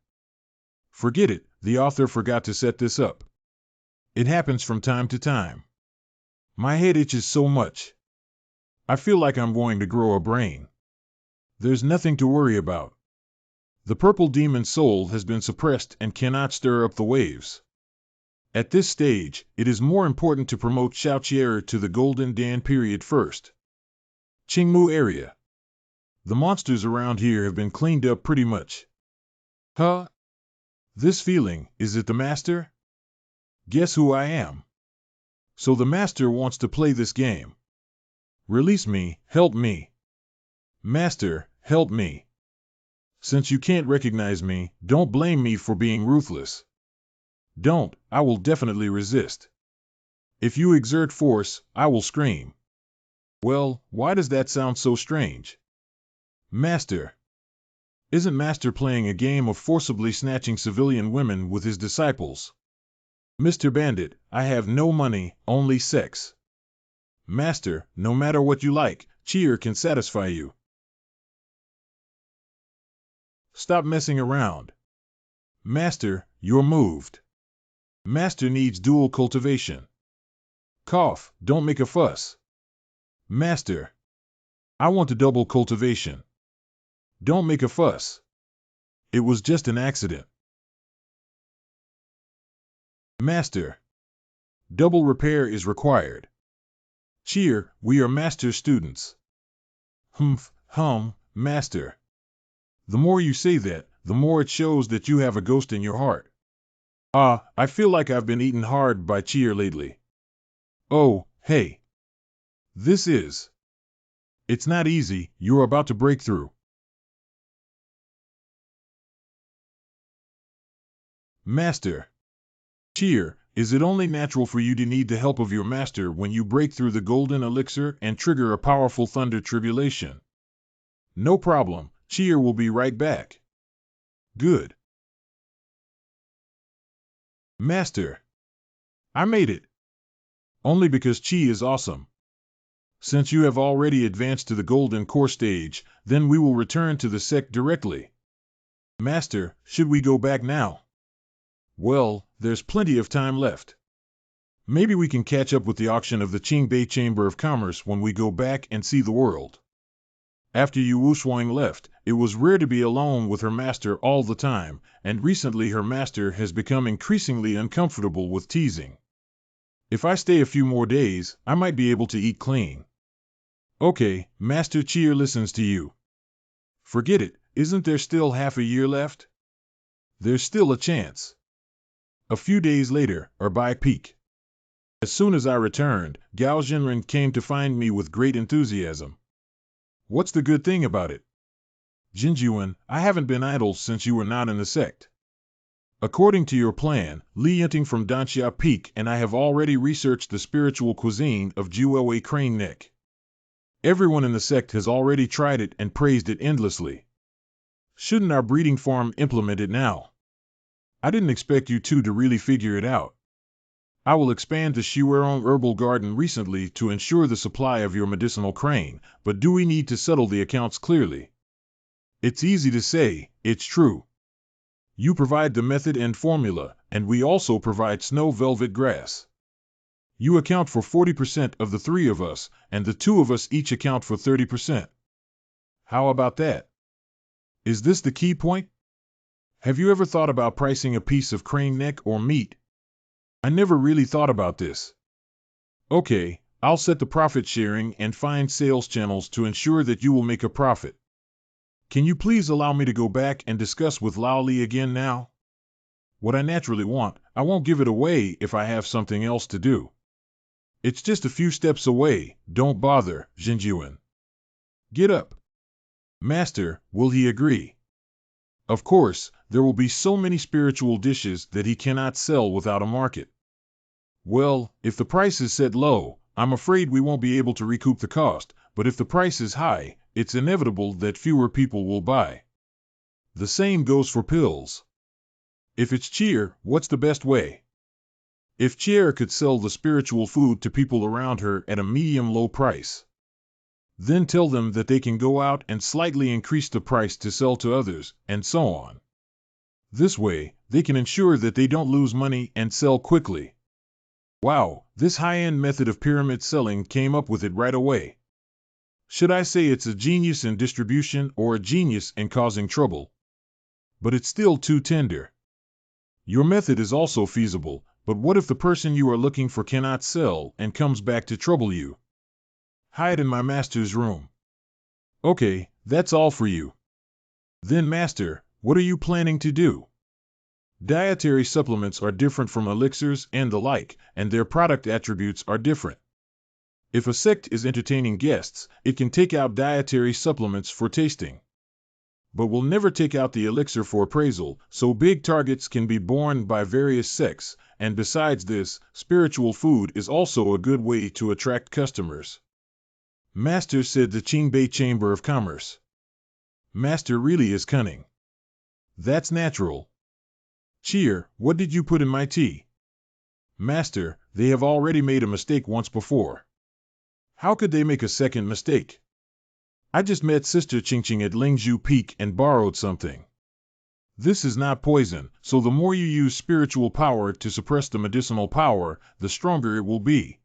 Forget it, the author forgot to set this up. It happens from time to time. My head itches so much. I feel like I'm going to grow a brain. There's nothing to worry about. The purple demon soul has been suppressed and cannot stir up the waves. At this stage, it is more important to promote Xiaoqier to the Golden Dan period first. Qingmu area. The monsters around here have been cleaned up pretty much. Huh? This feeling, is it the master? Guess who I am? So the master wants to play this game. Release me, help me. Master, help me. Since you can't recognize me, don't blame me for being ruthless. Don't, I will definitely resist. If you exert force, I will scream. Well, why does that sound so strange? Master. Isn't Master playing a game of forcibly snatching civilian women with his disciples? Mr. Bandit, I have no money, only sex. Master, no matter what you like, cheer can satisfy you. Stop messing around. Master, you're moved. Master needs dual cultivation. Cough, don't make a fuss. Master. I want a double cultivation. Don't make a fuss. It was just an accident. Master. Double repair is required. Cheer, we are master students. Master. The more you say that, the more it shows that you have a ghost in your heart. I feel like I've been eaten hard by cheer lately. Oh, hey. This is. It's not easy, you're about to break through. Master. Cheer, is it only natural for you to need the help of your master when you break through the golden elixir and trigger a powerful thunder tribulation? No problem, Cheer will be right back. Good. Master. I made it. Only because Qi is awesome. Since you have already advanced to the golden core stage, then we will return to the sect directly. Master, should we go back now? Well, there's plenty of time left. Maybe we can catch up with the auction of the Qingbei Chamber of Commerce when we go back and see the world. After Yu Wuxuang left, it was rare to be alone with her master all the time, and recently her master has become increasingly uncomfortable with teasing. If I stay a few more days, I might be able to eat clean. Okay, Master Cheer listens to you. Forget it, isn't there still half a year left? There's still a chance. A few days later, or by peak. As soon as I returned, Gao Jinren came to find me with great enthusiasm. What's the good thing about it? Jinjuan, I haven't been idle since you were not in the sect. According to your plan, Li Yinting from Danxia Peak and I have already researched the spiritual cuisine of Juwei Crane Neck. Everyone in the sect has already tried it and praised it endlessly. Shouldn't our breeding farm implement it now? I didn't expect you two to really figure it out. I will expand the Shiwerong herbal garden recently to ensure the supply of your medicinal crane, but do we need to settle the accounts clearly? It's easy to say, it's true. You provide the method and formula, and we also provide snow velvet grass. You account for 40% of the three of us, and the two of us each account for 30%. How about that? Is this the key point? Have you ever thought about pricing a piece of crane neck or meat? I never really thought about this. Okay, I'll set the profit sharing and find sales channels to ensure that you will make a profit. Can you please allow me to go back and discuss with Lao Li again now? What I naturally want, I won't give it away if I have something else to do. It's just a few steps away, don't bother, Jinjuan. Get up. Master, will he agree? Of course, there will be so many spiritual dishes that he cannot sell without a market. Well, if the price is set low, I'm afraid we won't be able to recoup the cost, but if the price is high, it's inevitable that fewer people will buy. The same goes for pills. If it's cheer, what's the best way? If Cheer could sell the spiritual food to people around her at a medium-low price, then tell them that they can go out and slightly increase the price to sell to others, and so on. This way, they can ensure that they don't lose money and sell quickly. Wow, this high-end method of pyramid selling came up with it right away. Should I say it's a genius in distribution or a genius in causing trouble? But it's still too tender. Your method is also feasible, but what if the person you are looking for cannot sell and comes back to trouble you? Hide in my master's room. Okay, that's all for you. Then, master, what are you planning to do? Dietary supplements are different from elixirs and the like, and their product attributes are different. If a sect is entertaining guests, it can take out dietary supplements for tasting. But will never take out the elixir for appraisal, so big targets can be borne by various sects, and besides this, spiritual food is also a good way to attract customers. Master said the Qingbei Chamber of Commerce. Master really is cunning. That's natural. Cheer, what did you put in my tea? Master, they have already made a mistake once before. How could they make a second mistake? I just met Sister Qingqing at Lingzhu Peak and borrowed something. This is not poison, so the more you use spiritual power to suppress the medicinal power, the stronger it will be.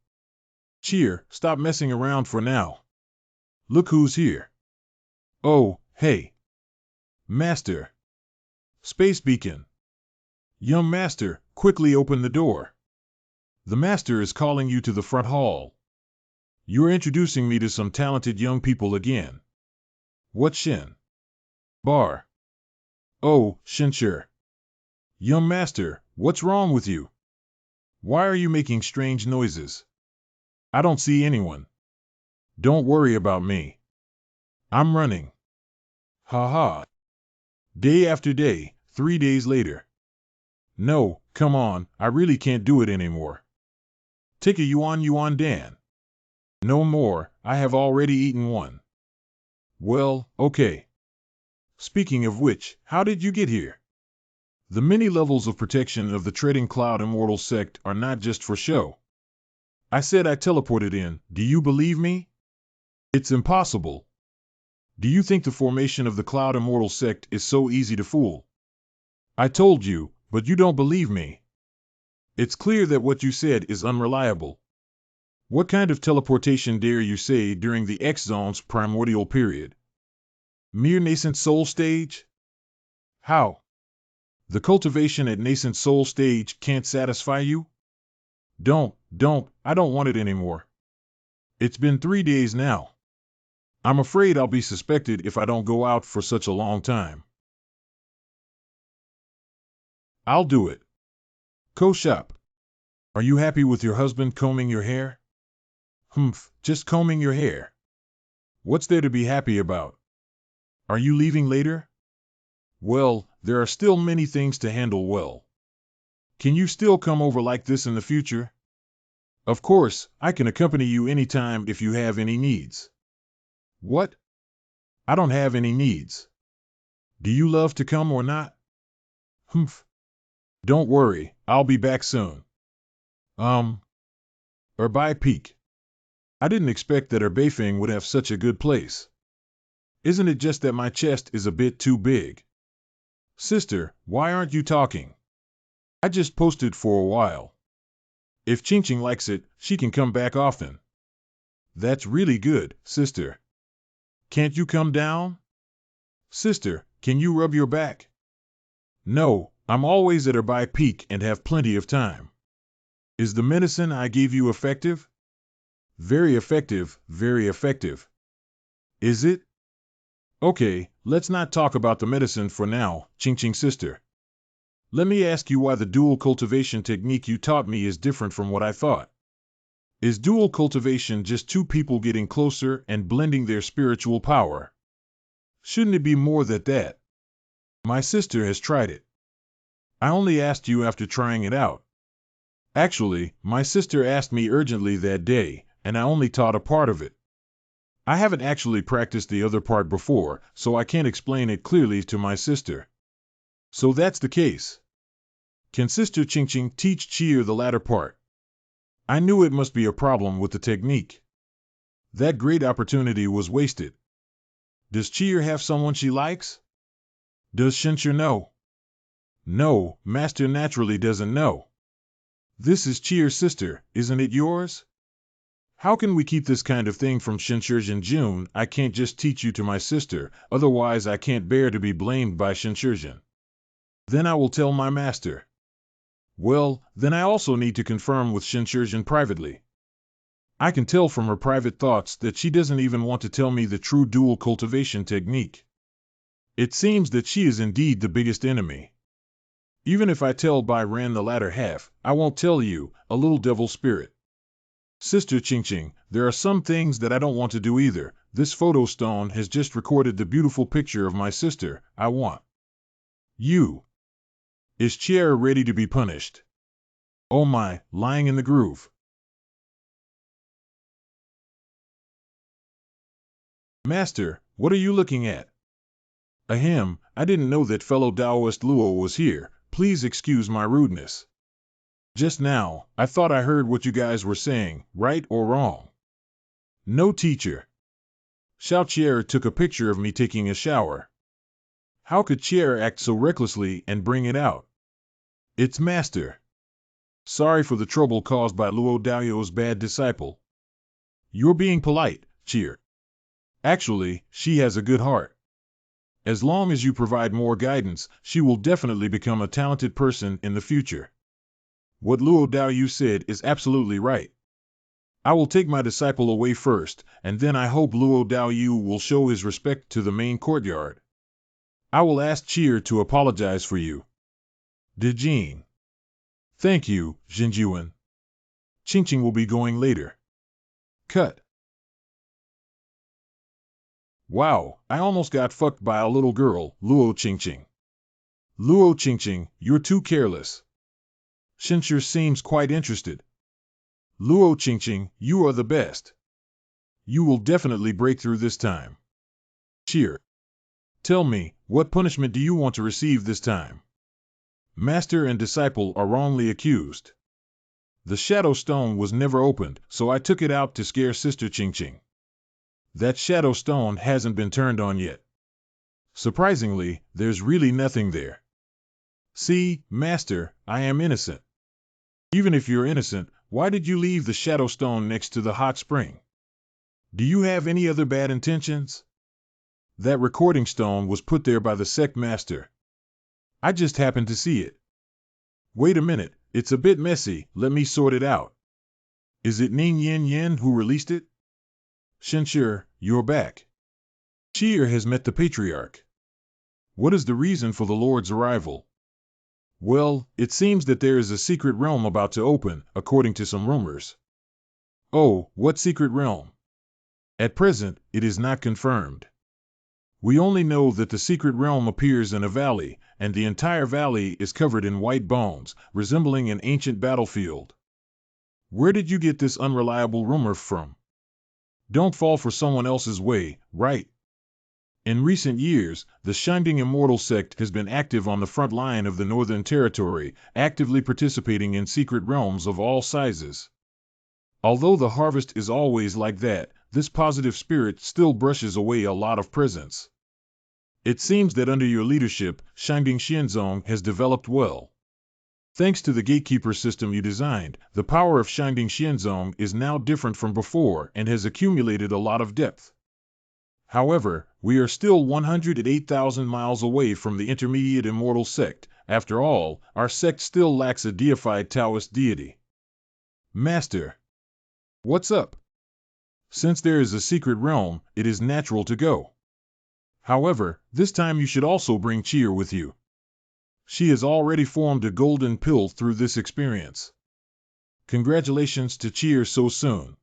Cheer, stop messing around for now. Look who's here. Oh, hey. Master. Space beacon. Young master, quickly open the door. The master is calling you to the front hall. You're introducing me to some talented young people again. What Shin? Bar. Oh, Shincher. Young master, what's wrong with you? Why are you making strange noises? I don't see anyone. Don't worry about me. I'm running. Ha ha. Day after day, 3 days later. No, come on, I really can't do it anymore. Take a yuan Dan. No more, I have already eaten one. Well, okay. Speaking of which, how did you get here? The many levels of protection of the Treading Cloud Immortal sect are not just for show. I said I teleported in. Do you believe me? It's impossible. Do you think the formation of the Cloud Immortal sect is so easy to fool? I told you, but you don't believe me. It's clear that what you said is unreliable. What kind of teleportation dare you say during the X-Zone's primordial period? Mere nascent soul stage? How? The cultivation at nascent soul stage can't satisfy you? I don't want it anymore. It's been 3 days now. I'm afraid I'll be suspected if I don't go out for such a long time. I'll do it. Co-shop. Are you happy with your husband combing your hair? Humph, just combing your hair. What's there to be happy about? Are you leaving later? Well, there are still many things to handle well. Can you still come over like this in the future? Of course, I can accompany you anytime if you have any needs. What? I don't have any needs. Do you love to come or not? Humph. Don't worry, I'll be back soon. Bye Peak. I didn't expect that Beifing would have such a good place. Isn't it just that my chest is a bit too big? Sister, why aren't you talking? I just posted for a while. If Ching likes it, she can come back often. That's really good, sister. Can't you come down? Sister, can you rub your back? No, I'm always at Bye Peak and have plenty of time. Is the medicine I gave you effective? Very effective, very effective. Is it? Okay, let's not talk about the medicine for now, Ching sister. Let me ask you why the dual cultivation technique you taught me is different from what I thought. Is dual cultivation just two people getting closer and blending their spiritual power? Shouldn't it be more than that? My sister has tried it. I only asked you after trying it out. Actually, my sister asked me urgently that day, and I only taught a part of it. I haven't actually practiced the other part before, so I can't explain it clearly to my sister. So that's the case. Can Sister Ching teach Cheer the latter part? I knew it must be a problem with the technique. That great opportunity was wasted. Does Cheer have someone she likes? Does Shincher know? No, Master naturally doesn't know. This is Cheer's sister, isn't it yours? How can we keep this kind of thing from Shinshurjin June? I can't just teach you to my sister, otherwise I can't bear to be blamed by Shinshurjin. Then I will tell my master. Well, then I also need to confirm with Shinshurjin privately. I can tell from her private thoughts that she doesn't even want to tell me the true dual cultivation technique. It seems that she is indeed the biggest enemy. Even if I tell Bai Ran the latter half, I won't tell you, a little devil spirit. Sister Ching, there are some things that I don't want to do either. This photo stone has just recorded the beautiful picture of my sister. I want. You. Is Chiara ready to be punished? Oh my, lying in the groove. Master, what are you looking at? Ahem, I didn't know that fellow Taoist Luo was here. Please excuse my rudeness. Just now, I thought I heard what you guys were saying, right or wrong. No teacher. Xiao Chier took a picture of me taking a shower. How could Chier act so recklessly and bring it out? It's master. Sorry for the trouble caused by Luo Dao's bad disciple. You're being polite, Chier. Actually, she has a good heart. As long as you provide more guidance, she will definitely become a talented person in the future. What Luo Dao said is absolutely right. I will take my disciple away first, and then I hope Luo Dao will show his respect to the main courtyard. I will ask Cheer to apologize for you. Dijin. Thank you, Jinjuan. Ching will be going later. Cut. Wow, I almost got fucked by a little girl, Luo Ching. Luo Ching, you're too careless. Shinshur seems quite interested. Luo Ching, you are the best. You will definitely break through this time. Cheer. Tell me, what punishment do you want to receive this time? Master and disciple are wrongly accused. The shadow stone was never opened, so I took it out to scare Sister Qingqing. That shadow stone hasn't been turned on yet. Surprisingly, there's really nothing there. See, Master, I am innocent. Even if you're innocent, why did you leave the shadow stone next to the hot spring? Do you have any other bad intentions? That recording stone was put there by the sect master. I just happened to see it. Wait a minute, it's a bit messy, let me sort it out. Is it Ning Yin Yin who released it? Shenshi, you're back. Cheer has met the patriarch. What is the reason for the Lord's arrival? Well, it seems that there is a secret realm about to open, according to some rumors. Oh, what secret realm? At present, it is not confirmed. We only know that the secret realm appears in a valley, and the entire valley is covered in white bones, resembling an ancient battlefield. Where did you get this unreliable rumor from? Don't fall for someone else's way, right? In recent years, the Shinding Immortal sect has been active on the front line of the Northern Territory, actively participating in secret realms of all sizes. Although the harvest is always like that, this positive spirit still brushes away a lot of presence. It seems that under your leadership, Shinding Xianzong has developed well. Thanks to the gatekeeper system you designed, the power of Shinding Xianzong is now different from before and has accumulated a lot of depth. However, we are still 108,000 miles away from the intermediate immortal sect. After all, our sect still lacks a deified Taoist deity. Master. What's up? Since there is a secret realm, it is natural to go. However, this time you should also bring Cheer with you. She has already formed a golden pill through this experience. Congratulations to Cheer so soon.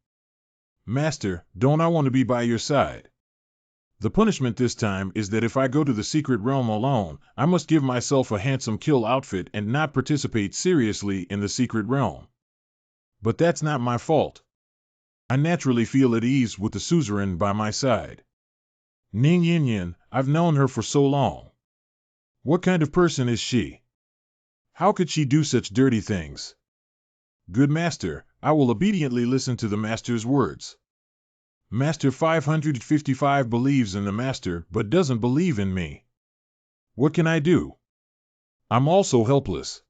Master, don't I want to be by your side? The punishment this time is that if I go to the secret realm alone, I must give myself a handsome kill outfit and not participate seriously in the secret realm. But that's not my fault. I naturally feel at ease with the suzerain by my side. Ning Yin Yin, I've known her for so long. What kind of person is she? How could she do such dirty things? Good master, I will obediently listen to the master's words. Master 555 believes in the master but doesn't believe in me. What can I do? I'm also helpless.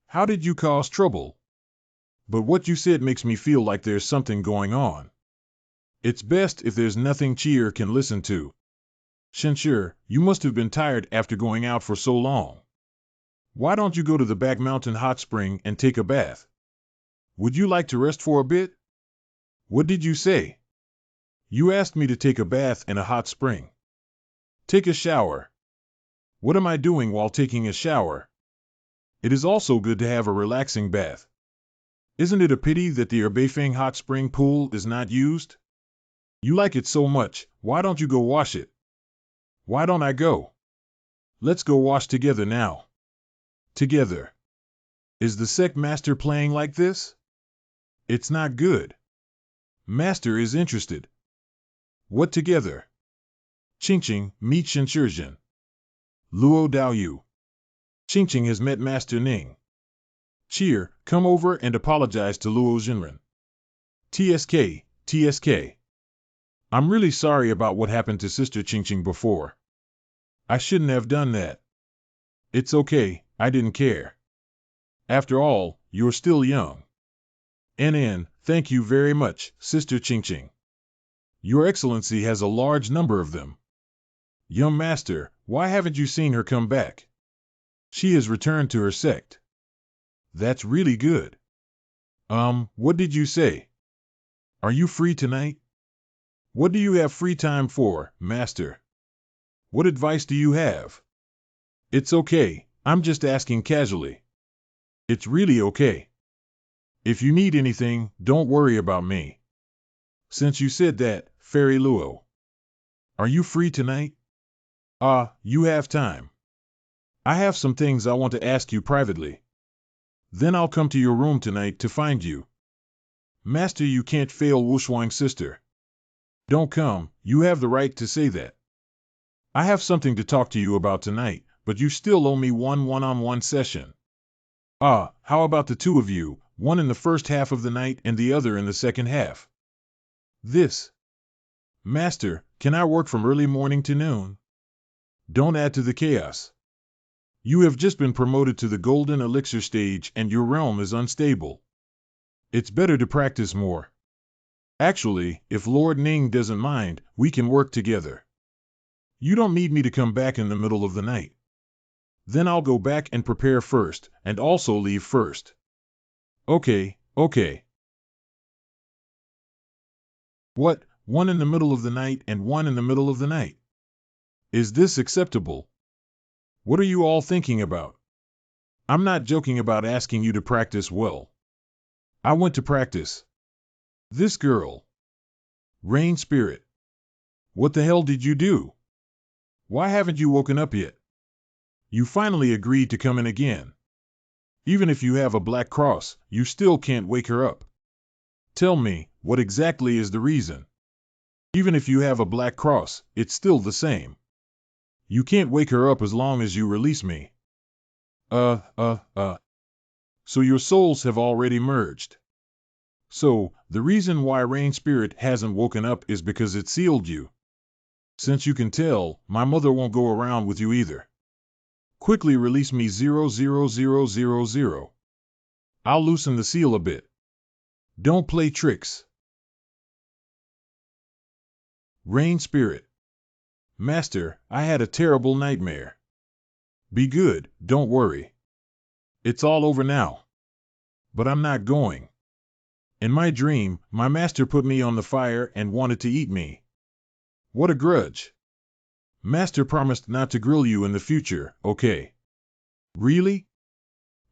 How did you cause trouble? But what you said makes me feel like there's something going on. It's best if there's nothing Cheer can listen to. Shenshi, you must have been tired after going out for so long. Why don't you go to the back mountain hot spring and take a bath? Would you like to rest for a bit? What did you say? You asked me to take a bath in a hot spring. Take a shower. What am I doing while taking a shower? It is also good to have a relaxing bath. Isn't it a pity that the Erbeifeng hot spring pool is not used? You like it so much, why don't you go wash it? Why don't I go? Let's go wash together now. Together. Is the sect master playing like this? It's not good. Master is interested. What together? Qingqing, meet Shenshizhen. Luo Daoyu. Qingqing has met Master Ning. Cheer, come over and apologize to Luo Jinren. TSK. I'm really sorry about what happened to Sister Qingqing before. I shouldn't have done that. It's okay, I didn't care. After all, you're still young. NN, thank you very much, Sister Qingqing. Your Excellency has a large number of them. Young Master, why haven't you seen her come back? She has returned to her sect. That's really good. What did you say? Are you free tonight? What do you have free time for, Master? What advice do you have? It's okay, I'm just asking casually. It's really okay. If you need anything, don't worry about me. Since you said that, Fairy Luo. Are you free tonight? You have time. I have some things I want to ask you privately. Then I'll come to your room tonight to find you. Master, you can't fail Wushuang's sister. Don't come, you have the right to say that. I have something to talk to you about tonight, but you still owe me one one-on-one session. How about the two of you, one in the first half of the night and the other in the second half? This. Master, can I work from early morning to noon? Don't add to the chaos. You have just been promoted to the golden elixir stage and your realm is unstable. It's better to practice more. Actually, if Lord Ning doesn't mind, we can work together. You don't need me to come back in the middle of the night. Then I'll go back and prepare first, and also leave first. Okay. What, one in the middle of the night and one in the middle of the night? Is this acceptable? What are you all thinking about? I'm not joking about asking you to practice well. I went to practice. This girl. Rain Spirit. What the hell did you do? Why haven't you woken up yet? You finally agreed to come in again. Even if you have a black cross, you still can't wake her up. Tell me, what exactly is the reason? Even if you have a black cross, it's still the same. You can't wake her up as long as you release me. So your souls have already merged. So, the reason why Rain Spirit hasn't woken up is because it sealed you. Since you can tell, my mother won't go around with you either. Quickly release me 00000. I'll loosen the seal a bit. Don't play tricks. Rain Spirit. Master, I had a terrible nightmare. Be good, don't worry. It's all over now. But I'm not going. In my dream, my master put me on the fire and wanted to eat me. What a grudge. Master promised not to grill you in the future, okay? Really?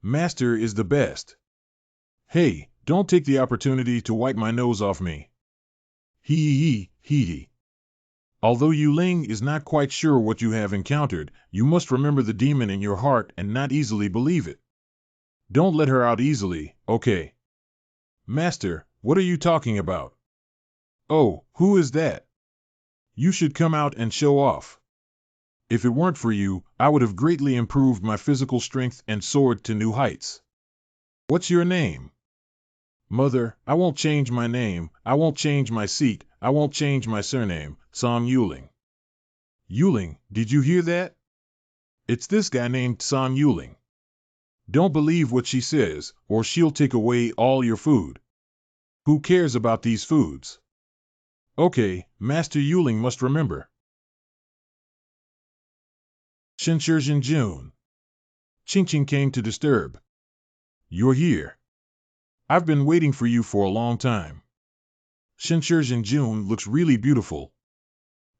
Master is the best. Hey, don't take the opportunity to wipe my nose off me. Hee. Although Yu Ling is not quite sure what you have encountered, you must remember the demon in your heart and not easily believe it. Don't let her out easily, okay? Master, what are you talking about? Oh, who is that? You should come out and show off. If it weren't for you, I would have greatly improved my physical strength and soared to new heights. What's your name? Mother, I won't change my name, I won't change my seat, I won't change my surname, Zang Yuling. Yuling, did you hear that? It's this guy named Zang Yuling. Don't believe what she says, or she'll take away all your food. Who cares about these foods? Okay, Master Yuling must remember. Shinshijin June. Qingqing came to disturb. You're here. I've been waiting for you for a long time. Shinshijin June looks really beautiful.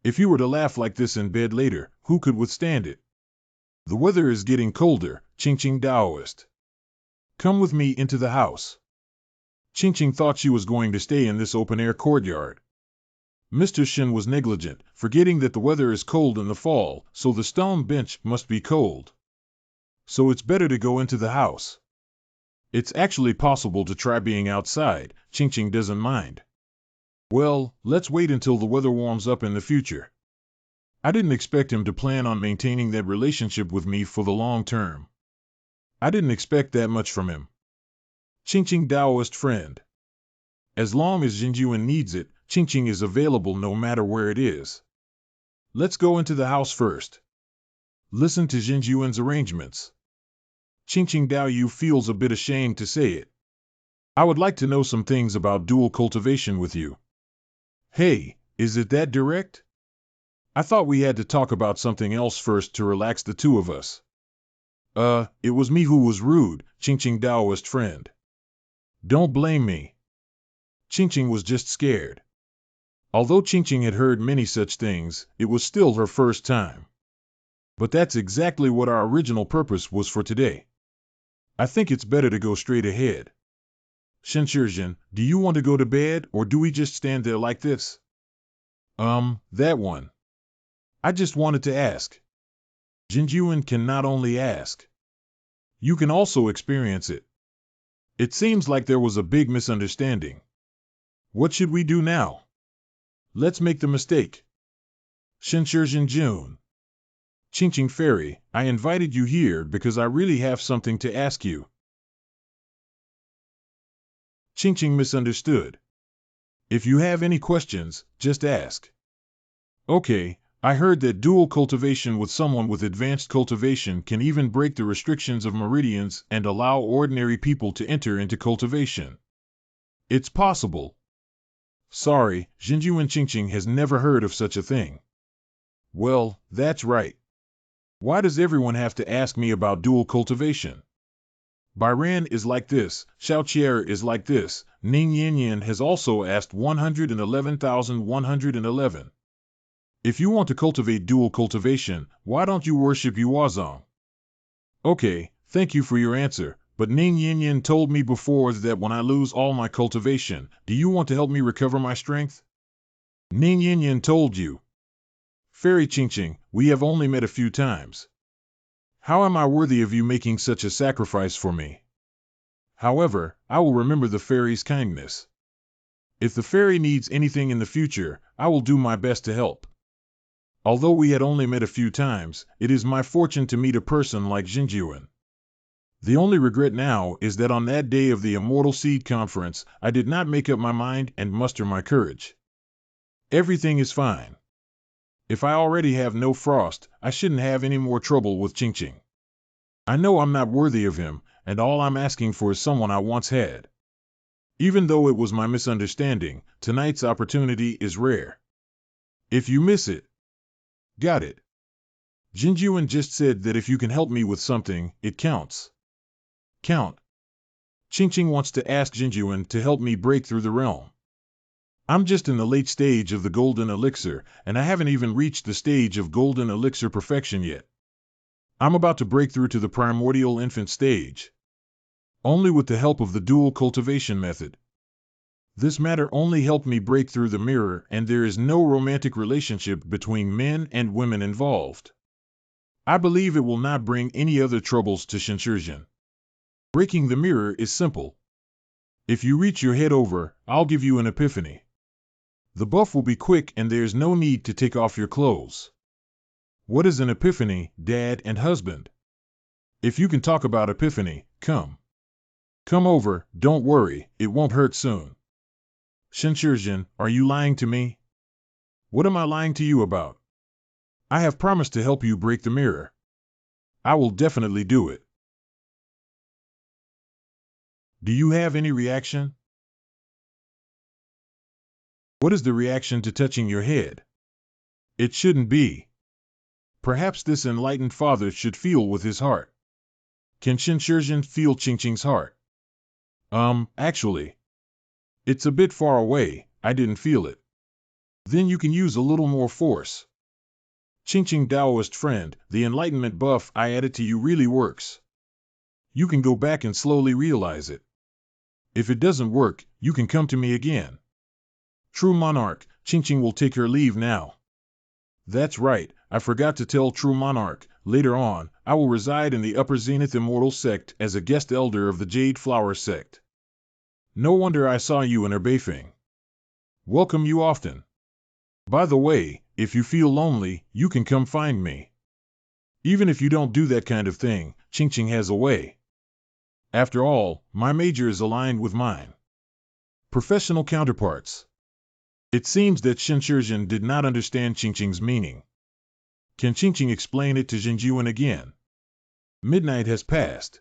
If you were to laugh like this in bed later, who could withstand it? The weather is getting colder, Qingqing Daoist. Come with me into the house. Qingqing thought she was going to stay in this open-air courtyard. Mr. Shin was negligent, forgetting that the weather is cold in the fall, so the stone bench must be cold. So it's better to go into the house. It's actually possible to try being outside, Qingqing doesn't mind. Well, let's wait until the weather warms up in the future. I didn't expect him to plan on maintaining that relationship with me for the long term. I didn't expect that much from him. Qingqing Daoist friend. As long as Jinjuan needs it, Qingqing is available no matter where it is. Let's go into the house first. Listen to Jinjuan's arrangements. Qingqing Daoyu feels a bit ashamed to say it. I would like to know some things about dual cultivation with you. Hey, is it that direct? I thought we had to talk about something else first to relax the two of us. It was me who was rude, Qingqing Daoist friend. Don't blame me. Qingqing was just scared. Although Qingqing had heard many such things, it was still her first time. But that's exactly what our original purpose was for today. I think it's better to go straight ahead. Shinshijin, do you want to go to bed or do we just stand there like this? That one. I just wanted to ask. Jinjuan can not only ask. You can also experience it. It seems like there was a big misunderstanding. What should we do now? Let's make the mistake. Shinshijin June. Ching Fairy, I invited you here because I really have something to ask you. Ching misunderstood. If you have any questions, just ask. Okay, I heard that dual cultivation with someone with advanced cultivation can even break the restrictions of meridians and allow ordinary people to enter into cultivation. It's possible. Sorry, Jinjuan Ching has never heard of such a thing. Well, that's right. Why does everyone have to ask me about dual cultivation? Byran is like this, Xiaoqier is like this, Ning Yin has also asked 111,111. If you want to cultivate dual cultivation, why don't you worship Yuazong? Okay, thank you for your answer, but Ning Yin told me before that when I lose all my cultivation, do you want to help me recover my strength? Ning Yin told you. Fairy Ching, we have only met a few times. How am I worthy of you making such a sacrifice for me? However, I will remember the fairy's kindness. If the fairy needs anything in the future, I will do my best to help. Although we had only met a few times, it is my fortune to meet a person like Jinjuan. The only regret now is that on that day of the Immortal Seed Conference, I did not make up my mind and muster my courage. Everything is fine. If I already have no frost, I shouldn't have any more trouble with Ching. I know I'm not worthy of him, and all I'm asking for is someone I once had. Even though it was my misunderstanding, tonight's opportunity is rare. If you miss it, got it. Jinjuan just said that if you can help me with something, it counts. Count. Ching wants to ask Jinjuan to help me break through the realm. I'm just in the late stage of the golden elixir, and I haven't even reached the stage of golden elixir perfection yet. I'm about to break through to the primordial infant stage. Only with the help of the dual cultivation method. This matter only helped me break through the mirror, and there is no romantic relationship between men and women involved. I believe it will not bring any other troubles to Shenshizhen. Breaking the mirror is simple. If you reach your head over, I'll give you an epiphany. The buff will be quick and there's no need to take off your clothes. What is an epiphany, dad and husband? If you can talk about epiphany, come. Come over, don't worry, it won't hurt soon. Shenshizhen, are you lying to me? What am I lying to you about? I have promised to help you break the mirror. I will definitely do it. Do you have any reaction? What is the reaction to touching your head? It shouldn't be. Perhaps this enlightened father should feel with his heart. Can Shenshizhen feel Ching's heart? Actually. It's a bit far away, I didn't feel it. Then you can use a little more force. Ching Taoist friend, the enlightenment buff I added to you really works. You can go back and slowly realize it. If it doesn't work, you can come to me again. True Monarch, Ching will take her leave now. That's right, I forgot to tell True Monarch, later on, I will reside in the Upper Zenith Immortal Sect as a guest elder of the Jade Flower Sect. No wonder I saw you in Erbeifing. Welcome you often. By the way, if you feel lonely, you can come find me. Even if you don't do that kind of thing, Ching has a way. After all, my major is aligned with mine. Professional counterparts. It seems that Shenshizhen did not understand Ching's meaning. Can Ching explain it to Jinjuan again? Midnight has passed.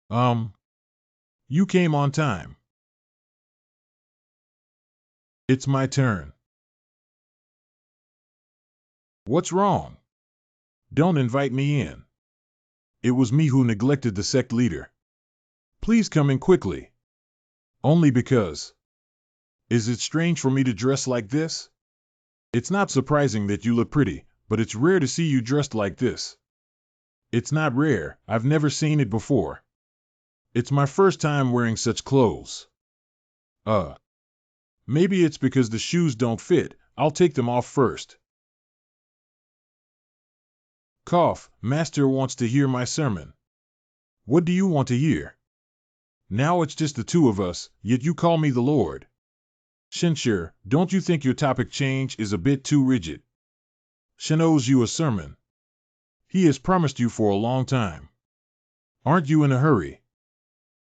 You came on time. It's my turn. What's wrong? Don't invite me in. It was me who neglected the sect leader. Please come in quickly. Only because. Is it strange for me to dress like this? It's not surprising that you look pretty, but it's rare to see you dressed like this. It's not rare, I've never seen it before. It's my first time wearing such clothes. Maybe it's because the shoes don't fit, I'll take them off first. Cough, Master wants to hear my sermon. What do you want to hear? Now it's just the two of us, yet you call me the Lord. Shenshir, don't you think your topic change is a bit too rigid? Shen owes you a sermon. He has promised you for a long time. Aren't you in a hurry?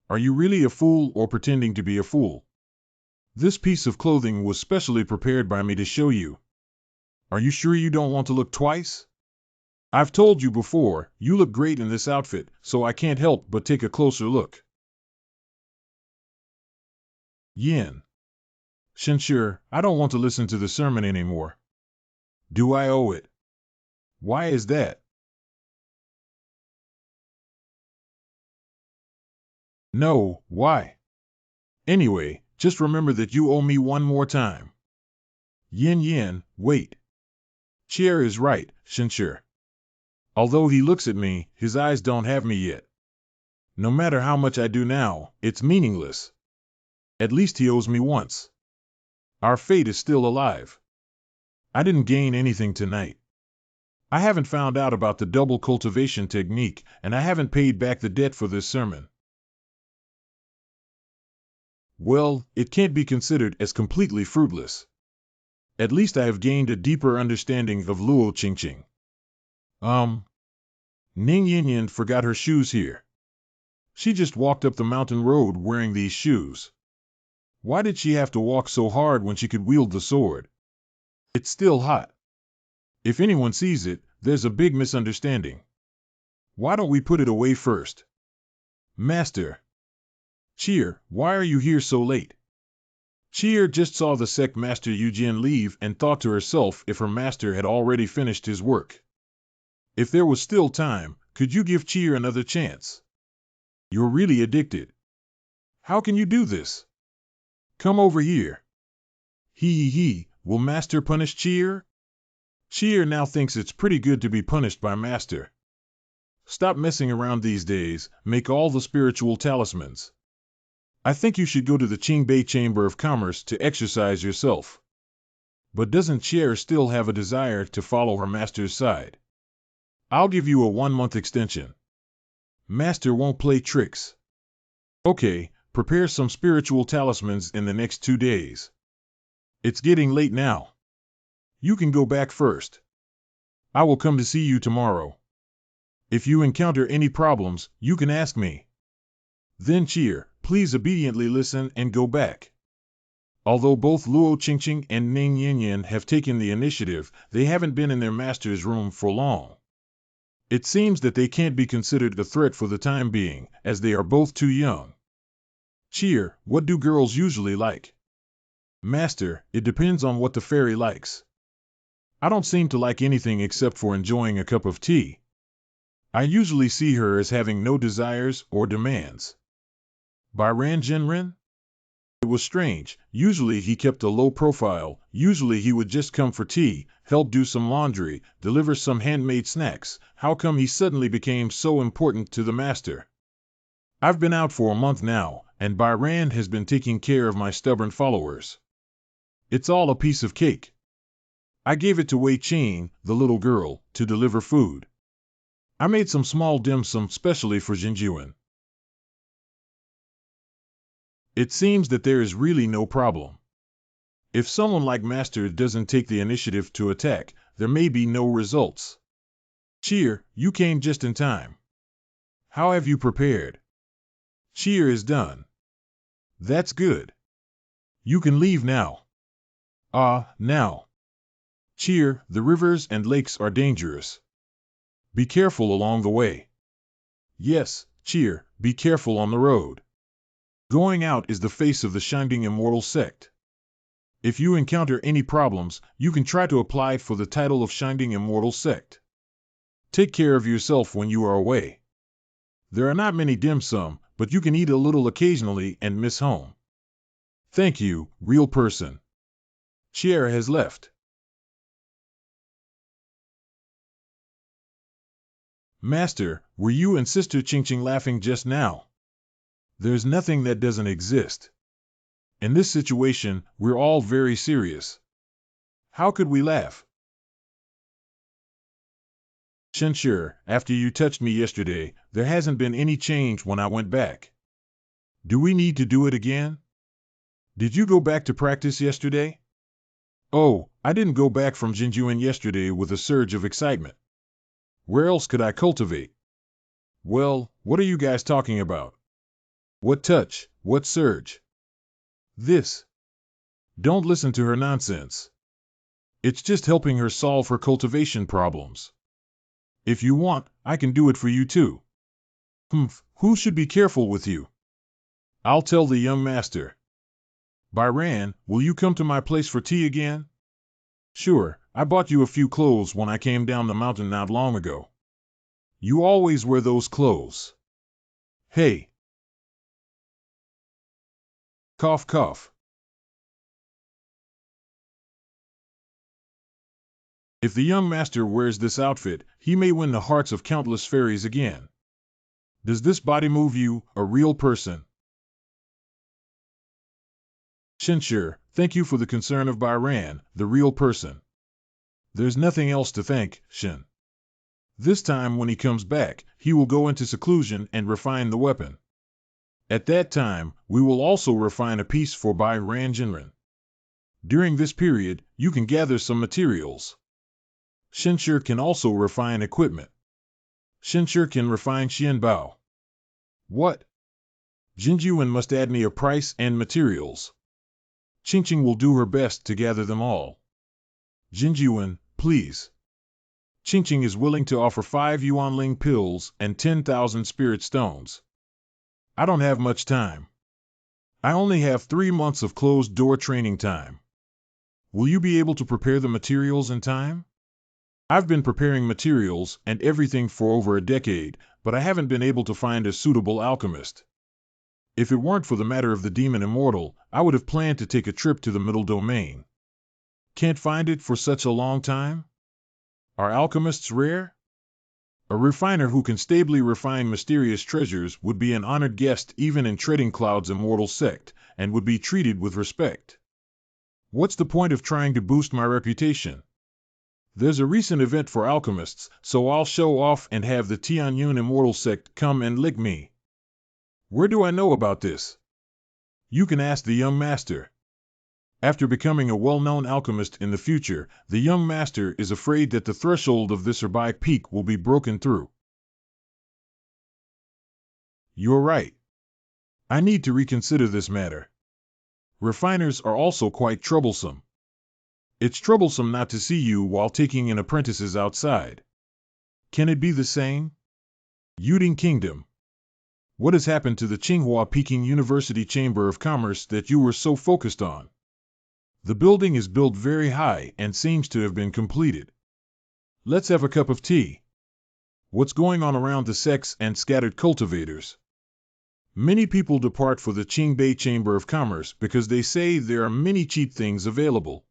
Are you really a fool or pretending to be a fool? This piece of clothing was specially prepared by me to show you. Are you sure you don't want to look twice? I've told you before, you look great in this outfit, so I can't help but take a closer look. Yin. Sure, I don't want to listen to the sermon anymore. Do I owe it? Why is that? No, why? Anyway, just remember that you owe me one more time. Yin, wait. Chier is right, Sure. Although he looks at me, his eyes don't have me yet. No matter how much I do now, it's meaningless. At least he owes me once. Our fate is still alive. I didn't gain anything tonight. I haven't found out about the double cultivation technique, and I haven't paid back the debt for this sermon. Well, it can't be considered as completely fruitless. At least I have gained a deeper understanding of Luo Qingqing. Ning Yin forgot her shoes here. She just walked up the mountain road wearing these shoes. Why did she have to walk so hard when she could wield the sword? It's still hot. If anyone sees it, there's a big misunderstanding. Why don't we put it away first? Master. Chier, why are you here so late? Chier just saw the sect master Yujin leave and thought to herself if her master had already finished his work. If there was still time, could you give Chier another chance? You're really addicted. How can you do this? Come over here. Will Master punish Chier? Chier now thinks it's pretty good to be punished by Master. Stop messing around these days, make all the spiritual talismans. I think you should go to the Qingbei Chamber of Commerce to exercise yourself. But doesn't Chier still have a desire to follow her master's side? I'll give you a 1-month extension. Master won't play tricks. Okay, prepare some spiritual talismans in the next 2 days. It's getting late now. You can go back first. I will come to see you tomorrow. If you encounter any problems, you can ask me. Then Chier, please obediently listen and go back. Although both Luo Qingqing and Ning Yin have taken the initiative, they haven't been in their master's room for long. It seems that they can't be considered a threat for the time being, as they are both too young. Chier, what do girls usually like? Master, it depends on what the fairy likes. I don't seem to like anything except for enjoying a cup of tea. I usually see her as having no desires or demands. Byran Jinren? It was strange. Usually he kept a low profile. Usually he would just come for tea, help do some laundry, deliver some handmade snacks. How come he suddenly became so important to the master? I've been out for a month now, and Byran has been taking care of my stubborn followers. It's all a piece of cake. I gave it to Wei Qing, the little girl, to deliver food. I made some small dim sum specially for Jinjuan. It seems that there is really no problem. If someone like Master doesn't take the initiative to attack, there may be no results. Chier, you came just in time. How have you prepared? Chier is done. That's good. You can leave now. Now. Chier, the rivers and lakes are dangerous. Be careful along the way. Yes, Chier, be careful on the road. Going out is the face of the Shining Immortal sect. If you encounter any problems, you can try to apply for the title of Shining Immortal sect. Take care of yourself when you are away. There are not many dim sum, but you can eat a little occasionally and miss home. Thank you, real person. Chier has left. Master, were you and Sister Qingqing laughing just now? There's nothing that doesn't exist. In this situation, we're all very serious. How could we laugh? Sure, after you touched me yesterday, there hasn't been any change when I went back. Do we need to do it again? Did you go back to practice yesterday? Oh, I didn't go back from Jinjuan yesterday with a surge of excitement. Where else could I cultivate? Well, what are you guys talking about? What touch? What surge? This. Don't listen to her nonsense. It's just helping her solve her cultivation problems. If you want, I can do it for you too. Who should be careful with you? I'll tell the young master. Byran, will you come to my place for tea again? Sure, I bought you a few clothes when I came down the mountain not long ago. You always wear those clothes. Hey. Cough, cough. If the young master wears this outfit, he may win the hearts of countless fairies again. Does this body move you, a real person? Shenshur, thank you for the concern of Byran, the real person. There's nothing else to thank, Shen. This time when he comes back, he will go into seclusion and refine the weapon. At that time, we will also refine a piece for Byran Jinren. During this period, you can gather some materials. Shenshur can also refine equipment. Shenshur can refine Xianmiao. What? Jinjuan must add me a price and materials. Qingqing will do her best to gather them all. Jinjuan, please. Qingqing is willing to offer 5 Yuanling pills and 10,000 spirit stones. I don't have much time. I only have 3 months of closed-door training time. Will you be able to prepare the materials in time? I've been preparing materials and everything for over a decade, but I haven't been able to find a suitable alchemist. If it weren't for the matter of the demon immortal, I would have planned to take a trip to the middle domain. Can't find it for such a long time? Are alchemists rare? A refiner who can stably refine mysterious treasures would be an honored guest even in Treading Cloud's immortal sect, and would be treated with respect. What's the point of trying to boost my reputation? There's a recent event for alchemists, so I'll show off and have the Tianyun immortal sect come and lick me. Where do I know about this? You can ask the young master. After becoming a well-known alchemist in the future, the young master is afraid that the threshold of this Urbai peak will be broken through. You're right. I need to reconsider this matter. Refiners are also quite troublesome. It's troublesome not to see you while taking in apprentices outside. Can it be the same? Yuding Kingdom. What has happened to the Tsinghua Peking University Chamber of Commerce that you were so focused on? The building is built very high and seems to have been completed. Let's have a cup of tea. What's going on around the sects and scattered cultivators? Many people depart for the Qingbei Chamber of Commerce because they say there are many cheap things available.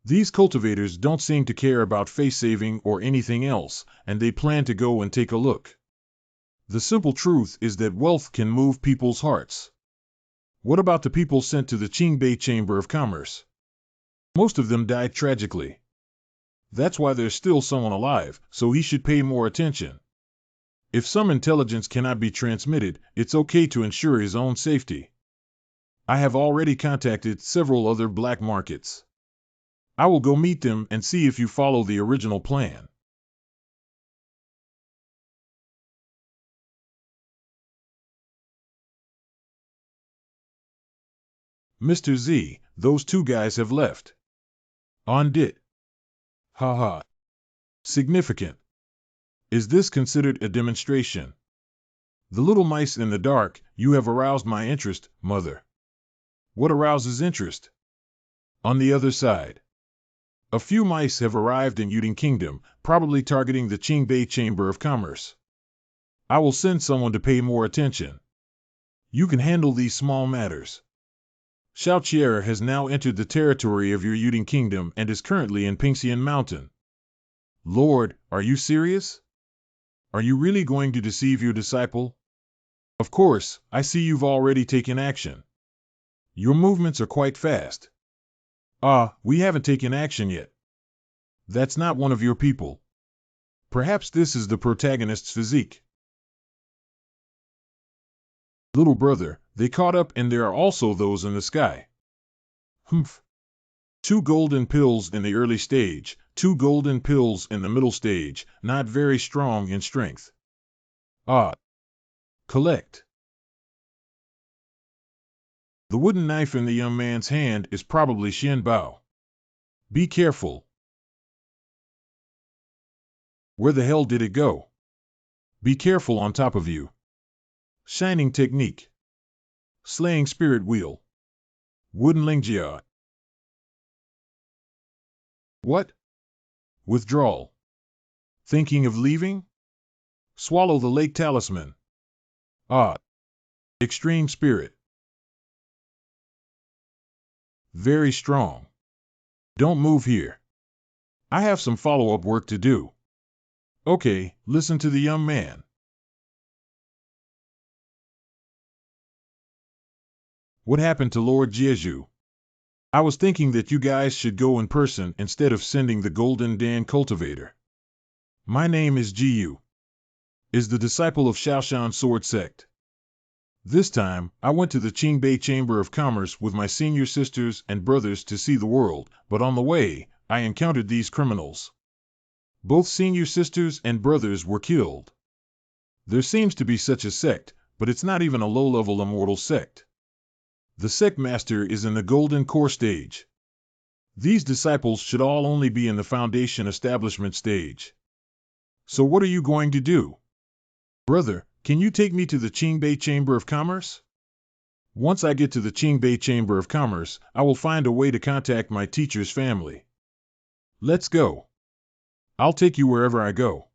These cultivators don't seem to care about face saving or anything else, and they plan to go and take a look. The simple truth is that wealth can move people's hearts. What about the people sent to the Qingbei Chamber of Commerce? Most of them died tragically. That's why there's still someone alive, so he should pay more attention. If some intelligence cannot be transmitted, it's okay to ensure his own safety. I have already contacted several other black markets. I will go meet them and see if you follow the original plan. Mr. Z, those 2 guys have left. On dit. Haha. Significant. Is this considered a demonstration? The little mice in the dark, you have aroused my interest, mother. What arouses interest? On the other side. A few mice have arrived in Yuding Kingdom, probably targeting the Qingbei Chamber of Commerce. I will send someone to pay more attention. You can handle these small matters. Xiao Qier has now entered the territory of your Yuding Kingdom and is currently in Pingxian Mountain. Lord, are you serious? Are you really going to deceive your disciple? Of course, I see you've already taken action. Your movements are quite fast. We haven't taken action yet. That's not one of your people. Perhaps this is the protagonist's physique. Little brother, they caught up and there are also those in the sky. Humph. 2 golden pills in the early stage, 2 golden pills in the middle stage, not very strong in strength. Collect. The wooden knife in the young man's hand is probably Xianmiao. Be careful. Where the hell did it go? Be careful on top of you. Shining technique. Slaying spirit wheel. Wooden lingjia. What? Withdrawal. Thinking of leaving? Swallow the lake talisman. Extreme spirit. Very strong. Don't move here. I have some follow-up work to do. Okay, listen to the young man. What happened to Lord Jeju? I was thinking that you guys should go in person instead of sending the Golden Dan cultivator. My name is Jiu. Is the disciple of Shaoshan Sword Sect. This time, I went to the Qingbei Chamber of Commerce with my senior sisters and brothers to see the world, but on the way, I encountered these criminals. Both senior sisters and brothers were killed. There seems to be such a sect, but it's not even a low-level immortal sect. The sect master is in the golden core stage. These disciples should all only be in the foundation establishment stage. So what are you going to do? Brother, can you take me to the Qingbei Chamber of Commerce? Once I get to the Qingbei Chamber of Commerce, I will find a way to contact my teacher's family. Let's go. I'll take you wherever I go.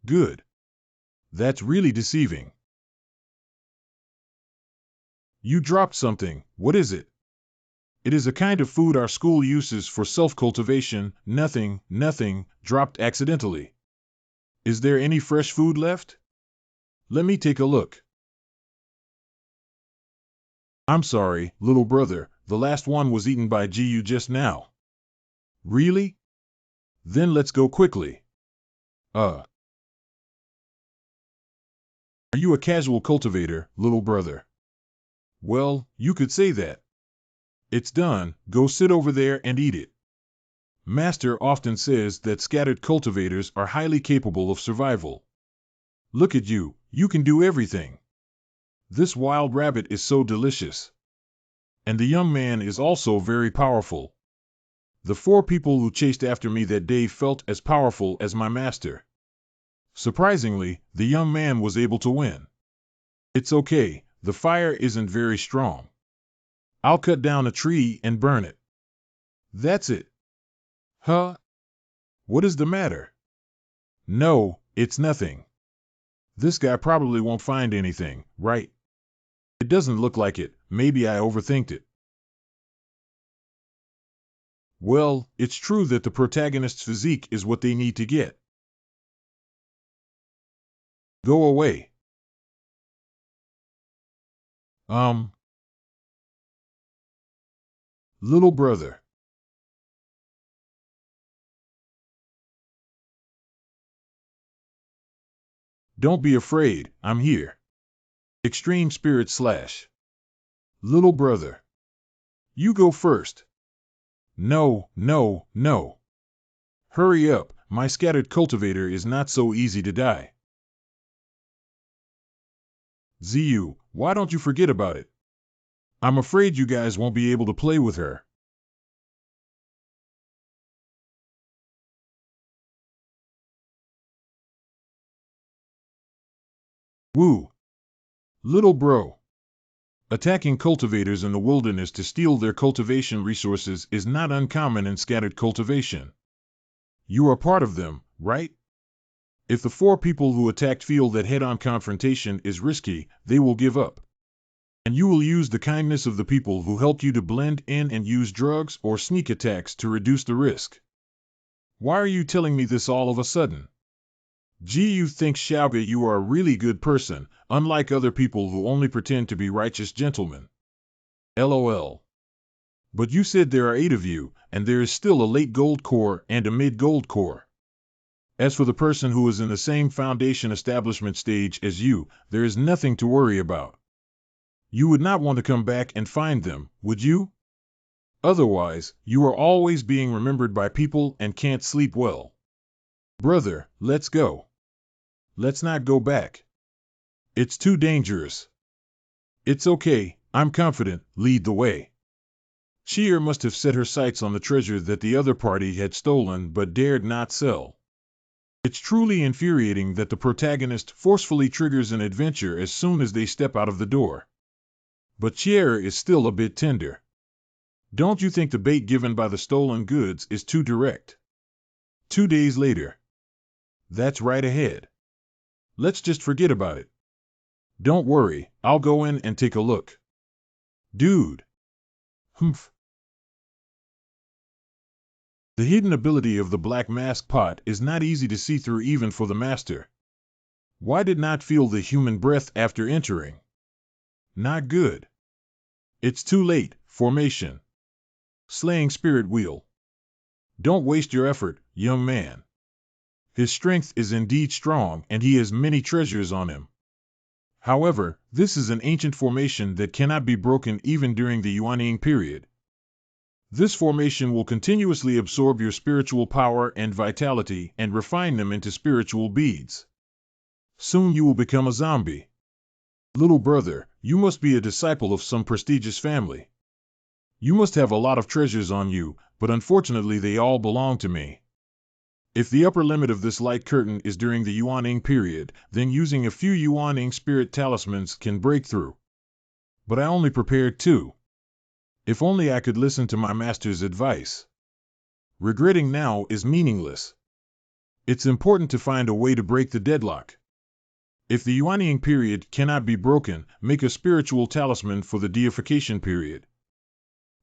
Good. That's really deceiving. You dropped something. What is it? It is a kind of food our school uses for self-cultivation. Nothing, dropped accidentally. Is there any fresh food left? Let me take a look. I'm sorry, little brother, the last one was eaten by Jiu just now. Really? Then let's go quickly. Are you a casual cultivator, little brother? Well, you could say that. It's done, go sit over there and eat it. Master often says that scattered cultivators are highly capable of survival. Look at you, you can do everything. This wild rabbit is so delicious. And the young man is also very powerful. The 4 people who chased after me that day felt as powerful as my master. Surprisingly, the young man was able to win. It's okay, the fire isn't very strong. I'll cut down a tree and burn it. That's it. Huh? What is the matter? No, it's nothing. This guy probably won't find anything, right? It doesn't look like it, maybe I overthinked it. Well, it's true that the protagonist's physique is what they need to get. Go away. Little brother. Don't be afraid, I'm here. Extreme spirit / Little brother. You go first. No. Hurry up, my scattered cultivator is not so easy to die. Ziyu, why don't you forget about it? I'm afraid you guys won't be able to play with her. Woo. Little bro. Attacking cultivators in the wilderness to steal their cultivation resources is not uncommon in scattered cultivation. You are part of them, right? If the 4 people who attacked feel that head-on confrontation is risky, they will give up. And you will use the kindness of the people who helped you to blend in and use drugs or sneak attacks to reduce the risk. Why are you telling me this all of a sudden? You think Xiaoga you are a really good person, unlike other people who only pretend to be righteous gentlemen. LOL. But you said there are 8 of you, and there is still a late gold core and a mid gold core. As for the person who is in the same foundation establishment stage as you, there is nothing to worry about. You would not want to come back and find them, would you? Otherwise, you are always being remembered by people and can't sleep well. Brother, let's go. Let's not go back. It's too dangerous. It's okay, I'm confident, lead the way. Xier must have set her sights on the treasure that the other party had stolen but dared not sell. It's truly infuriating that the protagonist forcefully triggers an adventure as soon as they step out of the door. But Xier is still a bit tender. Don't you think the bait given by the stolen goods is too direct? 2 days later. That's right ahead. Let's just forget about it. Don't worry, I'll go in and take a look. Dude. Humph. The hidden ability of the Black Mask Pot is not easy to see through even for the master. Why did not feel the human breath after entering? Not good. It's too late, formation. Slaying spirit wheel. Don't waste your effort, young man. His strength is indeed strong and he has many treasures on him. However, this is an ancient formation that cannot be broken even during the Yuanying period. This formation will continuously absorb your spiritual power and vitality and refine them into spiritual beads. Soon you will become a zombie. Little brother, you must be a disciple of some prestigious family. You must have a lot of treasures on you, but unfortunately they all belong to me. If the upper limit of this light curtain is during the Yuanying period, then using a few Yuanying spirit talismans can break through. But I only prepared 2. If only I could listen to my master's advice. Regretting now is meaningless. It's important to find a way to break the deadlock. If the Yuanying period cannot be broken, make a spiritual talisman for the deification period.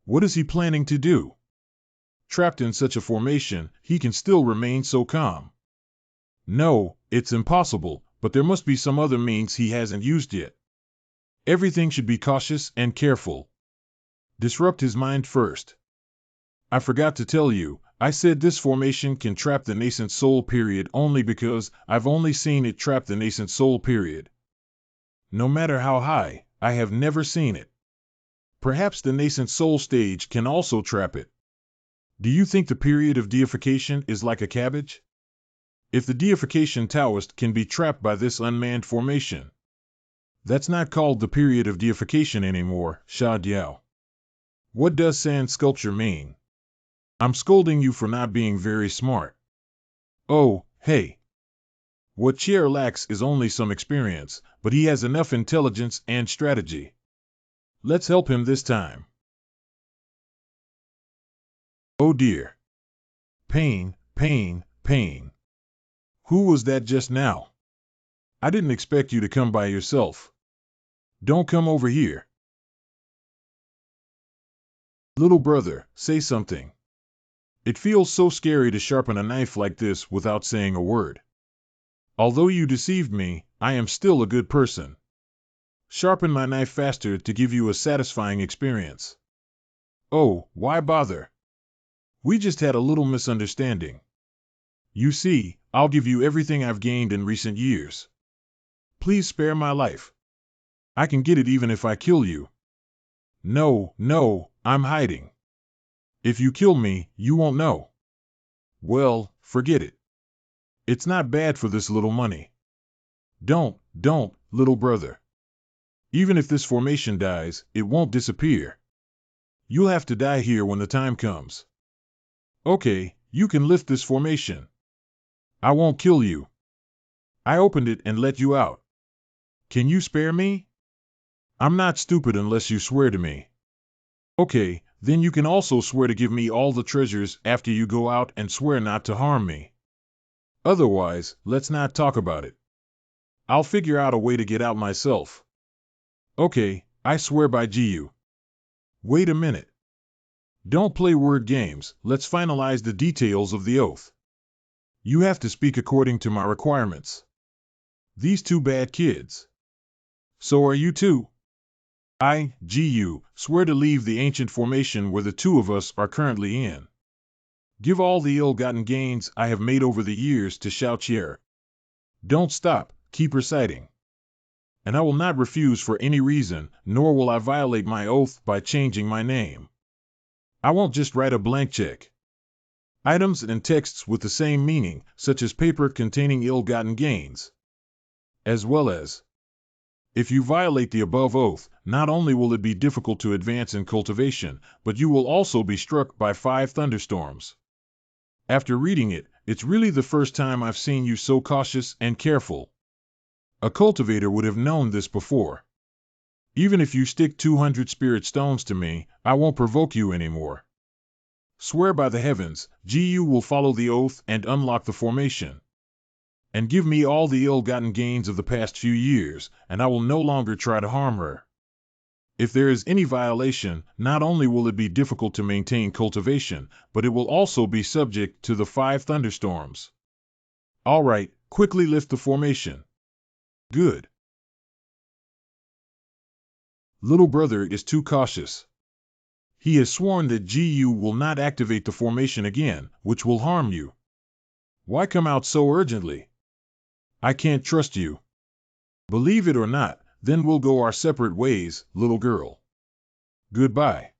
What is he planning to do? Trapped in such a formation, he can still remain so calm. No, it's impossible, but there must be some other means he hasn't used yet. Everything should be cautious and careful. Disrupt his mind first. I forgot to tell you, I said this formation can trap the nascent soul period only because I've only seen it trap the nascent soul period. No matter how high, I have never seen it. Perhaps the nascent soul stage can also trap it. Do you think the period of deification is like a cabbage? If the deification Taoist can be trapped by this unmanned formation, that's not called the period of deification anymore, Xianmiao. What does sand sculpture mean? I'm scolding you for not being very smart. Oh, hey. What Xier lacks is only some experience, but he has enough intelligence and strategy. Let's help him this time. Oh dear. Pain, pain, pain. Who was that just now? I didn't expect you to come by yourself. Don't come over here. Little brother, say something. It feels so scary to sharpen a knife like this without saying a word. Although you deceived me, I am still a good person. Sharpen my knife faster to give you a satisfying experience. Oh, why bother? We just had a little misunderstanding. You see, I'll give you everything I've gained in recent years. Please spare my life. I can get it even if I kill you. No, no, I'm hiding. If you kill me, you won't know. Well, forget it. It's not bad for this little money. Don't, little brother. Even if this formation dies, it won't disappear. You'll have to die here when the time comes. Okay, you can lift this formation. I won't kill you. I opened it and let you out. Can you spare me? I'm not stupid unless you swear to me. Okay, then you can also swear to give me all the treasures after you go out and swear not to harm me. Otherwise, let's not talk about it. I'll figure out a way to get out myself. Okay, I swear by Jiu. Wait a minute. Don't play word games, let's finalize the details of the oath. You have to speak according to my requirements. These 2 bad kids. So are you too. I, Gu, swear to leave the ancient formation where the 2 of us are currently in. Give all the ill-gotten gains I have made over the years to Xiao Qier. Don't stop, keep reciting. And I will not refuse for any reason, nor will I violate my oath by changing my name. I won't just write a blank check. Items and texts with the same meaning, such as paper containing ill-gotten gains. As well as, if you violate the above oath, not only will it be difficult to advance in cultivation, but you will also be struck by 5 thunderstorms. After reading it, it's really the first time I've seen you so cautious and careful. A cultivator would have known this before. Even if you stick 200 spirit stones to me, I won't provoke you anymore. Swear by the heavens, GU will follow the oath and unlock the formation. And give me all the ill-gotten gains of the past few years, and I will no longer try to harm her. If there is any violation, not only will it be difficult to maintain cultivation, but it will also be subject to the 5 thunderstorms. All right, quickly lift the formation. Good. Little brother is too cautious. He has sworn that GU will not activate the formation again, which will harm you. Why come out so urgently? I can't trust you. Believe it or not, then we'll go our separate ways, little girl. Goodbye.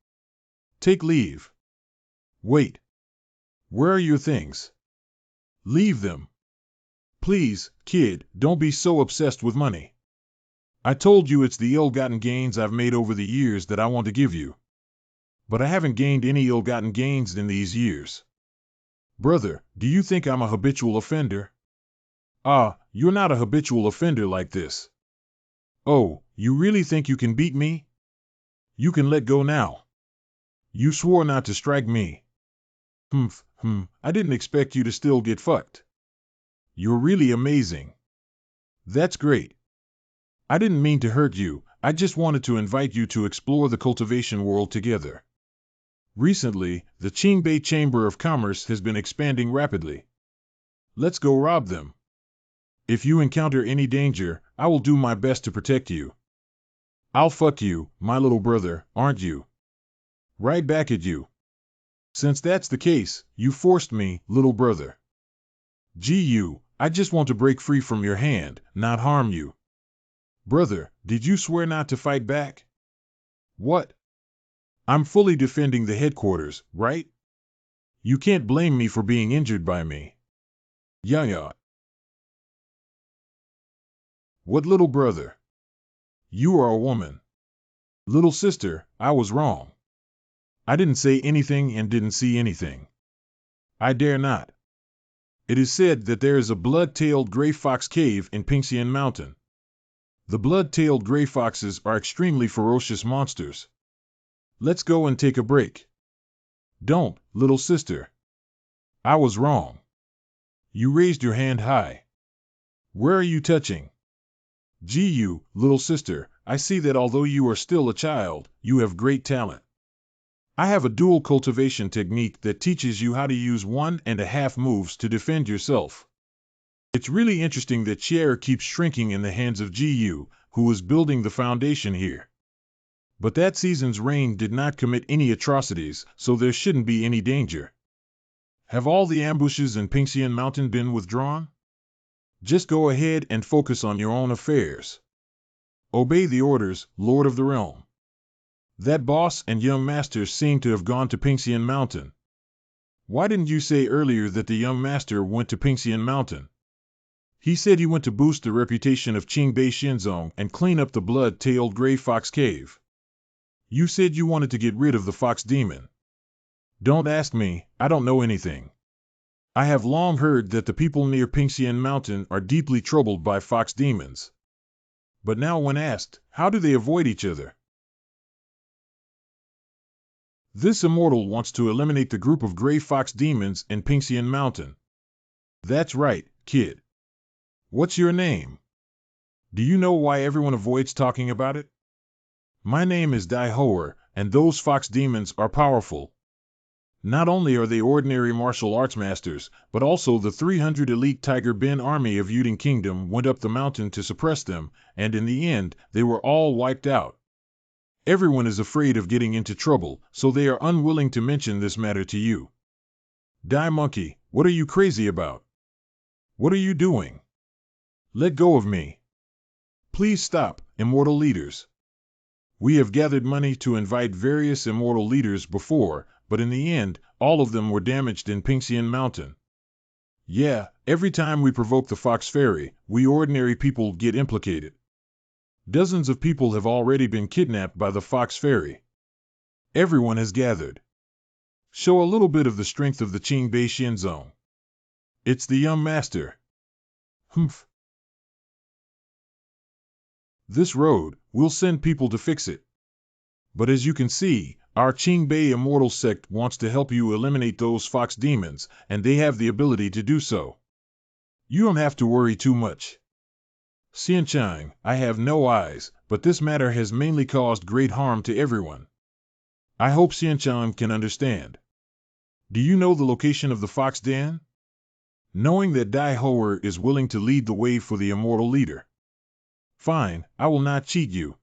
Take leave. Wait. Where are your things? Leave them. Please, kid, don't be so obsessed with money. I told you it's the ill-gotten gains I've made over the years that I want to give you. But I haven't gained any ill-gotten gains in these years. Brother, do you think I'm a habitual offender? Ah, you're not a habitual offender like this. Oh, you really think you can beat me? You can let go now. You swore not to strike me. I didn't expect you to still get fucked. You're really amazing. That's great. I didn't mean to hurt you, I just wanted to invite you to explore the cultivation world together. Recently, the Qingbei Chamber of Commerce has been expanding rapidly. Let's go rob them. If you encounter any danger, I will do my best to protect you. I'll fuck you, my little brother, aren't you? Right back at you. Since that's the case, you forced me, little brother. GU, I just want to break free from your hand, not harm you. Brother, did you swear not to fight back? What? I'm fully defending the headquarters, right? You can't blame me for being injured by me. Yeah. What little brother? You are a woman. Little sister, I was wrong. I didn't say anything and didn't see anything. I dare not. It is said that there is a blood-tailed gray fox cave in Pingxian Mountain. The blood-tailed gray foxes are extremely ferocious monsters. Let's go and take a break. Don't, little sister. I was wrong. You raised your hand high. Where are you touching? GU, little sister, I see that although you are still a child, you have great talent. I have a dual cultivation technique that teaches you how to use 1.5 moves to defend yourself. It's really interesting that Xier keeps shrinking in the hands of GU, who is building the foundation here. But that season's reign did not commit any atrocities, so there shouldn't be any danger. Have all the ambushes in Pingxian Mountain been withdrawn? Just go ahead and focus on your own affairs. Obey the orders, Lord of the Realm. That boss and young master seem to have gone to Pingxian Mountain. Why didn't you say earlier that the young master went to Pingxian Mountain? He said he went to boost the reputation of Qingbei Xinzong and clean up the blood-tailed gray fox cave. You said you wanted to get rid of the fox demon. Don't ask me, I don't know anything. I have long heard that the people near Pingxian Mountain are deeply troubled by fox demons. But now when asked, how do they avoid each other? This immortal wants to eliminate the group of gray fox demons in Pingxian Mountain. That's right, kid. What's your name? Do you know why everyone avoids talking about it? My name is Dai Hoer, and those fox demons are powerful. Not only are they ordinary martial arts masters, but also the 300 elite Tiger Ben army of Yuding Kingdom went up the mountain to suppress them, and in the end, they were all wiped out. Everyone is afraid of getting into trouble, so they are unwilling to mention this matter to you. Dai Monkey, what are you crazy about? What are you doing? Let go of me. Please stop, immortal leaders. We have gathered money to invite various immortal leaders before, but in the end, all of them were damaged in Pingxian Mountain. Yeah, every time we provoke the Fox Fairy, we ordinary people get implicated. Dozens of people have already been kidnapped by the Fox Fairy. Everyone has gathered. Show a little bit of the strength of the Qingbei Xianzong. It's the young master. Humph. This road, we'll send people to fix it. But as you can see, our Qingbei Immortal sect wants to help you eliminate those fox demons, and they have the ability to do so. You don't have to worry too much. Xianchang, I have no eyes, but this matter has mainly caused great harm to everyone. I hope Xianchang can understand. Do you know the location of the fox den? Knowing that Dai Hoer is willing to lead the way for the immortal leader. Fine, I will not cheat you.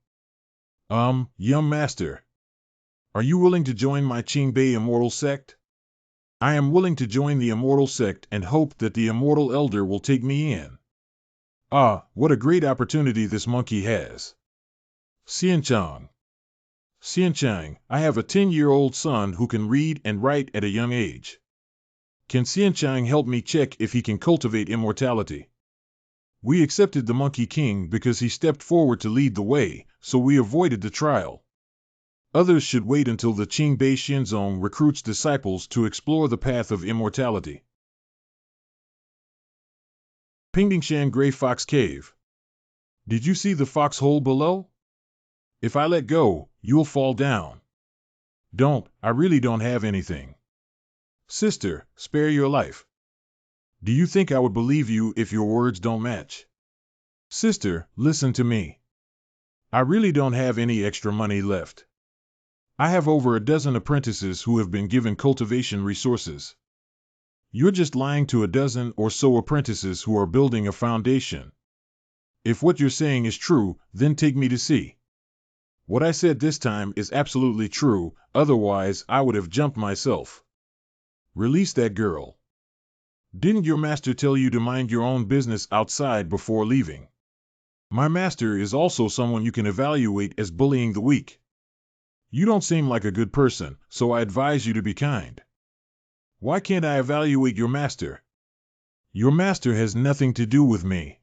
Young master. Are you willing to join my Qingbei Immortal sect? I am willing to join the Immortal sect and hope that the Immortal Elder will take me in. Ah, what a great opportunity this monkey has. Xianchang. Xianchang, I have a 10-year-old son who can read and write at a young age. Can Xianchang help me check if he can cultivate immortality? We accepted the Monkey King because he stepped forward to lead the way, so we avoided the trial. Others should wait until the Qingbei Xianzong recruits disciples to explore the path of immortality. Pingdingshan Gray Fox Cave. Did you see the foxhole below? If I let go, you'll fall down. Don't, I really don't have anything. Sister, spare your life. Do you think I would believe you if your words don't match? Sister, listen to me. I really don't have any extra money left. I have over a dozen apprentices who have been given cultivation resources. You're just lying to a dozen or so apprentices who are building a foundation. If what you're saying is true, then take me to see. What I said this time is absolutely true, otherwise I would have jumped myself. Release that girl. Didn't your master tell you to mind your own business outside before leaving? My master is also someone you can evaluate as bullying the weak. You don't seem like a good person, so I advise you to be kind. Why can't I evaluate your master? Your master has nothing to do with me.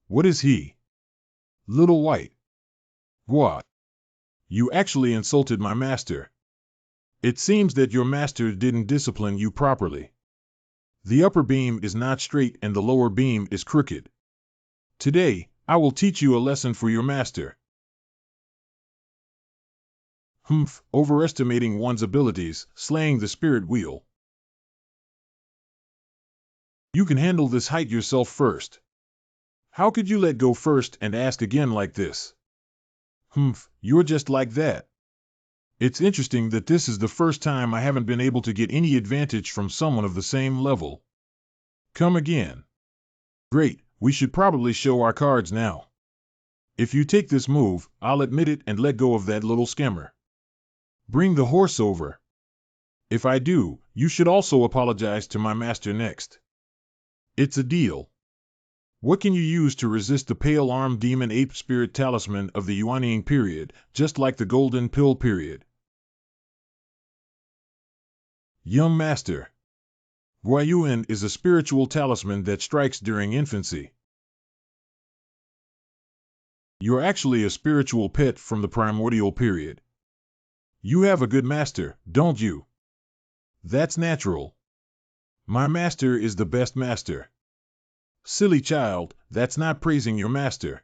What is he? Little White. What? You actually insulted my master. It seems that your master didn't discipline you properly. The upper beam is not straight and the lower beam is crooked. Today, I will teach you a lesson for your master. Humph, overestimating one's abilities, slaying the spirit wheel. You can handle this height yourself first. How could you let go first and ask again like this? Humph, you're just like that. It's interesting that this is the first time I haven't been able to get any advantage from someone of the same level. Come again. Great, we should probably show our cards now. If you take this move, I'll admit it and let go of that little scammer. Bring the horse over. If I do, you should also apologize to my master next. It's a deal. What can you use to resist the Pale Arm Demon Ape Spirit Talisman of the Yuanying period, just like the Golden Pill period? Young Master. Guayuan is a spiritual talisman that strikes during infancy. You're actually a spiritual pet from the primordial period. You have a good master, don't you? That's natural. My master is the best master. Silly child, that's not praising your master.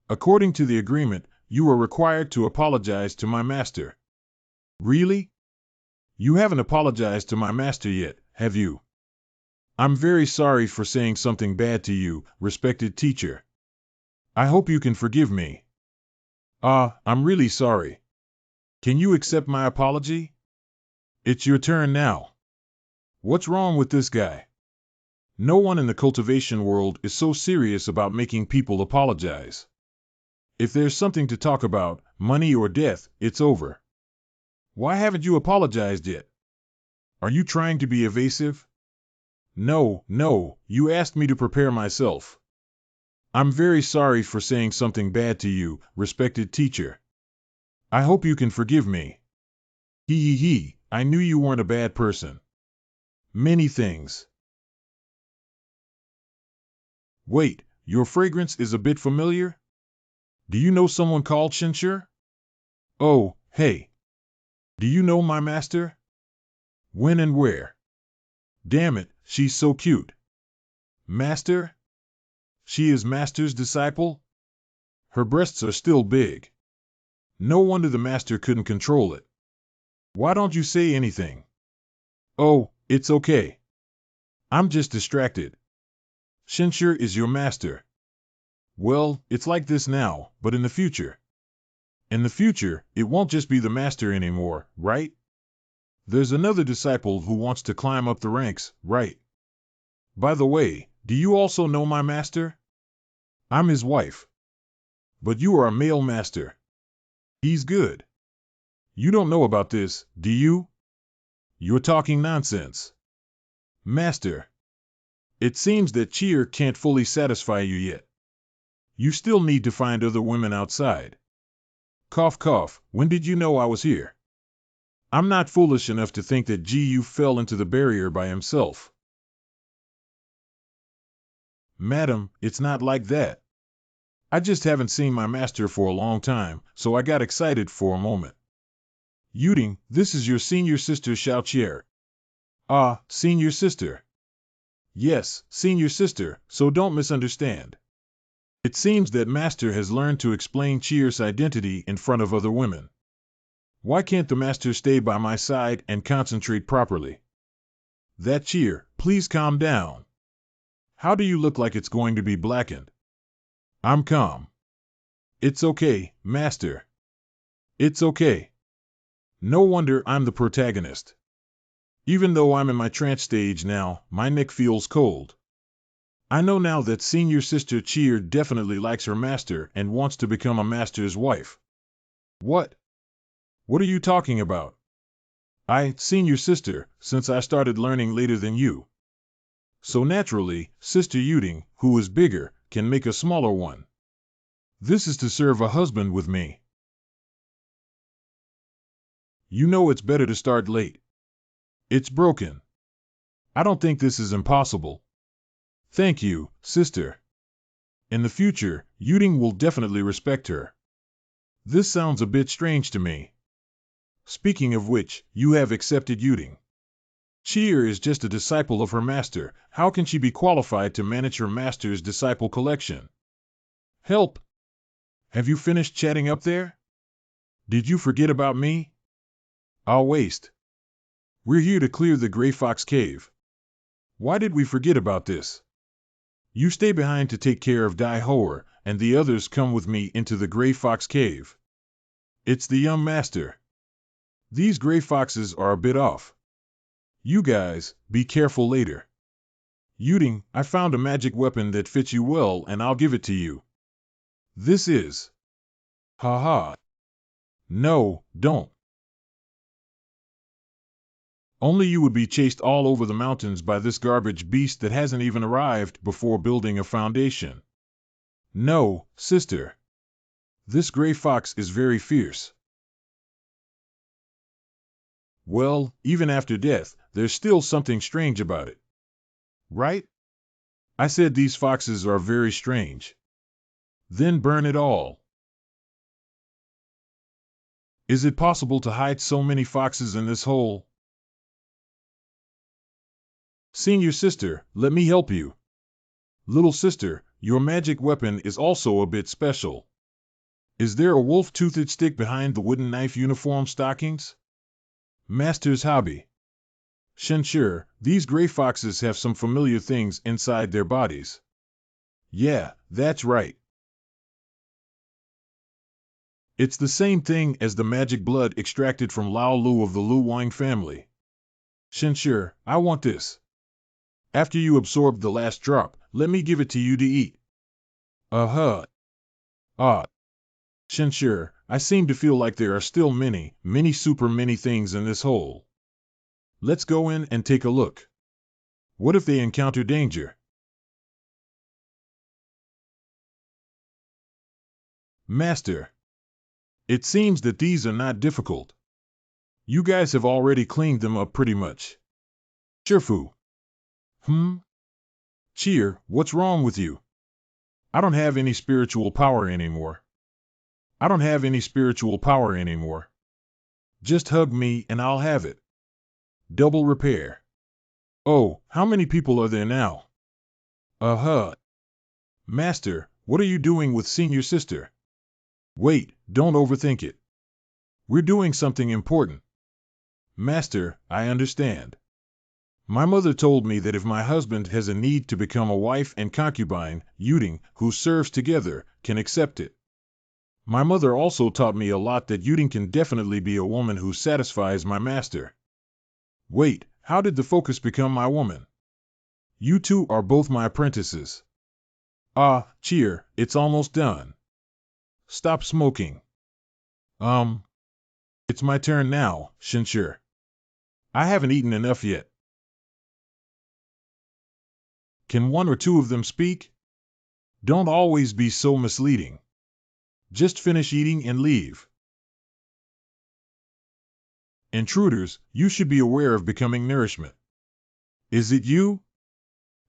According to the agreement, you are required to apologize to my master. Really? You haven't apologized to my master yet, have you? I'm very sorry for saying something bad to you, respected teacher. I hope you can forgive me. I'm really sorry. Can you accept my apology? It's your turn now. What's wrong with this guy? No one in the cultivation world is so serious about making people apologize. If there's something to talk about, money or death, it's over. Why haven't you apologized yet? Are you trying to be evasive? No, you asked me to prepare myself. I'm very sorry for saying something bad to you, respected teacher. I hope you can forgive me. I knew you weren't a bad person. Many things. Wait, your fragrance is a bit familiar? Do you know someone called Shinshur? Oh, hey. Do you know my master? When and where? Damn it, she's so cute. Master? She is Master's disciple? Her breasts are still big. No wonder the Master couldn't control it. Why don't you say anything? Oh, it's okay. I'm just distracted. Shinshur is your master. Well, it's like this now, but in the future. In the future, it won't just be the master anymore, right? There's another disciple who wants to climb up the ranks, right? By the way, do you also know my master? I'm his wife. But you are a male master. He's good. You don't know about this, do you? You're talking nonsense. Master. It seems that cheer can't fully satisfy you yet. You still need to find other women outside. Cough cough, when did you know I was here? I'm not foolish enough to think that Gu fell into the barrier by himself. Madam, it's not like that. I just haven't seen my master for a long time, so I got excited for a moment. Yuding, this is your senior sister Xiao. Ah, senior sister. Yes, senior sister, so don't misunderstand. It seems that master has learned to explain Cheer's identity in front of other women. Why can't the master stay by my side and concentrate properly? That Cheer, please calm down. How do you look like it's going to be blackened? I'm calm. It's okay, master. It's okay. No wonder I'm the protagonist. Even though I'm in my trance stage now, my neck feels cold. I know now that senior sister Cheer definitely likes her master and wants to become a master's wife. What? What are you talking about? Senior sister, since I started learning later than you. So naturally, Sister Yuding, who is bigger, can make a smaller one. This is to serve a husband with me. You know it's better to start late. It's broken. I don't think this is impossible. Thank you, sister. In the future, Yuding will definitely respect her. This sounds a bit strange to me. Speaking of which, you have accepted Yuding. Cheer is just a disciple of her master. How can she be qualified to manage her master's disciple collection? Help! Have you finished chatting up there? Did you forget about me? I'll waste. We're here to clear the Gray Fox Cave. Why did we forget about this? You stay behind to take care of Dai Hoer, and the others come with me into the Gray Fox Cave. It's the young master. These gray foxes are a bit off. You guys, be careful later. Yuding, I found a magic weapon that fits you well and I'll give it to you. This is... Ha. No, don't. Only you would be chased all over the mountains by this garbage beast that hasn't even arrived before building a foundation. No, sister. This gray fox is very fierce. Well, even after death, there's still something strange about it. Right? I said these foxes are very strange. Then burn it all. Is it possible to hide so many foxes in this hole? Senior sister, let me help you. Little sister, your magic weapon is also a bit special. Is there a wolf-toothed stick behind the wooden knife uniform stockings? Master's hobby. Shinshur, these gray foxes have some familiar things inside their bodies. Yeah, that's right. It's the same thing as the magic blood extracted from Lao Lu of the Lu Wang family. Shinshur, I want this. After you absorb the last drop, let me give it to you to eat. Ah. Shinshur, I seem to feel like there are still many things in this hole. Let's go in and take a look. What if they encounter danger? Master. It seems that these are not difficult. You guys have already cleaned them up pretty much. Shifu. Cheer, what's wrong with you? I don't have any spiritual power anymore. I don't have any spiritual power anymore. Just hug me and I'll have it. Double repair. Oh, how many people are there now? Master, what are you doing with senior sister? Wait, don't overthink it. We're doing something important. Master, I understand. My mother told me that if my husband has a need to become a wife and concubine, Yuding, who serves together, can accept it. My mother also taught me a lot that Yuding can definitely be a woman who satisfies my master. Wait, how did the focus become my woman? You two are both my apprentices. Cheer, it's almost done. Stop smoking. It's my turn now, Shinshir. I haven't eaten enough yet. Can one or two of them speak? Don't always be so misleading. Just finish eating and leave. Intruders, you should be aware of becoming nourishment. Is it you?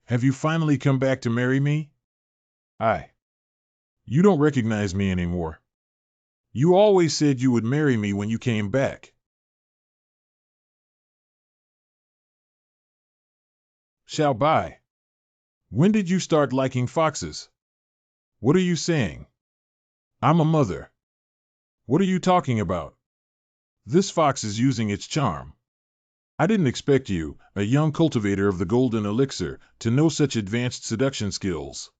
Have you finally come back to marry me? You don't recognize me anymore. You always said you would marry me when you came back. Xiaobai. When did you start liking foxes? What are you saying? I'm a mother. What are you talking about? This fox is using its charm. I didn't expect you, a young cultivator of the golden elixir, to know such advanced seduction skills.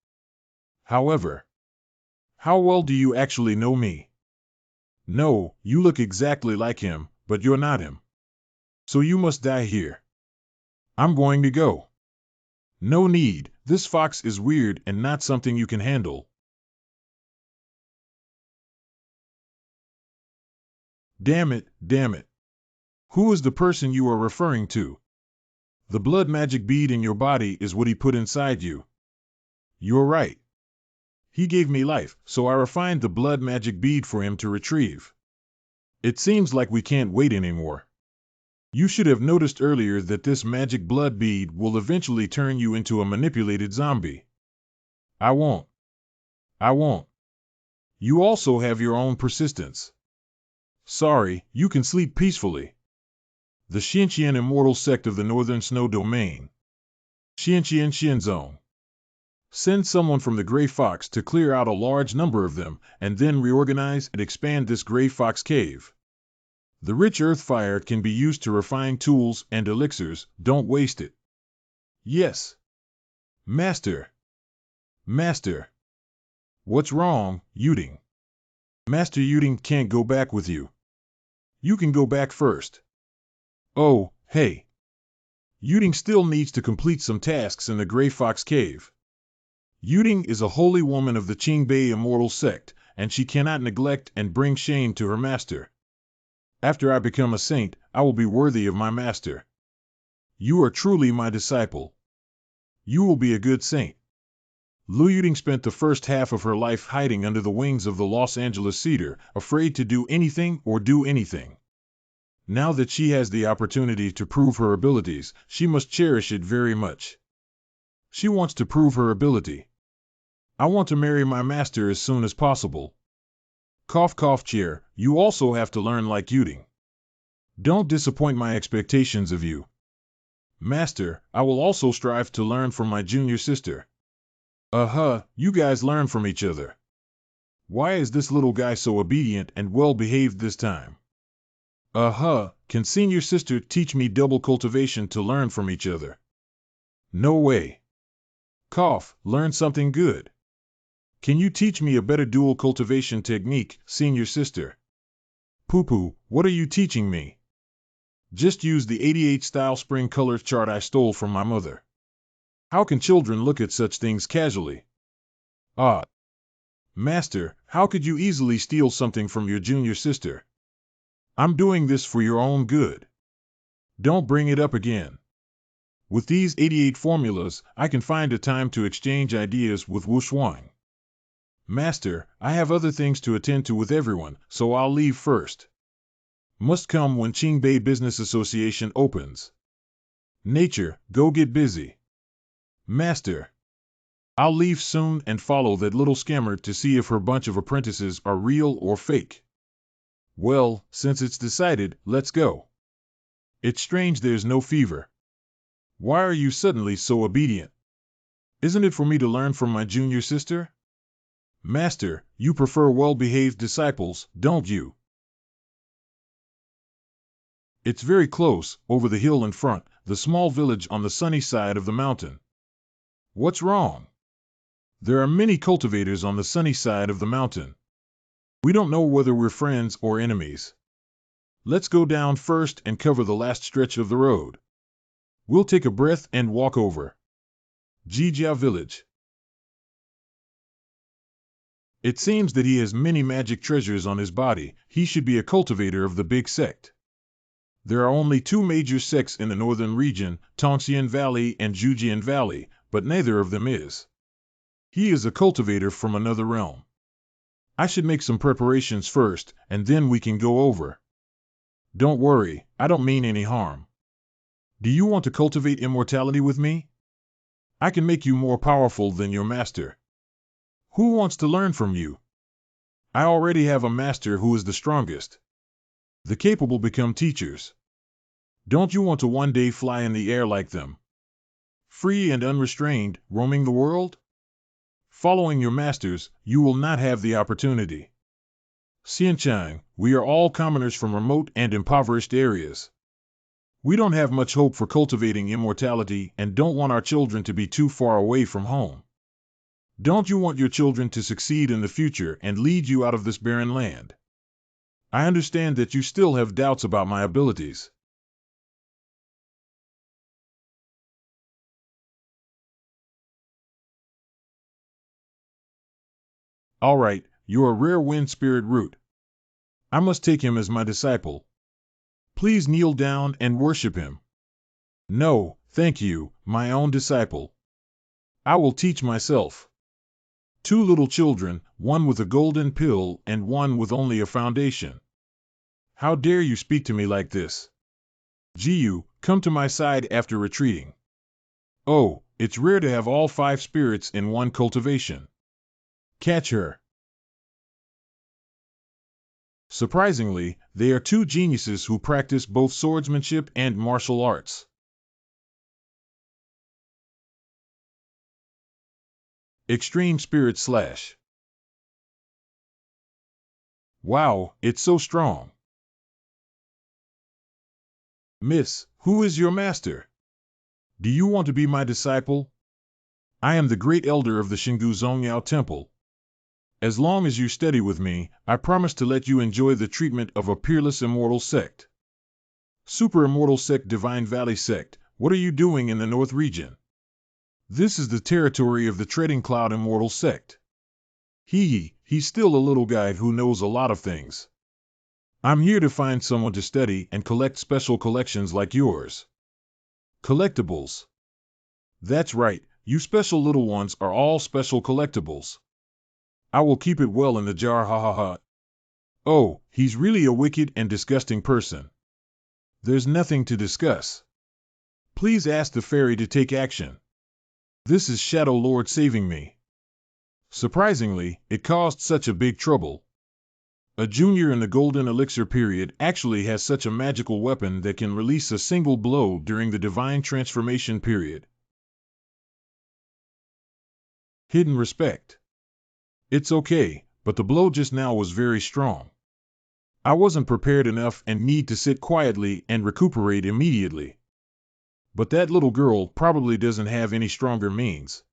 However, how well do you actually know me? No, you look exactly like him, but you're not him. So you must die here. I'm going to go. No need, this fox is weird and not something you can handle. Damn it. Who is the person you are referring to? The blood magic bead in your body is what he put inside you. You're right. He gave me life, so I refined the blood magic bead for him to retrieve. It seems like we can't wait anymore. You should have noticed earlier that this magic blood bead will eventually turn you into a manipulated zombie. I won't. You also have your own persistence. Sorry, you can sleep peacefully. The Xianqian immortal sect of the Northern Snow Domain. Xianqian Zone. Send someone from the Gray Fox to clear out a large number of them, and then reorganize and expand this Gray Fox cave. The rich earth fire can be used to refine tools and elixirs, don't waste it. Yes. Master. What's wrong, Yuding? Master Yuding can't go back with you. You can go back first. Oh, hey. Yuding still needs to complete some tasks in the Gray Fox Cave. Yuding is a holy woman of the Qingbei immortal sect, and she cannot neglect and bring shame to her master. After I become a saint, I will be worthy of my master. You are truly my disciple. You will be a good saint. Lu Yuding spent the first half of her life hiding under the wings of the Los Angeles Cedar, afraid to do anything or do anything. Now that she has the opportunity to prove her abilities, she must cherish it very much. She wants to prove her ability. I want to marry my master as soon as possible. Cough, cheer, you also have to learn like Yuding. Don't disappoint my expectations of you. Master, I will also strive to learn from my junior sister. You guys learn from each other. Why is this little guy so obedient and well-behaved this time? Can senior sister teach me double cultivation to learn from each other? No way. Cough, learn something good. Can you teach me a better dual cultivation technique, senior sister? Poo-poo, what are you teaching me? Just use the 88 style spring color chart I stole from my mother. How can children look at such things casually? Master, how could you easily steal something from your junior sister? I'm doing this for your own good. Don't bring it up again. With these 88 formulas, I can find a time to exchange ideas with Wu Shuang. Master, I have other things to attend to with everyone, so I'll leave first. Must come when Qingbei Business Association opens. Nature, go get busy. Master. I'll leave soon and follow that little scammer to see if her bunch of apprentices are real or fake. Well, since it's decided, let's go. It's strange there's no fever. Why are you suddenly so obedient? Isn't it for me to learn from my junior sister? Master, you prefer well-behaved disciples, don't you? It's very close, over the hill in front, the small village on the sunny side of the mountain. What's wrong? There are many cultivators on the sunny side of the mountain. We don't know whether we're friends or enemies. Let's go down first and cover the last stretch of the road. We'll take a breath and walk over. Jijia Village. It seems that he has many magic treasures on his body. He should be a cultivator of the big sect. There are only two major sects in the northern region, Tongxian Valley and Zhujian Valley, but neither of them is. He is a cultivator from another realm. I should make some preparations first, and then we can go over. Don't worry, I don't mean any harm. Do you want to cultivate immortality with me? I can make you more powerful than your master. Who wants to learn from you? I already have a master who is the strongest. The capable become teachers. Don't you want to one day fly in the air like them? Free and unrestrained, roaming the world? Following your masters, you will not have the opportunity. Xianmiao, we are all commoners from remote and impoverished areas. We don't have much hope for cultivating immortality and don't want our children to be too far away from home. Don't you want your children to succeed in the future and lead you out of this barren land? I understand that you still have doubts about my abilities. All right, you're a rare wind spirit root. I must take him as my disciple. Please kneel down and worship him. No, thank you, my own disciple. I will teach myself. Two little children, one with a golden pill and one with only a foundation. How dare you speak to me like this? Jiyu, come to my side after retreating. Oh, it's rare to have all 5 spirits in one cultivation. Catch her. Surprisingly, they are 2 geniuses who practice both swordsmanship and martial arts. Extreme Spirit Slash. Wow, it's so strong. Miss, who is your master? Do you want to be my disciple? I am the great elder of the Xingu Zongyao Temple. As long as you study with me, I promise to let you enjoy the treatment of a peerless immortal sect. Super immortal sect, Divine Valley sect, what are you doing in the North region? This is the territory of the Treading Cloud immortal sect. He's still a little guy who knows a lot of things. I'm here to find someone to study and collect special collections like yours. Collectibles. That's right, you special little ones are all special collectibles. I will keep it well in the jar, ha ha ha. Oh, he's really a wicked and disgusting person. There's nothing to discuss. Please ask the fairy to take action. This is Shadow Lord saving me. Surprisingly, it caused such a big trouble. A junior in the Golden Elixir period actually has such a magical weapon that can release a single blow during the Divine Transformation period. Hidden respect. It's okay, but the blow just now was very strong. I wasn't prepared enough and need to sit quietly and recuperate immediately. But that little girl probably doesn't have any stronger means.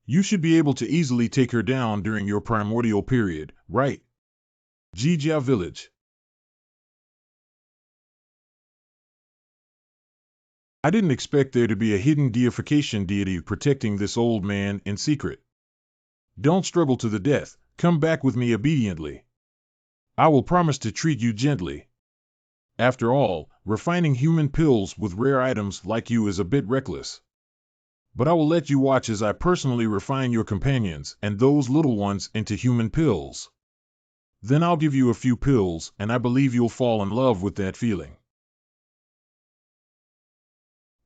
You should be able to easily take her down during your primordial period, right? Jijia Village. I didn't expect there to be a hidden deification deity protecting this old man in secret. Don't struggle to the death, come back with me obediently. I will promise to treat you gently. After all, refining human pills with rare items like you is a bit reckless. But I will let you watch as I personally refine your companions and those little ones into human pills. Then I'll give you a few pills, and I believe you'll fall in love with that feeling.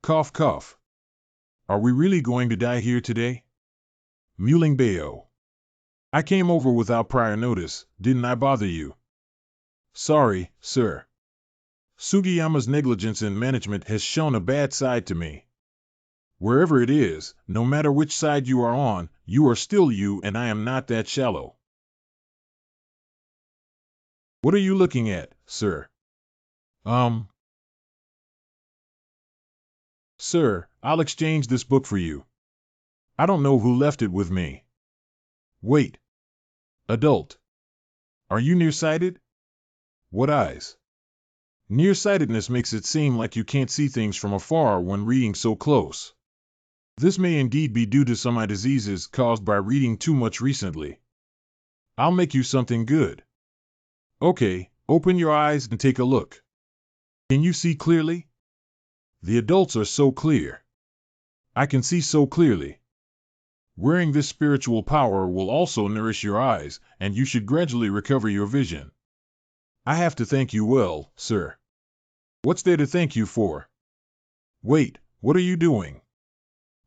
Cough, cough. Are we really going to die here today? Muling Bayo. I came over without prior notice, didn't I bother you? Sorry, sir. Sugiyama's negligence in management has shown a bad side to me. Wherever it is, no matter which side you are on, you are still you, and I am not that shallow. What are you looking at, sir? Sir, I'll exchange this book for you. I don't know who left it with me. Wait. Adult. Are you nearsighted? What eyes? Nearsightedness makes it seem like you can't see things from afar when reading so close. This may indeed be due to some eye diseases caused by reading too much recently. I'll make you something good. Okay, open your eyes and take a look. Can you see clearly? The adults are so clear. I can see so clearly. Wearing this spiritual power will also nourish your eyes, and you should gradually recover your vision. I have to thank you well, sir. What's there to thank you for? Wait, what are you doing?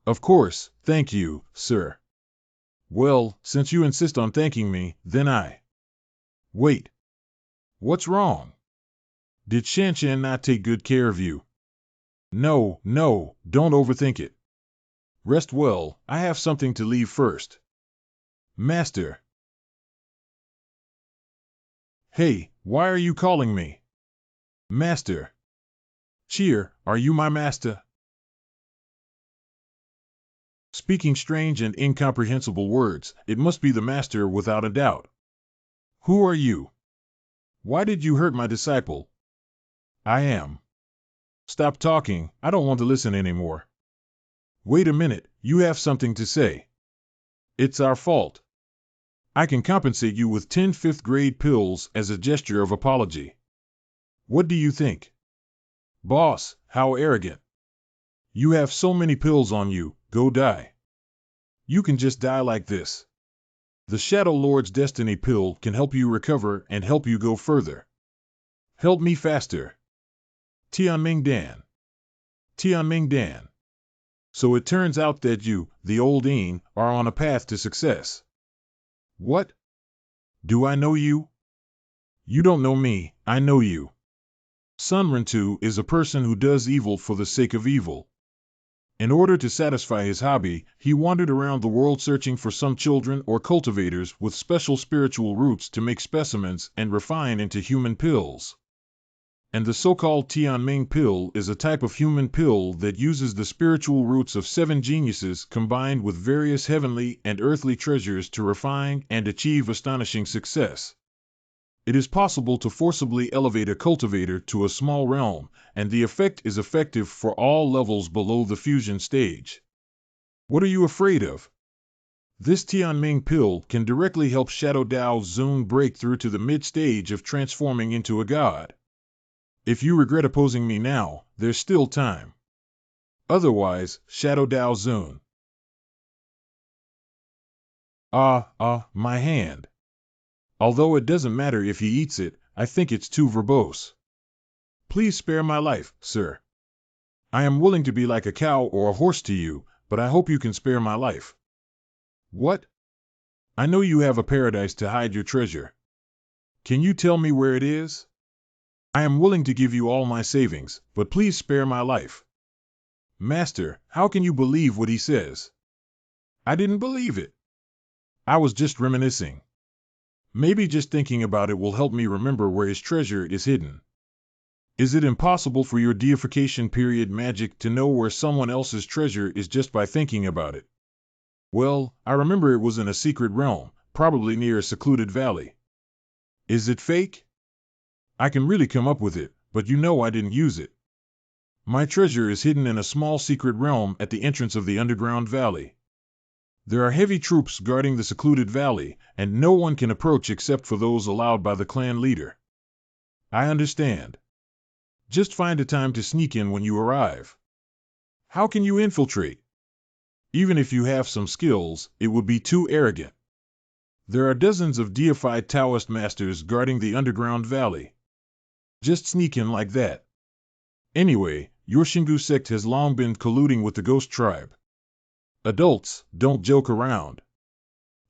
Of course, thank you, sir. Well, since you insist on thanking me, then I... Wait. What's wrong? Did Shanshan not take good care of you? No, don't overthink it. Rest well, I have something to leave first. Master. Hey, why are you calling me? Master. Cheer, are you my master? Speaking strange and incomprehensible words, it must be the master without a doubt. Who are you? Why did you hurt my disciple? I am. Stop talking, I don't want to listen anymore. Wait a minute, you have something to say. It's our fault. I can compensate you with 10 fifth-grade pills as a gesture of apology. What do you think? Boss, how arrogant. You have so many pills on you, go die. You can just die like this. The Shadow Lord's Destiny pill can help you recover and help you go further. Help me faster. Tianming Dan. Tianming Dan. So it turns out that you, the old Een, are on a path to success. What? Do I know you? You don't know me, I know you. Sun Rentu is a person who does evil for the sake of evil. In order to satisfy his hobby, he wandered around the world searching for some children or cultivators with special spiritual roots to make specimens and refine into human pills. And the so-called Tianming pill is a type of human pill that uses the spiritual roots of 7 geniuses combined with various heavenly and earthly treasures to refine and achieve astonishing success. It is possible to forcibly elevate a cultivator to a small realm, and the effect is effective for all levels below the fusion stage. What are you afraid of? This Tianming pill can directly help Shadow Dao Zun break through to the mid-stage of transforming into a god. If you regret opposing me now, there's still time. Otherwise, Shadow Dao Zun. My hand. Although it doesn't matter if he eats it, I think it's too verbose. Please spare my life, sir. I am willing to be like a cow or a horse to you, but I hope you can spare my life. What? I know you have a paradise to hide your treasure. Can you tell me where it is? I am willing to give you all my savings, but please spare my life. Master, how can you believe what he says? I didn't believe it. I was just reminiscing. Maybe just thinking about it will help me remember where his treasure is hidden. Is it impossible for your deification period magic to know where someone else's treasure is just by thinking about it? Well, I remember it was in a secret realm, probably near a secluded valley. Is it fake? I can really come up with it, but you know I didn't use it. My treasure is hidden in a small secret realm at the entrance of the underground valley. There are heavy troops guarding the secluded valley, and no one can approach except for those allowed by the clan leader. I understand. Just find a time to sneak in when you arrive. How can you infiltrate? Even if you have some skills, it would be too arrogant. There are dozens of deified Taoist masters guarding the underground valley. Just sneak in like that. Anyway, your Xingu sect has long been colluding with the ghost tribe. Adults, don't joke around.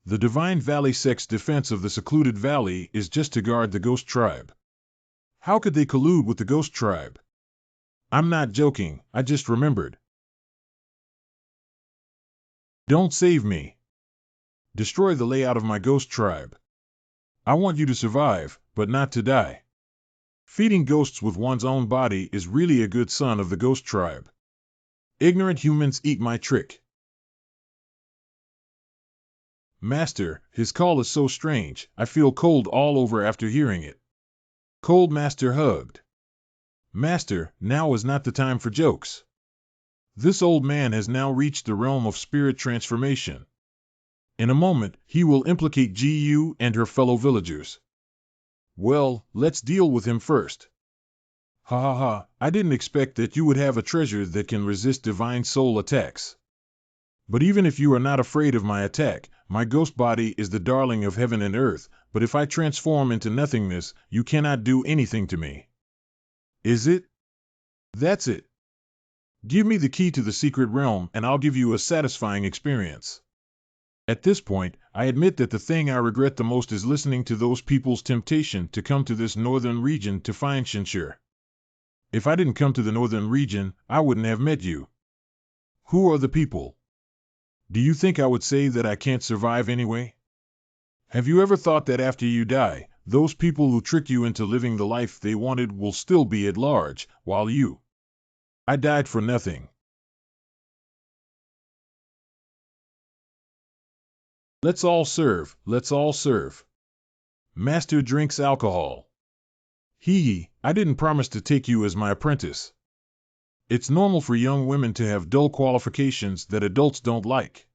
The Divine Valley sect's defense of the secluded valley is just to guard the ghost tribe. How could they collude with the ghost tribe? I'm not joking, I just remembered. Don't save me. Destroy the layout of my ghost tribe. I want you to survive, but not to die. Feeding ghosts with one's own body is really a good son of the ghost tribe. Ignorant humans eat my trick. Master, his call is so strange, I feel cold all over after hearing it. Cold Master hugged. Master, now is not the time for jokes. This old man has now reached the realm of spirit transformation. In a moment, he will implicate GU and her fellow villagers. Well, let's deal with him first. Ha ha ha, I didn't expect that you would have a treasure that can resist divine soul attacks. But even if you are not afraid of my attack, my ghost body is the darling of heaven and earth, but if I transform into nothingness, you cannot do anything to me. Is it? That's it. Give me the key to the secret realm and I'll give you a satisfying experience. At this point, I admit that the thing I regret the most is listening to those people's temptation to come to this northern region to find Xianmiao. If I didn't come to the northern region, I wouldn't have met you. Who are the people? Do you think I would say that I can't survive anyway? Have you ever thought that after you die, those people who tricked you into living the life they wanted will still be at large, while you? I died for nothing. Let's all serve, let's all serve. Master drinks alcohol. Hee, I didn't promise to take you as my apprentice. It's normal for young women to have dull qualifications that adults don't like.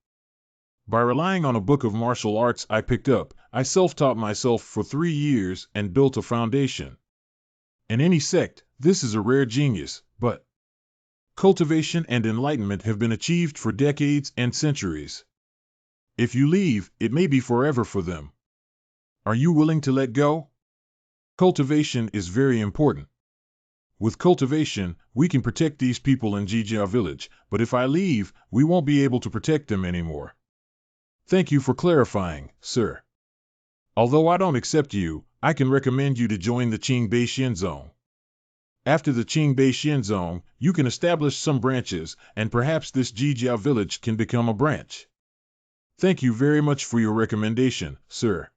By relying on a book of martial arts I picked up, I self-taught myself for 3 years and built a foundation. In any sect, this is a rare genius, but cultivation and enlightenment have been achieved for decades and centuries. If you leave, it may be forever for them. Are you willing to let go? Cultivation is very important. With cultivation, we can protect these people in Jijia village, but if I leave, we won't be able to protect them anymore. Thank you for clarifying, sir. Although I don't accept you, I can recommend you to join the Qingbei Xianzong. After the Qingbei Xianzong, you can establish some branches, and perhaps this Jijia village can become a branch. Thank you very much for your recommendation, sir.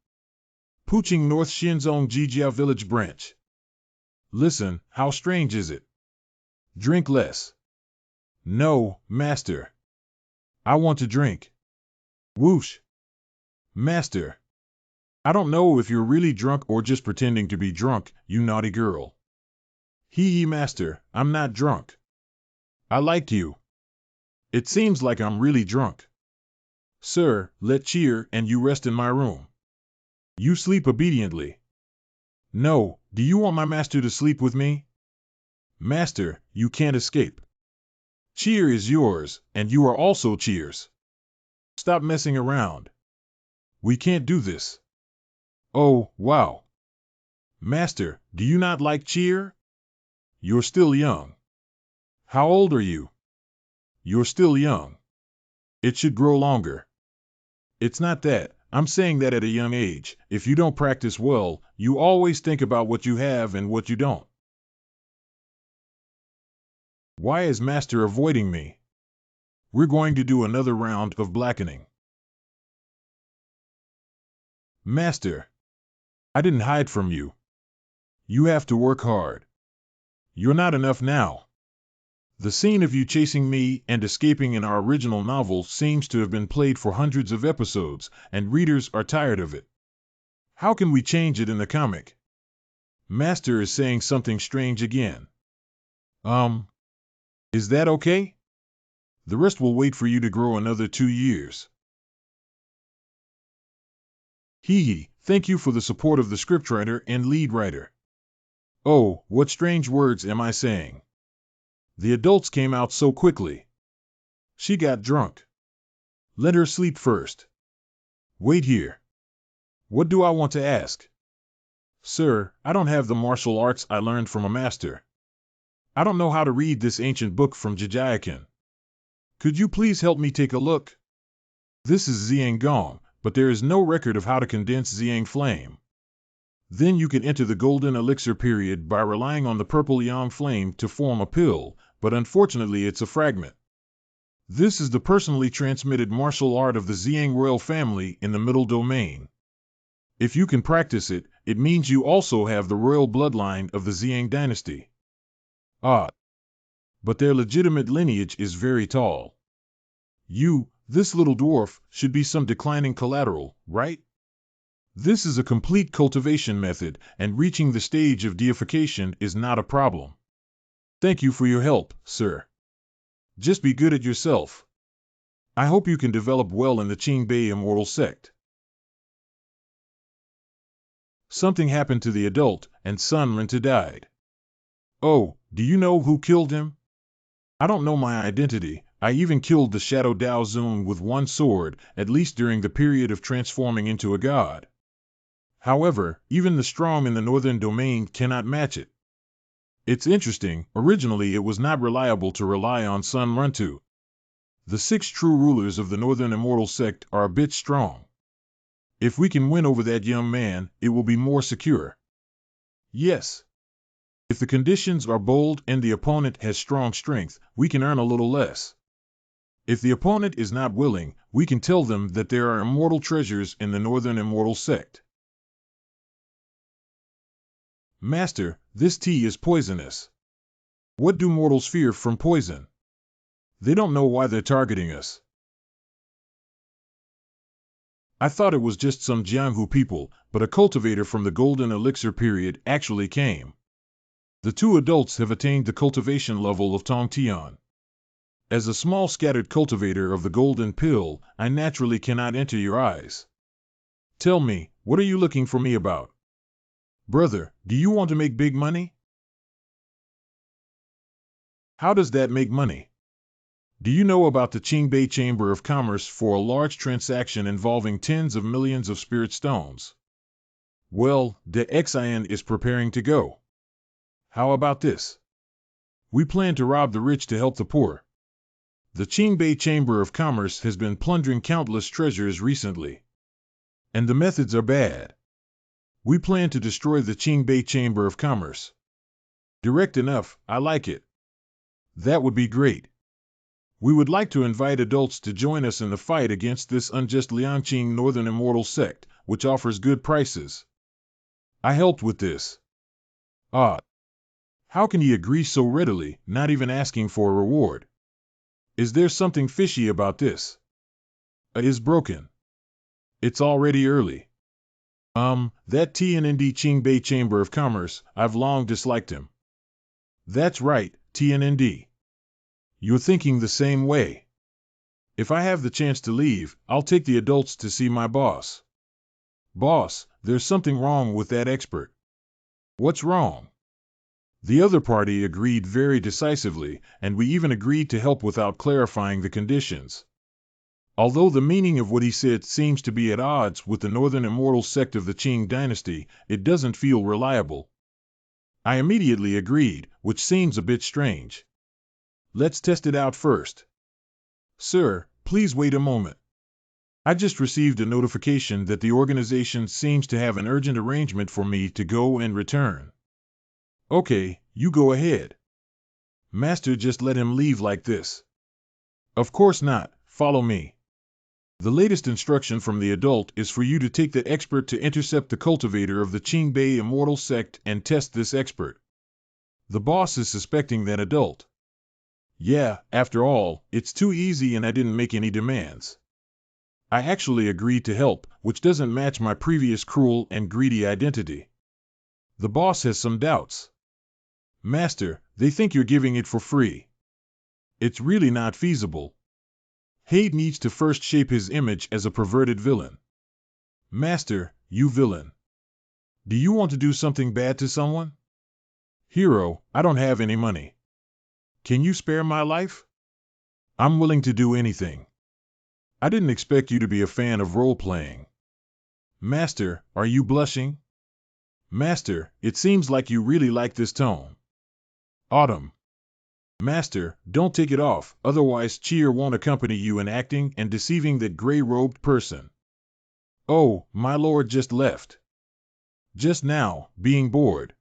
Puching North Xianzong Jijia Village Branch. Listen, how strange is it? Drink less. No, master. I want to drink. Whoosh. Master. I don't know if you're really drunk or just pretending to be drunk, you naughty girl. Hee master, I'm not drunk. I liked you. It seems like I'm really drunk. Sir, let cheer and you rest in my room. You sleep obediently. No, do you want my master to sleep with me? Master, you can't escape. Cheer is yours, and you are also Cheers. Stop messing around. We can't do this. Oh, wow. Master, do you not like cheer? You're still young. How old are you? You're still young. It should grow longer. It's not that. I'm saying that at a young age, if you don't practice well, you always think about what you have and what you don't. Why is Master avoiding me? We're going to do another round of blackening. Master, I didn't hide from you. You have to work hard. You're not enough now. The scene of you chasing me and escaping in our original novel seems to have been played for hundreds of episodes, and readers are tired of it. How can we change it in the comic? Master is saying something strange again. Is that okay? The rest will wait for you to grow another 2 years. Hee, thank you for the support of the scriptwriter and lead writer. Oh, what strange words am I saying? The adults came out so quickly. She got drunk. Let her sleep first. Wait here. What do I want to ask? Sir, I don't have the martial arts I learned from a master. I don't know how to read this ancient book from Jijiakin. Could you please help me take a look? This is Zhang Gong, but there is no record of how to condense Zhang flame. Then you can enter the golden elixir period by relying on the purple yang flame to form a pill, but unfortunately it's a fragment. This is the personally transmitted martial art of the Zhang royal family in the middle domain. If you can practice it, it means you also have the royal bloodline of the Zang Dynasty. Ah, but their legitimate lineage is very tall. You, this little dwarf, should be some declining collateral, right? This is a complete cultivation method, and reaching the stage of deification is not a problem. Thank you for your help, sir. Just be good at yourself. I hope you can develop well in the Qingbei immortal sect. Something happened to the adult, and Sun Renta died. Oh, do you know who killed him? I don't know my identity. I even killed the Shadow Dao Zun with one sword, at least during the period of transforming into a god. However, even the strong in the northern domain cannot match it. It's interesting, originally it was not reliable to rely on Sun Runtu. The 6 true rulers of the northern immortal sect are a bit strong. If we can win over that young man, it will be more secure. Yes. If the conditions are bold and the opponent has strong strength, we can earn a little less. If the opponent is not willing, we can tell them that there are immortal treasures in the northern immortal sect. Master, this tea is poisonous. What do mortals fear from poison? They don't know why they're targeting us. I thought it was just some Jianghu people, but a cultivator from the golden elixir period actually came. The 2 adults have attained the cultivation level of Tongtian. As a small scattered cultivator of the golden pill, I naturally cannot enter your eyes. Tell me, what are you looking for me about? Brother, do you want to make big money? How does that make money? Do you know about the Qingbei Chamber of Commerce for a large transaction involving tens of millions of spirit stones? Well, the Xian is preparing to go. How about this? We plan to rob the rich to help the poor. The Qingbei Chamber of Commerce has been plundering countless treasures recently. And the methods are bad. We plan to destroy the Qingbei Chamber of Commerce. Direct enough, I like it. That would be great. We would like to invite adults to join us in the fight against this unjust Liangqing Northern Immortal sect, which offers good prices. I helped with this. Ah. How can he agree so readily, not even asking for a reward? Is there something fishy about this? Is broken. It's already early. That TNND Qingbei Chamber of Commerce, I've long disliked him. That's right, TNND. You're thinking the same way. If I have the chance to leave, I'll take the adults to see my boss. Boss, there's something wrong with that expert. What's wrong? The other party agreed very decisively, and we even agreed to help without clarifying the conditions. Although the meaning of what he said seems to be at odds with the northern immortal sect of the Qing dynasty, it doesn't feel reliable. I immediately agreed, which seems a bit strange. Let's test it out first. Sir, please wait a moment. I just received a notification that the organization seems to have an urgent arrangement for me to go and return. Okay, you go ahead. Master just let him leave like this. Of course not, follow me. The latest instruction from the adult is for you to take the expert to intercept the cultivator of the Qingbei immortal sect and test this expert. The boss is suspecting that adult. Yeah, after all, it's too easy and I didn't make any demands. I actually agreed to help, which doesn't match my previous cruel and greedy identity. The boss has some doubts. Master, they think you're giving it for free. It's really not feasible. Hade needs to first shape his image as a perverted villain. Master, you villain. Do you want to do something bad to someone? Hero, I don't have any money. Can you spare my life? I'm willing to do anything. I didn't expect you to be a fan of role-playing. Master, are you blushing? Master, it seems like you really like this tone. Autumn. Master, don't take it off, otherwise cheer won't accompany you in acting and deceiving that gray-robed person. Oh, my lord just left. Just now, being bored.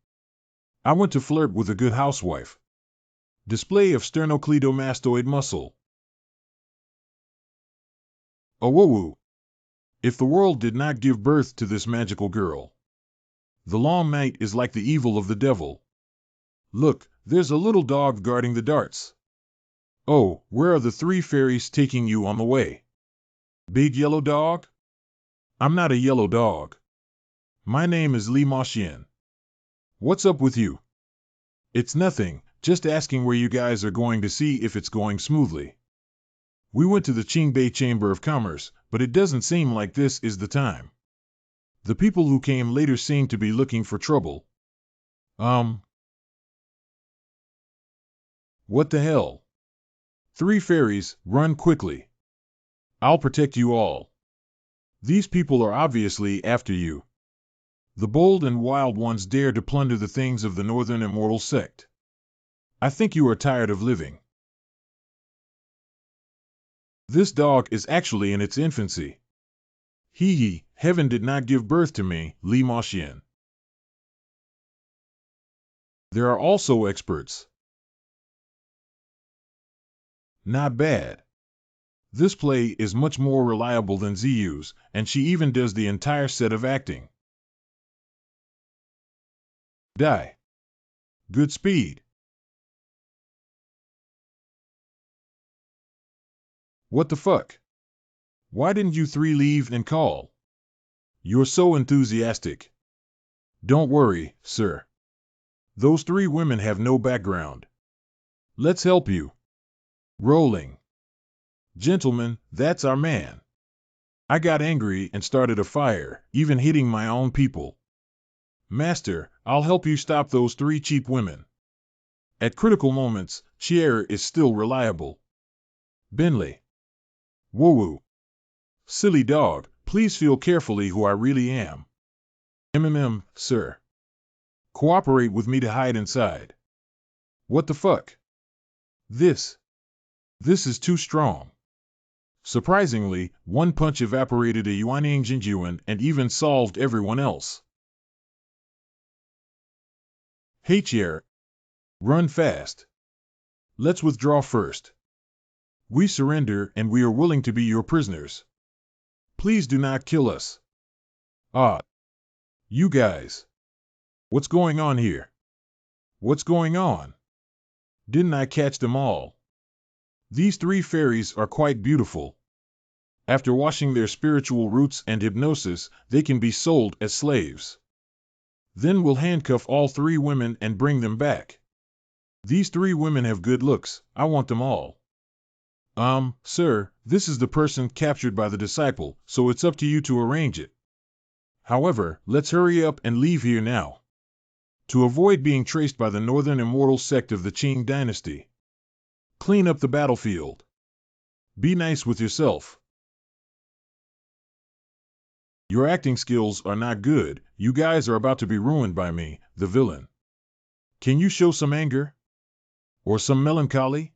I went to flirt with a good housewife. Display of sternocleidomastoid muscle. Awoo. If the world did not give birth to this magical girl. The long night is like the evil of the devil. Look, there's a little dog guarding the darts. Oh, where are the three fairies taking you on the way? Big yellow dog? I'm not a yellow dog. My name is Xianmiao. What's up with you? It's nothing, just asking where you guys are going to see if it's going smoothly. We went to the Qingbei Chamber of Commerce, but it doesn't seem like this is the time. The people who came later seem to be looking for trouble. What the hell? Three fairies, run quickly. I'll protect you all. These people are obviously after you. The bold and wild ones dare to plunder the things of the Northern Immortal Sect. I think you are tired of living. This dog is actually in its infancy. Hee, heaven did not give birth to me, Xianmiao. There are also experts. Not bad. This play is much more reliable than Ziyu's, and she even does the entire set of acting. Die. Good speed. What the fuck? Why didn't you three leave and call? You're so enthusiastic. Don't worry, sir. Those three women have no background. Let's help you. Rolling. Gentlemen, that's our man. I got angry and started a fire, even hitting my own people. Master, I'll help you stop those three cheap women. At critical moments, Chier is still reliable. Benley. Woo-woo. Silly dog, please feel carefully who I really am. Sir. Cooperate with me to hide inside. What the fuck? This is too strong. Surprisingly, one punch evaporated a Yuanying Jinjuan and even solved everyone else. Hey Chier. Run fast. Let's withdraw first. We surrender and we are willing to be your prisoners. Please do not kill us. You guys. What's going on here? What's going on? Didn't I catch them all? These three fairies are quite beautiful. After washing their spiritual roots and hypnosis, they can be sold as slaves. Then we'll handcuff all three women and bring them back. These three women have good looks, I want them all. Sir, this is the person captured by the disciple, so it's up to you to arrange it. However, let's hurry up and leave here now. To avoid being traced by the Northern Immortal Sect of the Zang Dynasty. Clean up the battlefield. Be nice with yourself. Your acting skills are not good, you guys are about to be ruined by me, the villain. Can you show some anger? Or some melancholy?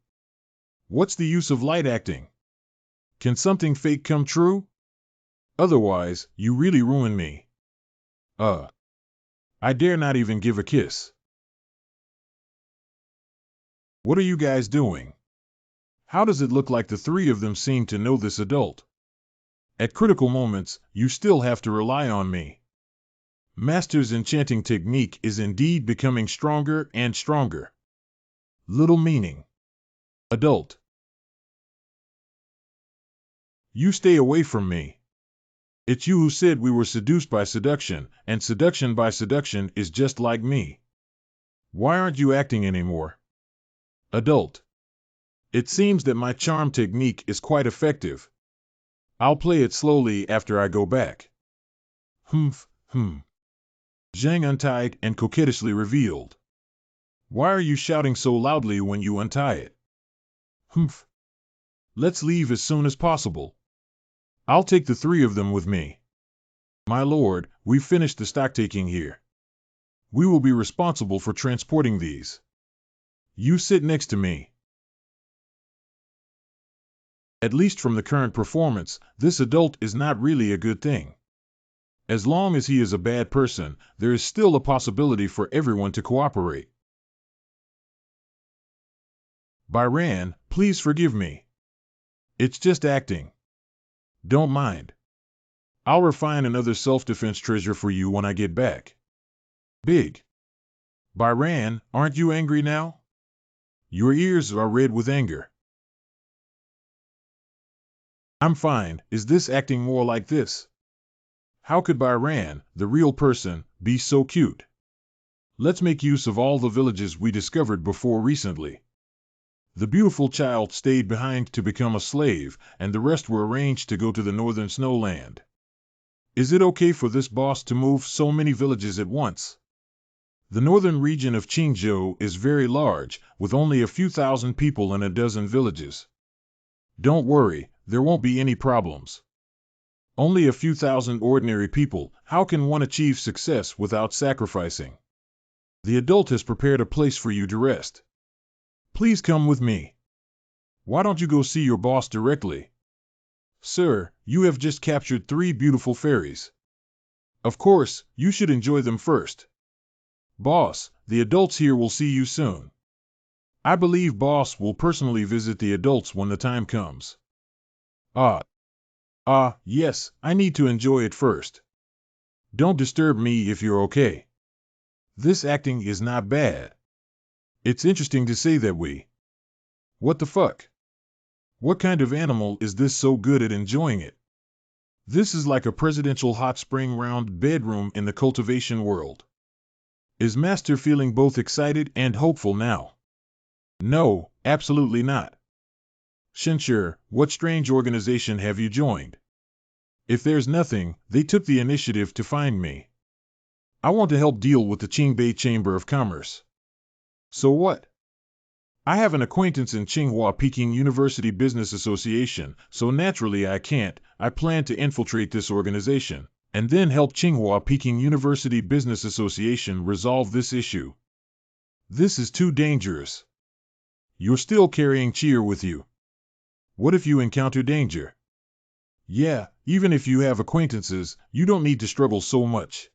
What's the use of light acting? Can something fake come true? Otherwise, you really ruin me. I dare not even give a kiss. What are you guys doing? How does it look like the three of them seem to know this adult? At critical moments, you still have to rely on me. Master's enchanting technique is indeed becoming stronger and stronger. Little meaning. Adult. You stay away from me. It's you who said we were seduced by seduction, and seduction by seduction is just like me. Why aren't you acting anymore? Adult. It seems that my charm technique is quite effective. I'll play it slowly after I go back. Zhang untied and coquettishly revealed. Why are you shouting so loudly when you untie it? Let's leave as soon as possible. I'll take the three of them with me. My lord, we've finished the stock-taking here. We will be responsible for transporting these. You sit next to me. At least from the current performance, this adult is not really a good thing. As long as he is a bad person, there is still a possibility for everyone to cooperate. Byran, please forgive me. It's just acting. Don't mind. I'll refine another self-defense treasure for you when I get back. Big. Byran, aren't you angry now? Your ears are red with anger. I'm fine. Is this acting more like this? How could Byran, the real person, be so cute? Let's make use of all the villages we discovered before recently. The beautiful child stayed behind to become a slave, and the rest were arranged to go to the northern snowland. Is it okay for this boss to move so many villages at once? The northern region of Qingzhou is very large, with only a few thousand people and a dozen villages. Don't worry, there won't be any problems. Only a few thousand ordinary people, how can one achieve success without sacrificing? The adult has prepared a place for you to rest. Please come with me. Why don't you go see your boss directly? Sir, you have just captured 3 beautiful fairies. Of course, you should enjoy them first. Boss, the adults here will see you soon. I believe Boss will personally visit the adults when the time comes. Yes, I need to enjoy it first. Don't disturb me if you're okay. This acting is not bad. It's interesting to say that we. What the fuck? What kind of animal is this so good at enjoying it? This is like a presidential hot spring round bedroom in the cultivation world. Is Master feeling both excited and hopeful now? No, absolutely not. Shenshur, what strange organization have you joined? If there's nothing, they took the initiative to find me. I want to help deal with the Qingbei Chamber of Commerce. So what? I have an acquaintance in Tsinghua Peking University Business Association, so naturally I plan to infiltrate this organization, and then help Tsinghua Peking University Business Association resolve this issue. This is too dangerous. You're still carrying cheer with you. What if you encounter danger? Yeah, even if you have acquaintances, you don't need to struggle so much.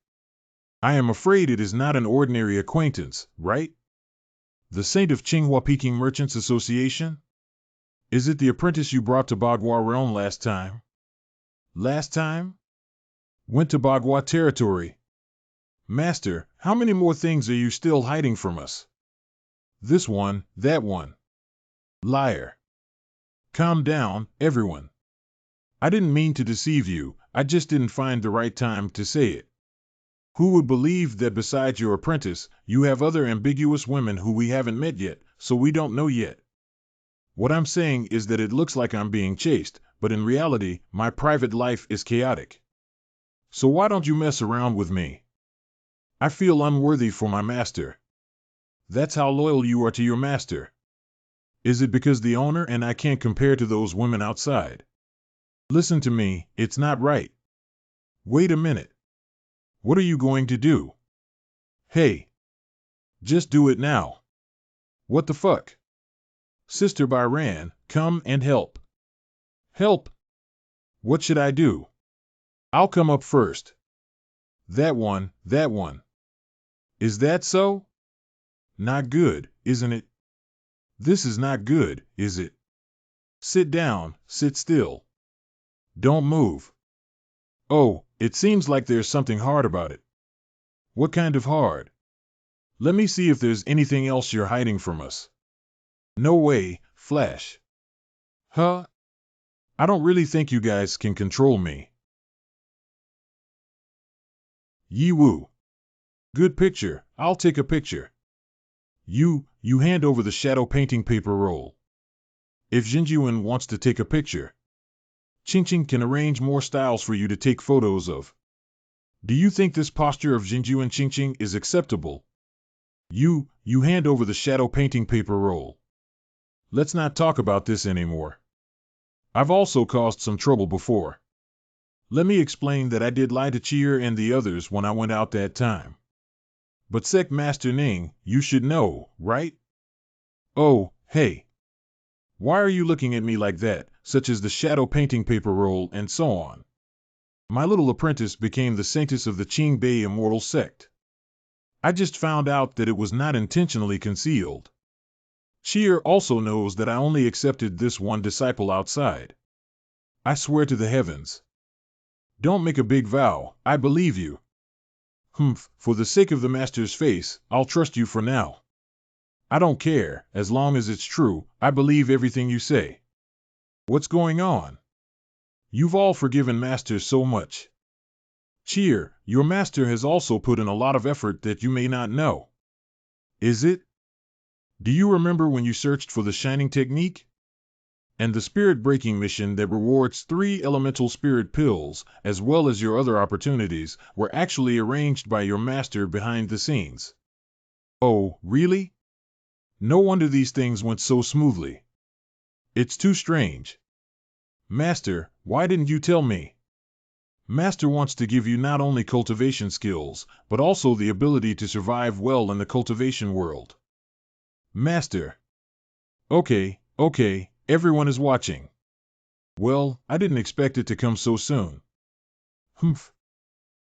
I am afraid it is not an ordinary acquaintance, right? The saint of Tsinghua Peking Merchants Association? Is it the apprentice you brought to Bagua realm last time? Last time? Went to Bagua territory. Master, how many more things are you still hiding from us? This one, that one. Liar. Calm down, everyone. I didn't mean to deceive you, I just didn't find the right time to say it. Who would believe that besides your apprentice, you have other ambiguous women who we haven't met yet, so we don't know yet? What I'm saying is that it looks like I'm being chased, but in reality, my private life is chaotic. So why don't you mess around with me? I feel unworthy for my master. That's how loyal you are to your master. Is it because the owner and I can't compare to those women outside? Listen to me, it's not right. Wait a minute. What are you going to do? Hey. Just do it now. What the fuck? Sister Byran, come and help. Help? What should I do? I'll come up first. That one. Is that so? Not good, isn't it? This is not good, is it? Sit down, sit still. Don't move. Oh, it seems like there's something hard about it. What kind of hard? Let me see if there's anything else you're hiding from us. No way, Flash. Huh? I don't really think you guys can control me. Yi Wu. Good picture, I'll take a picture. You hand over the shadow painting paper roll. If Jinjuan wants to take a picture, Qingqing can arrange more styles for you to take photos of. Do you think this posture of Jinjuan Qingqing is acceptable? You hand over the shadow painting paper roll. Let's not talk about this anymore. I've also caused some trouble before. Let me explain that I did lie to Cheer and the others when I went out that time. But Sect Master Ning, you should know, right? Oh, hey. Why are you looking at me like that, such as the shadow painting paper roll and so on? My little apprentice became the saintess of the Qingbei immortal sect. I just found out that it was not intentionally concealed. Cheer also knows that I only accepted this one disciple outside. I swear to the heavens. Don't make a big vow, I believe you. Humph, for the sake of the master's face, I'll trust you for now. I don't care, as long as it's true, I believe everything you say. What's going on? You've all forgiven master so much. Cheer, your master has also put in a lot of effort that you may not know. Is it? Do you remember when you searched for the Shining Technique? And the spirit-breaking mission that rewards 3 elemental spirit pills, as well as your other opportunities, were actually arranged by your master behind the scenes. Oh, really? No wonder these things went so smoothly. It's too strange. Master, why didn't you tell me? Master wants to give you not only cultivation skills, but also the ability to survive well in the cultivation world. Master. Okay, everyone is watching. Well, I didn't expect it to come so soon. Humph.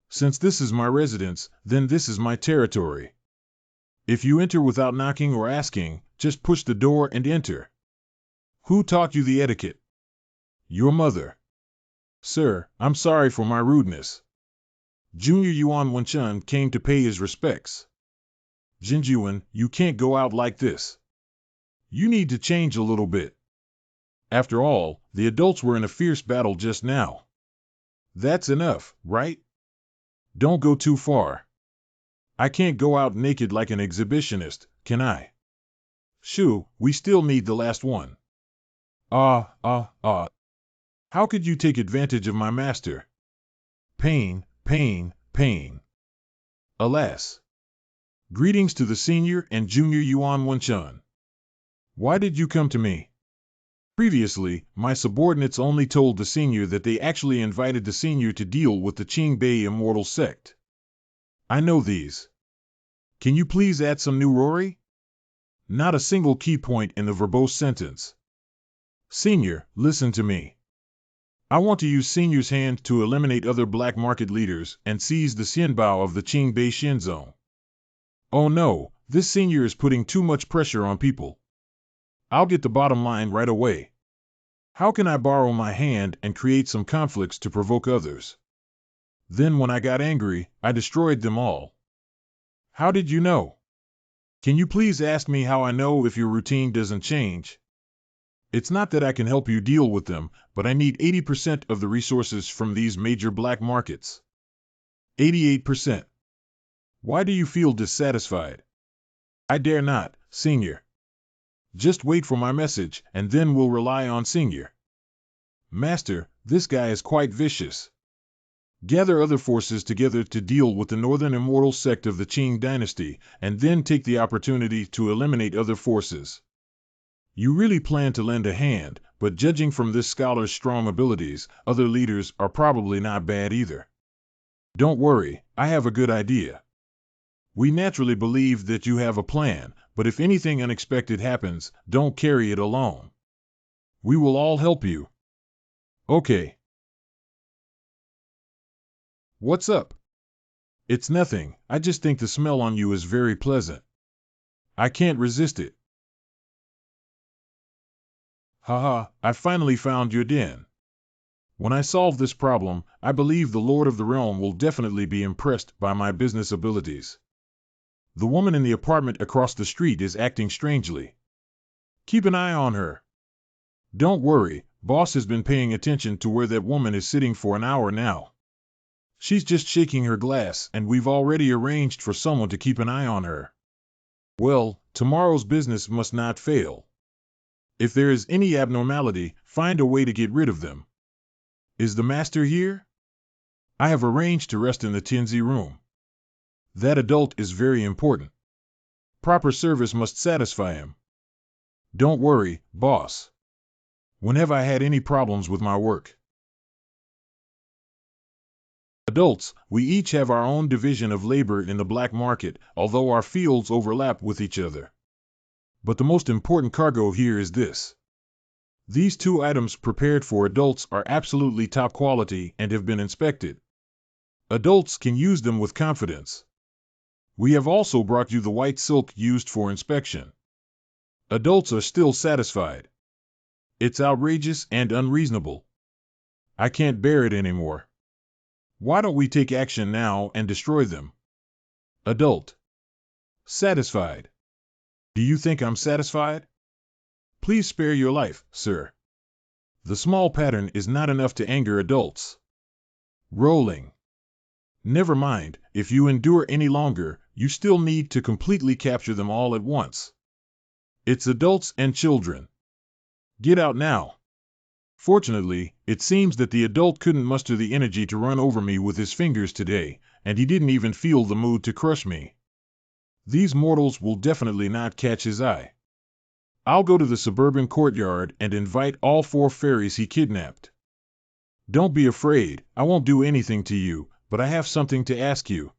Since this is my residence, then this is my territory. If you enter without knocking or asking, just push the door and enter. Who taught you the etiquette? Your mother. Sir, I'm sorry for my rudeness. Junior Yuan Wenchun came to pay his respects. Jinjuan, you can't go out like this. You need to change a little bit. After all, the adults were in a fierce battle just now. That's enough, right? Don't go too far. I can't go out naked like an exhibitionist, can I? Shoo, we still need the last one. How could you take advantage of my master? Pain. Alas. Greetings to the senior and junior Yuan Wenchun. Why did you come to me? Previously, my subordinates only told the senior that they actually invited the senior to deal with the Qingbei immortal sect. I know these. Can you please add some new Rory? Not a single key point in the verbose sentence. Senior, listen to me. I want to use Senior's hand to eliminate other black market leaders and seize the Xianmiao of the Qingbei Zone. Oh no, this senior is putting too much pressure on people. I'll get the bottom line right away. How can I borrow my hand and create some conflicts to provoke others? Then when I got angry, I destroyed them all. How did you know? Can you please ask me how I know if your routine doesn't change? It's not that I can help you deal with them, but I need 80% of the resources from these major black markets. 88%. Why do you feel dissatisfied? I dare not, Senior. Just wait for my message, and then we'll rely on Senior. Master, this guy is quite vicious. Gather other forces together to deal with the northern immortal sect of the Zang Dynasty, and then take the opportunity to eliminate other forces. You really plan to lend a hand, but judging from this scholar's strong abilities, other leaders are probably not bad either. Don't worry, I have a good idea. We naturally believe that you have a plan, but if anything unexpected happens, don't carry it alone. We will all help you. Okay. What's up? It's nothing, I just think the smell on you is very pleasant. I can't resist it. Haha, I finally found your den. When I solve this problem, I believe the Lord of the Realm will definitely be impressed by my business abilities. The woman in the apartment across the street is acting strangely. Keep an eye on her. Don't worry, boss has been paying attention to where that woman is sitting for an hour now. She's just shaking her glass, and we've already arranged for someone to keep an eye on her. Well, tomorrow's business must not fail. If there is any abnormality, find a way to get rid of them. Is the master here? I have arranged to rest in the Tianzi room. That adult is very important. Proper service must satisfy him. Don't worry, boss. When have I had any problems with my work? Adults, we each have our own division of labor in the black market, although our fields overlap with each other. But the most important cargo here is this. These 2 items prepared for adults are absolutely top quality and have been inspected. Adults can use them with confidence. We have also brought you the white silk used for inspection. Adults are still satisfied. It's outrageous and unreasonable. I can't bear it anymore. Why don't we take action now and destroy them? Adult. Satisfied. Do you think I'm satisfied? Please spare your life, sir. The small pattern is not enough to anger adults. Rolling. Never mind, if you endure any longer, you still need to completely capture them all at once. It's adults and children. Get out now. Fortunately, it seems that the adult couldn't muster the energy to run over me with his fingers today, and he didn't even feel the mood to crush me. These mortals will definitely not catch his eye. I'll go to the suburban courtyard and invite all 4 fairies he kidnapped. Don't be afraid, I won't do anything to you, but I have something to ask you.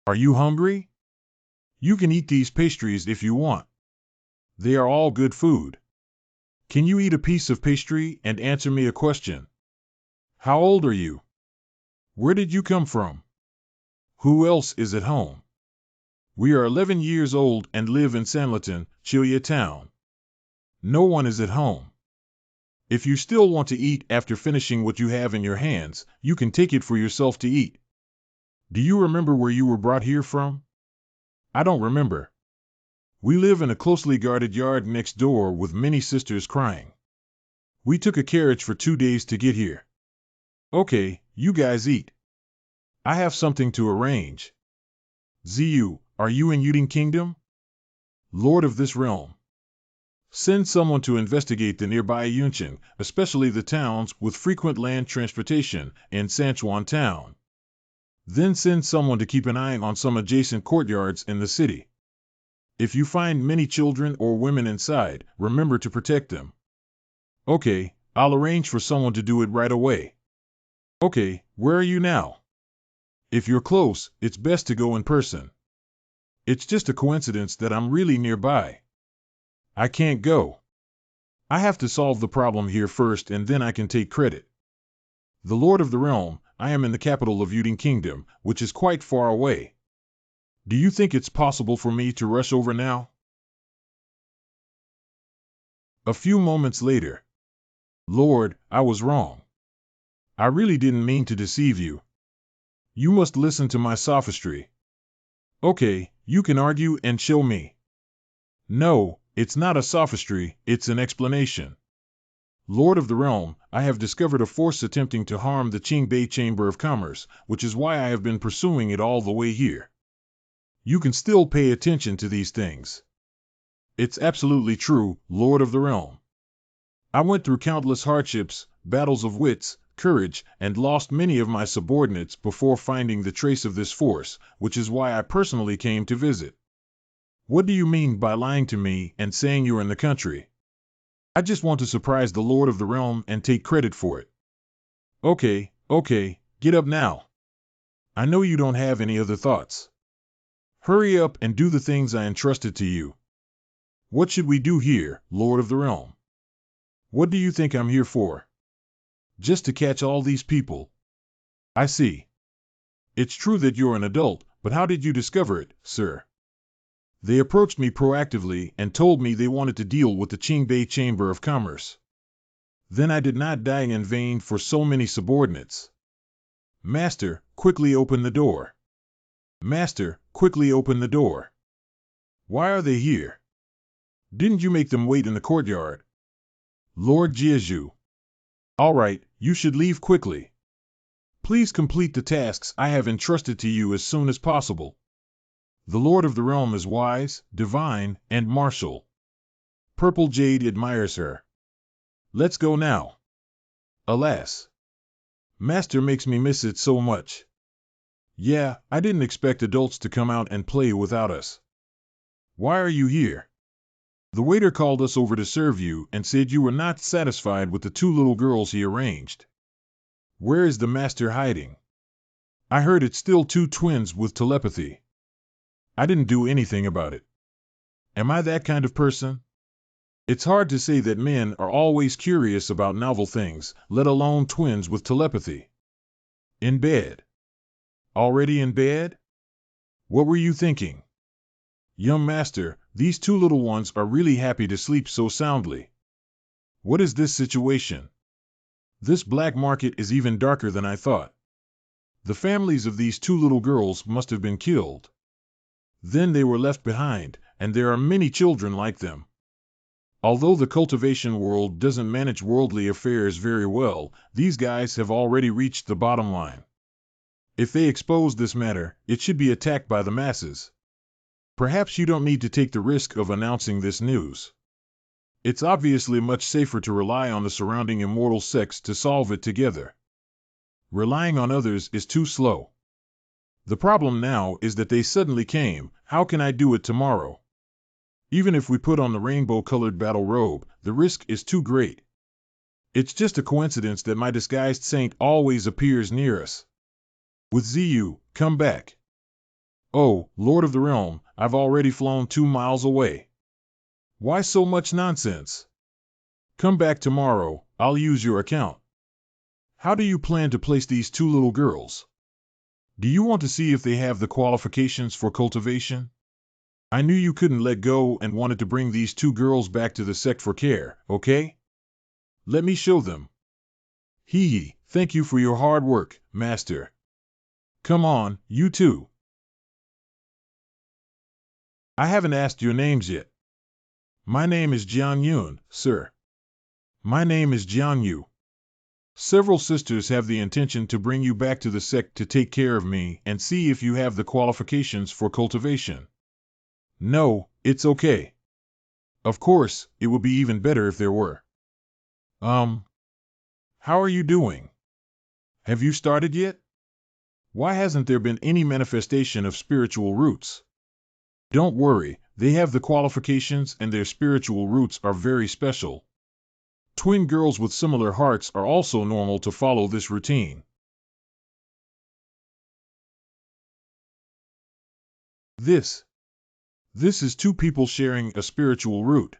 Are you hungry? You can eat these pastries if you want. They are all good food. Can you eat a piece of pastry and answer me a question? How old are you? Where did you come from? Who else is at home? We are 11 years old and live in Sanlatan, Chilia town. No one is at home. If you still want to eat after finishing what you have in your hands, you can take it for yourself to eat. Do you remember where you were brought here from? I don't remember. We live in a closely guarded yard next door with many sisters crying. We took a carriage for 2 days to get here. Okay, you guys eat. I have something to arrange. Ziyu, are you in Yuding Kingdom? Lord of this realm. Send someone to investigate the nearby Yunqing, especially the towns with frequent land transportation, in Sanchuan town. Then send someone to keep an eye on some adjacent courtyards in the city. If you find many children or women inside, remember to protect them. Okay, I'll arrange for someone to do it right away. Okay, where are you now? If you're close, it's best to go in person. It's just a coincidence that I'm really nearby. I can't go. I have to solve the problem here first and then I can take credit. The Lord of the Realm, I am in the capital of Yuding Kingdom, which is quite far away. Do you think it's possible for me to rush over now? A few moments later. Lord, I was wrong. I really didn't mean to deceive you. You must listen to my sophistry. Okay, you can argue and show me. No, it's not a sophistry, it's an explanation. Lord of the Realm, I have discovered a force attempting to harm the Qingbei Chamber of Commerce, which is why I have been pursuing it all the way here. You can still pay attention to these things. It's absolutely true, Lord of the Realm. I went through countless hardships, battles of wits, courage, and lost many of my subordinates before finding the trace of this force, which is why I personally came to visit. What do you mean by lying to me and saying you're in the country? I just want to surprise the Lord of the Realm and take credit for it. Okay, get up now. I know you don't have any other thoughts. Hurry up and do the things I entrusted to you. What should we do here, Lord of the Realm? What do you think I'm here for? Just to catch all these people. I see. It's true that you're an adult, but how did you discover it, sir? They approached me proactively and told me they wanted to deal with the Qingbei Chamber of Commerce. Then I did not die in vain for so many subordinates. Master, quickly open the door. Master, quickly open the door. Why are they here? Didn't you make them wait in the courtyard? Lord Jiazhu. All right, you should leave quickly. Please complete the tasks I have entrusted to you as soon as possible. The Lord of the Realm is wise, divine, and martial. Purple Jade admires her. Let's go now. Alas. Master makes me miss it so much. Yeah, I didn't expect adults to come out and play without us. Why are you here? The waiter called us over to serve you and said you were not satisfied with the 2 little girls he arranged. Where is the master hiding? I heard it's still two twins with telepathy. I didn't do anything about it. Am I that kind of person? It's hard to say that men are always curious about novel things, let alone twins with telepathy. In bed. Already in bed? What were you thinking? Young master, these two little ones are really happy to sleep so soundly. What is this situation? This black market is even darker than I thought. The families of these two little girls must have been killed. Then they were left behind, and there are many children like them. Although the cultivation world doesn't manage worldly affairs very well, these guys have already reached the bottom line. If they expose this matter, it should be attacked by the masses. Perhaps you don't need to take the risk of announcing this news. It's obviously much safer to rely on the surrounding immortal sects to solve it together. Relying on others is too slow. The problem now is that they suddenly came. How can I do it tomorrow? Even if we put on the rainbow-colored battle robe, the risk is too great. It's just a coincidence that my disguised saint always appears near us. With Ziyu, come back. Oh, Lord of the Realm, I've already flown 2 miles away. Why so much nonsense? Come back tomorrow, I'll use your account. How do you plan to place these two little girls? Do you want to see if they have the qualifications for cultivation? I knew you couldn't let go and wanted to bring these two girls back to the sect for care, okay? Let me show them. Hee, thank you for your hard work, master. Come on, you two. I haven't asked your names yet. My name is Jianyun, sir. My name is Jianyu. Several sisters have the intention to bring you back to the sect to take care of me and see if you have the qualifications for cultivation. No, it's okay. Of course, it would be even better if there were. How are you doing? Have you started yet? Why hasn't there been any manifestation of spiritual roots? Don't worry, they have the qualifications and their spiritual roots are very special. Twin girls with similar hearts are also normal to follow this routine. This is two people sharing a spiritual root.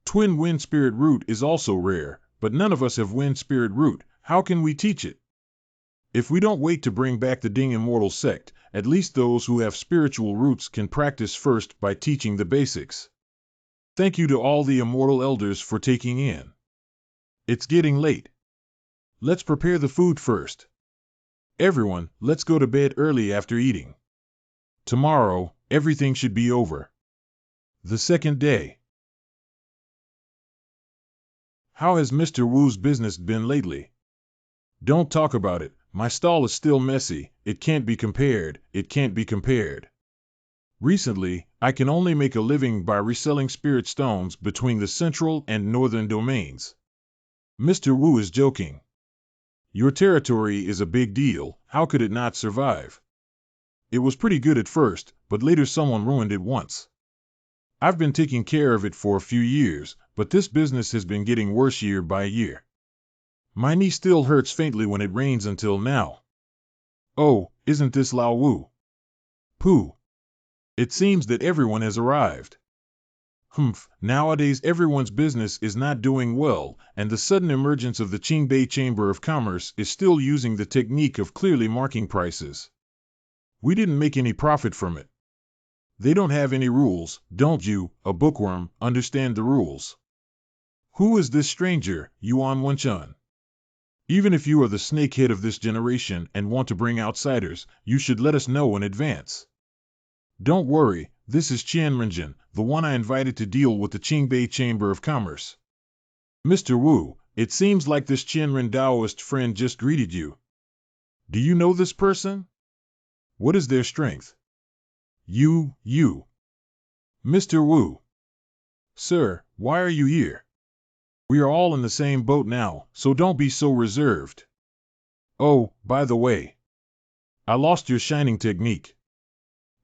Twin wind spirit root is also rare, but none of us have wind spirit root. How can we teach it? If we don't wait to bring back the Ding Immortal sect, at least those who have spiritual roots can practice first by teaching the basics. Thank you to all the immortal elders for taking in. It's getting late. Let's prepare the food first. Everyone, let's go to bed early after eating. Tomorrow, everything should be over. The second day. How has Mr. Wu's business been lately? Don't talk about it. My stall is still messy. It can't be compared. It can't be compared. Recently, I can only make a living by reselling spirit stones between the central and northern domains. Mr. Wu is joking. Your territory is a big deal. How could it not survive? It was pretty good at first, but later someone ruined it once. I've been taking care of it for a few years, but this business has been getting worse year by year. My knee still hurts faintly when it rains until now. Oh, isn't this Lao Wu? Pooh. It seems that everyone has arrived. Nowadays everyone's business is not doing well, and the sudden emergence of the Qingbei Chamber of Commerce is still using the technique of clearly marking prices. We didn't make any profit from it. They don't have any rules, don't you, a bookworm, understand the rules? Who is this stranger, Yuan Wenchun? Even if you are the snakehead of this generation and want to bring outsiders, you should let us know in advance. Don't worry, this is Qianrenjin, the one I invited to deal with the Qingbei Chamber of Commerce. Mr. Wu, it seems like this Qianren Taoist friend just greeted you. Do you know this person? What is their strength? You. Mr. Wu. Sir, why are you here? We are all in the same boat now, so don't be so reserved. Oh, by the way, I lost your shining technique.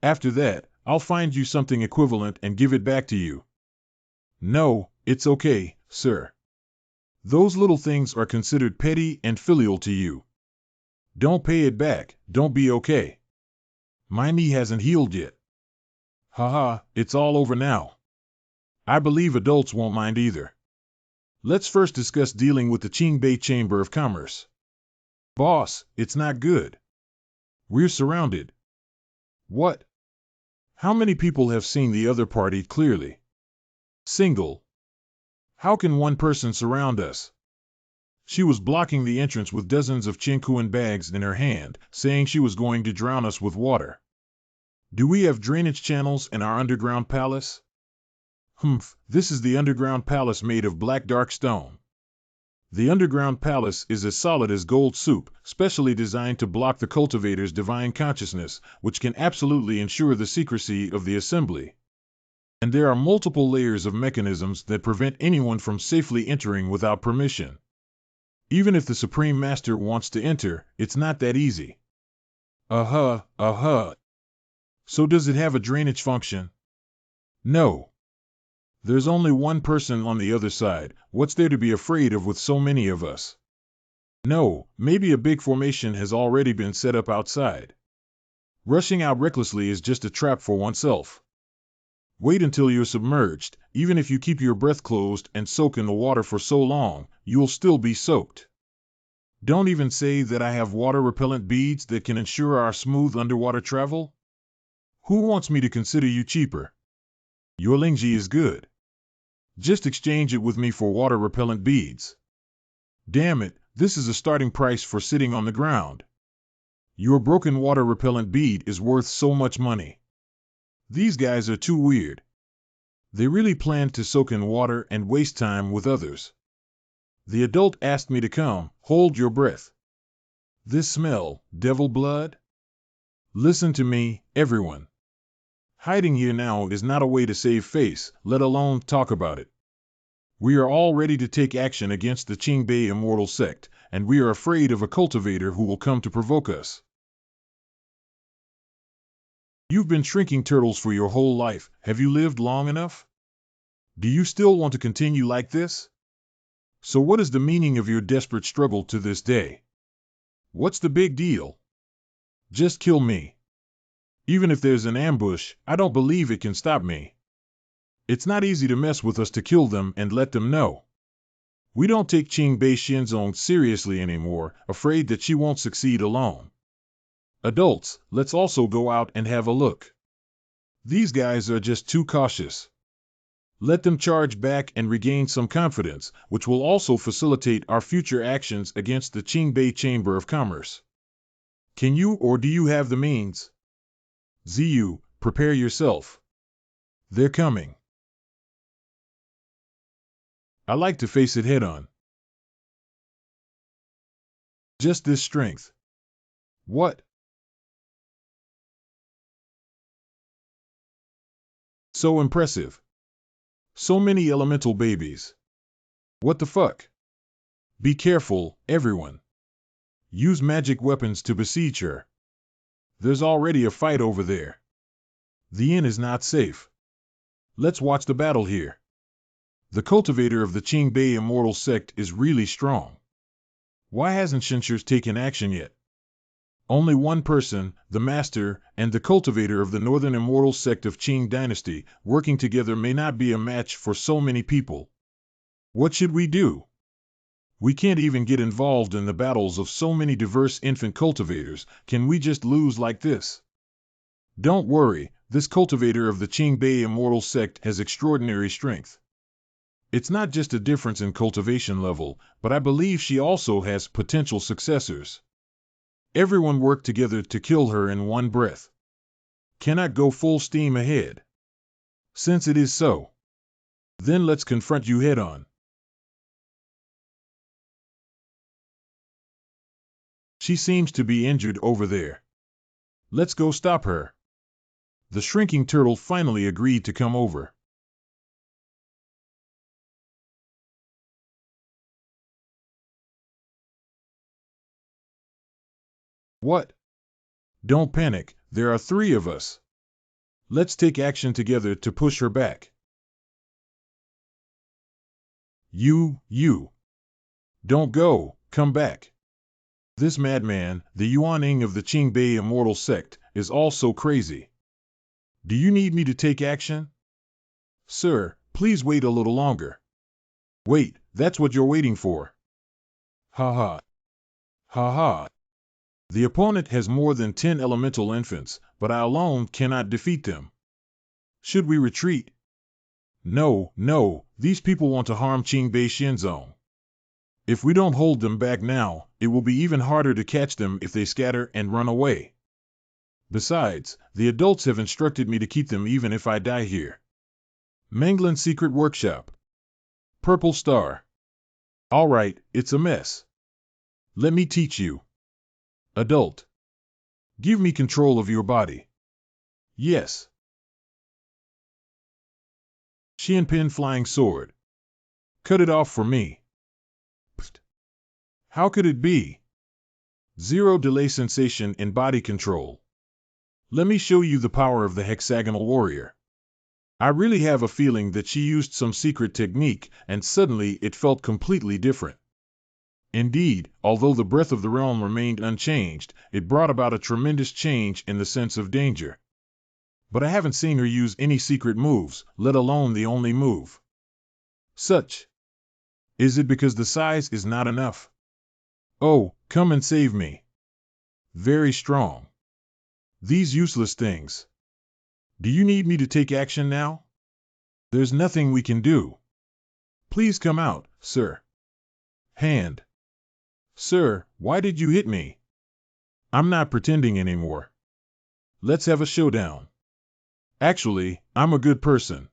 After that, I'll find you something equivalent and give it back to you. No, it's okay, sir. Those little things are considered petty and filial to you. Don't pay it back, don't be okay. My knee hasn't healed yet. Haha, it's all over now. I believe adults won't mind either. Let's first discuss dealing with the Qingbei Chamber of Commerce. Boss, it's not good. We're surrounded. What? How many people have seen the other party clearly? Single. How can one person surround us? She was blocking the entrance with dozens of Qingkuan bags in her hand, saying she was going to drown us with water. Do we have drainage channels in our underground palace? Humph, this is the underground palace made of black dark stone. The underground palace is as solid as gold soup, specially designed to block the cultivator's divine consciousness, which can absolutely ensure the secrecy of the assembly. And there are multiple layers of mechanisms that prevent anyone from safely entering without permission. Even if the Supreme Master wants to enter, it's not that easy. So does it have a drainage function? No. There's only one person on the other side. What's there to be afraid of with so many of us? No, maybe a big formation has already been set up outside. Rushing out recklessly is just a trap for oneself. Wait until you're submerged. Even if you keep your breath closed and soak in the water for so long, you'll still be soaked. Don't even say that I have water-repellent beads that can ensure our smooth underwater travel. Who wants me to consider you cheaper? Your Lingji is good. Just exchange it with me for water-repellent beads. Damn it, this is a starting price for sitting on the ground. Your broken water-repellent bead is worth so much money. These guys are too weird. They really planned to soak in water and waste time with others. The adult asked me to come. Hold your breath. This smell, devil blood? Listen to me, everyone. Hiding here now is not a way to save face, let alone talk about it. We are all ready to take action against the Qingbei immortal sect, and we are afraid of a cultivator who will come to provoke us. You've been shrinking turtles for your whole life. Have you lived long enough? Do you still want to continue like this? So what is the meaning of your desperate struggle to this day? What's the big deal? Just kill me. Even if there's an ambush, I don't believe it can stop me. It's not easy to mess with us to kill them and let them know. We don't take Qingbei Xinzong seriously anymore, afraid that she won't succeed alone. Adults, let's also go out and have a look. These guys are just too cautious. Let them charge back and regain some confidence, which will also facilitate our future actions against the Qingbei Chamber of Commerce. Can you or do you have the means? Ziyu, prepare yourself. They're coming. I like to face it head on. Just this strength. What? So impressive. So many elemental babies. What the fuck? Be careful, everyone. Use magic weapons to besiege her. There's already a fight over there. The inn is not safe. Let's watch the battle here. The cultivator of the Qingbei immortal sect is really strong. Why hasn't Shinshers taken action yet? Only one person, the master, and the cultivator of the northern immortal sect of Zang Dynasty, working together may not be a match for so many people. What should we do? We can't even get involved in the battles of so many diverse infant cultivators. Can we just lose like this? Don't worry, this cultivator of the Qingbei immortal sect has extraordinary strength. It's not just a difference in cultivation level, but I believe she also has potential successors. Everyone work together to kill her in one breath. Cannot go full steam ahead. Since it is so, then let's confront you head on. She seems to be injured over there. Let's go stop her. The shrinking turtle finally agreed to come over. What? Don't panic, there are 3 of us. Let's take action together to push her back. You. Don't go, come back. This madman, the Yuaning of the Qingbei immortal sect, is also crazy. Do you need me to take action? Sir, please wait a little longer. Wait, that's what you're waiting for. Ha ha. Ha ha. The opponent has more than 10 elemental infants, but I alone cannot defeat them. Should we retreat? No, no, these people want to harm Qingbei Xinzong. If we don't hold them back now, it will be even harder to catch them if they scatter and run away. Besides, the adults have instructed me to keep them even if I die here. Manglan Secret Workshop. Purple Star. All right, it's a mess. Let me teach you. Adult. Give me control of your body. Yes. Xianpin Flying Sword. Cut it off for me. Psst. How could it be? Zero delay sensation in body control. Let me show you the power of the hexagonal warrior. I really have a feeling that she used some secret technique, and suddenly it felt completely different. Indeed, although the breath of the realm remained unchanged, it brought about a tremendous change in the sense of danger. But I haven't seen her use any secret moves, let alone the only move. Such. Is it because the size is not enough? Oh, come and save me. Very strong. These useless things. Do you need me to take action now? There's nothing we can do. Please come out, sir. Hand. Sir, why did you hit me? I'm not pretending anymore. Let's have a showdown. Actually, I'm a good person.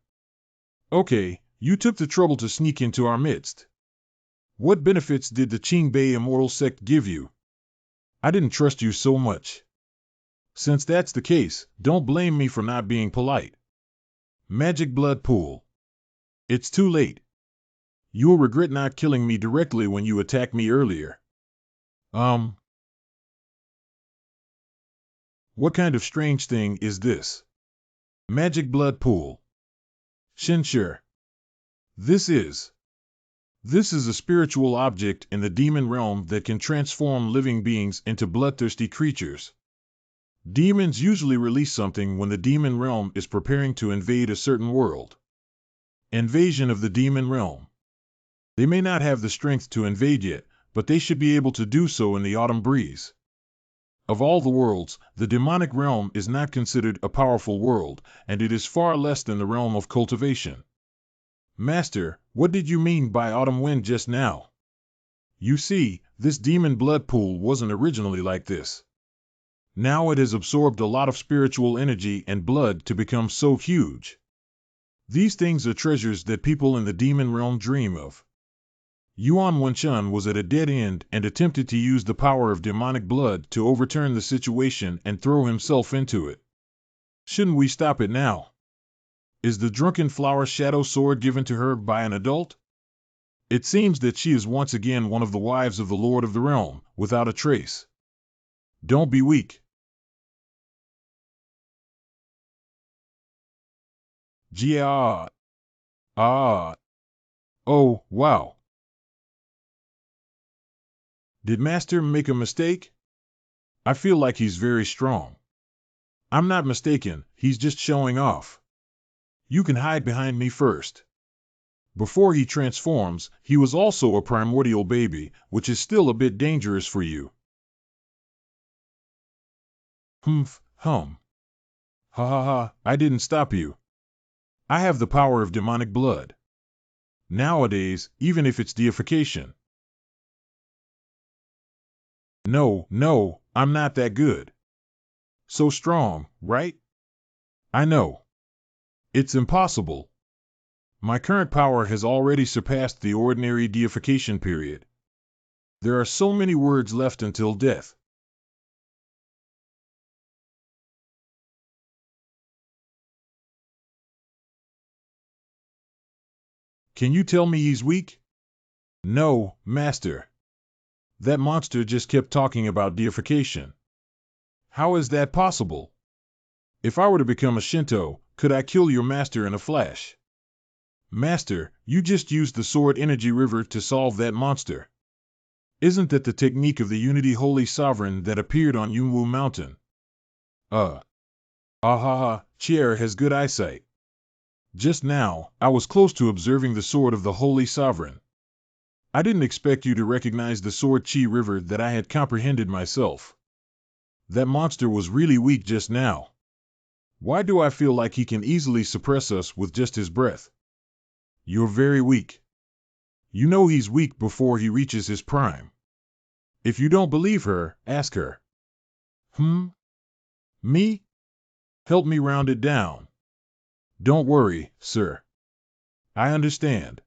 Okay, you took the trouble to sneak into our midst. What benefits did the Qingbei immortal sect give you? I didn't trust you so much. Since that's the case, don't blame me for not being polite. Magic blood pool. It's too late. You'll regret not killing me directly when you attacked me earlier. What kind of strange thing is this? Magic blood pool. Shenshur. This is a spiritual object in the demon realm that can transform living beings into bloodthirsty creatures. Demons usually release something when the demon realm is preparing to invade a certain world. Invasion of the demon realm. They may not have the strength to invade yet, but they should be able to do so in the autumn breeze. Of all the worlds, the demonic realm is not considered a powerful world, and it is far less than the realm of cultivation. Master, what did you mean by autumn wind just now? You see, this demon blood pool wasn't originally like this. Now it has absorbed a lot of spiritual energy and blood to become so huge. These things are treasures that people in the demon realm dream of. Yuan Wenchun was at a dead end and attempted to use the power of demonic blood to overturn the situation and throw himself into it. Shouldn't we stop it now? Is the drunken flower shadow sword given to her by an adult? It seems that she is once again one of the wives of the Lord of the Realm, without a trace. Don't be weak. Jia. Ah. Oh, wow. Did Master make a mistake? I feel like he's very strong. I'm not mistaken, he's just showing off. You can hide behind me first. Before he transforms, he was also a primordial baby, which is still a bit dangerous for you. Humph, hum. Ha ha ha, I didn't stop you. I have the power of demonic blood. Nowadays, even if it's deification. No, no, I'm not that good. So strong, right? I know. It's impossible. My current power has already surpassed the ordinary deification period. There are so many words left until death. Can you tell me he's weak? No, Master. That monster just kept talking about deification. How is that possible? If I were to become a Shinto, could I kill your master in a flash? Master, you just used the sword energy river to solve that monster. Isn't that the technique of the Unity Holy Sovereign that appeared on Yunwu Mountain? Chier has good eyesight. Just now, I was close to observing the sword of the Holy Sovereign. I didn't expect you to recognize the sword Chi River that I had comprehended myself. That monster was really weak just now. Why do I feel like he can easily suppress us with just his breath? You're very weak. You know he's weak before he reaches his prime. If you don't believe her, ask her. Me? Help me round it down. Don't worry, sir. I understand.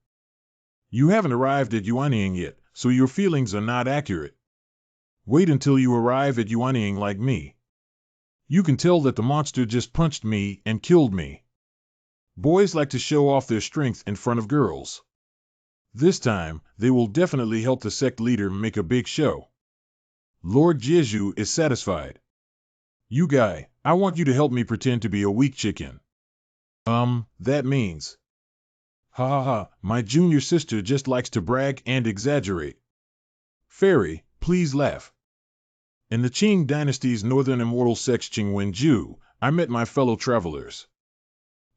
You haven't arrived at Yuanying yet, so your feelings are not accurate. Wait until you arrive at Yuanying like me. You can tell that the monster just punched me and killed me. Boys like to show off their strength in front of girls. This time, they will definitely help the sect leader make a big show. Lord Jeju is satisfied. You guy, I want you to help me pretend to be a weak chicken. That means. My junior sister just likes to brag and exaggerate. Fairy, please laugh. In the Qing Dynasty's northern immortal sect Qingwenju, I met my fellow travelers.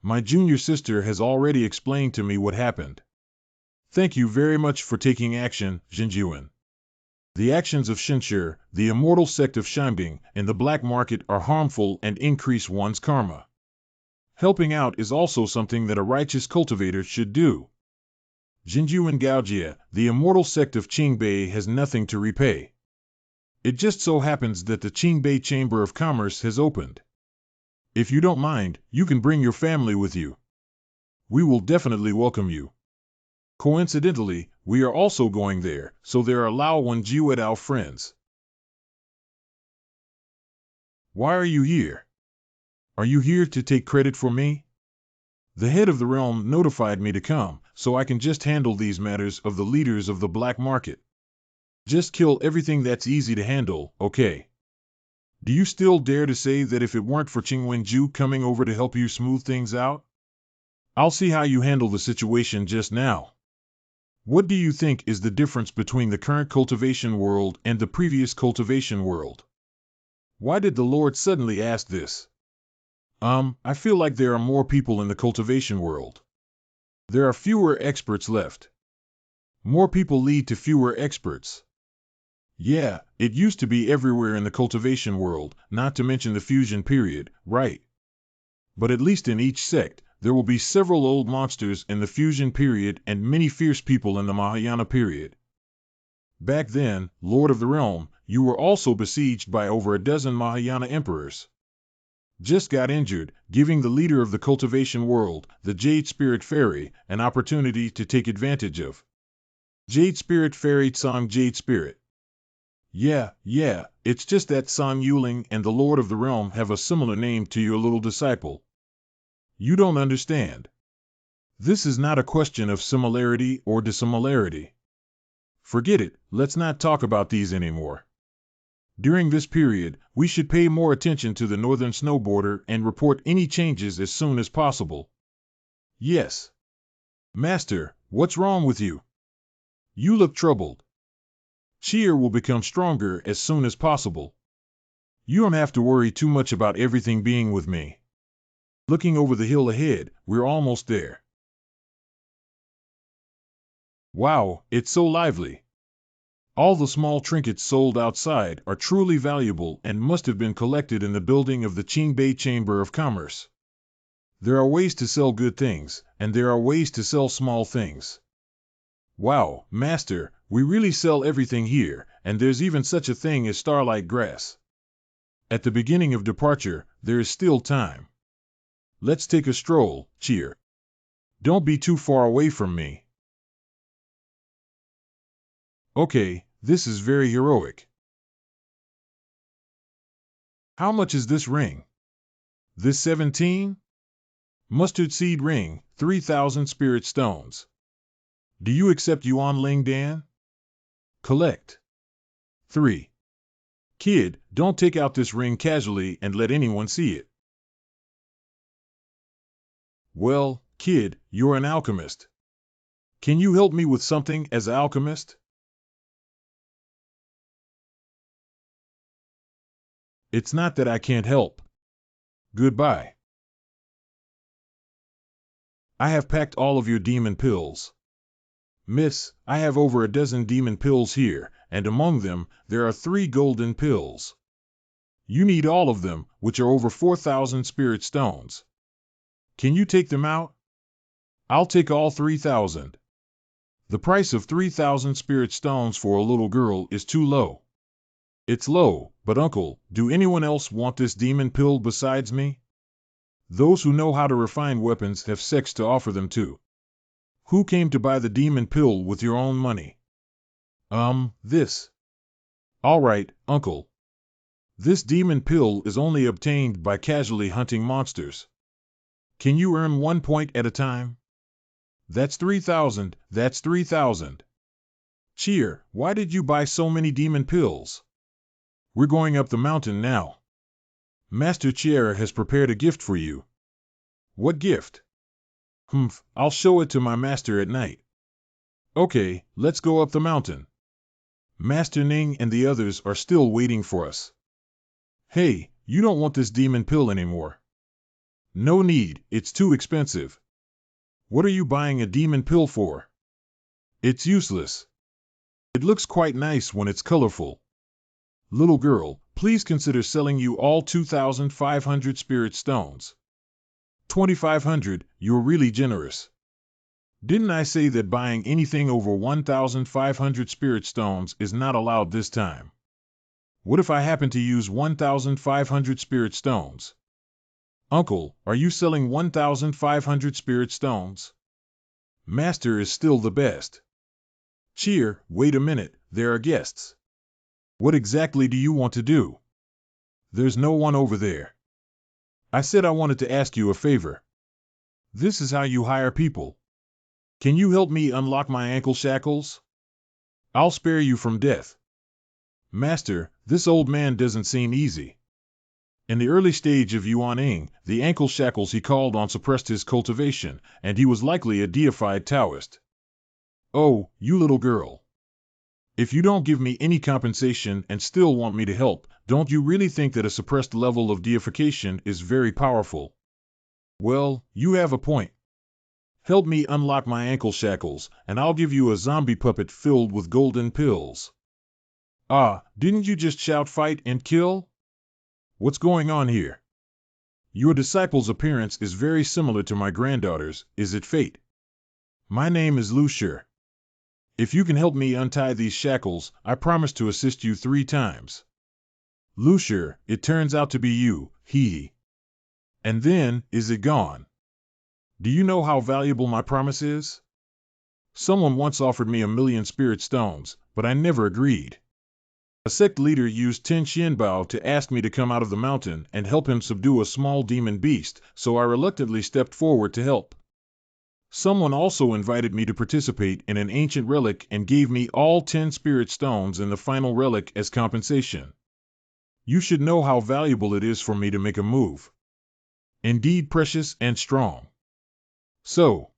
My junior sister has already explained to me what happened. Thank you very much for taking action, Jinjuan. The actions of Shinshir, the immortal sect of Xianmiao, in the black market are harmful and increase one's karma. Helping out is also something that a righteous cultivator should do. Jinjuan Gaojia, the immortal sect of Qingbei, has nothing to repay. It just so happens that the Qingbei Chamber of Commerce has opened. If you don't mind, you can bring your family with you. We will definitely welcome you. Coincidentally, we are also going there, so there are Lao Wenjiu and our friends. Why are you here? Are you here to take credit for me? The head of the realm notified me to come, so I can just handle these matters of the leaders of the black market. Just kill everything that's easy to handle, okay? Do you still dare to say that if it weren't for Qingwenju coming over to help you smooth things out? I'll see how you handle the situation just now. What do you think is the difference between the current cultivation world and the previous cultivation world? Why did the Lord suddenly ask this? I feel like there are more people in the cultivation world. There are fewer experts left. More people lead to fewer experts. Yeah, it used to be everywhere in the cultivation world, not to mention the fusion period, right? But at least in each sect, there will be several old monsters in the fusion period and many fierce people in the Mahayana period. Back then, Lord of the Realm, you were also besieged by over a dozen Mahayana emperors. Just got injured, giving the leader of the cultivation world, the Jade Spirit Fairy, an opportunity to take advantage of. Jade Spirit Fairy Tsang Jade Spirit. Yeah, it's just that San Yuling and the Lord of the Realm have a similar name to your little disciple. You don't understand. This is not a question of similarity or dissimilarity. Forget it, let's not talk about these anymore. During this period, we should pay more attention to the northern snow border and report any changes as soon as possible. Yes. Master, what's wrong with you? You look troubled. Cheer will become stronger as soon as possible. You don't have to worry too much about everything being with me. Looking over the hill ahead, we're almost there. Wow, it's so lively. All the small trinkets sold outside are truly valuable and must have been collected in the building of the Qingbei Chamber of Commerce. There are ways to sell good things, and there are ways to sell small things. Wow, Master, we really sell everything here, and there's even such a thing as starlight grass. At the beginning of departure, there is still time. Let's take a stroll, Cheer. Don't be too far away from me. Okay, this is very heroic. How much is this ring? This 17? Mustard seed ring, 3,000 spirit stones. Do you accept Yuan Ling Dan? Collect. 3. Kid, don't take out this ring casually and let anyone see it. Well, kid, you're an alchemist. Can you help me with something as an alchemist? It's not that I can't help. Goodbye. I have packed all of your demon pills. Miss, I have over a dozen demon pills here, and among them, there are 3 golden pills. You need all of them, which are over 4,000 spirit stones. Can you take them out? I'll take all 3,000. The price of 3,000 spirit stones for a little girl is too low. It's low, but uncle, do anyone else want this demon pill besides me? Those who know how to refine weapons have sects to offer them to. Who came to buy the demon pill with your own money? This. All right, uncle. This demon pill is only obtained by casually hunting monsters. Can you earn 1 point at a time? That's 3,000, that's 3,000. Cheer, why did you buy so many demon pills? We're going up the mountain now. Master Chiera has prepared a gift for you. What gift? I'll show it to my master at night. Okay, let's go up the mountain. Master Ning and the others are still waiting for us. Hey, you don't want this demon pill anymore. No need, it's too expensive. What are you buying a demon pill for? It's useless. It looks quite nice when it's colorful. Little girl, please consider selling you all 2,500 spirit stones. 2,500, you're really generous. Didn't I say that buying anything over 1,500 spirit stones is not allowed this time? What if I happen to use 1,500 spirit stones? Uncle, are you selling 1,500 spirit stones? Master is still the best. Cheer, wait a minute, there are guests. What exactly do you want to do? There's no one over there. I said I wanted to ask you a favor. This is how you hire people. Can you help me unlock my ankle shackles? I'll spare you from death. Master, this old man doesn't seem easy. In the early stage of Yuan-ing, the ankle shackles he called on suppressed his cultivation, and he was likely a deified Taoist. Oh, you little girl. If you don't give me any compensation and still want me to help, don't you really think that a suppressed level of deification is very powerful? Well, you have a point. Help me unlock my ankle shackles, and I'll give you a zombie puppet filled with golden pills. Ah, didn't you just shout fight and kill? What's going on here? Your disciple's appearance is very similar to my granddaughter's, is it fate? My name is Lu Shi. If you can help me untie these shackles, I promise to assist you 3 times. Lu Shi, it turns out to be you, hee. And then, is it gone? Do you know how valuable my promise is? Someone once offered me 1,000,000 spirit stones, but I never agreed. A sect leader used 10 Xianmiao to ask me to come out of the mountain and help him subdue a small demon beast, so I reluctantly stepped forward to help. Someone also invited me to participate in an ancient relic and gave me all 10 spirit stones in the final relic as compensation. You should know how valuable it is for me to make a move. Indeed precious and strong. So,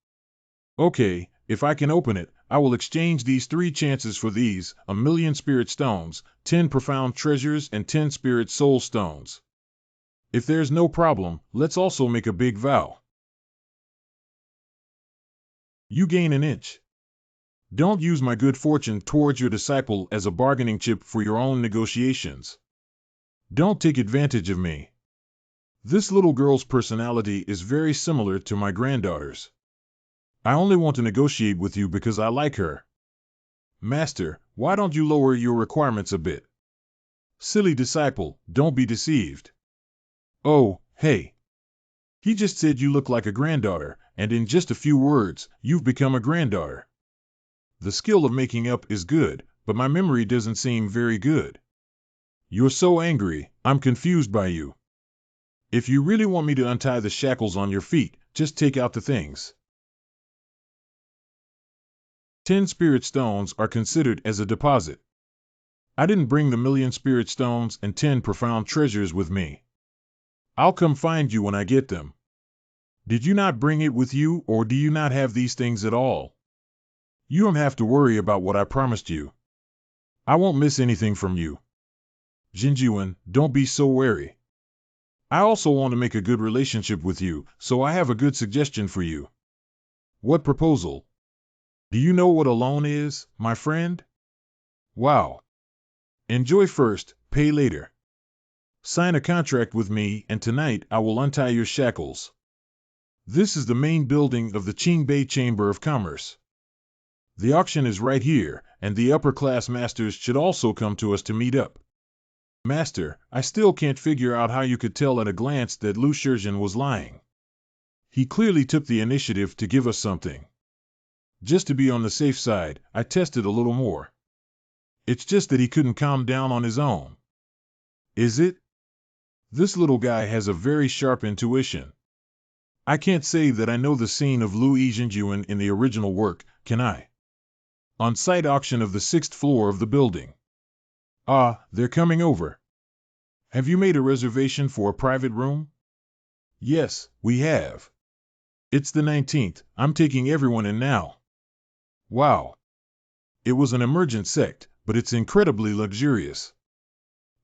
okay, if I can open it, I will exchange these 3 chances for these, 1,000,000 spirit stones, 10 profound treasures and 10 spirit soul stones. If there's no problem, let's also make a big vow. You gain an inch. Don't use my good fortune towards your disciple as a bargaining chip for your own negotiations. Don't take advantage of me. This little girl's personality is very similar to my granddaughter's. I only want to negotiate with you because I like her. Master, why don't you lower your requirements a bit? Silly disciple, don't be deceived. Oh, hey. He just said you look like a granddaughter, and in just a few words, you've become a granddaughter. The skill of making up is good, but my memory doesn't seem very good. You're so angry, I'm confused by you. If you really want me to untie the shackles on your feet, just take out the things. 10 spirit stones are considered as a deposit. I didn't bring the 1,000,000 spirit stones and 10 profound treasures with me. I'll come find you when I get them. Did you not bring it with you, or do you not have these things at all? You don't have to worry about what I promised you. I won't miss anything from you. Jinjiwen, don't be so wary. I also want to make a good relationship with you, so I have a good suggestion for you. What proposal? Do you know what a loan is, my friend? Wow. Enjoy first, pay later. Sign a contract with me, and tonight I will untie your shackles. This is the main building of the Qingbei Chamber of Commerce. The auction is right here, and the upper-class masters should also come to us to meet up. Master, I still can't figure out how you could tell at a glance that Lu Shizhen was lying. He clearly took the initiative to give us something. Just to be on the safe side, I tested a little more. It's just that he couldn't calm down on his own. Is it? This little guy has a very sharp intuition. I can't say that I know the scene of Lu Yizhenjuan in the original work, can I? On-site auction of the 6th floor of the building. Ah, they're coming over. Have you made a reservation for a private room? Yes, we have. It's the 19th, I'm taking everyone in now. Wow. It was an emergent sect, but it's incredibly luxurious.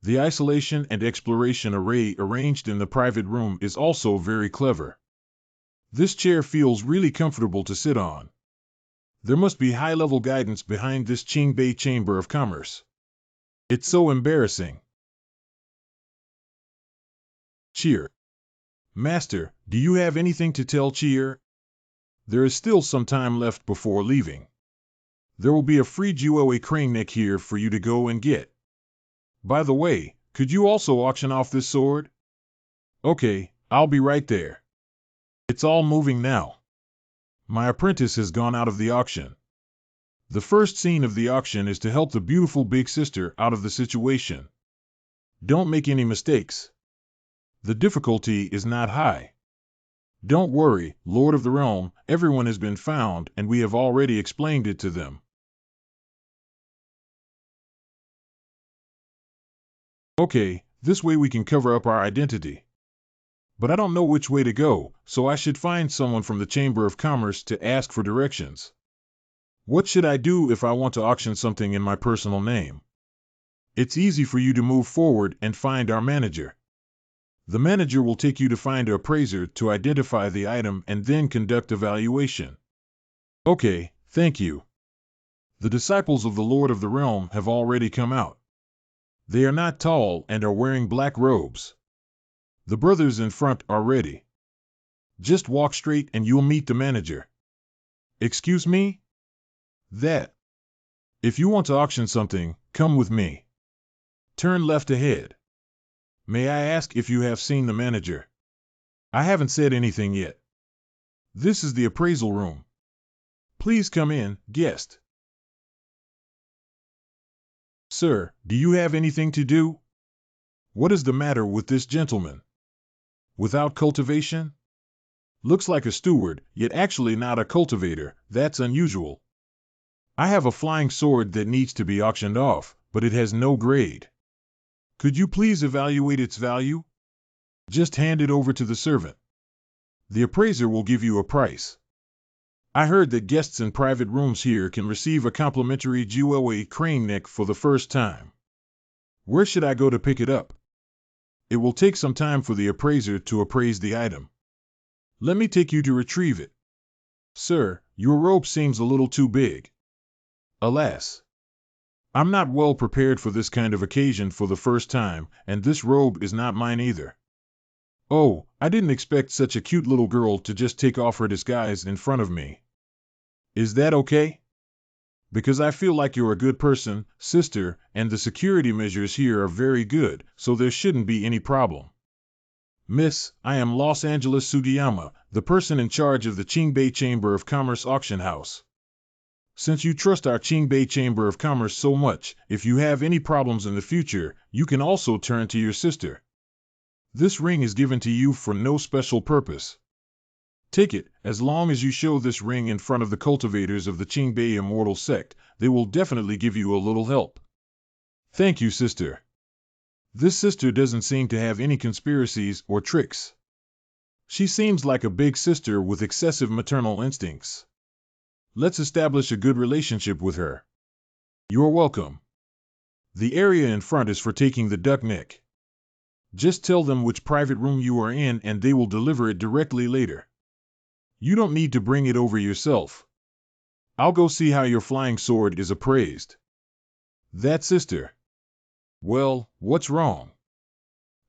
The isolation and exploration array arranged in the private room is also very clever. This chair feels really comfortable to sit on. There must be high-level guidance behind this Qingbei Chamber of Commerce. It's so embarrassing. Cheer. Master, do you have anything to tell Cheer? There is still some time left before leaving. There will be a free Jiuewei crane neck here for you to go and get. By the way, could you also auction off this sword? Okay, I'll be right there. It's all moving now. My apprentice has gone out of the auction. The first scene of the auction is to help the beautiful big sister out of the situation. Don't make any mistakes. The difficulty is not high. Don't worry, Lord of the Realm, everyone has been found and we have already explained it to them. Okay, this way we can cover up our identity. But I don't know which way to go, so I should find someone from the Chamber of Commerce to ask for directions. What should I do if I want to auction something in my personal name? It's easy for you to move forward and find our manager. The manager will take you to find an appraiser to identify the item and then conduct a valuation. Okay, thank you. The disciples of the Lord of the Realm have already come out. They are not tall and are wearing black robes. The brothers in front are ready. Just walk straight and you'll meet the manager. Excuse me? That. If you want to auction something, come with me. Turn left ahead. May I ask if you have seen the manager? I haven't said anything yet. This is the appraisal room. Please come in, guest. Sir, do you have anything to do? What is the matter with this gentleman? Without cultivation? Looks like a steward, yet actually not a cultivator. That's unusual. I have a flying sword that needs to be auctioned off, but it has no grade. Could you please evaluate its value? Just hand it over to the servant. The appraiser will give you a price. I heard that guests in private rooms here can receive a complimentary Jiuewei crane neck for the first time. Where should I go to pick it up? It will take some time for the appraiser to appraise the item. Let me take you to retrieve it. Sir, your robe seems a little too big. Alas. I'm not well prepared for this kind of occasion for the first time, and this robe is not mine either. Oh, I didn't expect such a cute little girl to just take off her disguise in front of me. Is that okay? Because I feel like you're a good person, sister, and the security measures here are very good, so there shouldn't be any problem. Miss, I am Los Angeles Sugiyama, the person in charge of the Qingbei Chamber of Commerce auction house. Since you trust our Qingbei Chamber of Commerce so much, if you have any problems in the future, you can also turn to your sister. This ring is given to you for no special purpose. Take it, as long as you show this ring in front of the cultivators of the Qingbei Immortal Sect, they will definitely give you a little help. Thank you, sister. This sister doesn't seem to have any conspiracies or tricks. She seems like a big sister with excessive maternal instincts. Let's establish a good relationship with her. You're welcome. The area in front is for taking the duck neck. Just tell them which private room you are in and they will deliver it directly later. You don't need to bring it over yourself. I'll go see how your flying sword is appraised. That sister. Well, what's wrong?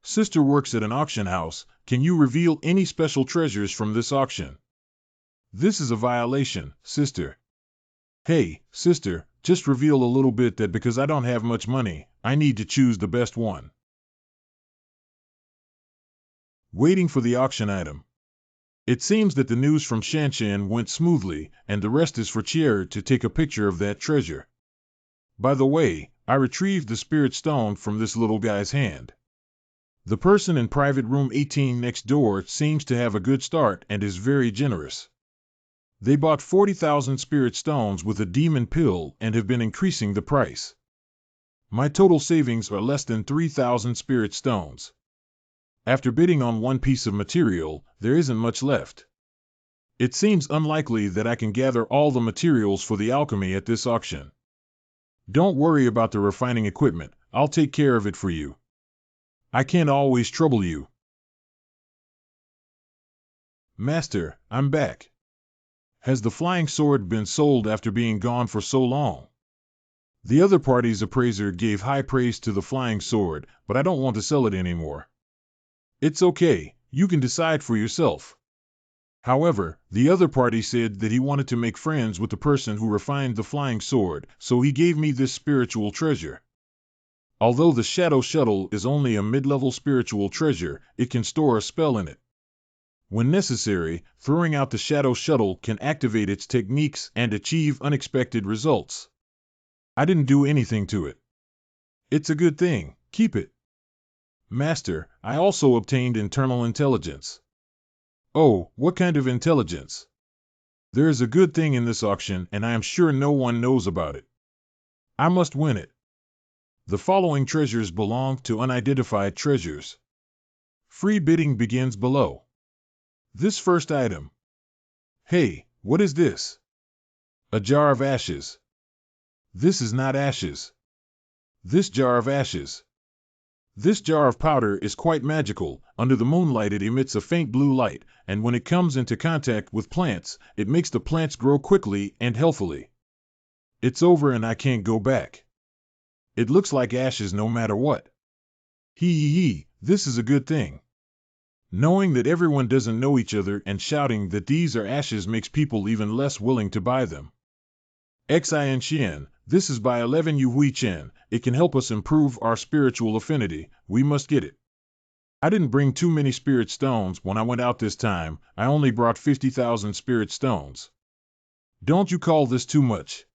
Sister works at an auction house. Can you reveal any special treasures from this auction? This is a violation, sister. Hey, sister, just reveal a little bit that because I don't have much money, I need to choose the best one. Waiting for the auction item. It seems that the news from Shanshan went smoothly, and the rest is for Chier to take a picture of that treasure. By the way, I retrieved the spirit stone from this little guy's hand. The person in private room 18 next door seems to have a good start and is very generous. They bought 40,000 spirit stones with a demon pill and have been increasing the price. My total savings are less than 3,000 spirit stones. After bidding on one piece of material, there isn't much left. It seems unlikely that I can gather all the materials for the alchemy at this auction. Don't worry about the refining equipment, I'll take care of it for you. I can't always trouble you. Master, I'm back. Has the flying sword been sold after being gone for so long? The other party's appraiser gave high praise to the flying sword, but I don't want to sell it anymore. It's okay, you can decide for yourself. However, the other party said that he wanted to make friends with the person who refined the flying sword, so he gave me this spiritual treasure. Although the Shadow Shuttle is only a mid-level spiritual treasure, it can store a spell in it. When necessary, throwing out the Shadow Shuttle can activate its techniques and achieve unexpected results. I didn't do anything to it. It's a good thing, keep it. Master, I also obtained internal intelligence. Oh, what kind of intelligence? There is a good thing in this auction and I am sure no one knows about it. I must win it. The following treasures belong to unidentified treasures. Free bidding begins below. This first item. Hey, what is this? A jar of ashes. This is not ashes. This jar of ashes. This jar of powder is quite magical. Under the moonlight it emits a faint blue light, and when it comes into contact with plants, it makes the plants grow quickly and healthily. It's over and I can't go back. It looks like ashes no matter what. Hee, this is a good thing. Knowing that everyone doesn't know each other and shouting that these are ashes makes people even less willing to buy them. Xin Xian, this is by 11 Yu Hui Chen. It can help us improve our spiritual affinity. We must get it. I didn't bring too many spirit stones when I went out this time. I only brought 50,000 spirit stones. Don't you call this too much?